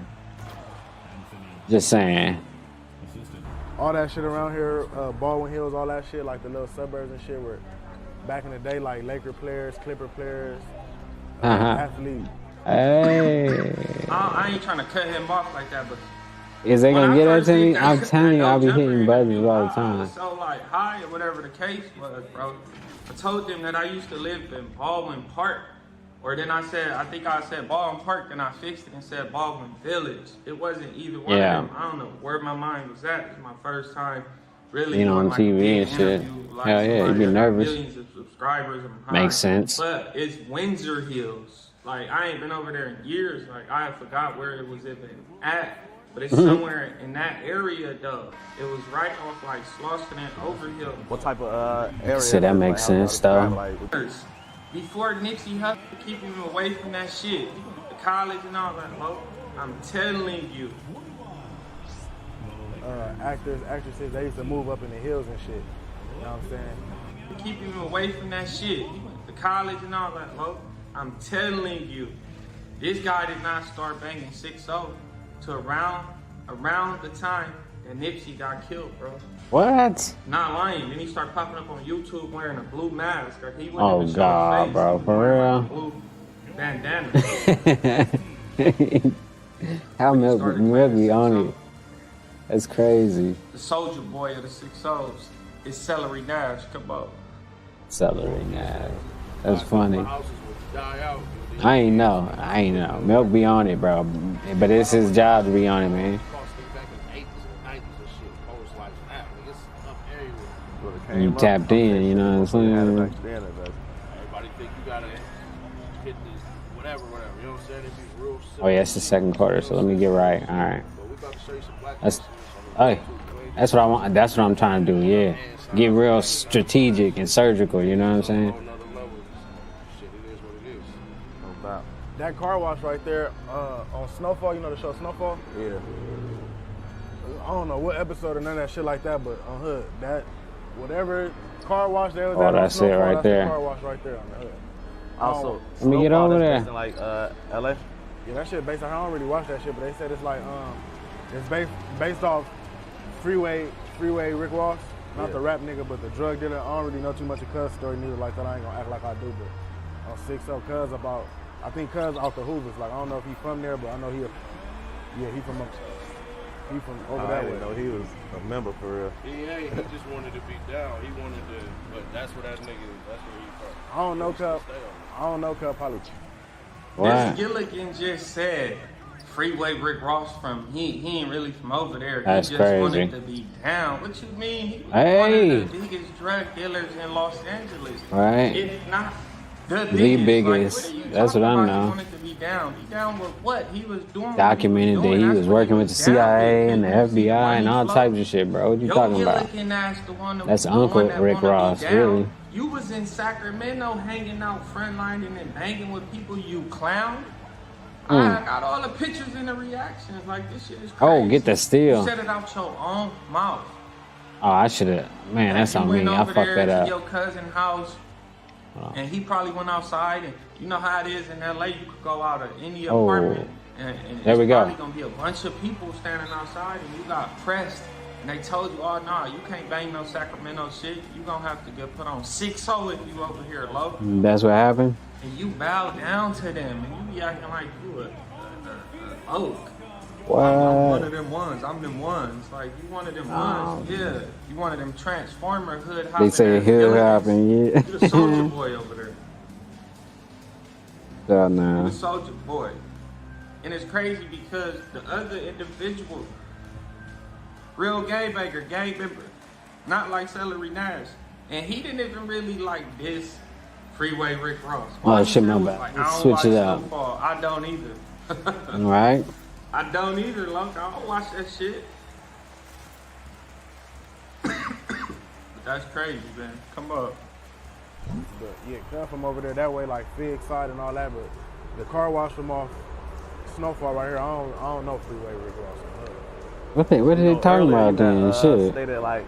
Just saying. All that shit around here, Baldwin Hills, all that shit, like the little suburbs and shit, where back in the day, like Laker players, Clipper players, athletes. Hey. I ain't trying to cut him off like that, but Is they when gonna I get that first to did me? that, I'm telling you, that I'll be jumper hitting buzzers interview, all the I time. was so like high or whatever the case was, bro. I told them that I used to live in Baldwin Park. Or then I think I said Baldwin Park, then I fixed it and said Baldwin Village. It wasn't either one Yeah. of them. I don't know where my mind was at. It was my first time really Being on doing, like, a TV big and shit. interview, like, Hell yeah, you somebody be that got nervous. Millions of subscribers. I'm high. Makes sense. But it's Windsor Hills. Like, I ain't been over there in years. Like, I forgot where it was even at. But it's somewhere in that area, though. It was right off, like, Slauson and Overhill. What type of area? See, that makes sense though. Before Nipsey Hussle keeping him away from that shit, the college and all that, bro. I'm telling you. Actors, actresses, they used to move up in the hills and shit. You know what I'm saying? Keeping him away from that shit, the college and all that, bro. I'm telling you. This guy did not start banging 6-0 to around the time that Nipsey got killed, bro. What? Not lying. Then he started popping up on YouTube wearing a blue mask. Like, he wouldn't Oh even show God, his face. bro, for Blue bandana. real. How Milk be on it? That's crazy. The soldier boy of the 6-0s is Celery Nash. Come on. Celery Nash. That's funny. I ain't know. Milk be on it, bro. But it's his job to be on it, man. You tapped in, you know what I'm saying? Everybody think you gotta hit this whatever, you know what I'm saying? It be real simple. Oh yeah, it's the second quarter, so let me get right. All right. That's what I want. That's what I'm trying to do. Yeah, get real strategic and surgical. You know what I'm saying? That car wash right there on Snowfall, you know the show Snowfall? Yeah. I don't know what episode or none of that shit like that, but on Hood, that whatever car wash there was Oh, at on that's it Snowfall, right that's there. the car wash right there on the Hood. Also, Let me get over there. in like LA. Yeah, that shit based on, I don't really watch that shit, but they said it's like it's based off Freeway Rick Ross, not the rap nigga, but the drug dealer. I don't really know too much of Cuz story neither like that. I ain't gonna act like I do, but on 6-0 Cuz about, I think Cuz out the Hoovers. Like I don't know if he from there, but I know he from over that way. Know he was a member for real. He just wanted to be down. He wanted to, but that's where that nigga, that's where he from. I don't know Cuz probably. Wow. This Gilligan just said Freeway Rick Ross from he ain't really from over there. That's he just crazy. wanted to be down. What you mean? He was Hey. one of the biggest drug dealers in Los Angeles. Right. If not the The biggest. biggest. Like, what are you That's talking what I about? know. He wanted to be down. Be down with what? He was doing. Documented what that he That's was what working with the was down CIA with. and the Did you see FBI Money and all Flow? types of shit, bro. What you Yo, talking about? Gilligan asked the one that That's was the Uncle one that Rick wanna be Ross, down. really. You was in Sacramento hanging out, frontlining and banging with people, you clown. I got all the pictures and the reactions. Like, this shit is crazy. Oh, get the steal. You said it out your own mouth. Oh, I should have. Man, that's on me. I fucked that to up. your cousin's house, and he probably went outside. And you know how it is in LA. You could go out of any apartment, and there we go. Probably gonna be a bunch of people standing outside, and you got pressed. And they told you, oh, nah, you can't bang no Sacramento shit. You gonna have to get put on 6-0 if you over here low. That's what happened? And you bow down to them, and you be acting like you a oak. What? I'm one of them ones. I'm them ones. Like, you one of them ones. Yeah. You one of them Transformer hood hopping. They say hood hopping, yeah. You the soldier boy over there. Oh, You no. the soldier boy. And it's crazy because the other individual, real gay baker, gay member, not like Celery Nash. And he didn't even really like this Freeway Rick Ross. Oh, shit, my was bad. like, Let's I don't switch watch it up. football. I don't either. All right. I don't either, look. I don't watch that shit. But that's crazy, man. Come up. But yeah, come from over there that way, like Fig side and all that. But the car wash from off Snowfall right here, I don't know Freeway Rick Ross. What are they talking about then? Shit. Stated like,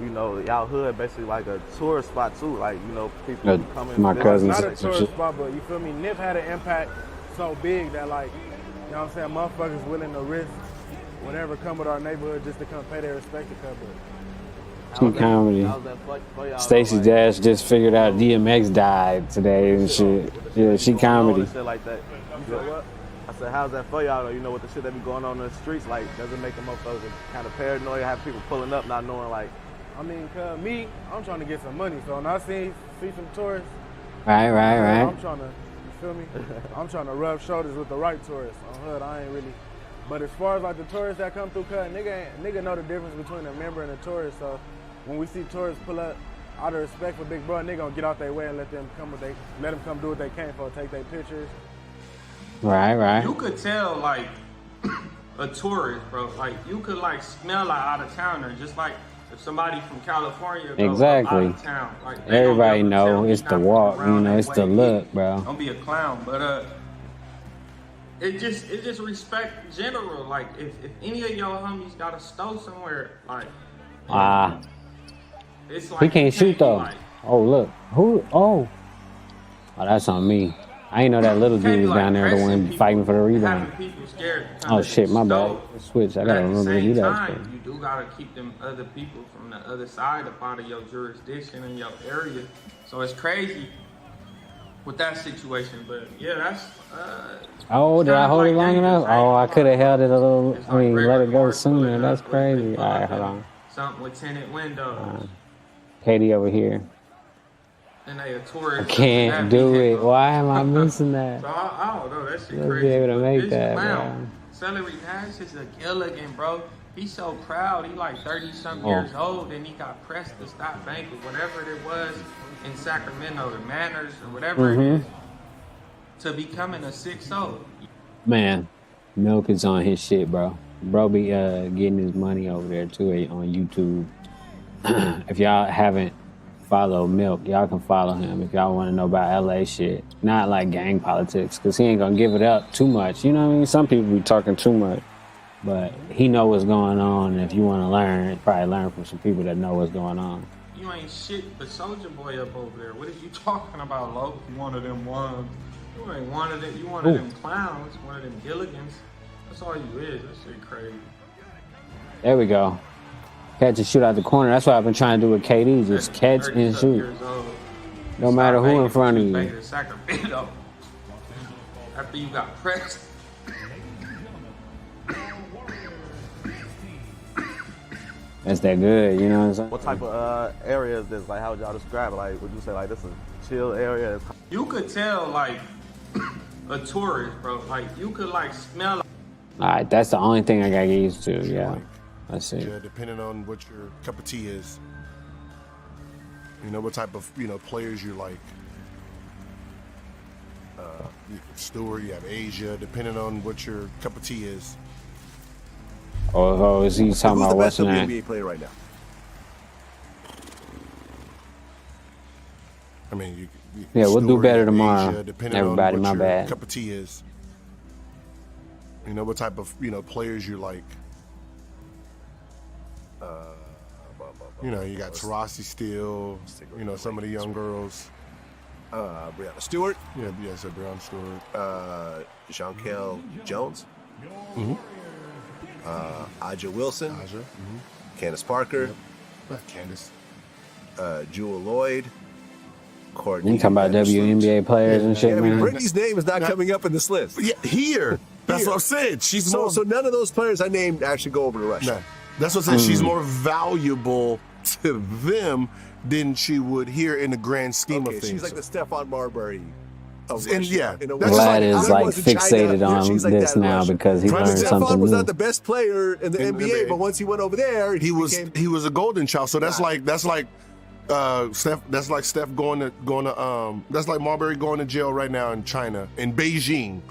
you know, y'all hood basically like a tourist spot too. Like, you know, people coming. My cousins. It's not a tourist spot, but you feel me? Nip had an impact so big that, like, you know what I'm saying, motherfuckers willing to risk whatever come with our neighborhood just to come pay their respect to come. Some comedy. Stacey Dash just figured out DMX died today and shit. Yeah, she comedy. Shit like that. You said what? I said, how's that for y'all? You know, with the shit that be going on in the streets, like, does it make the motherfuckers kind of paranoid, have people pulling up, not knowing, like... I mean, cause me, I'm trying to get some money, so when I see some tourists, Right. I'm trying to, you feel me? I'm trying to rub shoulders with the right tourists. On hood, I ain't really. But as far as like the tourists that come through, cuz nigga know the difference between a member and a tourist. So when we see tourists pull up, out of respect for Big Bro, nigga gonna get out their way and let them come do what they can for, take their pictures. Right. You could tell, like, a tourist, bro. Like, you could, like, smell an out-of-towner, just like if somebody from California goes Exactly. out of town. Like, Everybody know it's the walk, you know, it's the look, bro. Don't be a clown, but it just respect general. Like, if any of your homies got a stove somewhere, like, it's like He can't shoot be though. like- Oh look, who? Oh, that's on me. I ain't know that little dude was down there, the one fighting for the rebound. having people scared. to Oh come shit, my bad. stove. Switch. I But gotta at the remember to do same that. time, you do gotta keep them other people from the other side up out of your jurisdiction and your area. So it's crazy with that situation. But yeah, that's Oh, did I hold it long enough? Oh, I could have held it a little. I mean, let it go sooner. That's crazy. All right, hold on. something with tinted windows. Katie over here. And they a tourist. I can't do it. Why am I missing that? So I don't know. That shit Let's crazy. be able to make This that, clown, Celery Nash is a Gilligan, bro. He's so proud. He like 30-something Oh. years old, and he got pressed to stop banking, whatever it was in Sacramento, the Manners or whatever it is, to becoming a 6-0. Man, Milk is on his shit, bro. Bro be getting his money over there too on YouTube. If y'all haven't followed Milk, y'all can follow him if y'all want to know about LA shit. Not like gang politics, because he ain't gonna give it up too much. You know what I mean? Some people be talking too much. But he know what's going on, and if you want to learn, probably learn from some people that know what's going on. You ain't shit but Soldier Boy up over there. What are you talking about, Loke? You one of them ones. You ain't one of them. You one of them clowns. One of them Gilligans. That's all you is. That shit crazy. There we go. Catch and shoot out the corner. That's what I've been trying to do with KD. Just catch and shoot. No matter who in front of you. Sacramento. After you got pressed. That's that good, you know what I'm saying? What type of area is this? Like, how would y'all describe it? Like, would you say, like, this is a chill area? You could tell, like, a tourist, bro. Like, you could, like, smell. Alright, that's the only thing I got used to, yeah. Let's see. Yeah, depending on what your cup of tea is. You know, what type of, players you like. You have Stewart, you have Asia, depending on what your cup of tea is. Oh, is he talking about what's the name? NBA player right now? I mean, Yeah, we'll do Stewart, better Asia, tomorrow. depending Everybody, on my what your bad. cup of tea is. You know what type of players you like. You know, you got Taurasi still. You know, some of the young girls. Breonna Stewart. Yeah, yes, Breonna Stewart. Jonquel Jones. Mm-hmm. Aja Wilson. Aja. Mm-hmm. Candace Parker. Candace. Jewel Lloyd. Courtney. You talking about WNBA players and shit, I mean, man? Brittany's name is not coming up in this list. Yeah, here. That's what I said. She's so, more. So none of those players I named actually go over to Russia. No. That's what I said. She's more valuable to them than she would here in the grand scheme of things. She's like the Stephon Marbury. And yeah, Vlad is like fixated on this now because he learned something Stephon was new. not the best player in the NBA, but once he went over there, he was a golden child. So that's like Steph. That's like Steph going to that's like Marbury going to jail right now in China, in Beijing,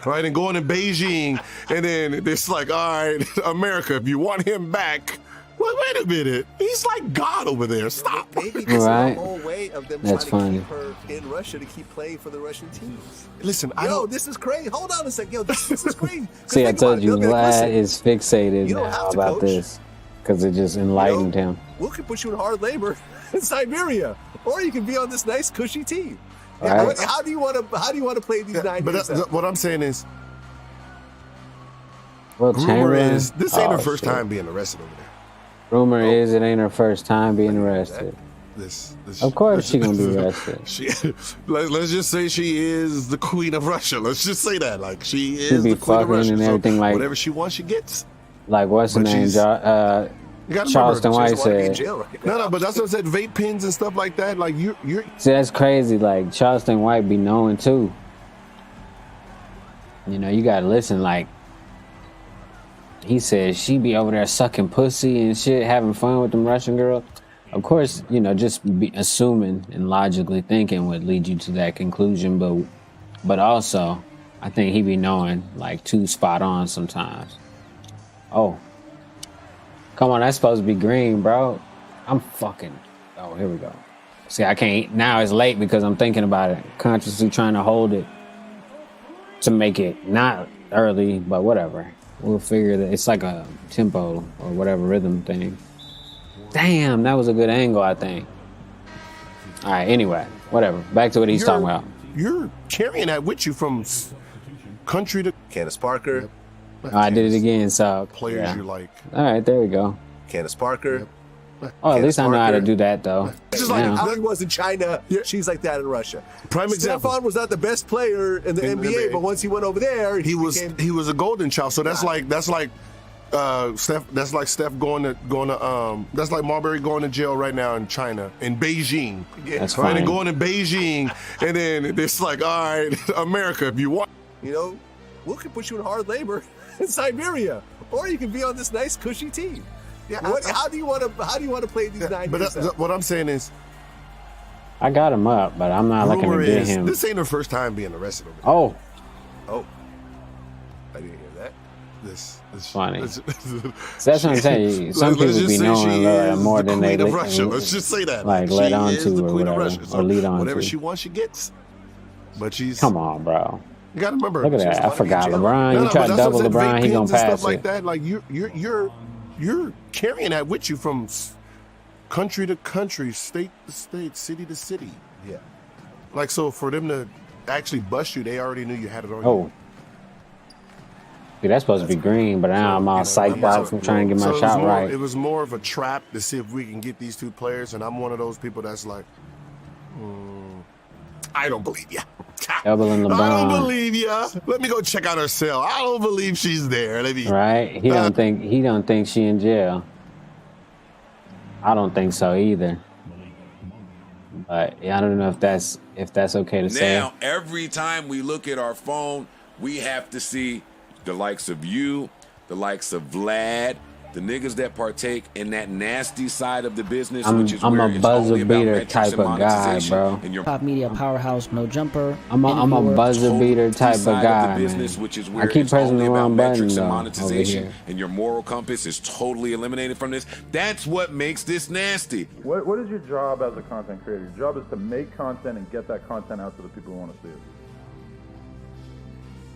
right? And going to Beijing, and then it's like, all right, America, if you want him back. Well, wait a minute. He's like God over there. Stop. Maybe this Right. is the whole way of them That's trying to funny. keep her in Russia to keep playing for the Russian teams. Listen, this is crazy. Hold on a second. Yo, this is crazy. 'Cause See, I think told about it. you, They'll be like, Vlad listen, is fixated you don't now have to about coach. this because it just enlightened him. we can put you in hard labor in Siberia, or you can be on this nice cushy team. Right. How do you want to play these 9 But years? what I'm saying is, Well, rumor Chamberlain, is this ain't her oh, first shit. time being arrested over there. Rumor is it ain't her first time being arrested. This Of course she gonna be arrested. Let's just say she is the queen of Russia. Let's just say that, like she She is be the queen of fucking Russia. and So everything like whatever she wants, she gets. like what's her But name? she's- You gotta Charleston remember, White she doesn't wanna be in said. jail right now. No, but that's what I said. Vape pens and stuff like that. Like you're. See, that's crazy. Like Charleston White be knowing too. You know, you gotta listen. Like he said, she be over there sucking pussy and shit, having fun with them Russian girls. Of course, you know, just be assuming and logically thinking would lead you to that conclusion. But also, I think he be knowing like too spot on sometimes. Oh, come on, that's supposed to be green, bro. I'm fucking. Oh, here we go. See, I can't. Now it's late because I'm thinking about it, consciously trying to hold it to make it not early, but whatever. We'll figure that it's like a tempo or whatever rhythm thing. Damn, that was a good angle, I think. All right, anyway, whatever. Back to what he's talking about. You're carrying that with you from country to Candace Parker. Oh, I did it again, so players yeah. you like. All right, there we go. Candace Parker. Oh, at least I know how to Parker. do that though. Just like Now. how he was in China, she's like that in Russia. Prime example. Stephon was not the best player in the NBA, but once he went over there, He was a golden child. So that's like Steph. That's like Steph going to that's like Marbury going to jail right now in China, in Beijing. That's right, fine. and going to Beijing, and then it's like, all right, America, if you want. You know, we can put you in hard labor in Siberia, or you can be on this nice cushy team. Yeah. How do you want to play these 9 But years? what I'm saying is, I got him up, but I'm not looking rumor to get is him. this ain't her first time being arrested over there. Oh, Oh, I didn't hear that. This funny. So that's what I'm saying. Some Let's people just be say knowing she is more the than they queen of Russia. Let's just say that. like She let on is to the or queen of whatever, Russia. So or lead on whatever to. she wants, she gets. But she's Come on, bro. You gotta remember. Look at that. I forgot LeBron. You try to double LeBron, he gonna pass stuff like it. that. Like you're carrying that with you from country to country, state to state, city to city. Yeah. Like so, for them to actually bust you, they already knew you had it on you. Oh. See, that's supposed to be green, but now I'm all psyched out from trying to get my So shot right. It was more of a trap to see if we can get these two players, and I'm one of those people that's like, I don't believe you. Doubling I don't LeBron. believe ya. Let me go check out her cell. I don't believe she's there. Let me. Right? He don't think she in jail. I don't think so either. But yeah, I don't know if that's okay to say. Now, every time we look at our phone, we have to see the likes of you, the likes of Vlad, the niggas that partake in that nasty side of the business, which is I'm where a it's buzzer only about beater metrics type and of guy, monetization, bro. and your Top media powerhouse, no jumper. I'm a buzzer beater type of side guy, of the business, man. which is I where keep it's pressing only the about wrong button metrics and though over monetization, here. and your moral compass is totally eliminated from this. That's what makes this nasty. What is your job as a content creator? Your job is to make content and get that content out to the people who want to see it.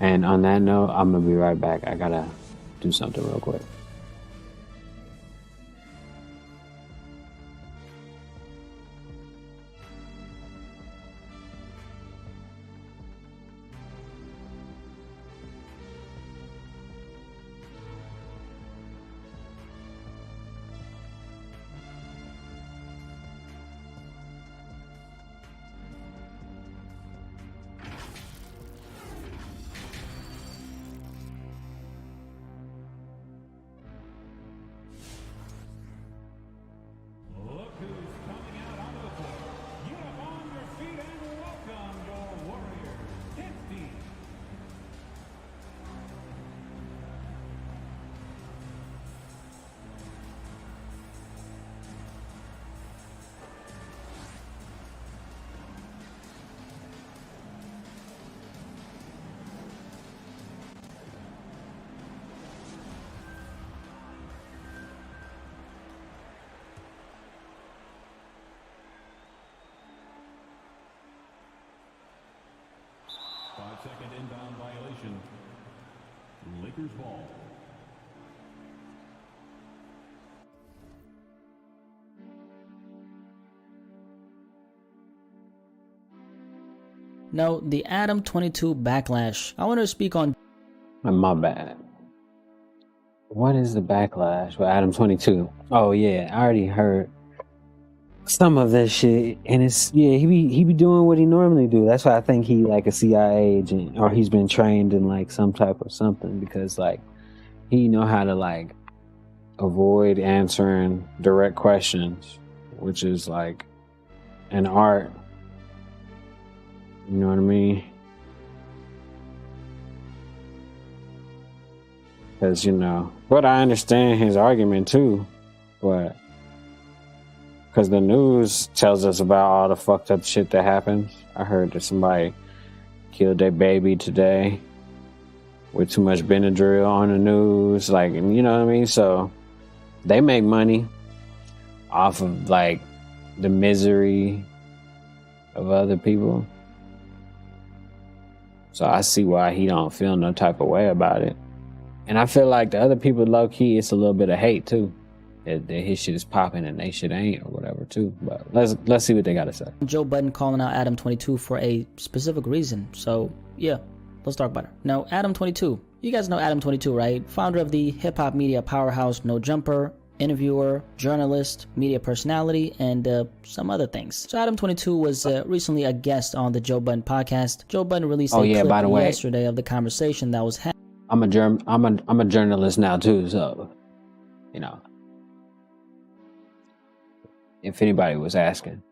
And on that note, I'm gonna be right back. I gotta do something real quick. Second inbound violation. Lakers ball. No, the Adam 22 backlash. I want to speak on. My bad. What is the backlash with Adam 22? Oh yeah, I already heard some of that shit, and it's he be doing what he normally do. That's why I think he like a CIA agent, or he's been trained in like some type of something, because like he know how to like avoid answering direct questions, which is like an art. You know what I mean? Because but I understand his argument too, but. Because the news tells us about all the fucked up shit that happens. I heard that somebody killed their baby today with too much Benadryl on the news. Like, you know what I mean? So they make money off of like the misery of other people. So I see why he don't feel no type of way about it. And I feel like the other people, low key, it's a little bit of hate too. That his shit is popping and they shit ain't, or whatever too. But let's see what they gotta say. Joe Budden calling out Adam 22 for a specific reason. So yeah, let's talk about it. Now, Adam 22. You guys know Adam 22, right? Founder of the hip hop media powerhouse No Jumper, interviewer, journalist, media personality, and some other things. So Adam 22 was recently a guest on the Joe Budden podcast. Joe Budden released a clip by the way, yesterday of the conversation that was had. I'm a journalist now too, so if anybody was asking.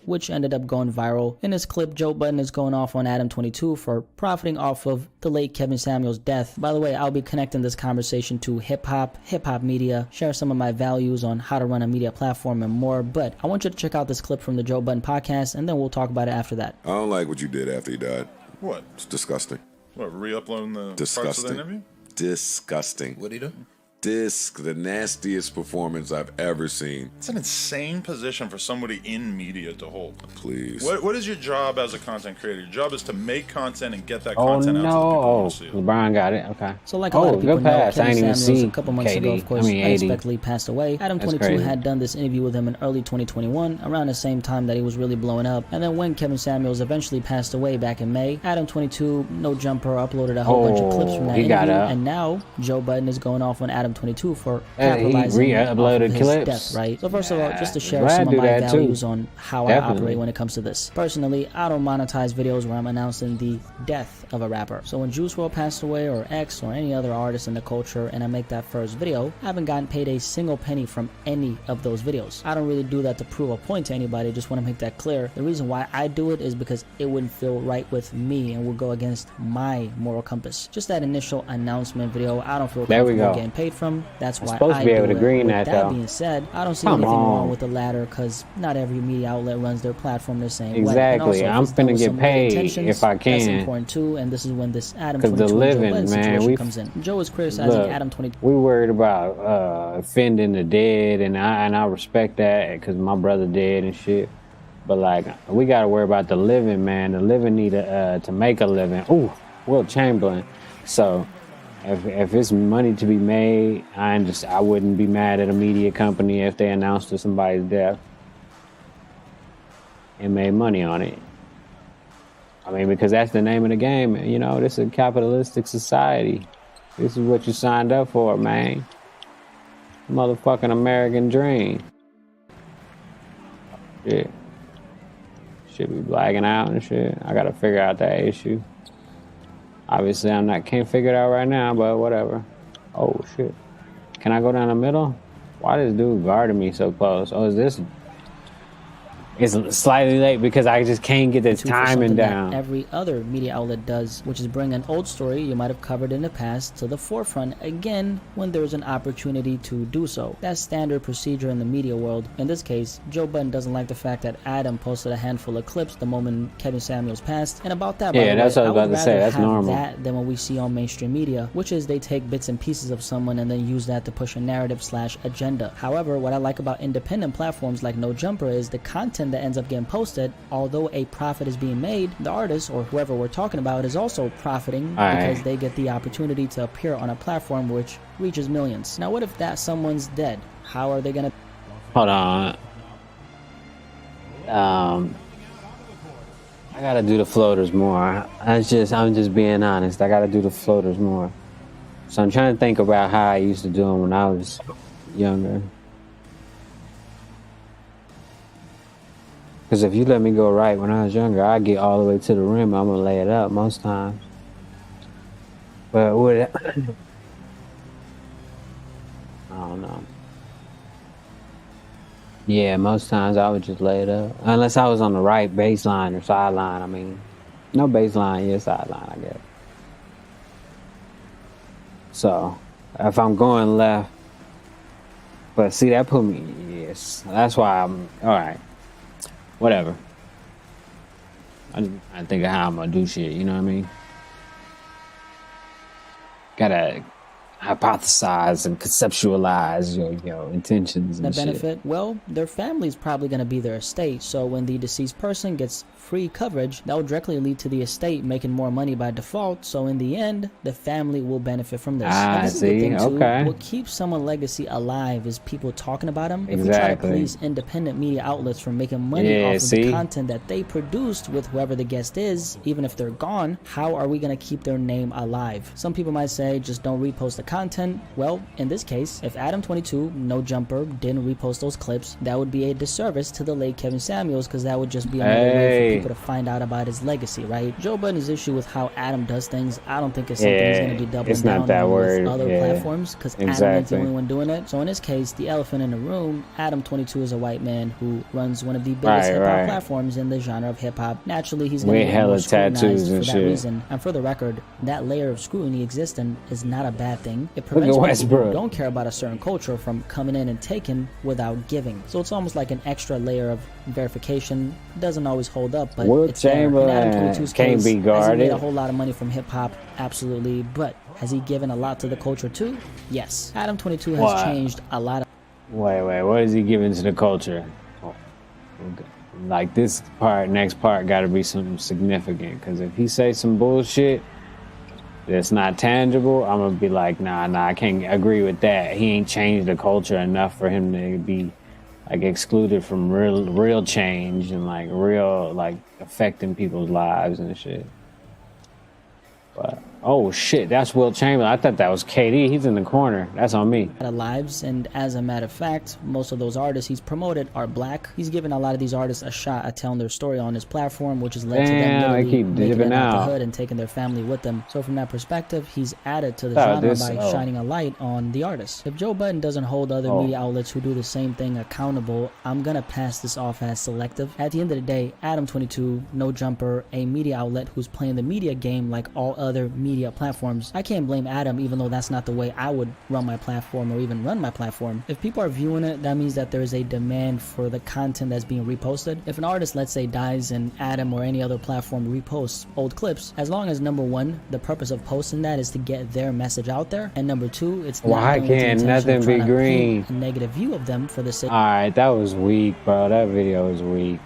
Which ended up going viral. In this clip, Joe Budden is going off on Adam 22 for profiting off of the late Kevin Samuels' death. By the way, I'll be connecting this conversation to hip hop media, share some of my values on how to run a media platform and more. But I want you to check out this clip from the Joe Budden podcast, and then we'll talk about it after that. I don't like what you did after he died. What? It's disgusting. What, re-uploading the disgusting. parts of the interview? Disgusting. What'd he do? The nastiest performance I've ever seen. It's an insane position for somebody in media to hold. Please. What is your job as a content creator? Your job is to make content and get that content out to the people who want to see it. LeBron got it. Okay. So like a lot of people know, pass. Kevin I ain't even Samuels, see a couple months ago, of course, unexpectedly passed away. Adam 22 had done this interview with him in early 2021, around the same time that he was really blowing up. And then when Kevin Samuels eventually passed away back in May, Adam 22, No Jumper, uploaded a whole bunch of clips from that interview. And now Joe Budden is going off on Adam 22 for capitalizing off of his death, right? So first of all, just to share some of my values on how I operate when it comes to this. Personally, I don't monetize videos where I'm announcing the death of a rapper. So when Juice WRLD passed away, or X, or any other artist in the culture, and I make that first video, I haven't gotten paid a single penny from any of those videos. I don't really do that to prove a point to anybody, just want to make that clear. The reason why I do it is because it wouldn't feel right with me and would go against my moral compass. Just that initial announcement video, I don't feel comfortable getting paid from. That's why supposed to be able to agree in that, though. That being said, I don't see anything wrong with the latter, because not every media outlet runs their platform the same way. Exactly. I'm finna get paid if I can. That's important too, and this is when this Adam 22 the living, Joe man, comes in. Joe is criticizing Adam 22. We worried about offending the dead, and I respect that because my brother dead and shit. But like, we gotta worry about the living, man. The living need to make a living. Ooh, Wilt Chamberlain. So if it's money to be made, I wouldn't be mad at a media company if they announced to somebody's death and made money on it. I mean, because that's the name of the game. You know, this is a capitalistic society. This is what you signed up for, man. Motherfucking American dream. Shit. Should be blacking out and shit. I gotta figure out that issue. Obviously, can't figure it out right now, but whatever. Oh, shit. Can I go down the middle? Why this dude guarding me so close? Oh, is this... It's slightly late because I just can't get the timing down. Every other media outlet does, which is bring an old story you might have covered in the past to the forefront again when there's an opportunity to do so. That's standard procedure in the media world. In this case, Joe Budden doesn't like the fact that Adam posted a handful of clips the moment Kevin Samuels passed, and about that, yeah, that's what I was about to say. That's normal. That than what we see on mainstream media, which is they take bits and pieces of someone and then use that to push a narrative/agenda. However, what I like about independent platforms like No Jumper is the content that ends up getting posted. Although a profit is being made, the artist or whoever we're talking about is also profiting because they get the opportunity to appear on a platform which reaches millions. Now what if that someone's dead? How are they gonna... Hold on. I gotta do the floaters more. I'm just being honest. I gotta do the floaters more. So I'm trying to think about how I used to do them when I was younger. Because if you let me go right when I was younger, I'd get all the way to the rim. I'm going to lay it up most times. But what... I don't know. Yeah, most times I would just lay it up. Unless I was on the right baseline or sideline. I mean, no baseline, yeah, sideline, I guess. So, if I'm going left... But see, that put me... Yes, that's why I'm... Alright. Whatever. I think of how I'm gonna do shit, you know what I mean? Gotta hypothesize and conceptualize your intentions and the benefit? shit. Well, their family's probably gonna be their estate, so when the deceased person gets free coverage, that will directly lead to the estate making more money by default, so in the end, the family will benefit from this. And this is the thing too, what keeps someone's legacy alive is people talking about them. If we try to police independent media outlets from making money off of the content that they produced with whoever the guest is, even if they're gone, how are we going to keep their name alive? Some people might say, just don't repost the content. Well, in this case, if Adam22, No Jumper, didn't repost those clips, that would be a disservice to the late Kevin Samuels, because that would just be another way for people to find out about his legacy, right? Joe Budden's issue with how Adam does things, I don't think it's something he's going to be doubling down on with other platforms, because Adam ain't the only one doing it. So in this case, the elephant in the room, Adam22 is a white man who runs one of the biggest hip-hop platforms in the genre of hip-hop. Naturally, he's going to get more scrutinized for that reason. And for the record, that layer of scrutiny existing is not a bad thing. It prevents people who don't care about a certain culture from coming in and taking without giving. So it's almost like an extra layer of verification. It doesn't always hold up, but it's there. In Adam22's case, has he made a whole lot of money from hip-hop? Absolutely. But has he given a lot to the culture too? Yes. Adam22 has changed a lot of... Wait, what is he giving to the culture? Oh, okay. Like this part, next part got to be something significant, because if he say some bullshit that's not tangible, I'm gonna be like, nah, I can't agree with that. He ain't changed the culture enough for him to be like excluded from real change and like real like affecting people's lives and shit. But oh shit, that's Wilt Chamberlain. I thought that was KD. He's in the corner. That's on me. Lives, and as a matter of fact, most of those artists he's promoted are black. He's given a lot of these artists a shot at telling their story on his platform, which has led to them literally making it out the hood and taking their family with them. So from that perspective, he's added to the genre by shining a light on the artist. If Joe Budden doesn't hold other media outlets who do the same thing accountable, I'm gonna pass this off as selective. At the end of the day, Adam22, No Jumper, a media outlet who's playing the media game like all other media platforms. I can't blame Adam, even though that's not the way I would run my platform or even run my platform. If people are viewing it, that means that there is a demand for the content that's being reposted. If an artist, let's say, dies and Adam or any other platform reposts old clips, as long as number one, the purpose of posting that is to get their message out there, and number two, it's why can't nothing be green? A negative view of them for the sake. All right, that was weak, bro. That video was weak.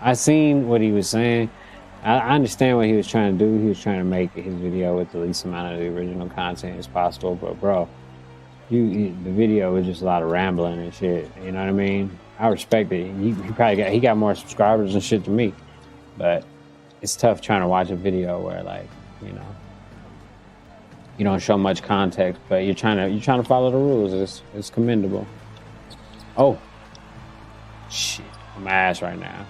I seen what he was saying. I understand what he was trying to do. He was trying to make his video with the least amount of the original content as possible. But bro, the video was just a lot of rambling and shit. You know what I mean? I respect it. He got more subscribers and shit than me. But it's tough trying to watch a video where, like, you know, you don't show much context, but you're trying to follow the rules. It's commendable. Oh shit, I'm ass right now.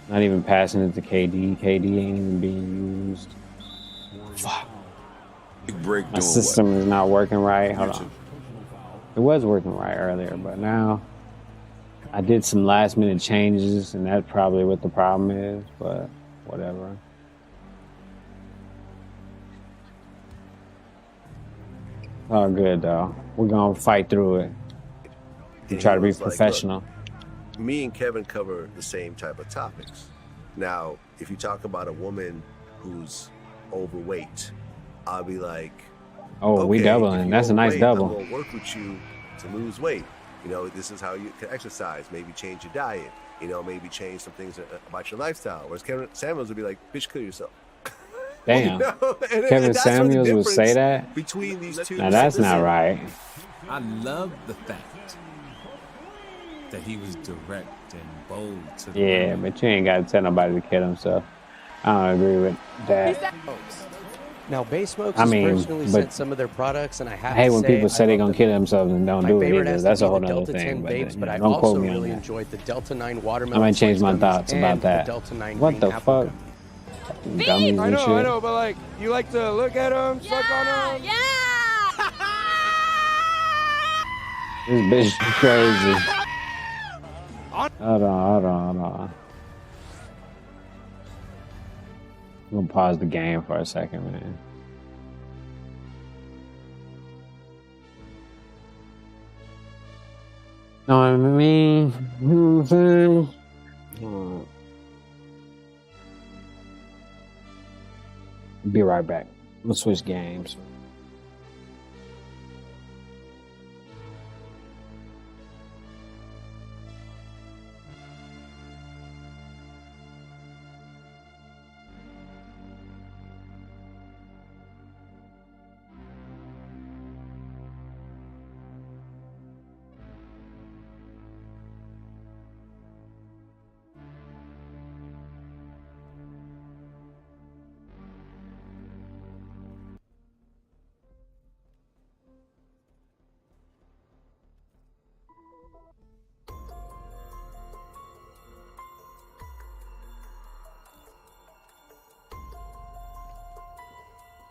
Not even passing it to KD. KD ain't even being used. Fuck. My system is not working right. Hold on. It was working right earlier, but now I did some last minute changes, and that's probably what the problem is, but whatever. All good though. We're gonna fight through it. We try to be professional. Like, me and Kevin cover the same type of topics. Now, if you talk about a woman who's overweight, I'll be like, oh, we doubling. That's a nice double. I'm gonna work with you to lose weight. You know, this is how you can exercise. Maybe change your diet. You know, maybe change some things about your lifestyle. Whereas Kevin Samuels would be like, bitch, kill yourself. Damn. You know? Kevin Samuels would say that? Between these two. Now that's not right. I love the fact that he was direct and bold to the Yeah, but you ain't got to tell nobody to kill himself. I don't agree with that. Now, Bay Smokes I has mean, personally but sent some of their products, and I have I hate to when say, people say they're love gonna kill themselves and don't My do it favorite either. has That's to a be whole the nother Delta thing. 10 But Babes, but I've don't also quote me on really that. enjoyed the Delta 9 I watermelon. might change my Spice thoughts Gummies about and the that. Delta 9 What green the apple fuck? gummies. Gummies and shit. I know, but like, you like to look at them, suck on them. Yeah. This bitch is crazy. Hold on. I'm gonna pause the game for a second, man. Know what I mean? You know what I'm saying? Hold on. Be right back. We'll switch games.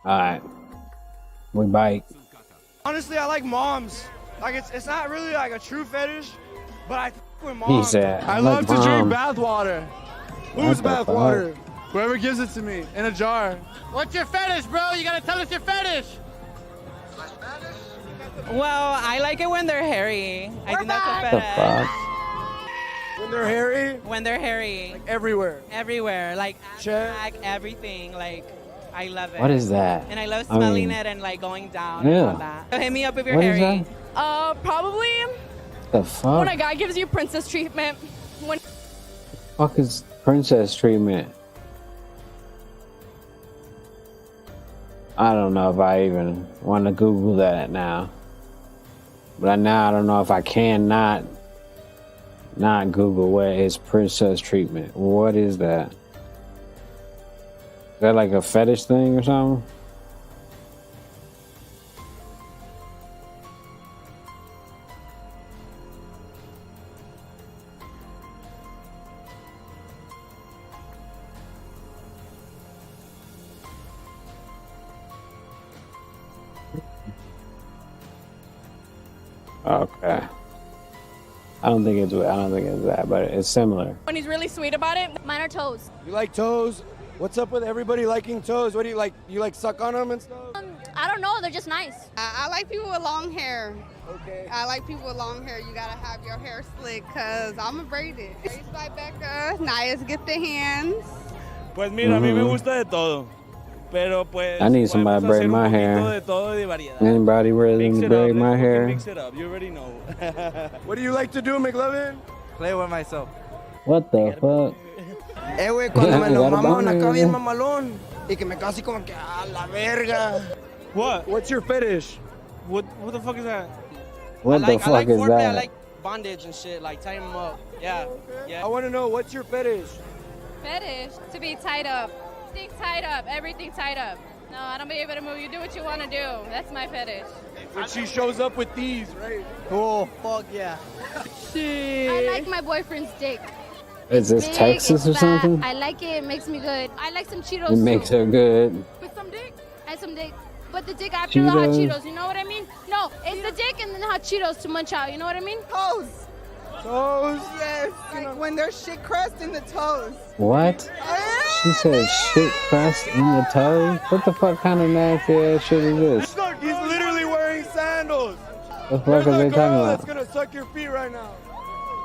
All right, we bite. Honestly, I like moms. Like, it's not really like a true fetish, but I with He moms. said, I I love like to drink moms. bath water. What Who's the bath fuck? water? Whoever gives it to me in a jar. What's your fetish, bro? You gotta tell us your fetish. Well, I like it when they're hairy. I think that's a What the fetish. fuck? When they're hairy? When they're hairy. Like everywhere. Everywhere. Like, Check. back, everything. Like, I love it. What is that? And I love I smelling mean, it and, like, going down yeah. and all that. So hit me up if you're What is hairy. Probably The fuck? when a guy gives you princess treatment. When Fuck is princess treatment? I don't know if I even want to Google that now. But now I don't know if I can not Google what is princess treatment. What is that? Is that like a fetish thing or something? Okay. I don't think it's that, but it's similar. when he's really sweet about it, mine are toes. You like toes? What's up with everybody liking toes? What do you like? You like suck on them and stuff? I don't know, they're just nice. I like people with long hair. Okay. I like people with long hair. You gotta have your hair slick, cause I'm a braided. Raised by Becca, Naya's Get the Hands. Pues mira, a mí me Mhm. gusta de todo. Pero pues I need somebody to podemos braid hacer my un poquito hair. de todo y de variedad. Anybody ready Mix to it braid up. my We can hair? Mix it up. You already know. What do you like to do, McLovin? Play with myself. What the fuck? Güey, cuando me lo maman acá bien mamalón. Y que me quedo así como que, a la verga. What? What's your fetish? What the fuck is that? What the fuck is foreplay, I that? like bondage and shit, like tying them up. Yeah, yeah. I want to know, what's your fetish? Fetish to be tied up. Everything tied up. Everything tied up. No, I don't be able to move. You do what you want to do. That's my fetish. When she shows up with these, right? Oh, fuck yeah. I like my boyfriend's dick. Is this Big, Texas it's or fat. something? I like it. It makes me good. I like some Cheetos. It makes too. her good. With some dick? And some dick. But the dick after the hot Cheetos. Cheetos. You know what I mean? No, it's the dick and then the hot Cheetos to munch out. You know what I mean? Toes. Toes? Yes. Like when there's shit crust in the toes. What? She said shit crust in the toes? What the fuck kind of nasty ass shit is this? Look, he's literally wearing sandals. What the fuck are they talking That's about? gonna suck your feet right now.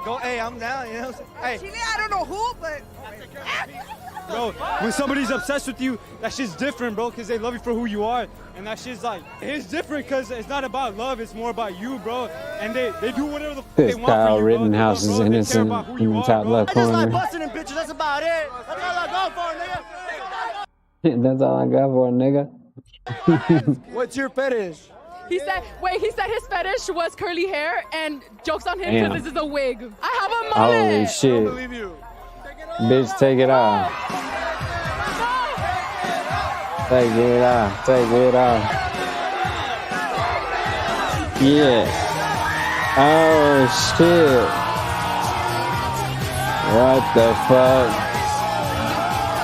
Go, hey, I'm down, you know what I'm saying? I don't know who, but. Bro, when somebody's obsessed with you, that shit's different, bro, because they love you for who you are. And that shit's like, it's different because it's not about love, it's more about you, bro. And they do whatever the fuck they This want for Kyle you, bro. Rittenhouse is innocent in the top left corner. busting them bitches, that's about it. That's all I go for, nigga. That's all I got for a nigga. What's your fetish? He said his fetish was curly hair and jokes on him Damn. because this is a wig. I have a mullet. Holy shit. Believe you. Bitch, take it off. Take it off. Take it off. Yeah. Oh shit. What the fuck?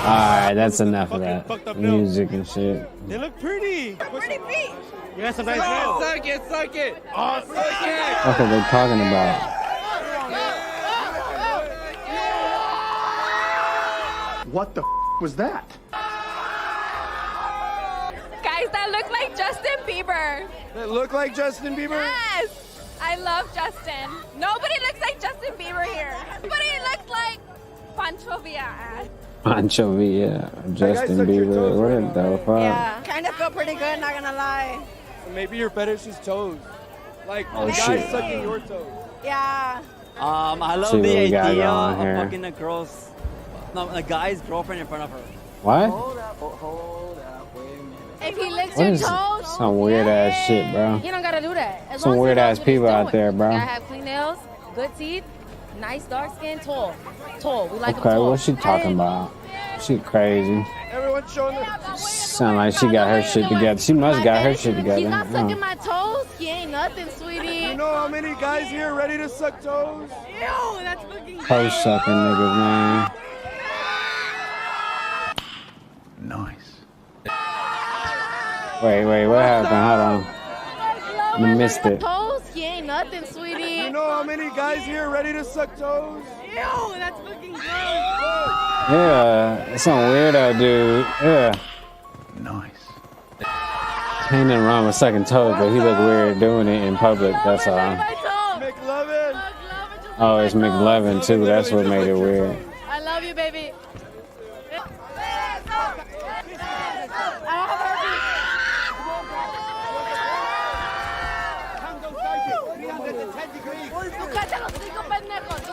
Alright, that's enough of that. Music and shit. They look pretty. Pretty feet. You got some nice nails. Suck it. Oh, suck it. What are they talking about? What the was that? Guys that look like Justin Bieber. They look like Justin Bieber? Yes. I love Justin. Nobody looks like Justin Bieber here. Everybody looks like Pancho Villa. Pancho Villa, Justin Bieber, what the fuck? Yeah. Kind of feel pretty good, not gonna lie. Maybe your fetish is toes. Like, Oh, guys shit. sucking your toes. Yeah. I love See what the we got idea going of here. fucking a guy's girlfriend in front of her. What? Hold up, wait a minute. If he licks What your is toes, some weird ass shit, bro? you don't gotta do that. As Some long as he weird knows ass what he's people out doing. there, bro. You gotta have clean nails, good teeth, nice dark skin, tall. Tall. We like them Okay, tall. what's she talking about? She crazy. Everyone's showing their... Sound like she got her shit together. She must got her shit together. He's not sucking Yeah. my toes. He ain't nothing, sweetie. You know how many guys here ready to suck toes? Ew, that's fucking Toe sucking niggas, man. Nice. Wait, what happened? Hold on. I missed it. toes. He ain't nothing, sweetie. You know how many guys here ready to suck toes? Ew, that's fucking gross. Yeah, some weirdo dude. Yeah. Nice. Ain't nothing wrong with sucking toes, but he look weird doing it in public, that's all. McLovin. Oh, it's McLovin too, that's what made it weird. I love you, baby.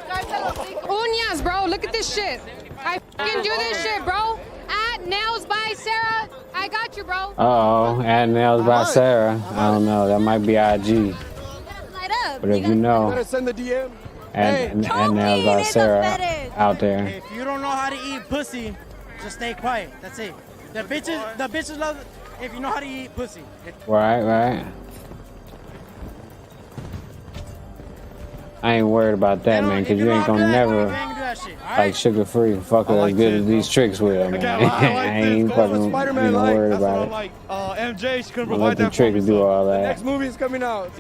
Uñas, bro. Look at this shit. I fucking do this shit, bro. At Nails by Sarah. I got you, bro. Uh-oh, add nails by Sarah. I don't know, that might be IG. But if you know, Better send the DM. add nails by Sarah out there. If you don't know how to eat pussy, just stay quiet. That's it. The bitches love it if you know how to eat pussy. Right. I ain't worried about that, man, because you ain't gonna never like sugar free fuck her as good as these tricks will, man. I ain't fucking even worried about it. Like MJ, she couldn't Let provide the that for me. tricks do all Next that. movie is coming out.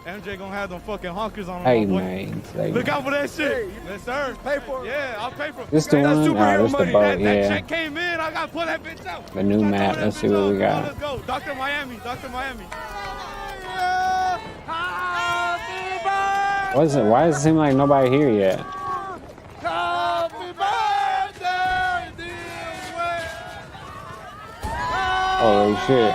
MJ gonna have them fucking honkers on. Hey, my boy. man. Like, Look out for that shit. Yes, sir. Pay for it. Yeah, I'll pay for it. This the That's one? superhero Oh, this the money. boat, That yeah. check came in. I gotta pull that bitch out. the new map. Let's see what we got. Let's go. Dr. Miami. What is it? Why does it seem like nobody here yet? Happy birthday, dear Wayne. Holy shit.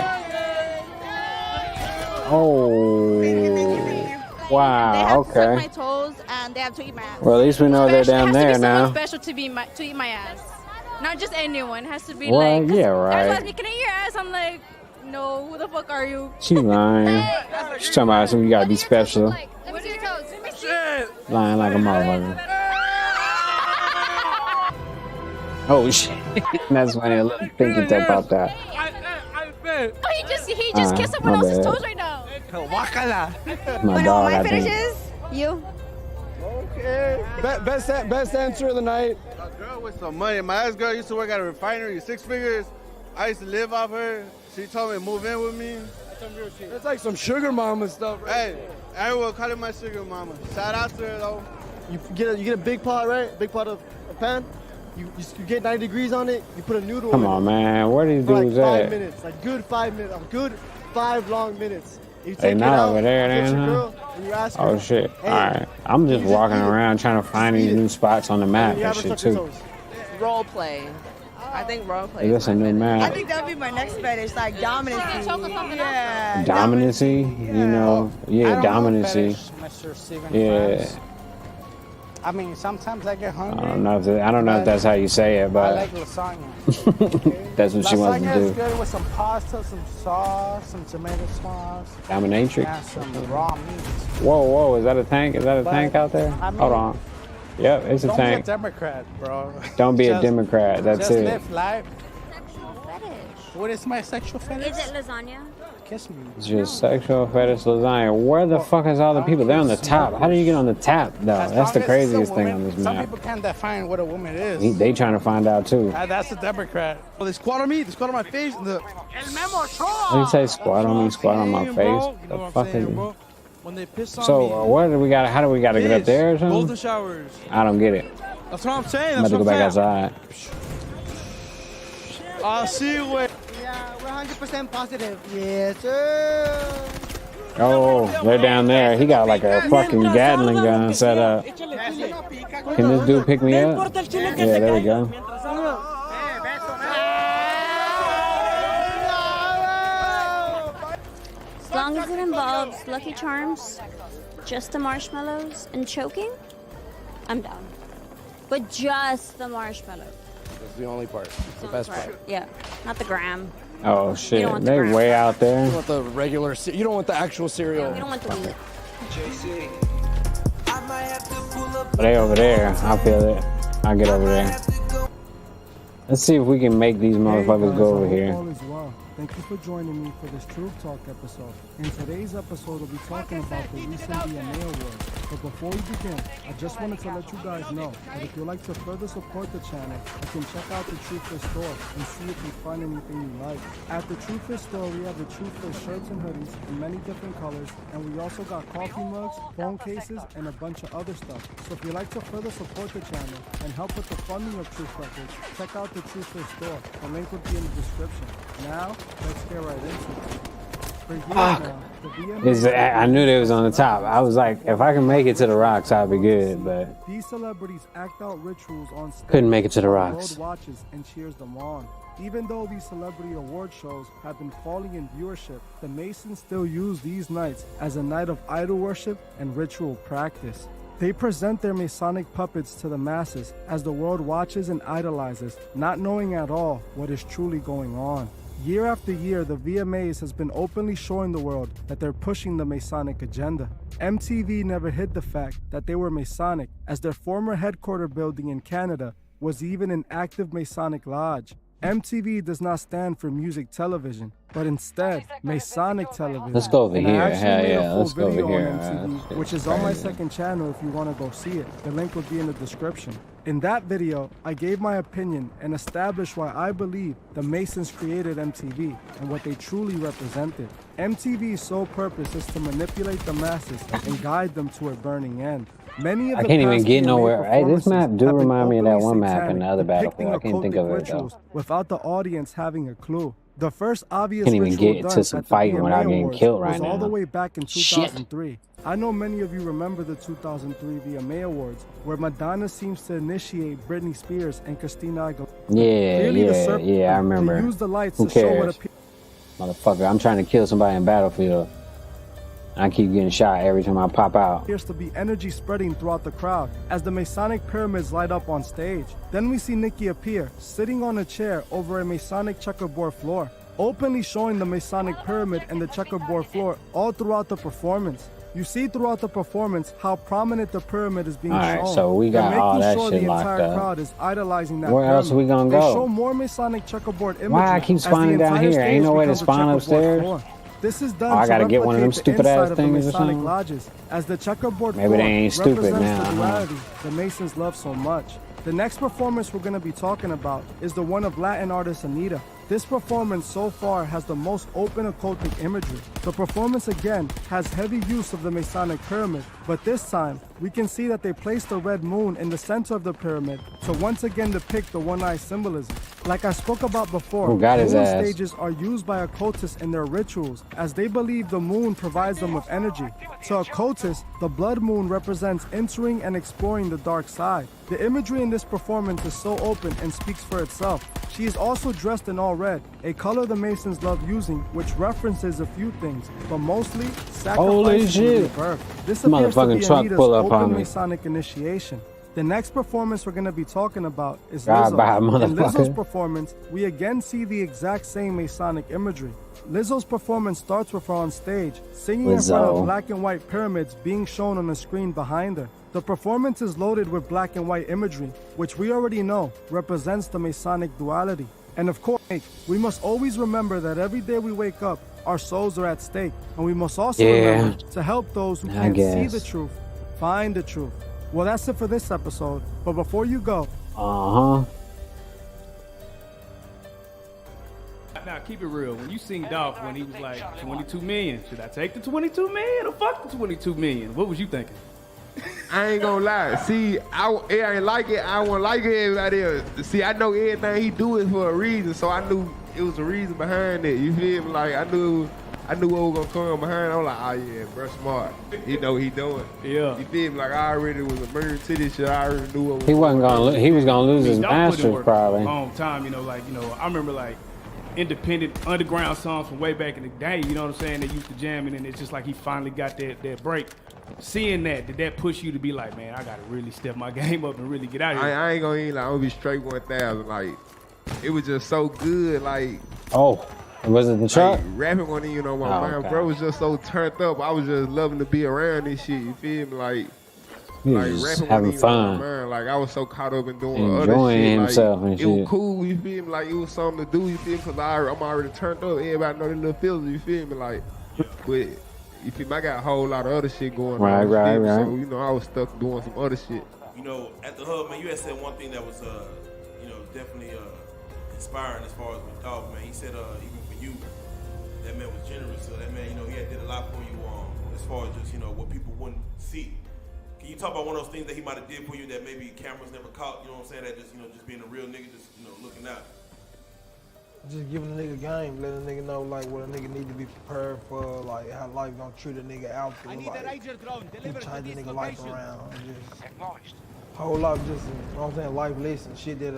Oh. They Wow, have to suck my okay. toes and they have to eat my ass. Well, at least we know they're down Has to be there someone now. special to eat my ass. Not just anyone. It has to be Well, like. yeah, right. Everyone's like, can I eat your ass? I'm like, no. Who the fuck are you? She lying. She's talking about something you gotta be special. Let me see your toes. Let me see. Lying like a motherfucker. Oh shit. That's funny. A little thinking about that. Oh, he just kissed someone my else's bad. toes right now. My dog, I think. You. Okay. Best answer of the night. A girl with some money. My ex girl used to work at a refinery, 6 figures. I used to live off her. She told me to move in with me. It's like some sugar mama stuff, right? Hey, everyone call it my sugar mama. Shout out to her though. You get a big pot, right? Big pot of a pan. You get 90 degrees on it. You put a noodle. Come in on, it man. Where these for like dudes 5 at? minutes, like good 5 minutes, a good 5 long minutes. You They take it not out, over there, get then, your huh? girl, and you ask her, Oh shit. hey, Alright. I'm just walking around trying to find these new spots on the map you and have her shit suck your too. toes. Role play. I think role play. Is this a new I map? think that would be my next fetish, like dominance. Yeah. Dominancy? You know? Yeah, dominancy. Mr. Steven Yeah. Franz. I mean, sometimes I get I hungry. don't know if that's how you say it, I but like lasagna. that's what she wants to Lasagna is do. good with some pasta, some sauce, some tomato sauce. Dominatrix? And some raw meat. Whoa, is that a tank? Is that a But, tank out there? I mean, Hold on. Yep, it's a Don't tank. be a Democrat, bro. Don't be a Just- Democrat. That's just it. live life. What is my sexual fetish? Is it lasagna? Kiss me. It's just sexual fetish lasagna. Where the fuck is all the people? They're on the top. How do you get on the top, though? As That's the long as it's a craziest thing woman, on this Some map. people can't define what a woman is. They trying to find out too. That's a Democrat. Oh, they squat on me. They squat on my face. What do you say? Squat on me, squat on my face. The fuck is it? When they piss on So me. what do we got? How do we got to get up there or Golden something? showers. I don't get it. That's what I'm saying. I'm That's about to what go I'm back saying. outside. I'll see you later. Yeah, we're 100% positive. Yes, sir. Oh, they're down there. He got like a fucking Gatling gun set up. Can this dude pick me up? Yeah, there we go. As long as it involves Lucky Charms, just the marshmallows, and choking, I'm down. But just the marshmallows. That's the only part. It's the best part. Yeah, not the gram. Oh You shit, don't want the they brown. way out there. You want the regular. You don't want the actual cereal. You don't want the wheat. They over there. I feel it. I'll get over there. Let's see if we can make these motherfuckers go over here. All is well. Thank you for joining me for this Truth Talk episode. In today's episode, we'll be talking about the recent VMA Awards. But before we begin, I just wanted to let you guys know that if you'd like to further support the channel, you can check out the Truthful store and see if you find anything you like. At the Truthful store, we have the Truthful shirts and hoodies in many different colors, and we also got coffee mugs, phone cases, and a bunch of other stuff. So if you'd like to further support the channel and help with the funding of Truth Records, check out the Truthful store. The link will be in the description. Now, let's get right into it. For years now, the VMAs I knew they was on the top. I was like, if I can make it to the rocks, I'll be good. But these celebrities act out rituals on stage. Couldn't make it to the while rocks. The world watches and cheers them on. Even though these celebrity award shows have been falling in viewership, the Masons still use these nights as a night of idol worship and ritual practice. They present their Masonic puppets to the masses as the world watches and idolizes, not knowing at all what is truly going on. Year after year, the VMAs has been openly showing the world that they're pushing the Masonic agenda. MTV never hid the fact that they were Masonic, as their former headquarters building in Canada was even an active Masonic lodge. MTV does not stand for music television, but instead Masonic television. Let's go over And I here. actually Hell made a yeah, full let's go over video on here. MTV, That's which is on my crazy. second channel if you want to go see it. The link will be in the description. In that video, I gave my opinion and established why I believe the Masons created MTV and what they truly represented. MTV's sole purpose is to manipulate the masses and guide them to a burning end. Many of I the can't even past get VMA nowhere. Hey, this map do performances have been remind me of that openly one map in satanic, the other depicting Battlefield. I can't think of occultic it though. rituals without the audience having a clue. The first obvious Can't even ritual get done to some at the fighting VMA without getting Awards killed right was all the now. way back in Shit. 2003. I know many of you remember the 2003 VMA Awards, where Madonna seems to initiate Britney Spears and Christina Aguilera. Yeah, Clearly the yeah, serpent yeah, I remember. used the lights Who to show what cares? Motherfucker, I'm trying to kill somebody in Battlefield. I keep getting shot every time I pop out. Appears to be energy spreading throughout the crowd as the Masonic pyramids light up on stage. Then we see Nikki appear, sitting on a chair over a Masonic checkerboard floor, openly showing the Masonic pyramid and the checkerboard floor all throughout the performance. You see throughout the performance how prominent the pyramid is being shown. Alright, so we got all that shit the locked entire up. crowd is idolizing that Where pyramid. else are we gonna They go? show more Masonic checkerboard imagery. Why I keep spawning down here? Ain't no way to spawn upstairs? This is done Oh, I gotta to get one of them replicate the stupid ass inside of the things or Masonic something? lodges, as the checkerboard Maybe they floor ain't stupid represents now, the huh? duality the Masons love so much. The next performance we're going to be talking about is the one of Latin artist Anita. This performance so far has the most open occultic imagery. The performance again has heavy use of the Masonic pyramid, but this time we can see that they placed the red moon in the center of the pyramid to once again depict the one-eye symbolism. Like I spoke about before, Who got his moon ass? stages are used by occultists in their rituals as they believe the moon provides them with energy. To occultists, the blood moon represents entering and exploring the dark side. The imagery in this performance is so open and speaks for itself. She is also dressed in all red, a color the Masons love using, which references a few things, but mostly Holy sacrifices shit. and rebirth. This appears to Motherfucking be truck Anita's pull up on open me. Masonic initiation. The next performance we're going to be talking about is God, Lizzo. bye, In Lizzo's motherfucker. performance, we again see the exact same Masonic imagery. Lizzo's performance starts with her on stage, singing in front of Lizzo. black and white pyramids being shown on the screen behind her. The performance is loaded with black and white imagery, which we already know represents the Masonic duality. And of course, we must always remember that every day we wake up, our souls are at stake. And we must also Yeah. remember to help those who I can't see guess. the truth, find the truth. Well, that's it for this episode. But before you go, Uh-huh. Now, keep it real. When you seen Dolph when he was like 22 million, should I take the 22 million or fuck the 22 million? What was you thinking? I ain't gonna lie. See, I ain't like it. I won't like it. Everybody else. See, I know everything he do is for a reason, so I knew it was a reason behind it. You feel me? Like I knew what was gonna come behind. I'm like, oh yeah, bro, smart. He know what he doing. Yeah. You feel me? Like I already was immune to this shit. I already knew what was He wasn't going gonna. on. He was gonna lose his Dolph put in masters work probably. for a long time, I remember like independent underground songs from way back in the day, you know what I'm saying? They used to jam it, and it's just like he finally got that break. Seeing that, did that push you to be like, man, I gotta really step my game up and really get out of here? I ain't gonna eat like I'm gonna be straight 1,000. Like it was just so good. Like Oh, was it the truck? like, rapping wasn't even on my Oh, mind. okay. Bro was just so turned up. I was just loving to be around this shit. You feel me? Like He like was rapping having wasn't even on fun. my mind. Like I was so caught up in doing other Enjoying shit. himself like, and it was shit. cool. You feel me? Like it was something to do. You feel me? Cause I'm already turned up. Everybody know the little feelings. You feel me? Like, but you feel me? I got a whole lot of other shit going Right, on. you right, feel me? right. So you know I was stuck doing some other shit. You know, at the hub, man, you had said one thing that was, definitely inspiring as far as with Dolph, man. He said, even for you, that man was generous. So that man, he had did a lot for you, as far as just, what people wouldn't see. Can you talk about one of those things that he might have did for you that maybe cameras never caught? You know what I'm saying? That just, just being a real nigga, just, looking out. Just giving a nigga game, letting a nigga know like what a nigga need to be prepared for, like how life gonna treat a nigga out there, like change a nigga life around. Just whole lot of just, you know what I'm saying, life lessons, shit that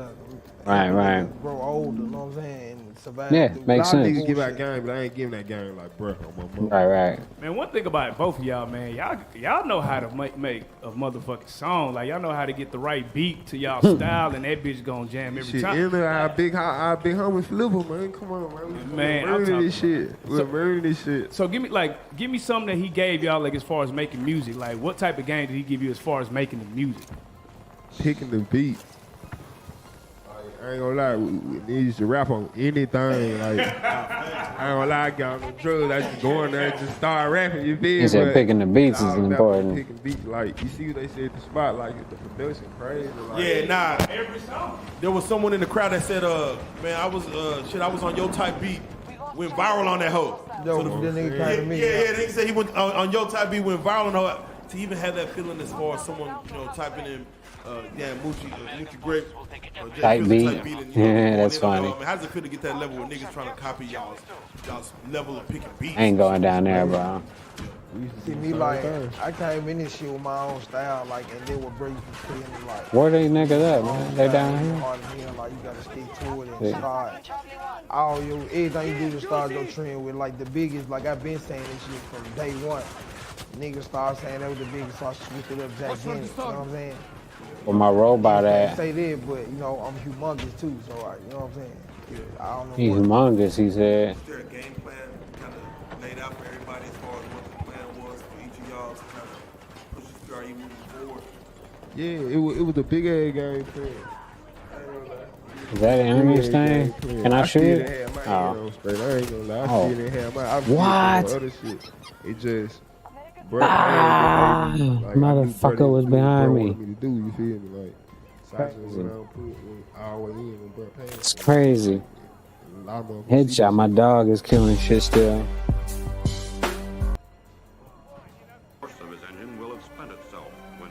Right. grow older, you know what I'm saying, and survive. Yeah, through makes life. sense. Niggas give out game, but I ain't giving that game like bruh on my mom. Right. Man, one thing about both of y'all, man, y'all know how to make a motherfucking song. Like y'all know how to get the right beat to y'all style, and that bitch gonna jam every Shit, time. in there, our big homie Flipper, man. Come on, man. Man, I'm We're talking- this shit. We're murdering this shit. So give me something that he gave y'all, like as far as making music. Like what type of game did he give you as far as making the music? Picking the beat. I ain't gonna lie, we need to rap on anything. Like, I ain't gonna lie, I got on the drugs. I just go in there and just start rapping. You feel me? He said But picking the beats it's is all about important. Picking beats, like you see what they said at the spot, like the production crazy. Like, Yeah, nah. Every song. There was someone in the crowd that said, man, I was on your type beat. Went viral on that hoe. Yo, the nigga came to me. Yeah, they said he went on your type beat, went viral on her. To even have that feeling as far as someone, typing in, Moochie Grape, Type beat. and, Yeah, that's going in funny. on, how does it feel to get that level with niggas trying to copy y'all's level of picking beats? I ain't going down there, bro. We used to See do me the same like, thing. I came in this shit with my own style, like, and then what brings you to me, like. Where they niggas at, man? They down here? Hard to hear, like, you gotta stick to it and Yeah. start. Everything you do to start your trend with, like, the biggest, like, I've been saying this shit from day one. Niggas start saying that was the biggest, so I switched it up Jack Dennis, you know what I'm saying? Where my robot I at? can't say that, but, you know, I'm humongous too, so, like, you know what I'm saying? Yeah, I don't know He's what. humongous, he said. Is there a game plan kind of laid out for everybody as far as what the plan was for each of y'all to kind of push this PRE moving forward? Yeah, it was a big ass game plan. Is that an enemy's thing? Can I shoot still it? had my Oh. hand on straight. I ain't gonna lie. I Oh. still didn't have my. I was What? still doing other shit. It just. Bro, Ah, I knew motherfucker bro, was what behind bro me. wanted me to do, you feel me? Like, so I just Crazy. went out and put it all the way in when bro passed. It's crazy. A lot of motherfuckers see Headshot, my dog is killing shit still. Force of his engine will have spent itself when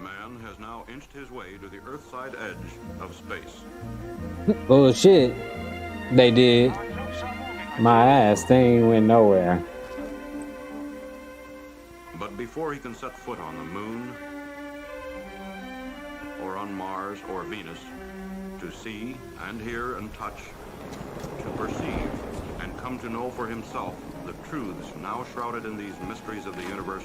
man has now inched his way to the Earthside edge of space. Bullshit. They did. My ass, they ain't went nowhere. But before he can set foot on the moon, or on Mars or Venus, to see and hear and touch, to perceive and come to know for himself the truths now shrouded in these mysteries of the universe,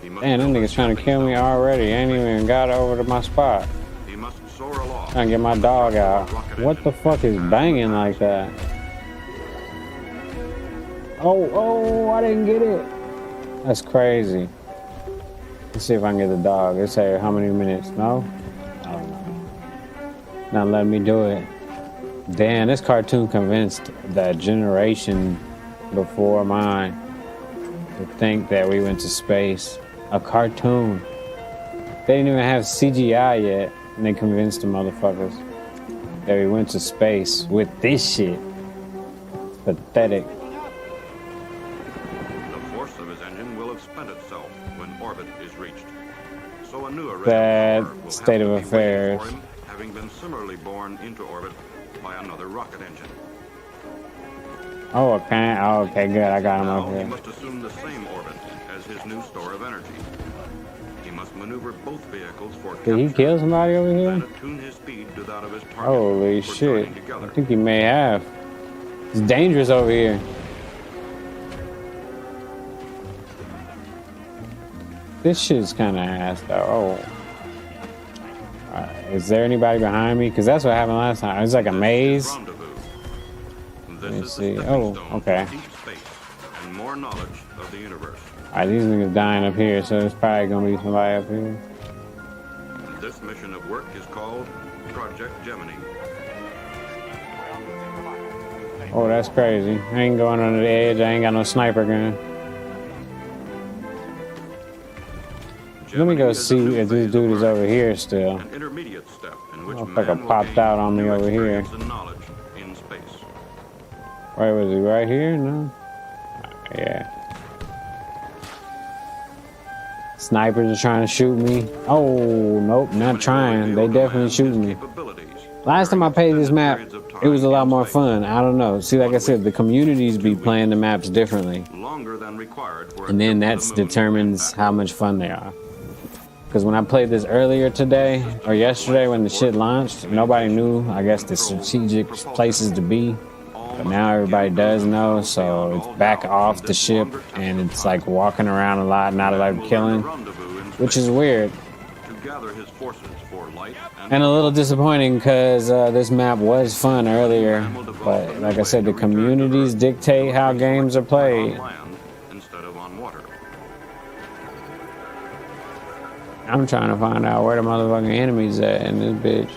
he must Man, them niggas trying to kill me already. I ain't even got over to my spot. he must soar aloft. Trying to get my dog out. What the fuck is banging like that? Oh, I didn't get it. That's crazy. Let's see if I can get the dog. It say how many minutes? No? I don't know. Not letting me do it. Damn, this cartoon convinced that generation before mine to think that we went to space. A cartoon. They didn't even have CGI yet, and they convinced the motherfuckers that we went to space with this shit. It's pathetic. The force of his engine will have spent itself when orbit is reached. So a new array Sad of power will state have of to be waiting affairs. for him, having been similarly born into orbit by another rocket engine. Oh, okay. Oh, okay, good. I got him Now over he here. must assume the same orbit as his new store of energy. He must maneuver both vehicles for Did he kill somebody over here? then attune his speed to that of his target. Holy for shit. joining I together. think he may have. It's dangerous over here. This shit's kind of ass though. Oh. Is there anybody behind me? Because that's what happened last time. It was like a maze. Let me see. Oh, okay. Deep space and more knowledge of the universe. Alright, these niggas dying up here, so there's probably gonna be somebody up here. This mission of work is called Project Gemini. Oh, that's crazy. I ain't going under the edge. I ain't got no sniper gun. Let me go see if this dude is over here still. An intermediate step in which Motherfucker man will popped gain out on me new over here. experience and knowledge in space. Where was he? Right here? No? Yeah. Snipers are trying to shoot me. Oh, nope, not trying. They definitely shooting me. Last time I played this map, it was a lot more fun. I don't know. See, like I said, the communities be playing the maps differently. Longer than required for a And then trip that to the moon. determines how much fun they are. Because when I played this earlier today, or yesterday when the shit launched, nobody knew, I guess, the strategic places to be. But now everybody does know, so it's back off the ship, and it's like walking around a lot, not a lot of killing, which is weird. To gather his forces for light And a little disappointing because this map was fun earlier, but like I said, the communities dictate how games are played. land instead of on water. I'm trying to find out where the motherfucking enemies at in this bitch.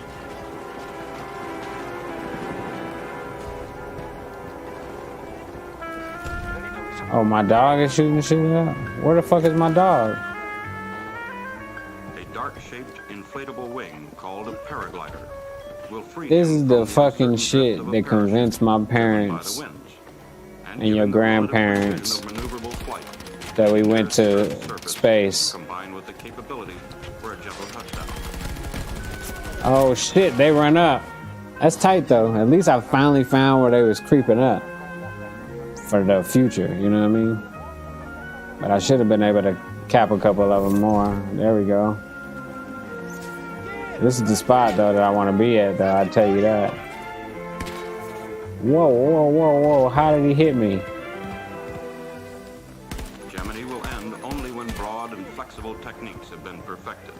Oh, my dog is shooting shit up? Where the fuck is my dog? A dark-shaped inflatable wing called a paraglider will free This him is from the the fucking uncertain shit that convinced my parents and your grandparents that we went to space. Combined with the capability for a gentle touchdown. Oh shit, they run up. That's tight though. At least I finally found where they was creeping up for the future, you know what I mean? But I should have been able to cap a couple of them more. There we go. This is the spot though that I want to be at though, I tell you that. Whoa, whoa, whoa, whoa, how did he hit me? Gemini will end only when broad and flexible techniques have been perfected.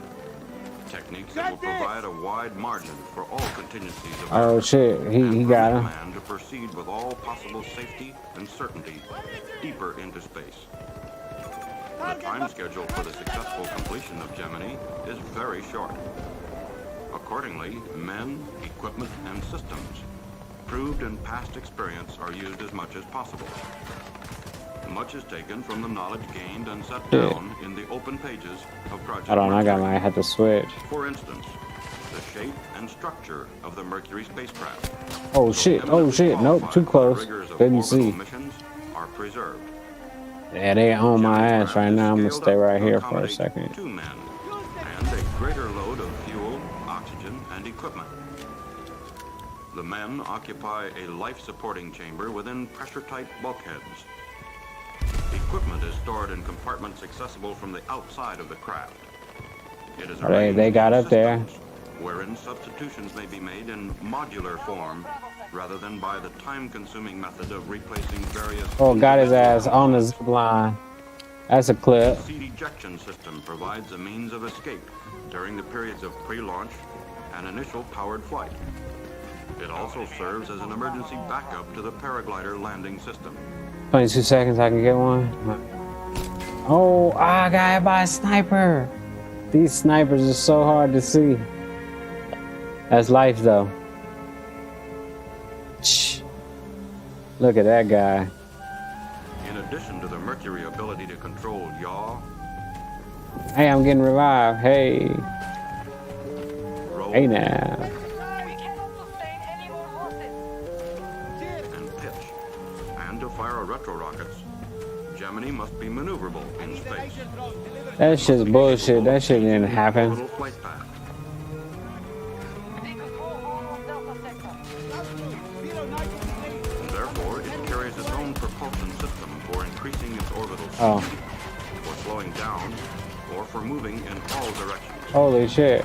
Techniques that will provide a wide margin for all contingencies of Oh shit, he got him. man to proceed with all possible safety and certainty deeper into space. The time schedule for the successful completion of Gemini is very short. Accordingly, men, equipment, and systems proved in past experience are used as much as possible. Much is taken from the knowledge gained and set down in the open pages of Project Hold on, I Mercury. might have to switch. For instance, the shape and structure of the Mercury spacecraft. Oh shit, nope, too close. Couldn't see. Missions are preserved. Yeah, they on my ass right now. I'm gonna stay right here for a second. 2 men and a greater load of fuel, oxygen, and equipment. The men occupy a life-supporting chamber within pressure-tight bulkheads. Equipment is stored in compartments accessible from the outside of the craft. It is They got up there. wherein substitutions may be made in modular form rather than by the time-consuming method of replacing various... Oh, got his ass on the zip line. That's a clip. The seat ejection system provides a means of escape during the periods of pre-launch and initial powered flight. It also serves as an emergency backup to the paraglider landing system. 22 seconds, I can get one. Oh, I got hit by a sniper. These snipers are so hard to see. That's life, though. Shh. Look at that guy. In addition to the Mercury ability to control yaw, Hey, I'm getting revived. Hey. Hey now. and pitch, and to fire retro rockets, Gemini must be maneuverable in space. That shit's bullshit. That shit didn't happen. Little flight path. Therefore, it carries its own propulsion system for increasing its orbital speed, Oh. for slowing down, or for moving in all directions. Holy shit.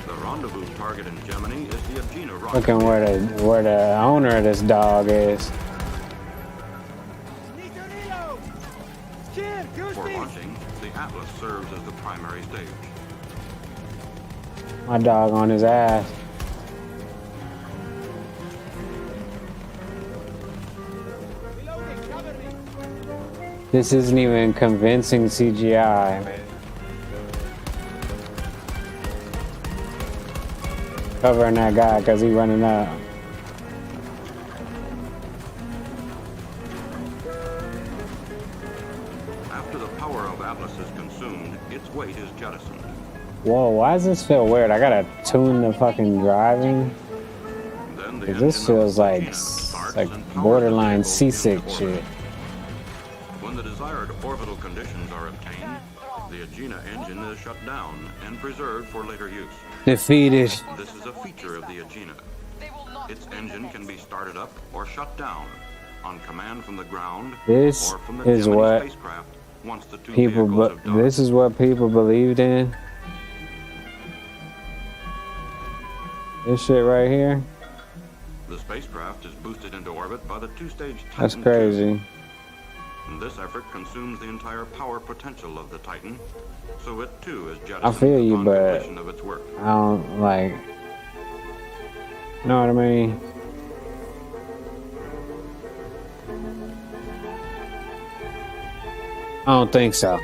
The rendezvous target in Gemini is the Agena rocket. Looking where the owner of this dog is. For launching, the Atlas serves as the primary stage. My dog on his ass. This isn't even convincing CGI, man. Covering that guy because he running up. After the power of Atlas is consumed, its weight is jettisoned. Whoa, why does this feel weird? I gotta tune the fucking driving. Then the 'Cause this feels like borderline seasick shit. When the desired orbital conditions are obtained, the Agena engine is shut down and preserved for later use. Defeated. This is a feature of the Agena. Its engine can be started up or shut down on command from the ground This or from the is Gemini what spacecraft once the two people, vehicles have docked. this is what people believed in. This shit right here. The spacecraft is boosted into orbit by the two-stage Titan That's crazy. II. This effort consumes the entire power potential of the Titan, so it too is jettisoned I feel you, upon but completion of its work. I don't like. Know what I mean? I don't think so.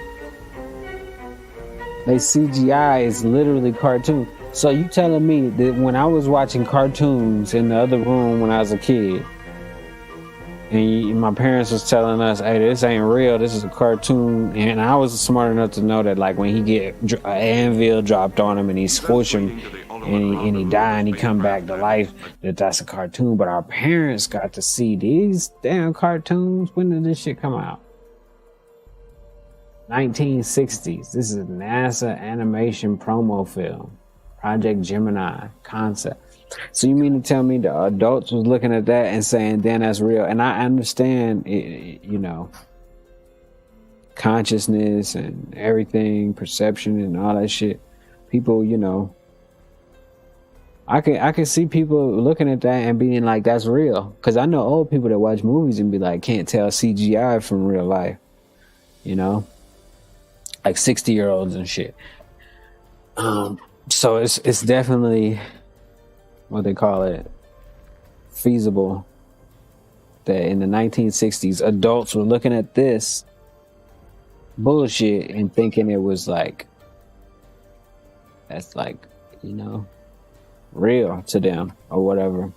They CGI is literally cartoon. So you telling me that when I was watching cartoons in the other room when I was a kid, and my parents was telling us, "Hey, this ain't real. This is a cartoon," and I was smart enough to know that, like, when he get an anvil dropped on him and he squish him, and he die and he come back to life, that's a cartoon. But our parents got to see these damn cartoons. When did this shit come out? 1960s. This is NASA animation promo film, Project Gemini concept. So you mean to tell me the adults was looking at that and saying, "Damn, that's real"? And I understand, you know, consciousness and everything, perception and all that shit. People, you know, I can see people looking at that and being like, "That's real." Because I know old people that watch movies and be like, can't tell CGI from real life. You know, like 60-year-olds and shit. So it's definitely what they call it, feasible that in the 1960s adults were looking at this bullshit and thinking it was like, that's like, you know, real to them or whatever.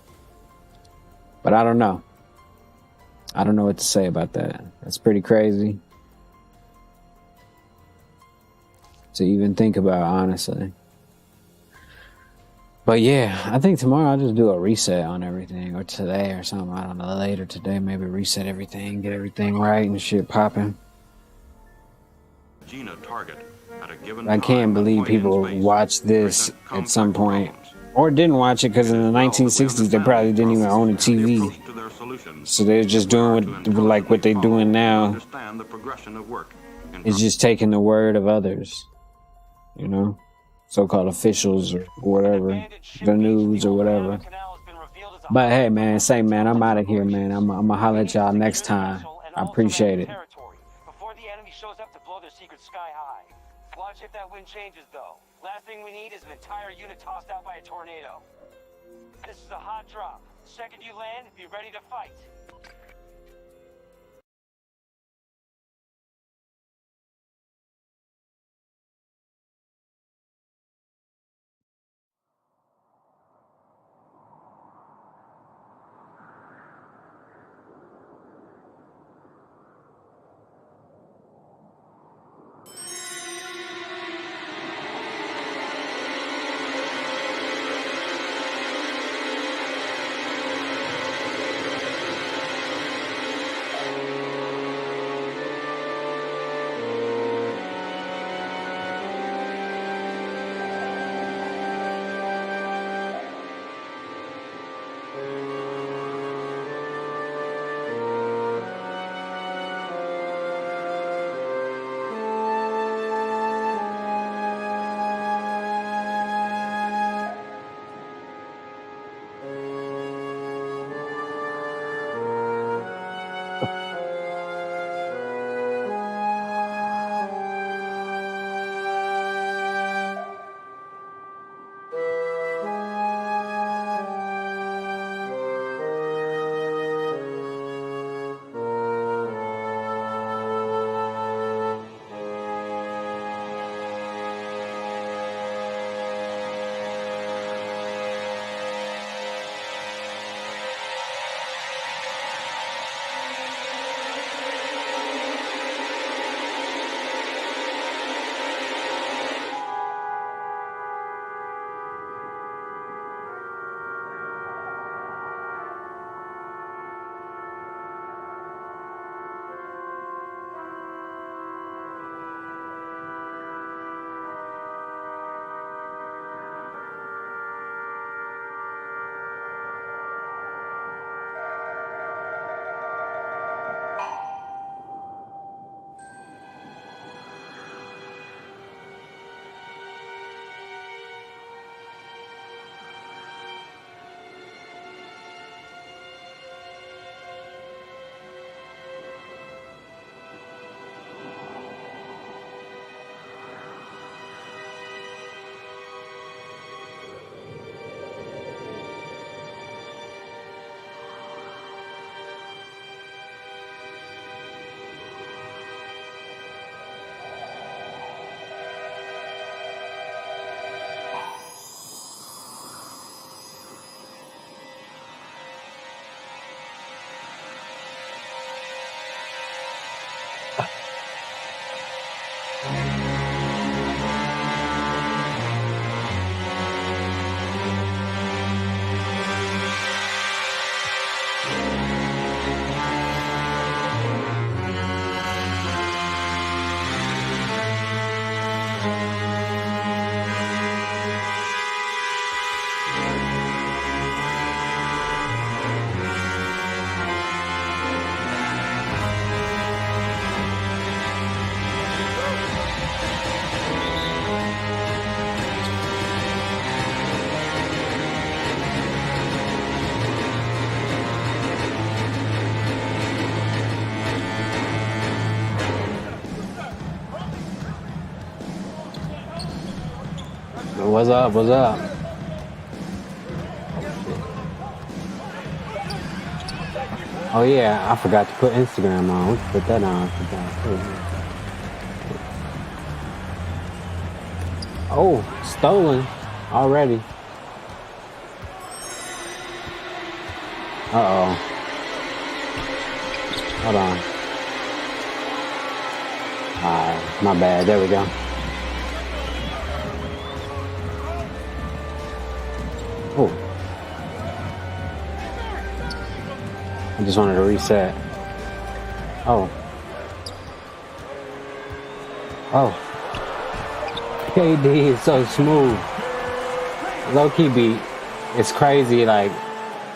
But I don't know what to say about that. That's pretty crazy to even think about, honestly. But yeah, I think tomorrow I'll just do a reset on everything, or today or something. I don't know, later today, maybe reset everything, get everything right and shit popping. Gina Target at a given I can't believe people watched this at some point, or didn't watch it, because in the 1960s they probably didn't even own a TV. So they're just doing what they're doing now. It's just taking the word of others, you know, so-called officials or whatever, the news or whatever. But hey, man, man, I'm out of here, man. I'm gonna holler at y'all next time. I appreciate it. Before the enemy shows up to blow their secret sky high. Watch if that wind changes, though. Last thing we need is an entire unit tossed out by a tornado. This is a hot drop. The second you land, be ready to fight. What's up? What's up? Oh yeah, I forgot to put Instagram on. We can put that on. Oh, stolen already. Uh-oh. Hold on. Alright, my bad. There we go. Oh. I just wanted to reset. Oh. Oh. KD is so smooth. Low-key beat. It's crazy, like,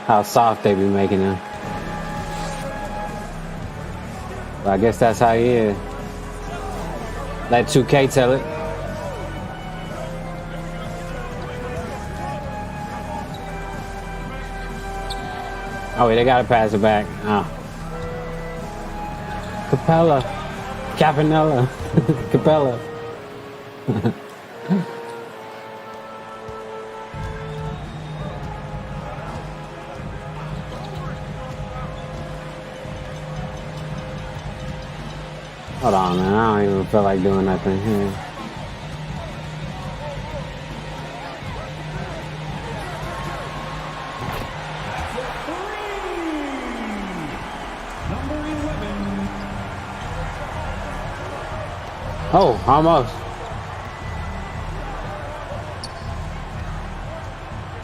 how soft they be making him. But I guess that's how he is. Let 2K tell it. Oh, wait, they gotta pass it back. Oh. Capella. Capanella. Capella. Hold on, man. I don't even feel like doing nothing here. Oh, almost.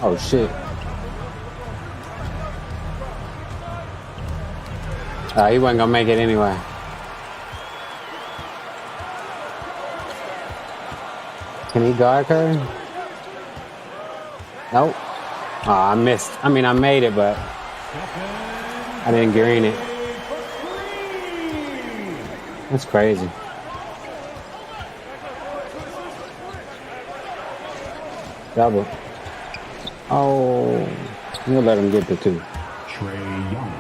Oh, shit. He wasn't gonna make it anyway. Can he guard Curry? Nope. Oh, I missed. I mean, I made it, but I didn't green it. That's crazy. Double. Oh, you'll let him get the two. Trae Young.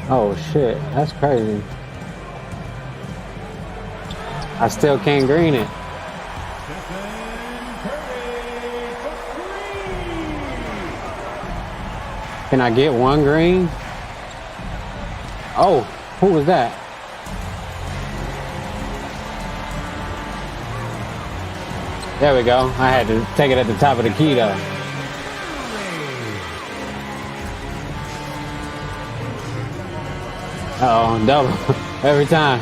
Oh shit, that's crazy. I still can't green it. Can I get one green? Oh, who was that? There we go. I had to take it at the top of the key though. Uh-oh, double. Every time.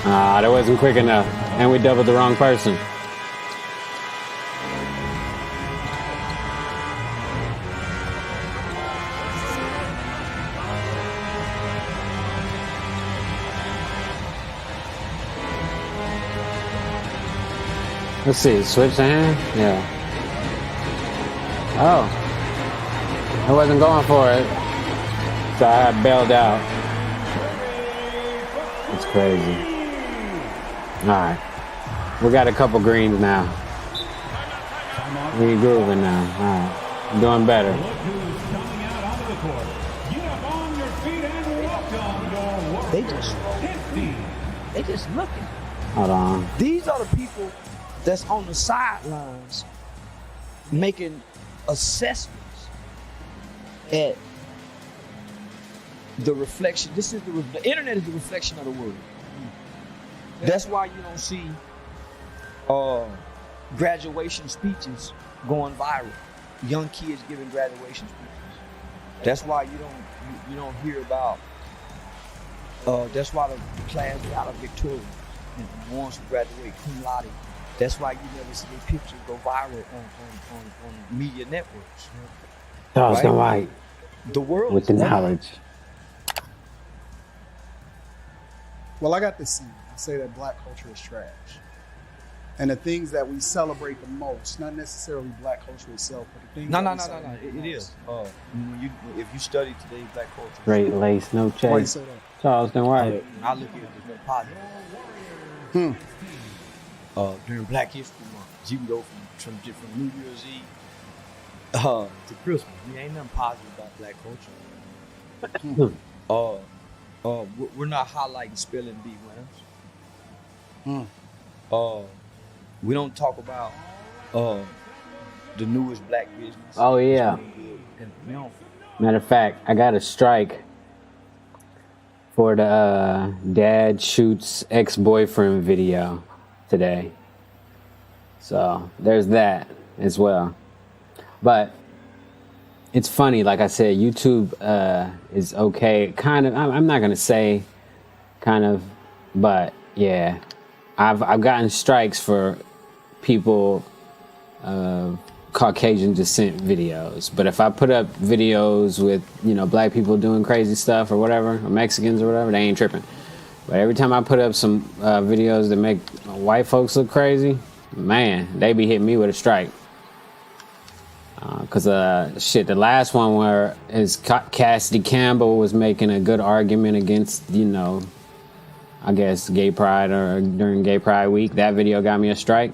Ah, that wasn't quick enough. And we doubled the wrong person. Let's see, switch the hand? Yeah. Oh. I wasn't going for it. So I bailed out. It's crazy. Alright. We got a couple greens now. We grooving now. Alright. I'm doing better. They just looking. Hold on. These are the people that's on the sidelines making assessments at the reflection. This is the internet is the reflection of the world. That's why you don't see graduation speeches going viral. Young kids giving graduation speeches. That's why you don't hear about. That's why the class got a Victoria and the ones who graduate cum laude. That's why you never see their pictures go viral on media networks. Charles White. The world with the knowledge. Well, I got to see. I say that black culture is trash. And the things that we celebrate the most, not necessarily black culture itself, but the things No. It is. If you study today's black culture. Straight lace, no chase. Charleston White. I look at it as more positive. During Black History Month, you can go from New Year's Eve to Christmas. There ain't nothing positive about black culture. We're not highlighting Spelling Bee winners. We don't talk about the newest black business. Oh yeah. And we don't. Matter of fact, I got a strike for the dad shoots ex-boyfriend video today. So there's that as well. But it's funny, like I said, YouTube is okay. Kind of, I'm not gonna say kind of, but yeah, I've gotten strikes for people Caucasian descent videos. But if I put up videos with, you know, black people doing crazy stuff or whatever, or Mexicans or whatever, they ain't tripping. But every time I put up some videos that make white folks look crazy, man, they be hitting me with a strike. Cause shit, the last one where Cassidy Campbell was making a good argument against, you know, I guess gay pride or during gay pride week, that video got me a strike.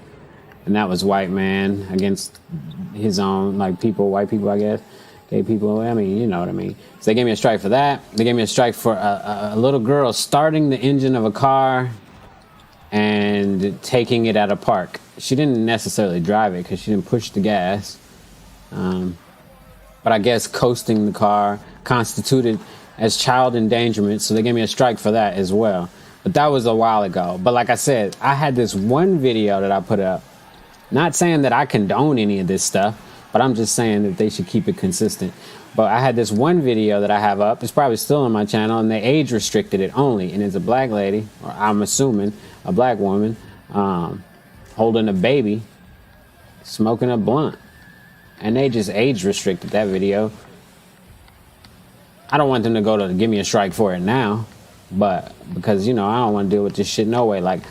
And that was white man against his own, like people, white people, I guess, gay people. I mean, you know what I mean. So they gave me a strike for that. They gave me a strike for a little girl starting the engine of a car and taking it at a park. She didn't necessarily drive it because she didn't push the gas. But I guess coasting the car constituted as child endangerment. So they gave me a strike for that as well. But that was a while ago. But like I said, I had this one video that I put up. Not saying that I condone any of this stuff, but I'm just saying that they should keep it consistent. But I had this one video that I have up. It's probably still on my channel, and they age restricted it only. And it's a black lady, or I'm assuming a black woman, holding a baby, smoking a blunt. And they just age restricted that video. I don't want them to go to give me a strike for it now, but because, you know, I don't want to deal with this shit no way. Like,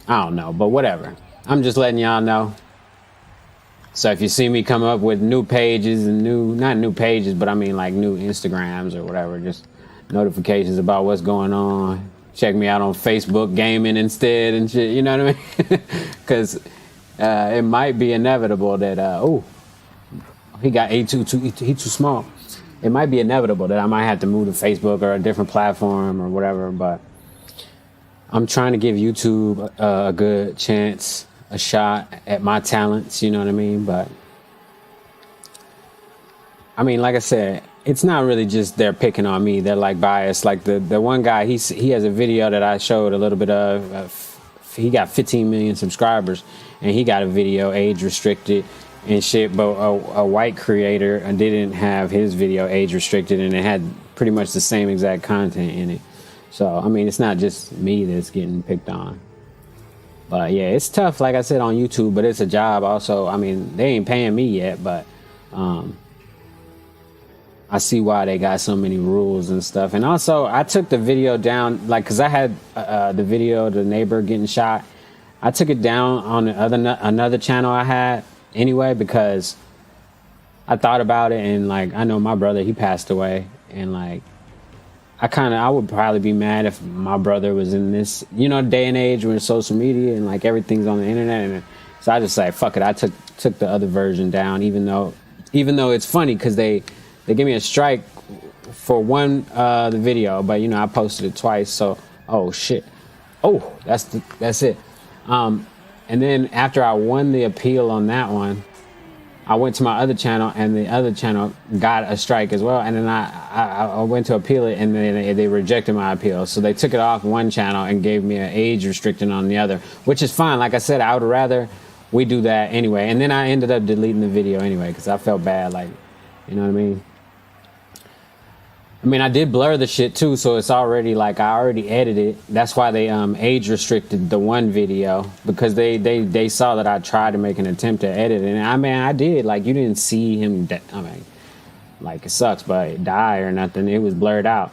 I don't know, but whatever. I'm just letting y'all know. So if you see me come up with new pages and not new pages, but I mean like new Instagrams or whatever, just notifications about what's going on. Check me out on Facebook gaming instead and shit, you know what I mean? Because it might be inevitable that, he too small. It might be inevitable that I might have to move to Facebook or a different platform or whatever, but I'm trying to give YouTube a good chance, a shot at my talents, you know what I mean? But I mean, like I said, it's not really just they're picking on me. They're like biased. Like the one guy, he has a video that I showed a little bit of. He got 15 million subscribers, and he got a video age restricted and shit. But a white creator didn't have his video age restricted, and it had pretty much the same exact content in it. So I mean, it's not just me that's getting picked on. But yeah, it's tough, like I said, on YouTube, but it's a job also. I mean, they ain't paying me yet, but I see why they got so many rules and stuff. And also, I took the video down, like, because I had the video of the neighbor getting shot. I took it down on another channel I had anyway, because I thought about it, and, like, I know my brother, he passed away, and, like, I would probably be mad if my brother was in this, you know, day and age where social media and like everything's on the internet. And so I just say, fuck it. I took the other version down, even though it's funny because they give me a strike for the video, but you know, I posted it twice. So, oh shit. Oh, that's it. And then after I won the appeal on that one, I went to my other channel, and the other channel got a strike as well. And then I went to appeal it, and then they rejected my appeal. So they took it off one channel and gave me an age restriction on the other, which is fine. Like I said, I would rather we do that anyway. And then I ended up deleting the video anyway because I felt bad. Like, you know what I mean? I mean, I did blur the shit too, so it's already like I already edited. That's why they age restricted the one video, because they saw that I tried to make an attempt to edit it. And I mean, I did. Like, you didn't see him. I mean, like, it sucks, but die or nothing. It was blurred out.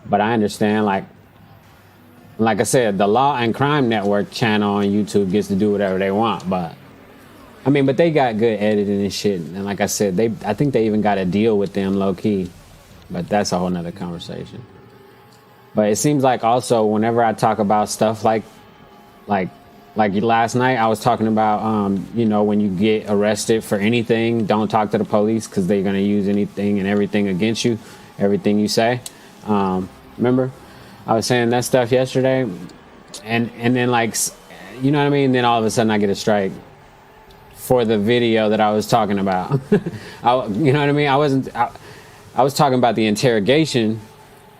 But I understand. Like I said, the Law and Crime Network channel on YouTube gets to do whatever they want. But I mean, but they got good editing and shit. And like I said, I think they even got a deal with them low key. But that's a whole nother conversation. But it seems like also whenever I talk about stuff like last night, I was talking about, you know, when you get arrested for anything, don't talk to the police because they're going to use anything and everything against you, everything you say. Remember, I was saying that stuff yesterday, and then like, you know what I mean. Then all of a sudden I get a strike for the video that I was talking about. You know what I mean? I was talking about the interrogation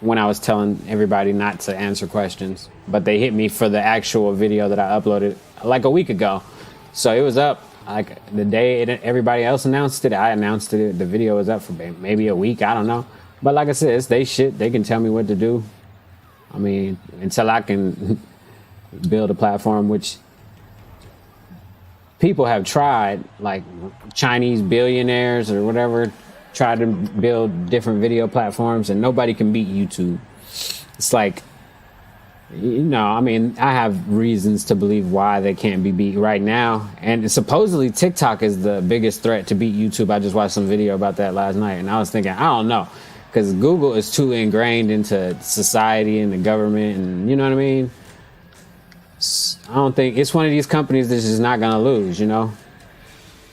when I was telling everybody not to answer questions, but they hit me for the actual video that I uploaded like a week ago. So it was up like the day everybody else announced it. I announced it. The video was up for maybe a week. I don't know. But like I said, it's they shit. They can tell me what to do. I mean, until I can build a platform, which people have tried, like Chinese billionaires or whatever, try to build different video platforms, and nobody can beat YouTube. It's like, you know, I mean, I have reasons to believe why they can't be beat right now. And supposedly TikTok is the biggest threat to beat YouTube. I just watched some video about that last night, and I was thinking, I don't know, because Google is too ingrained into society and the government, and you know what I mean? I don't think it's one of these companies that's just not gonna lose, you know.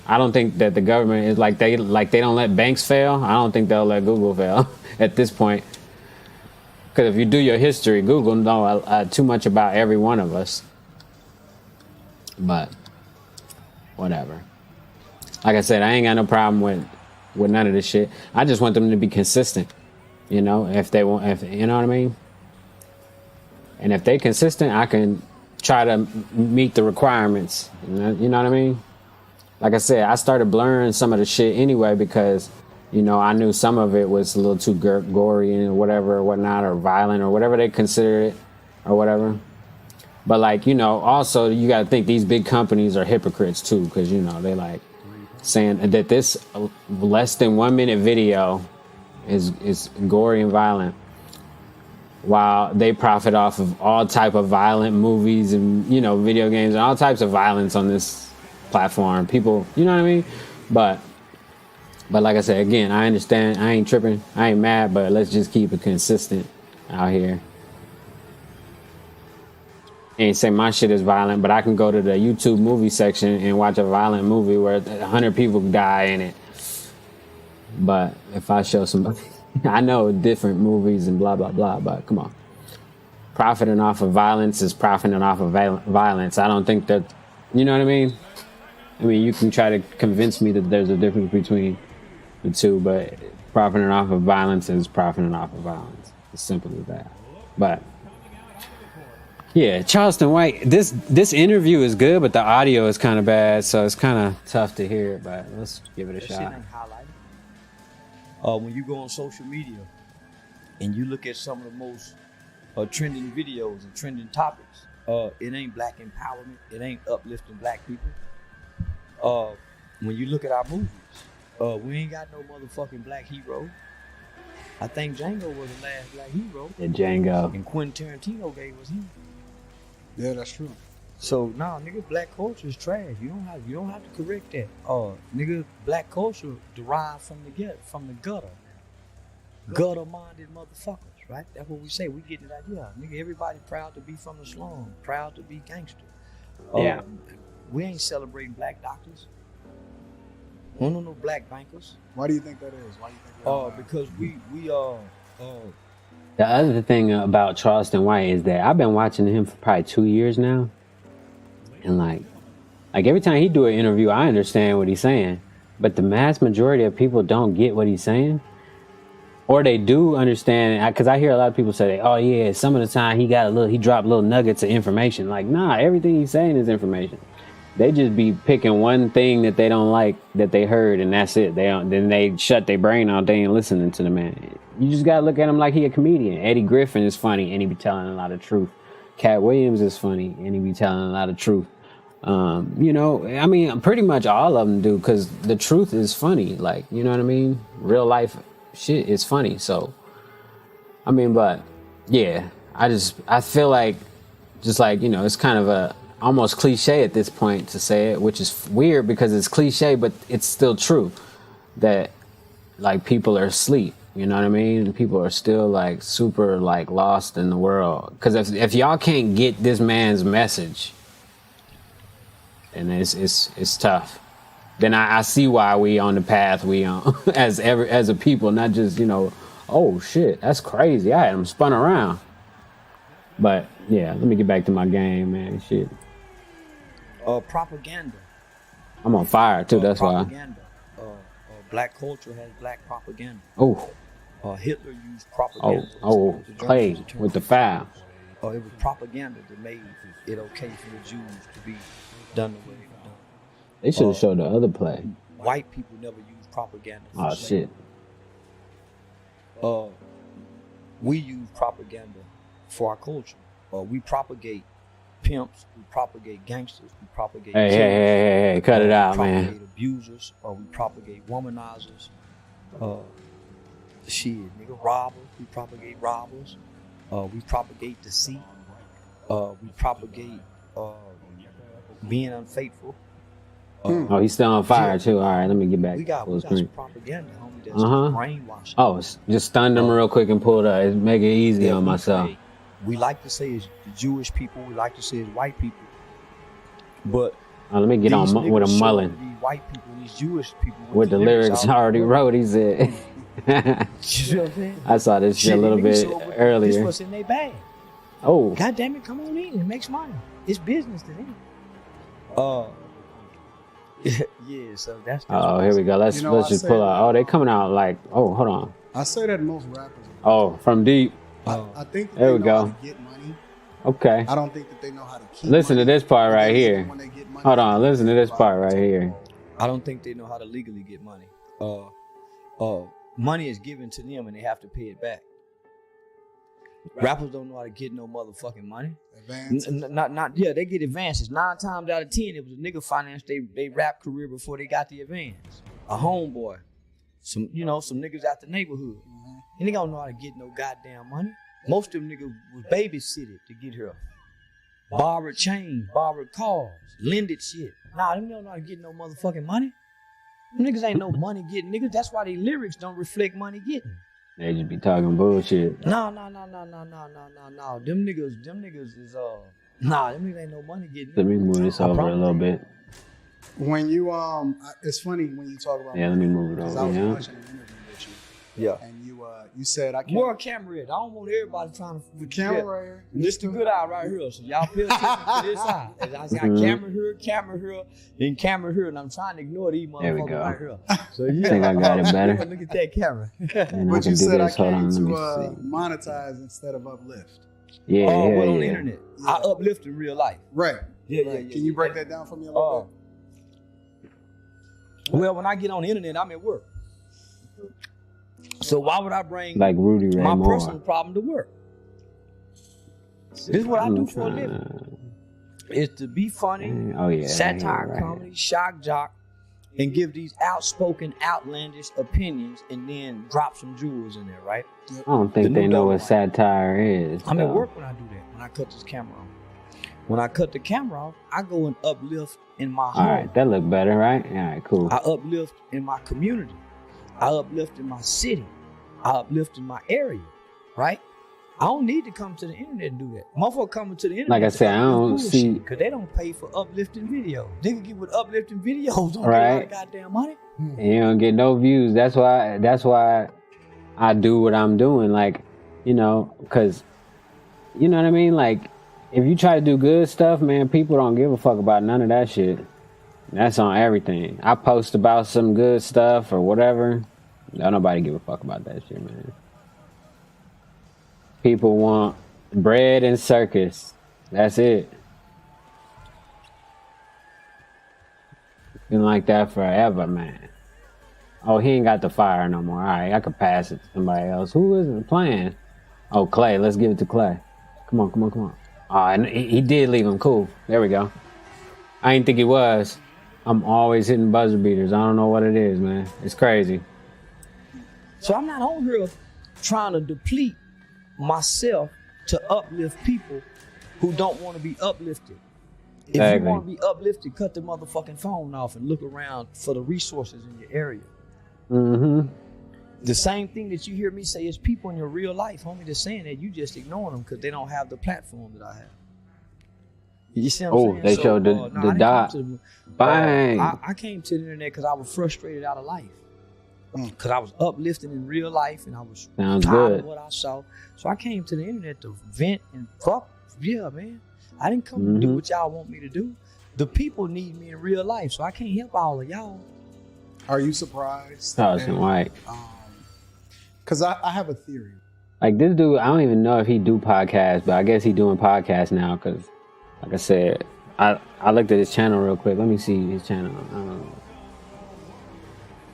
I don't think that the government is like they don't let banks fail. I don't think they'll let Google fail at this point. Because if you do your history, Google know too much about every one of us. But whatever. Like I said, I ain't got no problem with none of this shit. I just want them to be consistent. You know, if they want, if you know what I mean. And if they consistent, I can try to meet the requirements. You know what I mean? Like I said, I started blurring some of the shit anyway because, you know, I knew some of it was a little too gory and whatever or whatnot, or violent or whatever they consider it or whatever. But like, you know, also you got to think these big companies are hypocrites too, because, you know, they like saying that this less than 1 minute video is gory and violent, while they profit off of all type of violent movies and, you know, video games and all types of violence on this platform. People, you know what I mean? But like I said, again, I understand. I ain't tripping. I ain't mad, but let's just keep it consistent out here. Ain't say my shit is violent, but I can go to the YouTube movie section and watch a violent movie where 100 people die in it. But if I show somebody, I know different movies and blah, blah, blah, but come on. Profiting off of violence is profiting off of violence. I don't think that, you know what I mean? I mean, you can try to convince me that there's a difference between the two, but profiting off of violence is profiting off of violence. As simple as that. But yeah, Charleston White, this interview is good, but the audio is kind of bad, so it's kind of tough to hear, but let's give it a shot. When you go on social media and you look at some of the most trending videos and trending topics, it ain't black empowerment, it ain't uplifting black people. When you look at our movies, we ain't got no motherfucking black hero. I think Django was the last black hero. Yeah, Django. And Quentin Tarantino gave us him. Yeah, that's true. So nah, nigga, black culture is trash. You don't have to correct that. Nigga, black culture derived from the gutter. Gutter-minded motherfuckers, right? That's what we say. We get it out here. Nigga, everybody proud to be from the slum, proud to be gangster. Yeah. We ain't celebrating black doctors. We don't know no black bankers. Why do you think that is? Why do you think that is? Because we The other thing about Charleston White is that I've been watching him for probably 2 years now. And like every time he do an interview, I understand what he's saying. But the mass majority of people don't get what he's saying. Or they do understand, because I hear a lot of people say, oh yeah, some of the time he dropped little nuggets of information. Like, nah, everything he's saying is information. They just be picking one thing that they don't like that they heard, and that's it. Then they shut their brain off. They ain't listening to the man. You just gotta look at him like he a comedian. Eddie Griffin is funny and he be telling a lot of truth. Cat Williams is funny and he be telling a lot of truth. You know, I mean, pretty much all of them do, because the truth is funny. Like, you know what I mean? Real life shit is funny. So, I mean, but yeah, I feel like, just like, you know, it's kind of a almost cliche at this point to say it, which is weird because it's cliche, but it's still true that like people are asleep. You know what I mean? People are still like super like lost in the world. Because if y'all can't get this man's message, then it's tough. Then I see why we on the path we on as a people, not just, you know, Oh shit, that's crazy. I had him spun around. But yeah, let me get back to my game, man. Shit. Propaganda. I'm on fire too. That's why. Propaganda. Black culture has black propaganda. Oh. Hitler used propaganda. Oh, Clay with the foul. It was propaganda that made it okay for the Jews to be done the way they were done. They should have showed the other play. White people never use propaganda. Oh shit. We use propaganda for our culture. We propagate pimps, we propagate gangsters, we propagate Hey, cut it out, man. We propagate abusers, or we propagate womanizers. Nigga, robbers, we propagate robbers. We propagate deceit. We propagate being unfaithful. Oh, he's still on fire too. All right, let me get back. We got some propaganda, homie, that's brainwashing. Oh, just stun them real quick and pull it up. Make it easy on myself. We like to say it's the Jewish people. We like to say it's white people. But let me get on with a mullen. These white people, these Jewish people. With the lyrics already wrote, he said. I saw this shit a little bit earlier. This what's in their bag. Oh. God damn it, come on in. It makes money. It's business to them. Yeah, so that's here we go. Let's just pull out. Oh, they coming out like, oh, hold on. I say that most rappers. Oh, from deep. I think that there we know go. How to get money. Okay. I don't think that they know how to keep Listen money. to this part right here. Hold on. Listen to this part right here. I don't think they know how to legally get money. Money is given to them and they have to pay it back. Rappers don't know how to get no motherfucking money. They get advances. 9 times out of 10, it was a nigga financed they rap career before they got the advance. A homeboy. Some niggas out the neighborhood. And they don't know how to get no goddamn money. Most of them niggas was babysitted to get here. Borrowed chains, borrowed cars, lended shit. Nah, them don't know how to get no motherfucking money. Them niggas ain't no money getting niggas. That's why their lyrics don't reflect money getting. They just be talking bullshit. No. Them niggas is them niggas ain't no money getting. Let me move this over a little bit. When you it's funny when you talk about. Yeah, let me move it over. I was Yeah. watching an interview with you. Yeah. And you said I can't. More camera in. I don't want everybody trying to. The camera right here. This the good eye right here. So y'all pay attention to this eye. I got camera here, and camera here, and I'm trying to ignore these motherfuckers right here. So I think I got it better. Look at that camera. But you said I came to monetize instead of uplift. Yeah, on the internet. I uplift in real life. Right. Yeah. Can you break that down for me a little bit? Well, when I get on the internet, I'm at work. So why would I bring like Rudy Ray my Moore. personal problem to work? This is what I do for a living. It's to be funny, satire, comedy, shock jock, and give these outspoken, outlandish opinions, and then drop some jewels in there, right? I don't think they know what satire is. I'm at work when I do that, when I cut this camera off. When I cut the camera off, I go and uplift in my home. All right, that look better, right? All right, cool. I uplift in my community. I uplift in my city. I uplift in my area, right? I don't need to come to the internet and do that. Motherfucker coming to the internet. Like I said, I don't see. Because they don't pay for uplifting videos. They can get with uplifting videos. Don't Right. get a lot of goddamn money. You don't get no views. That's why I do what I'm doing. Like, because, you know what I mean? Like, if you try to do good stuff, man, people don't give a fuck about none of that shit. That's on everything. I post about some good stuff or whatever. Don't nobody give a fuck about that shit, man. People want bread and circus. That's it. Been like that forever, man. Oh, he ain't got the fire no more. All right, I could pass it to somebody else. Who is it playing? Oh, Clay. Let's give it to Clay. Come on. Oh, and he did leave him. Cool. There we go. I didn't think he was. I'm always hitting buzzer beaters. I don't know what it is, man. It's crazy. So I'm not on here trying to deplete myself to uplift people who don't want to be uplifted. If you want to be uplifted, cut the motherfucking phone off and look around for the resources in your area. Mm-hmm. The same thing that you hear me say is people in your real life, homie, that's saying that you just ignoring them because they don't have the platform that I have. You see what I'm saying? They showed the dot. Bang. I came to the internet because I was frustrated out of life. because I was uplifting in real life and I was Sounds tired good. of what I saw. So I came to the internet to vent and fuck. Yeah, man. I didn't come to do what y'all want me to do. The people need me in real life, so I can't help all of y'all. Are you surprised? Charleston White. Because I have a theory. Like this dude, I don't even know if he do podcasts, but I guess he doing podcasts now because, like I said, I looked at his channel real quick. Let me see his channel. I don't know.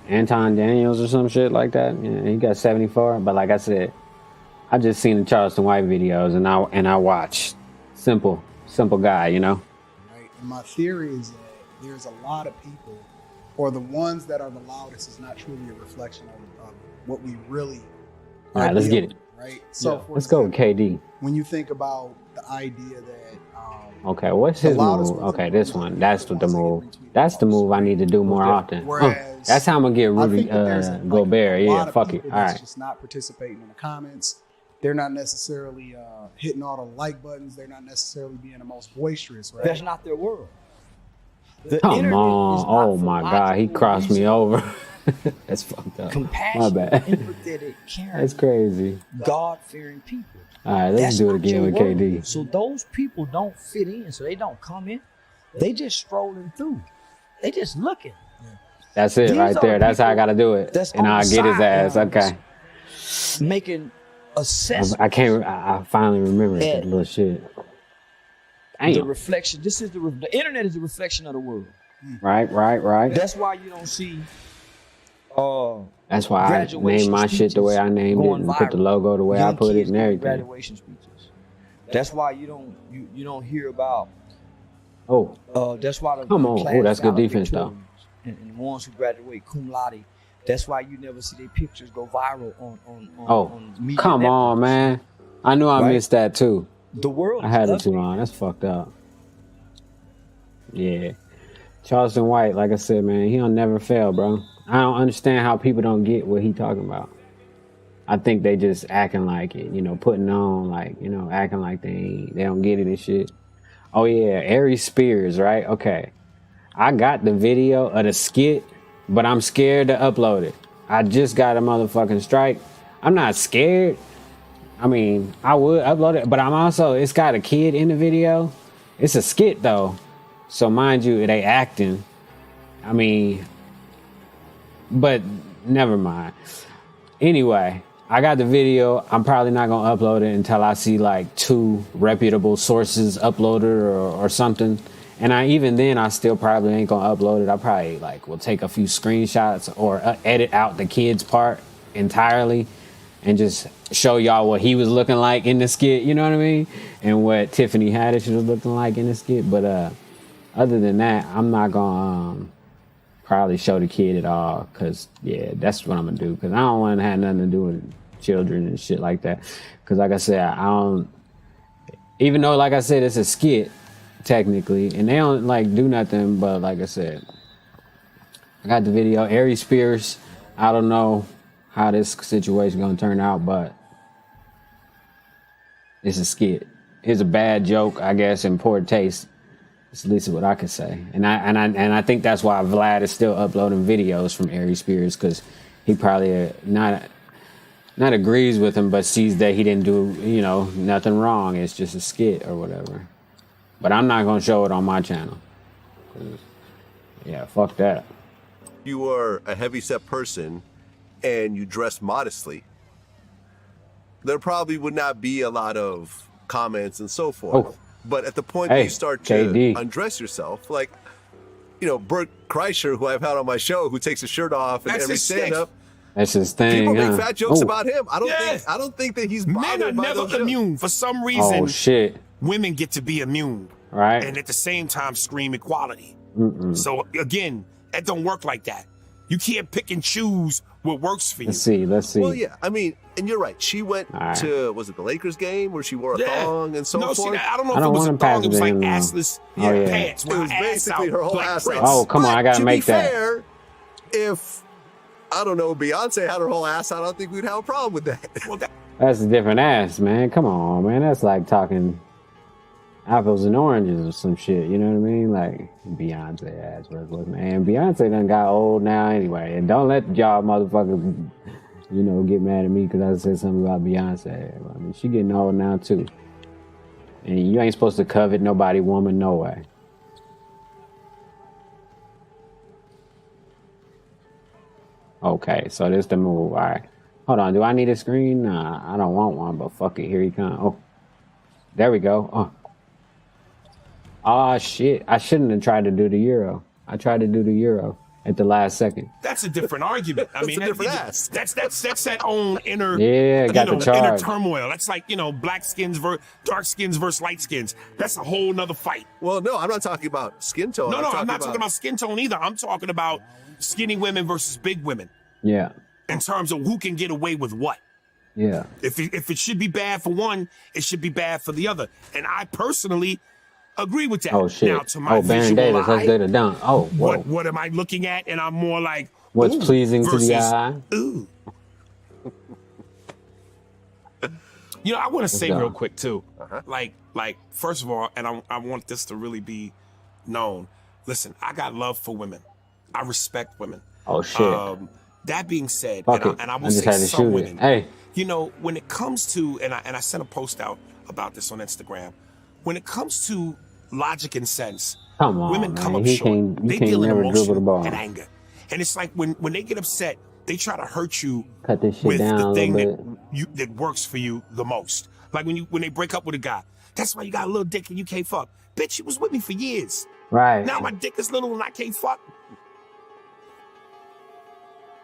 Anton Daniels or some shit like that. Yeah, he got 74. But like I said, I just seen the Charleston White videos and I watched. Simple guy, you know. Right. And my theory is that there's a lot of people, or the ones that are the loudest, is not truly a reflection of what we really. All right, let's get it. Right. So Yeah. Let's go with KD. When you think about the idea that. Okay, what's his move? Okay, this one. That's the move. That's the move I need to do more often. That's how I'm gonna get Rudy Gobert. Yeah, fuck it. All That's right. just not participating in the comments. They're not necessarily hitting all the like buttons. They're not necessarily being the most boisterous, right? That's not their world. Come on. Oh my God, he crossed me over. That's fucked up. My bad. Empathetic, caring, That's crazy. God-fearing people. All right, let's do it again with KD. So those people don't fit in, so they don't come in. They just strolling through. They just looking. That's it right there. That's how I gotta do it. And I'll get his ass. Okay. Making assessment. I finally remembered that little shit. The Damn. reflection. This is the internet is a reflection of the world. Right. That's why you don't see. That's why I named my shit the way I named it and put the logo the way I put it and everything. Graduation speeches. That's why you don't hear about. That's why the Come on. class Oh, that's good defense though. And the ones who graduate cum laude. That's why you never see their pictures go viral on media Come networks. on, man. I knew I missed that too. The world. I had it too long. That's fucked up. Yeah. Charleston White, like I said, man, he don't never fail, bro. I don't understand how people don't get what he talking about. I think they just acting like it, putting on like, acting like they don't get it and shit. Oh yeah, Aries Spears, right? Okay. I got the video of the skit, but I'm scared to upload it. I just got a motherfucking strike. I'm not scared. I mean, I would upload it, but it's got a kid in the video. It's a skit though. So mind you, they acting. I mean, but never mind. Anyway, I got the video. I'm probably not going to upload it until I see like 2 reputable sources upload it or something. And I still probably ain't going to upload it. I probably will take a few screenshots or edit out the kid's part entirely and just show y'all what he was looking like in the skit. You know what I mean? And what Tiffany Haddish was looking like in the skit. But other than that, I'm not going to probably show the kid at all, because yeah, that's what I'm gonna do, because I don't want to have nothing to do with children and shit like that, because like I said, I don't, even though like I said it's a skit technically and they don't do nothing, but like I said, I got the video. Aries Spears, I don't know how this situation gonna turn out, but it's a skit. It's a bad joke, I guess, in poor taste. That's at least what I could say, and I think that's why Vlad is still uploading videos from Aries Spears, because he probably not agrees with him, but sees that he didn't do nothing wrong. It's just a skit or whatever. But I'm not gonna show it on my channel. Yeah, fuck that. You are a heavyset person, and you dress modestly. There probably would not be a lot of comments and so forth. Oh. But at the point that you start to KD. undress yourself, like, Bert Kreischer, who I've had on my show, who takes his shirt off and every stand-up, That's his thing. people huh? make fat jokes Oh. about him. I don't think that he's bothered Men are by never those jokes. immune. For some reason, Oh shit! women get to be immune. Right. And at the same time scream equality. Mm-mm. So again, that don't work like that. You can't pick and choose what works for you. Let's see. Well, yeah, I mean, and you're right. She went to, was it the Lakers game where she wore a thong and so No, forth? see, I don't know if it was a thong. It was like assless pants. It was basically her whole ass out. Oh, come on, I gotta to make be that. fair, if, I don't know, Beyonce had her whole ass out, I don't think we'd have a problem with that. That's a different ass, man. Come on, man. That's like talking. apples and oranges or some shit. You know what I mean? Like Beyonce ass was man. Beyonce done got old now anyway. And don't let y'all motherfuckers, get mad at me because I said something about Beyonce. I mean, she getting old now too. And you ain't supposed to covet nobody woman, no way. Okay, so this the move. All right. Hold on. Do I need a screen? Nah, I don't want one, but fuck it. Here he comes. Oh, there we go. Oh, shit. I shouldn't have tried to do the Euro. I tried to do the Euro at the last second. That's a different argument. I mean, that's that own inner, got the inner charge. turmoil. That's like, black skins dark skins versus light skins. That's a whole nother fight. Well, no, I'm not talking about skin tone. No, I'm not talking about skin tone either. I'm talking about skinny women versus big women. Yeah. In terms of who can get away with what. Yeah. If it should be bad for one, it should be bad for the other. And I personally agree with that. Oh, shit. Now, to my Baron visual Davis, eye, let's get it done. Oh, whoa. what am I looking at? And I'm more like, what's ooh, pleasing to versus, the eye? Ooh. I want to say real quick too, like first of all, and I want this to really be known. Listen, I got love for women. I respect women. Oh shit. That being said, Fuck and I will just say had to some shoot women, it. Hey. when it comes to, and I sent a post out about this on Instagram, when it comes to logic and sense, Come on, women man. come up You short. can't They deal in never dribble the emotion ball. and anger. And it's like when they get upset, they try to hurt you Cut this shit with down the a thing little bit. that works for you the most. Like when they break up with a guy. That's why you got a little dick and you can't fuck. Bitch, you was with me for years. Right. Now my dick is little and I can't fuck.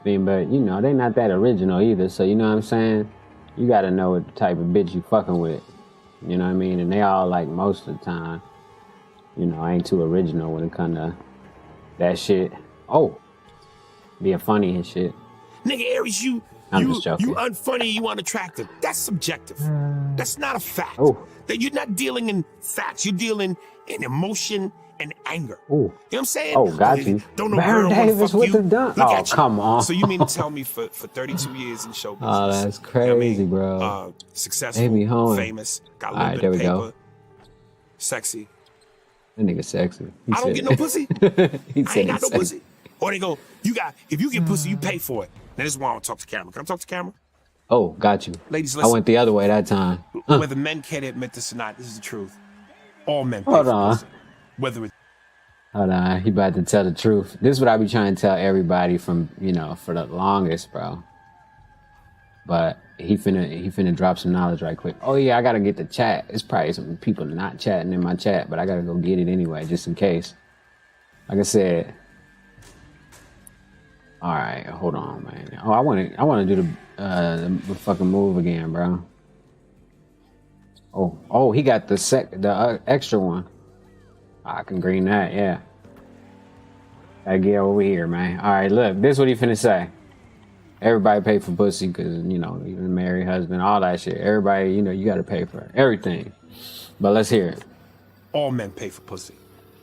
I mean, but they not that original either. So you know what I'm saying? You gotta know what type of bitch you fucking with. You know what I mean? And they all like most of the time, ain't too original when it come to that shit. Oh, being funny and shit. Nigga, Aries, I'm just joking. you unfunny, you unattractive. That's subjective. That's not a fact. Oh. That you're not dealing in facts. You're dealing in emotion and anger. Ooh. You know what I'm saying? Oh, got you. Don't know Baron girl wanna Davis fuck with you. the dunk. Look Oh, at you. come on. So you mean to tell me for 32 years in show business? Oh, that's you know what I crazy, mean? bro. Successful, Baby home. famous, got a All little right, bit there of we paper, go. sexy. That nigga sexy. He I don't said- get no pussy. He I said ain't got he's no sexy. pussy. Or they go, if you get pussy, you pay for it. Now this is why I don't talk to camera. Can I talk to camera? Oh, got you. Ladies, I listen. went the other way that time. Whether men care to admit this or not, this is the truth. All men pay Hold for on. pussy. Whether it's Hold on, he about to tell the truth. This is what I be trying to tell everybody from, for the longest, bro. But he finna drop some knowledge right quick. Oh yeah, I gotta get the chat. It's probably some people not chatting in my chat, but I gotta go get it anyway, just in case. Like I said. All right, hold on, man. Oh, I wanna do the fucking move again, bro. Oh, he got the extra one. I can green that, yeah. I get over here, man. All right, look, this is what he finna say. Everybody pay for pussy because, even married husband, all that shit. Everybody, you got to pay for everything. But let's hear it. all men pay for pussy,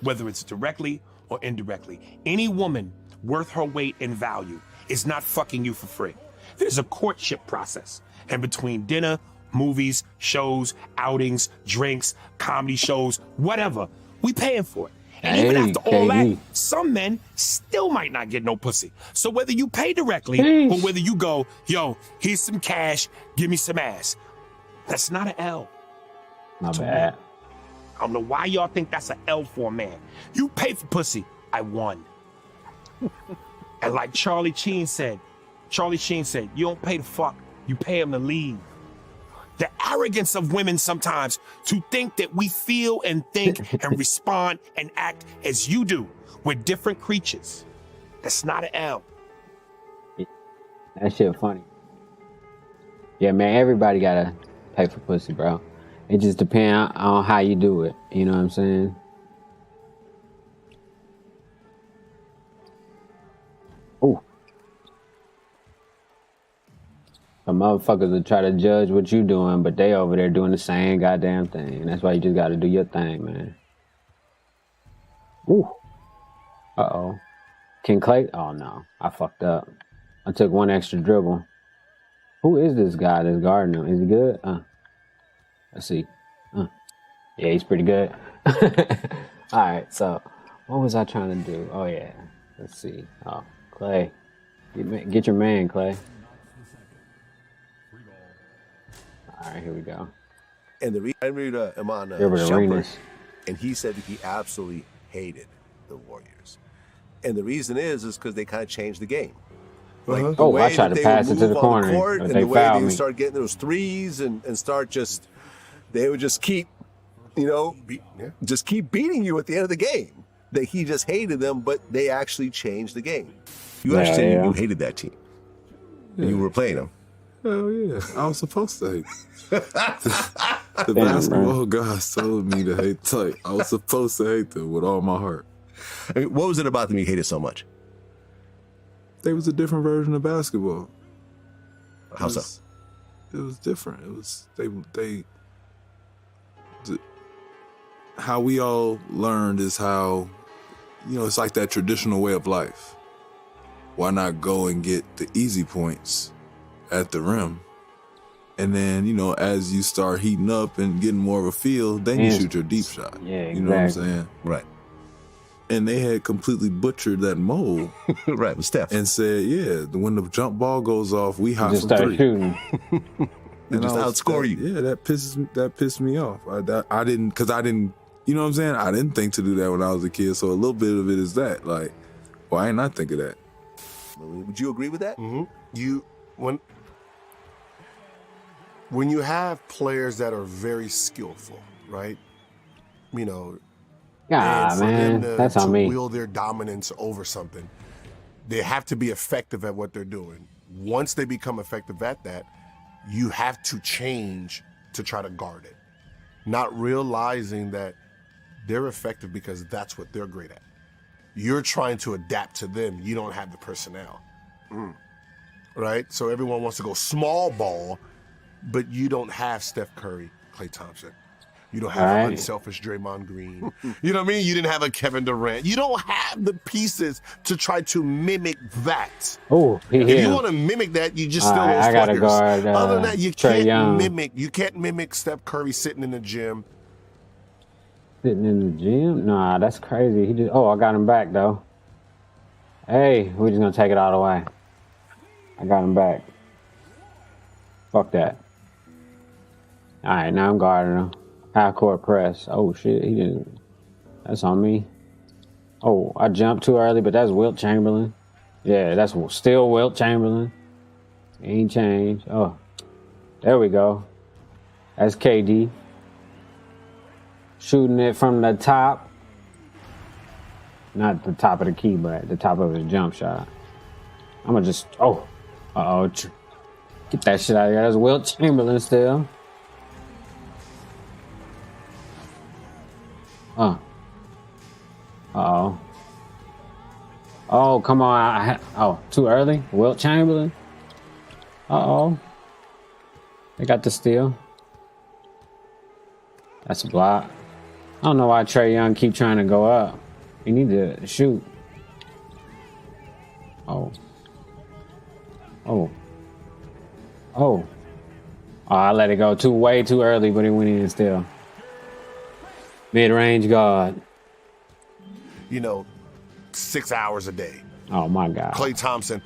whether it's directly or indirectly. Any woman worth her weight in value is not fucking you for free. There's a courtship process. And between dinner, movies, shows, outings, drinks, comedy shows, whatever, we paying for it. And even Hey, after all that, KB. some men still might not get no pussy. So whether you pay directly or whether you go, yo, here's some cash, give me some ass, that's not an L. Not bad. I don't know why y'all think that's an L for a man. You pay for pussy, I won. And like Charlie Sheen said, you don't pay to fuck, you pay him to leave. The arrogance of women sometimes to think that we feel and think and respond and act as you do. We're different creatures. That's not an L. That shit funny. Yeah, man, everybody gotta pay for pussy, bro. It just depends on how you do it. You know what I'm saying? Ooh. Some motherfuckers will try to judge what you doing, but they over there doing the same goddamn thing. And that's why you just gotta do your thing, man. Ooh. Uh-oh. King Clay? Oh, no. I fucked up. I took one extra dribble. Who is this guy that's guarding him? Is he good? Let's see. Yeah, Yeah, he's pretty good. All right, so what was I trying to do? Oh yeah, let's see. Oh, Clay, get your man, Clay. All right, here we go. And I read Iman Gilbert Shumpert, Arenas. and he said that he absolutely hated the Warriors. And the reason is because they kind of changed the game. Like the Oh, way I tried that to they pass would it to move the on corner, court but and they the way fouled they would me. start getting those threes and start just, they would just keep, just keep beating you at the end of the game. That he just hated them, but they actually changed the game. You Yeah, actually yeah. you hated that team. You were playing them. Hell yeah, I was supposed to hate. The Damn, basketball guys told me to hate tight. I was supposed to hate them with all my heart. I mean, what was it about them you hated so much? They was a different version of basketball. How so? It was different. It was how we all learned is how, it's like that traditional way of life. Why not go and get the easy points at the rim? And then, as you start heating up and getting more of a feel, then you shoot your deep shot. Yeah, You know what I'm exactly. saying? Right. And they had completely butchered that mold. Right, with Steph. And said, when the jump ball goes off, we hot Just from start three. shooting. And just I was- outscore you. Yeah, that pissed me off. I didn't, you know what I'm saying? I didn't think to do that when I was a kid. So a little bit of it is that, like, why ain't I think of that? Would you agree with that? Mm-hmm. When you have players that are very skillful, right? Ah, and for man, them that's to on me. wield their dominance over something, they have to be effective at what they're doing. Once they become effective at that, you have to change to try to guard it, not realizing that they're effective because that's what they're great at. You're trying to adapt to them. You don't have the personnel, right? So everyone wants to go small ball, but you don't have Steph Curry, Klay Thompson. You don't have Right. an unselfish Draymond Green. You know what I mean? You didn't have a Kevin Durant. You don't have the pieces to try to mimic that. Oh, If you want to mimic that, you just steal Alright, those I gotta players. guard, Other than that, you Trae can't Young. mimic. You can't mimic Steph Curry sitting in the gym. Sitting in the gym? Nah, that's crazy. He just. Oh, I got him back though. Hey, we're just gonna take it all the way. I got him back. Fuck that. All right, now I'm guarding him. Half court press. Oh shit, he didn't. That's on me. Oh, I jumped too early, but that's Wilt Chamberlain. Yeah, that's still Wilt Chamberlain. Ain't changed. Oh, there we go. That's KD. Shooting it from the top. Not the top of the key, but the top of his jump shot. I'm gonna just. Oh. Uh oh. Get that shit out of here. That's Wilt Chamberlain still. Uh-oh. Oh, come on. Oh, too early? Wilt Chamberlain? Uh-oh. They got the steal. That's a block. I don't know why Trae Young keep trying to go up. He need to shoot. Oh. Oh. Oh. Oh, I let it go way too early, but it went in still. Mid-range guard. 6 hours a day. Oh my God. Klay Thompson.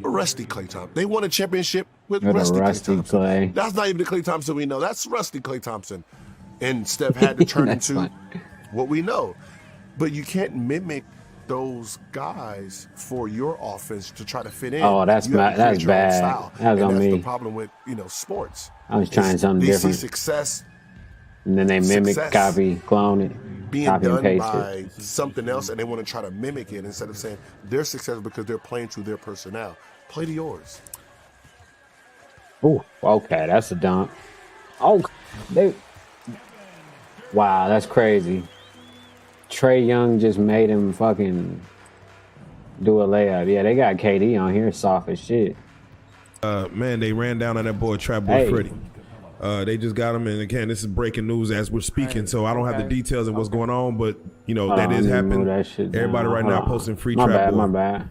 Rusty Klay Thompson. They won a championship with With a Rusty Klay rusty Thompson. Clay. That's not even the Klay Thompson we know. That's Rusty Klay Thompson. And Steph had to turn That's into fine. what we know. But you can't mimic those guys for your offense to try to fit in. Oh, that's You have to bad. create That's your own bad. style. That was And on that's the me. problem with, sports. I was trying something they different. see success And then they mimic, Success. copy, clone it, being copy and done paste by it. something else, and they want to try to mimic it instead of saying they're successful because they're playing to their personnel. Play to yours. Ooh, okay, that's a dunk. Oh, wow, that's crazy. Trae Young just made him fucking do a layup. Yeah, they got KD on here, soft as shit. Man, they ran down on that boy, Trap Boy Hey. Freddie. They just got him, and again, this is breaking news as we're speaking, so I don't have the details of what's going on, but that is happening. Everybody right now posting free My Trap bad, Boy. my bad.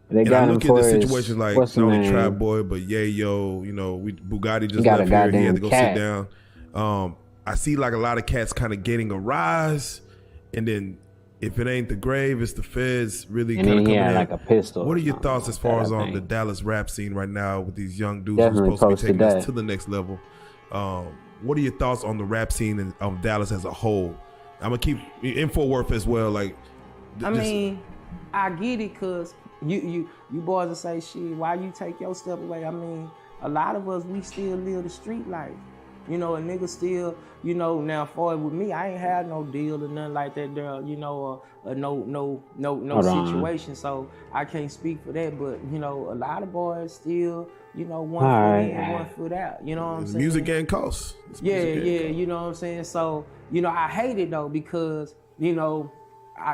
They And got I him look at for the his- situation like what's not the only name? Trap Boy, but Yayo. Bugatti just got a left here. He had goddamn to go cat. sit down. I see like a lot of cats kind of getting a rise, and then if it ain't the grave, it's the feds really kind of coming in. Like a pistol. What are your thoughts as far as on the Dallas rap scene right now with these young dudes who's supposed to be taking us to the next level? What are your thoughts on the rap scene of Dallas as a whole? I'm gonna keep in Fort Worth as well. Like, I mean, I get it, cause you boys will say, shit, why you take your step away? I mean, a lot of us, we still live the street life. You know, a nigga still, you know, now for it with me, I ain't had no deal or nothing like that there, you know, no situation. So I can't speak for that, but you know, a lot of boys still, you know, one foot in and one foot out. You know what I'm saying? Music game costs. Yeah, you know what I'm saying? So, you know, I hate it though, because, you know,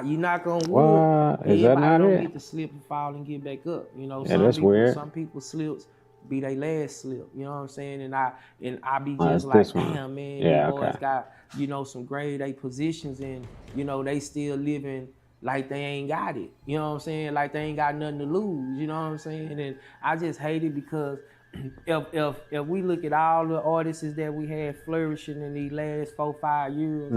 you're not gonna What? Is that not don't it? get to slip and fall and get back up. You know, Yeah, that's weird. Some people slips be they last slip. You know what I'm saying? And I be Oh, just that's like, this one. damn man, Yeah, these boys okay. got, you know, some grade A positions, and you know, they still living like they ain't got it. You know what I'm saying? Like they ain't got nothing to lose. You know what I'm saying? And I just hate it because if we look at all the artists that we had flourishing in these last 4-5 years,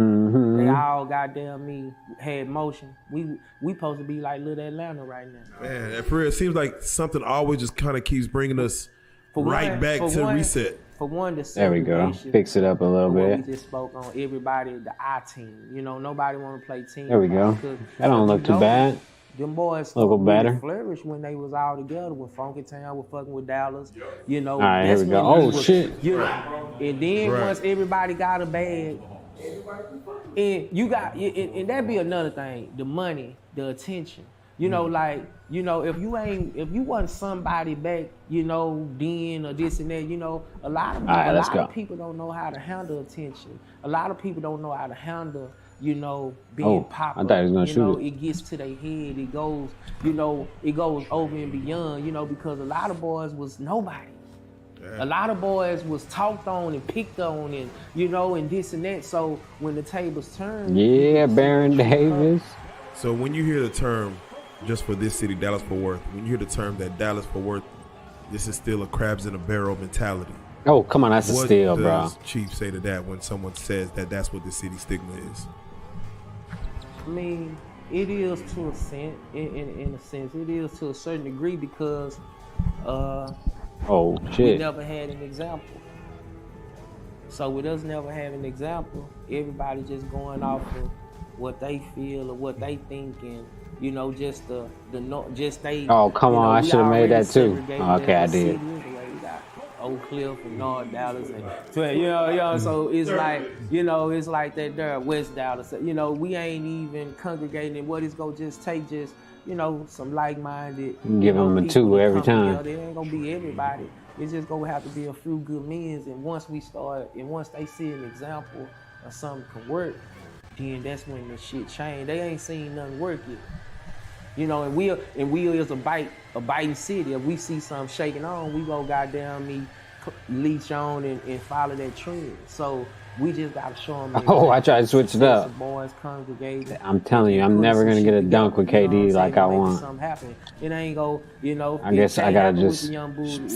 they all goddamn me had motion. We supposed to be like little Atlanta right now. Man, and for real, it seems like something always just kind of keeps bringing us back to reset. For one, the There we go. segregation Fix it up a little of what bit. We just spoke on everybody, the I team. You know, nobody want to play team. There we go. because That don't look too bad. Them boys Look really better. flourished when they was all together. When Funky Town was fucking with Dallas, you know. All right, here that's we go. when we Oh, was- shit. Yeah. And then Right. once everybody got a bag, and you got, and that be another thing, the money, the attention. You know, like, you know, if you wasn't somebody back, you know, then or this and that, you know, a lot of All right, let's go. people don't know how to handle attention. A lot of people don't know how to handle, you know, being Oh, popular. I thought he was gonna you shoot know, it. it gets to their head. It goes, you know, it goes over and beyond, you know, because a lot of boys was nobody. A lot of boys was talked on and picked on and, you know, and this and that. So when the tables turned. Yeah, Baron Davis. So when you hear the term, just for this city, Dallas-Fort Worth, when you hear the term that Dallas-Fort Worth, this is still a crabs in a barrel mentality. Oh, come on, that's a steal, bro. What does Chief say to that when someone says that that's what the city stigma is? I mean, it is to a sense, in a sense, it is to a certain degree because Oh, we shit. never had an example. So with us never having an example, everybody just going off of what they feel or what they think, and you know, just just they. Oh, come you know, on, I we should have made already that too. segregated Okay, I as a city did. anyway. We got Oak Cliff and North Dallas, and you know, so it's like, you know, it's like that there, West Dallas. You know, we ain't even congregating. What it's gonna just take, just, you know, some like-minded. Give them a two every time. It ain't gonna be everybody. It's just gonna have to be a few good men, and once they see an example of something can work, then that's when the shit change. They ain't seen nothing work yet. You know, and we is a biting city. If we see something shaking on, we go goddamn me leech on and follow that trend. So we just gotta show them. Oh, I tried to switch it up. Boys congregate. I'm telling you, I'm never gonna get a dunk with KD like I want. Something happen. It ain't go, you know. I guess I gotta just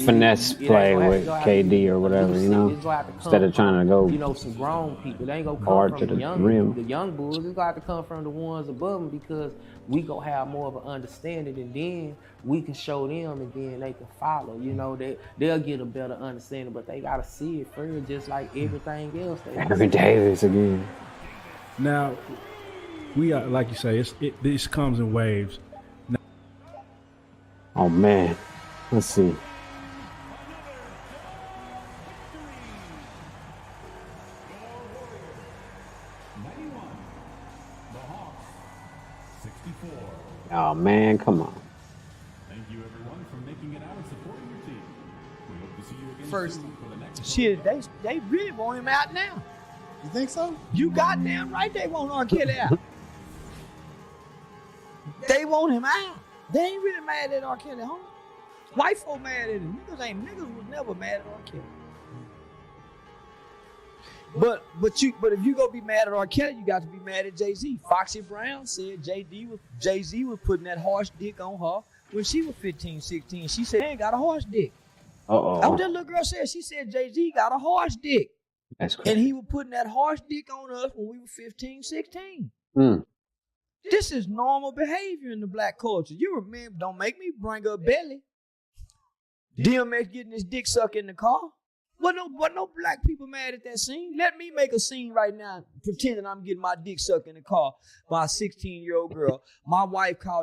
finesse play with KD or whatever, you know, instead of trying to go, you know, some grown people. They ain't gonna come hard from to the the young rim. the young bulls. It's gonna have to come from the ones above them, because we gonna have more of an understanding, and then we can show them, and then they can follow. You know, they'll get a better understanding, but they gotta see it first, just like everything else. Baron Davis again. Now, we got, like you say, this comes in waves. Oh man, let's see. Oh man, come on. Thank you everyone for making it out and supporting your team. We hope to see you again First, soon for the next shit, they really want him out now. You think so? You goddamn right they want R. Kelly out. They want him out. They ain't really mad at R. Kelly, huh? White folk mad at him. Niggas was never mad at R. Kelly. But if you go be mad at R. Kelly, you got to be mad at Jay-Z. Foxy Brown said Jay-Z was putting that harsh dick on her when she was 15, 16. She said, "They ain't got a harsh dick." Uh-oh. That's what that little girl said. She said Jay-Z got a harsh dick. That's And crazy. he was putting that harsh dick on us when we were 15, 16. Mm. This is normal behavior in the black culture. You remember, don't make me bring up Belly. DMX getting his dick sucked in the car. What no black people mad at that scene? Let me make a scene right now, pretending I'm getting my dick sucked in the car by a 16-year-old girl. My wife called